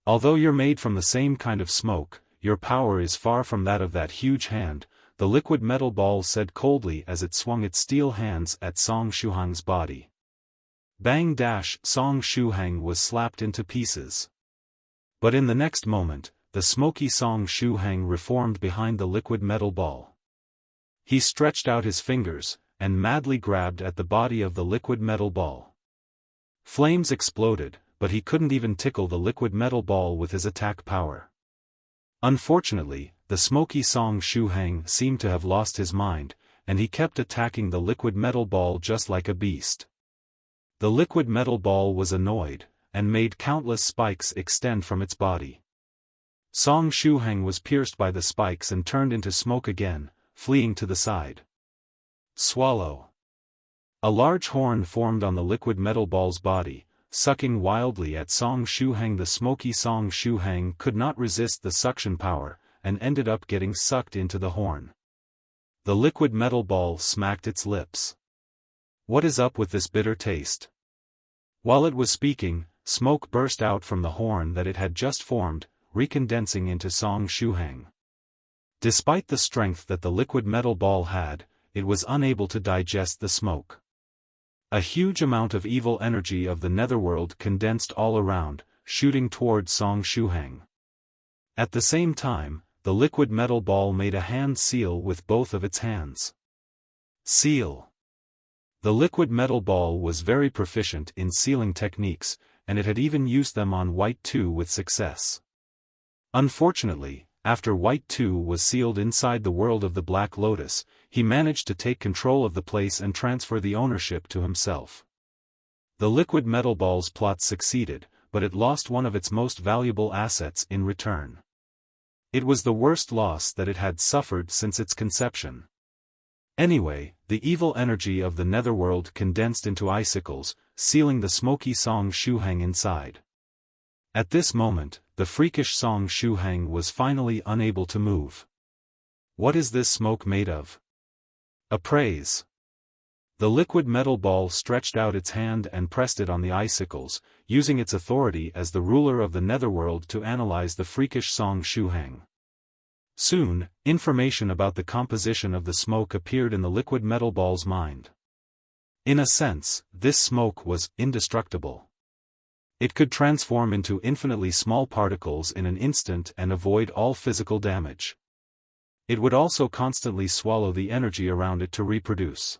A: Although you're made from the same kind of smoke, your power is far from that of that huge hand, the liquid metal ball said coldly as it swung its steel hands at Song Shuhang's body. Bang! Song Shuhang was slapped into pieces. But in the next moment, the smoky Song Shuhang reformed behind the liquid metal ball. He stretched out his fingers, and madly grabbed at the body of the liquid metal ball. Flames exploded, but he couldn't even tickle the liquid metal ball with his attack power. Unfortunately, the smoky Song Shuhang seemed to have lost his mind, and he kept attacking the liquid metal ball just like a beast. The liquid metal ball was annoyed, and made countless spikes extend from its body. Song Shuhang was pierced by the spikes and turned into smoke again, fleeing to the side. Swallow. A large horn formed on the liquid metal ball's body, sucking wildly at Song Shuhang. The smoky Song Shuhang could not resist the suction power, and ended up getting sucked into the horn. The liquid metal ball smacked its lips. What is up with this bitter taste? While it was speaking, smoke burst out from the horn that it had just formed, recondensing into Song Shuhang. Despite the strength that the liquid metal ball had, it was unable to digest the smoke. A huge amount of evil energy of the netherworld condensed all around, shooting toward Song Shuhang. At the same time, the liquid metal ball made a hand seal with both of its hands. Seal. The liquid metal ball was very proficient in sealing techniques, and it had even used them on White 2 with success. Unfortunately, after White 2 was sealed inside the world of the Black Lotus, he managed to take control of the place and transfer the ownership to himself. The liquid metal ball's plot succeeded, but it lost one of its most valuable assets in return. It was the worst loss that it had suffered since its conception. Anyway, the evil energy of the netherworld condensed into icicles, sealing the smoky Song Shuhang inside. At this moment, the freakish Song Shuhang was finally unable to move. What is this smoke made of? Appraise. The liquid metal ball stretched out its hand and pressed it on the icicles, using its authority as the ruler of the netherworld to analyze the freakish Song Shuhang. Soon, information about the composition of the smoke appeared in the liquid metal ball's mind. In a sense, this smoke was indestructible. It could transform into infinitely small particles in an instant and avoid all physical damage. It would also constantly swallow the energy around it to reproduce.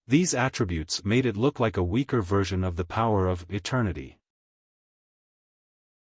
A: These attributes made it look like a weaker version of the power of eternity.